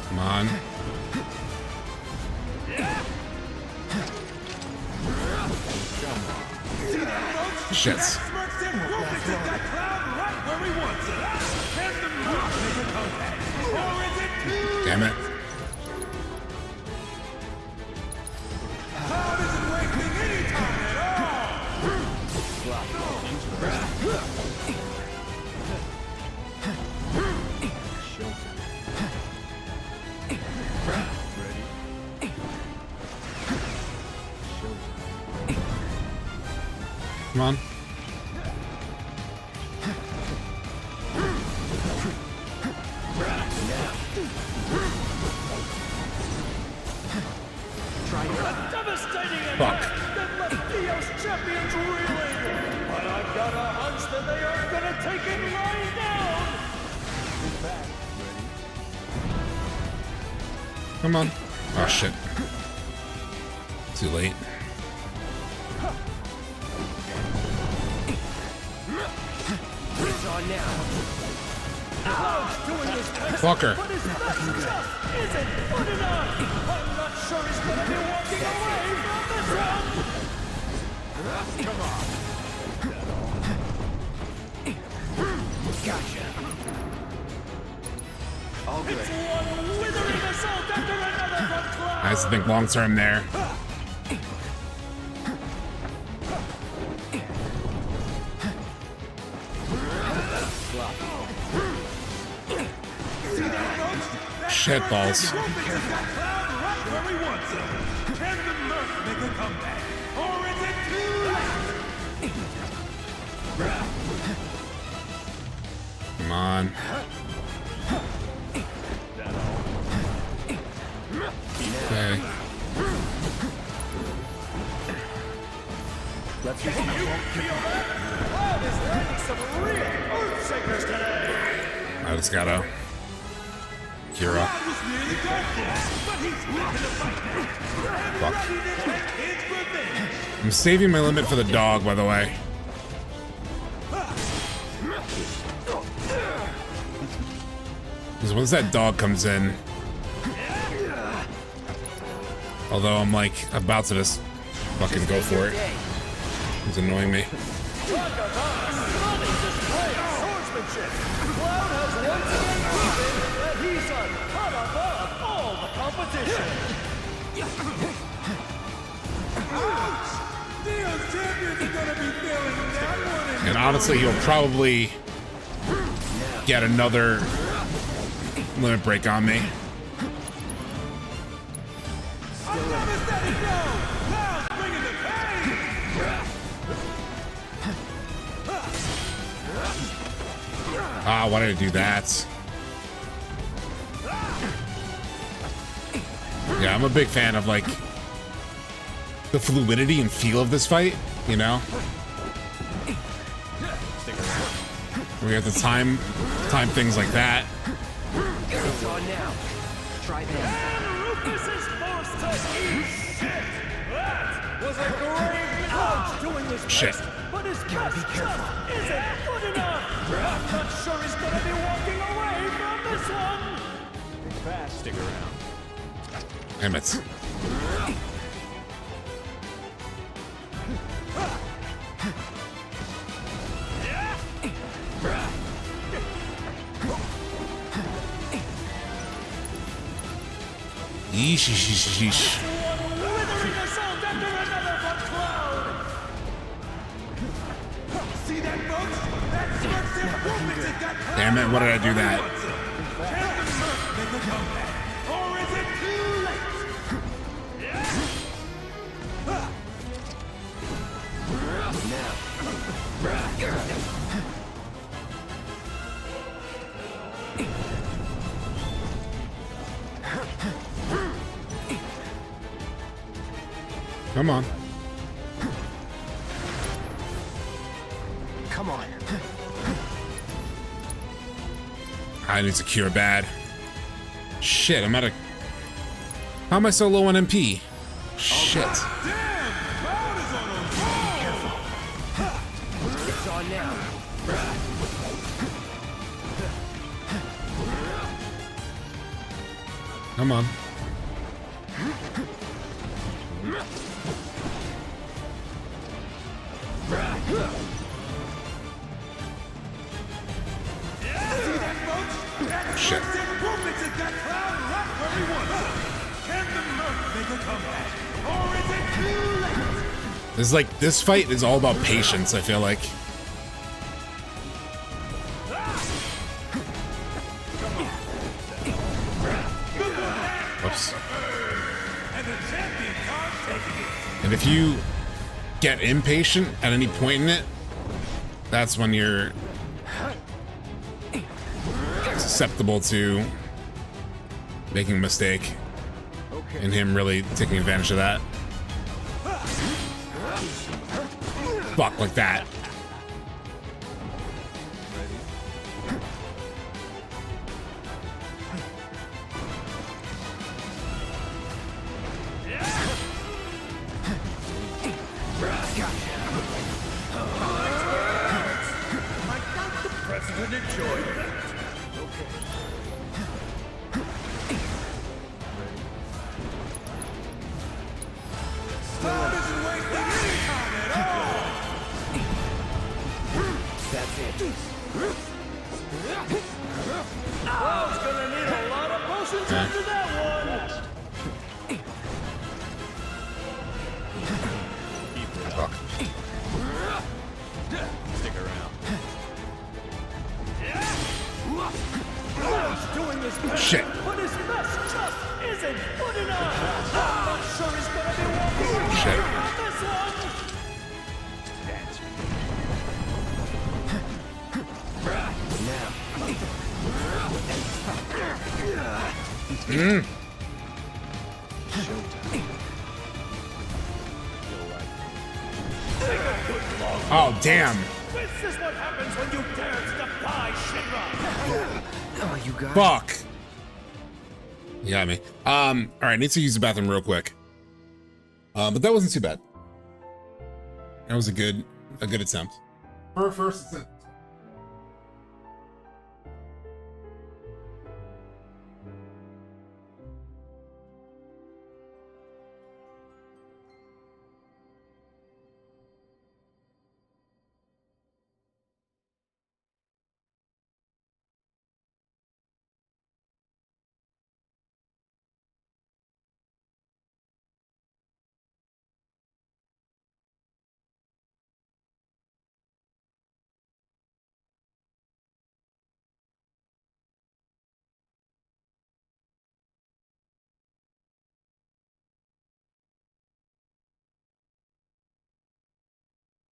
Come on. Shit. Smirks him, Rufus hit that cloud right where he wants it. Can the rock make a comeback? Or is it too Damn it. Cloud isn't wasting any time at all. Come on. Fuck. That left Theos champions reeling. But I've got a hunch that they are gonna take him lying down. Come on. Oh shit. Too late. It's on now. Doing his best, Fucker. but his best just isn't good enough. I'm not sure he's gonna be walking away from this one. Come on. Gotcha. All good. It's one withering assault after another from Cloud. I just think long term there. Shit balls. Come on. Okay. Let's see. Can you feel that? Cloud is landing some real earthshakers today. I just gotta. Kira. Fuck. I'm saving my limit for the dog, by the way. Because once that dog comes in, although I'm like about to just fucking go for it, it's annoying me. Cloud has once again proven that he's a cut above all the competition. Ouch! Theos champions are gonna be feeling that one. And honestly, he'll probably get another limit break on me. Ah, why did I do that? Yeah, I'm a big fan of like the fluidity and feel of this fight, you know? We have to time things like that. It's on now. Try this. And Rufus is forced to eat shit. That was a grave punch doing his Shit. best, but his cast just isn't good enough. I'm not sure he's gonna be walking away from this one. Fast, stick around. Damn it. Yeesh, yeesh, yeesh. Withering assault after another from Cloud. See that, folks? That smirks improvement it got Cloud. Damn it, what did I do that? Can the smirk make a comeback? Or is it too late? Come on. Come on. I need to cure bad. Shit, I'm at a... How am I so low on MP? Shit. It's on now. Come on. Shit. This is like, this fight is all about patience, I feel like. Whoops. And if you get impatient at any point in it, that's when you're susceptible to making a mistake and him really taking advantage of that. Fuck, like that. President enjoyed that. Time isn't wasting any time at all! That's it. World's gonna need a lot of potions after that one! Fuck. Stick around. He's doing his best, Shit. but his best just isn't good enough. I'm not sure he's gonna be walking away Shit. from this one. Mm. Oh, damn. This is what happens when you dare to defy Shinra. Oh, you got Fuck. You got me. All right, I need to use the bathroom real quick. But that wasn't too bad. That was a good attempt. For first attempt.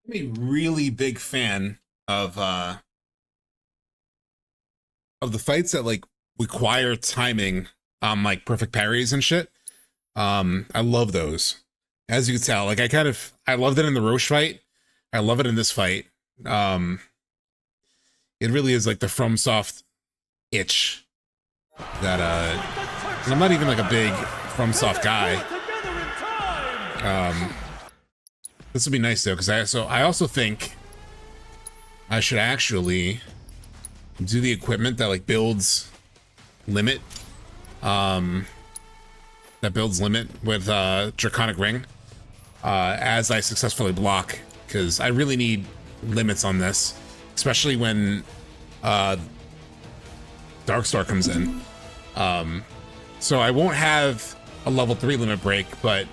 I'm a really big fan of the fights that like require timing, like perfect parries and shit. I love those. As you can tell, like I loved it in the Roche fight. I love it in this fight. It really is like the FromSoft itch that and I'm not even like a big FromSoft guy. This would be nice though, because I also think I should actually do the equipment that like builds limit. That builds limit with Draconic Ring as I successfully block, because I really need limits on this, especially when Darkstar comes in. So I won't have a level 3 limit break, but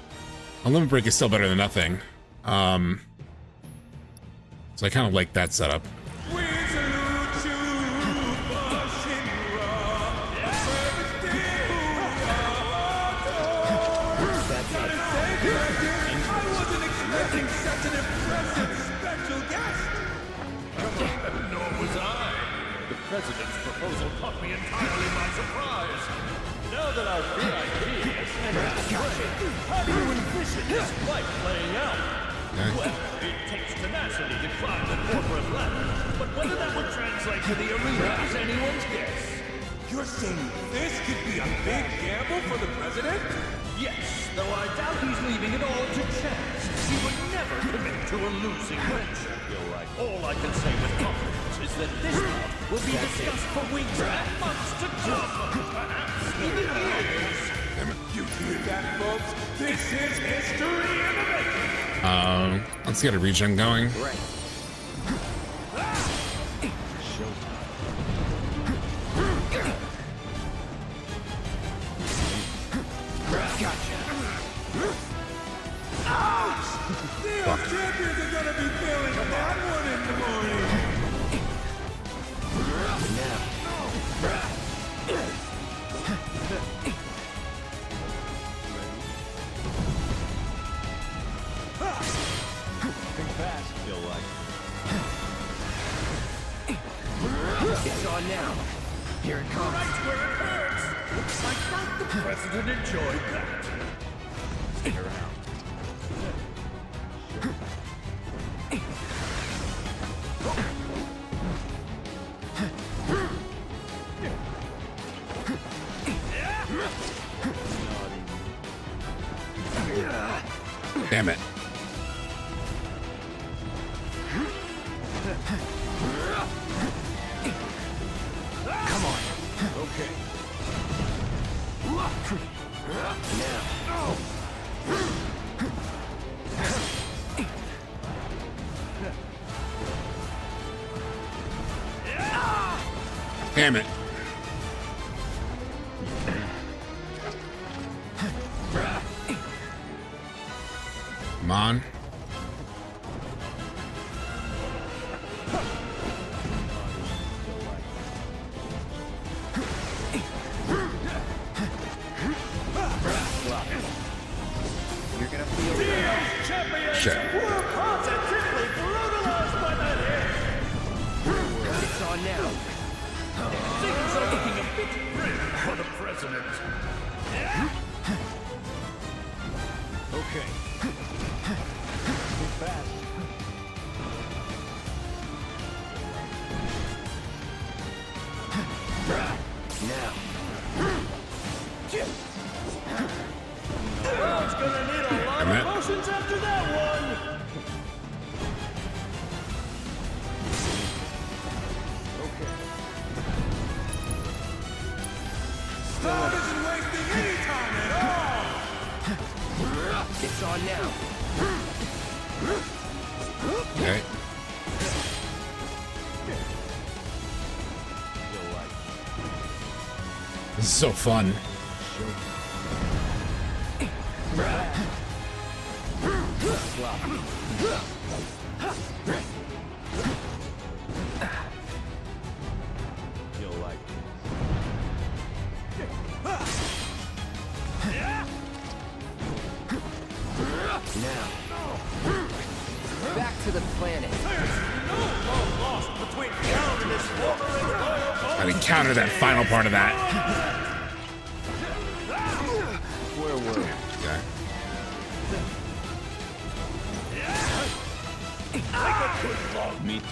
a limit break is still better than nothing. So I kind of like that setup. Nor was I. The president's proposal caught me entirely by surprise. Now that our VIP has entered the fray, how do you envision this fight playing out? Well, it takes tenacity to climb the corporate ladder, but whether that would translate to the arena is anyone's guess. You're saying this could be a big gamble for the president? Yes, though I doubt he's leaving it all to chance. He would never commit to a losing venture. You're right. All I can say with confidence is that this bout will be discussed for weeks and months to come. Perhaps even years. You hear that, folks? This is history in the making. Let's get a regen going. Right. Ouch! The old champions are gonna be feeling that one in the morning. It's on now. Here it comes. Right where it hurts. I thought the president enjoyed that. Stick around. Damn it. Come on. Okay. Now. Damn it. Come on. You're gonna feel it. Shit. Were positively brutalized by that hair. It's on now. Things are looking a bit grim for the president. Okay. Move fast. Now. World's gonna need a lot Damn it. of potions after that one. Stone isn't wasting any time at all! It's on now. Okay. This is so fun. You'll like it. Now. Back to the planet. I didn't counter that final part of that. Where were we? Okay.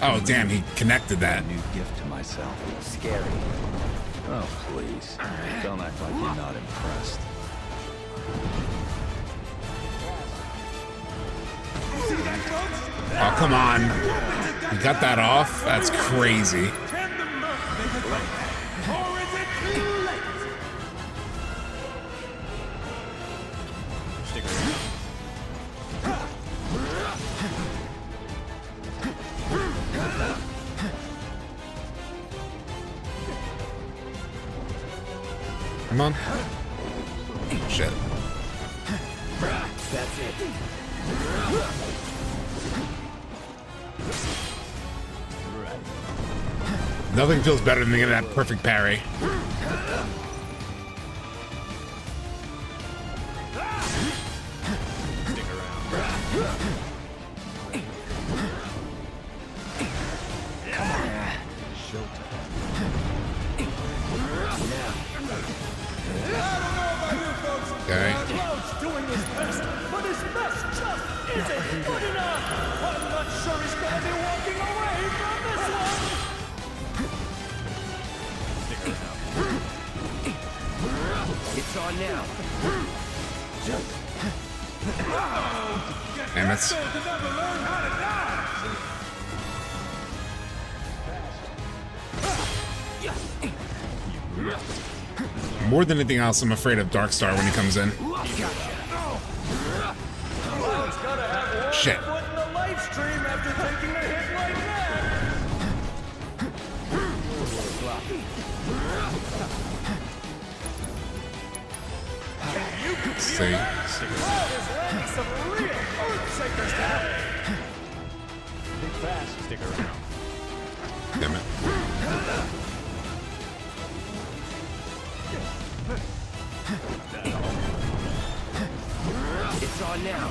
Oh, damn, he connected that. New gift to myself. Scary. Oh, please. Don't act like you're not impressed. Oh, come on. You got that off? That's crazy. Can the mirth make it right? Or is it too late? Stick around. Come on. Shit. That's it. Nothing feels better than getting that perfect parry. Stick around. Come on. Showtime. Okay. Cloud's doing his best, but his best just isn't good enough. I'm not sure he's gonna be walking away from this one. Stick around. It's on now. Damn it. Stone to never learn how to dodge! More than anything else, I'm afraid of Darkstar when he comes in. Cloud's gotta have one Shit. foot in the live stream after taking a hit like that. You can Let's feel see. that? Cloud is landing some real earthshakers today. Think fast. Stick around. Damn it. It's on now.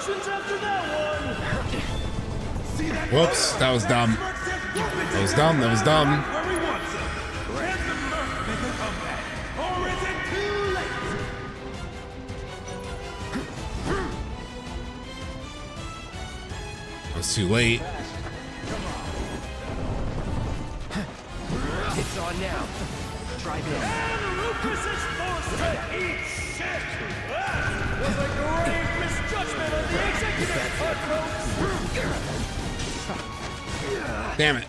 emotions after that one. Whoops, that was dumb. That was dumb. That was dumb. That was too late. It's on now. Try this. And Rufus is forced to eat shit. That was a grave misjudgment of the executive cutthroats. Damn it.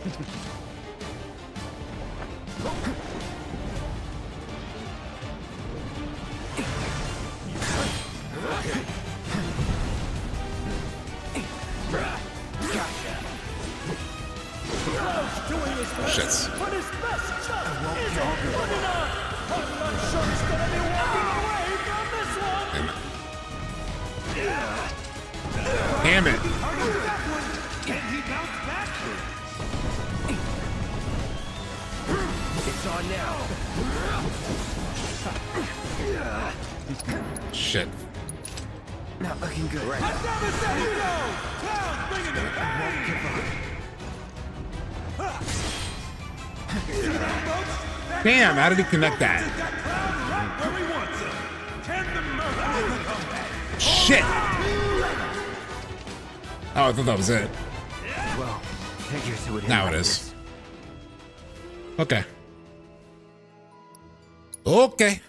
Shits. But his best shot isn't good enough. I'm not sure he's gonna be walking away from this one. Damn it. It's on now. Shit. Not looking good. Right. I've never said you know. Clown's bringing the pain. Damn, how did he connect that? Shit! Oh, I thought that was it. Well, figures it would Now it is. Okay. Okay.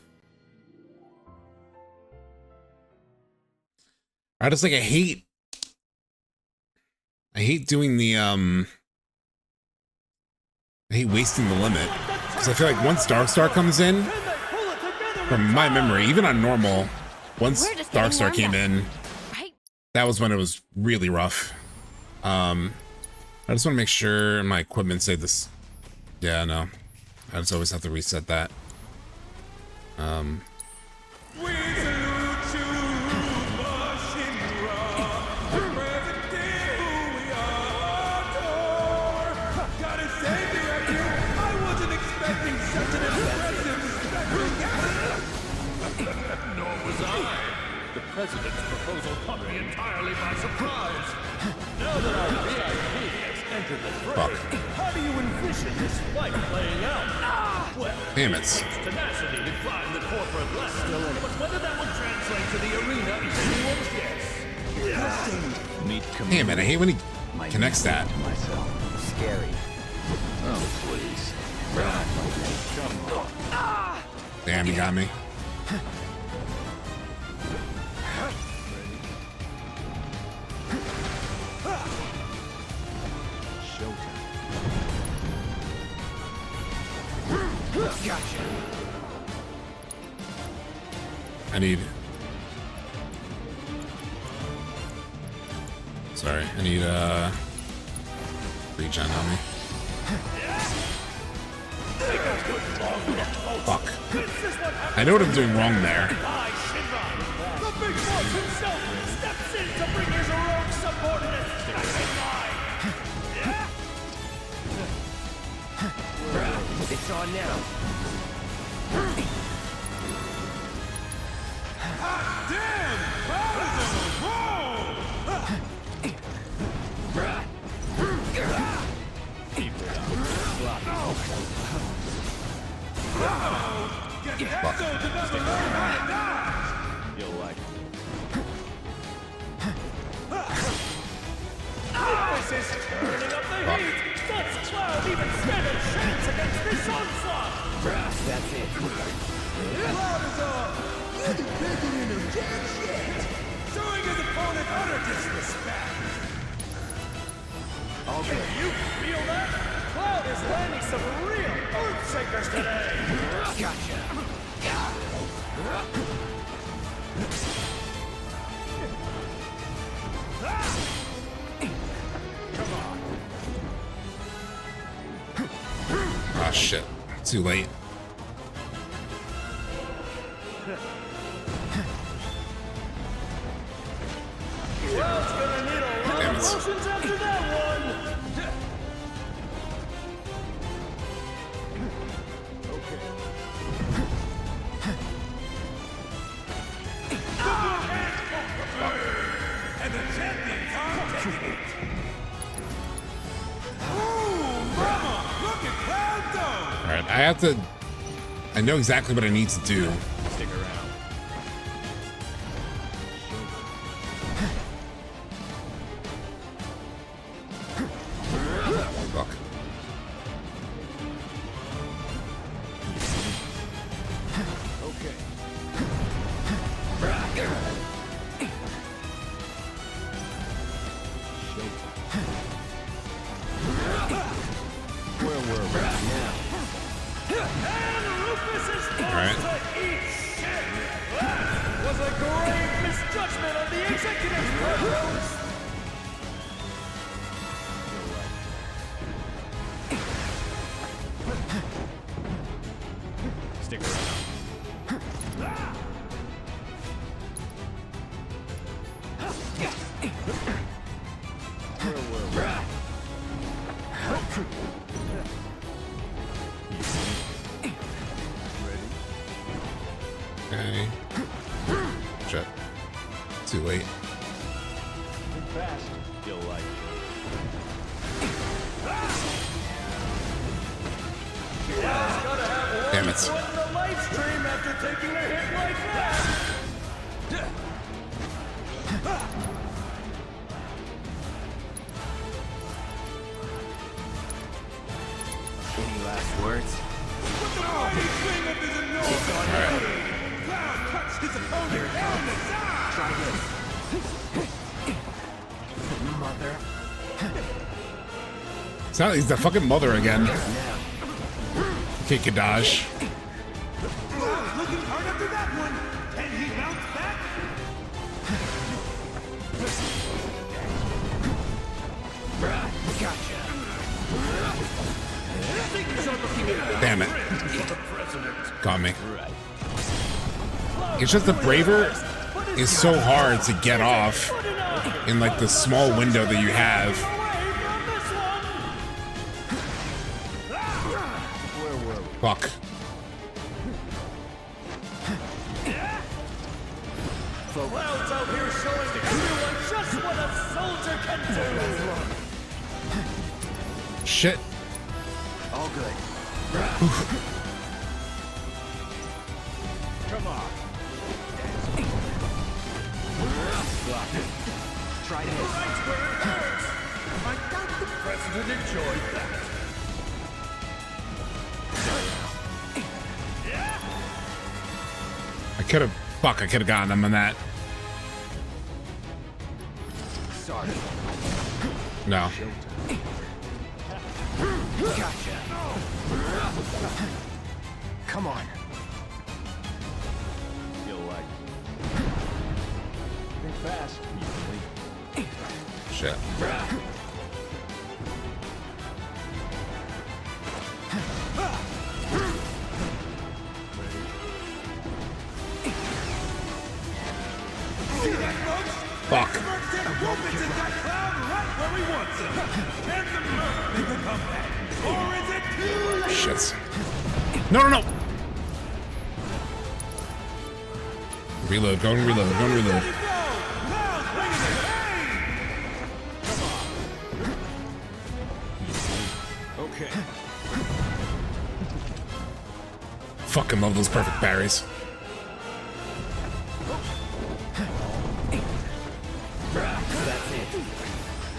I just like I hate doing the I hate wasting the limit. Because I feel like once Darkstar comes in, from my memory, even on normal, once Darkstar came in, that was when it was really rough. I just want to make sure my equipment say this. Yeah, no. I just always have to reset that. Nor was I. The president's proposal caught me entirely by surprise. Now that our VIP has entered the fray, how do you envision this fight playing out? Well, damn it. Tenacity to climb the corporate ladder, but whether that would translate to the arena is anyone's guess. Damn it, I hate when he connects that. Scary. Oh, please. Damn, he got me. Gotcha. I need... Sorry, I need, regen on me. Fuck. I know what I'm doing wrong there. The big boss himself steps in to bring his rogue subordinates back in line. It's on now. Hot damn! Powder's on a roll! Keep it up. You'll like it. This is turning up the heat! Does Cloud even stand a chance against this onslaught? That's it. Cloud is all bacon into jack shit, showing his opponent utter disrespect. Can you feel that? Cloud is landing some real earthshakers today. Gotcha. Ah, shit. Too late. Cloud's gonna need a lot of motions after that one. And the the champions are taking it. Ooh, mama, look at Cloud Dome. All right, I know exactly what I need to do. Stick around. Fuck. Okay. Where were we now? And Rufus is forced Right. to eat shit. That was a grave misjudgment on the executive's part. Stick around. Where were we? Okay. Shit. Too late. Fast. You'll like it. Damn it. Put the live stream after taking a hit like that. Any last words? With the mighty swing of his enormous Cloud cuts his opponent down the side. Try this. Mother. He's the fucking mother again. Okay, Kadash. Cloud looking hard after that one. Can he bounce back? Gotcha. Damn it. Got me. It's just the Braver is so hard to get off in like the small window that you have. Fuck. Clouds out here showing everyone just what a soldier can do. Shit. All good. Come on. Try this. Right where it hurts. I doubt the president enjoyed that. I could have. Fuck, I could have gotten him on that. Sorry. No. Gotcha. Come on. You'll like it. Think fast. Shit. Fuck. Rufus has got Cloud right where he wants him. Can the murder make a comeback? Or is it too late? Shit. No, no, no. Reload, go and reload, go and reload. Okay. Fucking love those perfect parries. That's it.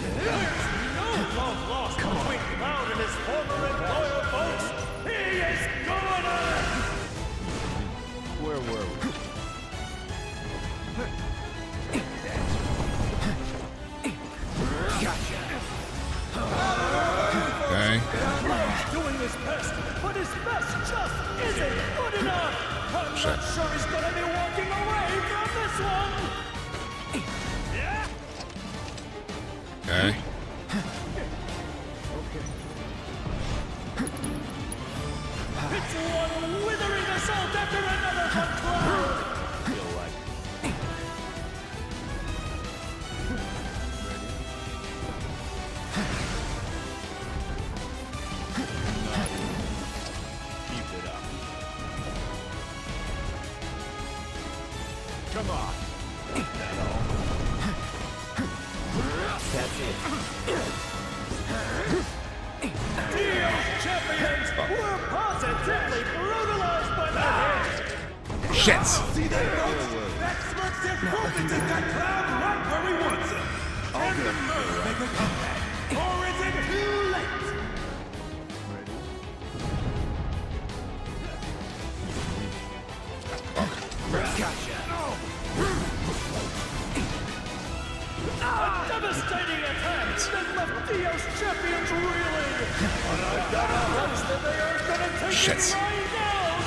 There's no love lost between Cloud and his former and loyal folks. He is going on. Where were we? Okay. Cloud's doing his best, but his best just isn't good enough. I'm not sure he's gonna be walking away from this one. Okay. It's one withering assault after another from Cloud. Feel like keep it up. Come on. That all? champions were positively brutalized by the hit. Shit. See that, folks? That Smurf's improvement has got Cloud right where he wants him. Can the Smurfs make a comeback? Or is it too late? Gotcha. A devastating attack that left Dio's champions reeling. But I've got a hunch that they are gonna take Shit. it right down.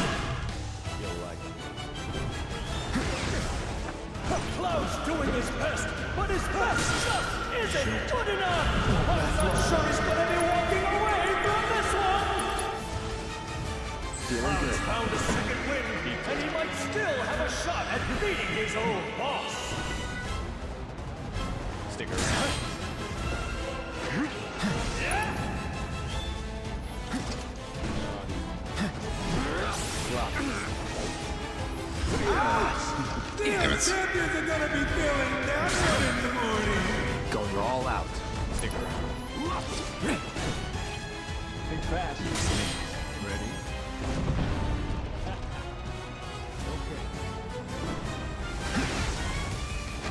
Cloud's doing his best, but his best just isn't good enough. I'm not sure he's gonna be walking away from this one. Cloud's found a second win, and he might still have a shot at beating his old boss. Stick around. Damn it. Champions are gonna be feeling that one in the morning. Going all out. Stick around. Think fast. Ready?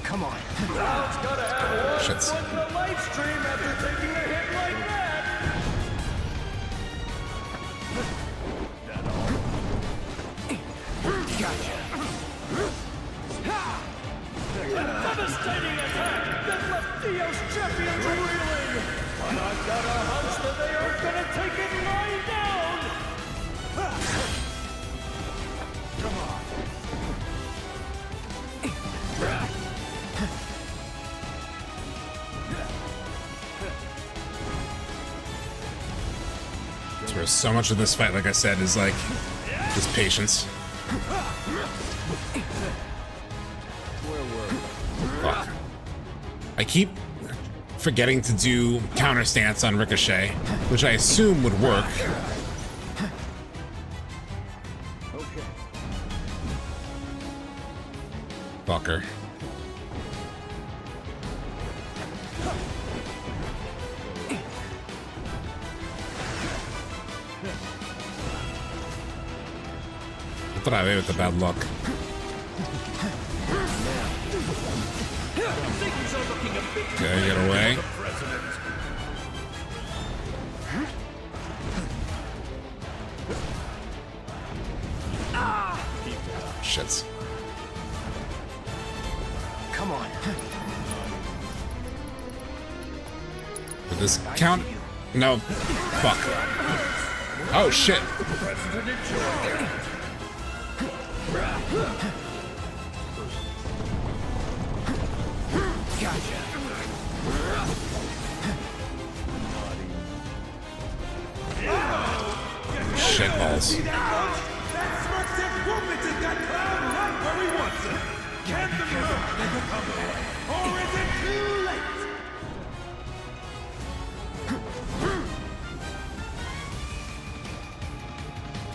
Come on. Cloud's gotta have Shit. one for the live stream after taking a hit like that. That all? Gotcha. A devastating attack that left Dio's champions reeling. But I've got a hunch that they are gonna take it lying down. Come on. Where so much of this fight, like I said, is like just patience. Fuck. I keep forgetting to do counter stance on Ricochet, which I assume would work. Fucker. Otra vez with the bad luck. Okay, get away. Shit. Come on. Did this count? No. Fuck. Oh shit. Gotcha. Shit balls. See that, folks? That Smurf's improvement has got Cloud right where he wants him. Can the Smurfs make a comeback? Or is it too late?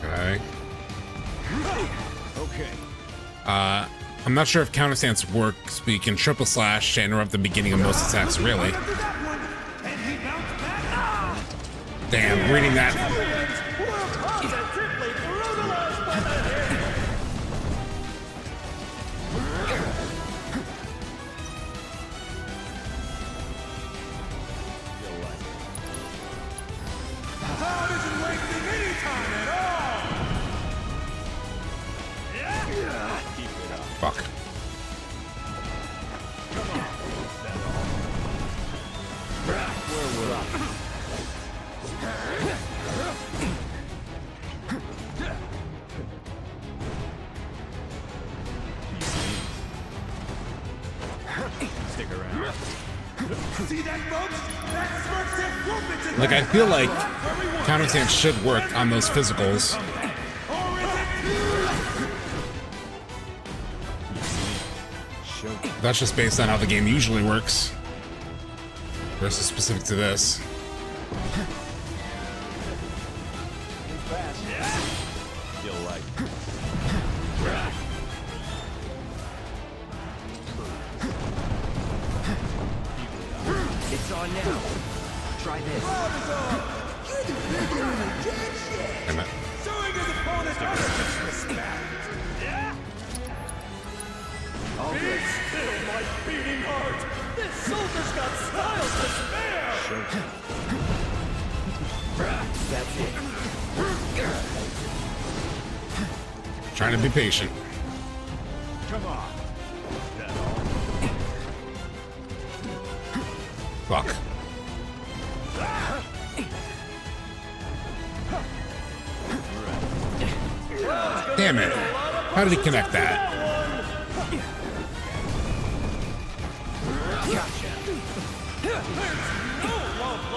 Okay. Okay. I'm not sure if counter stance works, but you can triple slash to interrupt the beginning of most attacks, really. Damn, reading that. Cloud isn't wasting any time at all. Fuck. Stick around. See that, folks? That Smurf's improvement has Like, I feel like counter stance should work on those physicals. That's just based on how the game usually works versus specific to this. You'll like. It's on now. Try this. Damn it. Showing his opponent how to disrespect. All Be good. still, my beating heart. This soldier's got style to spare. That's it. Trying to be patient. Come on. That all? Fuck. Damn it. How did he connect that?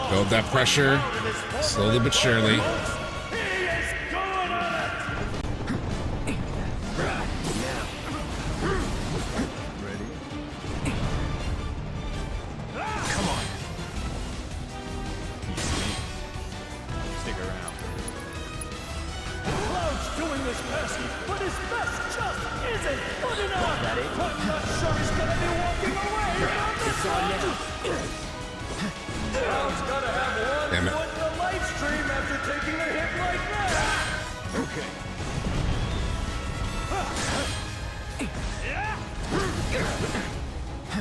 Build that pressure. Slowly but surely. Come on. Stick around. Cloud's doing his best, but his best just isn't good enough. That it? I'm not sure he's gonna be walking away from this It's on one. now. Cloud's gotta have one Damn it. foot in the live stream after taking a hit like that. Okay.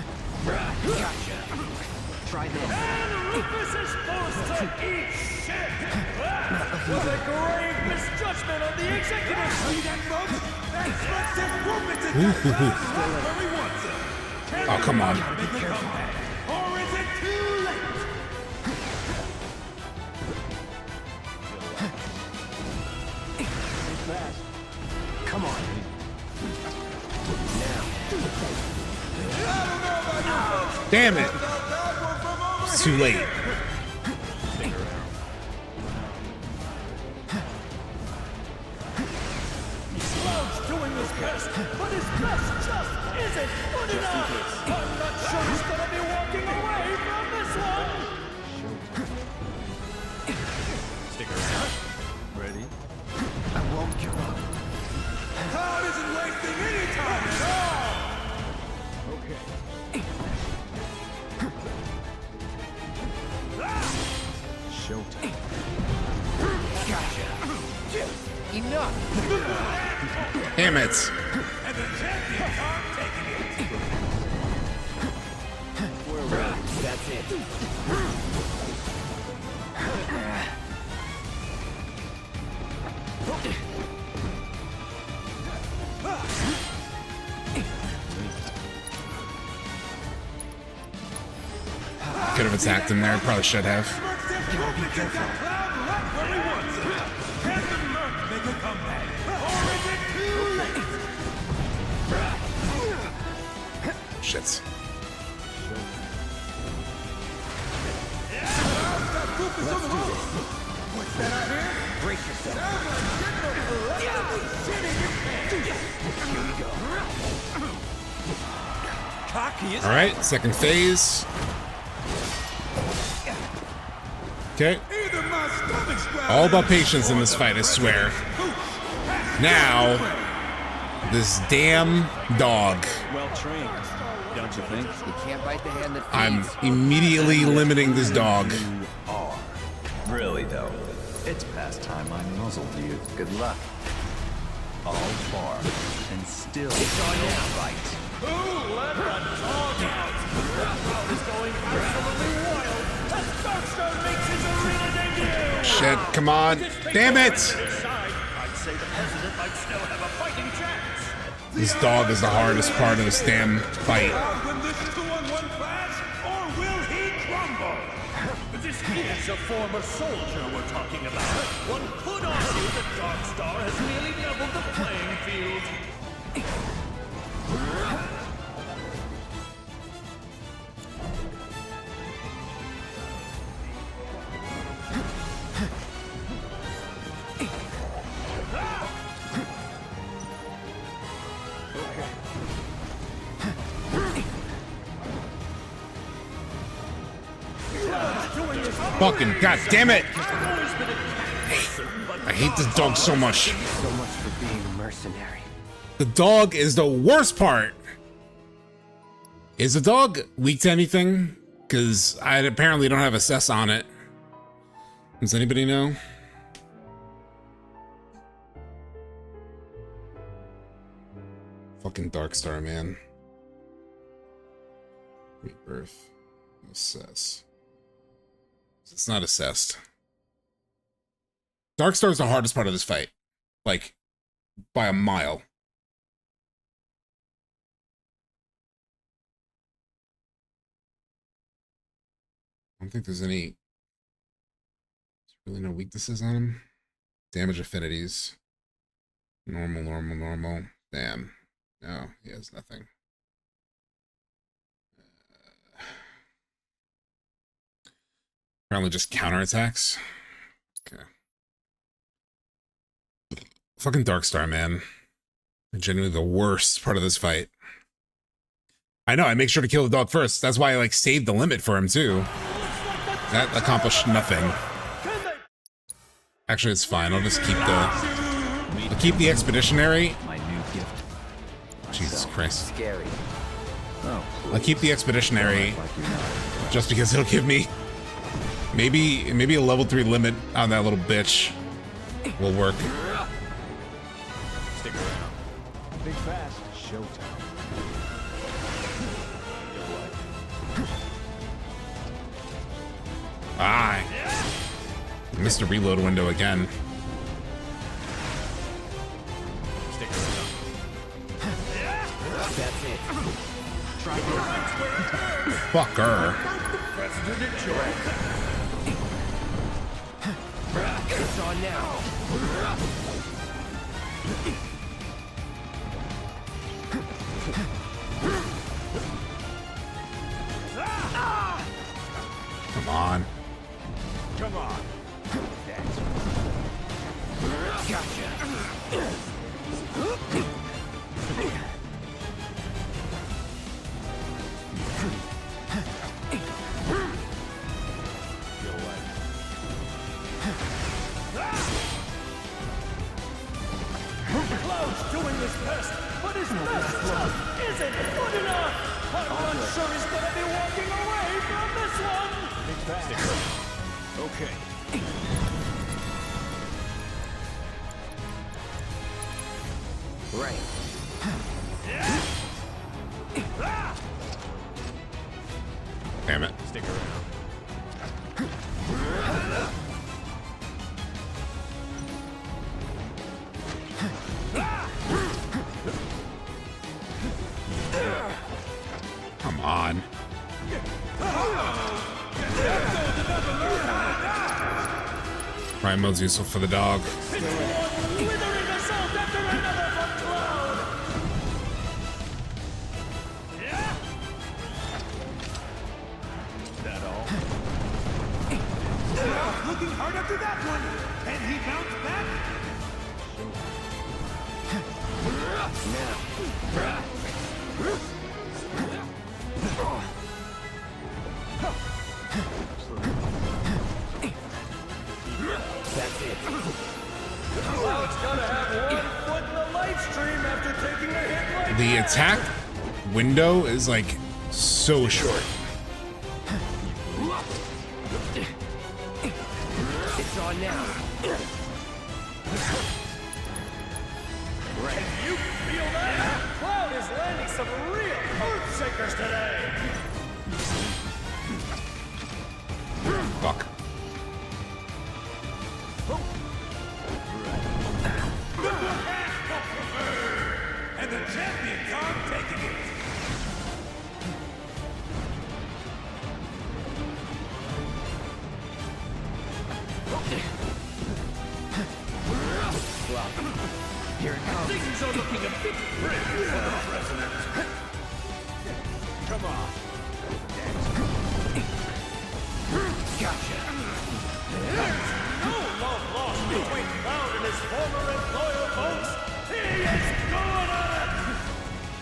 Gotcha. Try this. And Rufus is forced to eat shit. Was a grave misjudgment on the executive. See that, folks? Expressive movement is that cloud right where he wants it. Can Oh, come on. make a comeback? Or is it too late? Come on. Now. Damn it. It's too late. Cloud's doing his best, but his best just isn't good enough. I'm not sure he's gonna be walking away from this one. Stick around. Ready? I won't give up. Cloud isn't wasting any time at all! Okay. Showtime. Gotcha. Enough. Damn it. And the champions aren't taking it! We're ready. That's it. Could have attacked him there. Probably should have. Expressive movement is that cloud right where he wants it. Can the Merc make a comeback? Or is it too late? Shit. Cloud's got Rufus on the hook. What's that I hear? Brace yourself. Sounds like General Allegedly shit in your pants. Here we go. Cocky is All right, second phase. Okay. Either my stomach's growling All about patience in this fight, I swear. Now, this damn dog. well trained, don't you think? You can't bite the hand that I'm feeds. immediately limiting this dog. You are. Really though, it's past time I muzzled you. Good luck. All far and still fight. Who let the dog out? That crowd is going absolutely wild as Darkstar makes his arena debut. Shit, come on. Damn it! I'd say the president might still have a fighting chance. This dog is the hardest part of this damn fight. Cloud win this 2-on-1 clash, or will he crumble? This is a former soldier we're talking about. One could argue that Darkstar has nearly leveled the playing field. Fucking god damn it! I hate this dog so much. So much for being a mercenary. The dog is the worst part. Is the dog weak to anything? Because I apparently don't have assess on it. Does anybody know? Fucking Darkstar, man. Rebirth. Assess. It's not assessed. Darkstar is the hardest part of this fight. Like, by a mile. I don't think there's really no weaknesses on him. Damage affinities. Normal, normal, normal. Damn. No, he has nothing. Apparently just counterattacks. Okay. Fucking Darkstar, man. Genuinely the worst part of this fight. I know, I make sure to kill the dog first. That's why I like saved the limit for him too. That accomplished nothing. Actually, it's fine. I'll just keep the expeditionary. My new gift. Jesus Christ. Scary. I'll keep the expeditionary just because it'll give me maybe a level 3 limit on that little bitch will work. Stick around. Big fast. Showtime. Ah, I missed a reload window again. Stick around. That's it. Try Fucker. It's on now. Come on. Come on. Gotcha. Cloud's doing his best, but his best just isn't good enough. I'm not sure he's gonna be walking away from this one. Okay. Right. Damn it. Stick around. Come on. Prime mode's useful for the dog. Looking hard after that one. Can he bounce back? That's it. Cloud's gotta have one foot in the light stream after taking a hit like The attack window is like so short. It's on now. Right. Can you feel that? Cloud is landing some real earthshakers today. Fuck. And the champions are taking it. Here it comes. Things are looking a bit grim for the president. Come on. Gotcha. No love lost between Cloud and his former and loyal folks. He is going at it.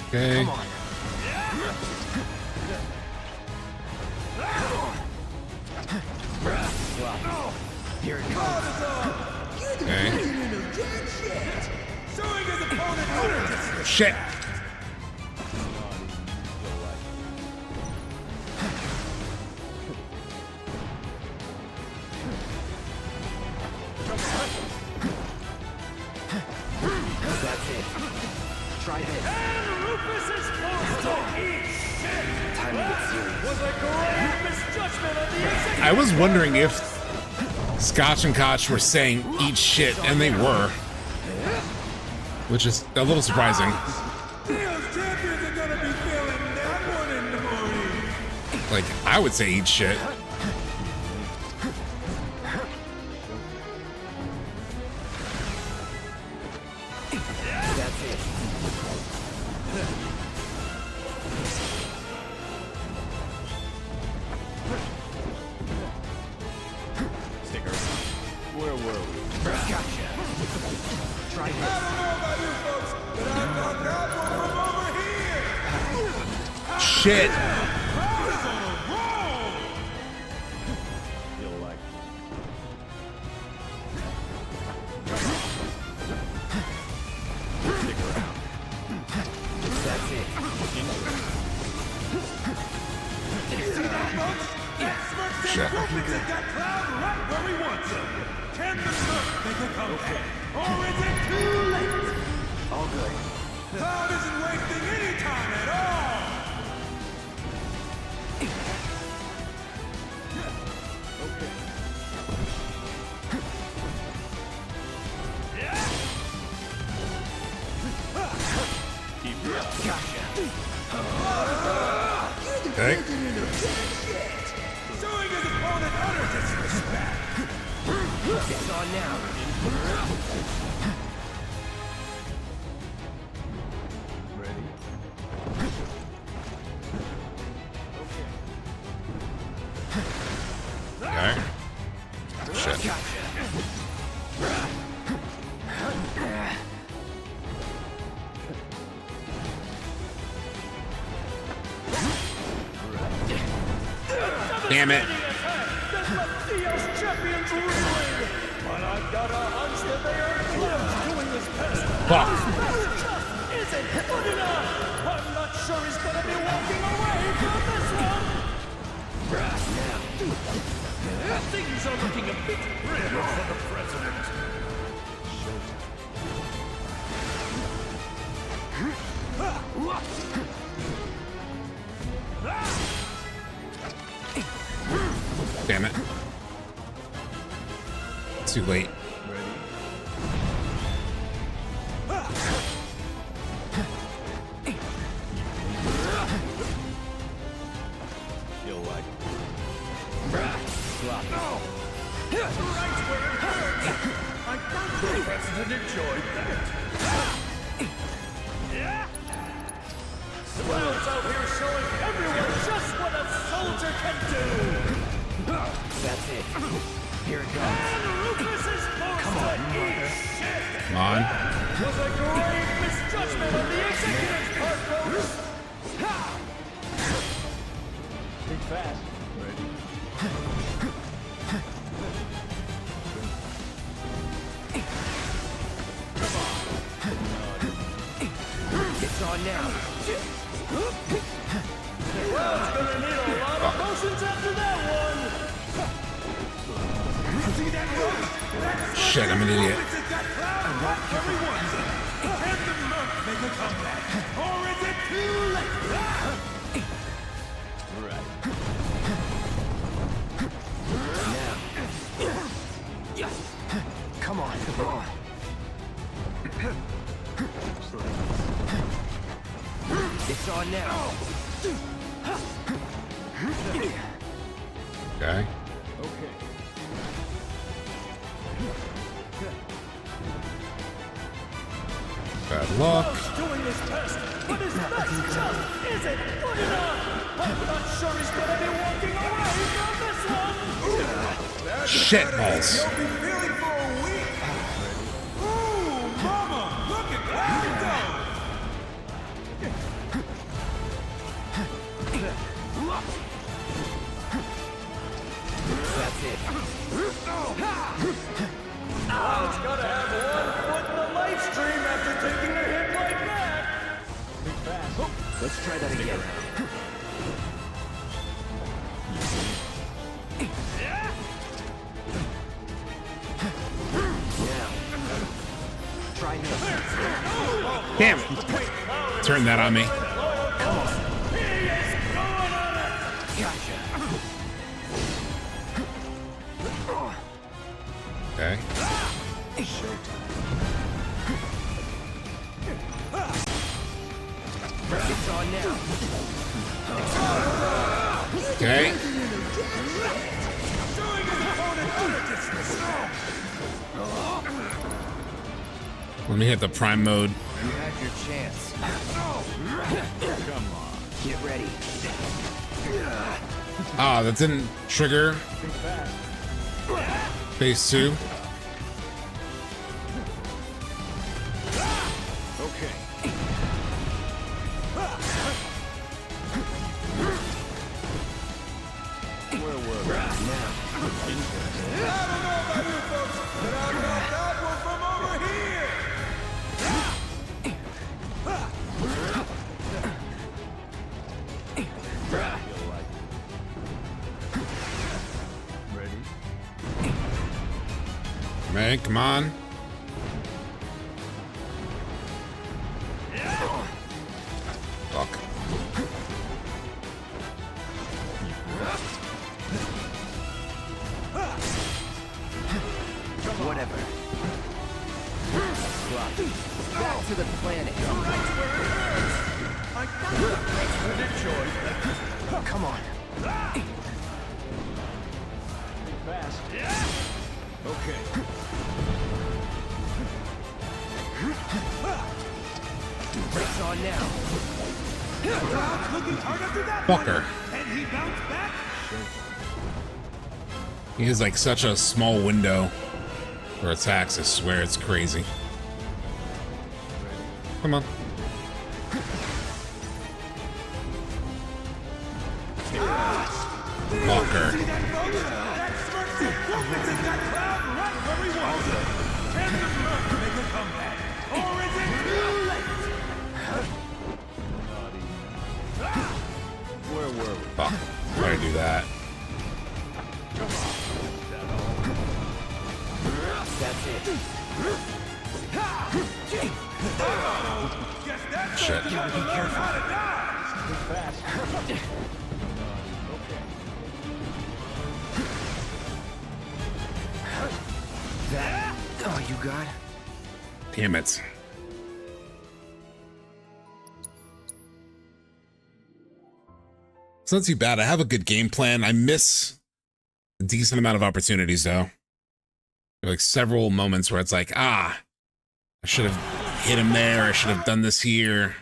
Okay. Come on. Here it comes. Okay. Showing his opponent weakness. Shit. I was wondering if Scotch and Koch were saying eat shit, and they were. Which is a little surprising. Like, I would say eat shit. Where were we? Gotcha. Try this. I don't know about you folks, but I thought that one from over here. Shit. Feel like stick around. That's it. See that, folks? Shit. Rufus got Cloud right where he wants him. Can the Smurf make a comeback? Or is it too late? All good. Cloud isn't wasting any time at all. Okay. Keep it up. Gotcha. Okay. Showing his opponent utter disrespect. It's on now. Ready? Okay. Shit. Damn it. But I've got a hunch that they are close doing this pest. Fuck. Is it good enough? I'm not sure he's gonna be walking away from this one. Things are looking a bit grim for the president. Damn it. Too late. Feel like Right where it hurts. I thought the president enjoyed that. Cloud's out here showing everyone just what a soldier can do. That's it. Here it goes. And Rufus is forced to eat shit. Come on. Was a grave misjudgment on the executive's part, folks. think fast. Ready? It's on now. Cloud's gonna need a lot of potions after that one. See that rope? Shit, I'm an idiot. Can the Merc make a comeback? Or is it too late? Right. Now. Come on, come on. It's on now. Okay. Okay. Bad luck. Doing his best, but his best just isn't good enough. I'm not sure he's gonna be walking away from this one. Shit balls. You'll be feeling for a week. Ooh, mama, look at that go. That's it. Cloud's gotta have one foot in the live stream after taking a hit like that. Let's try that again. Now. Try this. Damn it. Turn that on me. Gotcha. Okay. It's on now. Okay. Let me hit the prime mode. You had your chance. Come on. Get ready. Ah, that didn't trigger. Phase 2. Okay. Where were we now? I don't know about you folks, but I got that one from over here. Man, come on. Fuck. Whatever. Back to the planet. Come on. Fast. Okay. Brakes on now. Cloud's looking hard after that Fucker. and he bounced back. He has like such a small window for attacks. I swear it's crazy. Come on. Fucker. See that, folks? That smirk's improvement has got Cloud right where he wants him. Can the smirk make a comeback? Or is it too late? Where were we? Fuck. Why did I do that? That's it. Guess that's Shit. you gotta learn how to dodge. Fast. That. Oh, you got? Damn it. It's not too bad. I have a good game plan. I miss a decent amount of opportunities, though. There are like several moments where it's like, I should have hit him there. I should have done this here.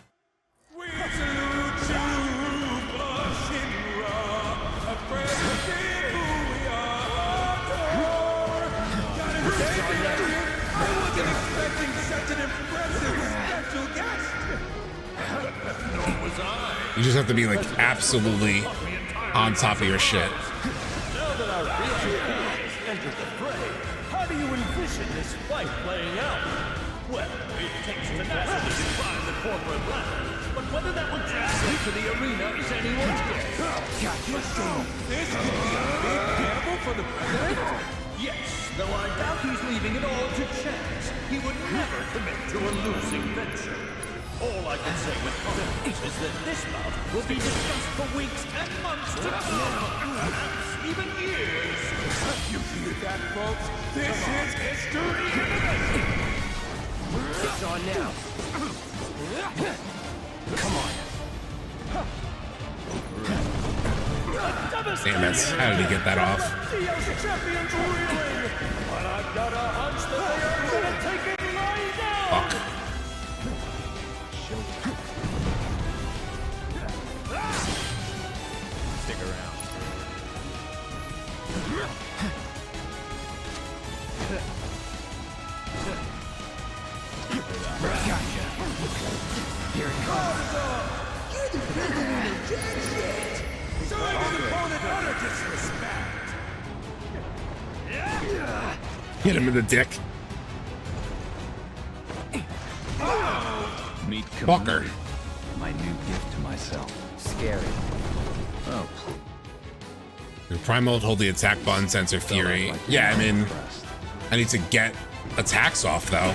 You just have to be like absolutely on top of your shit. Now that our real has entered the fray, how do you envision this fight playing out? Well, it takes tenacity to climb the corporate ladder, but whether that will translate to the arena is anyone's guess. This could be a big gamble for the president. Yes, though I doubt he's leaving it all to chance. He would never commit to a losing venture. All I can say with confidence is that this bout will be discussed for weeks and months to come, perhaps even years. You hear that, folks? This is history in the making. It's on now. Come on. Damn it. How did he get that off? The champions reeling, but I've got a hunch that they are going to take it lying down. Fuck. Stick around. Gotcha. Here it comes. You're the president of jack shit. Showing his opponent utter disrespect. Hit him in the dick. Meet Fucker. my new gift to myself. Scary. Oh, Your prime mode, hold the attack button, sensor fury. Yeah, I mean, I need to get attacks off though.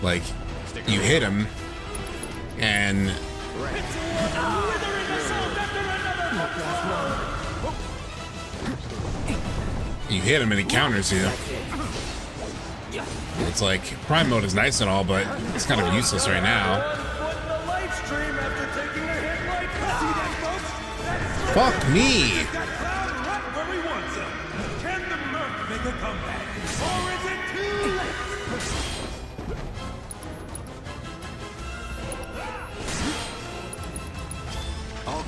Like, you hit him, and you hit him and he counters you. It's like, Prime mode is nice and all, but it's kind of useless right now. Fuck me! Can the Merc make a comeback? Or is it too late?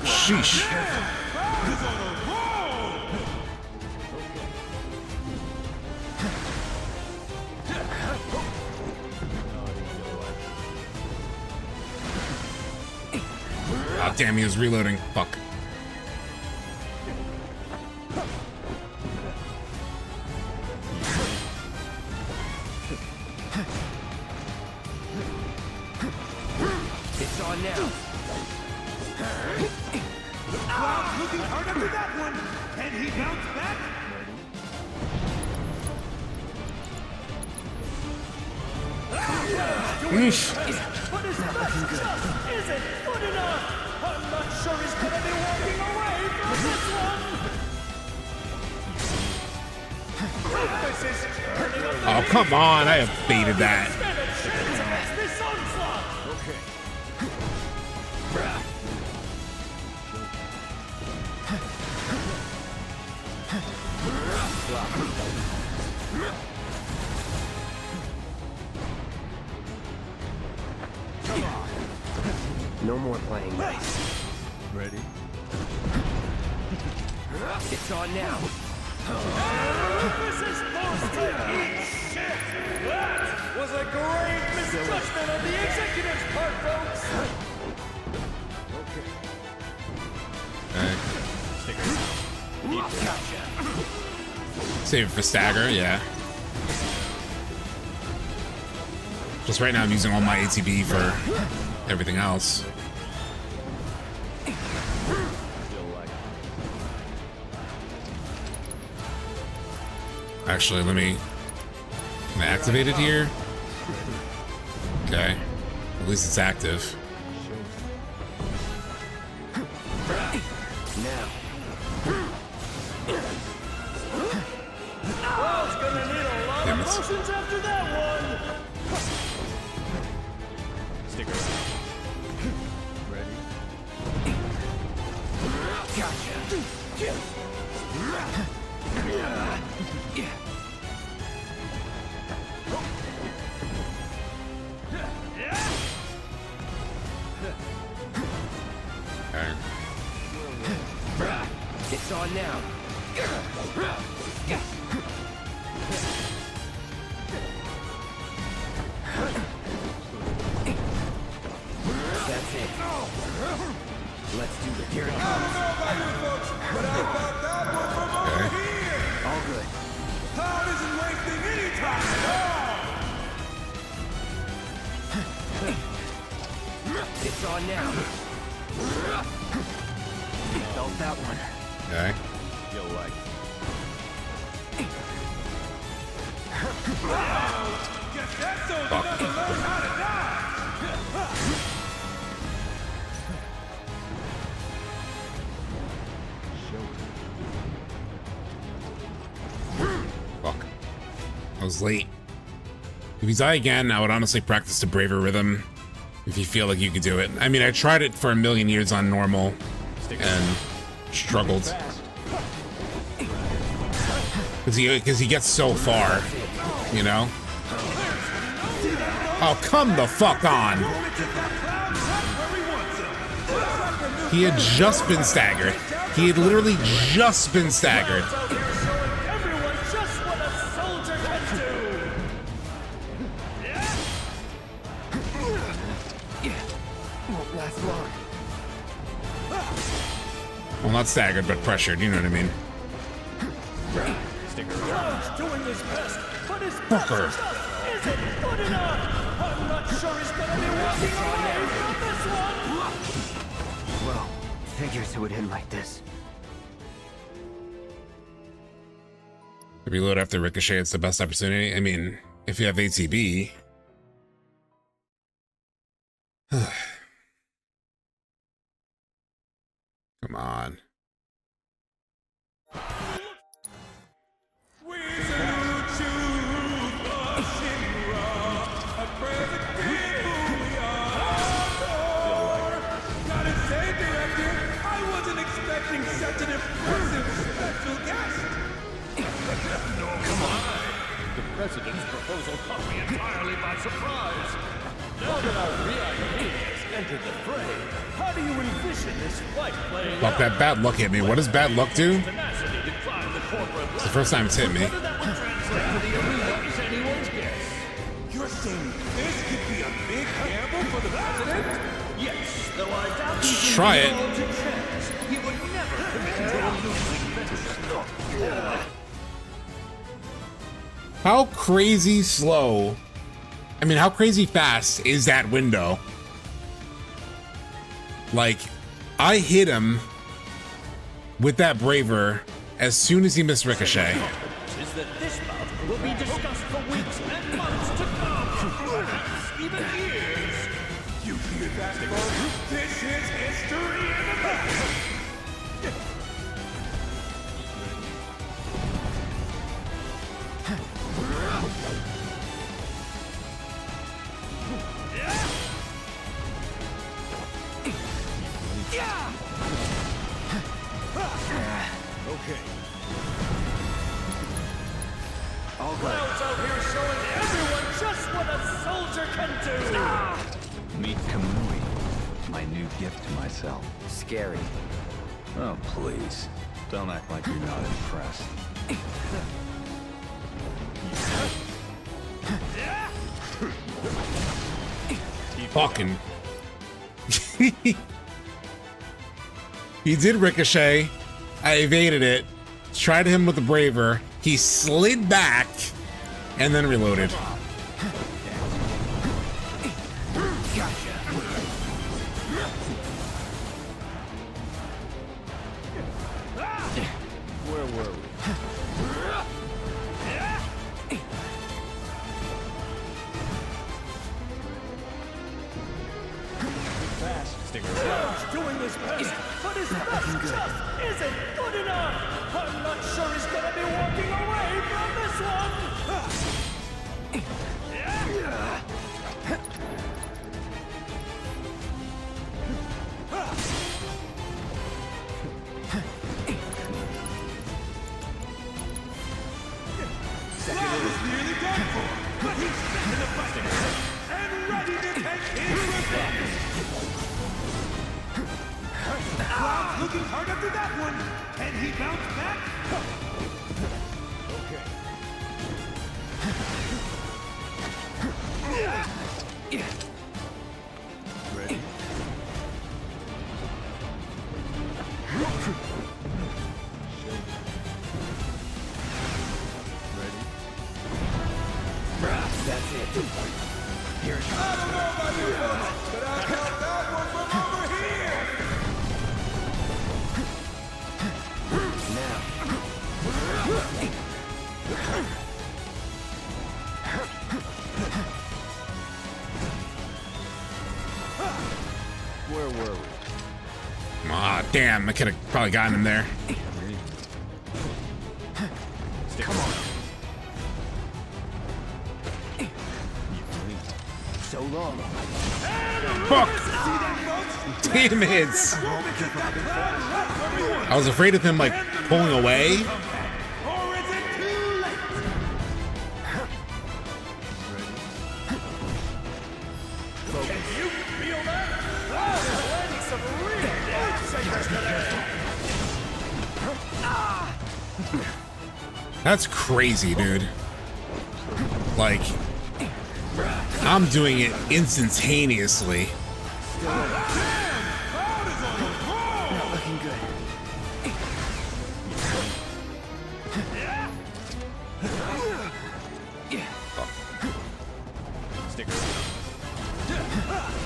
Sheesh. Oh, damn, he was reloading. Fuck. It's on now. Cloud looking hard after that one. Can he bounce back? Yeesh. But his best just isn't good enough. I'm not sure he's gonna be walking away from this one. Rufus is turning up the Oh, come on. I have baited that. stand a chance against this onslaught. Okay. No more playing nice. Ready? It's on now. Rufus is forced to eat shit. That was a great misjudgment on the executive's part, folks. Save it for stagger, yeah. Just right now I'm using all my ATB for everything else. Actually, let me activate it here. Okay. At least it's active. Now. Cloud's gonna need a lot of motions after that one. Stick around. Ready? Okay. It's on now. That's it. Let's do it. Here it comes. All good. Cloud isn't wasting any time at all. It's on now. Felt that one. Okay. You'll like Guess that soldier doesn't learn how to die. Fuck. I was late. If you die again, I would honestly practice the Braver Rhythm if you feel like you could do it. I mean, I tried it for a million years on normal and struggled. Because he gets so far, you know? Oh, come the fuck on. He had just been staggered. He had literally just been staggered. Everyone just what a soldier can do. Won't last long. Well, not staggered, but pressured, you know what I mean? Cloud's doing his best, but his Fucker. stuff isn't good enough. I'm not sure he's gonna be walking away from this one. Well, figures it would end like this. Reload after Ricochet, it's the best opportunity. I mean, if you have ATB. Come on. We salute you, Rufus, in president's proposal caught me entirely by surprise. Now that our VIP has entered the fray, how do you envision this fight playing Fuck, out? that bad luck hit me. What does bad luck do? Tenacity to climb the corporate It's the first time it's hit me. Whether that will translate to the arena is anyone's guess. You're saying this could be a big gamble for the president? Yes, though I doubt Just he try can it. indulge a chance. He would never commit to a losing venture. How crazy slow, I mean, how crazy fast is that window? Like, I hit him with that braver as soon as he missed Ricochet. Is that this bout will be discussed for weeks and months to come, perhaps even years. You hear that, folks? This is history in the making. Okay. All Clouds out here showing everyone just what a soldier can do. Meet Kamui, my new gift to myself. Scary. Oh, please. Don't act like you're not impressed. Fucking. He did Ricochet. I evaded it. Tried him with the braver. He slid back and then reloaded. Where were we? Fast, Stinger. He's doing his best, but his best just isn't good enough. I'm not sure he's gonna be walking away from this one. Cloud is nearly done for, but he's back in the fight and ready to take his revenge. Cloud's looking hard after that one. Can he bounce back? Ready? That's it. Here it comes. I don't know about you folks, but I got that one from over here. Where were we? Ah, damn. I could have probably gotten him there. Come on. So long. Fuck. Damn it. I was afraid of him, like, pulling away. Or is it too late? Can you feel that? Wow, there's landing some real damage today. That's crazy, dude. Like, I'm doing it instantaneously. Not looking good. Sticker.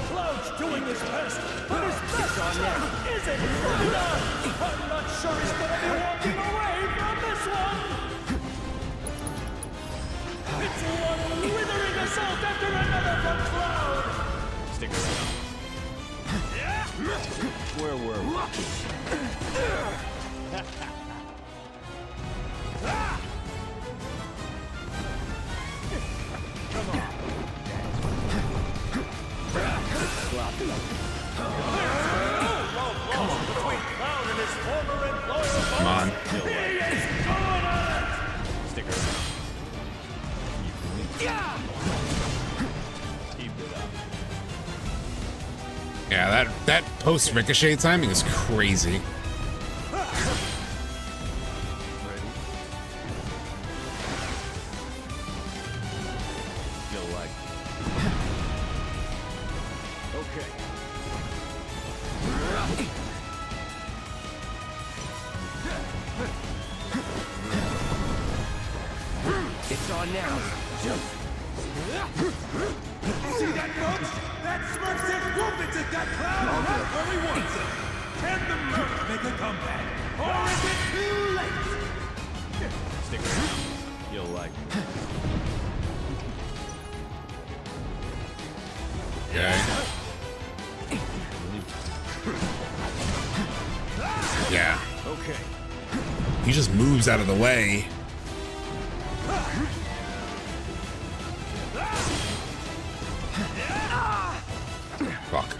Cloud's doing his best, but his best isn't good enough. I'm not sure he's gonna be walking away from this one. It's one withering assault after another from Cloud. Sticker. Where were we? Come on. Come on. Between Cloud and his former employer. Come on. He is going on it. Sticker. Yeah, that post ricochet timing is crazy. It's on now. See that, folks? That smirk says Rufus has got Cloud right where he wants him. Can the Merc make a comeback? Or is it too late? Stick around. You'll like it. Okay. Yeah. Okay. He just moves out of the way. Fuck.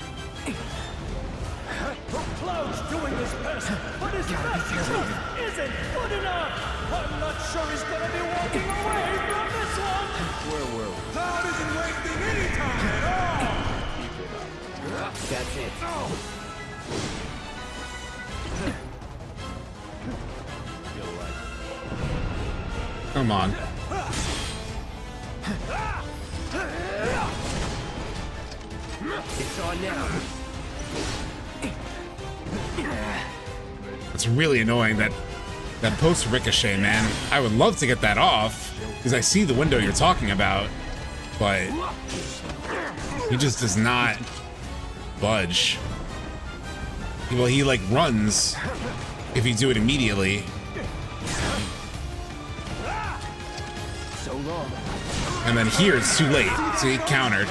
Cloud's doing his best, but his best just isn't good enough. I'm not sure he's gonna be walking away from this one. Where were we? Cloud isn't wasting any time at all. That's it. You'll like it. Come on. It's on now. It's really annoying that post ricochet, man. I would love to get that off because I see the window you're talking about, but he just does not budge. Well, he like runs if you do it immediately. So long. And then here it's too late. So he countered.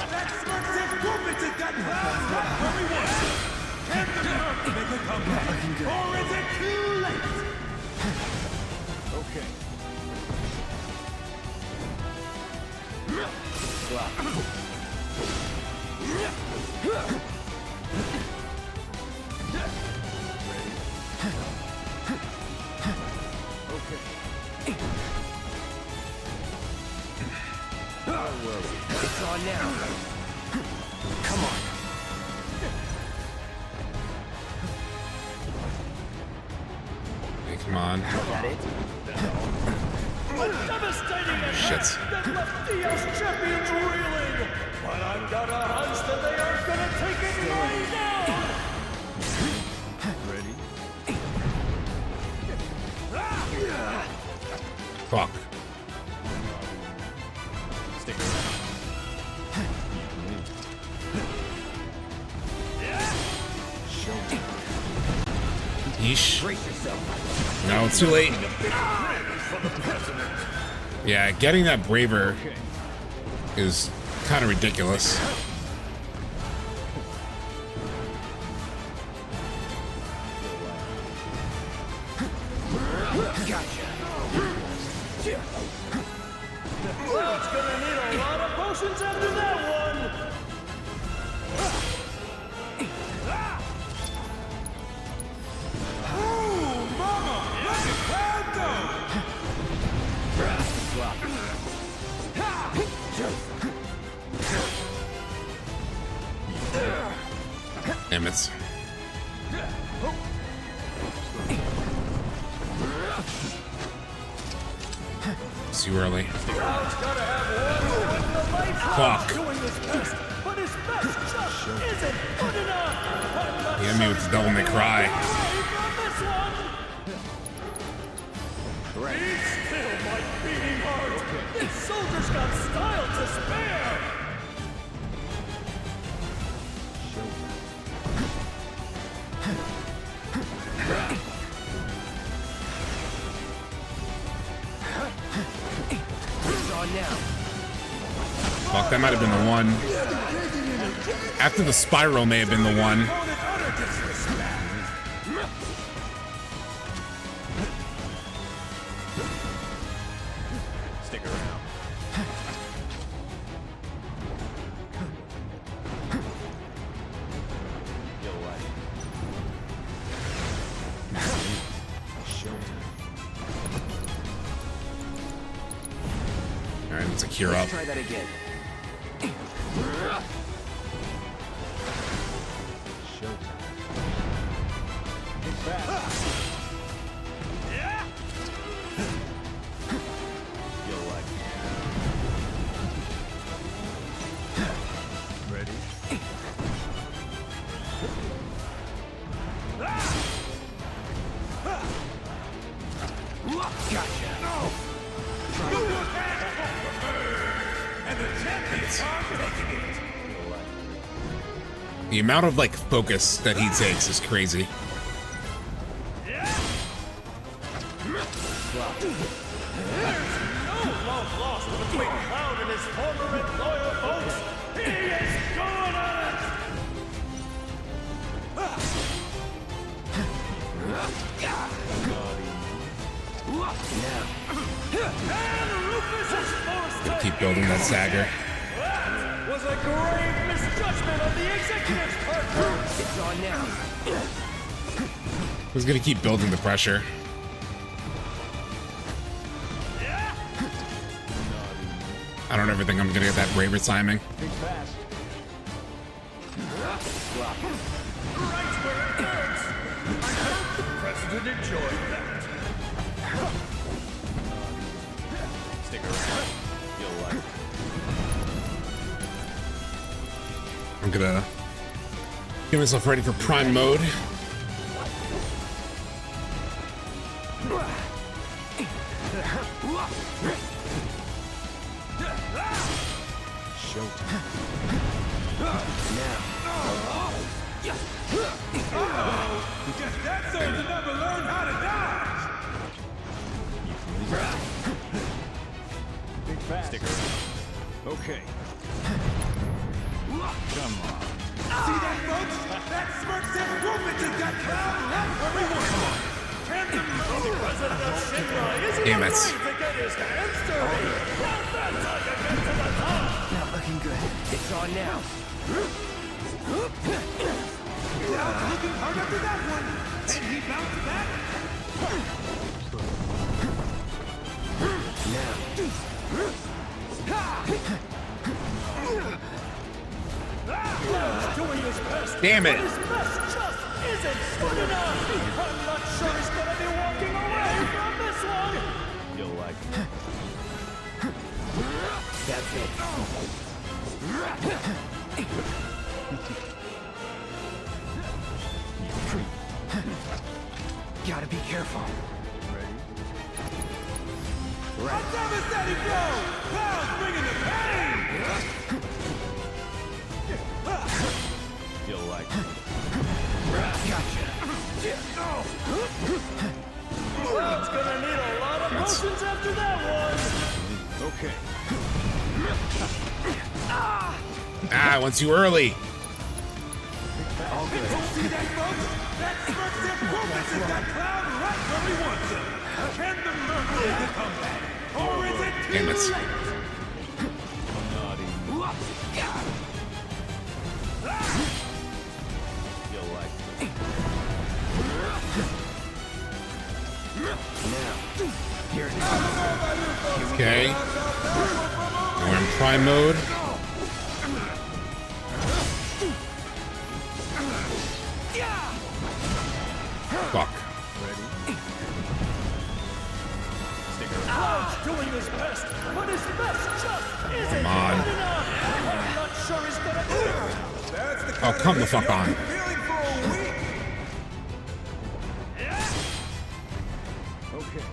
Or is it too late? Okay. It's on now. Come on. Hey, come on. A devastating Shit. attack that left Dios champions reeling. But I've got a hunch that they are gonna take it right now. Ready? Fuck. Stick around. Yeesh. No, it's too late. Yeah, getting that braver is kind of ridiculous. Cloud's gonna need a lot of potions after that one. Damn it. Too early. Fuck. He hit me with the Devil May Cry. He's still my beating heart. This soldier's got style to spare. Fuck, that might have been the one. After the spiral may have been the one. Stick around. You'll like it. Alright, let's cure up. Try that again. It's the amount of like focus that he takes is crazy. No love lost between Cloud and his former employer, folks. He is going on it. And Rufus is forced to Keep building that Sagger. That was a grave misjudgment on the executive's part. It's on now. Who's gonna keep building the pressure? I don't ever think I'm gonna get that braver timing. Big pass. Right where it hurts. I hope the president enjoyed that. Stick around. You'll like it. I'm gonna get myself ready for prime mode. Guess that soldier never learned how to dodge! Big fast. Stick around. Okay. Come on. See that, folks? That smirk says Rufus has got Cloud right where we want him! Can the President of Shinra isn't Damn it. afraid to get his hands dirty. Now that's how you get to the top. Not looking good. It's on now. Cloud's looking hard after that one! And he bounced back! Cloud's doing his best. Damn it. But his best just isn't good enough. I'm not sure he's gonna be walking away from this one. You'll like it. That's it. Gotta be careful. A devastating blow! Cloud's bringing the pain! You'll like it. Cloud's gonna need a lot of potions after that one. Okay. Ah, I went too early. All good. See that, folks? That smirk says Rufus has got Cloud right where we want him! Can the Merc make a comeback? Or is it too Damn it. late? You'll like it. Here it is. Okay. We're in prime mode. Fuck. Cloud's doing his best, but his best just isn't Come on. good enough. I'm not sure he's gonna do it. That's the Oh, kind come of the hit fuck on. you'll be feeling for a week! Okay.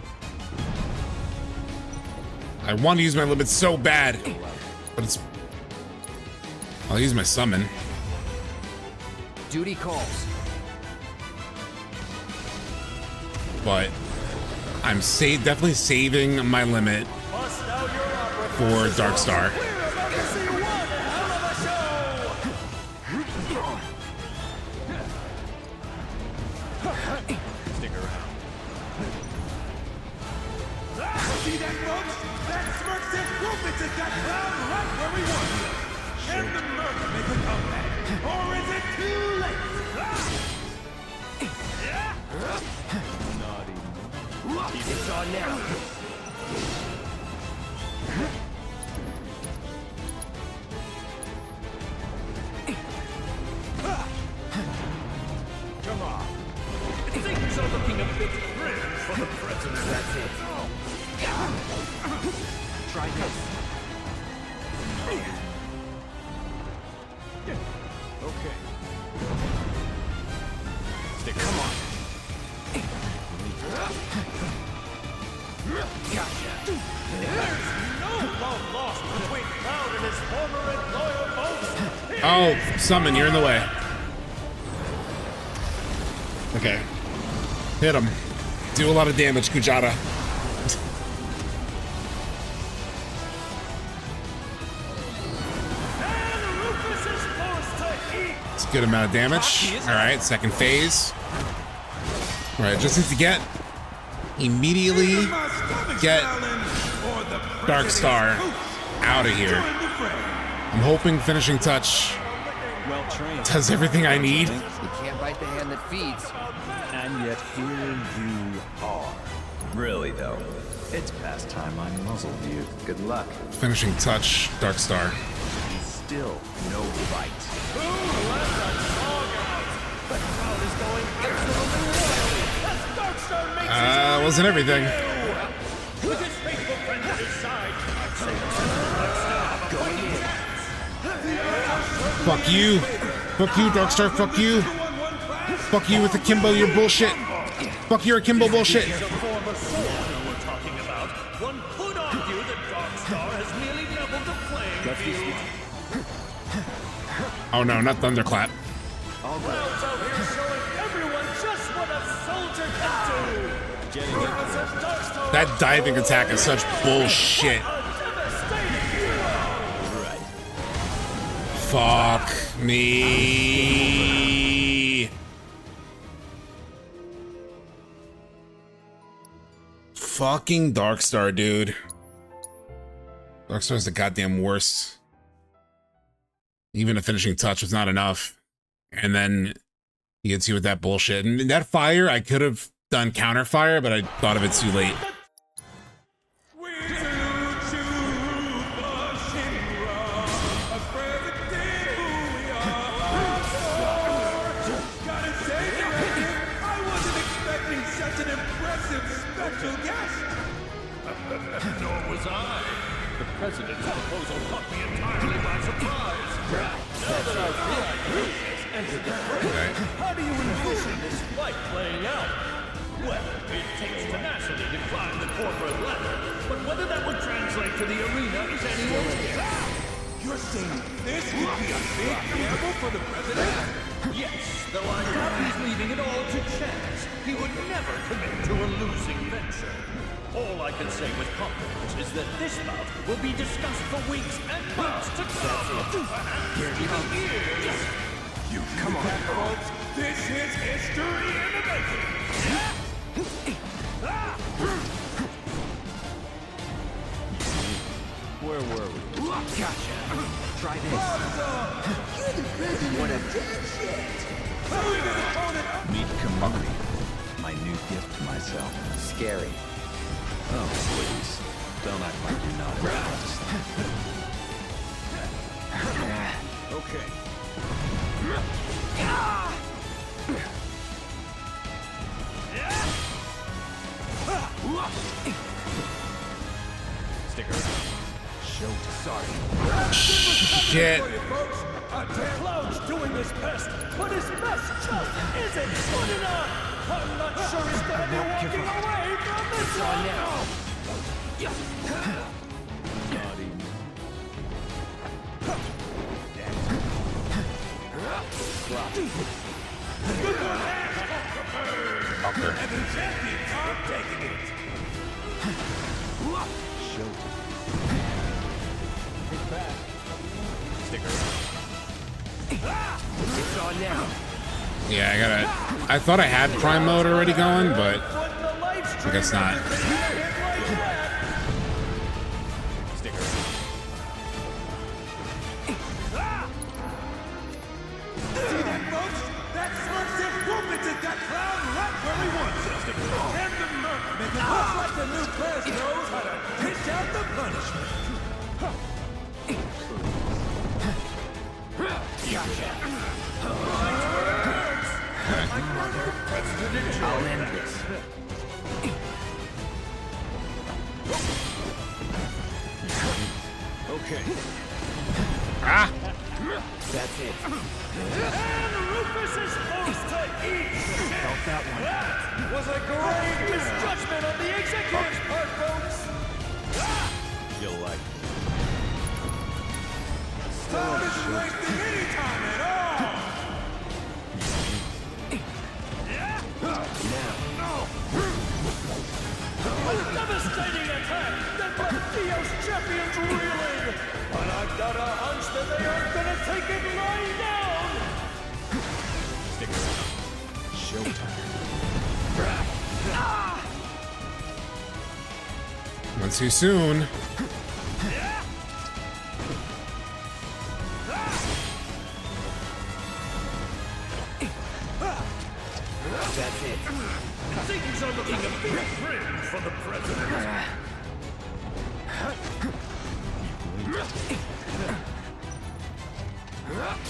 I want to use my limit so bad, but it's. I'll use my summon. Duty calls. But I'm definitely saving my limit for Darkstar. Stick around. See that, folks? That smirk says Rufus has got Cloud right where we want him! Can the Merc make a comeback? Or is it too late? It's on now. Come on. Things are looking a bit grim for the president. That's it. Try this. Okay. Stick Come around. on. Gotcha. There's no long lost between Cloud and his former and loyal folks. Oh, summon, you're in the way. Okay. Hit him. Do a lot of damage, Kujata. It's a good amount of damage. Alright, second phase. Alright, just need to immediately get Darkstar out of here. I'm hoping finishing touch does everything I need. You can't bite the hand that feeds. And yet here you are. Really though, it's past time I muzzled you. Good luck. Finishing touch, Darkstar. Still no fight. Wasn't everything. With his faithful friend at his side, Fuck you. Fuck you, Darkstar. Fuck you. Fuck you with Akimbo, you're bullshit. Fuck your Akimbo bullshit. we're talking about. One could argue that Darkstar has merely leveled the playing field. Oh no, not Thunderclap. Cloud's out here showing everyone just what a soldier can do. That diving attack is such bullshit. Fuck me. Fucking Darkstar, dude. Darkstar's the goddamn worst. Even a finishing touch was not enough. And then he gets you with that bullshit. And that fire, I could have done counter fire, but I thought of it too late. Nor was I. The president's proposal caught me entirely by surprise. Now that I've realized Rufus entered the fray, how do you envision this fight playing out? Well, it takes tenacity to climb the corporate ladder, but whether that would translate to the arena is anyone's guess. You're saying this would be a big gamble for the president? Yes, though I doubt he's leaving it all to chance. He would never commit to a losing venture. All I can say with confidence is that this bout will be discussed for weeks and months to come. Perhaps even years. You come on, folks. This is history in the making. Where were we? Gotcha. Try this. You're the president What a of dead shit. Meet Kamari, my new gift to myself. Scary. Oh, please. Don't act like you're not impressed. Okay. Stick around. Sorry. Shit. Cloud's doing his best, but his best just isn't good enough. I'm not sure he's gonna be walking away from this one now. And the champions are taking it. Stick around. It's on now. Yeah, I thought I had Prime mode already going, but I guess not. Stick around. See that, folks? That substitute Rufus has got Cloud right where he wants us. And the Merc make it look like the new class knows how to dish out the punishment. I'll end this. Okay. Ah! That's it. And Rufus is forced to eat. Felt that one. That was a grave misjudgment on the executive's part, folks. You'll like wasting any time at all! A devastating attack that left Theo's champions reeling! But I've got a hunch that they aren't gonna take it lying down! Stick around. Showtime. Not too soon. That's it. Things are looking a bit grim for the president.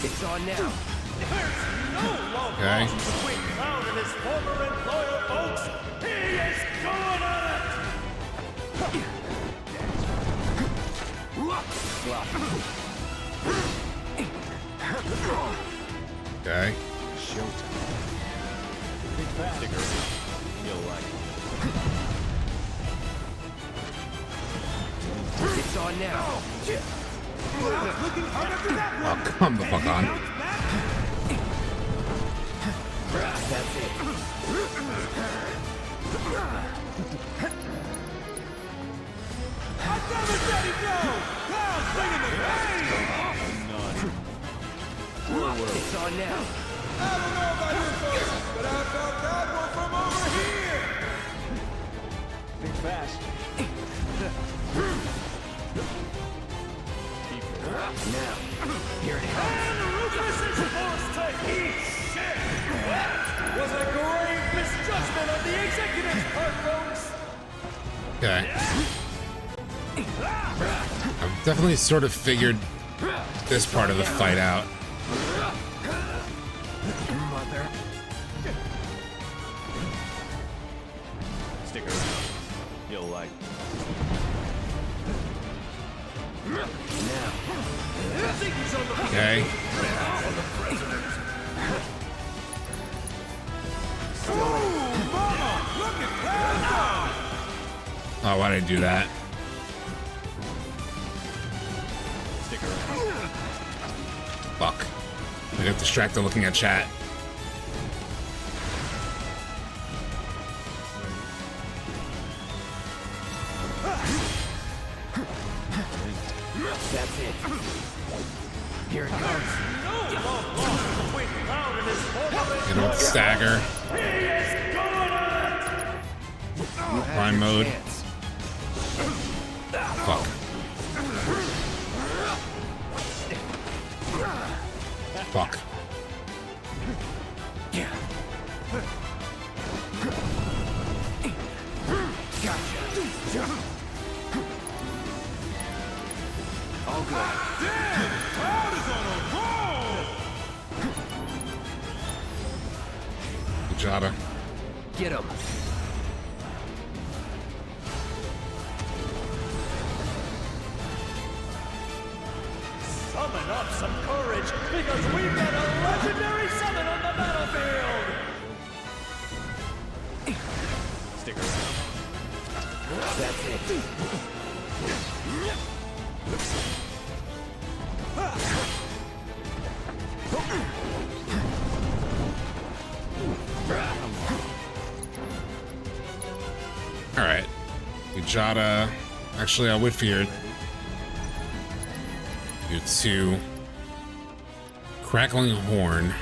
It's on now. There's no love Okay. lost between Cloud and his former employer, folks. He is going at it. Okay. Showtime. Stick around. You'll like it. It's on now. Looking hard after that one. Oh, come the fuck on. That's it. I never let it go! Cloud bringing the pain! It's on now. I don't know about you folks, but I felt that one from over here! Think fast. Now. Here it comes. And Rufus is forced to eat shit. That was a grave misjudgment on the executive's part, folks. Okay. I've definitely sort of figured this part of the fight out. Mother. Stick around. You'll like it. Now. Things are looking Okay. for the president. Ooh, mama! Look at Cloud! Oh, why did I do that? Stick around. Fuck. I got distracted looking at chat. That's it. Here it comes. No love lost between Cloud and his former You know, stagger. He is going at it. Prime mode. Fuck. Fuck. All good. Damn! Cloud is on a roll! Jada. Get him. Summon up some courage, because we've got a legendary summon on the battlefield! Stick around. That's it. Alright. Ujata. Actually, I'll wait for your... You two. Crackling Horn.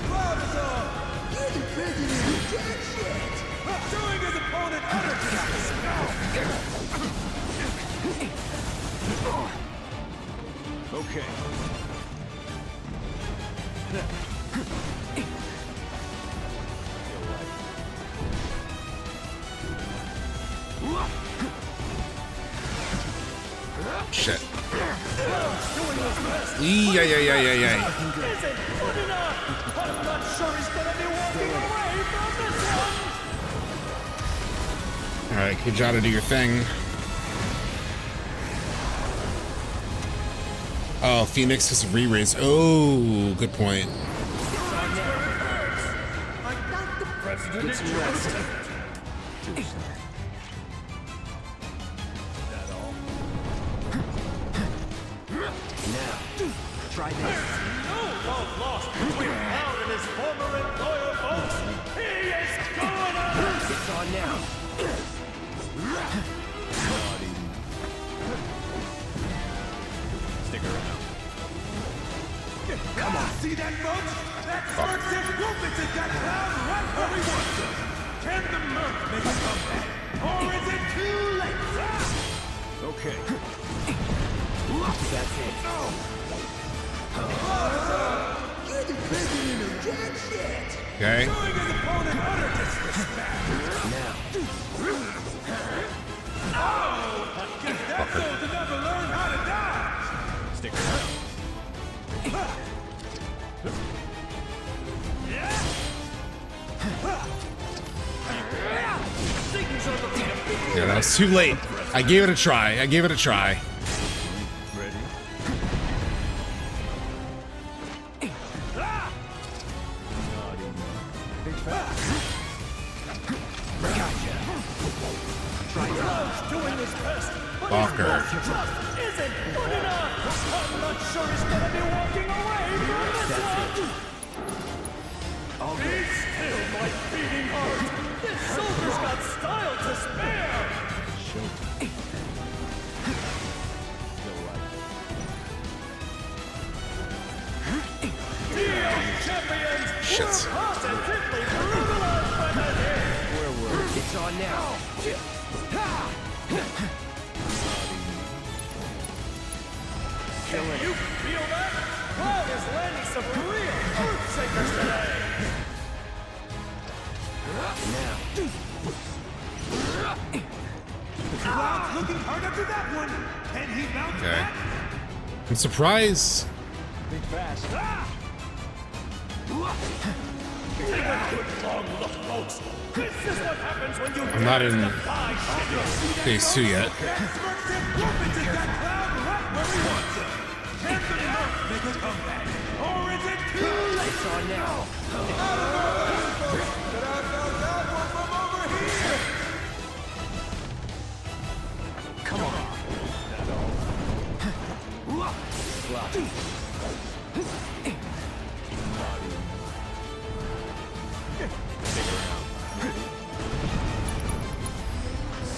Cloud is up! You're the president of jack shit! Showing his opponent Okay. Shit. Yeah. Isn't good enough! I'm not sure he's gonna be walking away from this one! Alright, Kujata, do your thing. Oh, Phoenix has re-raise. Oh, good point. I got the president in Now, try this. No love lost between Cloud and his former employer, folks. He is going up. It's on now. Stick around. Come on. See that, folks? That SubTXT Rufus has got Cloud right where we want him. Can the Merc make a comeback? Or is it too late? Okay. That's it. You're the president of jack shit. Okay. Showing his opponent utter disrespect. Now. Oh! Guess that soldier never learned how to dodge. Stick around. Yeah, that was too late. I gave it a try. Ready? Doing his best, but Walker. his just isn't good enough. I'm not sure he's gonna be walking away from this one. Be still, my beating heart. This soldier's got style to spare. Champions Shit. were positively brutalized by the hit. It's on now. Can you feel that? Cloud is landing some real earthshakers today. Cloud's looking hard after that one. Can he bounce Okay. back? I'm surprised. Think fast. Take a good long look, folks. This is what happens when you I'm not in phase 2 yet. SubTXT Rufus has got Cloud right where we want him. Can the Merc make a comeback? Or is it too late? It's on now. Come on.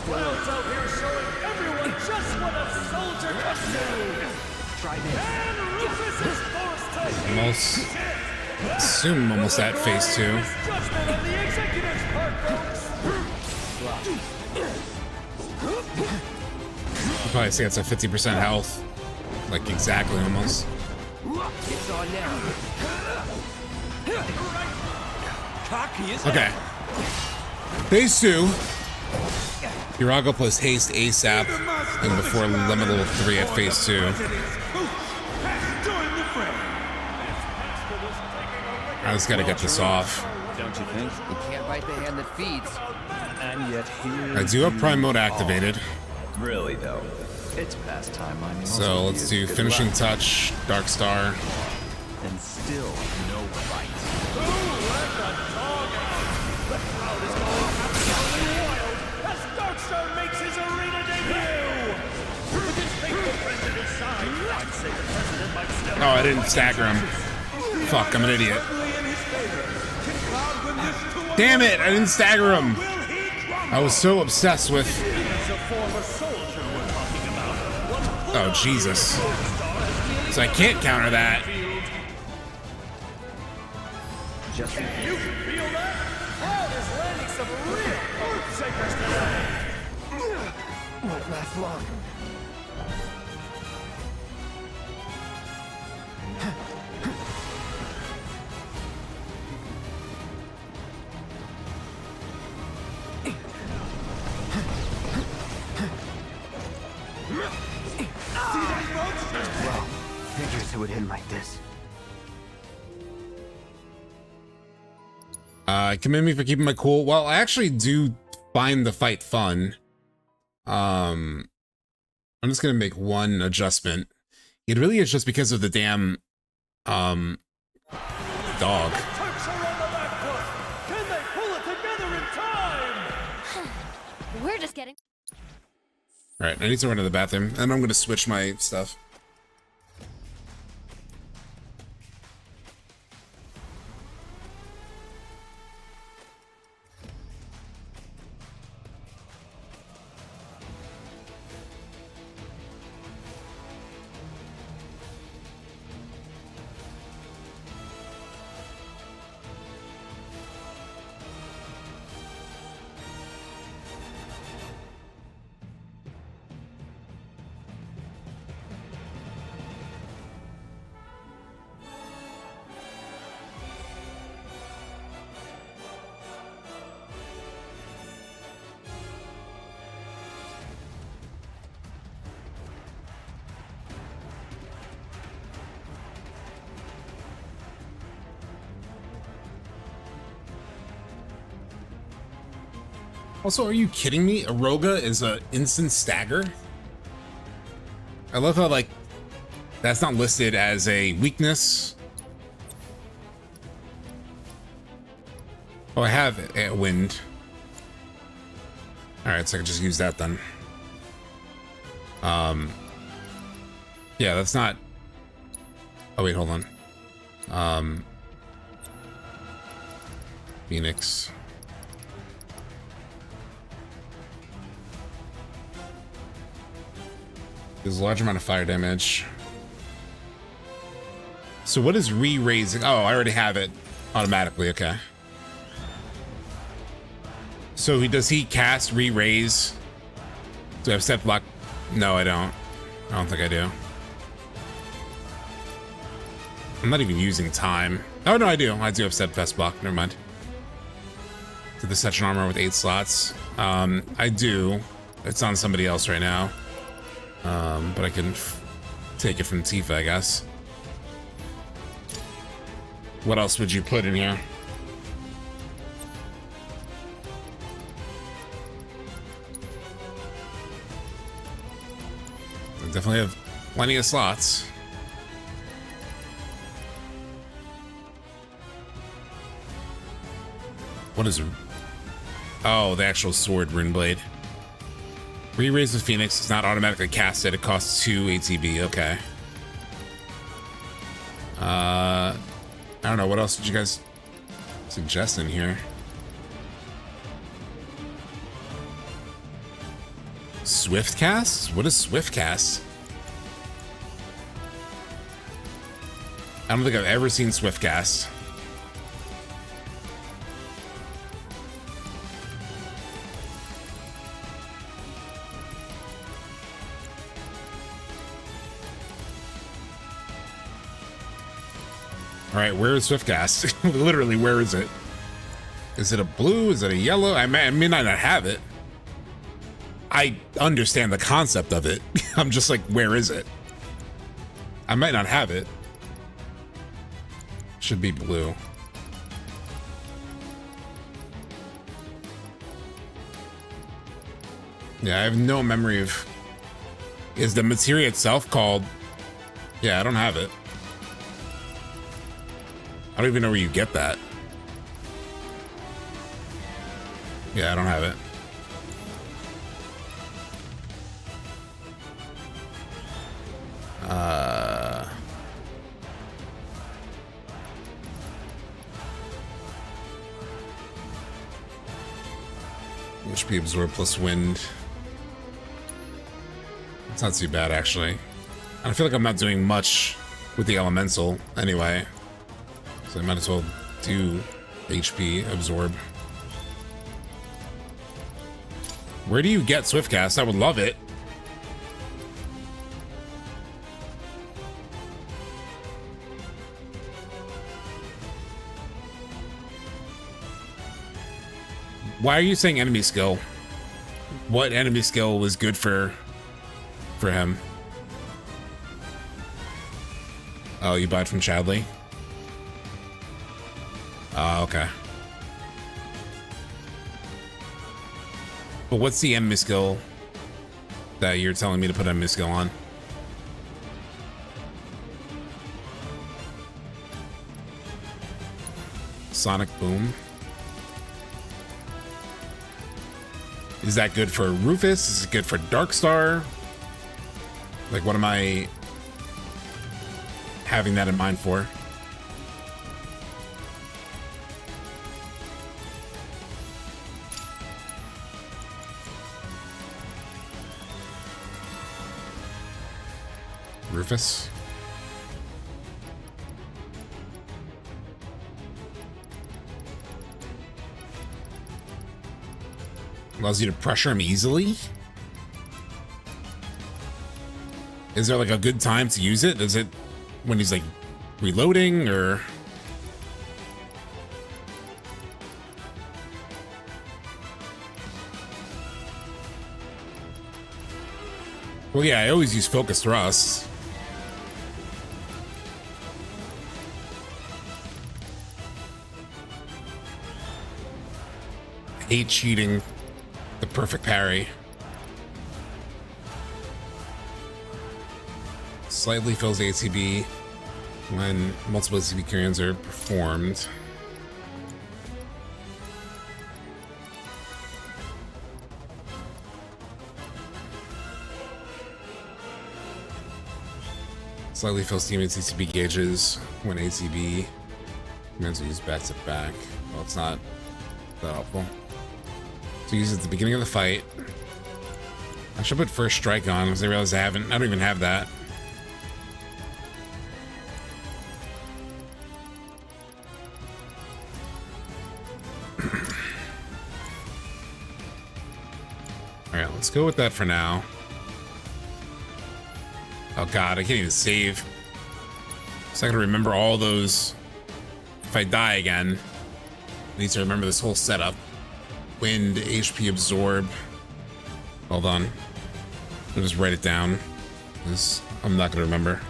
Cloud's out here showing everyone just what a soldier can do. Try this. And Rufus is forced to Almost. Assume almost at phase 2. judgment on the executive's part, folks. You probably see it's at 50% health. Like exactly almost. It's on now. Cocky, isn't Okay. Phase 2. Hirago plus haste ASAP and before level 3 at phase 2. I just gotta get this off. Don't you think? You can't bite the hand that feeds. And yet here I do have Prime Mode activated. Really though, it's past time I So let's do Finishing Touch, Dark Star. And still no fight. Who let the dog out? The crowd is going absolutely wild as Darkstar makes his arena debut. With his faithful friends at his side, I'd say the president might still. Oh, I didn't stagger him. Fuck, I'm an idiot. Damn it, I didn't stagger him. I was so obsessed with... Oh, Jesus. So I can't counter that. Just You can feel that? Cloud is landing some real earthshakers today. Won't last long. well, figures it would end like this. Commend me for keeping my cool. Well, I actually do find the fight fun. I'm just gonna make one adjustment. It really is just because of the damn dog. Turks are on the back foot. Can they pull it together in time? We're just getting. All right, I need to run to the bathroom, and I'm gonna switch my stuff. Also, are you kidding me? Aroga is a instant stagger? I love how, like, that's not listed as a weakness. Oh, I have a wind. All right, so I can just use that then. Yeah, that's not... Oh, wait, hold on. Phoenix. There's a large amount of fire damage. So what is re-raising? Oh, I already have it automatically. Okay. So does he cast re-raise? Do I have step block? No, I don't. I don't think I do. I'm not even using time. Oh, no, I do. I do have steadfast block. Never mind. To the such an armor with 8 slots. I do. It's on somebody else right now. But I can take it from Tifa, I guess. What else would you put in here? I definitely have plenty of slots. What is... Oh, the actual sword rune blade. Re-raise the Phoenix is not automatically casted. It costs 2 ATB. Okay. I don't know. What else did you guys suggest in here? Swift cast? What is Swift cast? I don't think I've ever seen Swift cast. All right, where is Swiftcast? Literally, where is it? Is it a blue? Is it a yellow? I may not have it. I understand the concept of it. I'm just like, where is it? I might not have it. Should be blue. Yeah, I have no memory of... Is the materia itself called... Yeah, I don't have it. I don't even know where you get that. Yeah, I don't have it. HP absorb plus wind. It's not too bad, actually. I feel like I'm not doing much with the elemental anyway. So I might as well do HP absorb. Where do you get Swiftcast? I would love it. Why are you saying enemy skill? What enemy skill was good for him? Oh, you buy it from Chadley? Oh, okay. But what's the enemy skill that you're telling me to put enemy skill on? Sonic Boom. Is that good for Rufus? Is it good for Darkstar? Like, what am I having that in mind for? Rufus. Allows you to pressure him easily? Is there like a good time to use it? Is it when he's like reloading or? Well, yeah, I always use focus thrust. I hate cheating the perfect parry. Slightly fills ATB when multiple ATB commands are performed. Slightly fills teammates ATB gauges when ATB commands are used back to back. Well, it's not that helpful. So use it at the beginning of the fight. I should put first strike on because I realize I don't even have that. Alright, let's go with that for now. Oh god, I can't even save. So I gotta remember all those. If I die again, I need to remember this whole setup. Wind, HP absorb. Hold on. I'll just write it down, because I'm not gonna remember.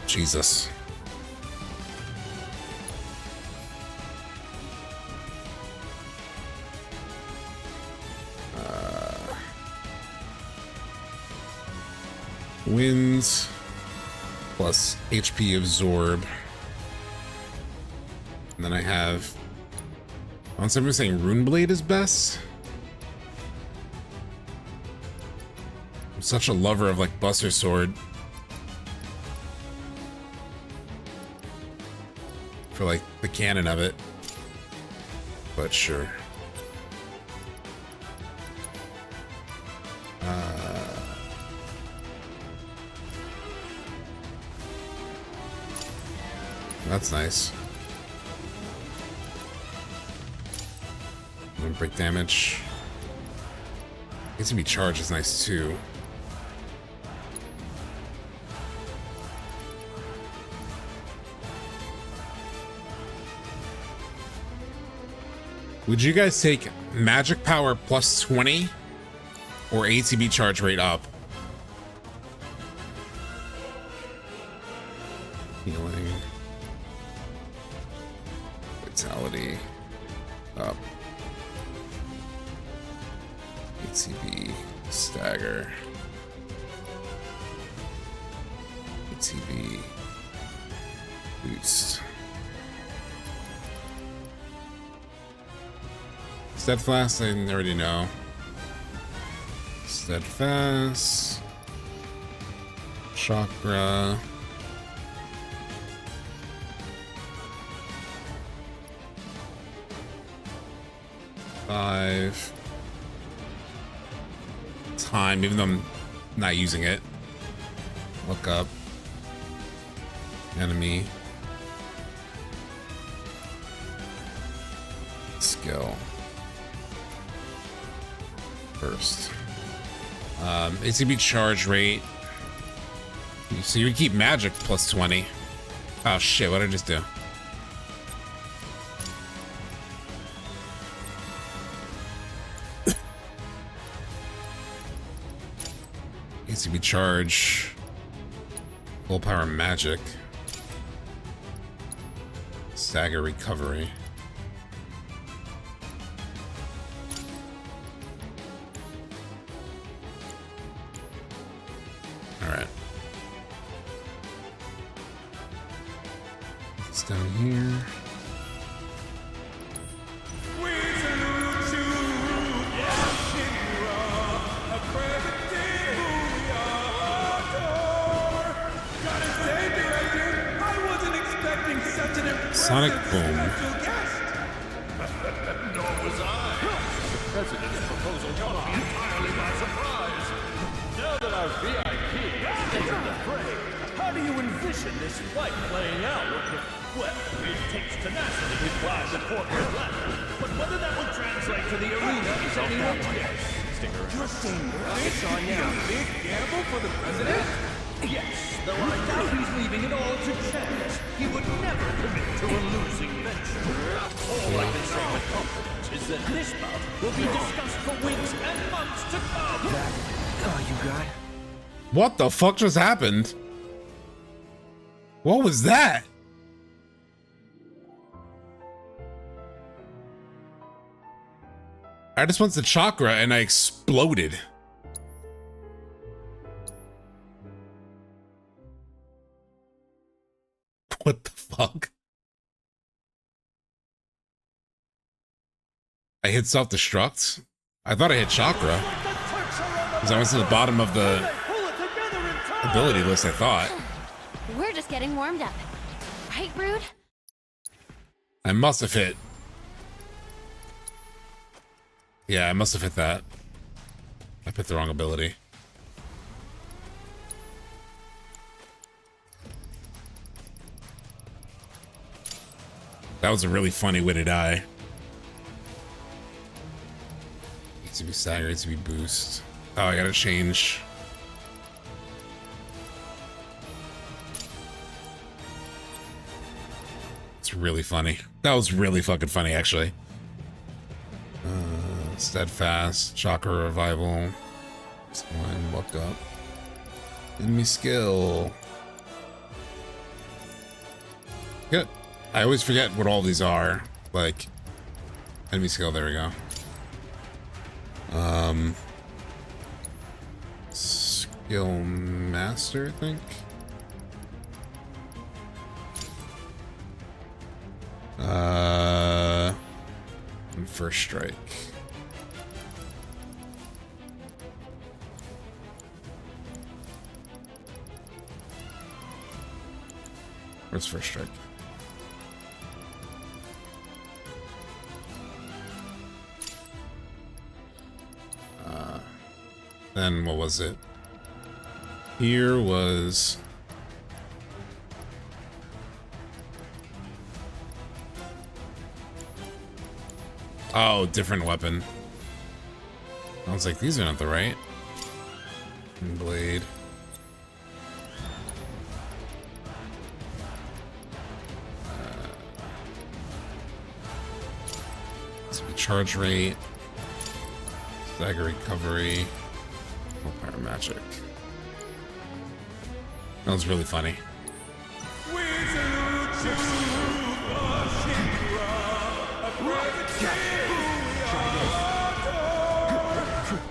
Jesus. Winds plus HP absorb. And then I have... On somebody saying Rune Blade is best? I'm such a lover of like Buster Sword. For like the canon of it. But sure. That's nice. Break damage. ATB charge is nice too. Would you guys take magic power plus 20 or ATB charge rate up? Healing. Vitality up. ATB stagger. ATB boost. Steadfast, I already know. Steadfast. Chakra. Five. Time, even though I'm not using it. Look up. Enemy. Skill. First. ATB charge rate. So you would keep magic plus 20. Oh shit, what did I just do? ATB charge. Full power magic. Stagger recovery. Alright. It's down here. Sonic Boom. Nor was I. The president's proposal caught me entirely by surprise. Now that our VIP has entered the fray, how do you envision this fight playing out? Well, it takes tenacity to drive the corporate ladder, but whether that would translate to the arena is anyone's guess. You're saying this on now? Big gamble for the president? Yes, though I doubt he's leaving it all to chance. He would never commit to a losing venture. All I can say with confidence is that this bout will be discussed for weeks and months to come. Oh, you got? What the fuck just happened? What was that? I just went to chakra and I exploded. What the fuck? I hit self-destruct? I thought I hit chakra. Because I went to the bottom of the ability list, I thought. We're just getting warmed up. Right, Rude? I must have hit. Yeah, I must have hit that. I picked the wrong ability. That was a really funny way to die. Needs to be stagger, needs to be boost. Oh, I gotta change. It's really funny. That was really fucking funny, actually. Steadfast, chakra revival. One, walk up. Enemy skill. Good. I always forget what all these are. Like, enemy skill, there we go. Skill master, I think. And first strike. Where's first strike? Then what was it? Here was oh, different weapon. I was like, these are not the right. Blade. Charge rate, stagger recovery, fire magic. That was really funny.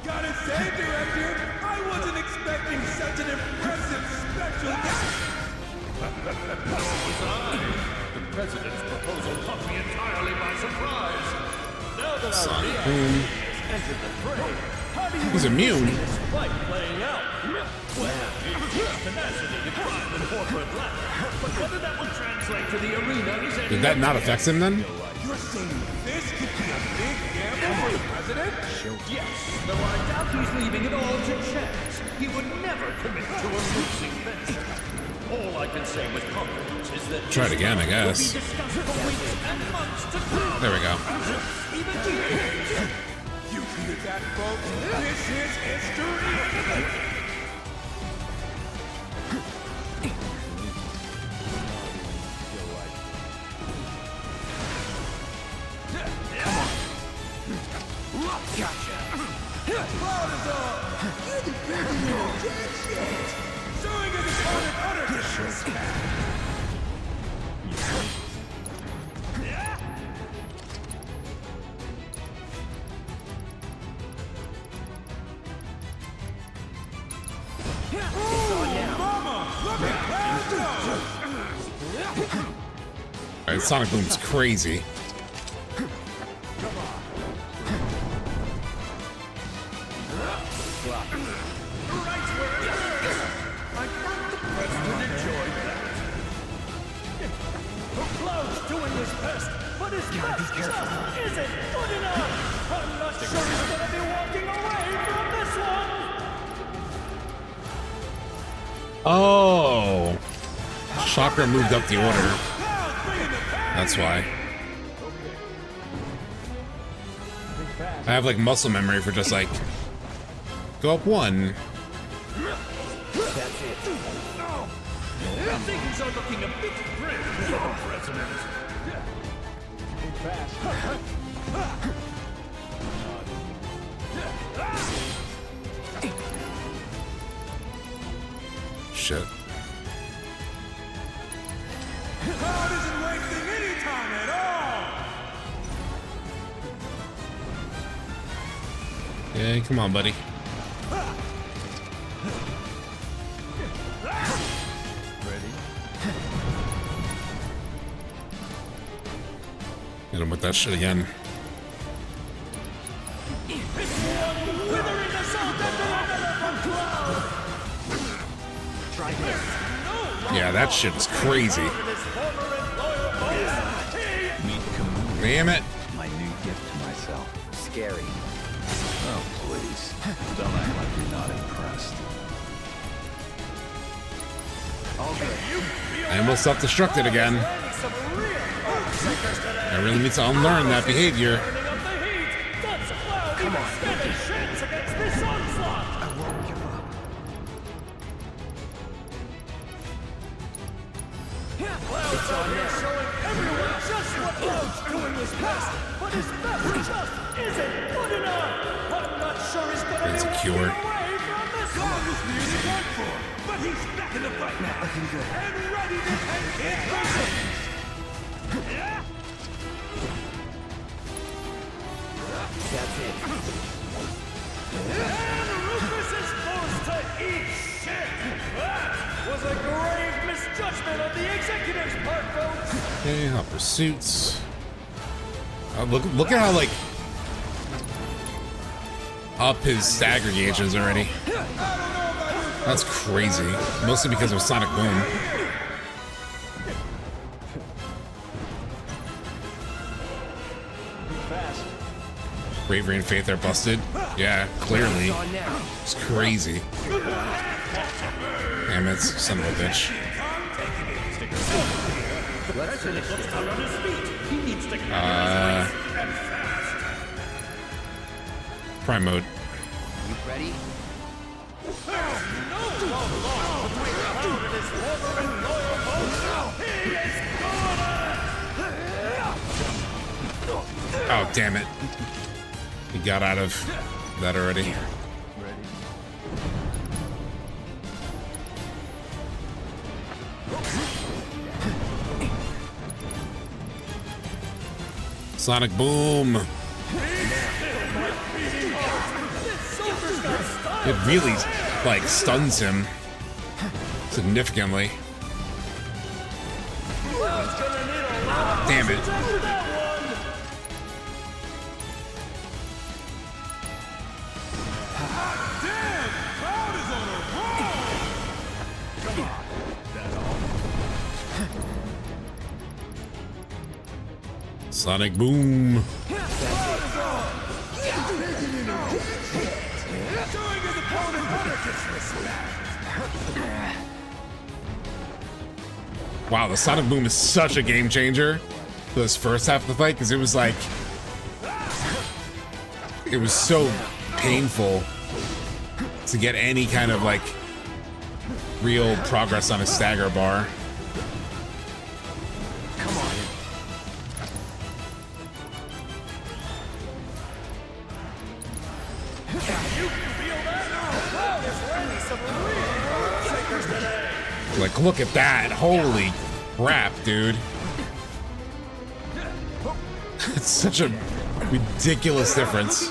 Gotta say, Director, I wasn't expecting such an impressive special guest. Nor was I. The President's proposal caught me entirely by surprise. Now that our reaction has entered the fray, how do you He's immune. see this fight playing out? Well, it's tenacity to climb and corporate ladder, but whether that would translate to the arena is Did that not affect him then? You're saying this could be a big gamble for the President? Yes, though I doubt he's leaving it all to chance. He would never commit to a losing venture. All I can say with confidence is that Try it again, I guess. will be discussed for weeks and months to come. There we go. Even years. You hear that, folks? This is history. Gotcha. You're the president of jack shit. Showing his opponent utter disrespect. Alright, Sonic Boom's crazy. Doing his best, but his best just isn't good enough. I'm not sure he's gonna be walking away from this one. Oh. Chakra moved up the order. That's why. I have like muscle memory for just like go up one. That's it. Things are looking a bit grim for the President. Shit. Cloud isn't wasting any time at all. Yeah, come on, buddy. Hit him with that shit again. Yeah, that shit is crazy. Damn it. My new gift to myself. Scary. Oh, please. Don't act like you're not impressed. I almost self-destructed again. I really need to unlearn that behavior. Come on, stand a chance against this onslaught. I won't give up. It's on here showing everyone just what Cloud's doing is best, but his best just isn't good enough. I'm not sure he's gonna That's be a cure. away from this. Cloud was nearly done for, but he's back in the fight now and ready to take his vengeance. That's it. And Rufus is forced to eat shit. That was a grave misjudgment on the executive's part, folks. Okay, hot pursuits. Look at how like up his stagger gauge is already. That's crazy. Mostly because of Sonic Boom. Bravery and faith are busted. Yeah, clearly. It's crazy. Damn it, son of a bitch. Prime mode. You ready? Oh, damn it. He got out of that already. Sonic Boom. It really, like, stuns him significantly. Damn it. Sonic Boom. Wow, the Sonic Boom is such a game changer for this first half of the fight, because it was like, it was so painful to get any kind of like real progress on a stagger bar. Like, look at that. Holy crap, dude. It's such a ridiculous difference.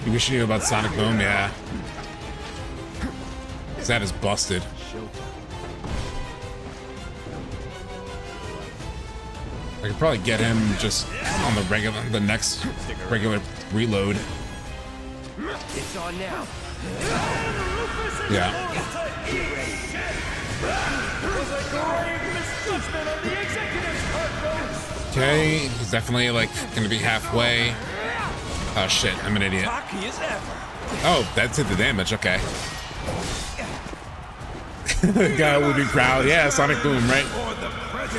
You wish you knew about Sonic Boom, yeah. 'Cause that is busted. I could probably get him just on the next regular reload. It's on now. Yeah. Okay, he's definitely like gonna be halfway. Oh shit, I'm an idiot. Oh, that's it, the damage, okay. Guy would be proud. Yeah, Sonic Boom, right?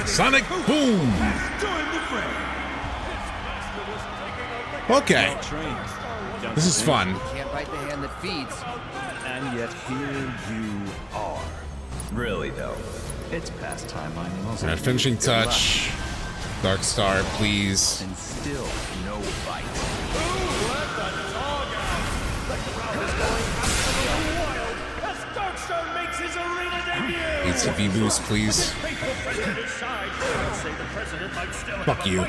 Sonic Boom! Okay. This is fun. You can't bite the hand that feeds. And yet here you are. Really though, it's past time I muzzle. Alright, finishing touch. Dark Star, please. And still no bite. As Darkstar makes his arena debut! ATB boost, please. Fuck you.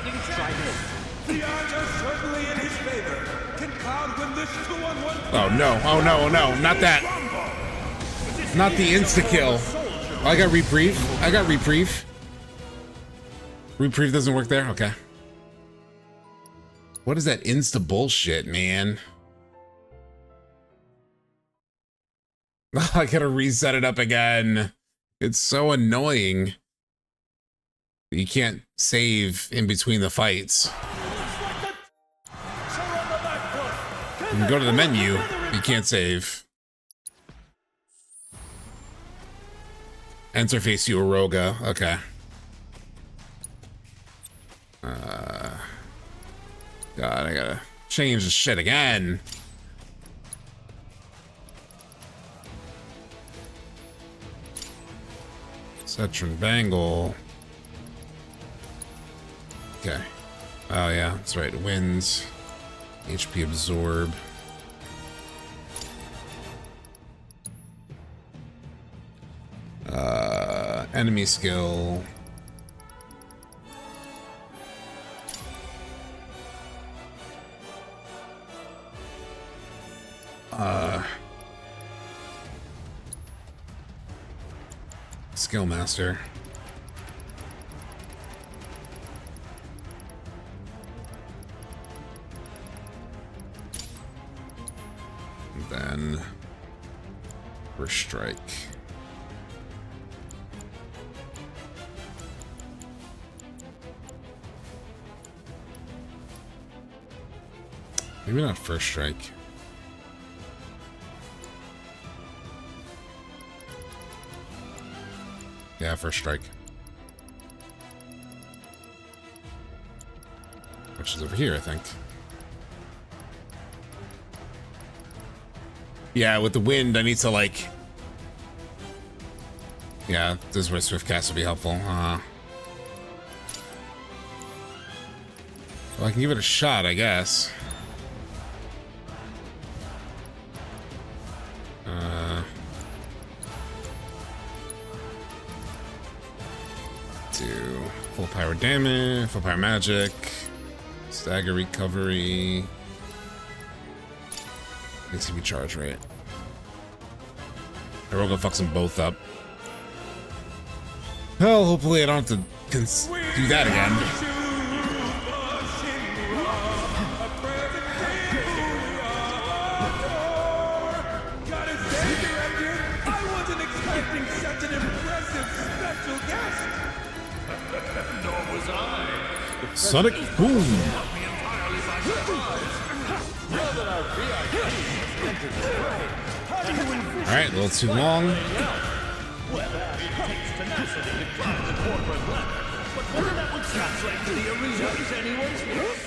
The odds are certainly in his favor. Can Cloud win this 2-on-1? Oh no, oh no, oh no, not that. Not the insta-kill. Oh, I got reprieve. I got reprieve. Reprieve doesn't work there? Okay. What is that insta-bullshit, man? I gotta reset it up again. It's so annoying. You can't save in between the fights. You can go to the menu, you can't save. Interface you Oroga, okay. God, I gotta change the shit again. Cetron Bangle. Okay. Oh yeah, that's right. Winds. HP absorb. Enemy skill. Skill master. And then first strike. Maybe not first strike. Yeah, first strike. Which is over here, I think. Yeah, with the wind, I need to like... Yeah, this is where Swift Cast would be helpful. Well, I can give it a shot, I guess. Do full power damage, full power magic, stagger recovery. Needs to be charge rate. We'll go fuck them both up. Well, hopefully I don't have to do that again. Sonic Boom! Alright, a little too long. Well, it takes tenacity to climb the corporate ladder, but whether that would translate to the arena is anyone's guess.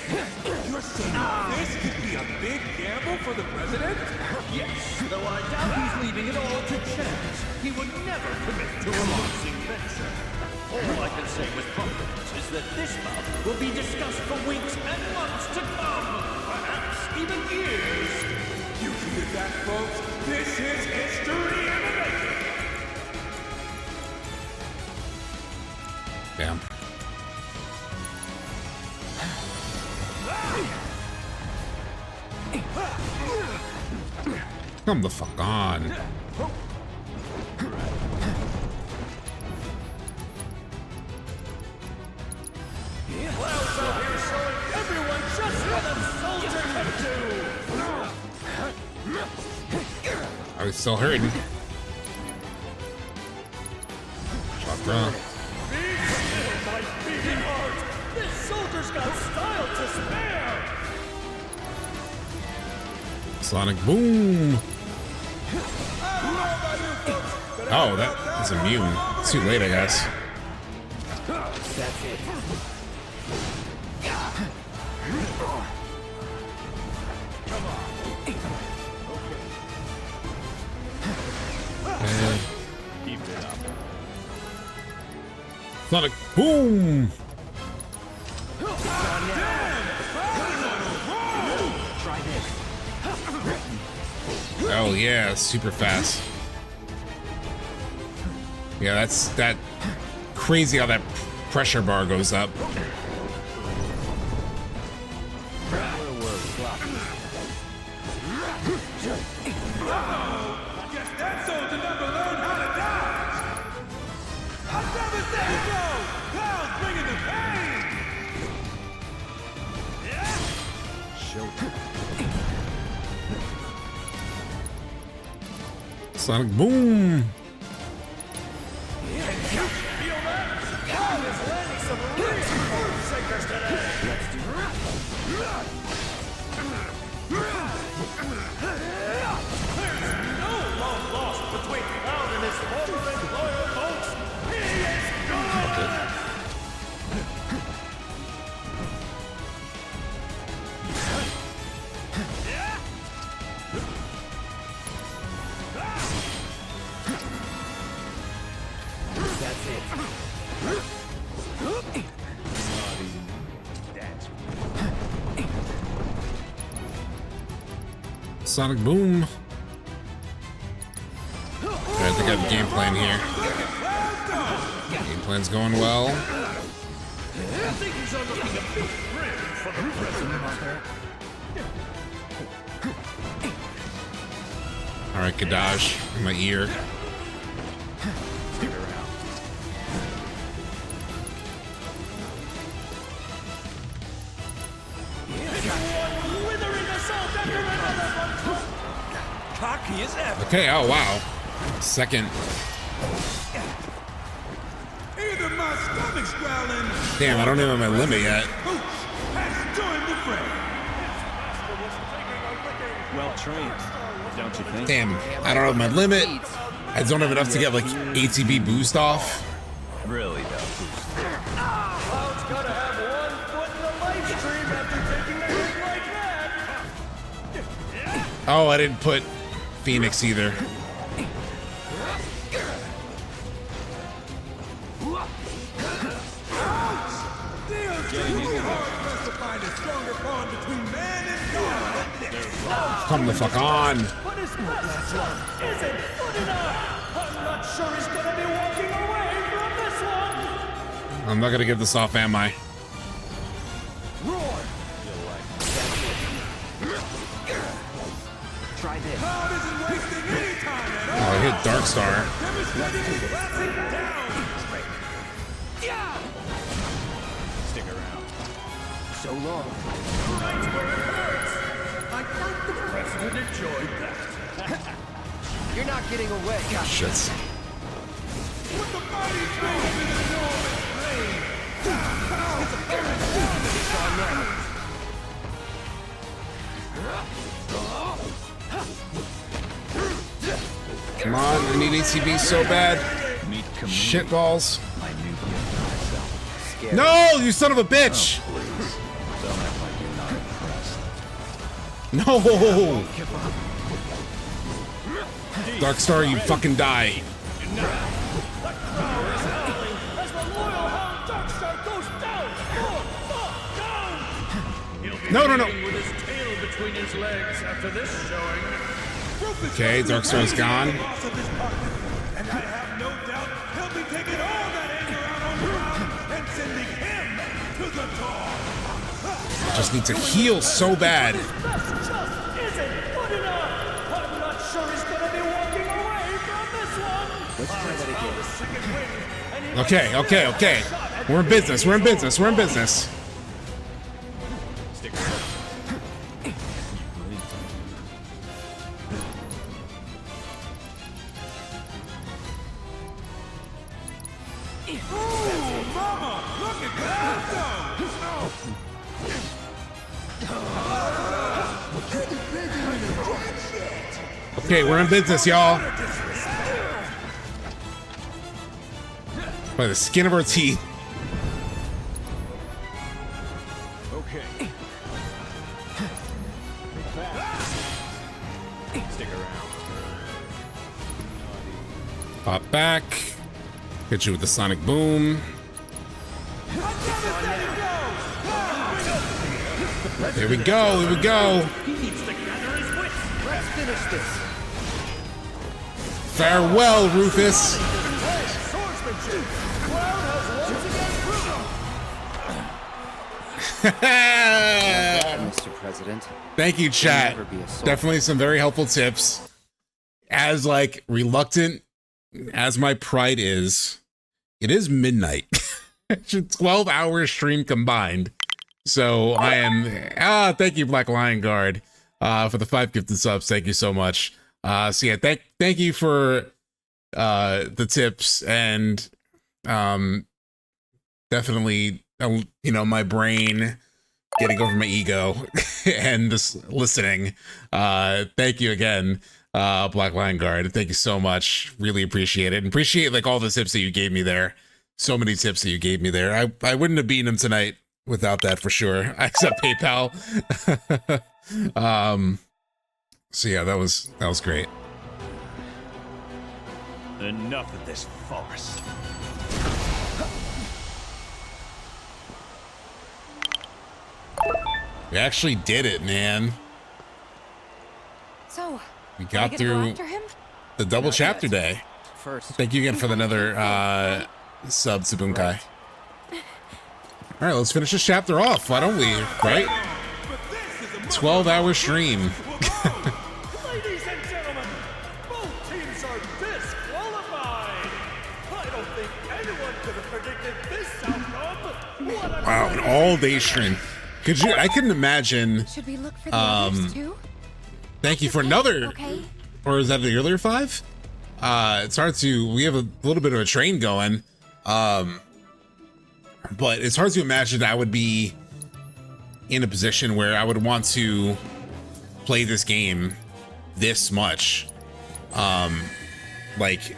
You're saying this could be a big gamble for the president? Yes, though I doubt he's leaving it all to chance. He would never commit to a losing venture. All I can say with confidence is that this bout will be discussed for weeks and months to come, perhaps even years. You hear that, folks? This is history in the making. Damn. Come the fuck on. Clouds out here showing everyone just what a soldier can do. I was still hurting. Chakra. My beating heart! This soldier's got style to spare! Sonic Boom! Oh, that's immune. It's too late, I guess. That's it. Keep it up. Sonic Boom! Try this. Oh yeah, super fast. Yeah, that's that crazy how that pressure bar goes up. Guess that soldier never learned how to dodge. A devastating blow. Clouds bringing the pain. Sonic boom. Sonic boom. Alright, I think I have a game plan here. Game plan's going well. Alright, Kadaj in my ear. Cocky as ever. Okay, oh wow. Second. Either my stomach's growling. Damn, I don't even have my limit yet. Has joined the fray. Well trained, don't you think? Damn, I don't have my limit. I don't have enough to get like ATB boost off. Really though. Cloud's gotta have 1 foot in the live stream after taking a hit like that. Oh, I didn't put Phoenix either. Come the fuck on. But his best shot isn't good enough. I'm not sure he's gonna be walking away from this one. I'm not gonna get this off, am I? Roar. Try this. Cloud isn't wasting any time at all. Oh, I hit Darkstar. Stick around. So long. Right where it hurts. I thought the president enjoyed that. You're not getting away. Shit. With the mighty blade of an enormous blade. His opponent's down to the ground. Come on, I need ATB so bad. Shit balls. No, you son of a bitch! No! Darkstar, you fucking die. No, no, no. With his tail between his legs after this showing. Okay, Darkstar's gone. And I have no doubt he'll be taking all that anger out on Cloud and sending him to the top. Just need to heal so bad. His best just isn't good enough. I'm not sure he's gonna be walking away from this one. Let's try that again. Okay, okay, okay. We're in business, we're in business, we're in business. Okay, we're in business, y'all. By the skin of our teeth. Okay. Stick around. Pop back. Hit you with the sonic boom. Here we go, here we go. He needs to gather his wits. Let's finish this. Farewell, Rufus. Mr. President. Thank you, chat. You'll never be a soldier. Definitely some very helpful tips. As like reluctant as my pride is, it is midnight. It's a 12-hour stream combined. So I am thank you, Black Lion Guard, for the 5 gifted subs. Thank you so much. So yeah, thank you for the tips, and definitely my brain getting over my ego and just listening. Thank you again, Black Lion Guard. Thank you so much. Really appreciate it. And appreciate like all the tips that you gave me there. So many tips that you gave me there. I wouldn't have beaten him tonight without that for sure. Except PayPal. So yeah, that was great. Enough of this farce. We actually did it, man. So, We got through the double chapter day. First, thank you again for another sub to Bunkai. All right, let's finish this chapter off. Why don't we? Right? 12-hour stream. Ladies and gentlemen, both teams are disqualified. I don't think anyone could have predicted this outcome. Wow, an all-day stream. Could you? I couldn't imagine. Should we look for the others too? Thank you for another. Okay. Or is that the earlier 5? It's hard to. We have a little bit of a train going. But it's hard to imagine I would be in a position where I would want to play this game this much. Like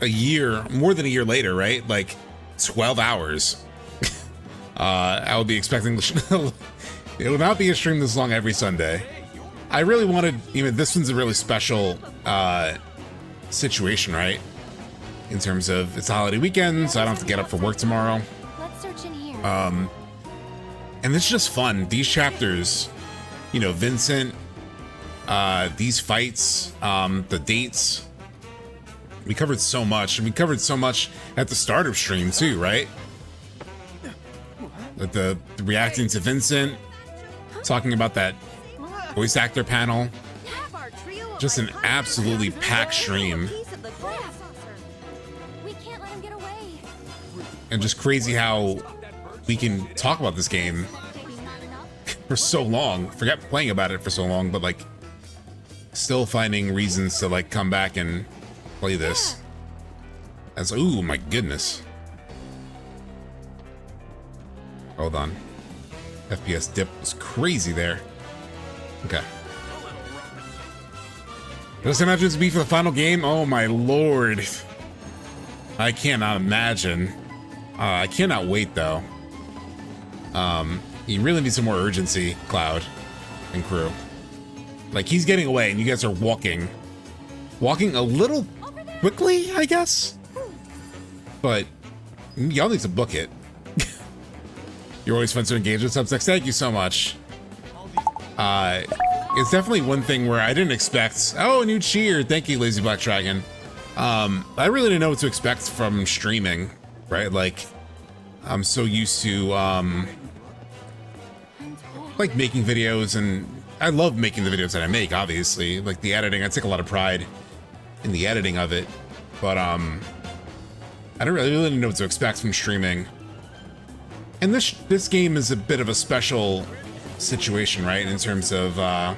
a year, more than a year later, right? Like 12 hours. I would be expecting it would not be a stream this long every Sunday. I really wanted, this one's a really special situation, right? In terms of it's a holiday weekend, so I don't have to get up for work tomorrow. Let's search in here. And it's just fun. These chapters, Vincent, these fights, the dates. We covered so much. And we covered so much at the start of stream too, right? Like the reacting to Vincent, talking about that voice actor panel. Just an absolutely packed stream. We can't let him get away. And just crazy how we can talk about this game for so long. Forget playing about it for so long, but like still finding reasons to like come back and play this. As ooh my goodness. Hold on. FPS dip was crazy there. Okay. Just imagine this be for the final game. Oh my lord. I cannot imagine. I cannot wait though. You really need some more urgency, Cloud and crew. Like he's getting away and you guys are walking a little quickly, I guess. But y'all need to book it. You're always fun to engage with SubTXT. Thank you so much. It's definitely one thing where I didn't expect. Oh, a new cheer. Thank you, Lazy Black Dragon. I really didn't know what to expect from streaming, right? Like, I'm so used to like making videos, and I love making the videos that I make. Obviously, like the editing, I take a lot of pride in the editing of it. But I don't really know what to expect from streaming. And this game is a bit of a special situation, right? In terms of like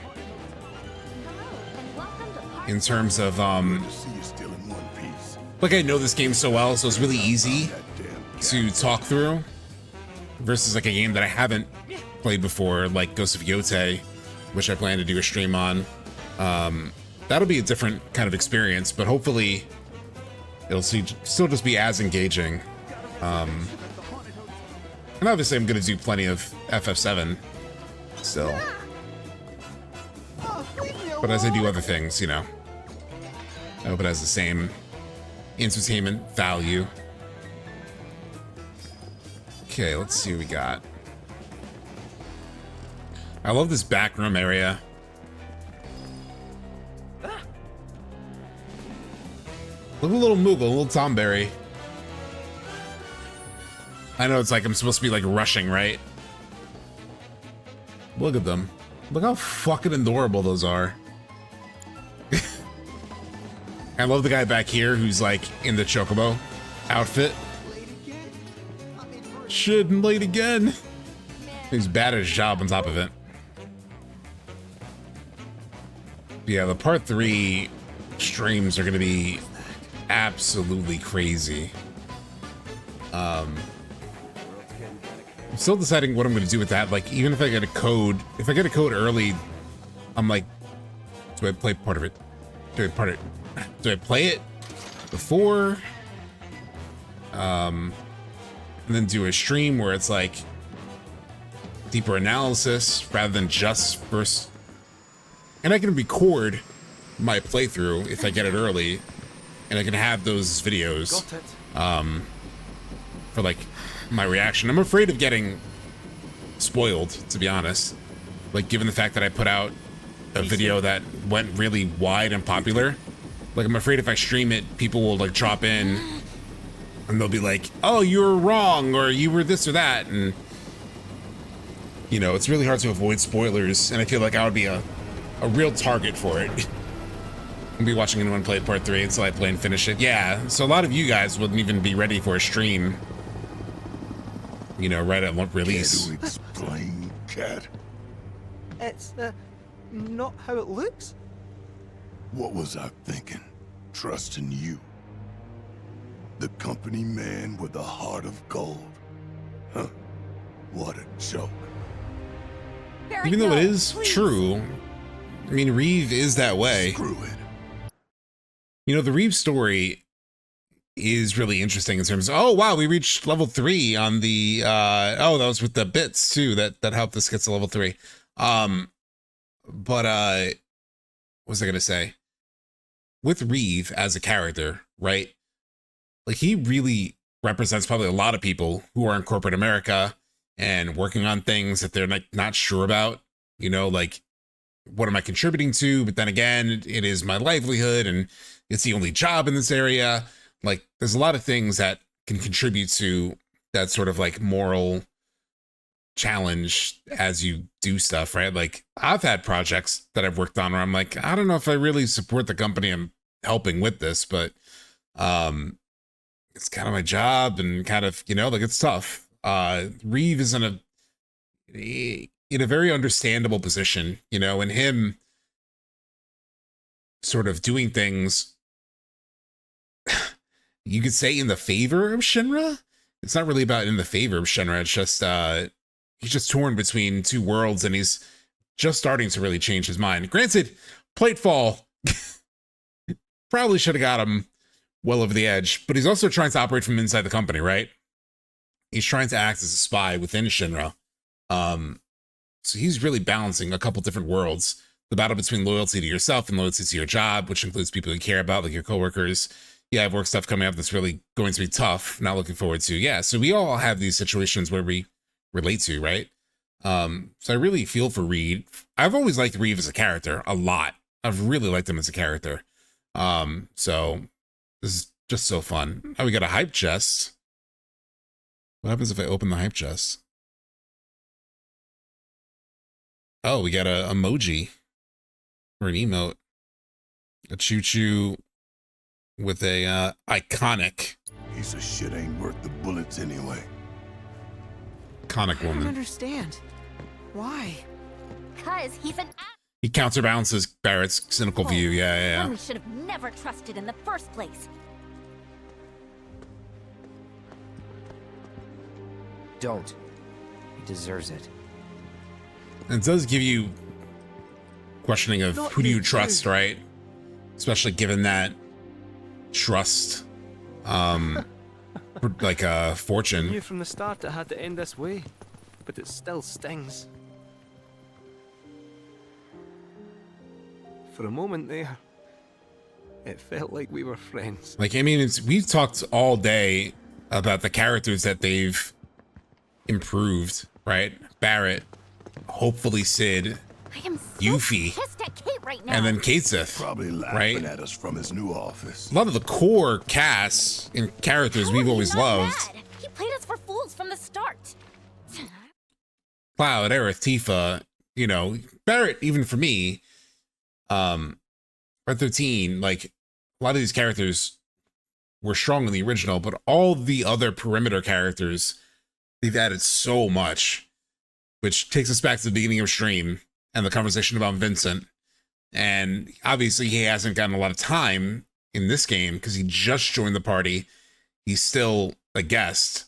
I know this game so well, so it's really easy to talk through versus like a game that I haven't played before, like Ghost of Yote, which I plan to do a stream on. That'll be a different kind of experience, but hopefully it'll still just be as engaging. And obviously I'm gonna do plenty of FF7 still. But as I do other things, I hope it has the same entertainment value. Okay, let's see what we got. I love this back room area. Look at a little Moogle, a little Tomberry. I know it's like I'm supposed to be like rushing, right? Look at them. Look how fucking adorable those are. I love the guy back here who's like in the chocobo outfit. Shit, and late again. He's bad at his job on top of it. Yeah, the part 3 streams are gonna be absolutely crazy. I'm still deciding what I'm gonna do with that. Like, even if I get a code, early, I'm like, do I play part of it? Do I play it before? And then do a stream where it's like deeper analysis rather than just first. And I can record my playthrough if I get it early, and I can have those videos for like my reaction. I'm afraid of getting spoiled, to be honest. Like, given the fact that I put out a video that went really wide and popular, like, I'm afraid if I stream it, people will like drop in and they'll be like, oh, you were wrong, or you were this or that. And, you know, it's really hard to avoid spoilers. And I feel like I would be a real target for it. I'll be watching anyone play part 3 until I play and finish it. Yeah, so a lot of you guys wouldn't even be ready for a stream, you know, right at release. Can you explain, Cat? It's, not how it looks. What was I thinking? Trusting you. The company man with a heart of gold. Huh. What a joke. Even though it is true, I mean, Reeve is that way. Screw it. You know, the Reeve story is really interesting in terms of, oh, wow, we reached level 3 on the, oh, that was with the bits too, that helped us get to level 3. But, what was I going to say? With Reeve as a character, right? Like, he really represents probably a lot of people who are in corporate America and working on things that they're not sure about, you know, like, what am I contributing to? But then again, it is my livelihood and it's the only job in this area. Like, there's a lot of things that can contribute to that sort of like moral challenge as you do stuff, right? Like, I've had projects that I've worked on where I'm like, I don't know if I really support the company I'm helping with this, but it's kind of my job and kind of, you know, like, it's tough. Reeve is in a very understandable position, you know, and him sort of doing things, you could say, in the favor of Shinra. It's not really about in the favor of Shinra. It's just, he's just torn between two worlds and he's just starting to really change his mind. Granted, Platefall probably should have got him well over the edge, but he's also trying to operate from inside the company, right? He's trying to act as a spy within Shinra. So he's really balancing a couple different worlds. The battle between loyalty to yourself and loyalty to your job, which includes people you care about, like your coworkers. Yeah, I have work stuff coming up that's really going to be tough. Not looking forward to. Yeah, so we all have these situations where we relate to, right? So I really feel for Reeve. I've always liked Reeve as a character a lot. I've really liked him as a character. So this is just so fun. Oh, we got a hype chest. What happens if I open the hype chest? Oh, we got a emoji or an emote. A choo-choo with a iconic. Piece of shit ain't worth the bullets anyway. Iconic I don't woman. understand. Why? Cause he's an He counterbalances Barrett's cynical view. Yeah. one we should have never trusted in the first place. Don't. He deserves it. And it does give you questioning of who do you trust, right? Especially given that trust, like a fortune. I knew from the start it had to end this way, but it still stings. For a moment there, it felt like we were friends. Like, I mean, we've talked all day about the characters that they've improved, right? Barrett, hopefully Sid, I am so Yuffie, pissed at Kate right now. and then Kateseth, Probably laughing right? at us from his new office. A lot of the core casts and characters we've always loved. He played us for fools from the Cloud, Aerith, Tifa, you know, Barrett, even for me, Red 13, like a lot of these characters were strong in the original, but all the other perimeter characters, they've added so much, which takes us back to the beginning of stream and the conversation about Vincent. And obviously he hasn't gotten a lot of time in this game because he just joined the party. He's still a guest.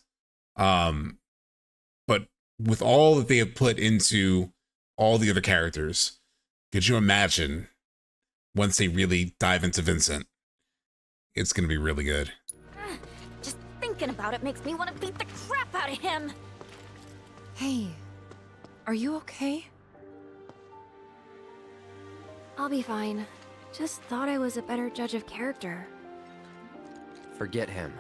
But with all that they have put into all the other characters, could you imagine once they really dive into Vincent? It's going to be really good. Just thinking about it makes me want to beat the crap out of him. Hey, are you okay? I'll be fine. Just thought I was a better judge of character. Forget him.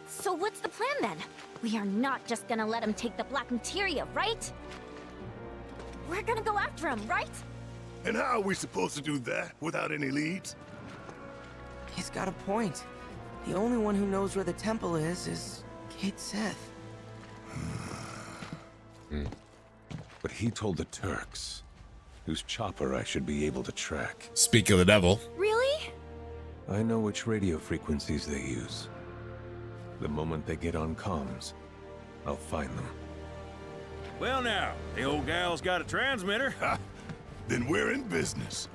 So what's the plan then? We are not just gonna let him take the black materia, right? We're gonna go after him, right? And how are we supposed to do that without any leads? He's got a point. The only one who knows where the temple is Kate Seth. But he told the Turks, whose chopper I should be able to track. Speak of the devil. Really? I know which radio frequencies they use. The moment they get on comms, I'll find them. Well now, the old gal's got a transmitter. Then we're in business.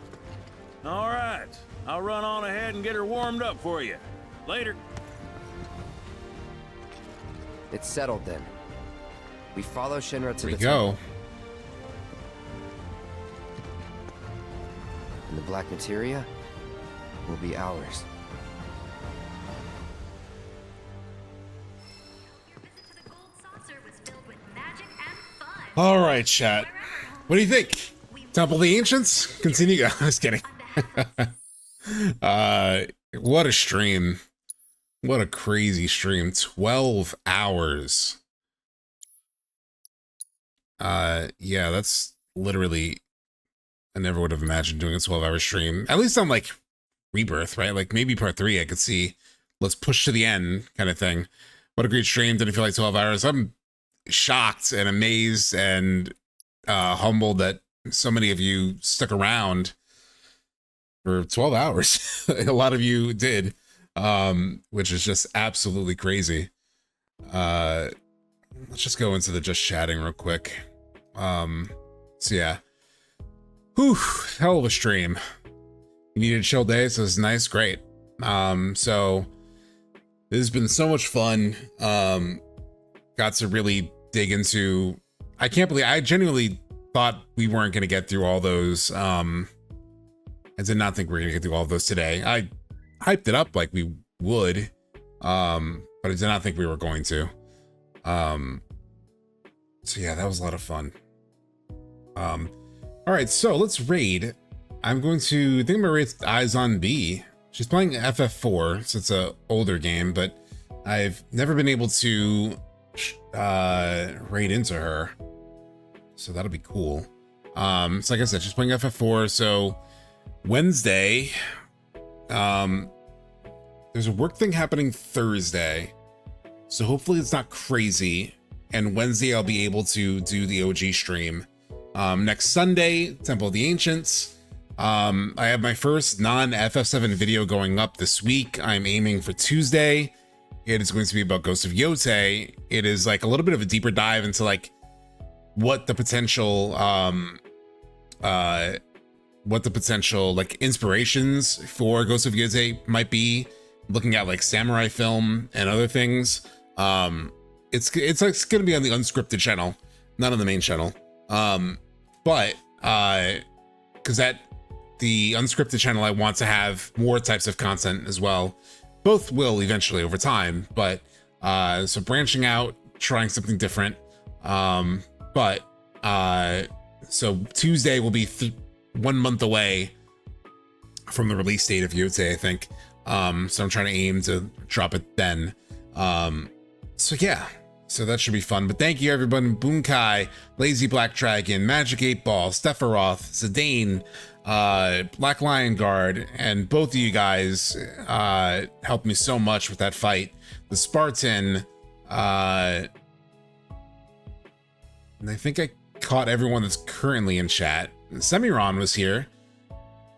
All right, I'll run on ahead and get her warmed up for you. Later. It's settled then. We follow Shinra to Here we the go. temple. And the black materia will be ours. All right, chat. What do you think? Temple of the Ancients? Continue. I was kidding. What a stream. What a crazy stream. 12 hours. Yeah, that's literally, I never would have imagined doing a 12-hour stream. At least on like Rebirth, right? Like maybe part 3 I could see, let's push to the end kind of thing. What a great stream. Didn't feel like 12 hours. I'm shocked and amazed and humbled that so many of you stuck around for 12 hours. A lot of you did, which is just absolutely crazy. Let's just go into the just chatting real quick. So yeah, whew, hell of a stream. You needed a chill day, so it's nice, great. So this has been so much fun. Got to really dig into, I can't believe, I genuinely thought we weren't going to get through all those. I did not think we were going to get through all of those today. I hyped it up like we would, but I did not think we were going to. So yeah, that was a lot of fun. All right, so let's raid. I'm going to, I think I'm gonna raid Eyes on B. She's playing FF4, so it's a older game, but I've never been able to raid into her, so that'll be cool. So like I said, she's playing FF4. So Wednesday, there's a work thing happening Thursday, so hopefully it's not crazy, and Wednesday I'll be able to do the OG stream. Next Sunday, Temple of the Ancients. I have my first non-FF7 video going up this week. I'm aiming for Tuesday. It is going to be about Ghost of Yotei. It is like a little bit of a deeper dive into like what the potential like inspirations for Ghost of Yotei might be, looking at like samurai film and other things. It's like going to be on the unscripted channel, not on the main channel. But because at the unscripted channel, I want to have more types of content as well. Both will eventually over time, but so branching out, trying something different. So Tuesday will be 1 month away from the release date of Yotei, I think. So I'm trying to aim to drop it then. So yeah, so that should be fun. But thank you everyone: Bunkai, Lazy Black Dragon, Magic 8 Ball, Stepharoth, Zidane, Black Lion Guard, and both of you guys helped me so much with that fight. The Spartan, and I think I caught everyone that's currently in chat. Semiron was here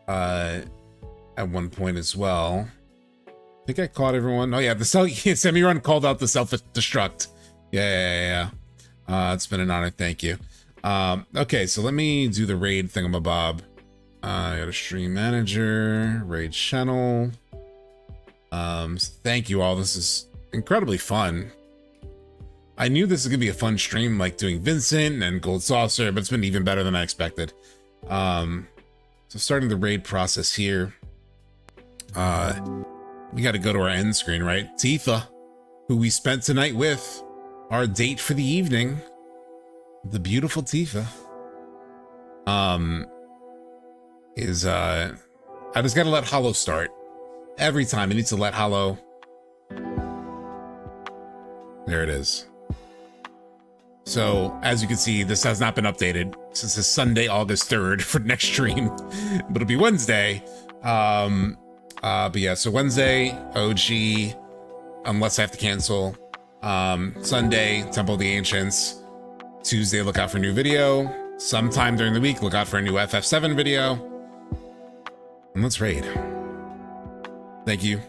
at one point as well. I think I caught everyone. Oh yeah, Semiron called out the self-destruct. Yeah. It's been an honor. Thank you. Okay, so let me do the raid thingamabob. I got a stream manager, raid channel. Thank you all. This is incredibly fun. I knew this was gonna be a fun stream, like doing Vincent and Gold Saucer, but it's been even better than I expected. So starting the raid process here. We got to go to our end screen, right? Tifa, who we spent tonight with, our date for the evening. The beautiful Tifa. I just gotta let Hollow start. Every time it needs to let Hollow. There it is. So as you can see, this has not been updated since it's Sunday, August 3rd for next stream, but it'll be Wednesday. But yeah, so Wednesday, OG, unless I have to cancel. Sunday, Temple of the Ancients. Tuesday, look out for a new video. Sometime during the week, look out for a new FF7 video. And let's raid. Thank you.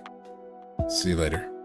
See you later.